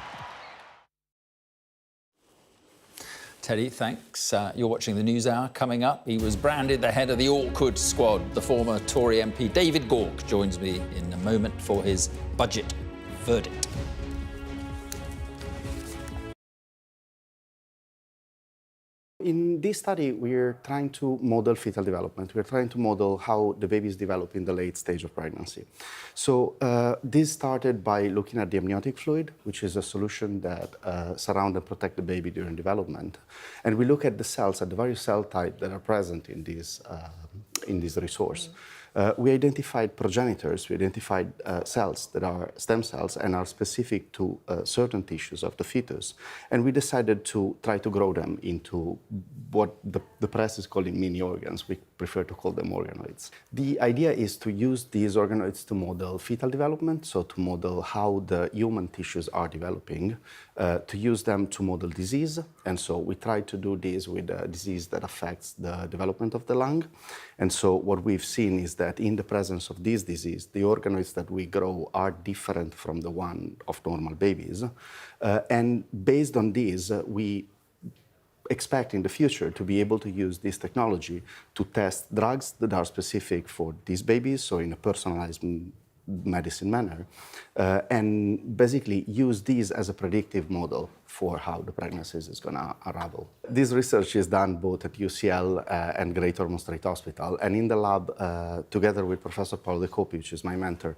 Teddy, thanks. You're watching the News Hour. Coming up, he was branded the head of the awkward squad. The former Tory MP David Gauke joins me in a moment for his budget verdict. In this study, we're trying to model fetal development. We're trying to model how the babies develop in the late stage of pregnancy. So this started by looking at the amniotic fluid, which is a solution that surround and protect the baby during development. And we look at the cells, at the various cell types that are present in this resource. We identified progenitors, we identified cells that are stem cells and are specific to certain tissues of the fetus. And we decided to try to grow them into what the press is calling mini organs. We prefer to call them organoids. The idea is to use these organoids to model fetal development, so to model how the human tissues are developing, to use them to model disease. And so we try to do this with a disease that affects the development of the lung. And so what we've seen is that in the presence of this disease, the organoids that we grow are different from the one of normal babies. And based on this, we expect in the future to be able to use this technology to test drugs that are specific for these babies, so in a personalized medicine manner, and basically use these as a predictive model for how the pregnancy is going to unravel. This research is done both at UCL and Great Ormond Street Hospital, and in the lab, together with Professor Paolo De Copi, which is my mentor,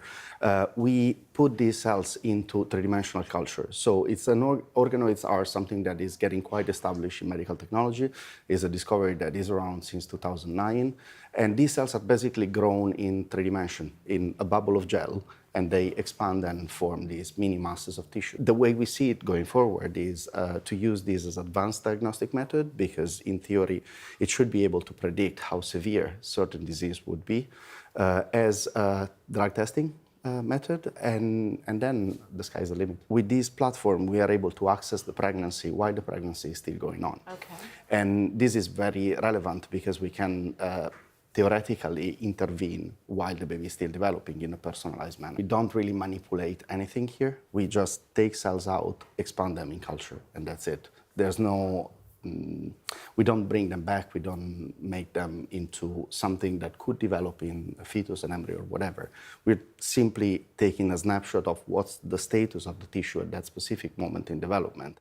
we put these cells into three-dimensional culture. So it's organoids are something that is getting quite established in medical technology. It's a discovery that is around since 2009, and these cells are basically grown in three dimension, in a bubble of gel, and they expand and form these mini masses of tissue. The way we see it going forward is to use this as an advanced diagnostic method, because in theory, it should be able to predict how severe certain disease would be as a drug testing method, and then the sky's the limit. With this platform, we are able to access the pregnancy while the pregnancy is still going on. Okay. And this is very relevant because we can theoretically intervene while the baby is still developing in a personalized manner. We don't really manipulate anything here. We just take cells out, expand them in culture, and that's it. There's no, we don't bring them back, we don't make them into something that could develop in a fetus, an embryo, or whatever. We're simply taking a snapshot of what's the status of the tissue at that specific moment in development.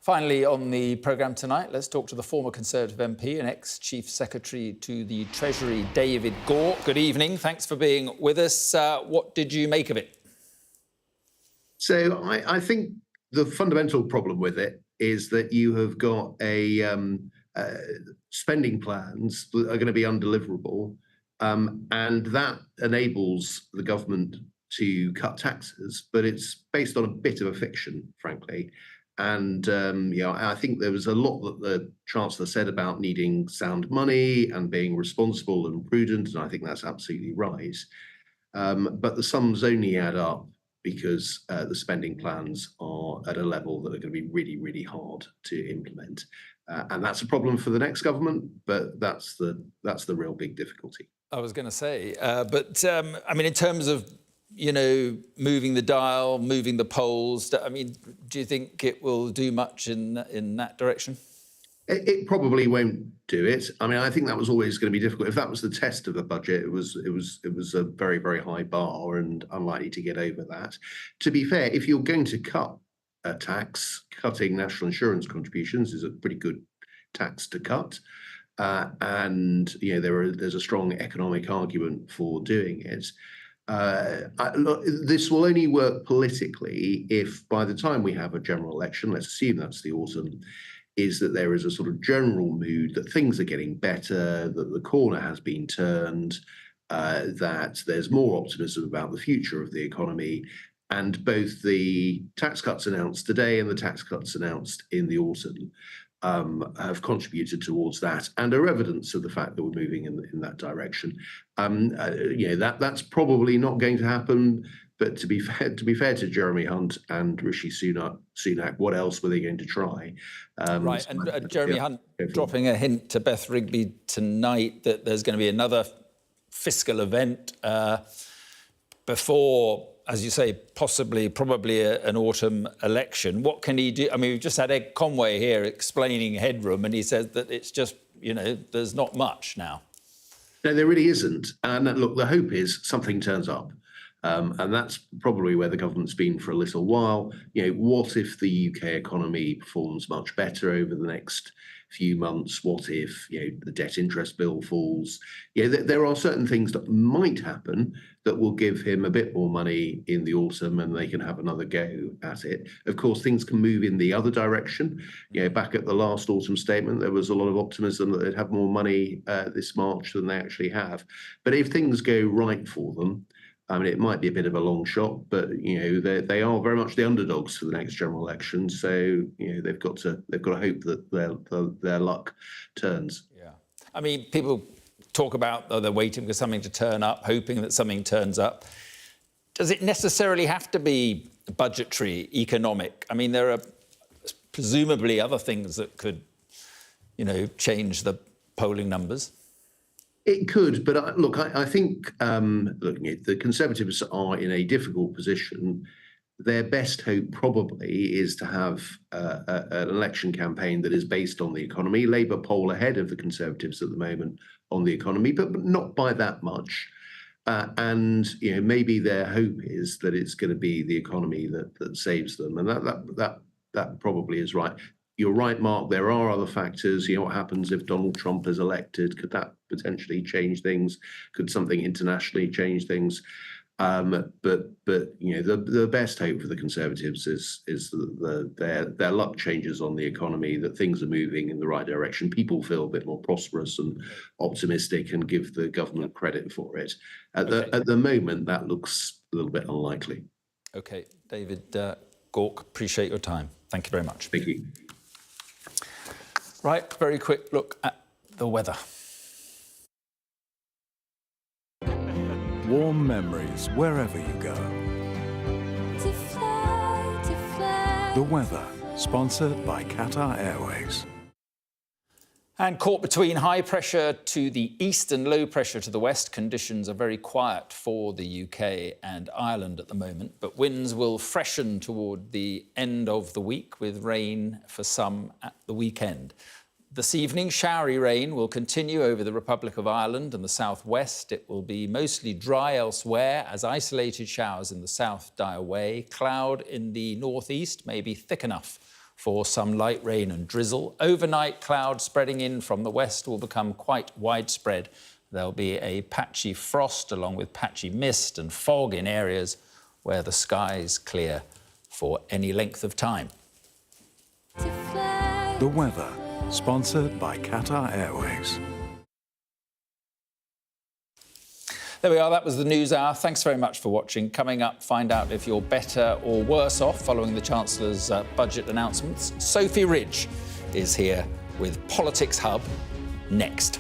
Finally, on the programme tonight, let's talk to the former Conservative MP and ex-Chief Secretary to the Treasury, David Gore. Good evening. Thanks for being with us. What did you make of it? So I think the fundamental problem with it is that you have got spending plans that are going to be undeliverable, and that enables the government to cut taxes, but it's based on a bit of a fiction, frankly. And I think there was a lot that the Chancellor said about needing sound money and being responsible and prudent, and I think that's absolutely right. But the sums only add up because the spending plans are at a level that are going to be really, really hard to implement. And that's a problem for the next government, but that's the real big difficulty. I was going to say, I mean, in terms of moving the dial, moving the polls, I mean, do you think it will do much in that direction? It probably won't do it. I mean, I think that was always going to be difficult. If that was the test of the budget, it was a very, very high bar and unlikely to get over that. To be fair, if you're going to cut a tax, cutting national insurance contributions is a pretty good tax to cut. And there's a strong economic argument for doing it. Look, this will only work politically if by the time we have a general election, let's assume that's the autumn, is that there is a sort of general mood that things are getting better, that the corner has been turned, that there's more optimism about the future of the economy. And both the tax cuts announced today and the tax cuts announced in the autumn have contributed towards that and are evidence of the fact that we're moving in that direction. That's probably not going to happen. But to be fair to Jeremy Hunt and Rishi Sunak, what else were they going to try? Right, and Jeremy Hunt dropping a hint to Beth Rigby tonight that there's going to be another fiscal event before, as you say, probably an autumn election. What can he do? I mean, we've just had Ed Conway here explaining Headroom, and he says that it's just, there's not much now. No, there really isn't. And look, the hope is something turns up. And that's probably where the government's been for a little while. What if the UK economy performs much better over the next few months? What if, the debt interest bill falls? There are certain things that might happen that will give him a bit more money in the autumn and they can have another go at it. Of course, things can move in the other direction. Back at the last autumn statement, there was a lot of optimism that they'd have more money this March than they actually have. But if things go right for them, I mean, it might be a bit of a long shot, but they are very much the underdogs for the next general election. So they've got to hope that their luck turns. Yeah, I mean, people talk about they're waiting for something to turn up, hoping that something turns up. Does it necessarily have to be budgetary, economic? I mean, there are presumably other things that could, change the polling numbers. It could, but I think the Conservatives are in a difficult position. Their best hope probably is to have an election campaign that is based on the economy. Labour poll ahead of the Conservatives at the moment on the economy, but not by that much. And maybe their hope is that it's going to be the economy that saves them, and that probably is right. You're right, Mark. There are other factors. What happens if Donald Trump is elected? Could that potentially change things? Could something internationally change things? But the best hope for the Conservatives is that their luck changes on the economy, that things are moving in the right direction. People feel a bit more prosperous and optimistic and give the government credit for it. At the moment, that looks a little bit unlikely. OK, David Gauke, appreciate your time. Thank you very much. Thank you. Right, very quick look at the weather. Warm memories wherever you go. The weather, sponsored by Qatar Airways. And caught between high pressure to the east and low pressure to the west, conditions are very quiet for the UK and Ireland at the moment, but winds will freshen toward the end of the week with rain for some at the weekend. This evening, showery rain will continue over the Republic of Ireland and the southwest. It will be mostly dry elsewhere as isolated showers in the south die away. Cloud in the northeast may be thick enough for some light rain and drizzle. Overnight, clouds spreading in from the west will become quite widespread. There'll be a patchy frost along with patchy mist and fog in areas where the skies clear for any length of time. The weather, sponsored by Qatar Airways. There we are, that was the News Hour. Thanks very much for watching. Coming up, find out if you're better or worse off following the Chancellor's budget announcements. Sophy Ridge is here with Politics Hub next.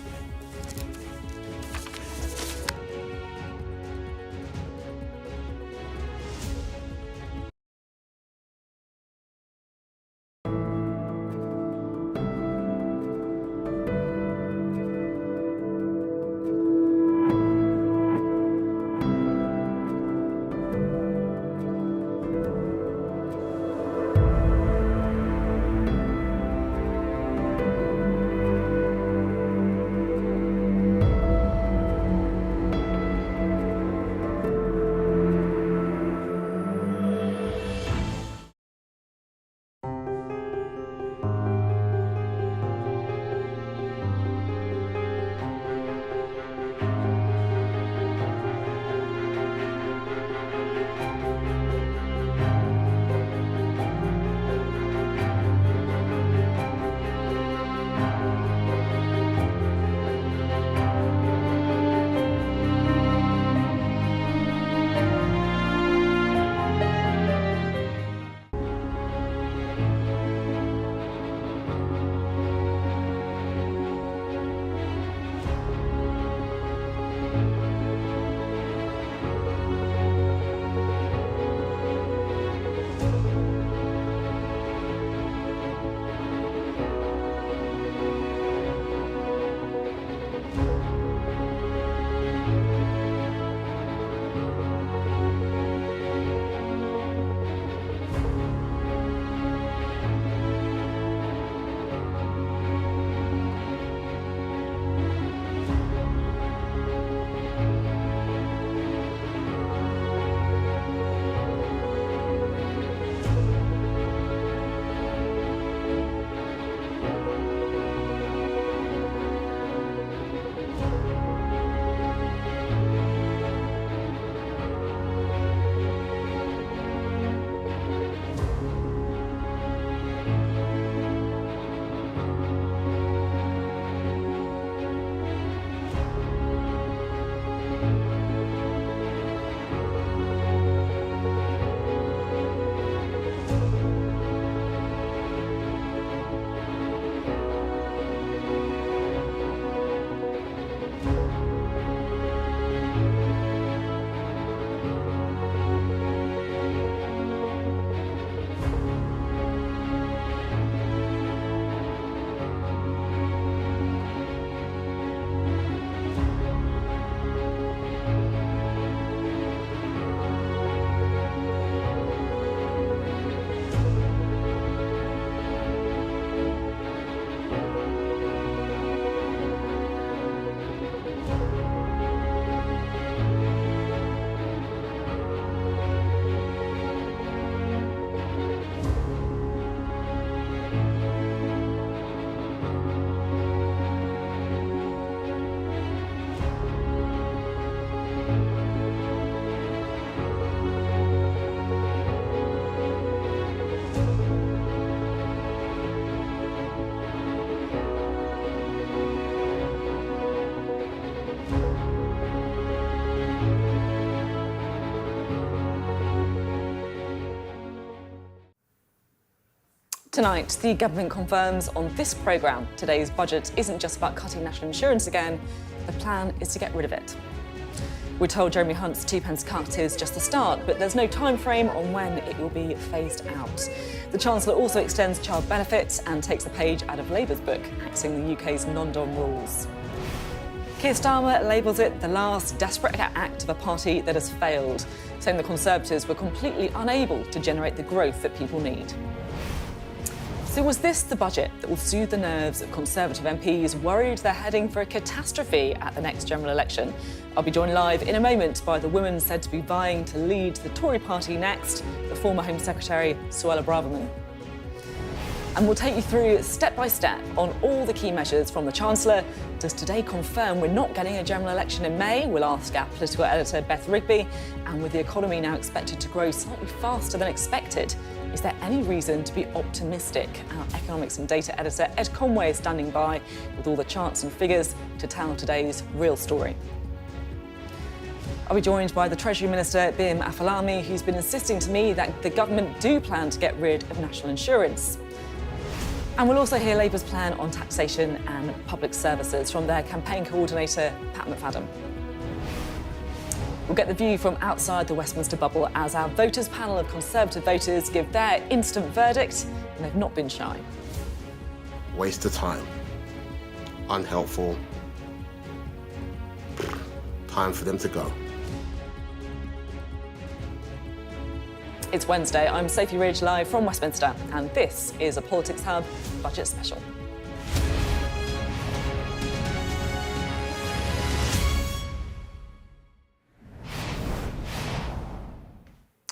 Tonight, the government confirms on this programme today's budget isn't just about cutting national insurance again, the plan is to get rid of it. We're told Jeremy Hunt's 2p cut is just the start, but there's no time frame on when it will be phased out. The Chancellor also extends child benefits and takes the page out of Labour's book, axing the UK's non-dom rules. Keir Starmer labels it the last desperate act of a party that has failed, saying the Conservatives were completely unable to generate the growth that people need. So was this the budget that will soothe the nerves of Conservative MPs worried they're heading for a catastrophe at the next general election? I'll be joined live in a moment by the woman said to be vying to lead the Tory party next, the former Home Secretary, Suella Braverman. And we'll take you through step by step on all the key measures from the Chancellor. Does today confirm we're not getting a general election in May? We'll ask our political editor, Beth Rigby. And with the economy now expected to grow slightly faster than expected, is there any reason to be optimistic? Our economics and data editor, Ed Conway, is standing by with all the charts and figures to tell today's real story. I'll be joined by the Treasury Minister, Bim Afalami, who's been insisting to me that the government do plan to get rid of national insurance. And we'll also hear Labour's plan on taxation and public services from their campaign coordinator, Pat McFadden. We'll get the view from outside the Westminster bubble as our voters' panel of Conservative voters give their instant verdict, and they've not been shy. Waste of time. Unhelpful. Time for them to go. It's Wednesday. I'm Sophy Ridge, live from Westminster, and this is a Politics Hub Budget Special.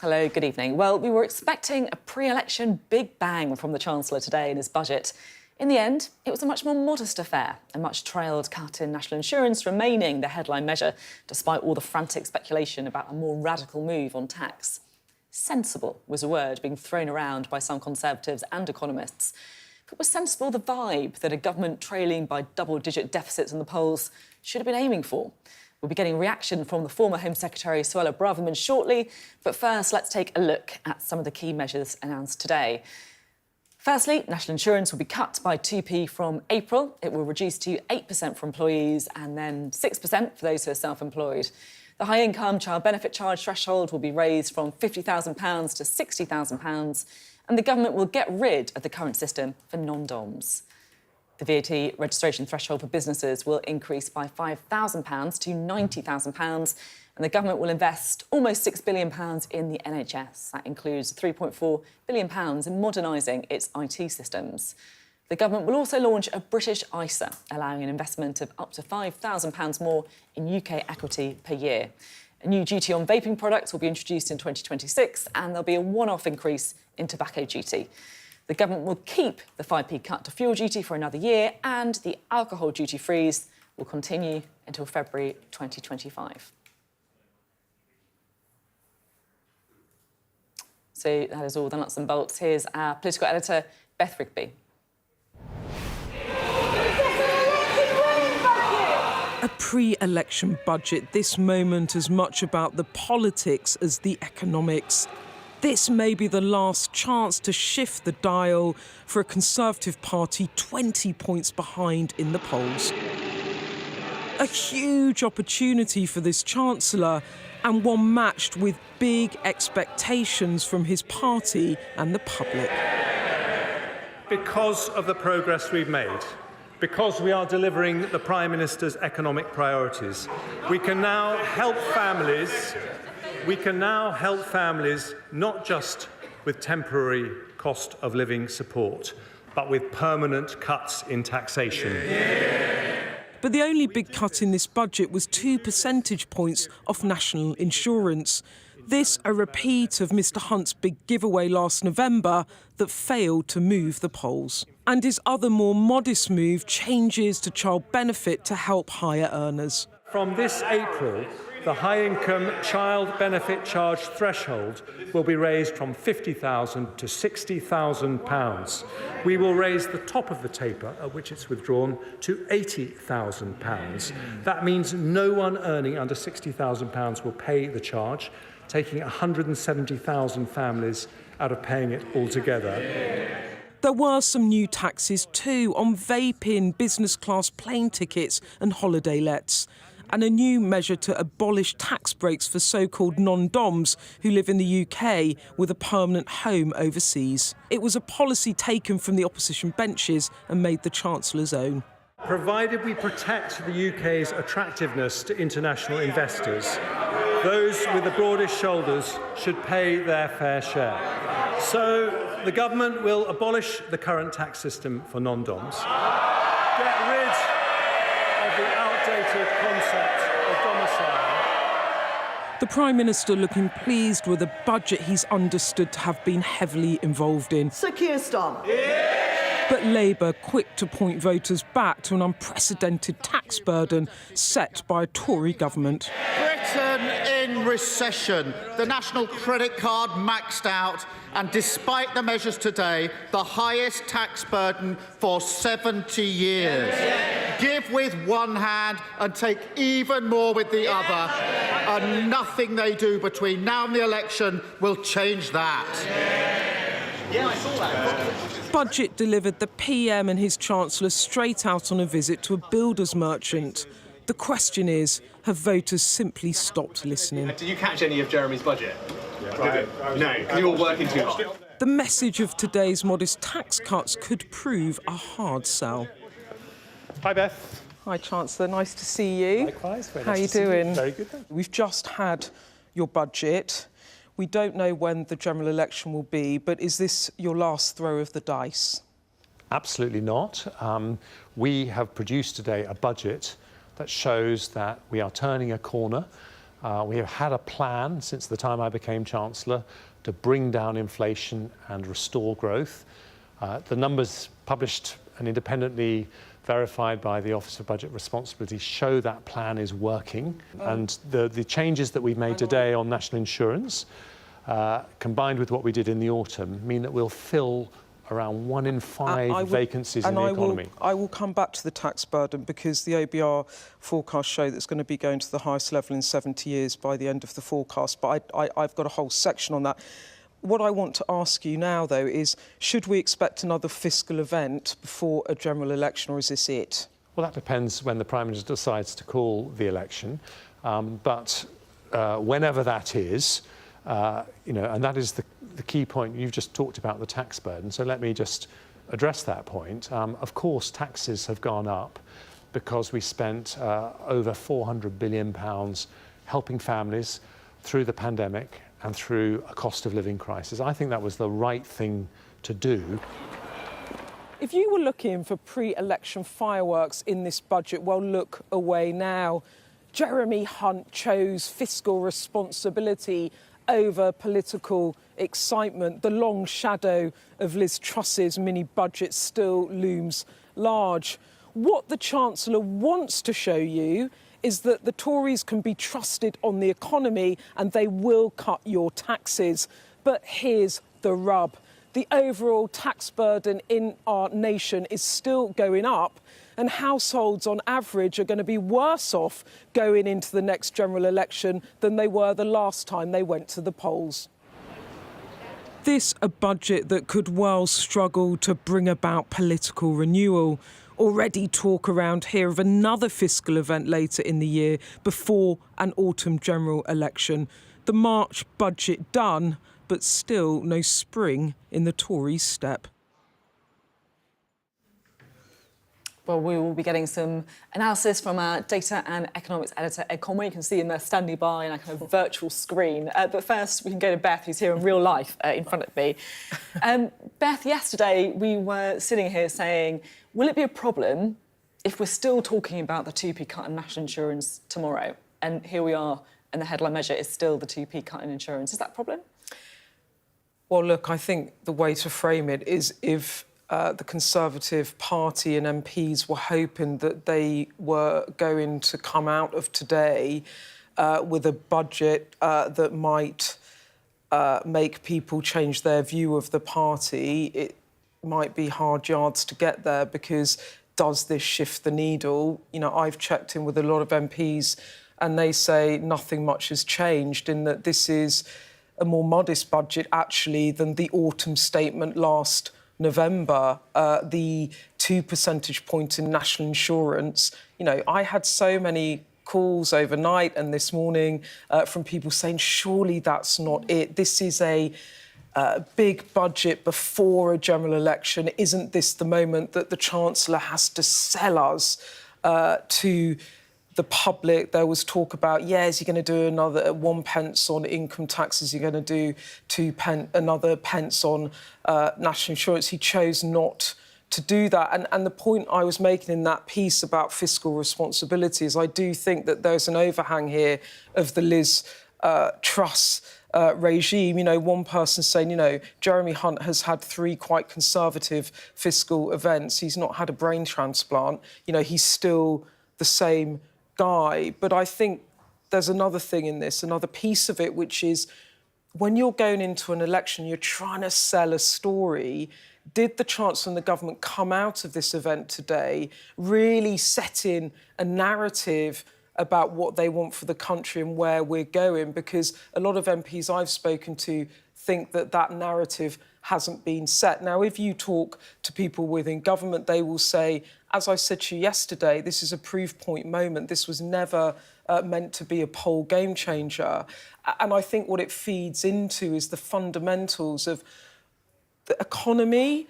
Hello, good evening. Well, we were expecting a pre-election big bang from the Chancellor today in his budget. In the end, it was a much more modest affair, a much trailed cut in national insurance remaining the headline measure, despite all the frantic speculation about a more radical move on tax. Sensible was a word being thrown around by some Conservatives and economists. But was sensible the vibe that a government trailing by double-digit deficits in the polls should have been aiming for? We'll be getting reaction from the former Home Secretary, Suella Braverman, shortly. But first, let's take a look at some of the key measures announced today. Firstly, national insurance will be cut by 2p from April. It will reduce to 8% for employees and then 6% for those who are self-employed. The high-income child benefit charge threshold will be raised from £50,000 to £60,000, and the government will get rid of the current system for non-DOMs. The VAT registration threshold for businesses will increase by £5,000 to £90,000, and the government will invest almost £6 billion in the NHS. That includes £3.4 billion in modernising its IT systems. The government will also launch a British ISA, allowing an investment of up to £5,000 more in UK equity per year. A new duty on vaping products will be introduced in 2026, and there'll be a one-off increase in tobacco duty. The government will keep the 5p cut to fuel duty for another year, and the alcohol duty freeze will continue until February 2025. So that is all the nuts and bolts. Here's our political editor, Beth Rigby. A pre-election budget, this moment as much about the politics as the economics. This may be the last chance to shift the dial for a Conservative Party 20 points behind in the polls. A huge opportunity for this Chancellor, and one matched with big expectations from his party and the public. Because of the progress we've made, because we are delivering the Prime Minister's economic priorities, we can now help families. We can now help families not just with temporary cost of living support, but with permanent cuts in taxation. But the only big cut in this budget was 2 percentage points off national insurance. This a repeat of Mr Hunt's big giveaway last November that failed to move the polls. And his other more modest move, changes to child benefit to help higher earners. From this April, the high-income child benefit charge threshold will be raised from £50,000 to £60,000. We will raise the top of the taper, at which it's withdrawn, to £80,000. That means no one earning under £60,000 will pay the charge, taking 170,000 families out of paying it altogether. There were some new taxes too on vaping, business class plane tickets and holiday lets, and a new measure to abolish tax breaks for so-called non-doms who live in the UK with a permanent home overseas. It was a policy taken from the opposition benches and made the Chancellor's own. Provided we protect the UK's attractiveness to international investors, those with the broadest shoulders should pay their fair share. So the government will abolish the current tax system for non-doms, get rid of the outdated concept of domicile. The Prime Minister looking pleased with a budget he's understood to have been heavily involved in. Sir Keir Starmer. But Labour quick to point voters back to an unprecedented tax burden set by a Tory government. Britain in recession, the national credit card maxed out, and despite the measures today, the highest tax burden for 70 years. Give with one hand and take even more with the other, and nothing they do between now and the election will change that. Yeah, I saw that. Budget delivered the PM and his Chancellor straight out on a visit to a builder's merchant. The question is, have voters simply stopped listening? Did you catch any of Jeremy's budget? Yeah. No, you were working too hard. The message of today's modest tax cuts could prove a hard sell. Hi, Beth. Hi, Chancellor. Nice to see you. Likewise. How are you doing? Very good, thank you. We've just had your budget. We don't know when the general election will be, but is this your last throw of the dice? Absolutely not. We have produced today a budget that shows that we are turning a corner. We have had a plan since the time I became Chancellor to bring down inflation and restore growth. The numbers published and independently verified by the Office of Budget Responsibility show that plan is working. And the changes that we've made today on national insurance, combined with what we did in the autumn, mean that we'll fill around 1 in 5 vacancies in the economy. I will come back to the tax burden because the OBR forecasts show that it's going to be going to the highest level in 70 years by the end of the forecast, but I've got a whole section on that. What I want to ask you now, though, is should we expect another fiscal event before a general election, or is this it? Well, that depends when the Prime Minister decides to call the election. But whenever that is, and that is the key point. You've just talked about the tax burden, so let me just address that point. Of course, taxes have gone up because we spent over £400 billion helping families through the pandemic and through a cost of living crisis. I think that was the right thing to do. If you were looking for pre-election fireworks in this budget, well, look away now. Jeremy Hunt chose fiscal responsibility over political excitement. The long shadow of Liz Truss's mini-budget still looms large. What the Chancellor wants to show you is that the Tories can be trusted on the economy and they will cut your taxes. But here's the rub. The overall tax burden in our nation is still going up, and households on average are going to be worse off going into the next general election than they were the last time they went to the polls. This a budget that could well struggle to bring about political renewal. Already talk around here of another fiscal event later in the year before an autumn general election. The March budget done, but still no spring in the Tories' step. Well, we will be getting some analysis from our data and economics editor, Ed Conway. You can see him there standing by on a kind of virtual screen. But first, we can go to Beth, who's here in real life in front of me. Beth, yesterday we were sitting here saying, will it be a problem if we're still talking about the 2p cut in national insurance tomorrow? And here we are, and the headline measure is still the 2p cut in insurance. Is that a problem? Well, look, I think the way to frame it is if the Conservative Party and MPs were hoping that they were going to come out of today with a budget that might make people change their view of the party, it might be hard yards to get there, because does this shift the needle? You know, I've checked in with a lot of MPs and they say nothing much has changed, in that this is a more modest budget, actually, than the autumn statement last November, the 2 percentage point in national insurance. You know, I had so many calls overnight and this morning from people saying, surely that's not it. This is a big budget before a general election. Isn't this the moment that the Chancellor has to sell us to the public? There was talk about, is he going to do another 1 pence on income tax? Is he going to do another pence on national insurance? He chose not to do that. And the point I was making in that piece about fiscal responsibility is I do think that there's an overhang here of the Liz Truss regime. You know, one person saying, you know, Jeremy Hunt has had 3 quite conservative fiscal events. He's not had a brain transplant. You know, he's still the same guy. But I think there's another thing in this, another piece of it, which is when you're going into an election, you're trying to sell a story. Did the Chancellor and the government come out of this event today really setting a narrative about what they want for the country and where we're going? Because a lot of MPs I've spoken to think that that narrative hasn't been set. Now, if you talk to people within government, they will say, as I said to you yesterday, this is a proof point moment. This was never meant to be a poll game changer. And I think what it feeds into is the fundamentals of the economy,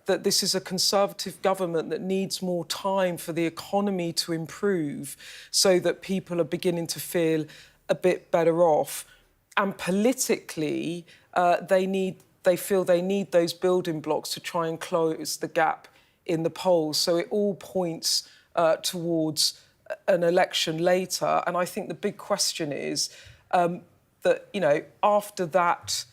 that this is a Conservative government that needs more time for the economy to improve so that people are beginning to feel a bit better off. And politically, they feel they need those building blocks to try and close the gap in the polls. So it all points towards an election later. And I think the big question is that, you know, after that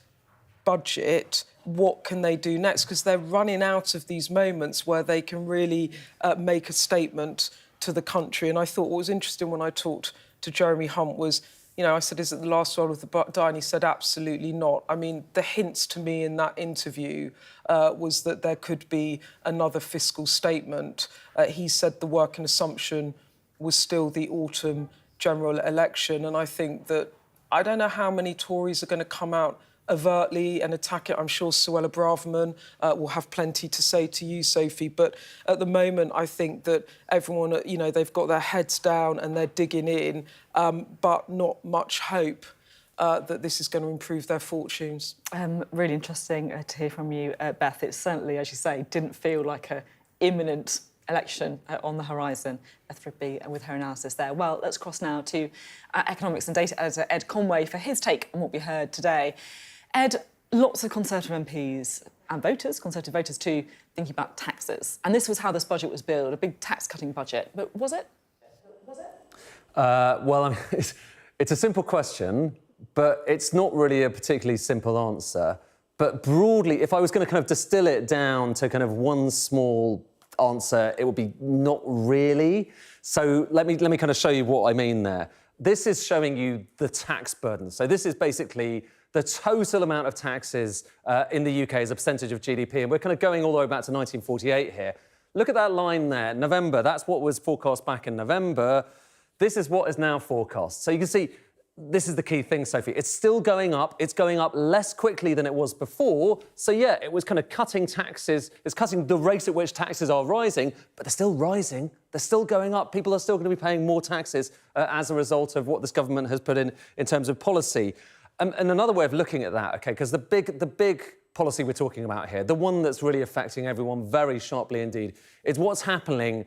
budget, what can they do next? Because they're running out of these moments where they can really make a statement to the country. And I thought what was interesting when I talked to Jeremy Hunt was, you know, I said, is it the last roll of the die? And he said, absolutely not. I mean, the hints to me in that interview was that there could be another fiscal statement. He said the working assumption was still the autumn general election. And I think that, I don't know how many Tories are going to come out overtly and attack it. I'm sure Suella Braverman will have plenty to say to you, Sophie. But at the moment, I think that everyone, you know, they've got their heads down and they're digging in, but not much hope that this is going to improve their fortunes. Really interesting to hear from you, Beth. It certainly, as you say, didn't feel like an imminent election on the horizon. Beth Rigby with her analysis there. Well, let's cross now to economics and data editor Ed Conway for his take on what we heard today. Ed, lots of Conservative MPs and voters, Conservative voters too, thinking about taxes. And this was how this budget was billed, a big tax-cutting budget. But was it? Well, I mean, it's a simple question, but it's not really a particularly simple answer. But broadly, if I was going to kind of distill it down to kind of one small answer, it would be not really. So let me kind of show you what I mean there. This is showing you the tax burden. So this is basically the total amount of taxes in the UK as a percentage of GDP. And we're kind of going all the way back to 1948 here. Look at that line there, November. That's what was forecast back in November. This is what is now forecast. So you can see, this is the key thing, Sophie. It's still going up. It's going up less quickly than it was before. So, yeah, it was kind of cutting taxes. It's cutting the rate at which taxes are rising, but they're still rising. They're still going up. People are still going to be paying more taxes as a result of what this government has put in terms of policy. And another way of looking at that, OK, because the big policy we're talking about here, the one that's really affecting everyone very sharply indeed, is what's happening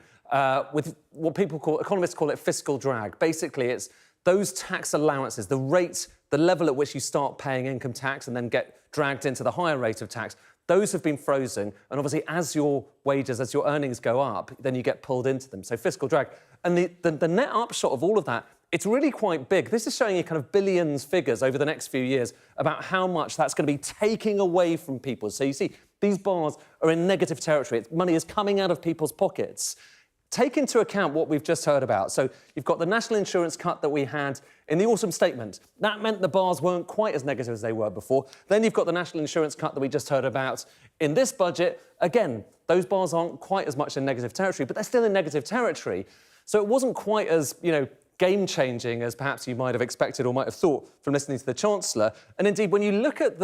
with what economists call it fiscal drag. Basically, it's those tax allowances, the rate, the level at which you start paying income tax and then get dragged into the higher rate of tax, those have been frozen. And obviously, as your wages, as your earnings go up, then you get pulled into them. So fiscal drag. And the net upshot of all of that, it's really quite big. This is showing you kind of billions figures over the next few years about how much that's going to be taking away from people. So you see, these bars are in negative territory. Money is coming out of people's pockets. Take into account what we've just heard about. So you've got the national insurance cut that we had in the autumn statement. That meant the bars weren't quite as negative as they were before. Then you've got the national insurance cut that we just heard about in this budget. Again, those bars aren't quite as much in negative territory, but they're still in negative territory. So it wasn't quite as, game-changing as perhaps you might have expected or might have thought from listening to the Chancellor. And indeed, when you look at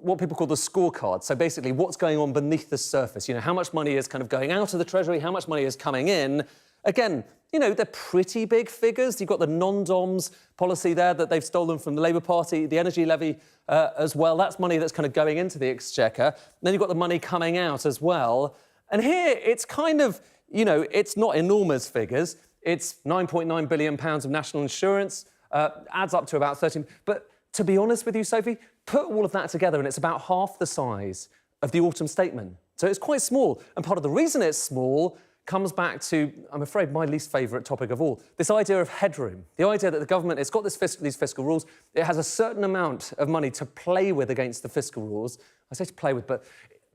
what people call the scorecard. So basically, what's going on beneath the surface? You know, how much money is kind of going out of the Treasury, how much money is coming in. Again, you know, they're pretty big figures. You've got the non-DOMs policy there that they've stolen from the Labour Party, the energy levy as well. That's money that's kind of going into the exchequer. And then you've got the money coming out as well. And here, it's kind of, you know, it's not enormous figures. It's £9.9 billion of national insurance, adds up to about 13. But to be honest with you, Sophie, put all of that together and it's about half the size of the autumn statement. So it's quite small. And part of the reason it's small comes back to, I'm afraid, my least favourite topic of all, this idea of headroom. The idea that the government, it's got these fiscal rules, it has a certain amount of money to play with against the fiscal rules. I say to play with, but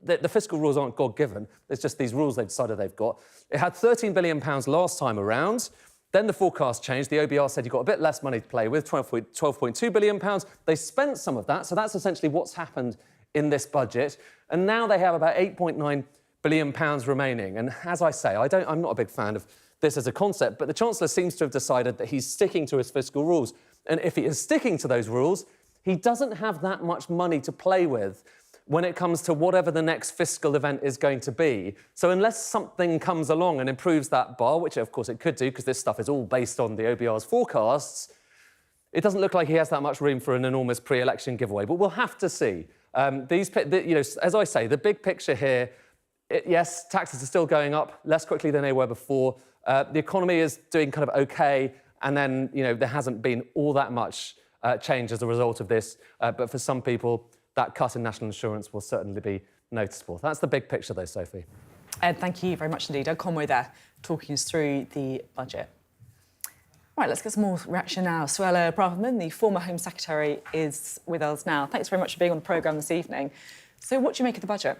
the fiscal rules aren't God-given. It's just these rules they've decided they've got. It had £13 billion last time around. Then the forecast changed. The OBR said you've got a bit less money to play with, £12.2 billion. They spent some of that, so that's essentially what's happened in this budget. And now they have about £8.9 billion remaining. And as I say, I'm not a big fan of this as a concept, but the Chancellor seems to have decided that he's sticking to his fiscal rules. And if he is sticking to those rules, he doesn't have that much money to play with when it comes to whatever the next fiscal event is going to be. So unless something comes along and improves that bar, which of course it could do, because this stuff is all based on the OBR's forecasts, it doesn't look like he has that much room for an enormous pre-election giveaway. But we'll have to see. You know, as I say, the big picture here, yes, taxes are still going up less quickly than they were before. The economy is doing kind of OK, and then, you know, there hasn't been all that much change as a result of this. But for some people, that cut in national insurance will certainly be noticeable. That's the big picture, though, Sophie. Ed, thank you very much indeed. Ed Conway there, talking us through the budget. Right, let's get some more reaction now. Suella Braverman, the former Home Secretary, is with us now. Thanks very much for being on the programme this evening. So what do you make of the budget?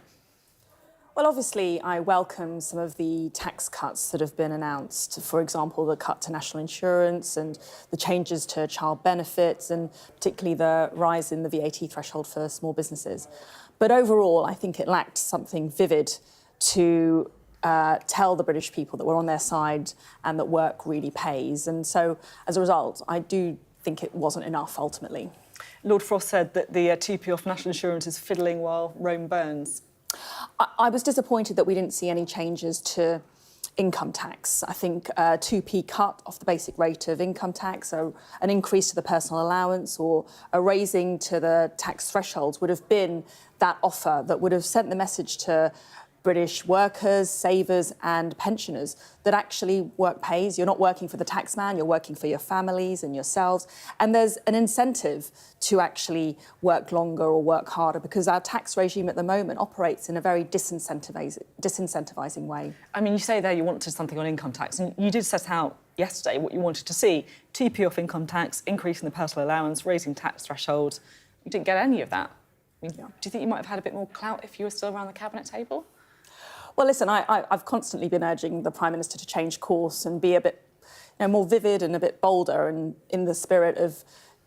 Well, obviously, I welcome some of the tax cuts that have been announced. For example, the cut to national insurance and the changes to child benefits, and particularly the rise in the VAT threshold for small businesses. But overall, I think it lacked something vivid to tell the British people that we're on their side and that work really pays. And so, as a result, I do think it wasn't enough, ultimately. Lord Frost said that the 2p off national insurance is fiddling while Rome burns. I was disappointed that we didn't see any changes to income tax. I think a 2p cut off the basic rate of income tax, or an increase to the personal allowance, or a raising to the tax thresholds would have been that offer that would have sent the message to British workers, savers and pensioners that actually work pays. You're not working for the taxman, you're working for your families and yourselves. And there's an incentive to actually work longer or work harder, because our tax regime at the moment operates in a very disincentivizing way. I mean, you say there you wanted something on income tax, and you did set out yesterday what you wanted to see. 2p off income tax, increasing the personal allowance, raising tax thresholds. You didn't get any of that. I mean, do you think you might have had a bit more clout if you were still around the cabinet table? Well, listen, I've constantly been urging the Prime Minister to change course and be a bit more vivid and a bit bolder, and in the spirit of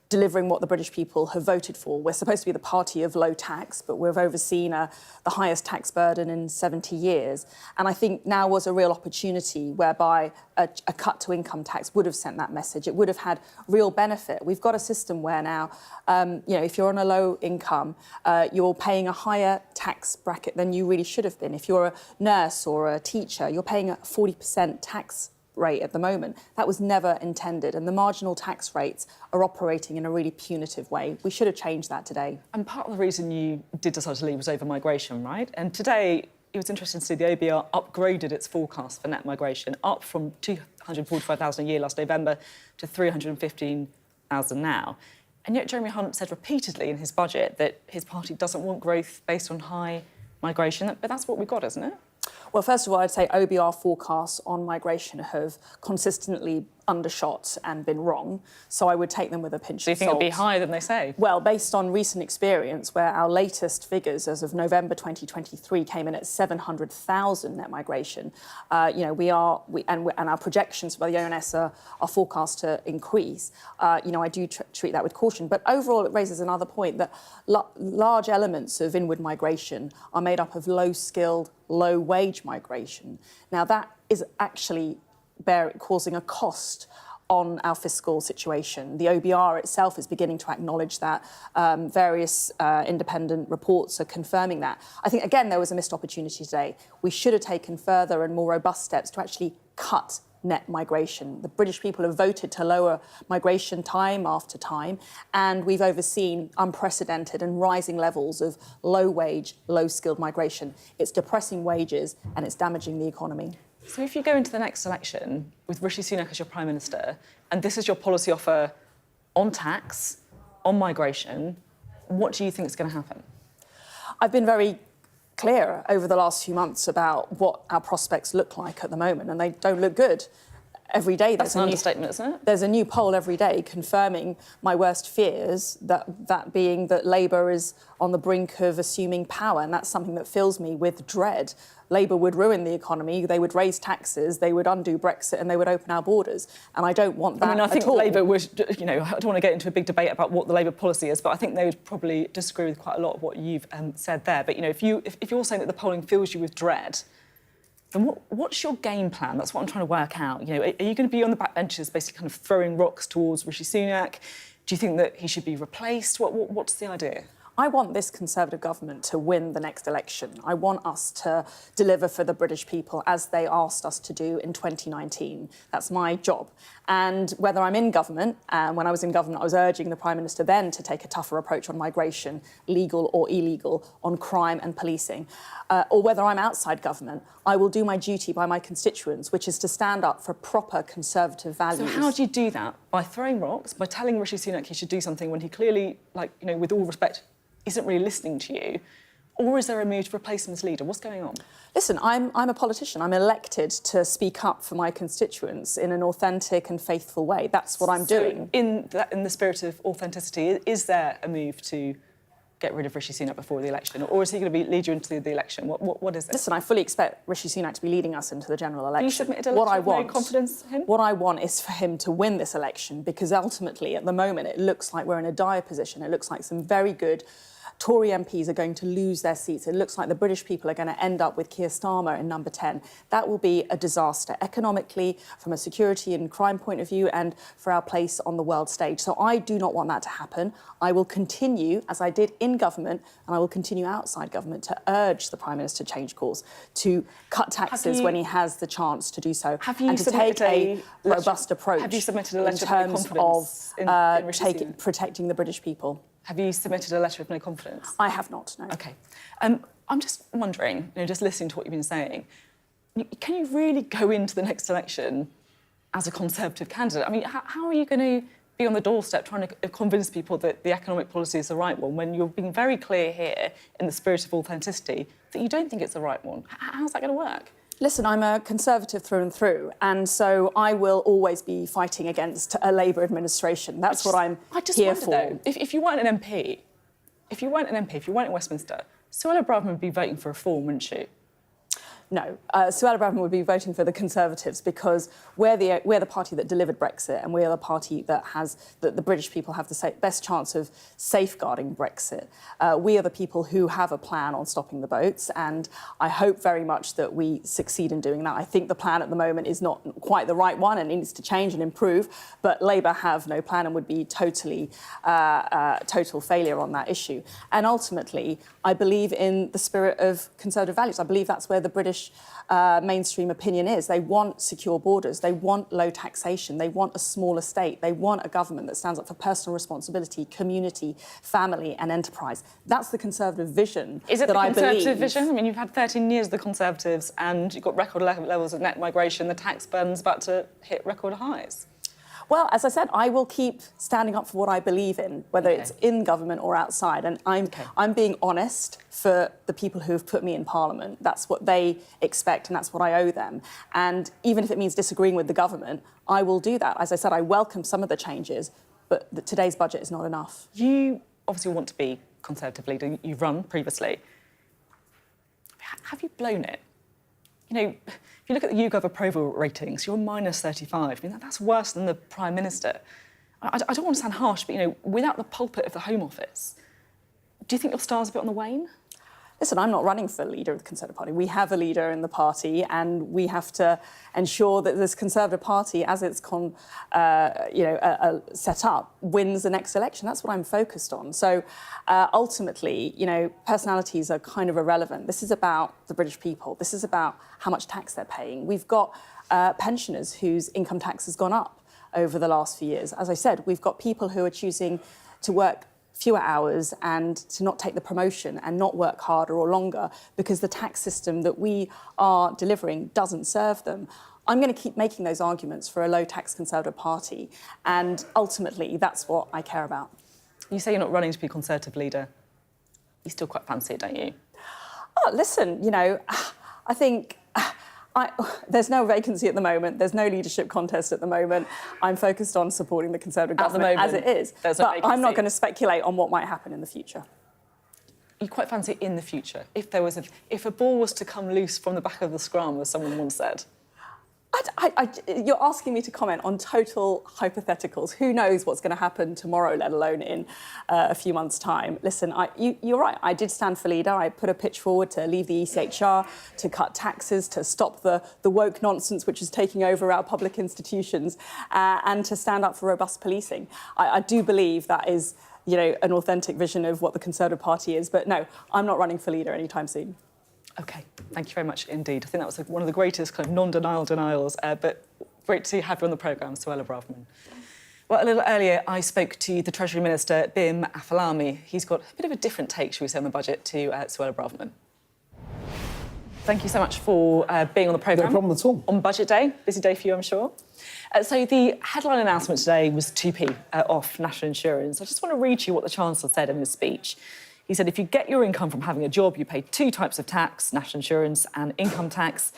delivering what the British people have voted for. We're supposed to be the party of low tax, but we've overseen the highest tax burden in 70 years. And I think now was a real opportunity whereby a cut to income tax would have sent that message. It would have had real benefit. We've got a system where now, if you're on a low income, you're paying a higher tax bracket than you really should have been. If you're a nurse or a teacher, you're paying a 40% tax rate at the moment. That was never intended, and the marginal tax rates are operating in a really punitive way. We should have changed that today. And part of the reason you did decide to leave was over migration, right? And today, it was interesting to see the OBR upgraded its forecast for net migration, up from 245,000 a year last November to 315,000 now. And yet Jeremy Hunt said repeatedly in his budget that his party doesn't want growth based on high migration, but that's what we got, isn't it? Well, first of all, I'd say OBR forecasts on migration have consistently undershot and been wrong, so I would take them with a pinch of salt. Do you think it'll be higher than they say? Well, based on recent experience, where our latest figures as of November 2023 came in at 700,000 net migration, and our projections for the ONS are forecast to increase. I do treat that with caution, but overall it raises another point that large elements of inward migration are made up of low-skilled, low-wage migration. Now, that is actually causing a cost on our fiscal situation. The OBR itself is beginning to acknowledge that. Various independent reports are confirming that. I think, again, there was a missed opportunity today. We should have taken further and more robust steps to actually cut net migration. The British people have voted to lower migration time after time, and we've overseen unprecedented and rising levels of low-wage, low-skilled migration. It's depressing wages and it's damaging the economy. So if you go into the next election with Rishi Sunak as your Prime Minister, and this is your policy offer on tax, on migration, what do you think is going to happen? I've been very clear over the last few months about what our prospects look like at the moment, and they don't look good. Every day That's an understatement, isn't it? There's a new poll every day confirming my worst fears, that being that Labour is on the brink of assuming power, and that's something that fills me with dread. Labour would ruin the economy, they would raise taxes, they would undo Brexit, and they would open our borders. And I don't want that I mean, I think at all. Labour would, I don't want to get into a big debate about what the Labour policy is, but I think they would probably disagree with quite a lot of what you've said there. But, if you're saying that the polling fills you with dread, then what's your game plan? That's what I'm trying to work out. Are you going to be on the backbenches, basically kind of throwing rocks towards Rishi Sunak? Do you think that he should be replaced? What's the idea? I want this Conservative government to win the next election. I want us to deliver for the British people as they asked us to do in 2019. That's my job. And whether I'm in government, and when I was in government, I was urging the Prime Minister then to take a tougher approach on migration, legal or illegal, on crime and policing, or whether I'm outside government, I will do my duty by my constituents, which is to stand up for proper Conservative values. So how do you do that? By throwing rocks, by telling Rishi Sunak he should do something when he clearly, with all respect, isn't really listening to you? Or is there a move to replace him as leader? What's going on? Listen, I'm a politician. I'm elected to speak up for my constituents in an authentic and faithful way. That's what I'm doing. In the spirit of authenticity, is there a move to get rid of Rishi Sunak before the election? Or is he going to lead you into the election? What is it? Listen, I fully expect Rishi Sunak to be leading us into the general election. You submitted a letter of no confidence in him? What I want is for him to win this election, because ultimately, at the moment, it looks like we're in a dire position. It looks like some very good Tory MPs are going to lose their seats. It looks like the British people are going to end up with Keir Starmer in number 10. That will be a disaster economically, from a security and crime point of view, and for our place on the world stage. So I do not want that to happen. I will continue, as I did in government, and I will continue outside government, to urge the Prime Minister to change course, to cut taxes when he has the chance to do so, and to take a robust approach have you submitted a letter in terms of no confidence of protecting the British people. Have you submitted a letter of no confidence? I have not, no. OK. I'm just wondering, just listening to what you've been saying, can you really go into the next election as a Conservative candidate? I mean, how are you going to be on the doorstep trying to convince people that the economic policy is the right one when you're being very clear here, in the spirit of authenticity, that you don't think it's the right one? How's that going to work? Listen, I'm a Conservative through and through, and so I will always be fighting against a Labour administration. That's what I'm here for. Though, if you weren't an MP, if you weren't in Westminster, Suella Braverman would be voting for reform, wouldn't she? No, Suella Braverman would be voting for the Conservatives, because we're the party that delivered Brexit, and we're the party that the British people have the best chance of safeguarding Brexit. We are the people who have a plan on stopping the boats, and I hope very much that we succeed in doing that. I think the plan at the moment is not quite the right one and it needs to change and improve, but Labour have no plan and would be total failure on that issue. And ultimately, I believe in the spirit of Conservative values. I believe that's where the British mainstream opinion is. They want secure borders, they want low taxation, they want a smaller state, they want a government that stands up for personal responsibility, community, family and enterprise. That's the Conservative vision. Is it the Conservative vision? I mean, you've had 13 years of the Conservatives and you've got record levels of net migration, the tax burden's about to hit record highs. Well, as I said, I will keep standing up for what I believe in, whether it's in government or outside. And I'm being honest for the people who have put me in Parliament. That's what they expect and that's what I owe them. And even if it means disagreeing with the government, I will do that. As I said, I welcome some of the changes, but today's budget is not enough. You obviously want to be Conservative leader. You've run previously. Have you blown it? If you look at the YouGov approval ratings, you're -35. I mean, that's worse than the Prime Minister. I don't want to sound harsh, but, without the pulpit of the Home Office, do you think your star's a bit on the wane? listen, I'm not running for leader of the Conservative Party. We have a leader in the party, and we have to ensure that this Conservative Party, as it's set up, wins the next election. That's what I'm focused on. So ultimately, personalities are kind of irrelevant. This is about the British people. This is about how much tax they're paying. We've got pensioners whose income tax has gone up over the last few years. As I said, we've got people who are choosing to work fewer hours and to not take the promotion and not work harder or longer because the tax system that we are delivering doesn't serve them. I'm going to keep making those arguments for a low-tax Conservative Party, and ultimately that's what I care about. You say you're not running to be Conservative leader. You still quite fancy it, don't you? Oh, listen, I think there's no vacancy at the moment. There's no leadership contest at the moment. I'm focused on supporting the Conservative government as it is. There's no but I'm not going to speculate on what might happen in the future. You quite fancy in the future, if a ball was to come loose from the back of the scrum, as someone once said. You're asking me to comment on total hypotheticals. Who knows what's going to happen tomorrow, let alone in a few months' time. Listen, you're right. I did stand for leader. I put a pitch forward to leave the ECHR, to cut taxes, to stop the woke nonsense which is taking over our public institutions, and to stand up for robust policing. I do believe that is, an authentic vision of what the Conservative Party is. But no, I'm not running for leader anytime soon. OK, thank you very much indeed. I think that was one of the greatest kind of non-denial denials, but great to have you on the programme, Suella Braverman. Well, a little earlier, I spoke to the Treasury Minister, Bim Afalami. He's got a bit of a different take, shall we say, on the budget to Suella Braverman. Thank you so much for being on the programme. No problem at all. On Budget Day. Busy day for you, I'm sure. So the headline announcement today was 2p off national insurance. I just want to read to you what the Chancellor said in his speech. He said, if you get your income from having a job, you pay two types of tax, national insurance and income tax.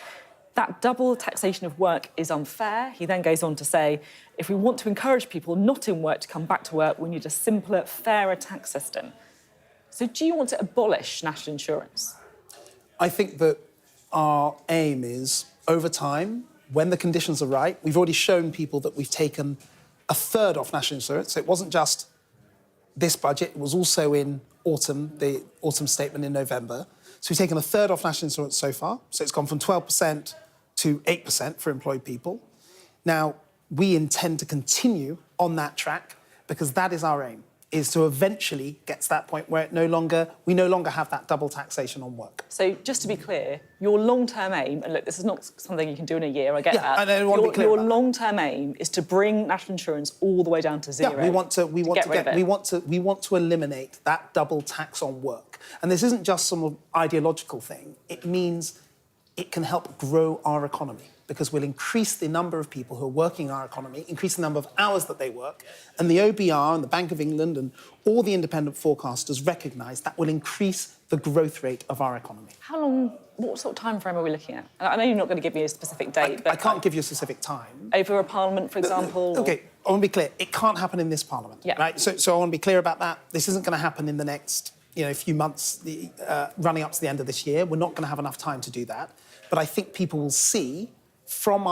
That double taxation of work is unfair. He then goes on to say, if we want to encourage people not in work to come back to work, we need a simpler, fairer tax system. So do you want to abolish national insurance? I think that our aim is, over time, when the conditions are right, we've already shown people that we've taken a third off national insurance. So it wasn't just this budget, it was also in the autumn statement in November. So we've taken a third off national insurance so far. So it's gone from 12% to 8% for employed people. Now, we intend to continue on that track because that is our aim, is to eventually get to that point where we no longer have that double taxation on work. So just to be clear, your long-term aim, and look, this is not something you can do in a year, I get that. And I want to be clear your long-term aim is to bring national insurance all the way down to zero. Yeah, we want to eliminate that double tax on work. And this isn't just some ideological thing. It means it can help grow our economy, because we'll increase the number of people who are working in our economy, increase the number of hours that they work, and the OBR and the Bank of England and all the independent forecasters recognise that will increase the growth rate of our economy. What sort of time frame are we looking at? I know you're not going to give me a specific date, but... I can't give you a specific time. Over a parliament, for example? OK, I want to be clear. It can't happen in this parliament, right? So I want to be clear about that. This isn't going to happen in the next few months, running up to the end of this year. We're not going to have enough time to do that. But I think people will see from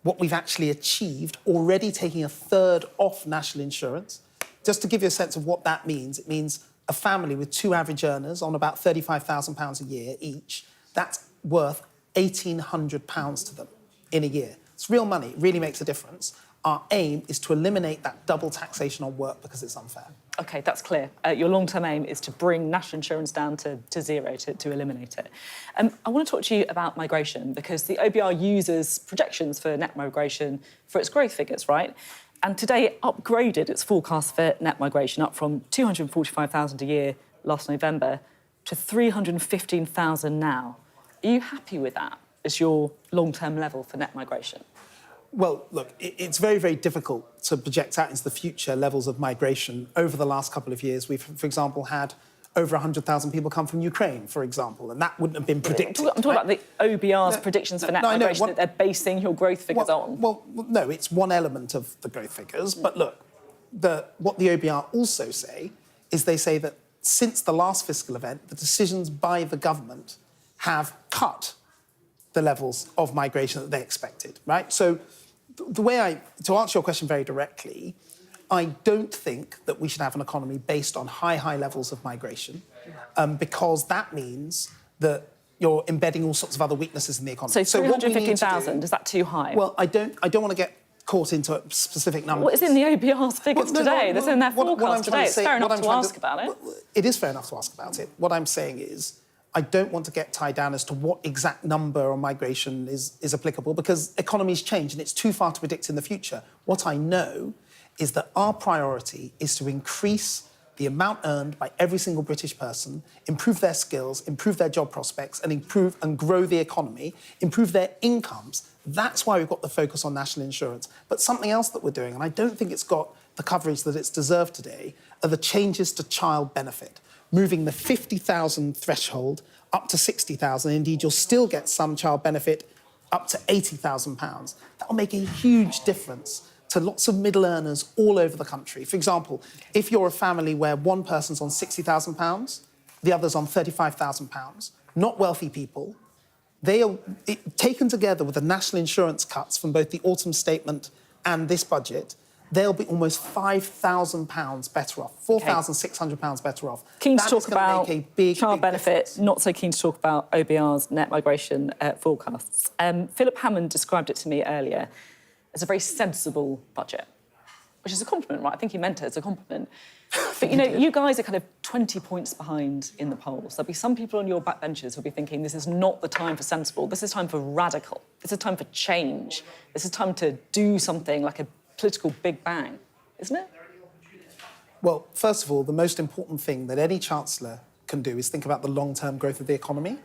what we've actually achieved, already taking a third off national insurance. Just to give you a sense of what that means, it means a family with two average earners on about £35,000 a year each, that's worth £1,800 to them in a year. It's real money, it really makes a difference. Our aim is to eliminate that double taxation on work because it's unfair. OK, that's clear. Your long-term aim is to bring national insurance down to zero, to eliminate it. I want to talk to you about migration, because the OBR uses projections for net migration for its growth figures, right? And today it upgraded its forecast for net migration up from 245,000 a year last November to 315,000 now. Are you happy with that as your long-term level for net migration? Well, look, it's very, very difficult to project out into the future levels of migration. Over the last couple of years, we've, for example, had over 100,000 people come from Ukraine, for example, and that wouldn't have been predicted. I'm talking about the OBR's predictions for net migration that they're basing your growth figures on. Well, no, it's one element of the growth figures. But look, what the OBR also say is they say that since the last fiscal event, the decisions by the government have cut the levels of migration that they expected, right? So to answer your question very directly, I don't think that we should have an economy based on high levels of migration. because that means that you're embedding all sorts of other weaknesses in the economy. So what we need to 315,000, is that too high? Well, I don't want to get caught into a specific number. What is in the OBR's figures today? That's in their forecast today. It's fair enough to ask about it. It is fair enough to ask about it. What I'm saying is, I don't want to get tied down as to what exact number on migration is applicable, because economies change and it's too far to predict in the future. What I know is that our priority is to increase the amount earned by every single British person, improve their skills, improve their job prospects, and improve and grow the economy, improve their incomes. That's why we've got the focus on national insurance. But something else that we're doing, and I don't think it's got the coverage that it's deserved today, are the changes to child benefit, moving the 50,000 threshold up to 60,000. Indeed, you'll still get some child benefit up to £80,000. That will make a huge difference to lots of middle earners all over the country. For example, if you're a family where one person's on £60,000, the other's on £35,000, not wealthy people, they are taken together with the national insurance cuts from both the autumn statement and this budget, they'll be almost £5,000 better off, £4,600 better off. Keen to talk about make a big child benefit, not so keen to talk about OBR's net migration forecasts. Philip Hammond described it to me earlier as a very sensible budget, which is a compliment, right? I think he meant it as a compliment. But, you know, you guys are kind of 20 points behind in the polls. There'll be some people on your backbenchers who'll be thinking this is not the time for sensible, this is time for radical, this is time for change, this is time to do something like a political big bang, isn't it? Well, first of all, the most important thing that any Chancellor can do is think about the long-term growth of the economy,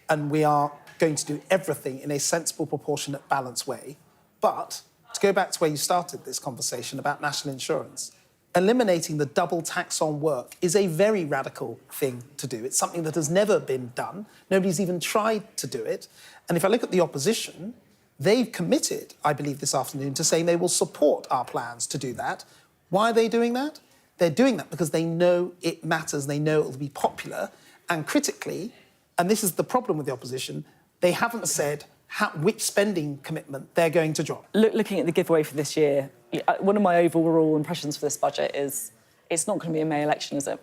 and we are going to do everything in a sensible, proportionate, balanced way. But to go back to where you started this conversation about national insurance, eliminating the double tax on work is a very radical thing to do. It's something that has never been done. Nobody's even tried to do it. And if I look at the opposition, they've committed, I believe, this afternoon to saying they will support our plans to do that. Why are they doing that? They're doing that because they know it matters, they know it will be popular. And critically, and this is the problem with the opposition, they haven't said which spending commitment they're going to drop. Looking at the giveaway for this year, one of my overall impressions for this budget is it's not going to be a May election, is it?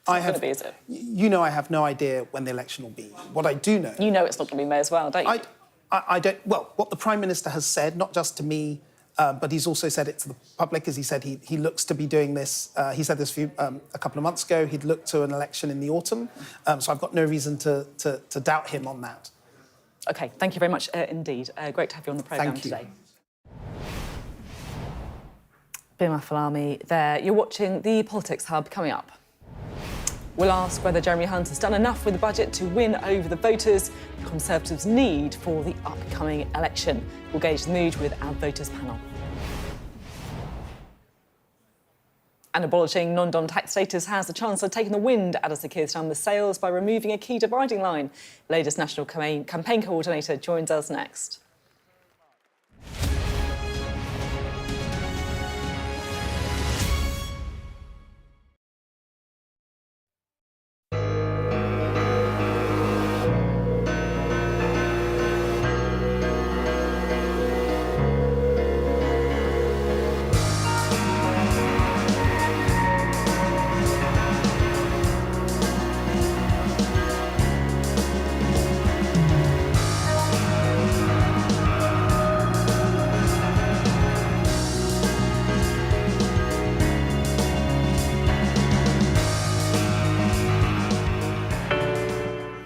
It's not going to be, is it? You know I have no idea when the election will be. What I do know... You know it's not going to be May as well, don't you? I don't... Well, what the Prime Minister has said, not just to me, but he's also said it to the public, is he said he looks to be doing this... he said this a couple of months ago, he'd look to an election in the autumn, so I've got no reason to doubt him on that. OK, thank you very much indeed. Great to have you on the programme today. Bima Falami there. You're watching the Politics Hub. Coming up, we'll ask whether Jeremy Hunt has done enough with the budget to win over the voters the Conservatives need for the upcoming election. We'll gauge the mood with our voters panel. And abolishing non-dom tax status has the Chancellor taken the wind out of Sir Keir Starmer's sails by removing a key dividing line. Latest National Campaign Coordinator joins us next.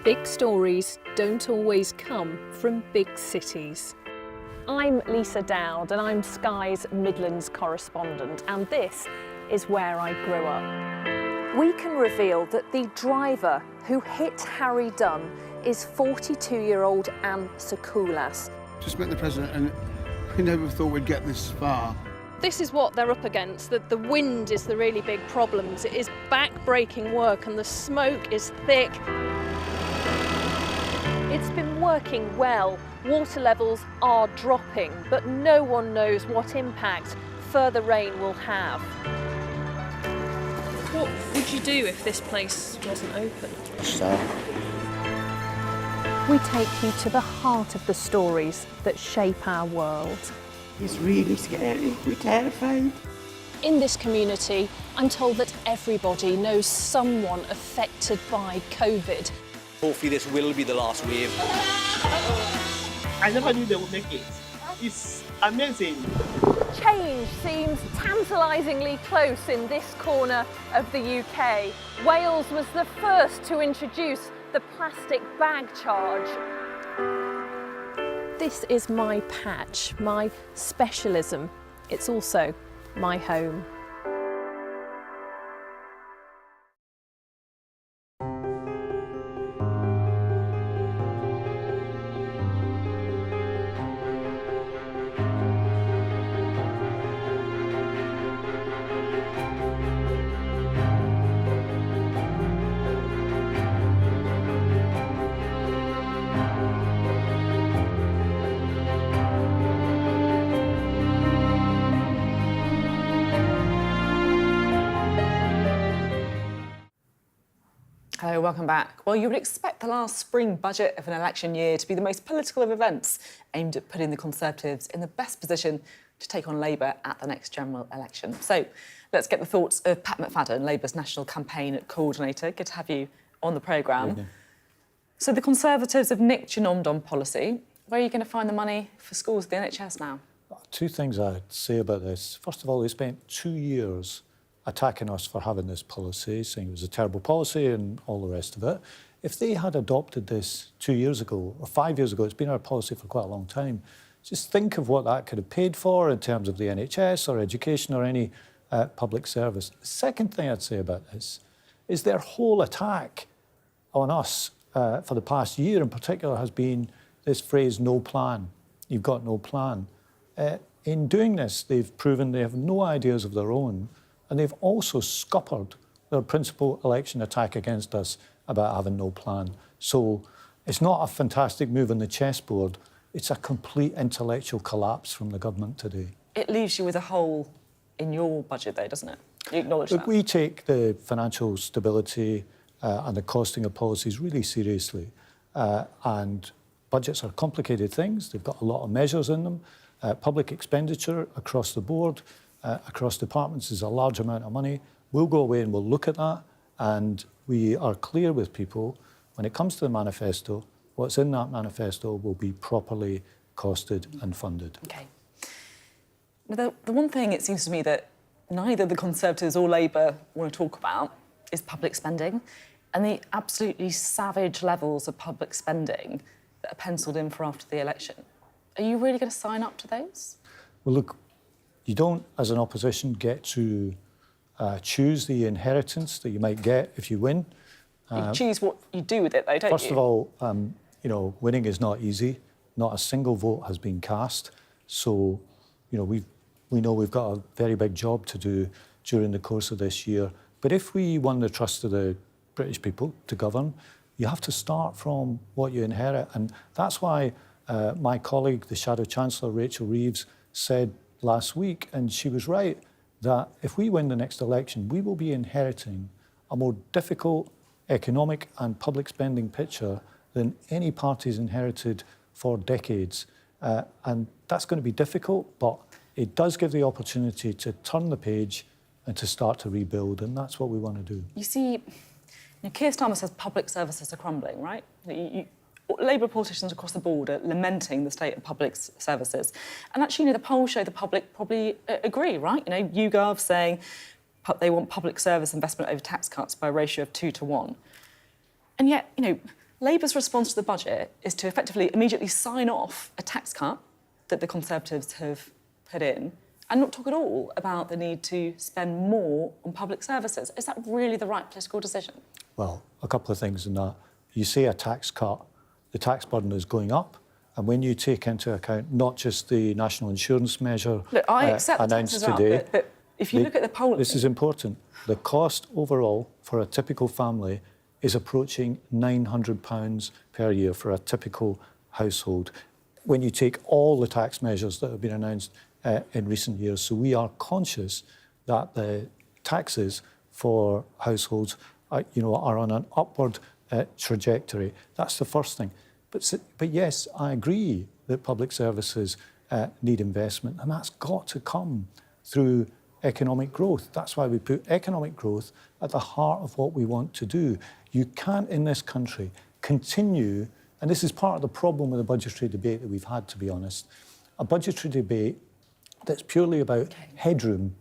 Big stories don't always come from big cities. I'm Lisa Dowd and I'm Sky's Midlands correspondent, and this is where I grew up. We can reveal that the driver who hit Harry Dunn is 42-year-old Anne Sakulas. Just met the President and we never thought we'd get this far. This is what they're up against, that the wind is the really big problem. It is back-breaking work and the smoke is thick. It's been working well. Water levels are dropping, but no one knows what impact further rain will have. What would you do if this place wasn't open? We take you to the heart of the stories that shape our world. It's really scary. We're terrified. In this community, I'm told that everybody knows someone affected by COVID. Hopefully this will be the last wave. I never knew they would make it. It's amazing. Change seems tantalisingly close in this corner of the UK. Wales was the first to introduce the plastic bag charge. This is my patch, my specialism. It's also my home. Hello, welcome back. Well, you would expect the last spring budget of an election year to be the most political of events, aimed at putting the Conservatives in the best position to take on Labour at the next general election. So let's get the thoughts of Pat McFadden, Labour's National Campaign Coordinator. Good to have you on the programme. So the Conservatives have nicked your nom-dom policy. Where are you going to find the money for schools, the NHS now? Two things I'd say about this. First of all, they spent 2 years attacking us for having this policy, saying it was a terrible policy and all the rest of it. If they had adopted this 2 years ago or 5 years ago, it's been our policy for quite a long time, just think of what that could have paid for in terms of the NHS or education or any public service. The second thing I'd say about this is their whole attack on us for the past year in particular has been this phrase, no plan. You've got no plan. In doing this, they've proven they have no ideas of their own, and they've also scuppered their principal election attack against us about having no plan. So it's not a fantastic move on the chessboard, it's a complete intellectual collapse from the government today. It leaves you with a hole in your budget, though, doesn't it? You acknowledge that? We take the financial stability and the costing of policies really seriously. And budgets are complicated things. They've got a lot of measures in them. Public expenditure across the board, across departments is a large amount of money. We'll go away and we'll look at that, and we are clear with people when it comes to the manifesto, what's in that manifesto will be properly costed and funded. OK. The one thing it seems to me that neither the Conservatives or Labour want to talk about is public spending and the absolutely savage levels of public spending that are pencilled in for after the election. Are you really going to sign up to those? Well, look, you don't, as an opposition, get to choose the inheritance that you might get if you win. You choose what you do with it, though, don't you? First of all, you know, winning is not easy. Not a single vote has been cast. So, you know, we know we've got a very big job to do during the course of this year. But if we won the trust of the British people to govern, you have to start from what you inherit. And that's why my colleague, the Shadow Chancellor, Rachel Reeves, said last week, and she was right, that if we win the next election, we will be inheriting a more difficult economic and public spending picture than any party's inherited for decades. And that's going to be difficult, but it does give the opportunity to turn the page and to start to rebuild, and that's what we want to do. You see, Keir Starmer says public services are crumbling, right? Labour politicians across the board are lamenting the state of public services. And actually, the polls show the public probably agree, right? YouGov saying they want public service investment over tax cuts by a ratio of 2 to 1. And yet, Labour's response to the budget is to effectively immediately sign off a tax cut that the Conservatives have put in and not talk at all about the need to spend more on public services. Is that really the right political decision? Well, a couple of things in that. You say a tax cut, the tax burden is going up, and when you take into account not just the national insurance measure Look, I accept the announced taxes today, up, but if you look at the polling... This is important. The cost overall for a typical family is approaching £900 per year for a typical household when you take all the tax measures that have been announced in recent years. So we are conscious that the taxes for households are on an upward trajectory. That's the first thing. But yes, I agree that public services need investment, and that's got to come through economic growth. That's why we put economic growth at the heart of what we want to do. You can't, in this country, continue, and this is part of the problem with the budgetary debate that we've had, to be honest, a budgetary debate that's purely about headroom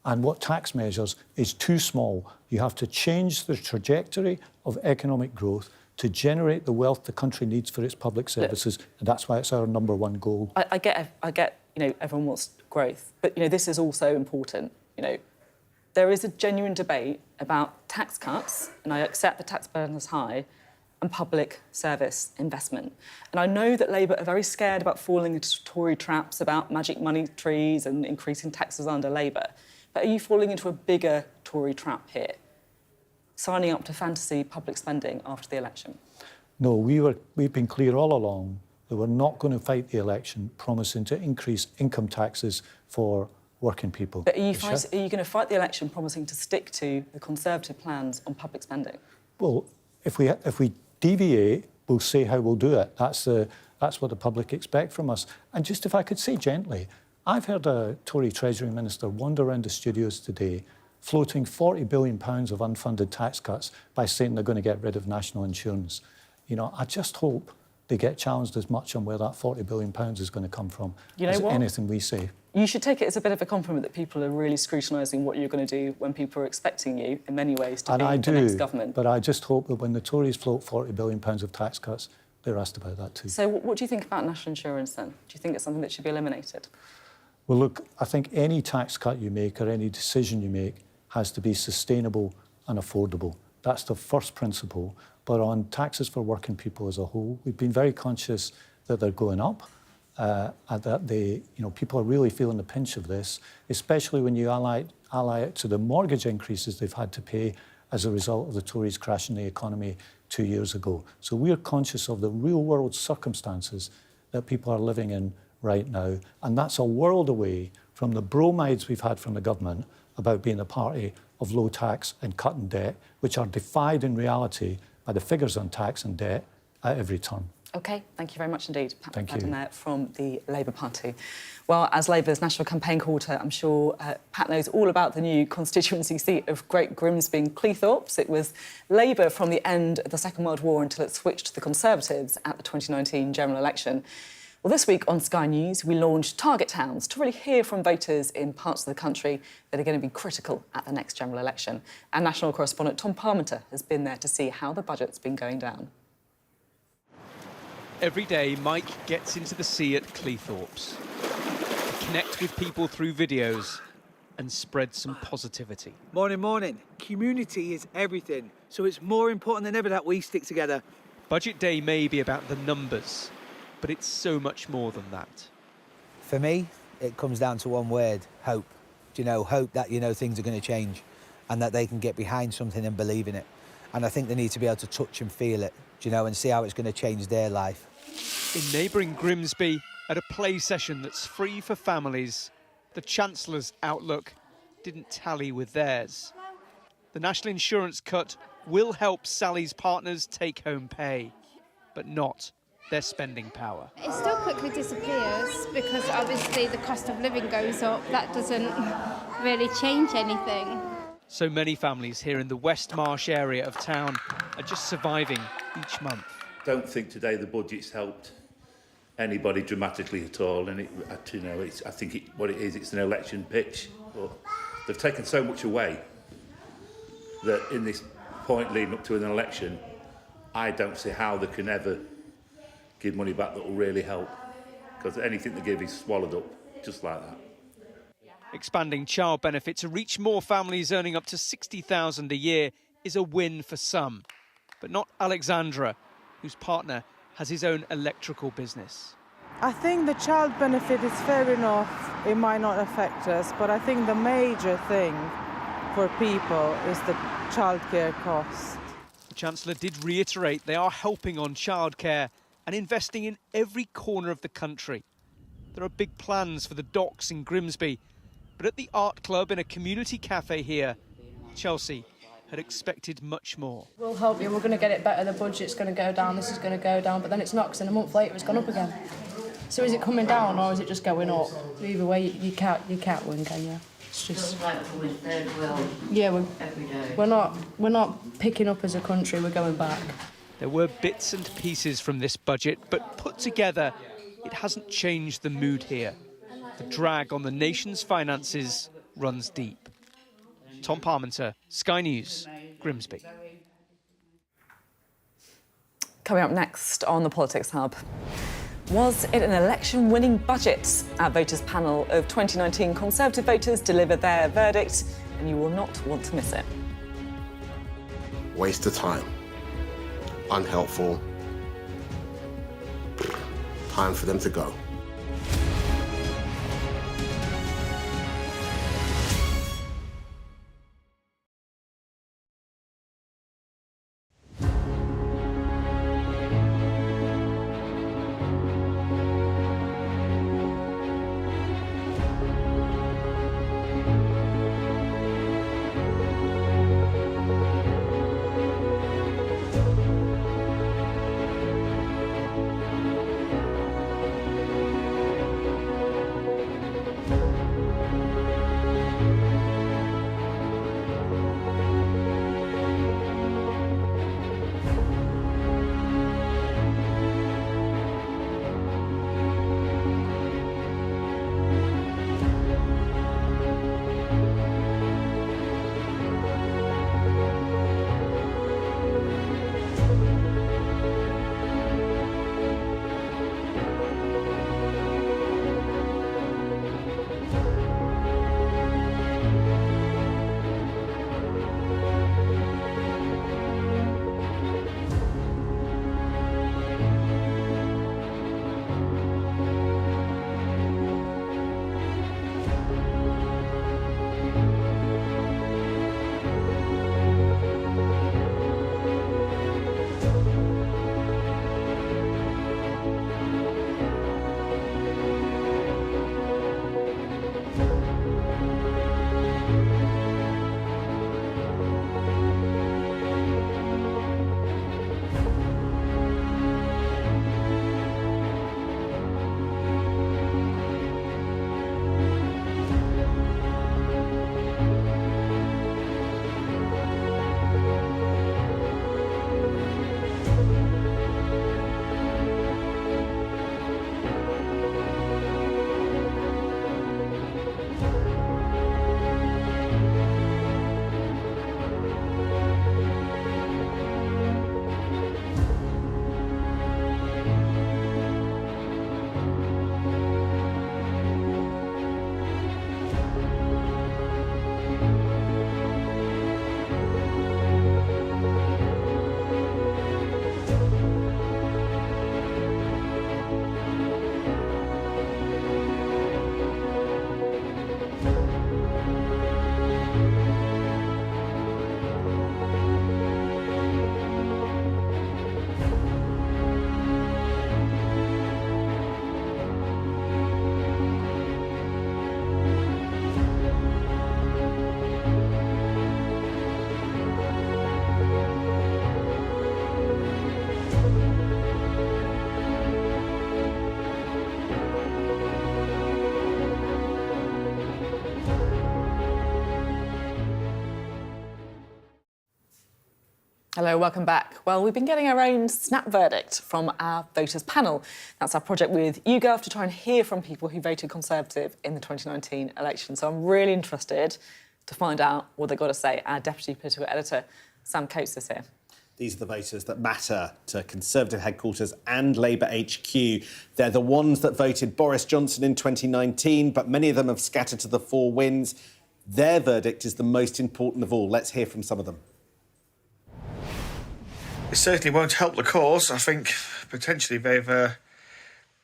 and what tax measures is too small. You have to change the trajectory of economic growth to generate the wealth the country needs for its public services, and that's why it's our #1 goal. I get, everyone wants growth, but, this is also important. There is a genuine debate about tax cuts, and I accept the tax burden is high, and public service investment. And I know that Labour are very scared about falling into Tory traps about magic money trees and increasing taxes under Labour. But are you falling into a bigger Tory trap here, signing up to fantasy public spending after the election? No, we've been clear all along that we're not going to fight the election promising to increase income taxes for working people. But are you going to fight the election promising to stick to the Conservative plans on public spending? Well, if we deviate, we'll say how we'll do it. That's what the public expect from us. And just if I could say gently, I've heard a Tory Treasury Minister wander around the studios today floating £40 billion of unfunded tax cuts by saying they're going to get rid of national insurance. I just hope they get challenged as much on where that £40 billion is going to come from as anything we say. You should take it as a bit of a compliment that people are really scrutinising what you're going to do when people are expecting you, in many ways, to be the next government. But I just hope that when the Tories float £40 billion of tax cuts, they're asked about that too. So what do you think about national insurance then? Do you think it's something that should be eliminated? Well, look, I think any tax cut you make or any decision you make has to be sustainable and affordable. That's the first principle. But on taxes for working people as a whole, we've been very conscious that they're going up. And that people are really feeling the pinch of this, especially when you ally it to the mortgage increases they've had to pay as a result of the Tories crashing the economy 2 years ago. So we're conscious of the real-world circumstances that people are living in right now, and that's a world away from the bromides we've had from the government about being a party of low tax and cutting debt, which are defied in reality by the figures on tax and debt at every turn. OK, thank you very much indeed. Thank you. Pat there from the Labour Party. Well, as Labour's National Campaign Coordinator, I'm sure Pat knows all about the new constituency seat of Great Grimsby and Cleethorpes. It was Labour from the end of the Second World War until it switched to the Conservatives at the 2019 general election. Well, this week on Sky News, we launched Target Towns to really hear from voters in parts of the country that are going to be critical at the next general election. Our national correspondent Tom Parmenter has been there to see how the budget's been going down. Every day, Mike gets into the sea at Cleethorpes to connect with people through videos and spread some positivity. Morning, morning. Community is everything, so it's more important than ever that we stick together. Budget day may be about the numbers, but it's so much more than that. For me, it comes down to one word: hope. Hope that, things are going to change and that they can get behind something and believe in it. And I think they need to be able to touch and feel it, and see how it's going to change their life. In neighbouring Grimsby, at a play session that's free for families, the Chancellor's outlook didn't tally with theirs. The national insurance cut will help Sally's partners take home pay, but not their spending power. It still quickly disappears because obviously the cost of living goes up. That doesn't really change anything. So many families here in the West Marsh area of town are just surviving each month. Don't think today the budget's helped anybody dramatically at all, and I think what it is, it's an election pitch. But they've taken so much away that in this point leading up to an election, I don't see how they can ever give money back that will really help, because anything they give is swallowed up just like that. Expanding child benefit to reach more families earning up to £60,000 a year is a win for some, but not Alexandra, whose partner has his own electrical business. I think the child benefit is fair enough. It might not affect us, but I think the major thing for people is the childcare cost. The Chancellor did reiterate they are helping on childcare and investing in every corner of the country. There are big plans for the docks in Grimsby, but at the art club in a community cafe here, Chelsea had expected much more. We'll help you, we're going to get it better, the budget's going to go down, this is going to go down, but then it's not, because then a month later it's gone up again. So is it coming down or is it just going up? Either way, you can't win, can you? It's just... Feels like we're third world. Yeah, every day. we're not picking up as a country, we're going back. There were bits and pieces from this budget, but put together, it hasn't changed the mood here. The drag on the nation's finances runs deep. Tom Parmenter, Sky News, Grimsby. Coming up next on the Politics Hub. Was it an election-winning budget? Our voters' panel of 2019 Conservative voters delivered their verdict, and you will not want to miss it. Waste of time. Unhelpful. Time for them to go. Hello, welcome back. Well, we've been getting our own snap verdict from our voters panel. That's our project with YouGov to try and hear from people who voted Conservative in the 2019 election. So I'm really interested to find out what they've got to say. Our Deputy Political Editor, Sam Coates, is here. These are the voters that matter to Conservative headquarters and Labour HQ. They're the ones that voted Boris Johnson in 2019, but many of them have scattered to the four winds. Their verdict is the most important of all. Let's hear from some of them. It certainly won't help the cause. I think potentially they've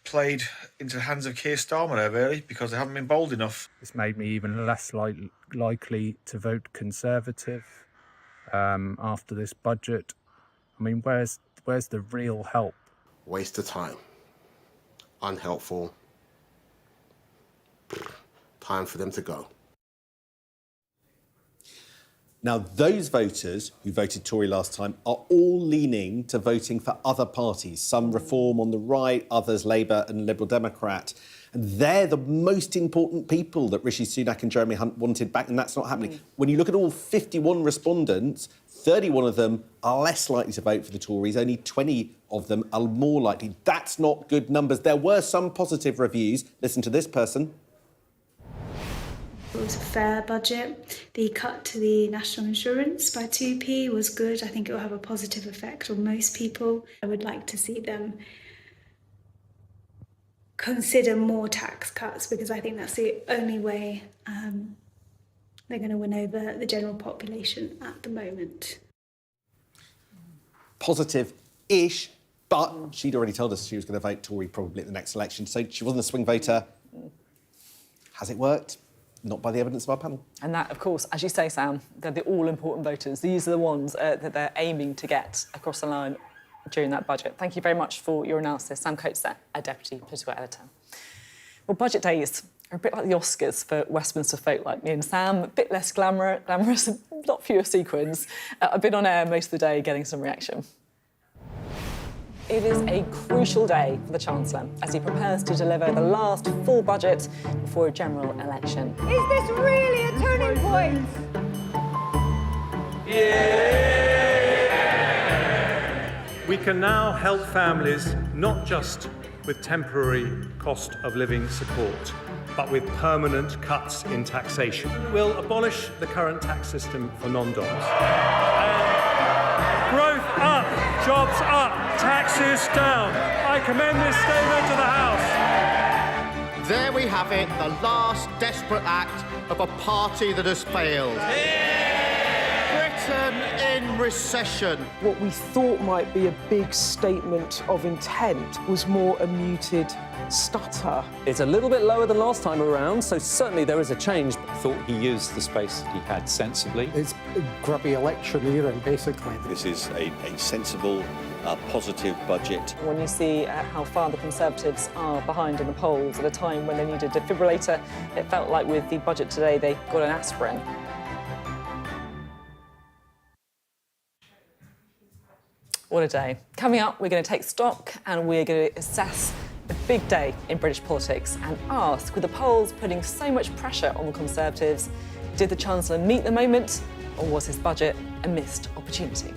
played into the hands of Keir Starmer there, really, because they haven't been bold enough. It's made me even less likely to vote Conservative after this budget. I mean, where's the real help? Waste of time. Unhelpful. Time for them to go. Now, those voters who voted Tory last time are all leaning to voting for other parties, some Reform on the right, others Labour and Liberal Democrat. And they're the most important people that Rishi Sunak and Jeremy Hunt wanted back, and that's not happening. When you look at all 51 respondents, 31 of them are less likely to vote for the Tories, only 20 of them are more likely. That's not good numbers. There were some positive reviews. Listen to this person. It was a fair budget. The cut to the national insurance by 2p was good. I think it will have a positive effect on most people. I would like to see them consider more tax cuts because I think that's the only way they're going to win over the general population at the moment. Positive-ish, but she'd already told us she was going to vote Tory probably at the next election, so she wasn't a swing voter. Has it worked? Not by the evidence of our panel. And that, of course, as you say, Sam, they're the all-important voters. These are the ones that they're aiming to get across the line during that budget. Thank you very much for your analysis. Sam Coates there, a Deputy Political Editor. Well, budget days are a bit like the Oscars for Westminster folk like me and Sam, a bit less glamorous, a lot fewer sequins. I've been on air most of the day getting some reaction. It is a crucial day for the Chancellor as he prepares to deliver the last full budget before a general election. Is this really a turning point? We can now help families not just with temporary cost of living support, but with permanent cuts in taxation. We'll abolish the current tax system for non-doms. Growth up, jobs up, taxes down. I commend this statement to the House. There we have it, the last desperate act of a party that has failed. Britain in recession. What we thought might be a big statement of intent was more a muted stutter. It's a little bit lower than last time around, so certainly there is a change. I thought he used the space that he had sensibly. It's a grubby electioneering, basically. This is a sensible, positive budget. When you see how far the Conservatives are behind in the polls at a time when they need a defibrillator, it felt like with the budget today they got an aspirin. What a day. Coming up, we're going to take stock and we're going to assess a big day in British politics and ask, with the polls putting so much pressure on the Conservatives, did the Chancellor meet the moment or was his budget a missed opportunity?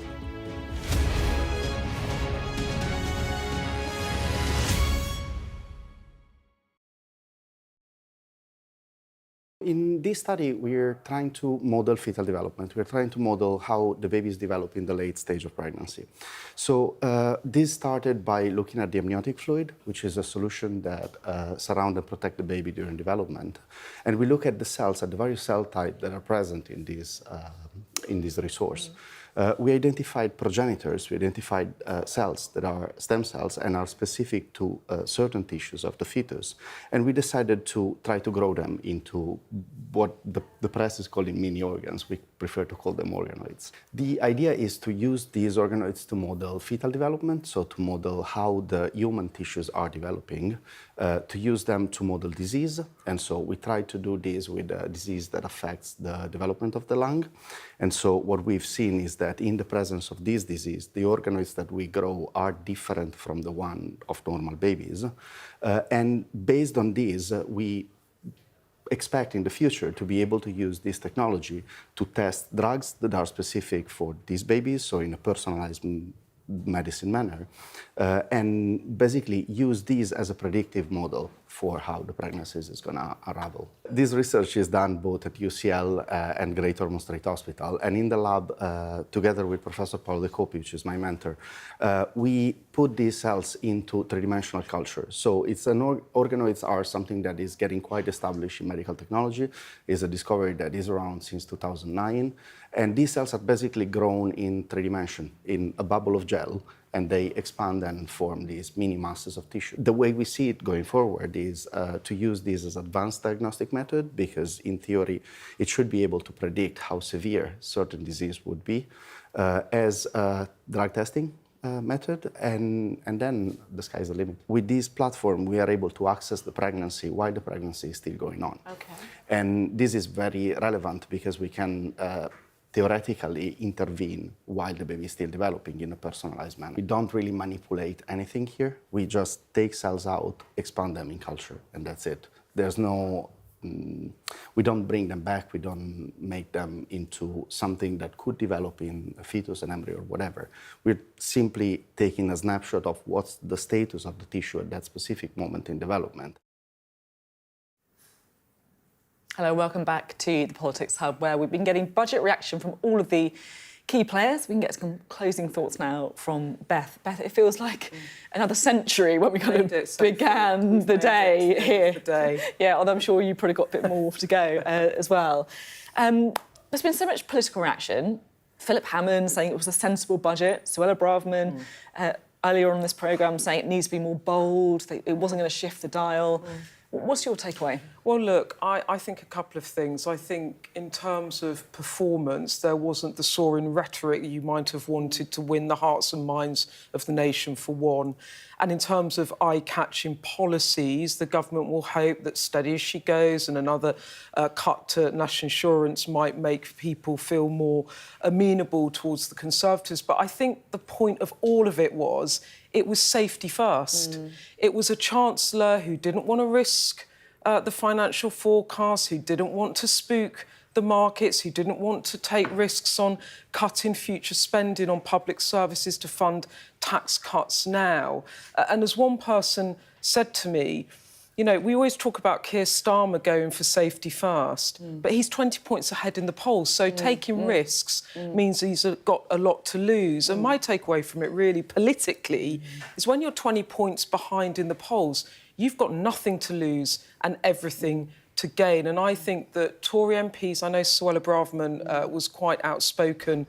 In this study, we're trying to model fetal development. We're trying to model how the babies develop in the late stage of pregnancy. So this started by looking at the amniotic fluid, which is a solution that surround and protect the baby during development. And we look at the cells, at the various cell types that are present in this resource. We identified progenitors, we identified cells that are stem cells and are specific to certain tissues of the fetus. And we decided to try to grow them into what the press is calling mini organs. We prefer to call them organoids. The idea is to use these organoids to model fetal development, so to model how the human tissues are developing, to use them to model disease. And so we try to do this with a disease that affects the development of the lung. And so what we've seen is that in the presence of this disease, the organoids that we grow are different from the one of normal babies. And based on this, we expect in the future to be able to use this technology to test drugs that are specific for these babies, so in a personalized medicine manner, and basically use these as a predictive model for how the pregnancies is going to unravel. This research is done both at UCL and Great Ormond Street Hospital, and in the lab, together with Professor Paolo De Copi, which is my mentor, we put these cells into three-dimensional culture. So it's organoids are something that is getting quite established in medical technology. It's a discovery that is around since 2009, and these cells are basically grown in three dimension, in a bubble of gel, and they expand and form these mini masses of tissue. The way we see it going forward is to use this as advanced diagnostic method, because in theory, it should be able to predict how severe certain disease would be as a drug testing method, and then the sky's the limit. With this platform, we are able to access the pregnancy while the pregnancy is still going on. Okay. And this is very relevant because we can theoretically intervene while the baby is still developing in a personalized manner. We don't really manipulate anything here. We just take cells out, expand them in culture, and that's it. There's no, we don't bring them back, we don't make them into something that could develop in a fetus, an embryo, or whatever. We're simply taking a snapshot of what's the status of the tissue at that specific moment in development. Hello, welcome back to the Politics Hub, where we've been getting budget reaction from all of the key players. We can get some closing thoughts now from Beth. Beth, it feels like another century when we kind of began the day here. Yeah, although I'm sure you probably got a bit more to go as well. There's been so much political reaction. Philip Hammond saying it was a sensible budget. Suella Braverman earlier on in this programme saying it needs to be more bold, it wasn't going to shift the dial. What's your takeaway? Well, look, I think a couple of things. I think in terms of performance, there wasn't the soaring rhetoric you might have wanted to win the hearts and minds of the nation, for one. And in terms of eye-catching policies, the government will hope that steady as she goes and another cut to national insurance might make people feel more amenable towards the Conservatives. But I think the point of all of it was safety first. It was a Chancellor who didn't want to risk the financial forecast, who didn't want to spook the markets, who didn't want to take risks on cutting future spending on public services to fund tax cuts now. And as one person said to me, you know, we always talk about Keir Starmer going for safety first, but he's 20 points ahead in the polls, so taking risks means he's got a lot to lose. And my takeaway from it really politically is when you're 20 points behind in the polls, you've got nothing to lose and everything to gain. And I think that Tory MPs, I know Suella Braverman was quite outspoken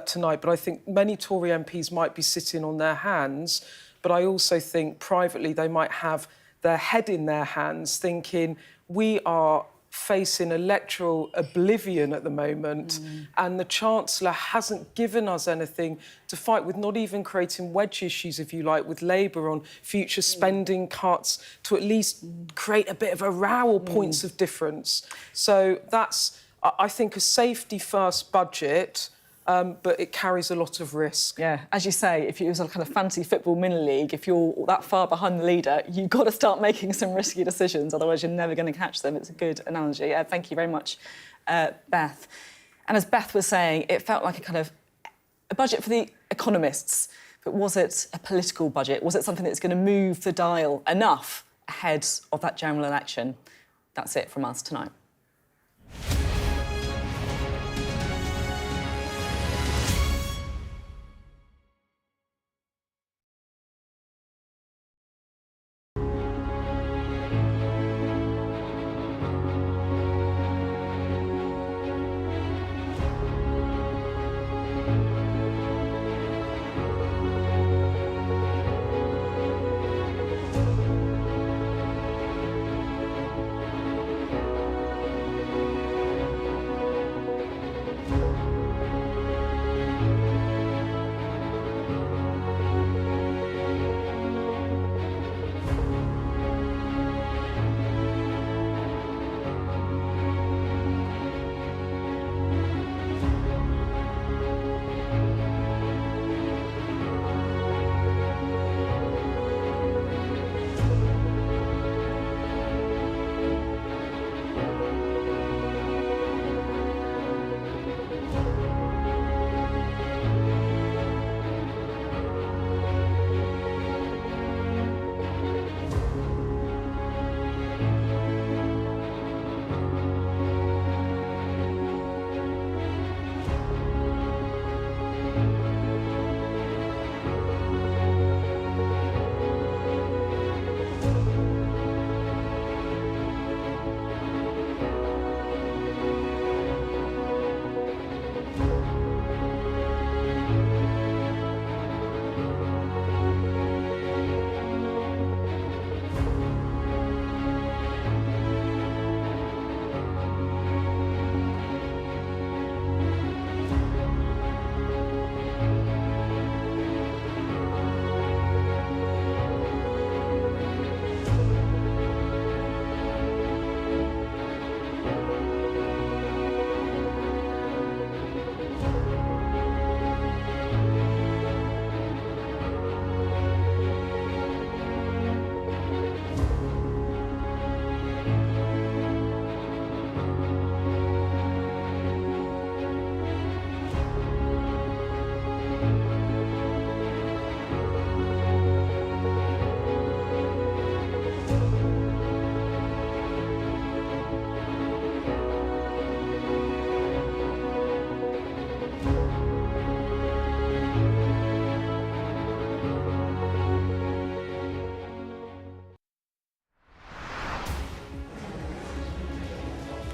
tonight, but I think many Tory MPs might be sitting on their hands, but I also think privately they might have their head in their hands thinking we are facing electoral oblivion at the moment and the Chancellor hasn't given us anything to fight with, not even creating wedge issues, if you like, with Labour on future spending cuts to at least create a bit of a row or points of difference. So that's, I think, a safety-first budget, but it carries a lot of risk. Yeah, as you say, if it was a kind of fantasy football mini league, if you're that far behind the leader, you've got to start making some risky decisions, otherwise you're never going to catch them. It's a good analogy. Thank you very much, Beth. And as Beth was saying, it felt like a kind of a budget for the economists, but was it a political budget? Was it something that's going to move the dial enough ahead of that general election? That's it from us tonight.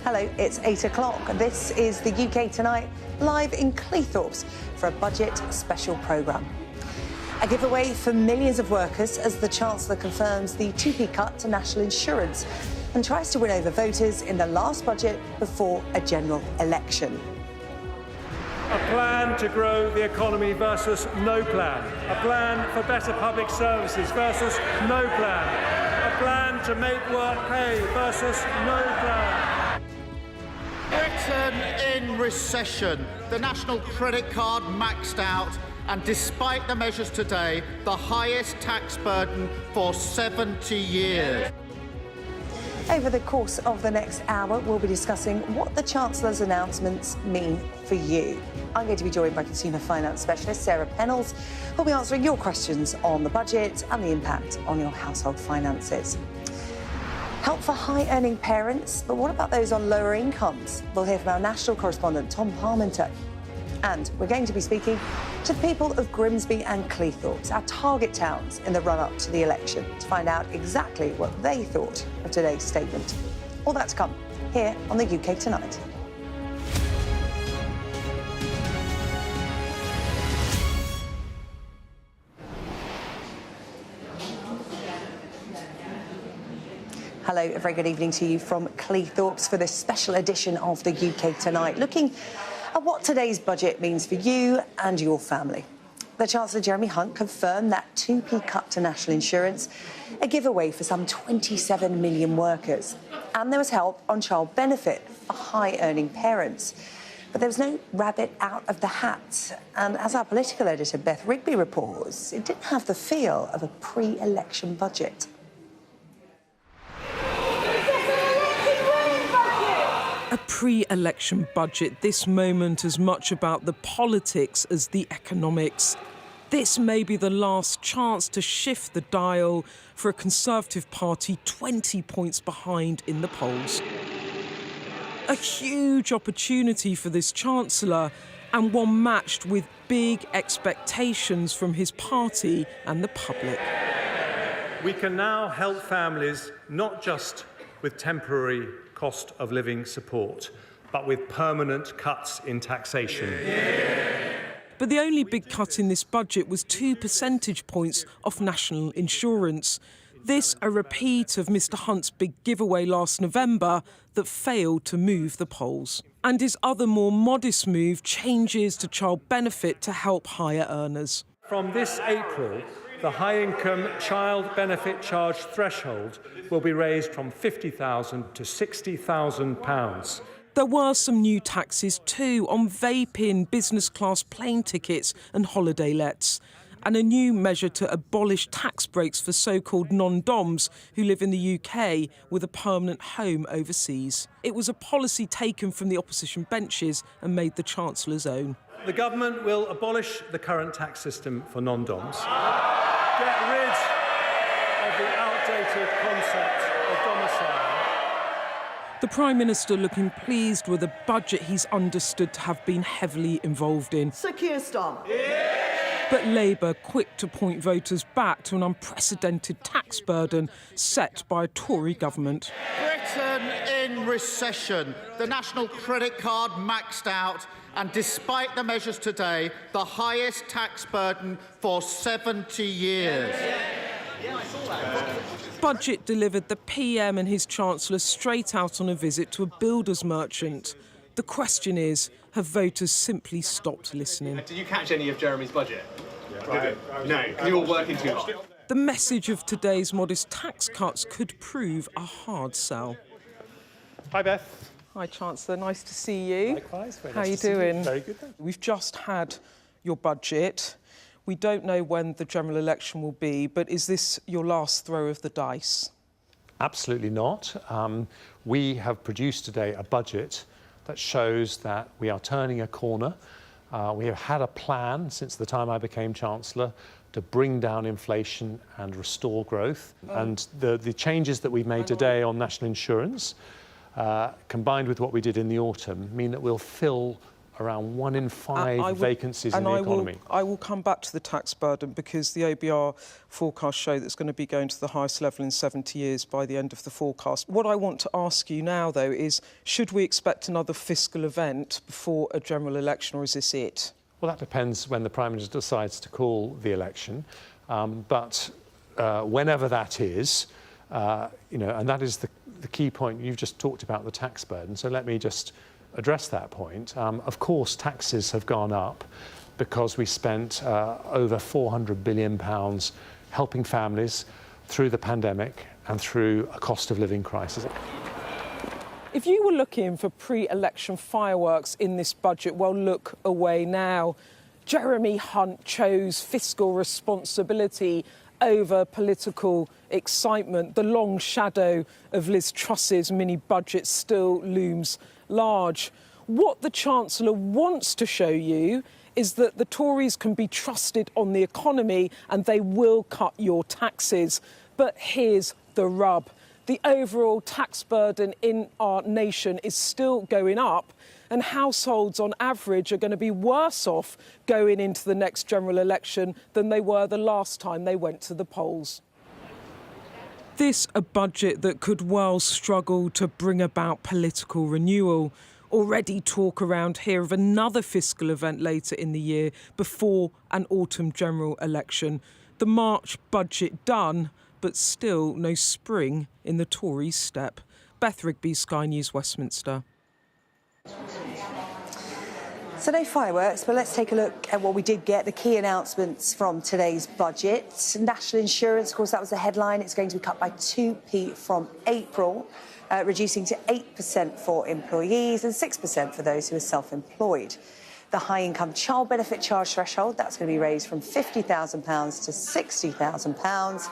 Hello, it's 8 o'clock. This is the UK Tonight, live in Cleethorpes for a budget special programme. A giveaway for millions of workers as the Chancellor confirms the 2p cut to national insurance and tries to win over voters in the last budget before a general election. A plan to grow the economy versus no plan. A plan for better public services versus no plan. A plan to make work pay versus no plan. Britain in recession. The national credit card maxed out, and despite the measures today, the highest tax burden for 70 years. Over the course of the next hour, we'll be discussing what the Chancellor's announcements mean for you. I'm going to be joined by consumer finance specialist Sarah Pennells, who'll be answering your questions on the budget and the impact on your household finances. Help for high-earning parents, but what about those on lower incomes? We'll hear from our national correspondent, Tom Parminter. And we're going to be speaking to the people of Grimsby and Cleethorpes, our target towns in the run-up to the election, to find out exactly what they thought of today's statement. All that to come here on the UK Tonight. Hello, a very good evening to you from Cleethorpes for this special edition of the UK Tonight, looking at what today's budget means for you and your family. The Chancellor, Jeremy Hunt, confirmed that 2p cut to national insurance, a giveaway for some 27 million workers. And there was help on child benefit for high-earning parents. But there was no rabbit out of the hat. And as our political editor, Beth Rigby, reports, it didn't have the feel of a pre-election budget. A pre-election budget, this moment as much about the politics as the economics. This may be the last chance to shift the dial for a Conservative Party 20 points behind in the polls. A huge opportunity for this Chancellor, and one matched with big expectations from his party and the public. We can now help families not just with temporary cost of living support, but with permanent cuts in taxation. But the only big cut in this budget was 2 percentage points off national insurance. This a repeat of Mr Hunt's big giveaway last November that failed to move the polls. And his other more modest move, changes to child benefit to help higher earners. From this April, the high-income child benefit charge threshold will be raised from £50,000 to £60,000. There were some new taxes too on vaping, business class plane tickets and holiday lets, and a new measure to abolish tax breaks for so-called non-doms who live in the UK with a permanent home overseas. It was a policy taken from the opposition benches and made the Chancellor's own. The government will abolish the current tax system for non-doms, get rid of the outdated concept of domicile. The Prime Minister looking pleased with a budget he's understood to have been heavily involved in. Sir Keir Starmer. But Labour quick to point voters back to an unprecedented tax burden set by a Tory government. Britain in recession. The national credit card maxed out, and despite the measures today, the highest tax burden for 70 years. Budget delivered the PM and his Chancellor straight out on a visit to a builder's merchant. The question is, have voters simply stopped listening? Did you catch any of Jeremy's budget? No, you all working too hard. The message of today's modest tax cuts could prove a hard sell. Hi, Beth. Hi, Chancellor. Nice to see you. Likewise. How are you doing? Very good, thank you. We've just had your budget. We don't know when the general election will be, but is this your last throw of the dice? Absolutely not. We have produced today a budget that shows that we are turning a corner. We have had a plan since the time I became Chancellor to bring down inflation and restore growth. And the changes that we've made today on national insurance, combined with what we did in the autumn, mean that we'll fill around 1 in 5 vacancies in the economy. I will come back to the tax burden because the OBR forecasts show that it's going to be going to the highest level in 70 years by the end of the forecast. What I want to ask you now, though, is should we expect another fiscal event before a general election, or is this it? Well, that depends when the Prime Minister decides to call the election. But whenever that is, and that is the key point. You've just talked about the tax burden, so let me just address that point. Of course, taxes have gone up because we spent over £400 billion helping families through the pandemic and through a cost of living crisis. If you were looking for pre-election fireworks in this budget, well, look away now. Jeremy Hunt chose fiscal responsibility over political excitement. The long shadow of Liz Truss's mini-budget still looms large. What the Chancellor wants to show you is that the Tories can be trusted on the economy and they will cut your taxes. But here's the rub. The overall tax burden in our nation is still going up, and households on average are going to be worse off going into the next general election than they were the last time they went to the polls. This a budget that could well struggle to bring about political renewal. Already talk around here of another fiscal event later in the year before an autumn general election. The March budget done, but still no spring in the Tories' step. Beth Rigby, Sky News, Westminster. So no fireworks, but let's take a look at what we did get, the key announcements from today's budget. National insurance, of course, that was the headline. It's going to be cut by 2p from April, reducing to 8% for employees and 6% for those who are self-employed. The high-income child benefit charge threshold, that's going to be raised from £50,000 to £60,000.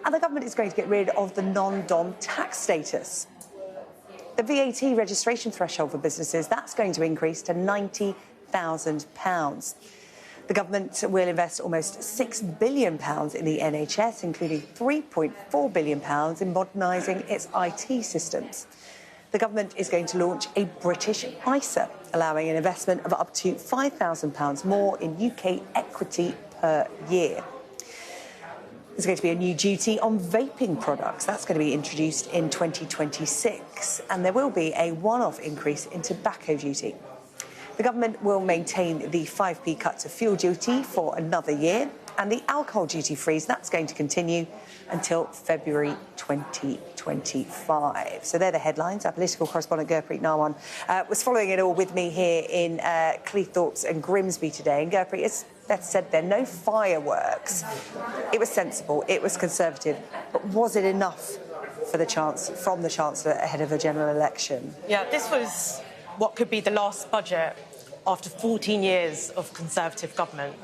And the government is going to get rid of the non-dom tax status. The VAT registration threshold for businesses, that's going to increase to £90,000. The government will invest almost £6 billion in the NHS, including £3.4 billion in modernising its IT systems. The government is going to launch a British ISA, allowing an investment of up to £5,000 more in UK equity per year. There's going to be a new duty on vaping products. That's going to be introduced in 2026. And there will be a one-off increase in tobacco duty. The government will maintain the 5p cut to fuel duty for another year. And the alcohol duty freeze, that's going to continue until February 2025. So they're the headlines. Our political correspondent Gurpreet Narwan was following it all with me here in Cleethorpes and Grimsby today. And Gurpreet, as Beth said there, no fireworks. It was sensible, it was Conservative. But was it enough for the from the Chancellor ahead of a general election? Yeah, this was what could be the last budget after 14 years of Conservative government.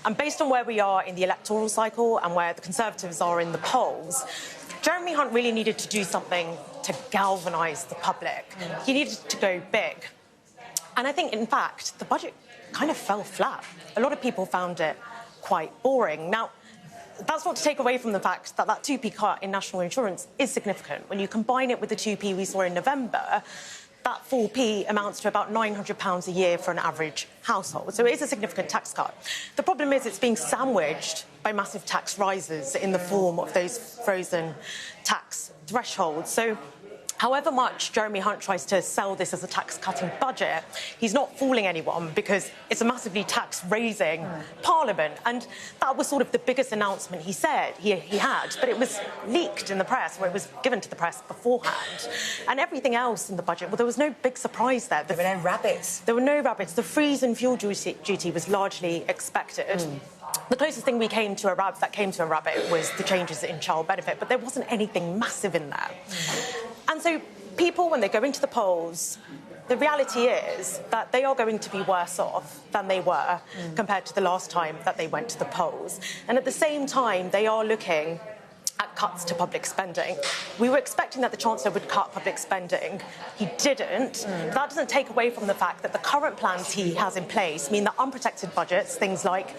And based on where we are in the electoral cycle and where the Conservatives are in the polls, Jeremy Hunt really needed to do something to galvanise the public. He needed to go big. And I think, in fact, the budget kind of fell flat. A lot of people found it quite boring. Now, that's not to take away from the fact that that 2p cut in national insurance is significant. When you combine it with the 2p we saw in November, that 4p amounts to about £900 a year for an average household. So it is a significant tax cut. The problem is it's being sandwiched by massive tax rises in the form of those frozen tax thresholds. So however much Jeremy Hunt tries to sell this as a tax-cutting budget, he's not fooling anyone because it's a massively tax-raising parliament. And that was sort of the biggest announcement he said he had, but it was leaked in the press, or it was given to the press beforehand. And everything else in the budget, well, there was no big surprise there. There were no rabbits. There were no rabbits. The freeze in fuel duty was largely expected. The closest thing that came to a rabbit was the changes in child benefit, but there wasn't anything massive in there. And so people, when they go into the polls, the reality is that they are going to be worse off than they were compared to the last time that they went to the polls. And at the same time, they are looking at cuts to public spending. We were expecting that the Chancellor would cut public spending. He didn't. That doesn't take away from the fact that the current plans he has in place mean that unprotected budgets, things like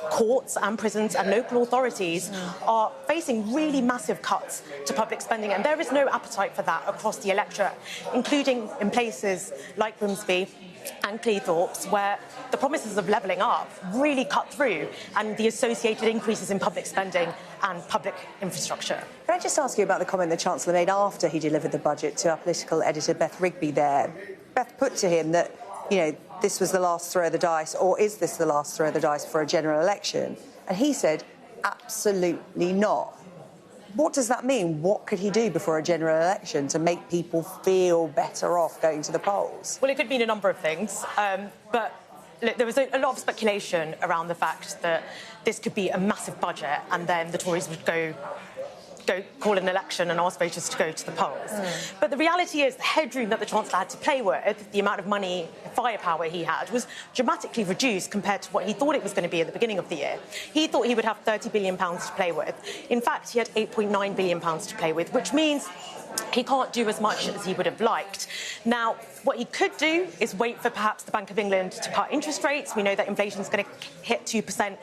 courts and prisons and local authorities, are facing really massive cuts to public spending. And there is no appetite for that across the electorate, including in places like Grimsby and Cleethorpes, where the promises of levelling up really cut through, and the associated increases in public spending and public infrastructure. Can I just ask you about the comment the Chancellor made after he delivered the budget to our political editor, Beth Rigby there? Beth put to him that, you know, this was the last throw of the dice, or is this the last throw of the dice for a general election? And he said, absolutely not. What does that mean? What could he do before a general election to make people feel better off going to the polls? Well, it could mean a number of things, but look, there was a lot of speculation around the fact that this could be a massive budget, and then the Tories would go call an election and ask voters to go to the polls. But the reality is the headroom that the Chancellor had to play with, the amount of money, firepower he had, was dramatically reduced compared to what he thought it was going to be at the beginning of the year. He thought he would have £30 billion to play with. In fact, he had £8.9 billion to play with, which means he can't do as much as he would have liked. Now, what he could do is wait for perhaps the Bank of England to cut interest rates. We know that inflation is going to hit 2%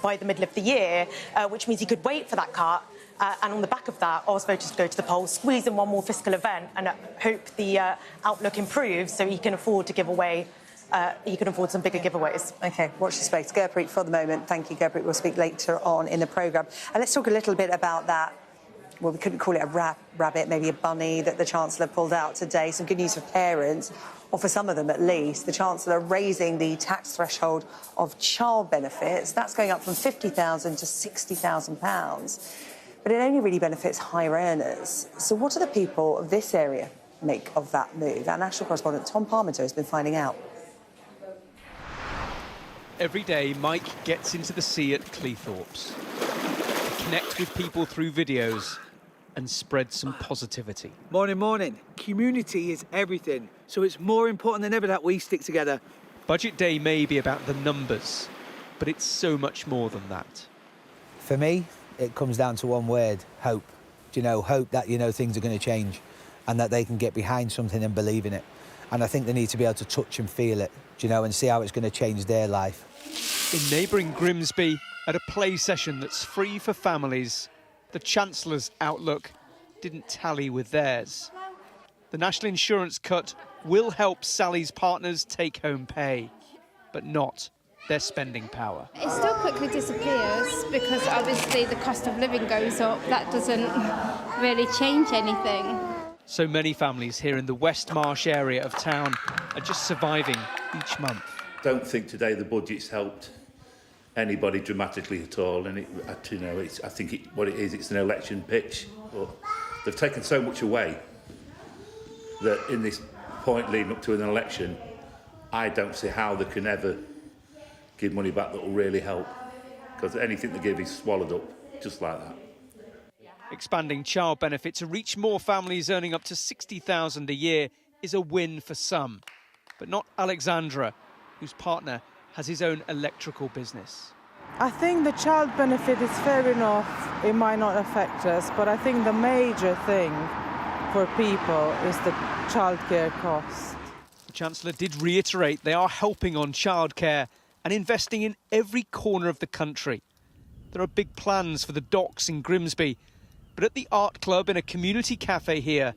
by the middle of the year, which means he could wait for that cut. And on the back of that, ask voters to go to the polls, squeeze in one more fiscal event, and hope the outlook improves so he can afford to give away. He can afford some bigger giveaways. OK, watch the space. Gurpreet, for the moment. Thank you, Gurpreet. We'll speak later on in the programme. And let's talk a little bit about that. Well, we couldn't call it a rabbit, maybe a bunny that the Chancellor pulled out today. Some good news for parents, or for some of them at least. The Chancellor raising the tax threshold of child benefits. That's going up from £50,000 to £60,000. But it only really benefits higher earners. So what do the people of this area make of that move? Our national correspondent Tom Parmenter has been finding out. Every day, Mike gets into the sea at Cleethorpes to connect with people through videos and spread some positivity. Morning, morning. Community is everything, so it's more important than ever that we stick together. Budget day may be about the numbers, but it's so much more than that. For me, it comes down to one word: hope. Do you know, hope that, you know, things are going to change and that they can get behind something and believe in it. And I think they need to be able to touch and feel it, do you know, and see how it's going to change their life. In neighbouring Grimsby, at a play session that's free for families, the Chancellor's outlook didn't tally with theirs. The national insurance cut will help Sally's partners take home pay, but not their spending power. It still quickly disappears because obviously the cost of living goes up. That doesn't really change anything. So many families here in the West Marsh area of town are just surviving each month. Don't think today the budget's helped anybody dramatically at all, and I think what it is, it's an election pitch. But they've taken so much away that in this point leading up to an election, I don't see how they can ever give money back that will really help, because anything they give is swallowed up just like that. Expanding child benefit to reach more families earning up to £60,000 a year is a win for some, but not Alexandra, whose partner has his own electrical business. I think the child benefit is fair enough. It might not affect us, but I think the major thing for people is the childcare cost. The Chancellor did reiterate they are helping on childcare and investing in every corner of the country. There are big plans for the docks in Grimsby, but at the art club in a community cafe here,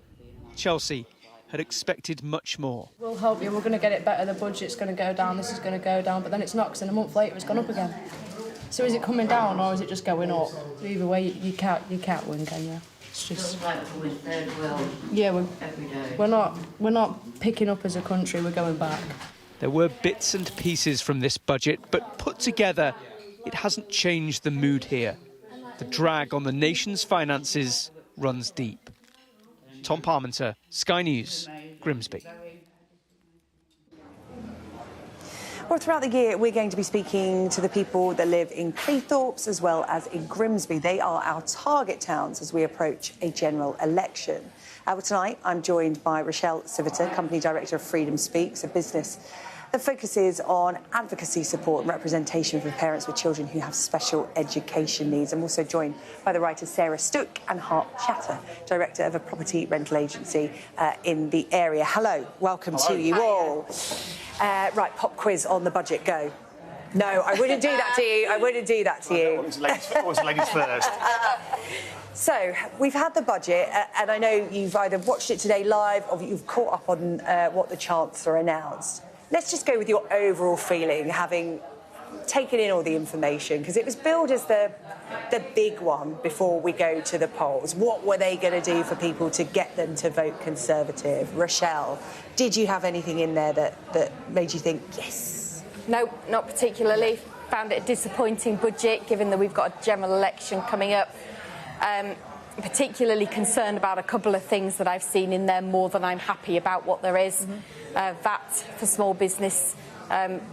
Chelsea had expected much more. We'll help you, we're going to get it better, the budget's going to go down, this is going to go down, but then it's not, because in a month later it's gone up again. So is it coming down or is it just going up? Either way, you can't win, can you? It's just... Feels like we're third world. Yeah, every day. we're not picking up as a country, we're going back. There were bits and pieces from this budget, but put together, it hasn't changed the mood here. The drag on the nation's finances runs deep. Tom Parmenter, Sky News, Grimsby. Well, throughout the year, we're going to be speaking to the people that live in Cleethorpes as well as in Grimsby. They are our target towns as we approach a general election. Tonight, I'm joined by Rochelle Civita, Company Director of Freedom Speaks, a business that focuses on advocacy support and representation for parents with children who have special education needs. I'm also joined by the writers Sarah Stook and Hart Chatter, Director of a property rental agency in the area. Hello, welcome to you all. Right, pop quiz on the budget, go. No, I wouldn't do that to you. I wouldn't do that to you. Always ladies first. So, we've had the budget, and I know you've either watched it today live or you've caught up on what the Chancellor announced. Let's just go with your overall feeling, having taken in all the information, because it was billed as the big one before we go to the polls. What were they going to do for people to get them to vote Conservative? Rochelle, did you have anything in there that made you think, yes? No, not particularly. Found it a disappointing budget, given that we've got a general election coming up. Particularly concerned about a couple of things that I've seen in there more than I'm happy about what there is. VAT for small business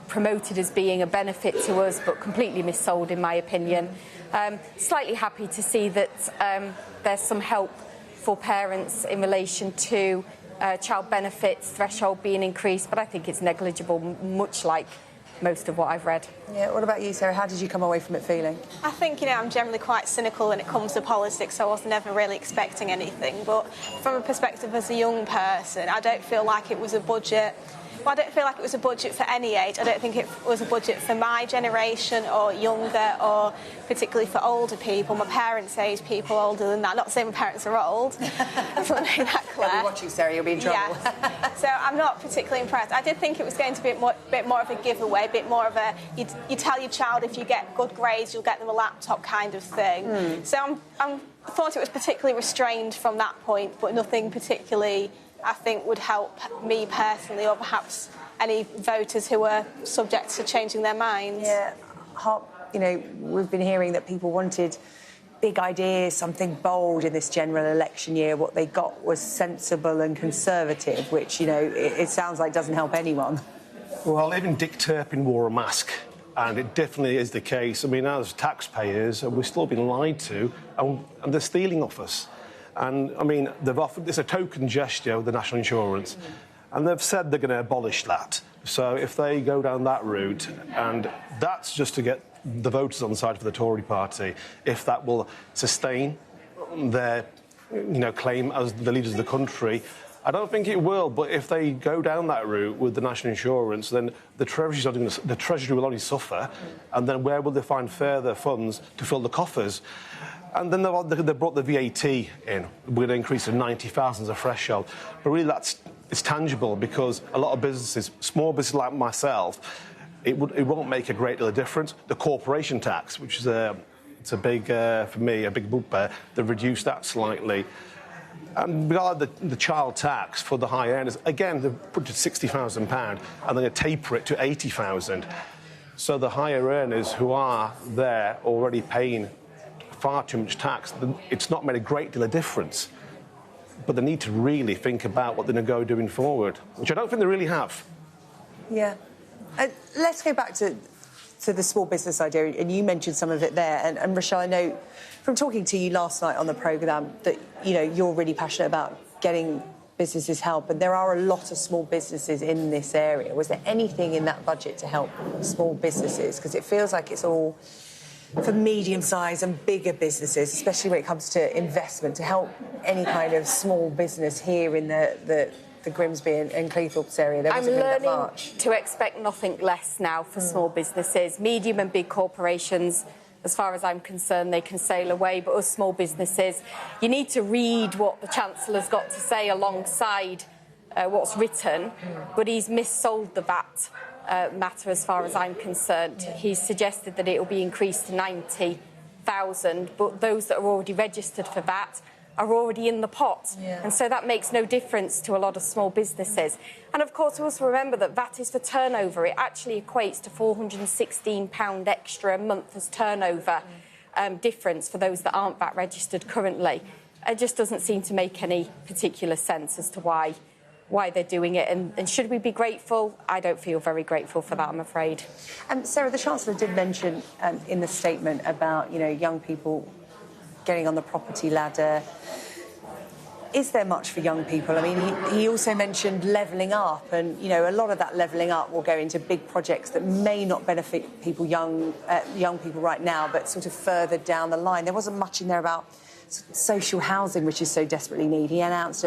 promoted as being a benefit to us, but completely missold in my opinion. Slightly happy to see that there's some help for parents in relation to child benefits threshold being increased, but I think it's negligible, much like most of what I've read. Yeah, what about you, Sarah? How did you come away from it feeling? I think, I'm generally quite cynical when it comes to politics, so I was never really expecting anything. But from a perspective as a young person, I don't feel like it was a budget. Well, I don't feel like it was a budget for any age. I don't think it was a budget for my generation or younger, or particularly for older people. My parents' age, people older than that. Not saying my parents are old. I just want to make that clear. They'll be watching, Sarah, you'll be in trouble. Yeah. So I'm not particularly impressed. I did think it was going to be a bit more of a giveaway, a bit more of a, you tell your child if you get good grades, you'll get them a laptop kind of thing. So I thought it was particularly restrained from that point, but nothing particularly I think would help me personally, or perhaps any voters who are subject to changing their minds. Yeah, we've been hearing that people wanted big ideas, something bold in this general election year. What they got was sensible and conservative, which, it sounds like doesn't help anyone. Well, even Dick Turpin wore a mask, and it definitely is the case. I mean, as taxpayers, we're still being lied to, and they're stealing off us. And, I mean, they've offered this a token gesture with the national insurance, and they've said they're going to abolish that. So if they go down that route, and that's just to get the voters on the side for the Tory party, if that will sustain their, claim as the leaders of the country, I don't think it will. But if they go down that route with the national insurance, then the Treasury will only suffer, and then where will they find further funds to fill the coffers? And then they brought the VAT in. We're going to increase to 90,000 as a threshold. But really, it's tangible, because a lot of businesses, small businesses like myself, it won't make a great deal of difference. The corporation tax, which is it's a big, for me, a big bugbear, they've reduced that slightly. And regarding the child tax for the high earners, again, they've put it to £60,000, and they're going to taper it to 80,000. So the higher earners who are there already paying far too much tax, it's not made a great deal of difference. But they need to really think about what they're going to go doing forward, which I don't think they really have. Yeah. Let's go back to the small business idea, and you mentioned some of it there. And Rochelle, I know from talking to you last night on the programme that, you're really passionate about getting businesses help, and there are a lot of small businesses in this area. Was there anything in that budget to help small businesses? Because it feels like it's all for medium-sized and bigger businesses, especially when it comes to investment, to help any kind of small business here in the Grimsby and Cleethorpes area. There wasn't really that much. To expect nothing less now for small businesses. Medium and big corporations, as far as I'm concerned, they can sail away, but us small businesses, you need to read what the Chancellor's got to say alongside what's written, but he's missold the VAT matter as far as I'm concerned. He's suggested that it will be increased to 90,000, but those that are already registered for VAT are already in the pot. And so that makes no difference to a lot of small businesses. And of course, we also remember that VAT is for turnover. It actually equates to £416 extra a month as turnover difference for those that aren't VAT registered currently. It just doesn't seem to make any particular sense as to why they're doing it, and should we be grateful? I don't feel very grateful for that, I'm afraid. Sarah, the Chancellor did mention in the statement about, young people getting on the property ladder. Is there much for young people? I mean, he also mentioned levelling up, and, a lot of that levelling up will go into big projects that may not benefit people, young people right now, but sort of further down the line. There wasn't much in there about social housing, which is so desperately needed. He announced,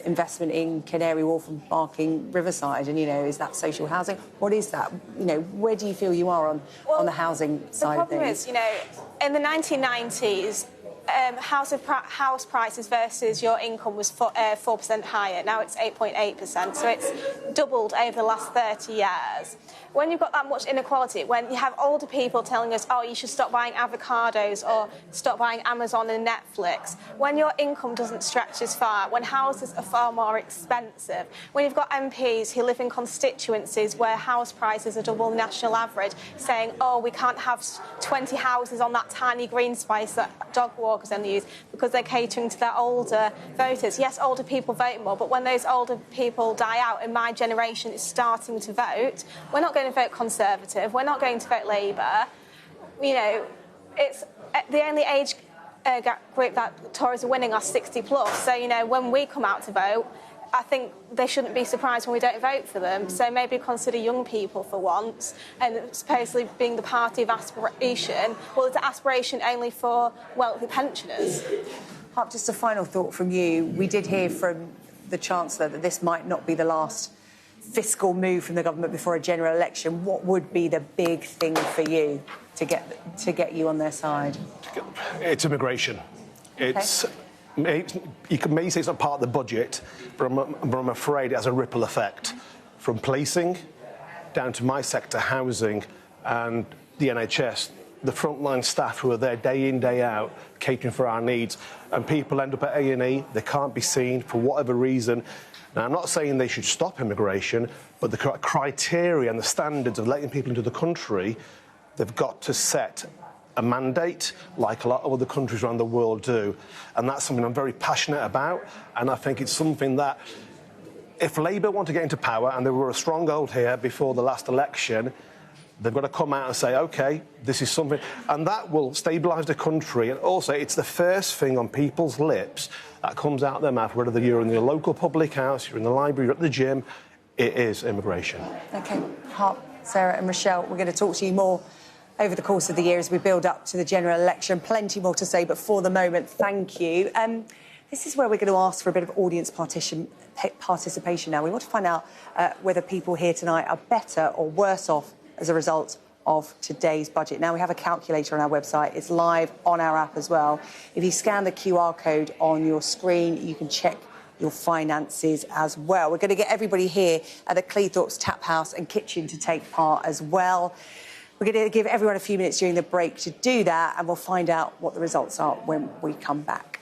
investment in Canary Wharf and Barking Riverside, and, is that social housing? What is that? Where do you feel you are on the housing side of things? The problem is, in the 1990s, house prices versus your income was 4% higher. Now it's 8.8%, so it's doubled over the last 30 years. When you've got that much inequality, when you have older people telling us, oh, you should stop buying avocados or stop buying Amazon and Netflix, when your income doesn't stretch as far, when houses are far more expensive, when you've got MPs who live in constituencies where house prices are double the national average, saying, oh, we can't have 20 houses on that tiny green space that dog walkers only use because they're catering to their older voters. Yes, older people vote more, but when those older people die out and my generation is starting to vote, we're not going to vote Conservative, we're not going to vote Labour. You know, it's the only age group that Tories are winning are 60 plus. So, you know, when we come out to vote, I think they shouldn't be surprised when we don't vote for them. So maybe consider young people for once, and supposedly being the party of aspiration. Well, it's an aspiration only for wealthy pensioners. Harp, just a final thought from you. We did hear from the Chancellor that this might not be the last fiscal move from the government before a general election. What would be the big thing for you to get you on their side? It's immigration. It's you can maybe say it's not part of the budget, but I'm afraid it has a ripple effect from policing down to my sector, housing, and the NHS. The frontline staff who are there day in, day out, catering for our needs, and people end up at A&E, they can't be seen for whatever reason. Now, I'm not saying they should stop immigration, but the criteria and the standards of letting people into the country, they've got to set a mandate like a lot of other countries around the world do. And that's something I'm very passionate about, and I think it's something that if Labour want to get into power, and they were a stronghold here before the last election, they've got to come out and say, OK, this is something, and that will stabilise the country. And also, it's the first thing on people's lips that comes out of their mouth, whether you're in your local public house, you're in the library, you're at the gym, it is immigration. OK, Harp, Sarah and Rochelle, we're going to talk to you more over the course of the year as we build up to the general election. Plenty more to say, but for the moment, thank you. This is where we're going to ask for a bit of audience participation now. We want to find out whether people here tonight are better or worse off as a result of today's budget. Now, we have a calculator on our website. It's live on our app as well. If you scan the QR code on your screen, you can check your finances as well. We're going to get everybody here at the Cleethorpes Tap House and Kitchen to take part as well. We're going to give everyone a few minutes during the break to do that, and we'll find out what the results are when we come back.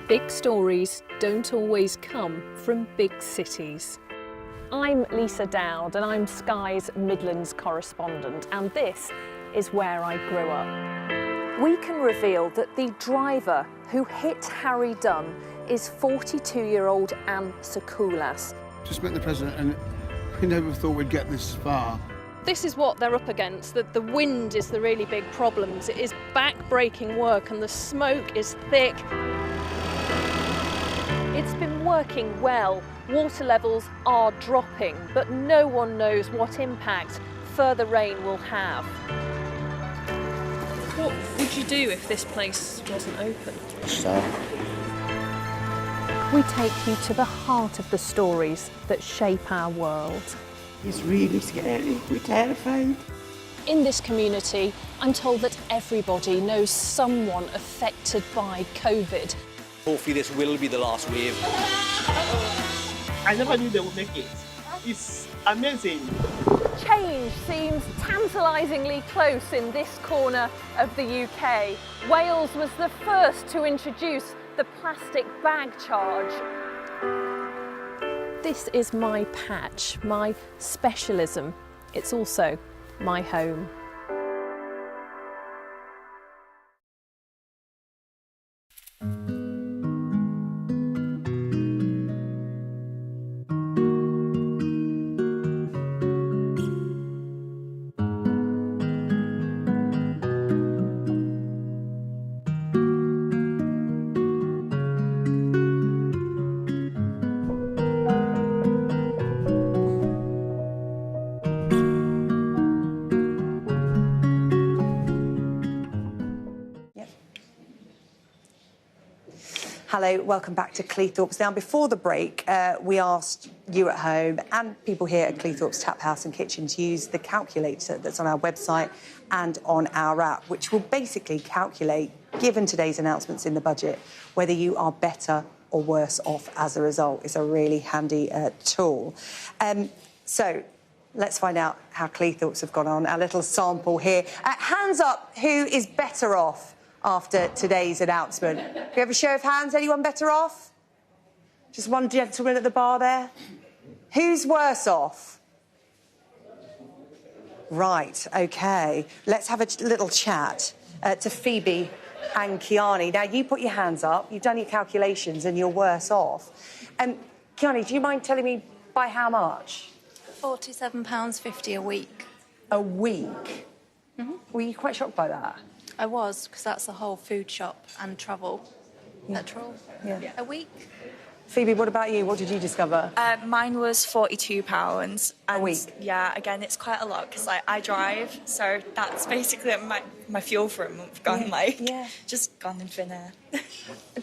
Big stories don't always come from big cities. I'm Lisa Dowd and I'm Sky's Midlands correspondent, and this is where I grew up. We can reveal that the driver who hit Harry Dunn is 42-year-old Anne Sakoulas. Just met the president and we never thought we'd get this far. This is what they're up against, that the wind is the really big problem. It is back-breaking work and the smoke is thick. It's been working well. Water levels are dropping, but no one knows what impact further rain will have. What would you do if this place wasn't open? We take you to the heart of the stories that shape our world. It's really scary. We're terrified. In this community, I'm told that everybody knows someone affected by COVID. Hopefully this will be the last wave. I never knew they would make it. It's amazing. Change seems tantalisingly close in this corner of the UK. Wales was the first to introduce the plastic bag charge. This is my patch, my specialism. It's also my home. Hello, welcome back to Cleethorpes. Now, before the break, we asked you at home and people here at Cleethorpes Tap House and Kitchen to use the calculator that's on our website and on our app, which will basically calculate, given today's announcements in the budget, whether you are better or worse off as a result. It's a really handy tool. So let's find out how Cleethorpes have gone on. Our little sample here. Hands up, who is better off after today's announcement? Do you have a show of hands? Anyone better off? Just one gentleman at the bar there. Who's worse off? Right, OK. Let's have a little chat to Phoebe and Kiani. Now, you put your hands up, you've done your calculations and you're worse off. Kiani, do you mind telling me by how much? £47.50 a week. A week? Mm-hmm. Were you quite shocked by that? I was, because that's the whole food shop and travel. Petrol. Yeah. A week. Phoebe, what about you? What did you discover? Mine was £42. A week? Yeah, again, it's quite a lot, because I drive, so that's basically my fuel for a month gone, just gone in thin air.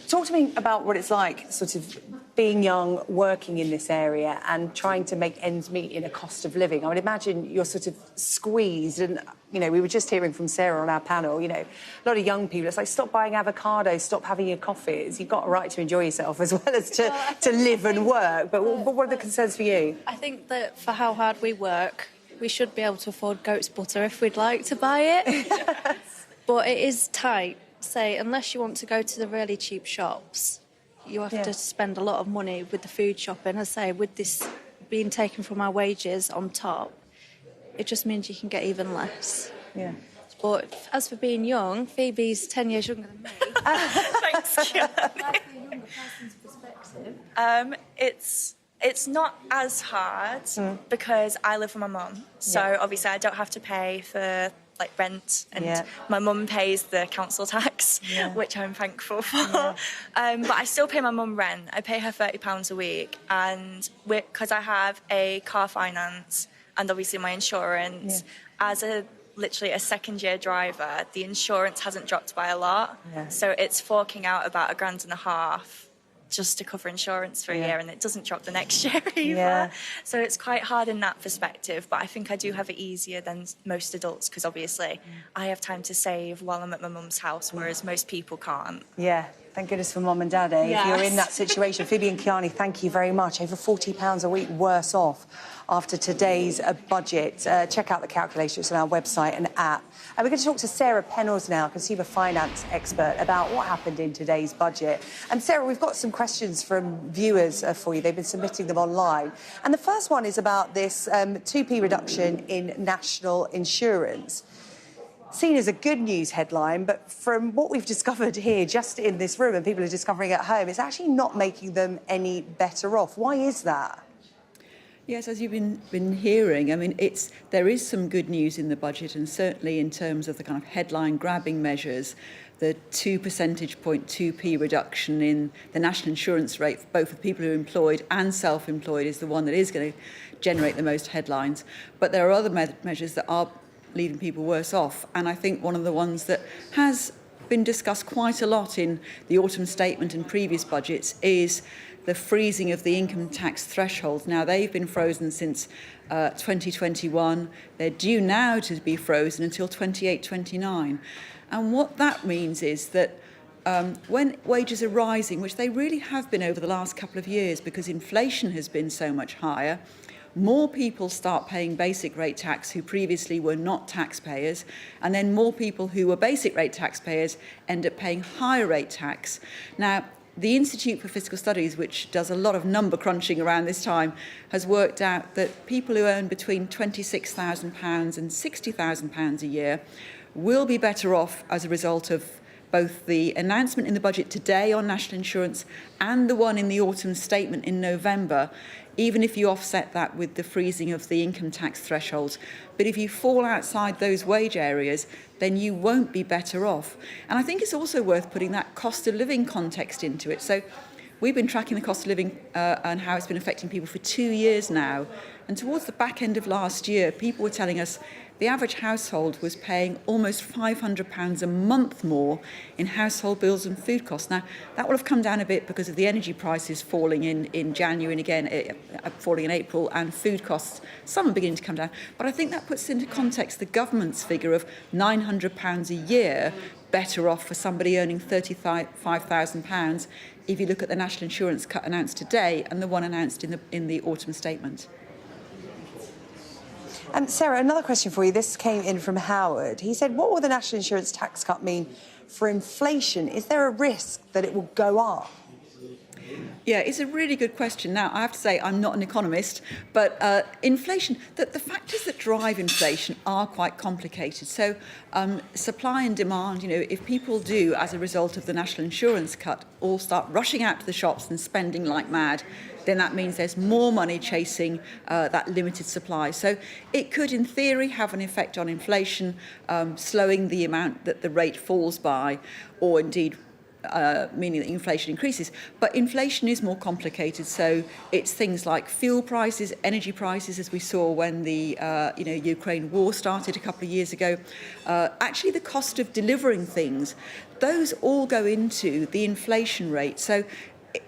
Talk to me about what it's like, sort of, being young, working in this area and trying to make ends meet in a cost of living. I would imagine you're sort of squeezed and, you know, we were just hearing from Sarah on our panel, you know, a lot of young people, it's like, stop buying avocados, stop having your coffees. You've got a right to enjoy yourself as well as to live and work. But what are the concerns for you? I think that for how hard we work, we should be able to afford goat's butter if we'd like to buy it. But it is tight. Say, unless you want to go to the really cheap shops, you have to spend a lot of money with the food shopping. As I say, with this being taken from our wages on top, it just means you can get even less. Yeah. But as for being young, Phoebe's 10 years younger than me. Thanks, Kiani. It's not as hard because I live with my mum, so obviously I don't have to pay for like rent, and my mum pays the council tax, which I'm thankful for. But I still pay my mum rent. I pay her £30 a week, and because I have a car finance and obviously my insurance, as literally a second-year driver, the insurance hasn't dropped by a lot, so it's forking out about £1,500 just to cover insurance for a year, and it doesn't drop the next year either. So it's quite hard in that perspective, but I think I do have it easier than most adults because obviously I have time to save while I'm at my mum's house, whereas most people can't. Yeah, thank goodness for Mum and Dad, eh? If you're in that situation. Phoebe and Kiani, thank you very much. Over £40 a week worse off after today's budget. Check out the calculator, it's on our website and app. And we're going to talk to Sarah Pennells now, consumer finance expert, about what happened in today's budget. And Sarah, we've got some questions from viewers for you. They've been submitting them online. And the first one is about this 2p reduction in national insurance. Seen as a good news headline, but from what we've discovered here just in this room and people are discovering at home, it's actually not making them any better off. Why is that? Yes, as you've been hearing, I mean, there is some good news in the budget, and certainly in terms of the kind of headline-grabbing measures, the 2 percentage point 2p reduction in the national insurance rate, both for people who are employed and self-employed, is the one that is going to generate the most headlines. But there are other measures that are leaving people worse off, and I think one of the ones that has been discussed quite a lot in the autumn statement and previous budgets is the freezing of the income tax thresholds. Now, they've been frozen since 2021. They're due now to be frozen until 28-29. And what that means is that when wages are rising, which they really have been over the last couple of years because inflation has been so much higher, more people start paying basic rate tax who previously were not taxpayers, and then more people who were basic rate taxpayers end up paying higher rate tax. Now, the Institute for Fiscal Studies, which does a lot of number crunching around this time, has worked out that people who earn between £26,000 and £60,000 a year will be better off as a result of both the announcement in the budget today on national insurance and the one in the autumn statement in November, even if you offset that with the freezing of the income tax thresholds. But if you fall outside those wage areas, then you won't be better off. And I think it's also worth putting that cost of living context into it. So we've been tracking the cost of living and how it's been affecting people for 2 years now. And towards the back end of last year, people were telling us the average household was paying almost £500 a month more in household bills and food costs. Now, that will have come down a bit because of the energy prices falling in January and again falling in April, and food costs, some are beginning to come down. But I think that puts into context the government's figure of £900 a year better off for somebody earning £35,000 if you look at the national insurance cut announced today and the one announced in the autumn statement. Sarah, another question for you. This came in from Howard. He said, what will the national insurance tax cut mean for inflation? Is there a risk that it will go up? Yeah, it's a really good question. Now, I have to say I'm not an economist, but inflation, the factors that drive inflation are quite complicated. So supply and demand, if people do, as a result of the national insurance cut, all start rushing out to the shops and spending like mad, then that means there's more money chasing that limited supply. So it could, in theory, have an effect on inflation, slowing the amount that the rate falls by, or indeed meaning that inflation increases. But inflation is more complicated, so it's things like fuel prices, energy prices, as we saw when the Ukraine war started a couple of years ago. Actually, the cost of delivering things, those all go into the inflation rate. So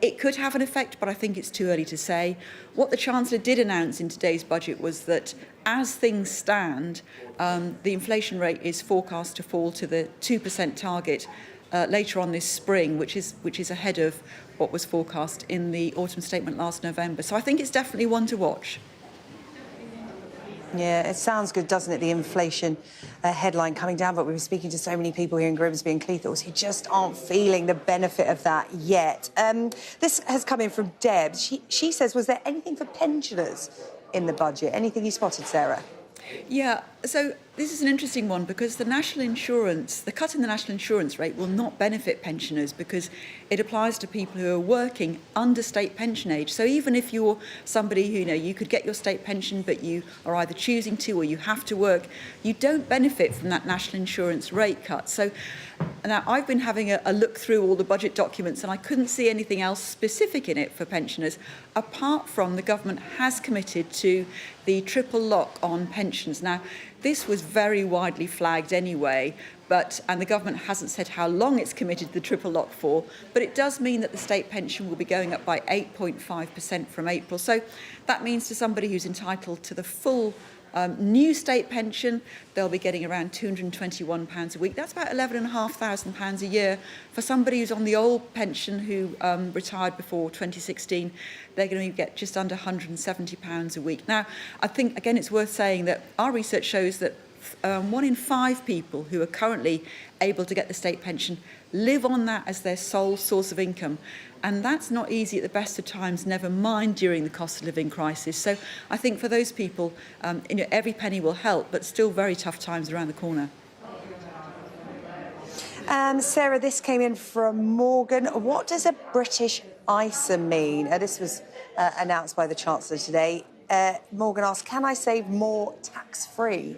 it could have an effect, but I think it's too early to say. What the Chancellor did announce in today's budget was that as things stand, the inflation rate is forecast to fall to the 2% target later on this spring, which is ahead of what was forecast in the autumn statement last November. So I think it's definitely one to watch. Yeah, it sounds good, doesn't it, the inflation headline coming down, but we've been speaking to so many people here in Grimsby and Cleethorpes who just aren't feeling the benefit of that yet. This has come in from Deb. She says, was there anything for pensioners in the budget? Anything you spotted, Sarah? Yeah, so this is an interesting one because the cut in the national insurance rate will not benefit pensioners because it applies to people who are working under state pension age. So even if you're somebody who, you could get your state pension, but you are either choosing to or you have to work, you don't benefit from that national insurance rate cut. So now I've been having a look through all the budget documents and I couldn't see anything else specific in it for pensioners, apart from the government has committed to the triple lock on pensions. Now, this was very widely flagged anyway, and the government hasn't said how long it's committed the triple lock for, but it does mean that the state pension will be going up by 8.5% from April. So that means to somebody who's entitled to the full new state pension, they'll be getting around £221 a week. That's about £11,500 a year. For somebody who's on the old pension who retired before 2016, they're going to get just under £170 a week. Now, I think, again, it's worth saying that our research shows that 1 in 5 people who are currently able to get the state pension live on that as their sole source of income. And that's not easy at the best of times, never mind during the cost of living crisis. So I think for those people, every penny will help, but still very tough times around the corner. Sarah, this came in from Morgan. What does a British ISA mean? This was announced by the Chancellor today. Morgan asked, can I save more tax-free?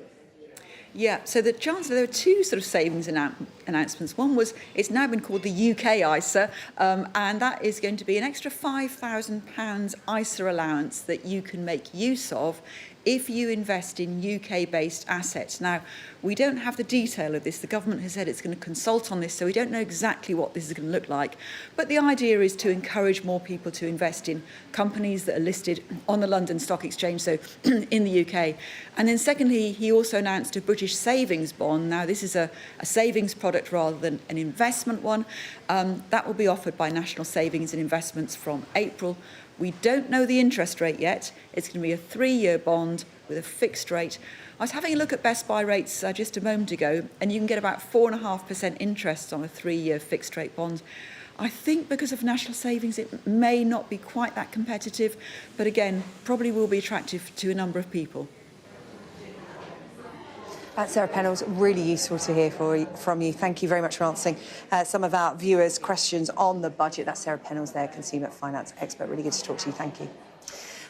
Yeah, so the Chancellor, there were 2 sort of savings announcements. One was, it's now been called the UK ISA, and that is going to be an extra £5,000 ISA allowance that you can make use of if you invest in UK-based assets. Now, we don't have the detail of this. The government has said it's going to consult on this, so we don't know exactly what this is going to look like. But the idea is to encourage more people to invest in companies that are listed on the London Stock Exchange, so in the UK. And then secondly, he also announced a British savings bond. Now, this is a savings product rather than an investment one. That will be offered by National Savings and Investments from April. We don't know the interest rate yet. It's going to be a 3-year bond with a fixed rate. I was having a look at Best Buy rates just a moment ago, and you can get about 4.5% interest on a 3-year fixed rate bond. I think because of national savings, it may not be quite that competitive, but again, probably will be attractive to a number of people. Sarah Pennells, really useful to hear from you. Thank you very much for answering some of our viewers' questions on the budget. That's Sarah Pennells there, consumer finance expert. Really good to talk to you. Thank you.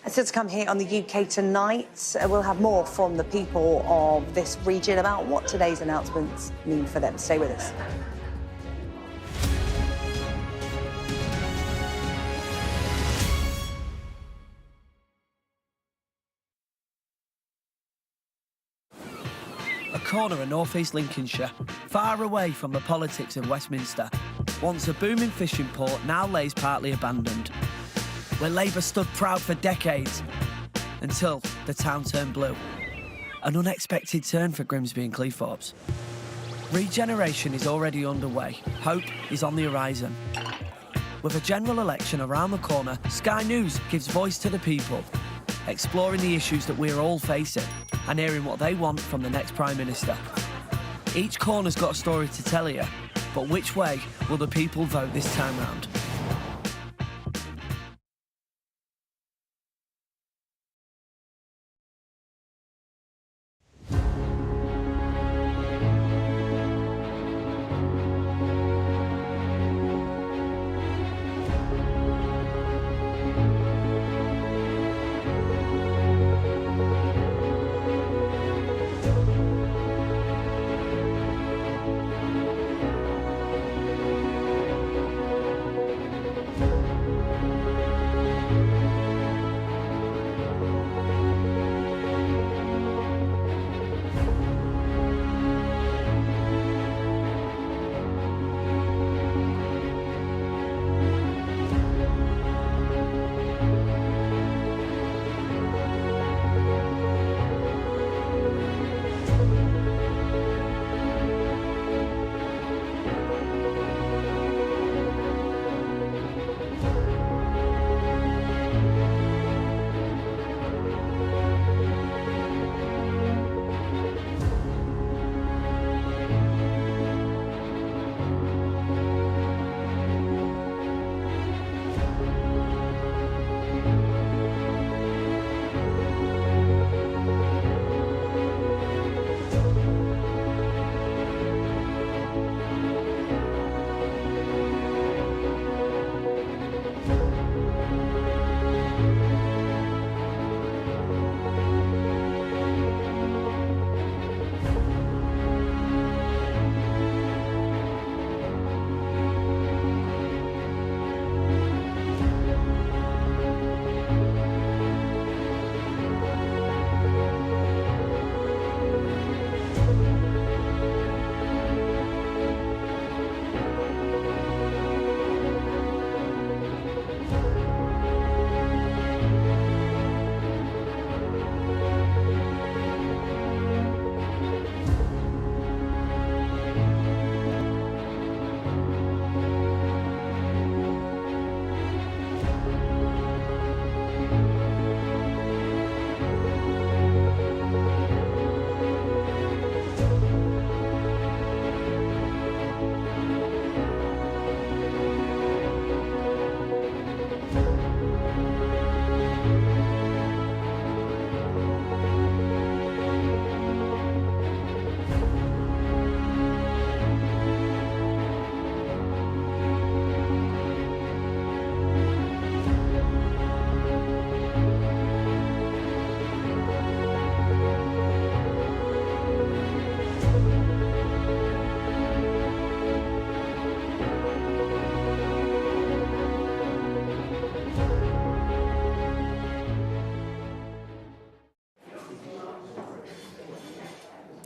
And still to come here on the UK Tonight, we'll have more from the people of this region about what today's announcements mean for them. Stay with us. corner of North East Lincolnshire, far away from the politics of Westminster, once a booming fishing port now lays partly abandoned, where Labour stood proud for decades, until the town turned blue. An unexpected turn for Grimsby and Cleethorpes. Regeneration is already underway. Hope is on the horizon. With a general election around the corner, Sky News gives voice to the people, exploring the issues that we're all facing and hearing what they want from the next Prime Minister. Each corner's got a story to tell you, but which way will the people vote this time round?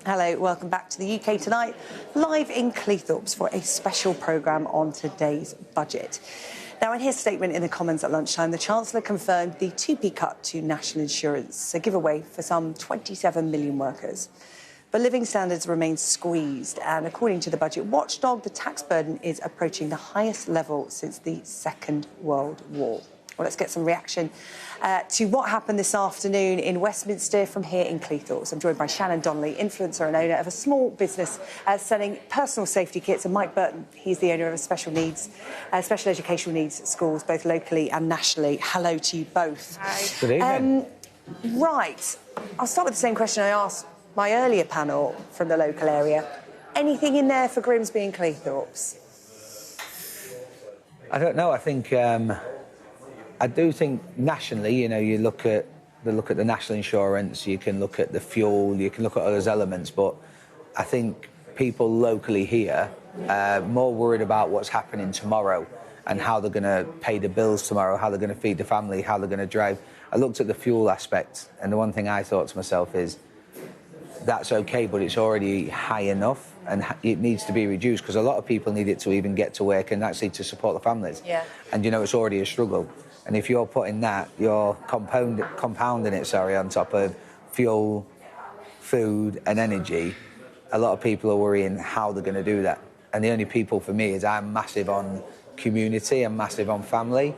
Hello, welcome back to the UK Tonight, live in Cleethorpes for a special programme on today's budget. Now, in his statement in the Commons at lunchtime, the Chancellor confirmed the 2p cut to national insurance, a giveaway for some 27 million workers. But living standards remain squeezed, and according to the budget watchdog, the tax burden is approaching the highest level since the Second World War. Well, let's get some reaction to what happened this afternoon in Westminster from here in Cleethorpes. I'm joined by Shannon Donnelly, influencer and owner of a small business selling personal safety kits, and Mike Burton, he's the owner of a special educational needs schools, both locally and nationally. Hello to you both. Hi. Good evening. Right, I'll start with the same question I asked my earlier panel from the local area. Anything in there for Grimsby and Cleethorpes? I don't know. I think I do think nationally, you know, you look at the national insurance, you can look at the fuel, you can look at all those elements, but I think people locally here are more worried about what's happening tomorrow and how they're going to pay the bills tomorrow, how they're going to feed the family, how they're going to drive. I looked at the fuel aspect, and the one thing I thought to myself is, that's okay, but it's already high enough and it needs to be reduced because a lot of people need it to even get to work and actually to support the families. Yeah. And, you know, it's already a struggle. And if you're putting that, you're compounding it, on top of fuel, food and energy, a lot of people are worrying how they're going to do that. And the only people for me is I'm massive on community and massive on family.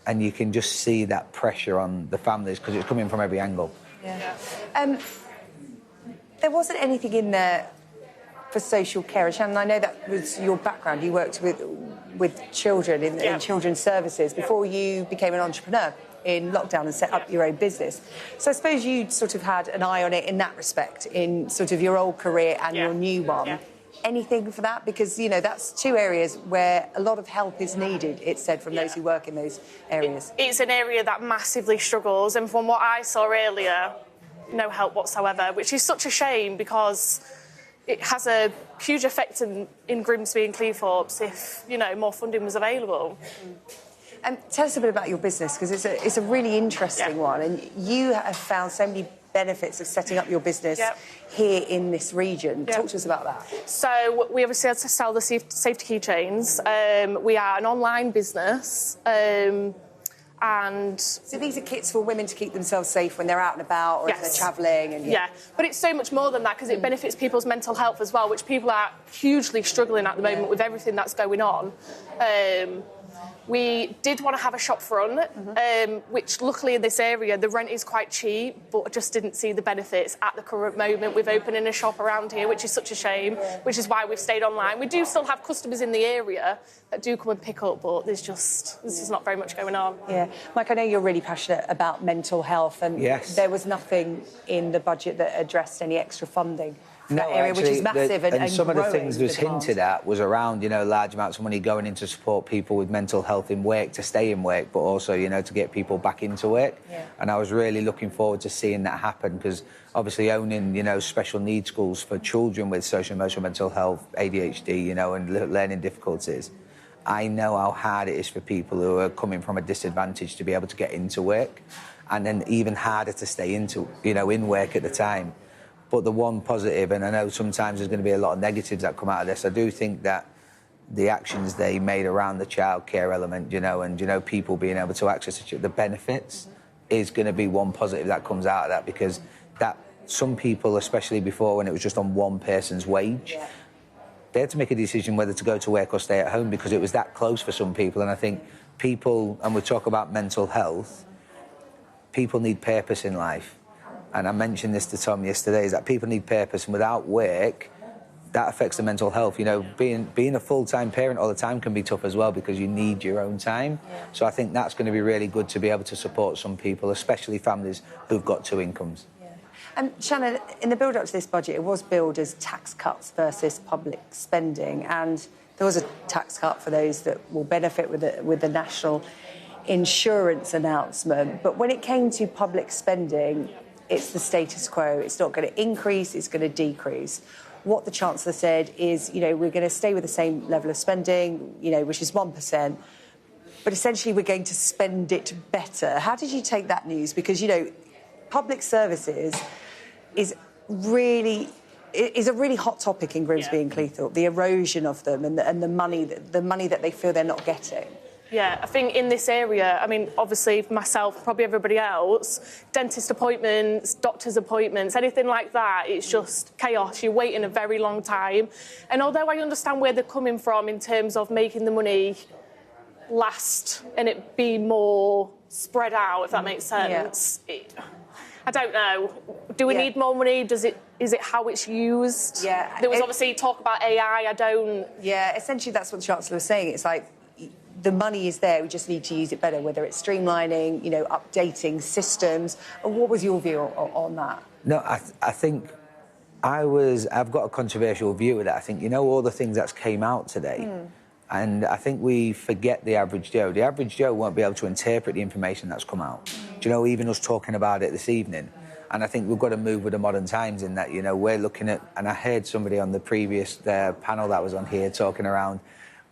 And you can just see that pressure on the families because it's coming from every angle. Yeah. There wasn't anything in there for social care. And Shannon, I know that was your background. You worked with children in children's services before you became an entrepreneur in lockdown and set up your own business. So I suppose you sort of had an eye on it in that respect, in sort of your old career and your new one. Yeah. Anything for that? Because, you know, that's two areas where a lot of help is needed, it's said, from those who work in those areas. It's an area that massively struggles, and from what I saw earlier, no help whatsoever, which is such a shame because it has a huge effect in Grimsby and Cleethorpes if, you know, more funding was available. Tell us a bit about your business, because it's a really interesting one, and you have found so many benefits of setting up your business here in this region. Talk to us about that. So we obviously had to sell the safety keychains. We are an online business. And so these are kits for women to keep themselves safe when they're out and about or if they're travelling. And but it's so much more than that because it benefits people's mental health as well, which people are hugely struggling at the moment with everything that's going on. We did want to have a shop front, which luckily in this area the rent is quite cheap, but I just didn't see the benefits at the current moment with opening a shop around here, which is such a shame, which is why we've stayed online. We do still have customers in the area that do come and pick up, but there's not very much going on. Yeah. Mike, I know you're really passionate about mental health, and there was nothing in the budget that addressed any extra funding. That area, actually, which is massive and some of the things that was demand. hinted at was around, you know, large amounts of money going in to support people with mental health in work, to stay in work, but also, you know, to get people back into work. And I was really looking forward to seeing that happen because obviously owning, you know, special needs schools for children with social and emotional mental health, ADHD, you know, and learning difficulties, I know how hard it is for people who are coming from a disadvantage to be able to get into work, and then even harder to stay into, you know, in work at the time. But the one positive, and I know sometimes there's going to be a lot of negatives that come out of this, I do think that the actions they made around the childcare element, you know, and, you know, people being able to access the benefits is going to be one positive that comes out of that, because that some people, especially before when it was just on one person's wage, they had to make a decision whether to go to work or stay at home because it was that close for some people. And I think people, and we talk about mental health, people need purpose in life. And I mentioned this to Tom yesterday, is that people need purpose, and without work, that affects the mental health. You know, being a full-time parent all the time can be tough as well because you need your own time. So I think that's going to be really good to be able to support some people, especially families who've got two incomes. And Shannon, in the build-up to this budget, it was billed as tax cuts versus public spending, and there was a tax cut for those that will benefit with the national insurance announcement. But when it came to public spending, it's the status quo. It's not going to increase, it's going to decrease. What the Chancellor said is, you know, we're going to stay with the same level of spending, you know, which is 1%, but essentially we're going to spend it better. How did you take that news? Because, you know, public services is a really hot topic in Grimsby and Cleethorpes, the erosion of them and the money that they feel they're not getting. Yeah, I think in this area, I mean, obviously myself, probably everybody else, dentist appointments, doctor's appointments, anything like that, it's just chaos. You're waiting a very long time. And although I understand where they're coming from in terms of making the money last and it be more spread out, if that makes sense, I don't know. Do we need more money? Is it how it's used? Yeah. There was obviously talk about AI, Yeah, essentially that's what the Chancellor was saying. It's like, the money is there, we just need to use it better, whether it's streamlining, you know, updating systems. What was your view on that? No, I think I've got a controversial view of that. I think, you know, all the things that's came out today, and I think we forget the average Joe. The average Joe won't be able to interpret the information that's come out. Do you know, even us talking about it this evening, and I think we've got to move with the modern times in that, you know, we're looking at, and I heard somebody on the previous panel that was on here talking around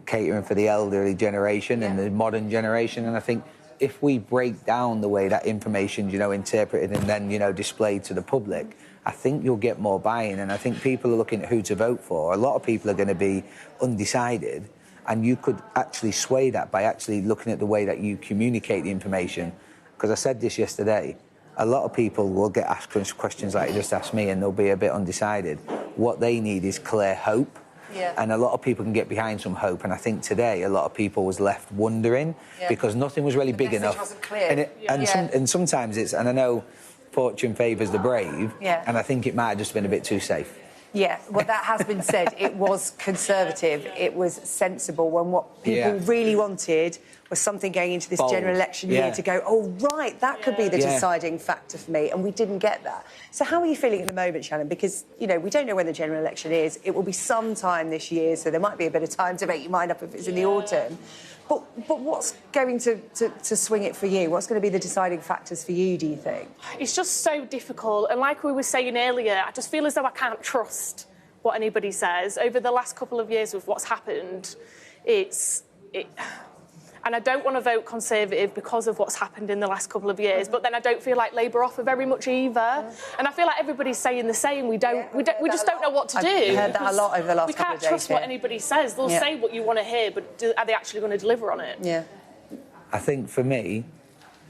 catering for the elderly generation and the modern generation, and I think if we break down the way that information, interpreted and then, displayed to the public, I think you'll get more buy-in. And I think people are looking at who to vote for. A lot of people are going to be undecided, and you could actually sway that by actually looking at the way that you communicate the information. Because I said this yesterday, a lot of people will get asked questions like you just asked me, and they'll be a bit undecided. What they need is clear hope. Yeah. And a lot of people can get behind some hope. And I think today a lot of people was left wondering because nothing was really big enough. Wasn't clear. And sometimes it's, and I know fortune favours the brave, Yeah. and I think it might have just been a bit too safe. Yeah, well, that has been said. It was conservative. It was sensible when what people really wanted was something going into this Bold. general election year to go, oh, right, that could be the deciding factor for me. And we didn't get that. So how are you feeling at the moment, Shannon? Because, we don't know when the general election is. It will be sometime this year, so there might be a bit of time to make your mind up if it's in the autumn. But what's going to swing it for you? What's going to be the deciding factors for you, do you think? It's just so difficult. And like we were saying earlier, I just feel as though I can't trust what anybody says. Over the last couple of years with what's happened, and I don't want to vote Conservative because of what's happened in the last couple of years, but then I don't feel like Labour offer very much either. And I feel like everybody's saying the same. We just don't know what to do. I've heard that a lot over the last We couple can't of days trust what anybody says. They'll say what you want to hear, but are they actually going to deliver on it? Yeah. I think for me,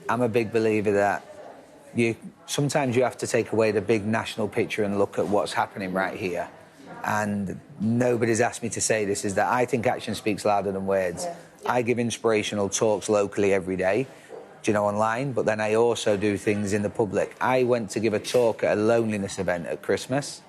I'm a big believer that sometimes you have to take away the big national picture and look at what's happening right here. And nobody's asked me to say this, is that I think action speaks louder than words. I give inspirational talks locally every day, online, but then I also do things in the public. I went to give a talk at a loneliness event at Christmas,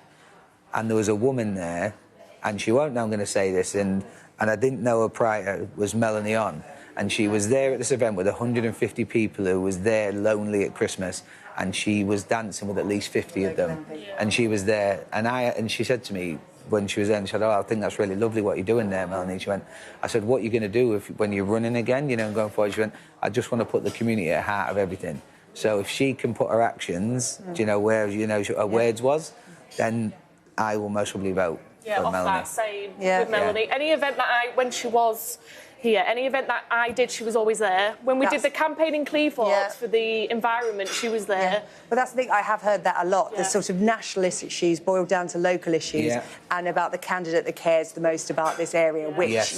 and there was a woman there, and she won't know I'm going to say this, and I didn't know her prior, was Melanie On, and she was there at this event with 150 people who was there lonely at Christmas, and she was dancing with at least 50 of them, and she was there, and she said to me, when she was there, and she said, I think that's really lovely what you're doing there, Melanie. She went, I said, what are you going to do when you're running again, and going forward? She went, I just want to put the community at the heart of everything. So if she can put her actions, where, her words was, then I will most probably vote for off Melanie. that same with Melanie. Any event that when she was here, any event that I did, she was always there. When we did the campaign in Cleethorpes for the environment, she was there. But that's the thing, I have heard that a lot. The sort of nationalist issues boiled down to local issues and about the candidate that cares the most about this area, which,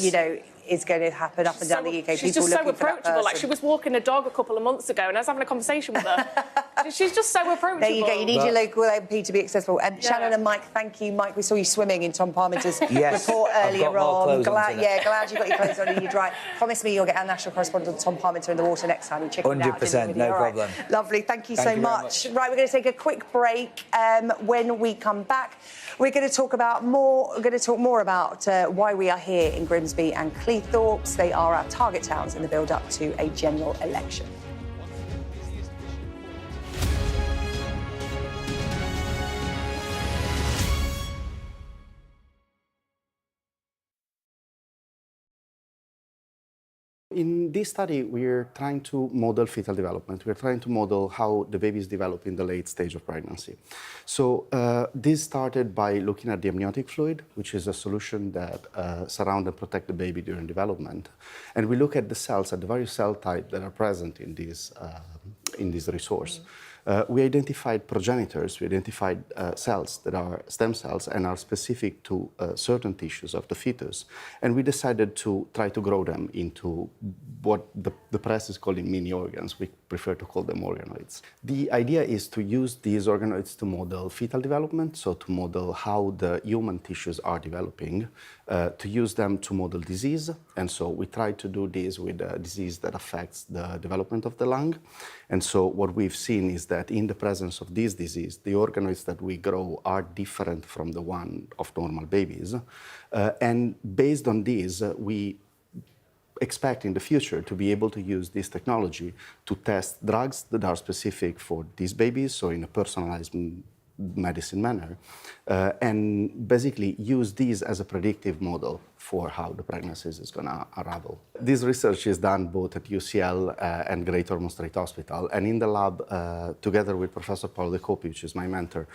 is going to happen up and down the UK. She's just so approachable. Like, she was walking a dog a couple of months ago and I was having a conversation with her. She's just so approachable. There you go. You need your local MP to be accessible. And Shannon and Mike, thank you. Mike, we saw you swimming in Tom Parmenter's report earlier on. Glad you got your clothes on and you're dry. Promise me you'll get our national correspondent Tom Parmenter in the water next time you check it out. 100%, no problem. Lovely. Thank you so much. Right, we're going to take a quick break. When we come back, we're going to talk more about why we are here in Grimsby and Cleethorpes. They are our target towns in the build-up to a general election. In this study, we're trying to model fetal development. We're trying to model how the babies develop in the late stage of pregnancy. So this started by looking at the amniotic fluid, which is a solution that surround and protect the baby during development. And we look at the cells, at the various cell types that are present in this resource. We identified progenitors, we identified cells that are stem cells and are specific to certain tissues of the fetus. And we decided to try to grow them into what the press is calling mini organs. We prefer to call them organoids. The idea is to use these organoids to model fetal development, so to model how the human tissues are developing, to use them to model disease. And so we try to do this with a disease that affects the development of the lung. And so what we've seen is that in the presence of this disease, the organoids that we grow are different from the one of normal babies. And based on this, we expect in the future to be able to use this technology to test drugs that are specific for these babies, so in a personalized medicine manner, and basically use these as a predictive model for how the pregnancies is going to unravel. This research is done both at UCL and Great Ormond Street Hospital, and in the lab, together with Professor Paul De Copi, which is my mentor,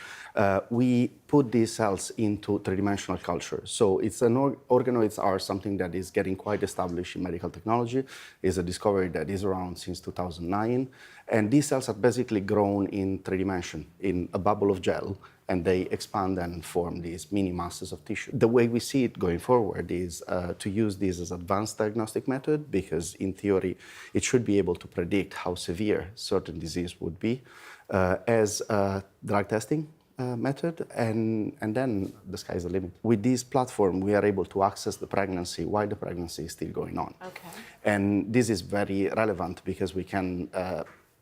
we put these cells into three-dimensional culture. So it's organoids are something that is getting quite established in medical technology. It's a discovery that is around since 2009, and these cells are basically grown in three dimension, in a bubble of gel, and they expand and form these mini masses of tissue. The way we see it going forward is to use this as advanced diagnostic method, because in theory, it should be able to predict how severe certain disease would be as a drug testing method, and then the sky's the limit. With this platform, we are able to access the pregnancy while the pregnancy is still going on. Okay. And this is very relevant because we can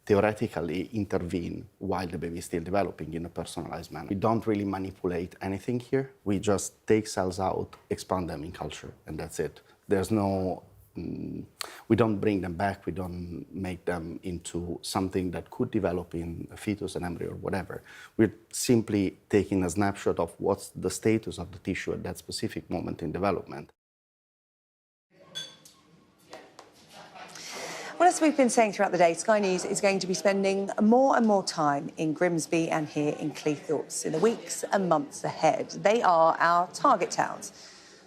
theoretically intervene while the baby is still developing in a personalized manner. We don't really manipulate anything here. We just take cells out, expand them in culture, and that's it. There's no, we don't bring them back, we don't make them into something that could develop in a fetus, an embryo, or whatever. We're simply taking a snapshot of what's the status of the tissue at that specific moment in development. Well, as we've been saying throughout the day, Sky News is going to be spending more and more time in Grimsby and here in Cleethorpes in the weeks and months ahead. They are our target towns.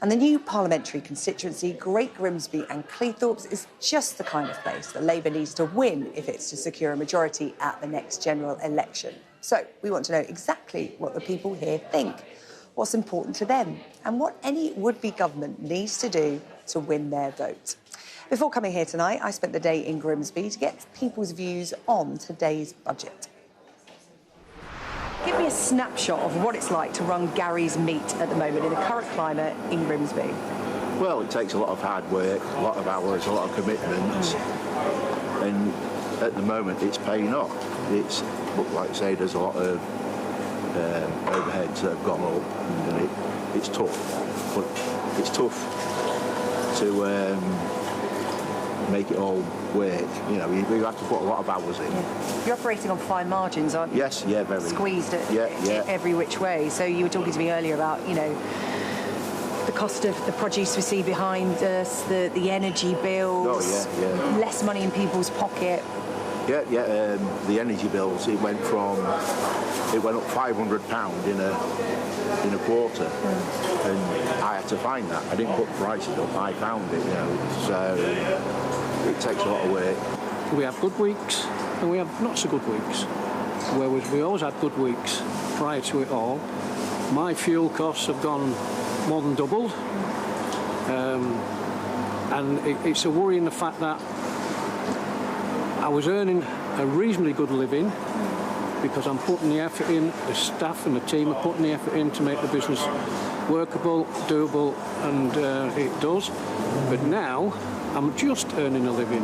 And the new parliamentary constituency, Great Grimsby and Cleethorpes, is just the kind of place that Labour needs to win if it's to secure a majority at the next general election. So we want to know exactly what the people here think, what's important to them, and what any would-be government needs to do to win their vote. Before coming here tonight, I spent the day in Grimsby to get people's views on today's budget. Give me a snapshot of what it's like to run Gary's Meat at the moment in the current climate in Grimsby. Well, it takes a lot of hard work, a lot of hours, a lot of commitments, and at the moment it's paying off. It's, like I say, there's a lot of overheads that have gone up, and it's tough. But it's tough to make it all work. You know, you have to put a lot of hours in. Yeah. You're operating on fine margins, aren't you? Yes, yeah, very. Squeezed every which way. So you were talking to me earlier about, you know, the cost of the produce we see behind us, the energy bills, less money in people's pocket. Yeah, the energy bills, it went up £500 in a quarter, and I had to find that. I didn't put prices up, I found it, you know, so it takes a lot of work. We have good weeks and we have not so good weeks, whereas we always had good weeks prior to it all. My fuel costs have gone more than doubled, and it's a worry in the fact that I was earning a reasonably good living because I'm putting the effort in, the staff and the team are putting the effort in to make the business workable, doable, and it does. But now I'm just earning a living.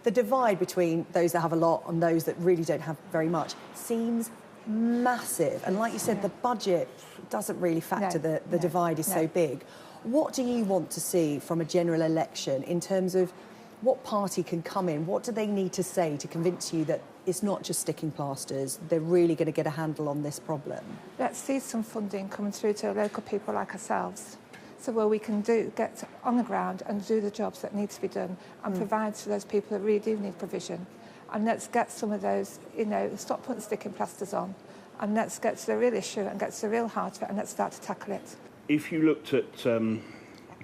The divide between those that have a lot and those that really don't have very much seems massive. And like you said, the budget doesn't really factor the divide is so big. What do you want to see from a general election in terms of what party can come in? What do they need to say to convince you that it's not just sticking plasters, they're really going to get a handle on this problem? Let's see some funding coming through to local people like ourselves, so where we can get on the ground and do the jobs that need to be done and provide to those people that really do need provision. And let's get some of those, you know, stop putting sticking plasters on, and let's get to the real issue and get to the real heart of it, and let's start to tackle it. If you looked at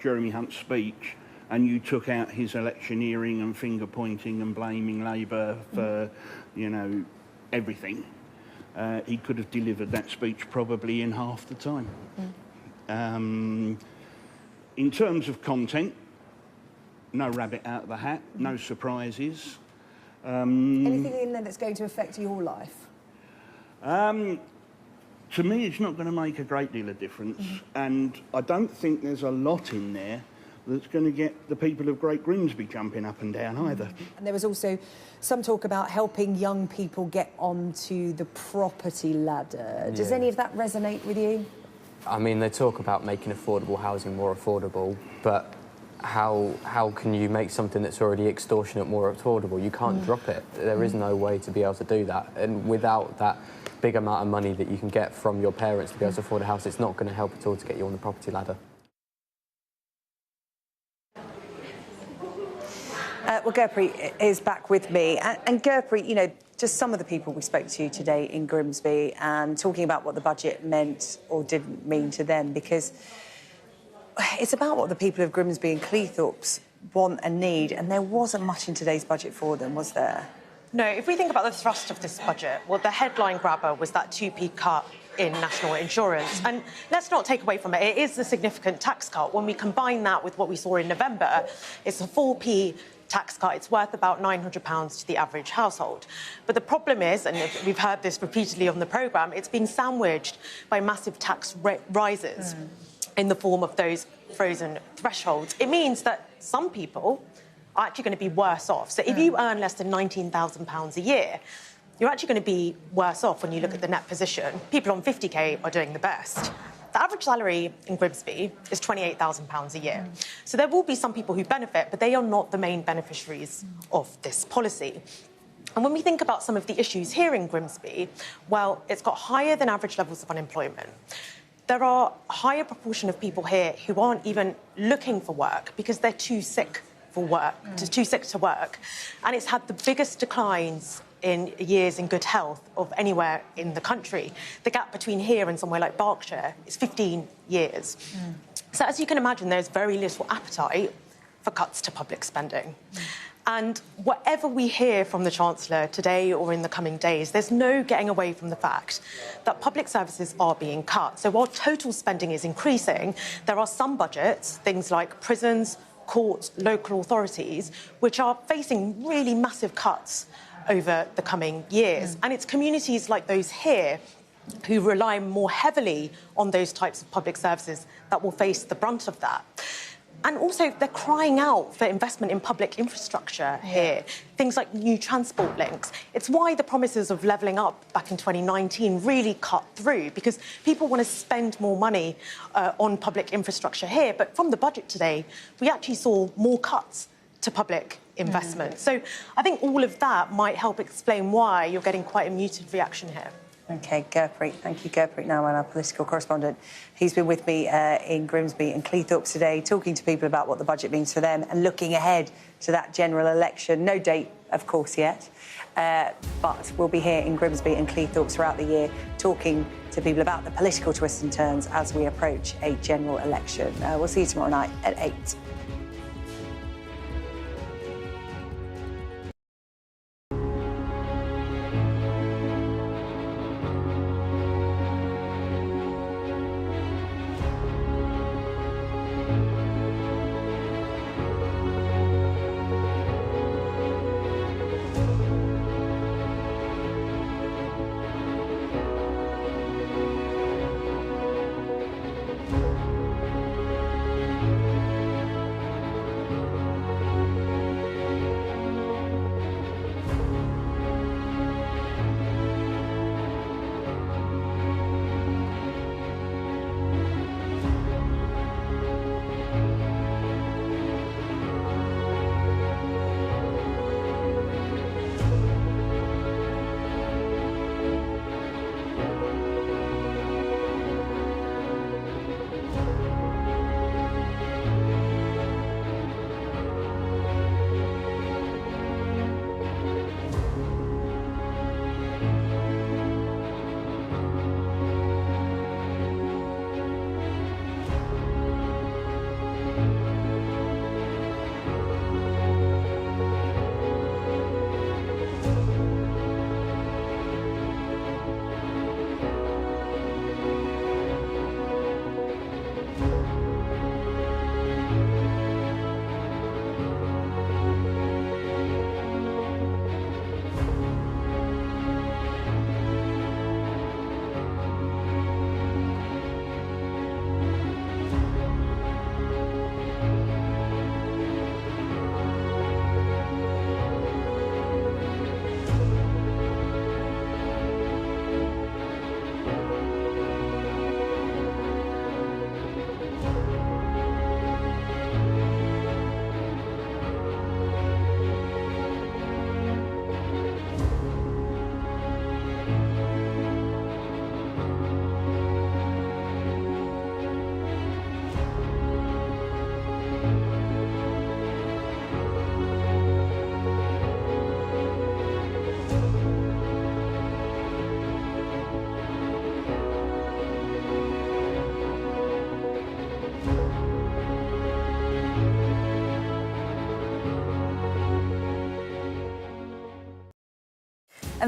Jeremy Hunt's speech and you took out his electioneering and finger pointing and blaming Labour for, you know, everything, he could have delivered that speech probably in half the time. In terms of content, no rabbit out of the hat, no surprises. Anything in there that's going to affect your life? To me, it's not going to make a great deal of difference, and I don't think there's a lot in there that's going to get the people of Great Grimsby jumping up and down either. And there was also some talk about helping young people get onto the property ladder. Does any of that resonate with you? I mean, they talk about making affordable housing more affordable, but how can you make something that's already extortionate more affordable? You can't drop it. There is no way to be able to do that. And without that big amount of money that you can get from your parents to be able to afford a house, it's not going to help at all to get you on the property ladder. Well, Gurpreet is back with me. And Gurpreet, you know, just some of the people we spoke to today in Grimsby and talking about what the budget meant or didn't mean to them, because it's about what the people of Grimsby and Cleethorpes want and need, and there wasn't much in today's budget for them, was there? No, if we think about the thrust of this budget, well, the headline grabber was that 2p cut in national insurance. And let's not take away from it, it is a significant tax cut. When we combine that with what we saw in November, it's a 4p tax cut. It's worth about £900 to the average household. But the problem is, and we've heard this repeatedly on the programme, it's been sandwiched by massive tax rises in the form of those frozen thresholds. It means that some people are actually going to be worse off. So if you earn less than £19,000 a year, you're actually going to be worse off when you look at the net position. People on 50k are doing the best. The average salary in Grimsby is £28,000 a year. So there will be some people who benefit, but they are not the main beneficiaries of this policy. And when we think about some of the issues here in Grimsby, well, it's got higher than average levels of unemployment. There are a higher proportion of people here who aren't even looking for work because they're too sick for work, too sick to work. And it's had the biggest declines in years in good health of anywhere in the country. The gap between here and somewhere like Berkshire is 15 years. So as you can imagine, there's very little appetite for cuts to public spending. And whatever we hear from the Chancellor today or in the coming days, there's no getting away from the fact that public services are being cut. So while total spending is increasing, there are some budgets, things like prisons, courts, local authorities, which are facing really massive cuts over the coming years. And it's communities like those here who rely more heavily on those types of public services that will face the brunt of that. And also, they're crying out for investment in public infrastructure here, things like new transport links. It's why the promises of levelling up back in 2019 really cut through, because people want to spend more money on public infrastructure here. But from the budget today, we actually saw more cuts to public investment. So I think all of that might help explain why you're getting quite a muted reaction here. OK, Gurpreet. Thank you, Gurpreet Nawal, our political correspondent. He's been with me in Grimsby and Cleethorpes today, talking to people about what the budget means for them and looking ahead to that general election. No date, of course, yet. But we'll be here in Grimsby and Cleethorpes throughout the year, talking to people about the political twists and turns as we approach a general election. We'll see you tomorrow night at 8.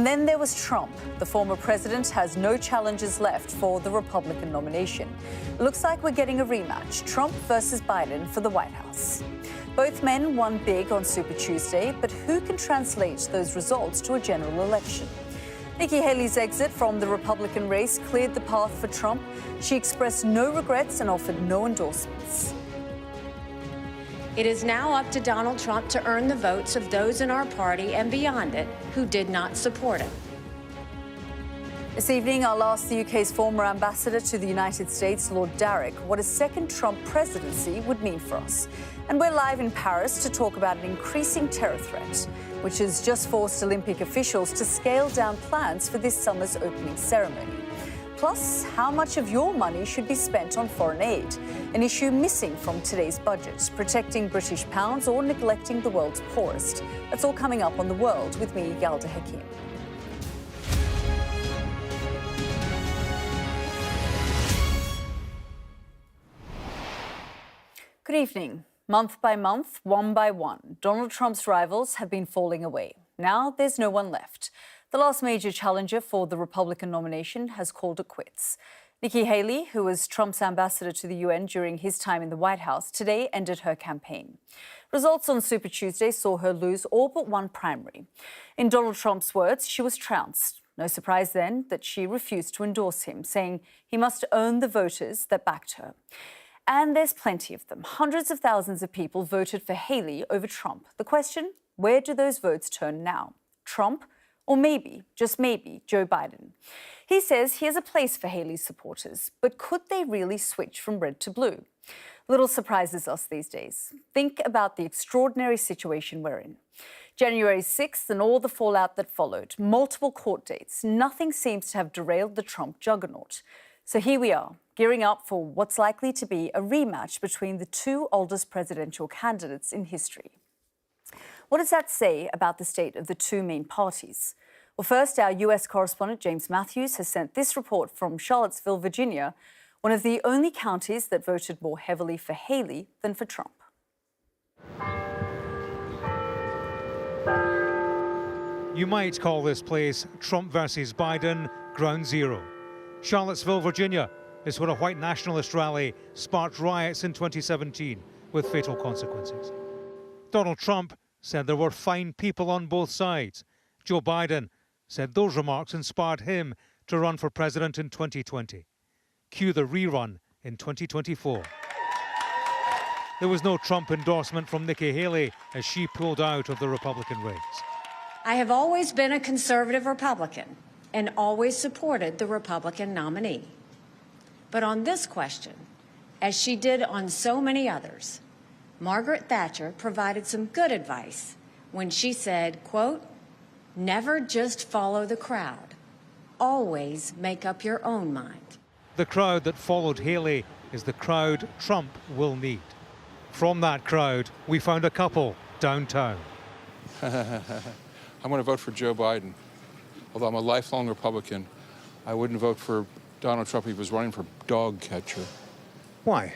And then there was Trump. The former president has no challenges left for the Republican nomination. It looks like we're getting a rematch, Trump versus Biden for the White House. Both men won big on Super Tuesday, but who can translate those results to a general election? Nikki Haley's exit from the Republican race cleared the path for Trump. She expressed no regrets and offered no endorsements. It is now up to Donald Trump to earn the votes of those in our party and beyond it who did not support him. This evening, I'll ask the UK's former ambassador to the United States, Lord Darrick, what a second Trump presidency would mean for us. And we're live in Paris to talk about an increasing terror threat, which has just forced Olympic officials to scale down plans for this summer's opening ceremony. Plus, how much of your money should be spent on foreign aid, an issue missing from today's budget, protecting British pounds or neglecting the world's poorest. That's all coming up on The World with me, Yalda Hakim. Good evening. Month by month, one by one, Donald Trump's rivals have been falling away. Now there's no one left. The last major challenger for the Republican nomination has called it quits. Nikki Haley, who was Trump's ambassador to the UN during his time in the White House, today ended her campaign. Results on Super Tuesday saw her lose all but one primary. In Donald Trump's words, she was trounced. No surprise then that she refused to endorse him, saying he must own the voters that backed her. And there's plenty of them. Hundreds of thousands of people voted for Haley over Trump. The question, where do those votes turn now? Trump or maybe, just maybe, Joe Biden? He says he has a place for Haley's supporters, but could they really switch from red to blue? Little surprises us these days. Think about the extraordinary situation we're in. January 6th and all the fallout that followed, multiple court dates, nothing seems to have derailed the Trump juggernaut. So here we are, gearing up for what's likely to be a rematch between the two oldest presidential candidates in history. What does that say about the state of the two main parties? Well, first, our US correspondent James Matthews has sent this report from Charlottesville, Virginia, one of the only counties that voted more heavily for Haley than for Trump. You might call this place Trump versus Biden ground zero. Charlottesville, Virginia is where a white nationalist rally sparked riots in 2017 with fatal consequences. Donald Trump said there were fine people on both sides. Joe Biden said those remarks inspired him to run for president in 2020. Cue the rerun in 2024. There was no Trump endorsement from Nikki Haley as she pulled out of the Republican race. I have always been a conservative Republican and always supported the Republican nominee. But on this question, as she did on so many others, Margaret Thatcher provided some good advice when she said, quote, "Never just follow the crowd. Always make up your own mind." The crowd that followed Haley is the crowd Trump will need. From that crowd, we found a couple downtown. I'm going to vote for Joe Biden. Although I'm a lifelong Republican, I wouldn't vote for Donald Trump if he was running for dog catcher. Why?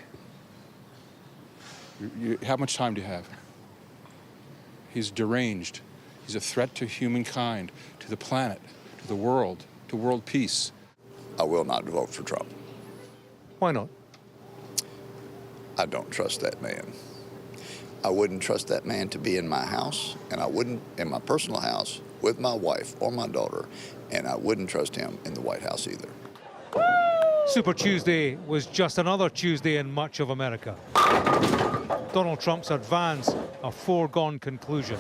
How much time do you have? He's deranged. He's a threat to humankind, to the planet, to the world, to world peace. I will not vote for Trump. Why not? I don't trust that man. I wouldn't trust that man to be in my house, and I wouldn't in my personal house with my wife or my daughter, and I wouldn't trust him in the White House either. Super Tuesday was just another Tuesday in much of America. Donald Trump's advance a foregone conclusion.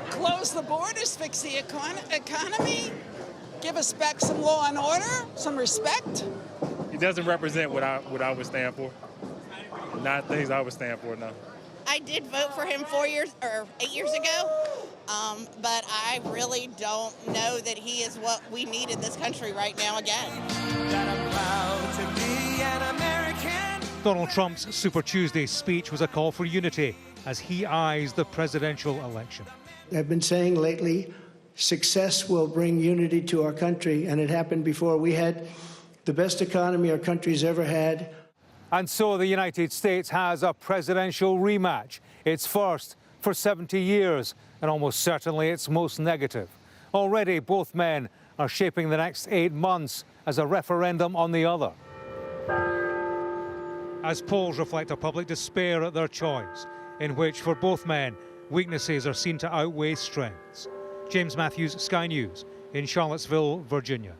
Close the borders, fix the economy, give us back some law and order, some respect. It doesn't represent what I would stand for. Not things I would stand for, no. I did vote for him 8 years ago, but I really don't know that he is what we need in this country right now again. Donald Trump's Super Tuesday speech was a call for unity as he eyes the presidential election. I've been saying lately, success will bring unity to our country, and it happened before. We had the best economy our country's ever had. And so the United States has a presidential rematch, its first for 70 years, and almost certainly its most negative. Already, both men are shaping the next 8 months as a referendum on the other. As polls reflect a public despair at their choice, in which, for both men, weaknesses are seen to outweigh strengths. James Matthews, Sky News, in Charlottesville, Virginia.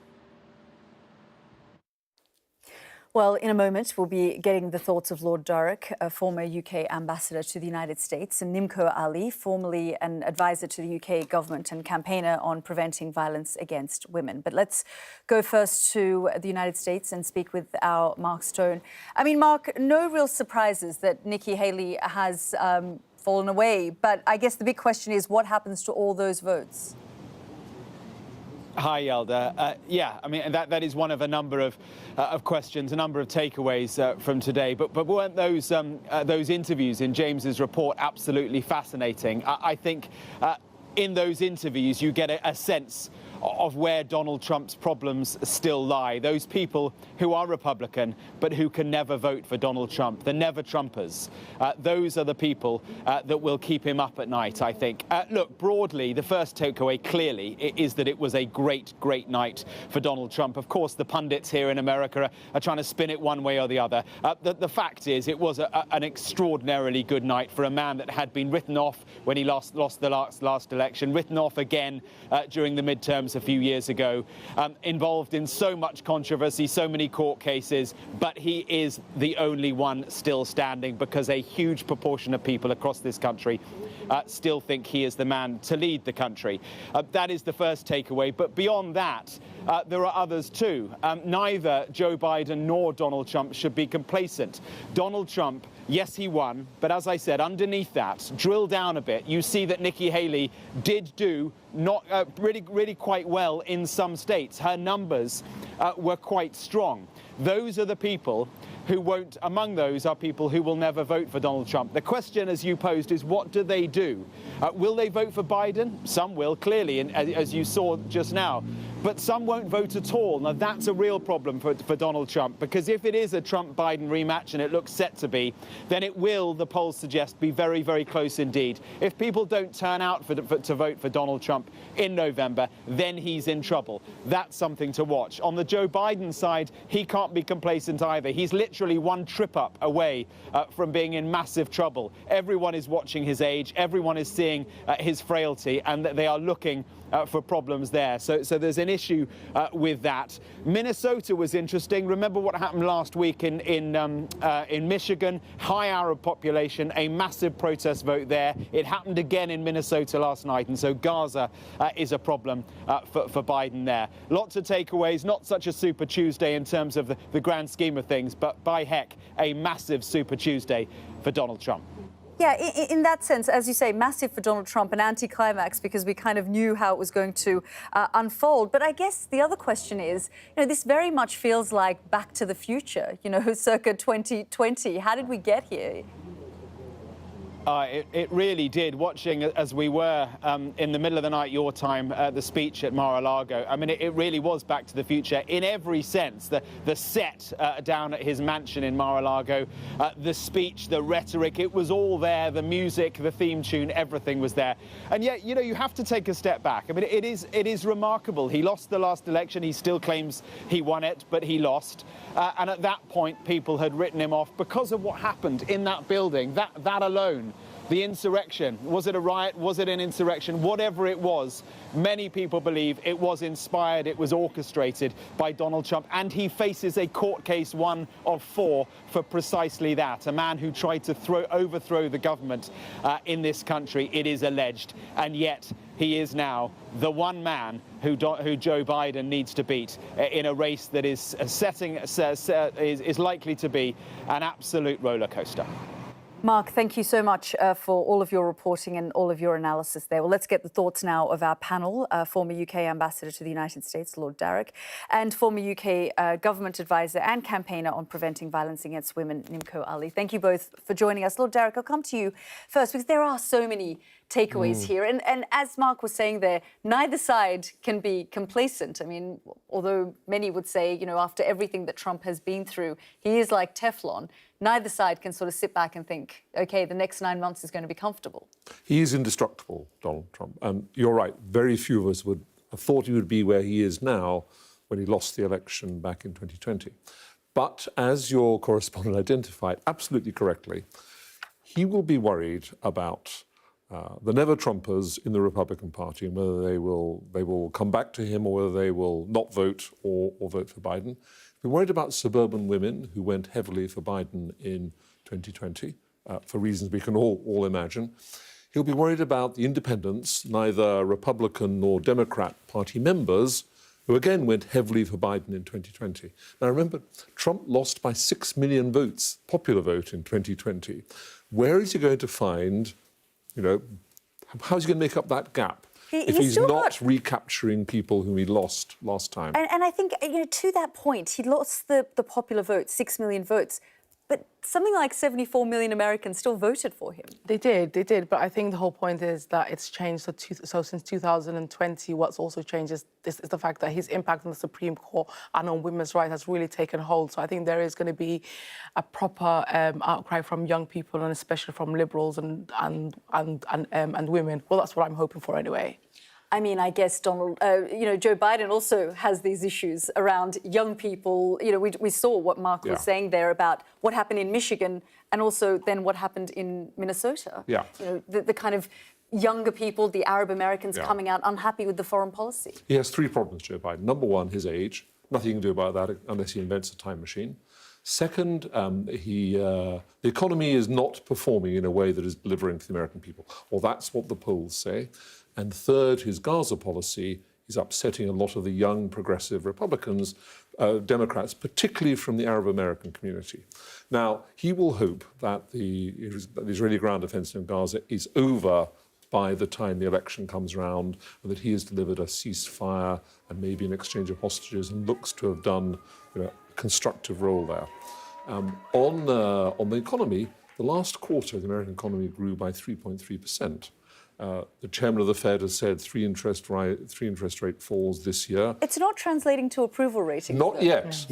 Well, in a moment, we'll be getting the thoughts of Lord Darroch, a former UK ambassador to the United States, and Nimco Ali, formerly an advisor to the UK government and campaigner on preventing violence against women. But let's go first to the United States and speak with our Mark Stone. I mean, Mark, no real surprises that Nikki Haley has fallen away. But I guess the big question is, what happens to all those votes? Hi, Yelda. Yeah, I mean, that is one of a number of questions, a number of takeaways from today. But weren't those interviews in James's report absolutely fascinating? I think in those interviews you get a sense of where Donald Trump's problems still lie. Those people who are Republican but who can never vote for Donald Trump, the never-Trumpers, those are the people that will keep him up at night, I think. Look, broadly, the first takeaway clearly is that it was a great, great night for Donald Trump. Of course, the pundits here in America are trying to spin it one way or the other. The fact is it was an extraordinarily good night for a man that had been written off when he lost the last election, written off again during the midterms a few years ago, involved in so much controversy, so many court cases, but he is the only one still standing because a huge proportion of people across this country still think he is the man to lead the country. That is the first takeaway, but beyond that, there are others too. Neither Joe Biden nor Donald Trump should be complacent. Donald Trump, yes, he won, but as I said, underneath that, drill down a bit, you see that Nikki Haley did do not really quite well in some states. Her numbers were quite strong. Those are the people who won't, among those are people who will never vote for Donald Trump. The question, as you posed, is what do they do? Will they vote for Biden? Some will, clearly, as you saw just now. But some won't vote at all. Now, that's a real problem for Donald Trump, because if it is a Trump-Biden rematch, and it looks set to be, then it will, the polls suggest, be very, very close indeed. If people don't turn out to vote for Donald Trump in November, then he's in trouble. That's something to watch. On the Joe Biden side, he can't be complacent either. He's literally one trip up away from being in massive trouble. Everyone is watching his age. Everyone is seeing his frailty, and that they are looking for problems there. So there's an issue with that. Minnesota was interesting. Remember what happened last week in Michigan? High Arab population, a massive protest vote there. It happened again in Minnesota last night, and so Gaza is a problem for Biden there. Lots of takeaways, not such a Super Tuesday in terms of the grand scheme of things, but by heck, a massive Super Tuesday for Donald Trump. Yeah, in that sense, as you say, massive for Donald Trump, an anticlimax because we kind of knew how it was going to unfold. But I guess the other question is, this very much feels like Back to the Future, circa 2020. How did we get here? It really did. Watching as we were in the middle of the night, your time, the speech at Mar-a-Lago. I mean, it really was Back to the Future in every sense. The set down at his mansion in Mar-a-Lago, the speech, the rhetoric, it was all there. The music, the theme tune, everything was there. And yet, you have to take a step back. I mean, it is remarkable. He lost the last election. He still claims he won it, but he lost. And at that point, people had written him off because of what happened in that building. That alone. The insurrection, was it a riot, was it an insurrection, whatever it was, many people believe it was inspired, it was orchestrated by Donald Trump, and he faces a court case, one of 4, for precisely that, a man who tried to overthrow the government in this country, it is alleged, and yet he is now the one man who Joe Biden needs to beat in a race that is is likely to be an absolute roller coaster. Mark, thank you so much for all of your reporting and all of your analysis there. Well, let's get the thoughts now of our panel, former UK Ambassador to the United States, Lord Darroch, and former UK government advisor and campaigner on preventing violence against women, Nimco Ali. Thank you both for joining us. Lord Darroch, I'll come to you first because there are so many takeaways here. And as Mark was saying there, neither side can be complacent. I mean, although many would say, after everything that Trump has been through, he is like Teflon. neither side can sort of sit back and think, OK, the next 9 months is going to be comfortable. He is indestructible, Donald Trump. And you're right, very few of us would have thought he would be where he is now when he lost the election back in 2020. But as your correspondent identified absolutely correctly, he will be worried about the never-Trumpers in the Republican Party and whether they will come back to him or whether they will not vote or vote for Biden. He'll be worried about suburban women who went heavily for Biden in 2020 for reasons we can all imagine. He'll be worried about the independents, neither Republican nor Democrat Party members, who again went heavily for Biden in 2020. Now remember, Trump lost by 6 million votes, popular vote in 2020. Where is he going to find, how's he going to make up that gap if he's not recapturing people whom he lost last time? And I think, to that point, he lost the popular vote, 6 million votes. But something like 74 million Americans still voted for him. They did. But I think the whole point is that it's changed. So since 2020, what's also changed is the fact that his impact on the Supreme Court and on women's rights has really taken hold. So I think there is going to be a proper outcry from young people and especially from liberals and women. Well, that's what I'm hoping for anyway. I mean, I guess Joe Biden also has these issues around young people. We saw what Mark was saying there about what happened in Michigan and also then what happened in Minnesota. Yeah. The kind of younger people, the Arab Americans coming out unhappy with the foreign policy. He has 3 problems, Joe Biden. Number one, his age. Nothing you can do about that unless he invents a time machine. Second, the economy is not performing in a way that is delivering to the American people. Well, that's what the polls say. And third, his Gaza policy is upsetting a lot of the young progressive Republicans, Democrats, particularly from the Arab American community. Now, he will hope that the Israeli ground offensive in Gaza is over by the time the election comes around, and that he has delivered a ceasefire and maybe an exchange of hostages and looks to have done a constructive role there. On the economy, the last quarter of the American economy grew by 3.3%. The chairman of the Fed has said 3 interest rate falls this year. It's not translating to approval ratings. Not yet.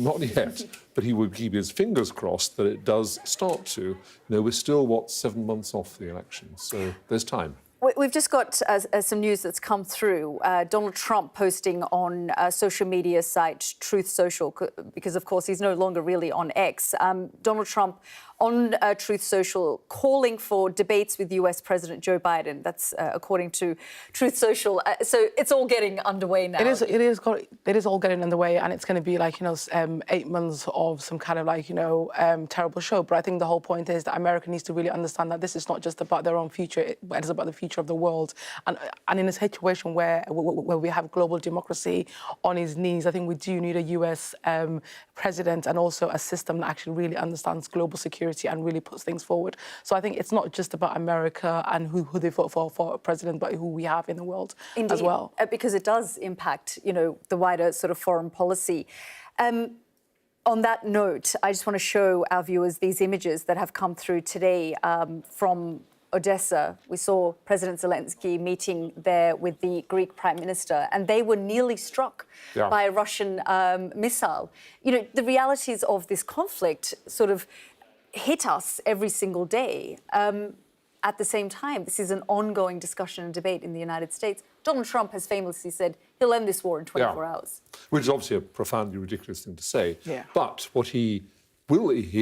But he would keep his fingers crossed that it does start to. We're still, 7 months off the election, so there's time. We've just got some news that's come through. Donald Trump posting on social media site Truth Social, because, of course, he's no longer really on X. Donald Trump on Truth Social calling for debates with US President Joe Biden. That's according to Truth Social. So it's all getting underway now. It is all getting underway, and it's going to be 8 months of some kind of terrible show. But I think the whole point is that America needs to really understand that this is not just about their own future, it's about the future of the world. And in a situation where we have global democracy on its knees, I think we do need a US president and also a system that actually really understands global security and really puts things forward. So I think it's not just about America and who they vote for president, but who we have in the world as well. Because it does impact, the wider sort of foreign policy. On that note, I just want to show our viewers these images that have come through today from Odessa. We saw President Zelensky meeting there with the Greek Prime Minister, and they were nearly struck by a Russian missile. The realities of this conflict sort of hit us every single day. At the same time, this is an ongoing discussion and debate in the United States. Donald Trump has famously said he'll end this war in 24 hours. Which is obviously a profoundly ridiculous thing to say. Yeah. But what he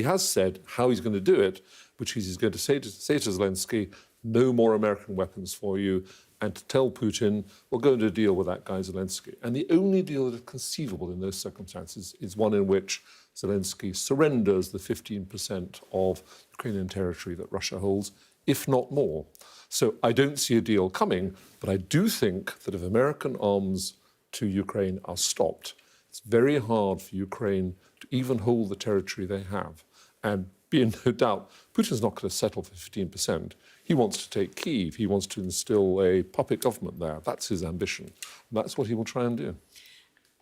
has said how he's going to do it, which he's going to say to Zelensky, no more American weapons for you, and to tell Putin, we'll go into a deal with that guy Zelensky. And the only deal that is conceivable in those circumstances is one in which Zelensky surrenders the 15% of Ukrainian territory that Russia holds, if not more. So I don't see a deal coming, but I do think that if American arms to Ukraine are stopped, it's very hard for Ukraine to even hold the territory they have. And be in no doubt, Putin's not going to settle for 15%. He wants to take Kyiv. He wants to instill a puppet government there. That's his ambition. And that's what he will try and do.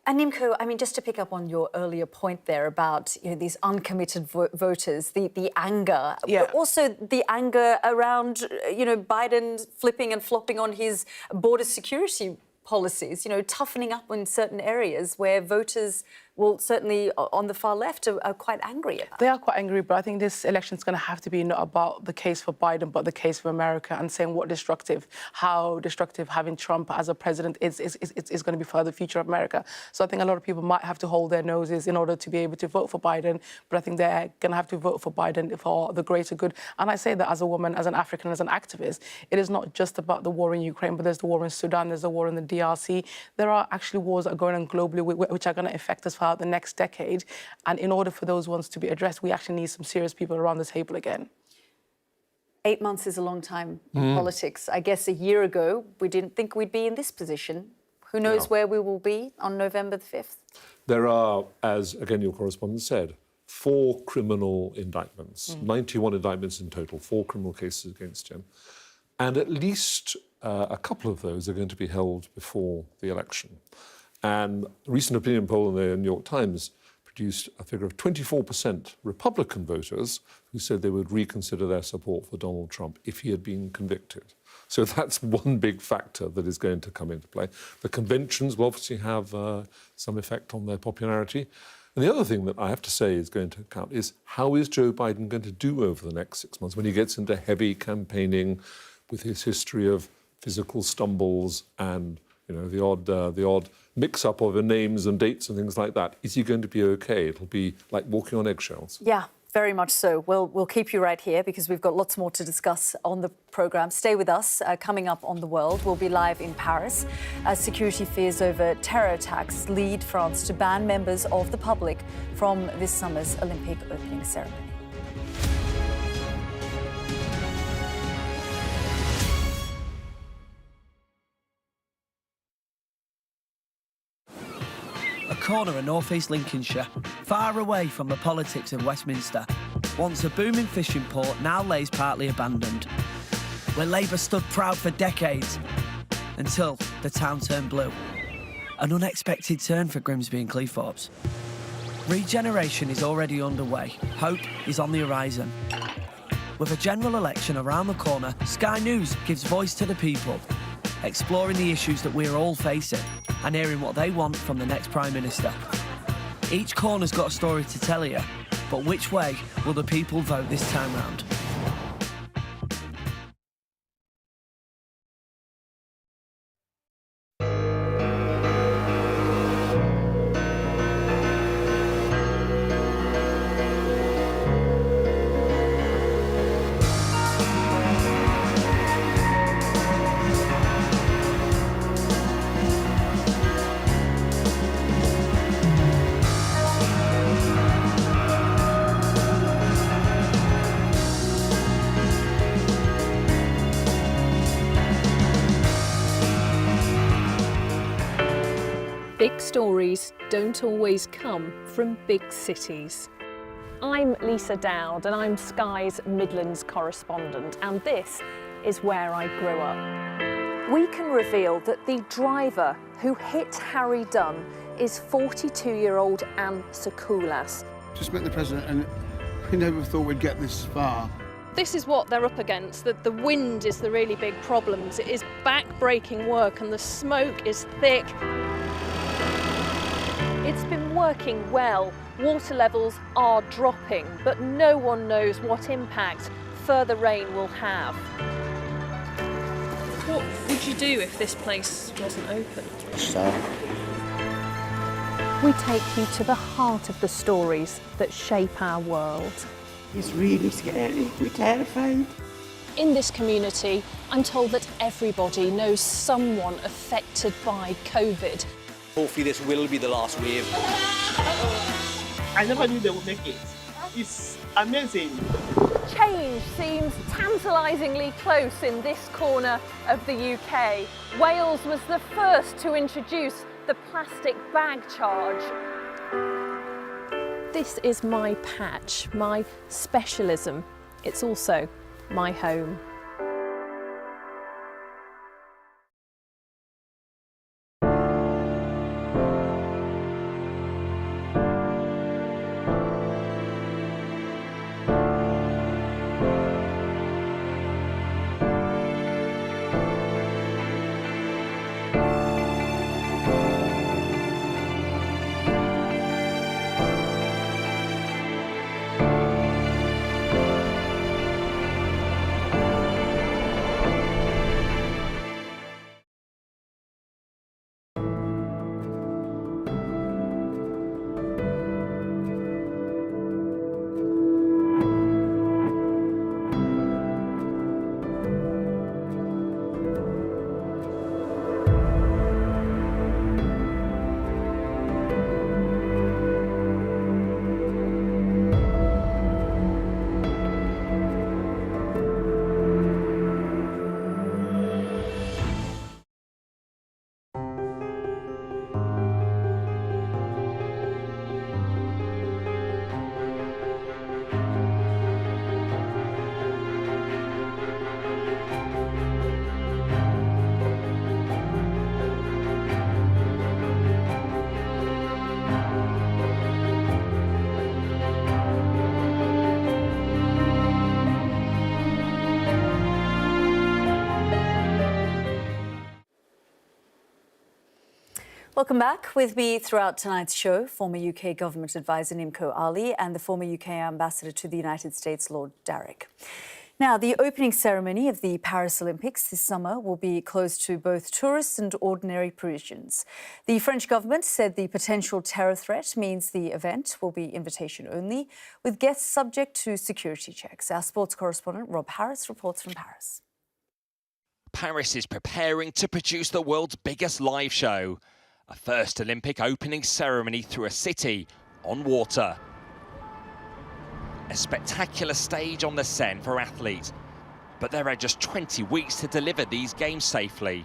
And Nimco, I mean, just to pick up on your earlier point there about these uncommitted voters, the anger, but also the anger around Biden flipping and flopping on his border security policies, toughening up in certain areas where voters well, certainly on the far left are quite angry about. They are quite angry, but I think this election is going to have to be not about the case for Biden, but the case for America, and saying how destructive having Trump as a president is going to be for the future of America. So I think a lot of people might have to hold their noses in order to be able to vote for Biden, but I think they're going to have to vote for Biden for the greater good. And I say that as a woman, as an African, as an activist, it is not just about the war in Ukraine, but there's the war in Sudan, there's the war in the DRC. There are actually wars that are going on globally which are going to affect us throughout the next decade. And in order for those ones to be addressed, we actually need some serious people around the table again. 8 months is a long time in politics. I guess a year ago, we didn't think we'd be in this position. Who knows where we will be on November the 5th? There are, as again your correspondent said, 4 criminal indictments, 91 indictments in total, 4 criminal cases against him. And at least a couple of those are going to be held before the election. And a recent opinion poll in the New York Times produced a figure of 24% Republican voters who said they would reconsider their support for Donald Trump if he had been convicted. So that's one big factor that is going to come into play. The conventions will obviously have some effect on their popularity. And the other thing that I have to say is going to count is how is Joe Biden going to do over the next 6 months when he gets into heavy campaigning with his history of physical stumbles and the odd mix-up of names and dates and things like that. Is he going to be okay? It'll be like walking on eggshells. Yeah, very much so. We'll keep you right here because we've got lots more to discuss on the programme. Stay with us. Coming up on The World, we'll be live in Paris as security fears over terror attacks lead France to ban members of the public from this summer's Olympic opening ceremony. A corner of North East Lincolnshire, far away from the politics of Westminster. Once a booming fishing port, now lays partly abandoned. Where Labour stood proud for decades, until the town turned blue. An unexpected turn for Grimsby and Cleethorpes. Regeneration is already underway. Hope is on the horizon. With a general election around the corner, Sky News gives voice to the people, exploring the issues that we're all facing and hearing what they want from the next Prime Minister. Each corner's got a story to tell you, but which way will the people vote this time round? Big stories don't always come from big cities. I'm Lisa Dowd and I'm Sky's Midlands correspondent, and this is where I grew up. We can reveal that the driver who hit Harry Dunn is 42-year-old Anne Sakoulas. Just met the president and we never thought we'd get this far. This is what they're up against. The wind is the really big problem. It is back-breaking work and the smoke is thick. It's been working well. Water levels are dropping, but no one knows what impact further rain will have. What would you do if this place wasn't open? We take you to the heart of the stories that shape our world. It's really scary. We're terrified. In this community, I'm told that everybody knows someone affected by COVID. Hopefully this will be the last wave. I never knew they would make it. It's amazing. Change seems tantalisingly close in this corner of the UK. Wales was the first to introduce the plastic bag charge. This is my patch, my specialism. It's also my home. Welcome back. With me throughout tonight's show, former UK government advisor Nimco Ali and the former UK ambassador to the United States, Lord Darrick. Now, the opening ceremony of the Paris Olympics this summer will be closed to both tourists and ordinary Parisians. The French government said the potential terror threat means the event will be invitation only, with guests subject to security checks. Our sports correspondent Rob Harris reports from Paris. Paris is preparing to produce the world's biggest live show, a first Olympic opening ceremony through a city on water. A spectacular stage on the Seine for athletes, but there are just 20 weeks to deliver these games safely.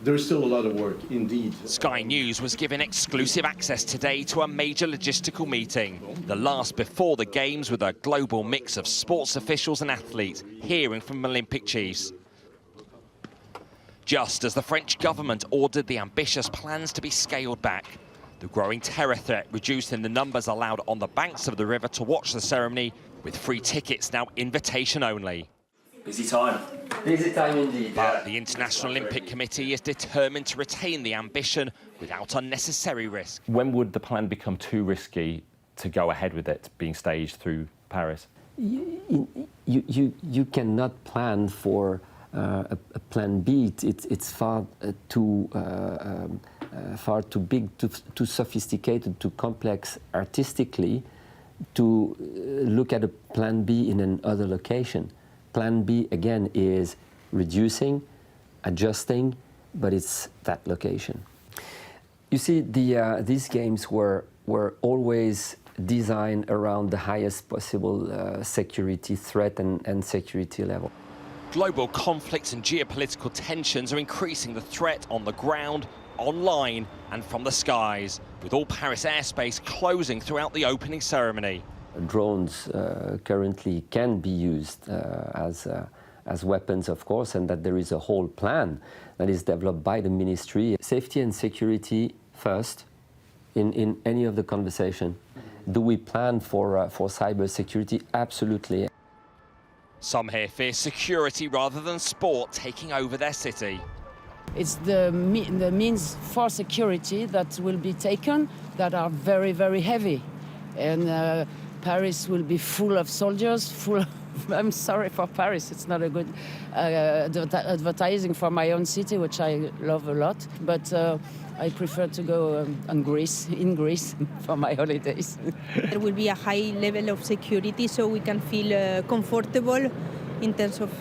There's still a lot of work, indeed. Sky News was given exclusive access today to a major logistical meeting, the last before the Games, with a global mix of sports officials and athletes, hearing from Olympic chiefs. Just as the French government ordered the ambitious plans to be scaled back, the growing terror threat reducing the numbers allowed on the banks of the river to watch the ceremony, with free tickets now invitation only. Busy time. Busy time indeed. But the International Olympic Committee is determined to retain the ambition without unnecessary risk. When would the plan become too risky to go ahead with it being staged through Paris? You cannot plan for a plan B. It's far too big, too sophisticated, too complex artistically to look at a plan B in another location. Plan B, again, is reducing, adjusting, but it's that location. You see, these games were always designed around the highest possible security threat and security level. Global conflicts and geopolitical tensions are increasing the threat on the ground, online and from the skies, with all Paris airspace closing throughout the opening ceremony. Drones currently can be used as weapons, of course, and that there is a whole plan that is developed by the ministry. Safety and security first in any of the conversation. Do we plan for cyber security? Absolutely. Some here fear security rather than sport taking over their city. It's the means for security that will be taken that are very, very heavy. And Paris will be full of soldiers, full of, I'm sorry for Paris, it's not a good advertising for my own city, which I love a lot. But I prefer to go in Greece for my holidays. There will be a high level of security so we can feel comfortable in terms of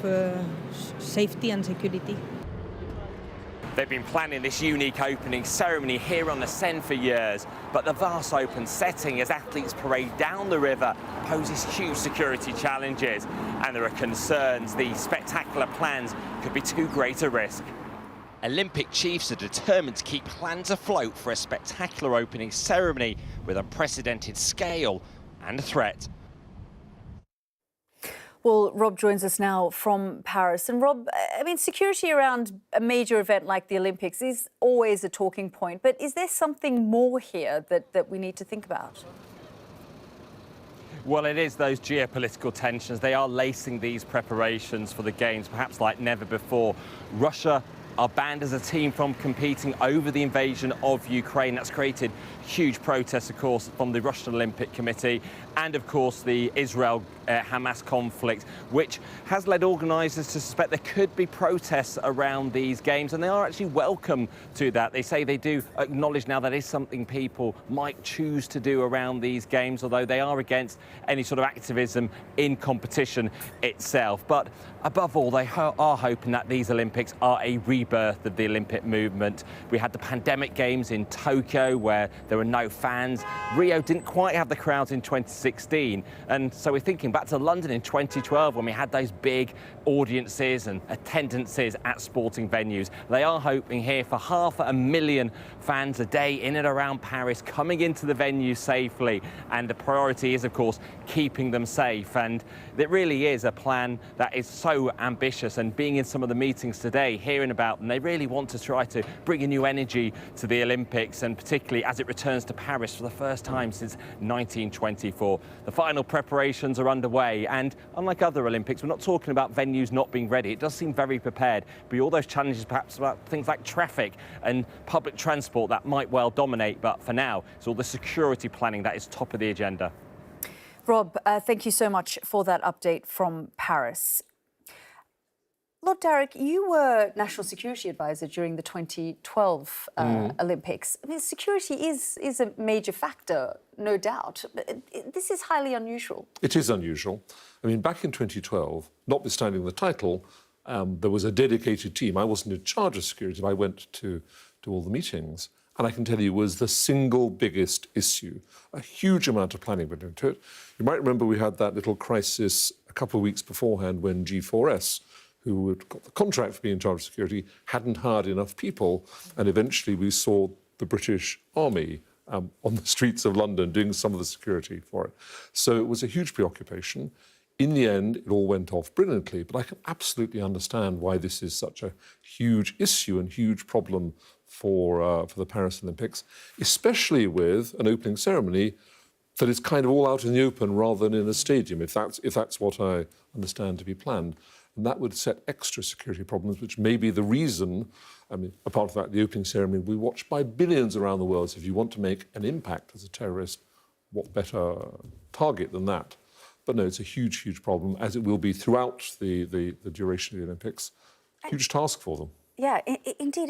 safety and security. They've been planning this unique opening ceremony here on the Seine for years, but the vast open setting as athletes parade down the river poses huge security challenges, and there are concerns the spectacular plans could be too great a risk. Olympic chiefs are determined to keep plans afloat for a spectacular opening ceremony with unprecedented scale and threat. Well, Rob joins us now from Paris. And Rob, I mean, security around a major event like the Olympics is always a talking point, but is there something more here that we need to think about? Well, it is those geopolitical tensions. They are lacing these preparations for the Games, perhaps like never before. Russia are banned as a team from competing over the invasion of Ukraine. That's created huge protests, of course, from the Russian Olympic Committee and, of course, the Israel-Hamas conflict, which has led organisers to suspect there could be protests around these Games, and they are actually welcome to that. They say they do acknowledge now that is something people might choose to do around these Games, although they are against any sort of activism in competition itself. But above all, they are hoping that these Olympics are a rebirth of the Olympic movement. We had the pandemic Games in Tokyo where there were no fans. Rio didn't quite have the crowds in 2016. And so we're thinking back to London in 2012 when we had those big audiences and attendances at sporting venues. They are hoping here for 500,000 fans a day in and around Paris coming into the venue safely. And the priority is, of course, keeping them safe. And it really is a plan that is so ambitious. And being in some of the meetings today, hearing about them, they really want to try to bring a new energy to the Olympics, and particularly as it returns to Paris for the first time since 1924. The final preparations are underway underway. And unlike other Olympics, we're not talking about venues not being ready. It does seem very prepared, but all those challenges perhaps about things like traffic and public transport that might well dominate. But for now, it's all the security planning that is top of the agenda. Rob, thank you so much for that update from Paris. Lord Darrick, you were National Security Advisor during the 2012 Olympics. I mean, security is a major factor, no doubt. But this is highly unusual. It is unusual. I mean, back in 2012, notwithstanding the title, there was a dedicated team. I wasn't in charge of security, but I went to all the meetings. And I can tell you it was the single biggest issue. A huge amount of planning went into it. You might remember we had that little crisis a couple of weeks beforehand when G4S, who had got the contract for being in charge of security, hadn't hired enough people. And eventually we saw the British Army on the streets of London doing some of the security for it. So it was a huge preoccupation. In the end, it all went off brilliantly, but I can absolutely understand why this is such a huge issue and huge problem for the Paris Olympics, especially with an opening ceremony that is kind of all out in the open rather than in a stadium, if that's what I understand to be planned. And that would set extra security problems, which may be the reason, I mean, apart from that, the opening ceremony will be watched by billions around the world. So if you want to make an impact as a terrorist, what better target than that? But no, it's a huge, huge problem, as it will be throughout the duration of the Olympics. Huge task for them. Yeah, indeed.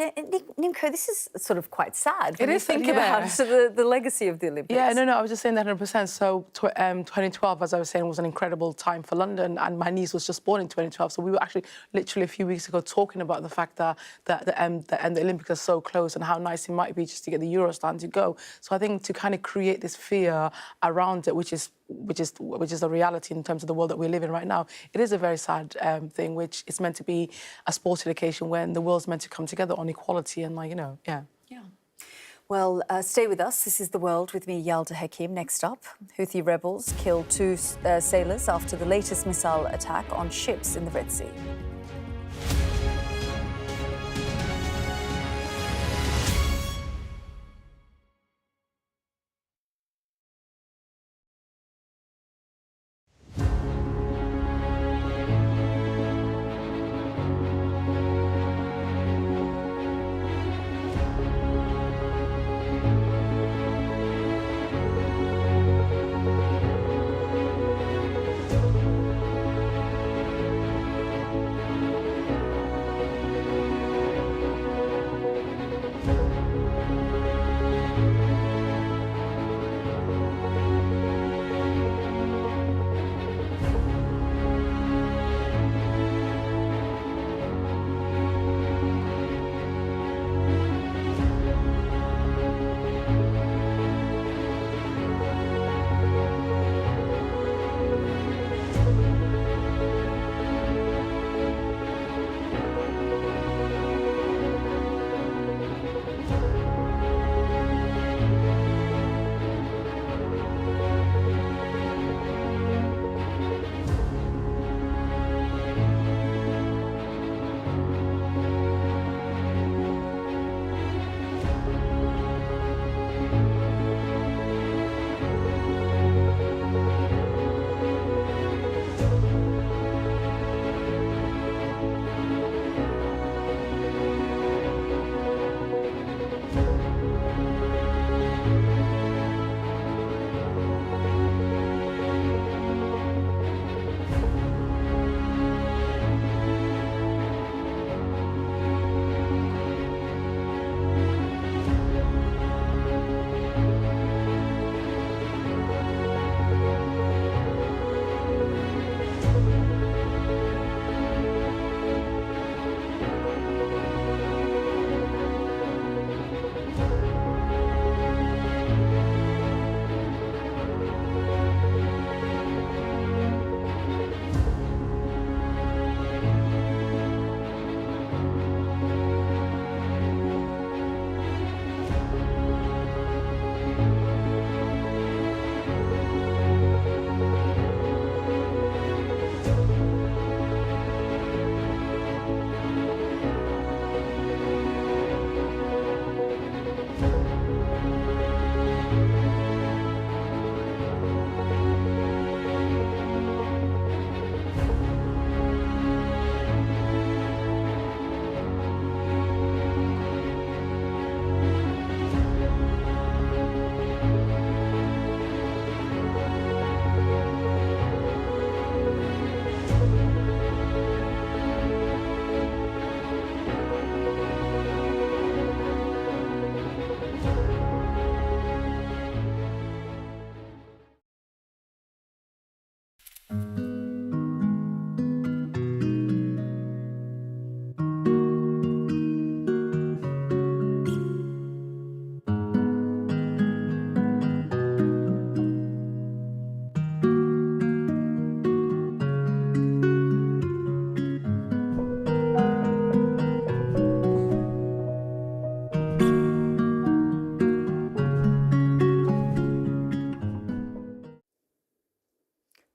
Nimco, this is sort of quite sad when you think yeah. about the legacy of the Olympics. Yeah, no, I was just saying that 100%. So 2012, as I was saying, was an incredible time for London, and my niece was just born in 2012. So we were actually literally a few weeks ago talking about the fact that the Olympics are so close and how nice it might be just to get the Eurostand to go. So I think to kind of create this fear around it, which is the reality in terms of the world that we live in right now, it is a very sad thing, which is meant to be a sporting occasion when the world's meant to come together on equality and, yeah. Well, stay with us. This is The World with me, Yalda Hakim. Next up, Houthi rebels killed 2 sailors after the latest missile attack on ships in the Red Sea.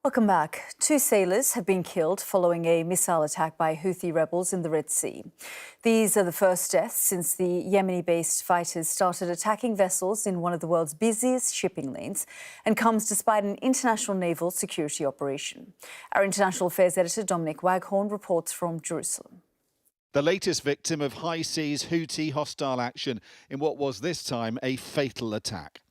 Welcome back. 2 sailors have been killed following a missile attack by Houthi rebels in the Red Sea. These are the first deaths since the Yemeni-based fighters started attacking vessels in one of the world's busiest shipping lanes, and comes despite an international naval security operation. Our international affairs editor Dominic Waghorn reports from Jerusalem. The latest victim of high seas Houthi hostile action in what was this time a fatal attack.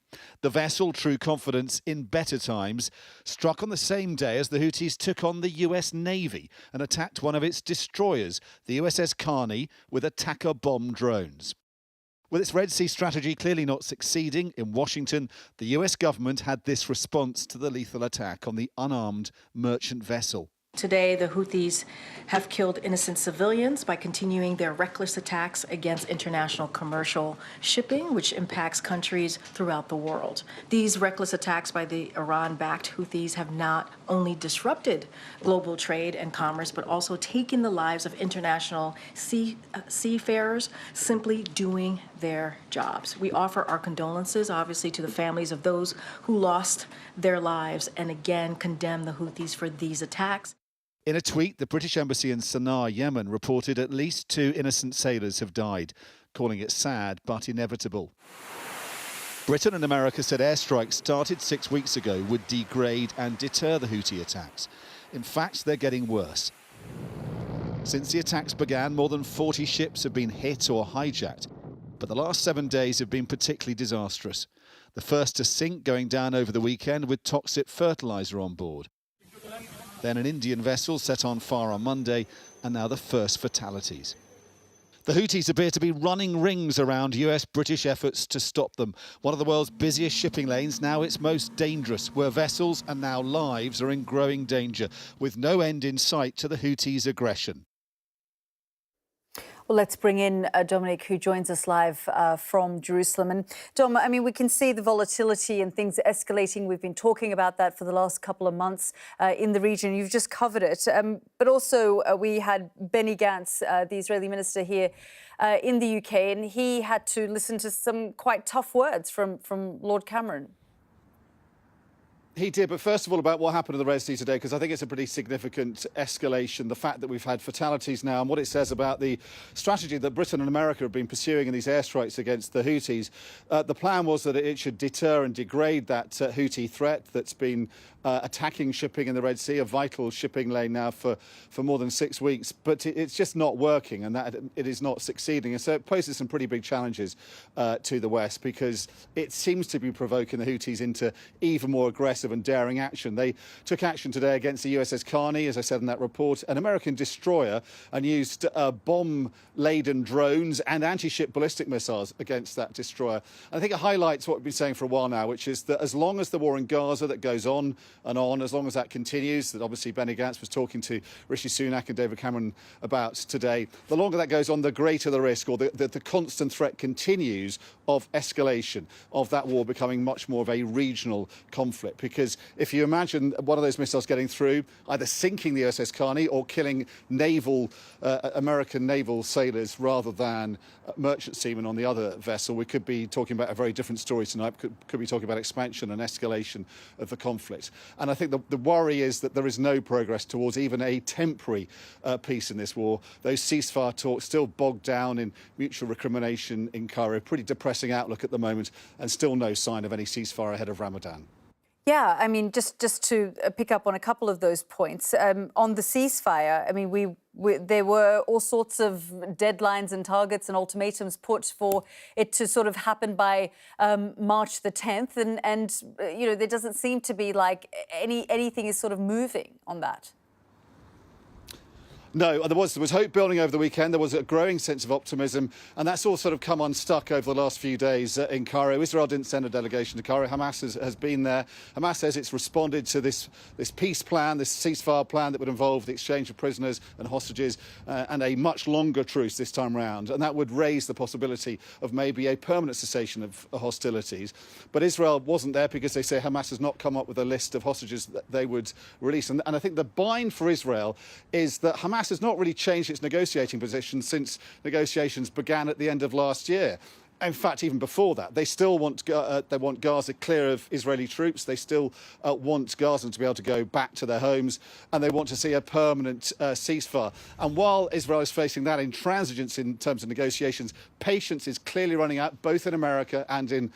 The vessel, True Confidence in Better Times, struck on the same day as the Houthis took on the US Navy and attacked one of its destroyers, the USS Carney, with attacker bomb drones. With its Red Sea strategy clearly not succeeding, in Washington, the US government had this response to the lethal attack on the unarmed merchant vessel. Today, the Houthis have killed innocent civilians by continuing their reckless attacks against international commercial shipping, which impacts countries throughout the world. These reckless attacks by the Iran-backed Houthis have not only disrupted global trade and commerce, but also taken the lives of international seafarers simply doing their jobs. We offer our condolences, obviously, to the families of those who lost their lives, and again condemn the Houthis for these attacks. In a tweet, the British Embassy in Sana'a, Yemen, reported at least 2 innocent sailors have died, calling it sad but inevitable. Britain and America said airstrikes started 6 weeks ago would degrade and deter the Houthi attacks. In fact, they're getting worse. Since the attacks began, more than 40 ships have been hit or hijacked, but the last 7 days have been particularly disastrous. The first to sink going down over the weekend with toxic fertiliser on board. Then an Indian vessel set on fire on Monday, and now the first fatalities. The Houthis appear to be running rings around US-British efforts to stop them. One of the world's busiest shipping lanes, now its most dangerous, where vessels and now lives are in growing danger, with no end in sight to the Houthis' aggression. Well, let's bring in Dominic, who joins us live from Jerusalem. And Dom, I mean, we can see the volatility and things escalating. We've been talking about that for the last couple of months in the region. You've just covered it. But also, we had Benny Gantz, the Israeli minister here in the UK, and he had to listen to some quite tough words from Lord Cameron. He did, but first of all about what happened in the Red Sea today, because I think it's a pretty significant escalation, the fact that we've had fatalities now and what it says about the strategy that Britain and America have been pursuing in these airstrikes against the Houthis. The plan was that it should deter and degrade that Houthi threat that's been attacking shipping in the Red Sea, a vital shipping lane now for more than 6 weeks. But it's just not working, and that it is not succeeding. And so it poses some pretty big challenges to the West, because it seems to be provoking the Houthis into even more aggressive and daring action. They took action today against the USS Carney, as I said in that report, an American destroyer, and used bomb-laden drones and anti-ship ballistic missiles against that destroyer. I think it highlights what we've been saying for a while now, which is that as long as the war in Gaza that goes on and on, as long as that continues, that obviously Benny Gantz was talking to Rishi Sunak and David Cameron about today, the longer that goes on, the greater the risk, or the constant threat continues of escalation, of that war becoming much more of a regional conflict. Because if you imagine one of those missiles getting through, either sinking the USS Carney or killing American naval sailors rather than merchant seamen on the other vessel, we could be talking about a very different story tonight. Could be talking about expansion and escalation of the conflict. And I think the worry is that there is no progress towards even a temporary peace in this war. Those ceasefire talks still bogged down in mutual recrimination in Cairo. Pretty depressing outlook at the moment, and still no sign of any ceasefire ahead of Ramadan. Yeah, I mean, just to pick up on a couple of those points. On the ceasefire, I mean, there were all sorts of deadlines and targets and ultimatums put for it to sort of happen by March the 10th. And you know, there doesn't seem to be like anything is sort of moving on that. No, there was hope building over the weekend. There was a growing sense of optimism, and that's all sort of come unstuck over the last few days in Cairo. Israel didn't send a delegation to Cairo. Hamas has been there. Hamas says it's responded to this peace plan, this ceasefire plan that would involve the exchange of prisoners and hostages and a much longer truce this time round, and that would raise the possibility of maybe a permanent cessation of hostilities. But Israel wasn't there because they say Hamas has not come up with a list of hostages that they would release. And I think the bind for Israel is that Hamas has not really changed its negotiating position since negotiations began at the end of last year. In fact, even before that, they still want Gaza clear of Israeli troops. They still want Gazans to be able to go back to their homes, and they want to see a permanent ceasefire. And while Israel is facing that intransigence in terms of negotiations, patience is clearly running out, both in America and in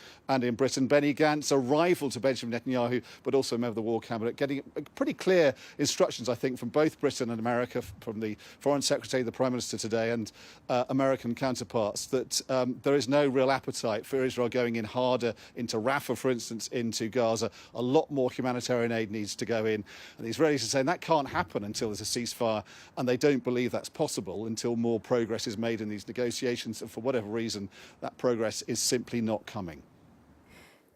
Britain. Benny Gantz, a rival to Benjamin Netanyahu, but also a member of the War Cabinet, getting pretty clear instructions, I think, from both Britain and America, from the Foreign Secretary, the Prime Minister today, and American counterparts, that there is no real appetite for Israel going in harder into Rafah, for instance, into Gaza. A lot more humanitarian aid needs to go in. And the Israelis are saying that can't happen until there's a ceasefire, and they don't believe that's possible until more progress is made in these negotiations. And for whatever reason, that progress is simply not coming.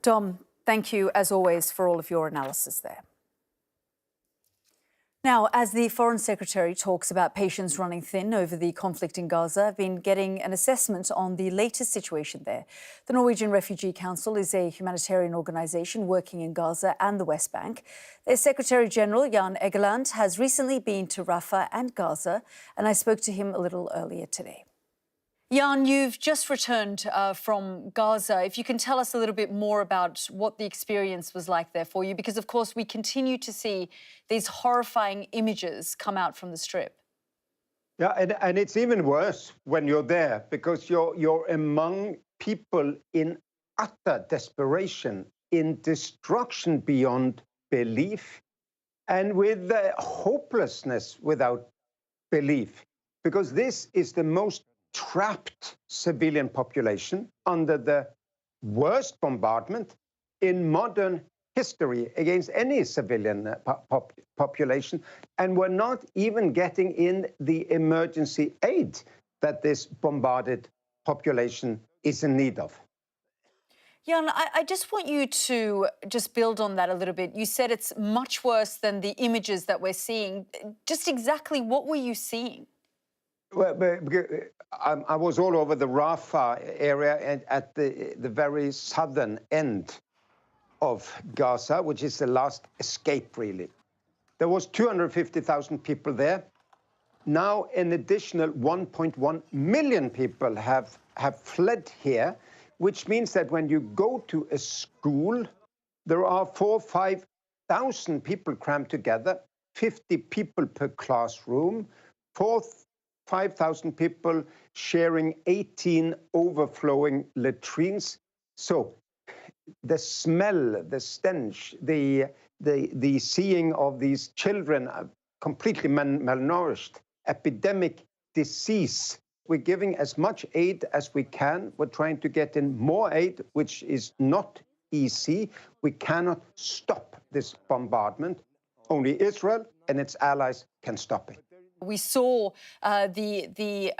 Dom, thank you, as always, for all of your analysis there. Now, as the Foreign Secretary talks about patience running thin over the conflict in Gaza, I've been getting an assessment on the latest situation there. The Norwegian Refugee Council is a humanitarian organisation working in Gaza and the West Bank. Their Secretary-General, Jan Egeland, has recently been to Rafah and Gaza, and I spoke to him a little earlier today. Jan, you've just returned from Gaza. If you can tell us a little bit more about what the experience was like there for you, because, of course, we continue to see these horrifying images come out from the Strip. Yeah, and it's even worse when you're there, because you're among people in utter desperation, in destruction beyond belief, and with hopelessness without belief, because this is the most trapped civilian population under the worst bombardment in modern history against any civilian population. And we're not even getting in the emergency aid that this bombarded population is in need of. Jan, I just want you to just build on that a little bit. You said it's much worse than the images that we're seeing. Just exactly what were you seeing? Well, I was all over the Rafah area and at the very southern end of Gaza, which is the last escape, really. There was 250,000 people there. Now an additional 1.1 million people have fled here, which means that when you go to a school, there are 4,000 or 5,000 people crammed together, 50 people per classroom, 5,000 people sharing 18 overflowing latrines. So the smell, the stench, the seeing of these children completely malnourished, epidemic disease. We're giving as much aid as we can. We're trying to get in more aid, which is not easy. We cannot stop this bombardment. Only Israel and its allies can stop it. We saw the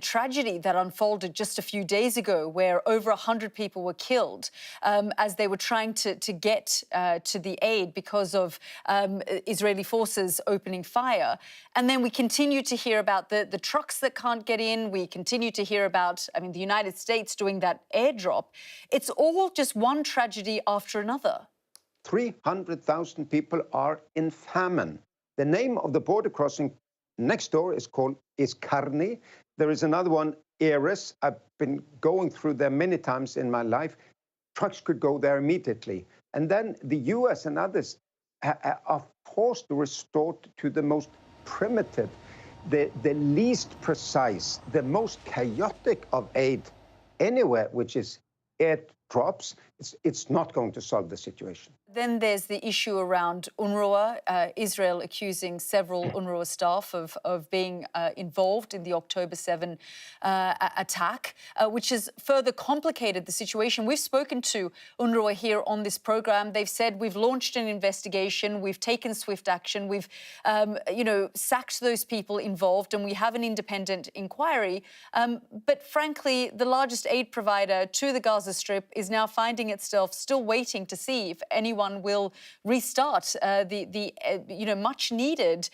tragedy that unfolded just a few days ago, where over 100 people were killed as they were trying to get to the aid because of Israeli forces opening fire. And then we continue to hear about the trucks that can't get in. We continue to hear about, I mean, the United States doing that airdrop. It's all just one tragedy after another. 300,000 people are in famine. The name of the border crossing next door is called Karni. There is another one, Erez. I've been going through there many times in my life. Trucks could go there immediately. And then the US and others are forced to resort to the most primitive, the least precise, the most chaotic of aid anywhere, which is airdrops. It's not going to solve the situation. Then there's the issue around UNRWA, Israel accusing several UNRWA staff of being involved in the October 7 attack, which has further complicated the situation. We've spoken to UNRWA here on this program. They've said we've launched an investigation, we've taken swift action, we've, sacked those people involved, and we have an independent inquiry. But frankly, the largest aid provider to the Gaza Strip is now finding itself still waiting to see if anyone will restart the much needed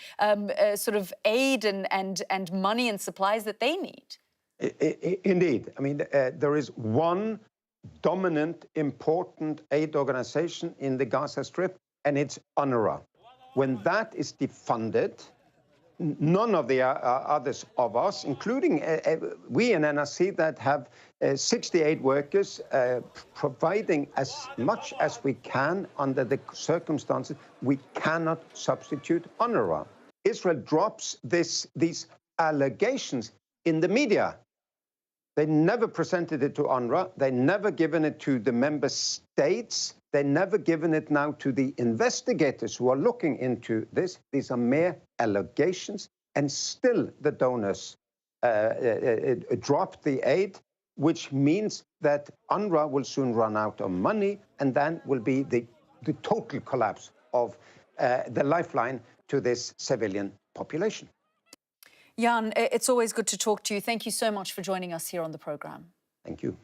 sort of aid and money and supplies that they need. Indeed. I mean, there is one dominant, important aid organization in the Gaza Strip, and it's UNRWA. When that is defunded, none of the others of us, including we in NRC that have 68 workers, providing as much as we can under the circumstances. We cannot substitute UNRWA. Israel drops these allegations in the media. They never presented it to UNRWA. They never given it to the member states. They never given it now to the investigators who are looking into this. These are mere allegations, and still the donors dropped the aid, which means that UNRWA will soon run out of money, and then will be the total collapse of the lifeline to this civilian population. Jan, it's always good to talk to you. Thank you so much for joining us here on the programme. Thank you.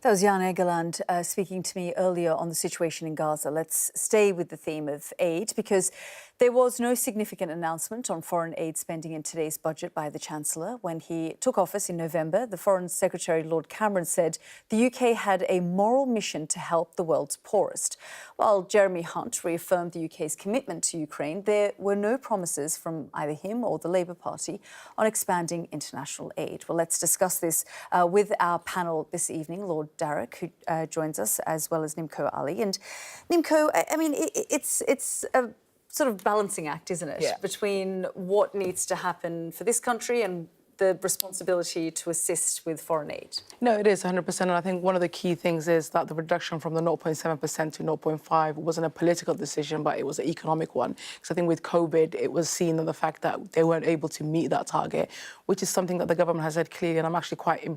That was Jan Egeland speaking to me earlier on the situation in Gaza. Let's stay with the theme of aid, because there was no significant announcement on foreign aid spending in today's budget by the Chancellor. When he took office in November, the Foreign Secretary, Lord Cameron, said the UK had a moral mission to help the world's poorest. While Jeremy Hunt reaffirmed the UK's commitment to Ukraine, there were no promises from either him or the Labour Party on expanding international aid. Well, let's discuss this with our panel this evening. Lord Darroch, who joins us, as well as Nimco Ali. And Nimco, I mean, it's a sort of balancing act, isn't it? Yeah. Between what needs to happen for this country and the responsibility to assist with foreign aid. No, it is 100%. And I think one of the key things is that the reduction from the 0.7% to 0.5 wasn't a political decision, but it was an economic one. Because I think with COVID, it was seen on the fact that they weren't able to meet that target, which is something that the government has said clearly. And I'm actually quite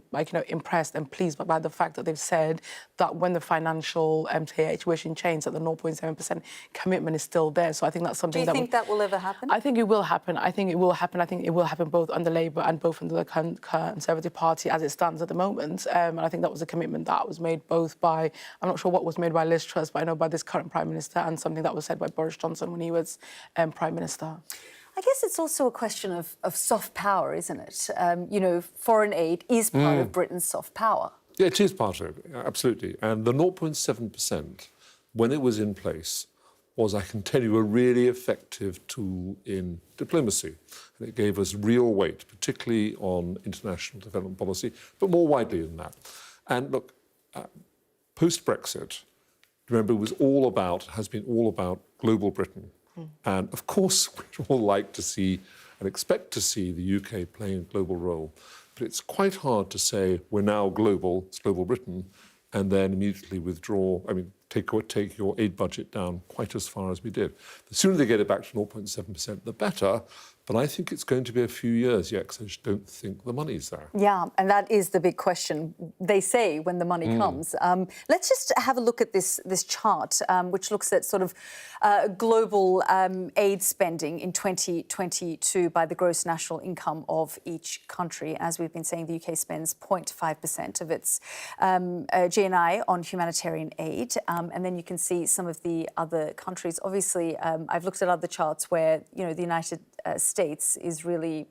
impressed and pleased by the fact that they've said that when the financial situation changed, that the 0.7% commitment is still there. So I think that's something Do you think that will ever happen? I think it will happen. I think it will happen. I think it will happen both under Labour and both under the Conservative Party as it stands at the moment. And I think that was a commitment that was made both by, I'm not sure what was made by Liz Truss, but I know by this current Prime Minister, and something that was said by Boris Johnson when he was Prime Minister. I guess it's also a question of soft power, isn't it? You know, foreign aid is part of Britain's soft power. Yeah, it is part of it, absolutely. And the 0.7%, when it was in place, was, I can tell you, a really effective tool in diplomacy. And it gave us real weight, particularly on international development policy, but more widely than that. And look, post-Brexit, remember, has been all about global Britain. And of course, we'd all like to see and expect to see the UK playing a global role. But it's quite hard to say we're now global, it's global Britain, and then immediately withdraw, take your aid budget down quite as far as we did. The sooner they get it back to 0.7%, the better. But I think it's going to be a few years yet, because I just don't think the money's there. Yeah, and that is the big question, they say, when the money comes. Let's just have a look at this chart, which looks at sort of global aid spending in 2022 by the gross national income of each country. As we've been saying, the UK spends 0.5% of its GNI on humanitarian aid. And then you can see some of the other countries. Obviously, I've looked at other charts where, you know, the United States is really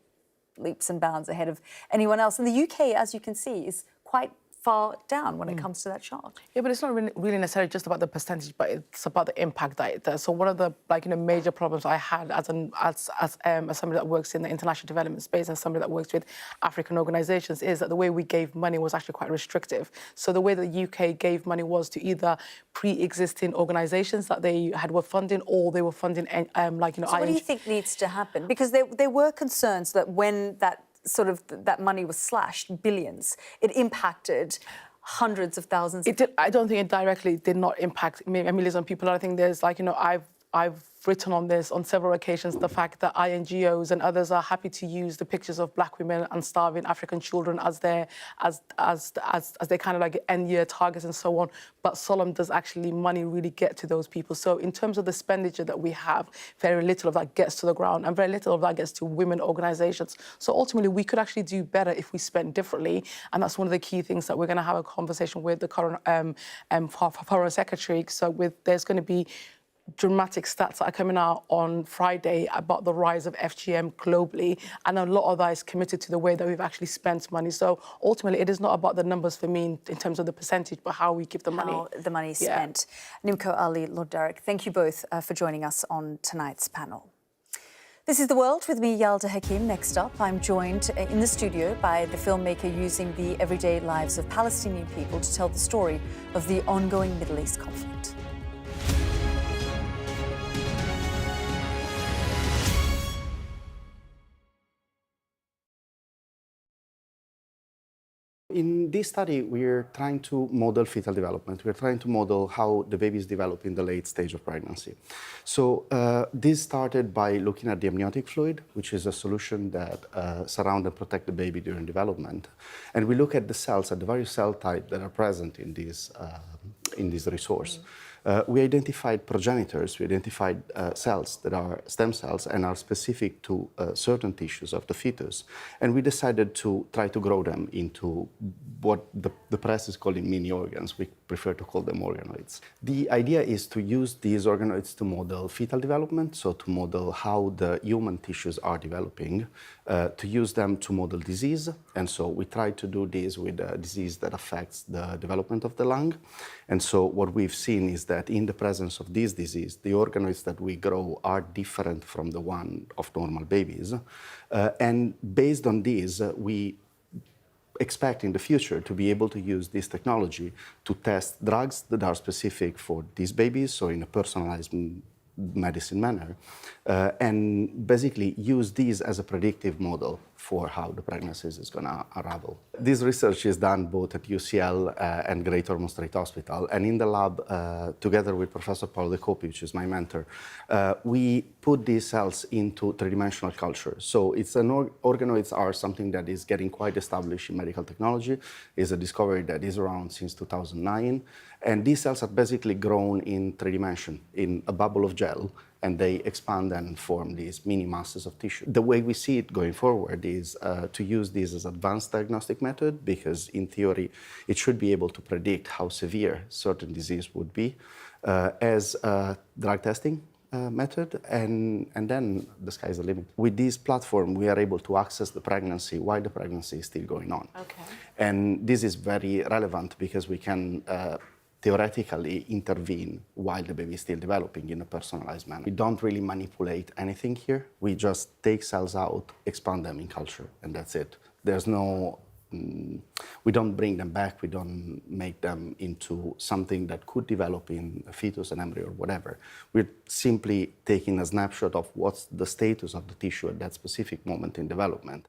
leaps and bounds ahead of anyone else. And the UK, as you can see, is quite far down when it comes to that chart. Yeah, but it's not really necessarily just about the percentage, but it's about the impact that it does. So one of the major problems I had as somebody that works in the international development space and somebody that works with African organisations is that the way we gave money was actually quite restrictive. So the way that the UK gave money was to either pre-existing organisations that they were funding, or they were funding So what do you think needs to happen? Because there were concerns that when that money was slashed, billions, it impacted hundreds of thousands. I don't think it directly did not impact millions of people. I think there's I've written on this on several occasions, the fact that NGOs and others are happy to use the pictures of black women and starving African children as their kind of end-year targets and so on. But Solomon, does actually money really get to those people? So in terms of the expenditure that we have, very little of that gets to the ground, and very little of that gets to women organisations. So ultimately, we could actually do better if we spent differently, and that's one of the key things that we're going to have a conversation with the current Foreign Secretary. So there's going to be dramatic stats that are coming out on Friday about the rise of FGM globally, and a lot of that is committed to the way that we've actually spent money. So ultimately, it is not about the numbers for me in terms of the percentage, but how we give the money. How the money is spent. Nimco Ali, Lord Darroch, thank you both for joining us on tonight's panel. This is The World with me, Yalda Hakim. Next up, I'm joined in the studio by the filmmaker using the everyday lives of Palestinian people to tell the story of the ongoing Middle East conflict. In this study, we're trying to model fetal development. We're trying to model how the babies develop in the late stage of pregnancy. So this started by looking at the amniotic fluid, which is a solution that surround and protect the baby during development. And we look at the cells, at the various cell types that are present in this resource. We identified progenitors, we identified cells that are stem cells and are specific to certain tissues of the fetus. And we decided to try to grow them into what the press is calling mini organs. We prefer to call them organoids. The idea is to use these organoids to model fetal development, so to model how the human tissues are developing, to use them to model disease. And so we tried to do this with a disease that affects the development of the lung. And so what we've seen is that in the presence of this disease, the organoids that we grow are different from the one of normal babies. And based on this, we expect in the future to be able to use this technology to test drugs that are specific for these babies, so in a personalized medicine manner, and basically use these as a predictive model for how the pregnancies is going to unravel. This research is done both at UCL and Great Ormond Street Hospital, and in the lab, together with Professor Paolo De Copi, which is my mentor, we put these cells into three-dimensional culture. So it's organoids are something that is getting quite established in medical technology. It's a discovery that is around since 2009. And these cells are basically grown in 3 dimensions, in a bubble of gel, and they expand and form these mini masses of tissue. The way we see it going forward is to use this as advanced diagnostic method, because in theory, it should be able to predict how severe certain disease would be as a drug testing method, and then the sky's the limit. With this platform, we are able to access the pregnancy while the pregnancy is still going on. Okay. And this is very relevant because we can theoretically intervene while the baby is still developing in a personalized manner. We don't really manipulate anything here. We just take cells out, expand them in culture, and that's it. There's no, we don't bring them back, we don't make them into something that could develop in a fetus, an embryo, or whatever. We're simply taking a snapshot of what's the status of the tissue at that specific moment in development.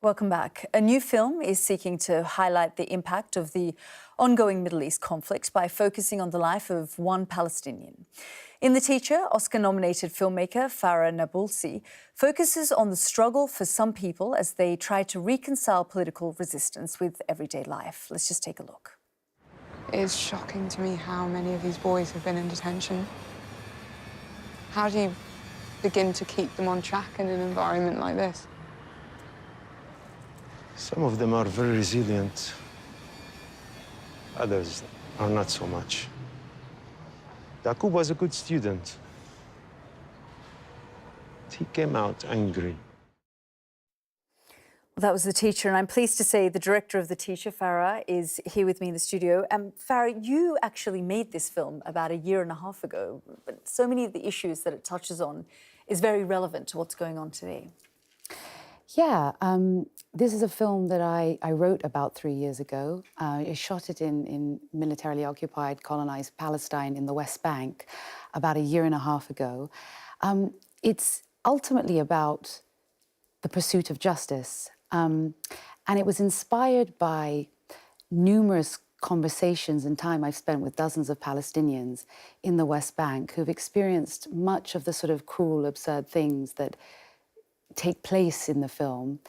Welcome back. A new film is seeking to highlight the impact of the ongoing Middle East conflict by focusing on the life of one Palestinian. In The Teacher, Oscar-nominated filmmaker Farah Nabulsi focuses on the struggle for some people as they try to reconcile political resistance with everyday life. Let's just take a look. It's shocking to me how many of these boys have been in detention. How do you begin to keep them on track in an environment like this? Some of them are very resilient. Others are not so much. Yaqub was a good student. He came out angry. Well, that was The Teacher, and I'm pleased to say the director of The Teacher, Farah, is here with me in the studio. Farah, you actually made this film about 1.5 years ago, but so many of the issues that it touches on is very relevant to what's going on today. Yeah, this is a film that I wrote about 3 years ago. I shot it in militarily occupied, colonized Palestine in the West Bank about a year and a half ago. It's ultimately about the pursuit of justice. And it was inspired by numerous conversations and time I've spent with dozens of Palestinians in the West Bank who've experienced much of the sort of cruel, absurd things that take place in the film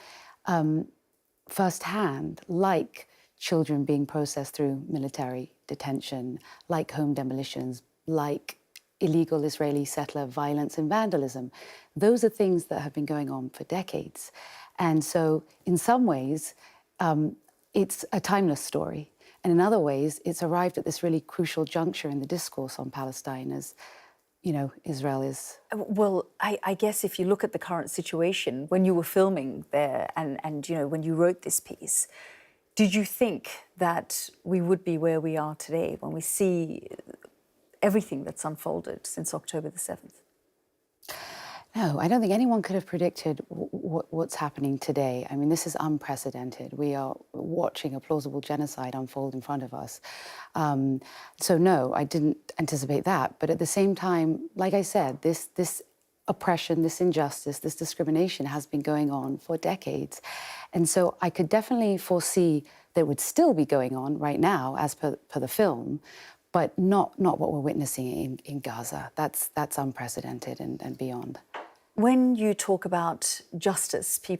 firsthand, like children being processed through military detention, like home demolitions, like illegal Israeli settler violence and vandalism. Those are things that have been going on for decades. And so in some ways, it's a timeless story. And in other ways, it's arrived at this really crucial juncture in the discourse on Palestine as, you know, Israel is... Well, I guess if you look at the current situation, when you were filming there and you know, when you wrote this piece, did you think that we would be where we are today when we see everything that's unfolded since October the 7th? No, I don't think anyone could have predicted what's happening today. I mean, this is unprecedented. We are watching a plausible genocide unfold in front of us. So no, I didn't anticipate that. But at the same time, like I said, this oppression, this injustice, this discrimination has been going on for decades. And so I could definitely foresee that it would still be going on right now, as per the film, but not what we're witnessing in Gaza. That's unprecedented and beyond. When you talk about justice, people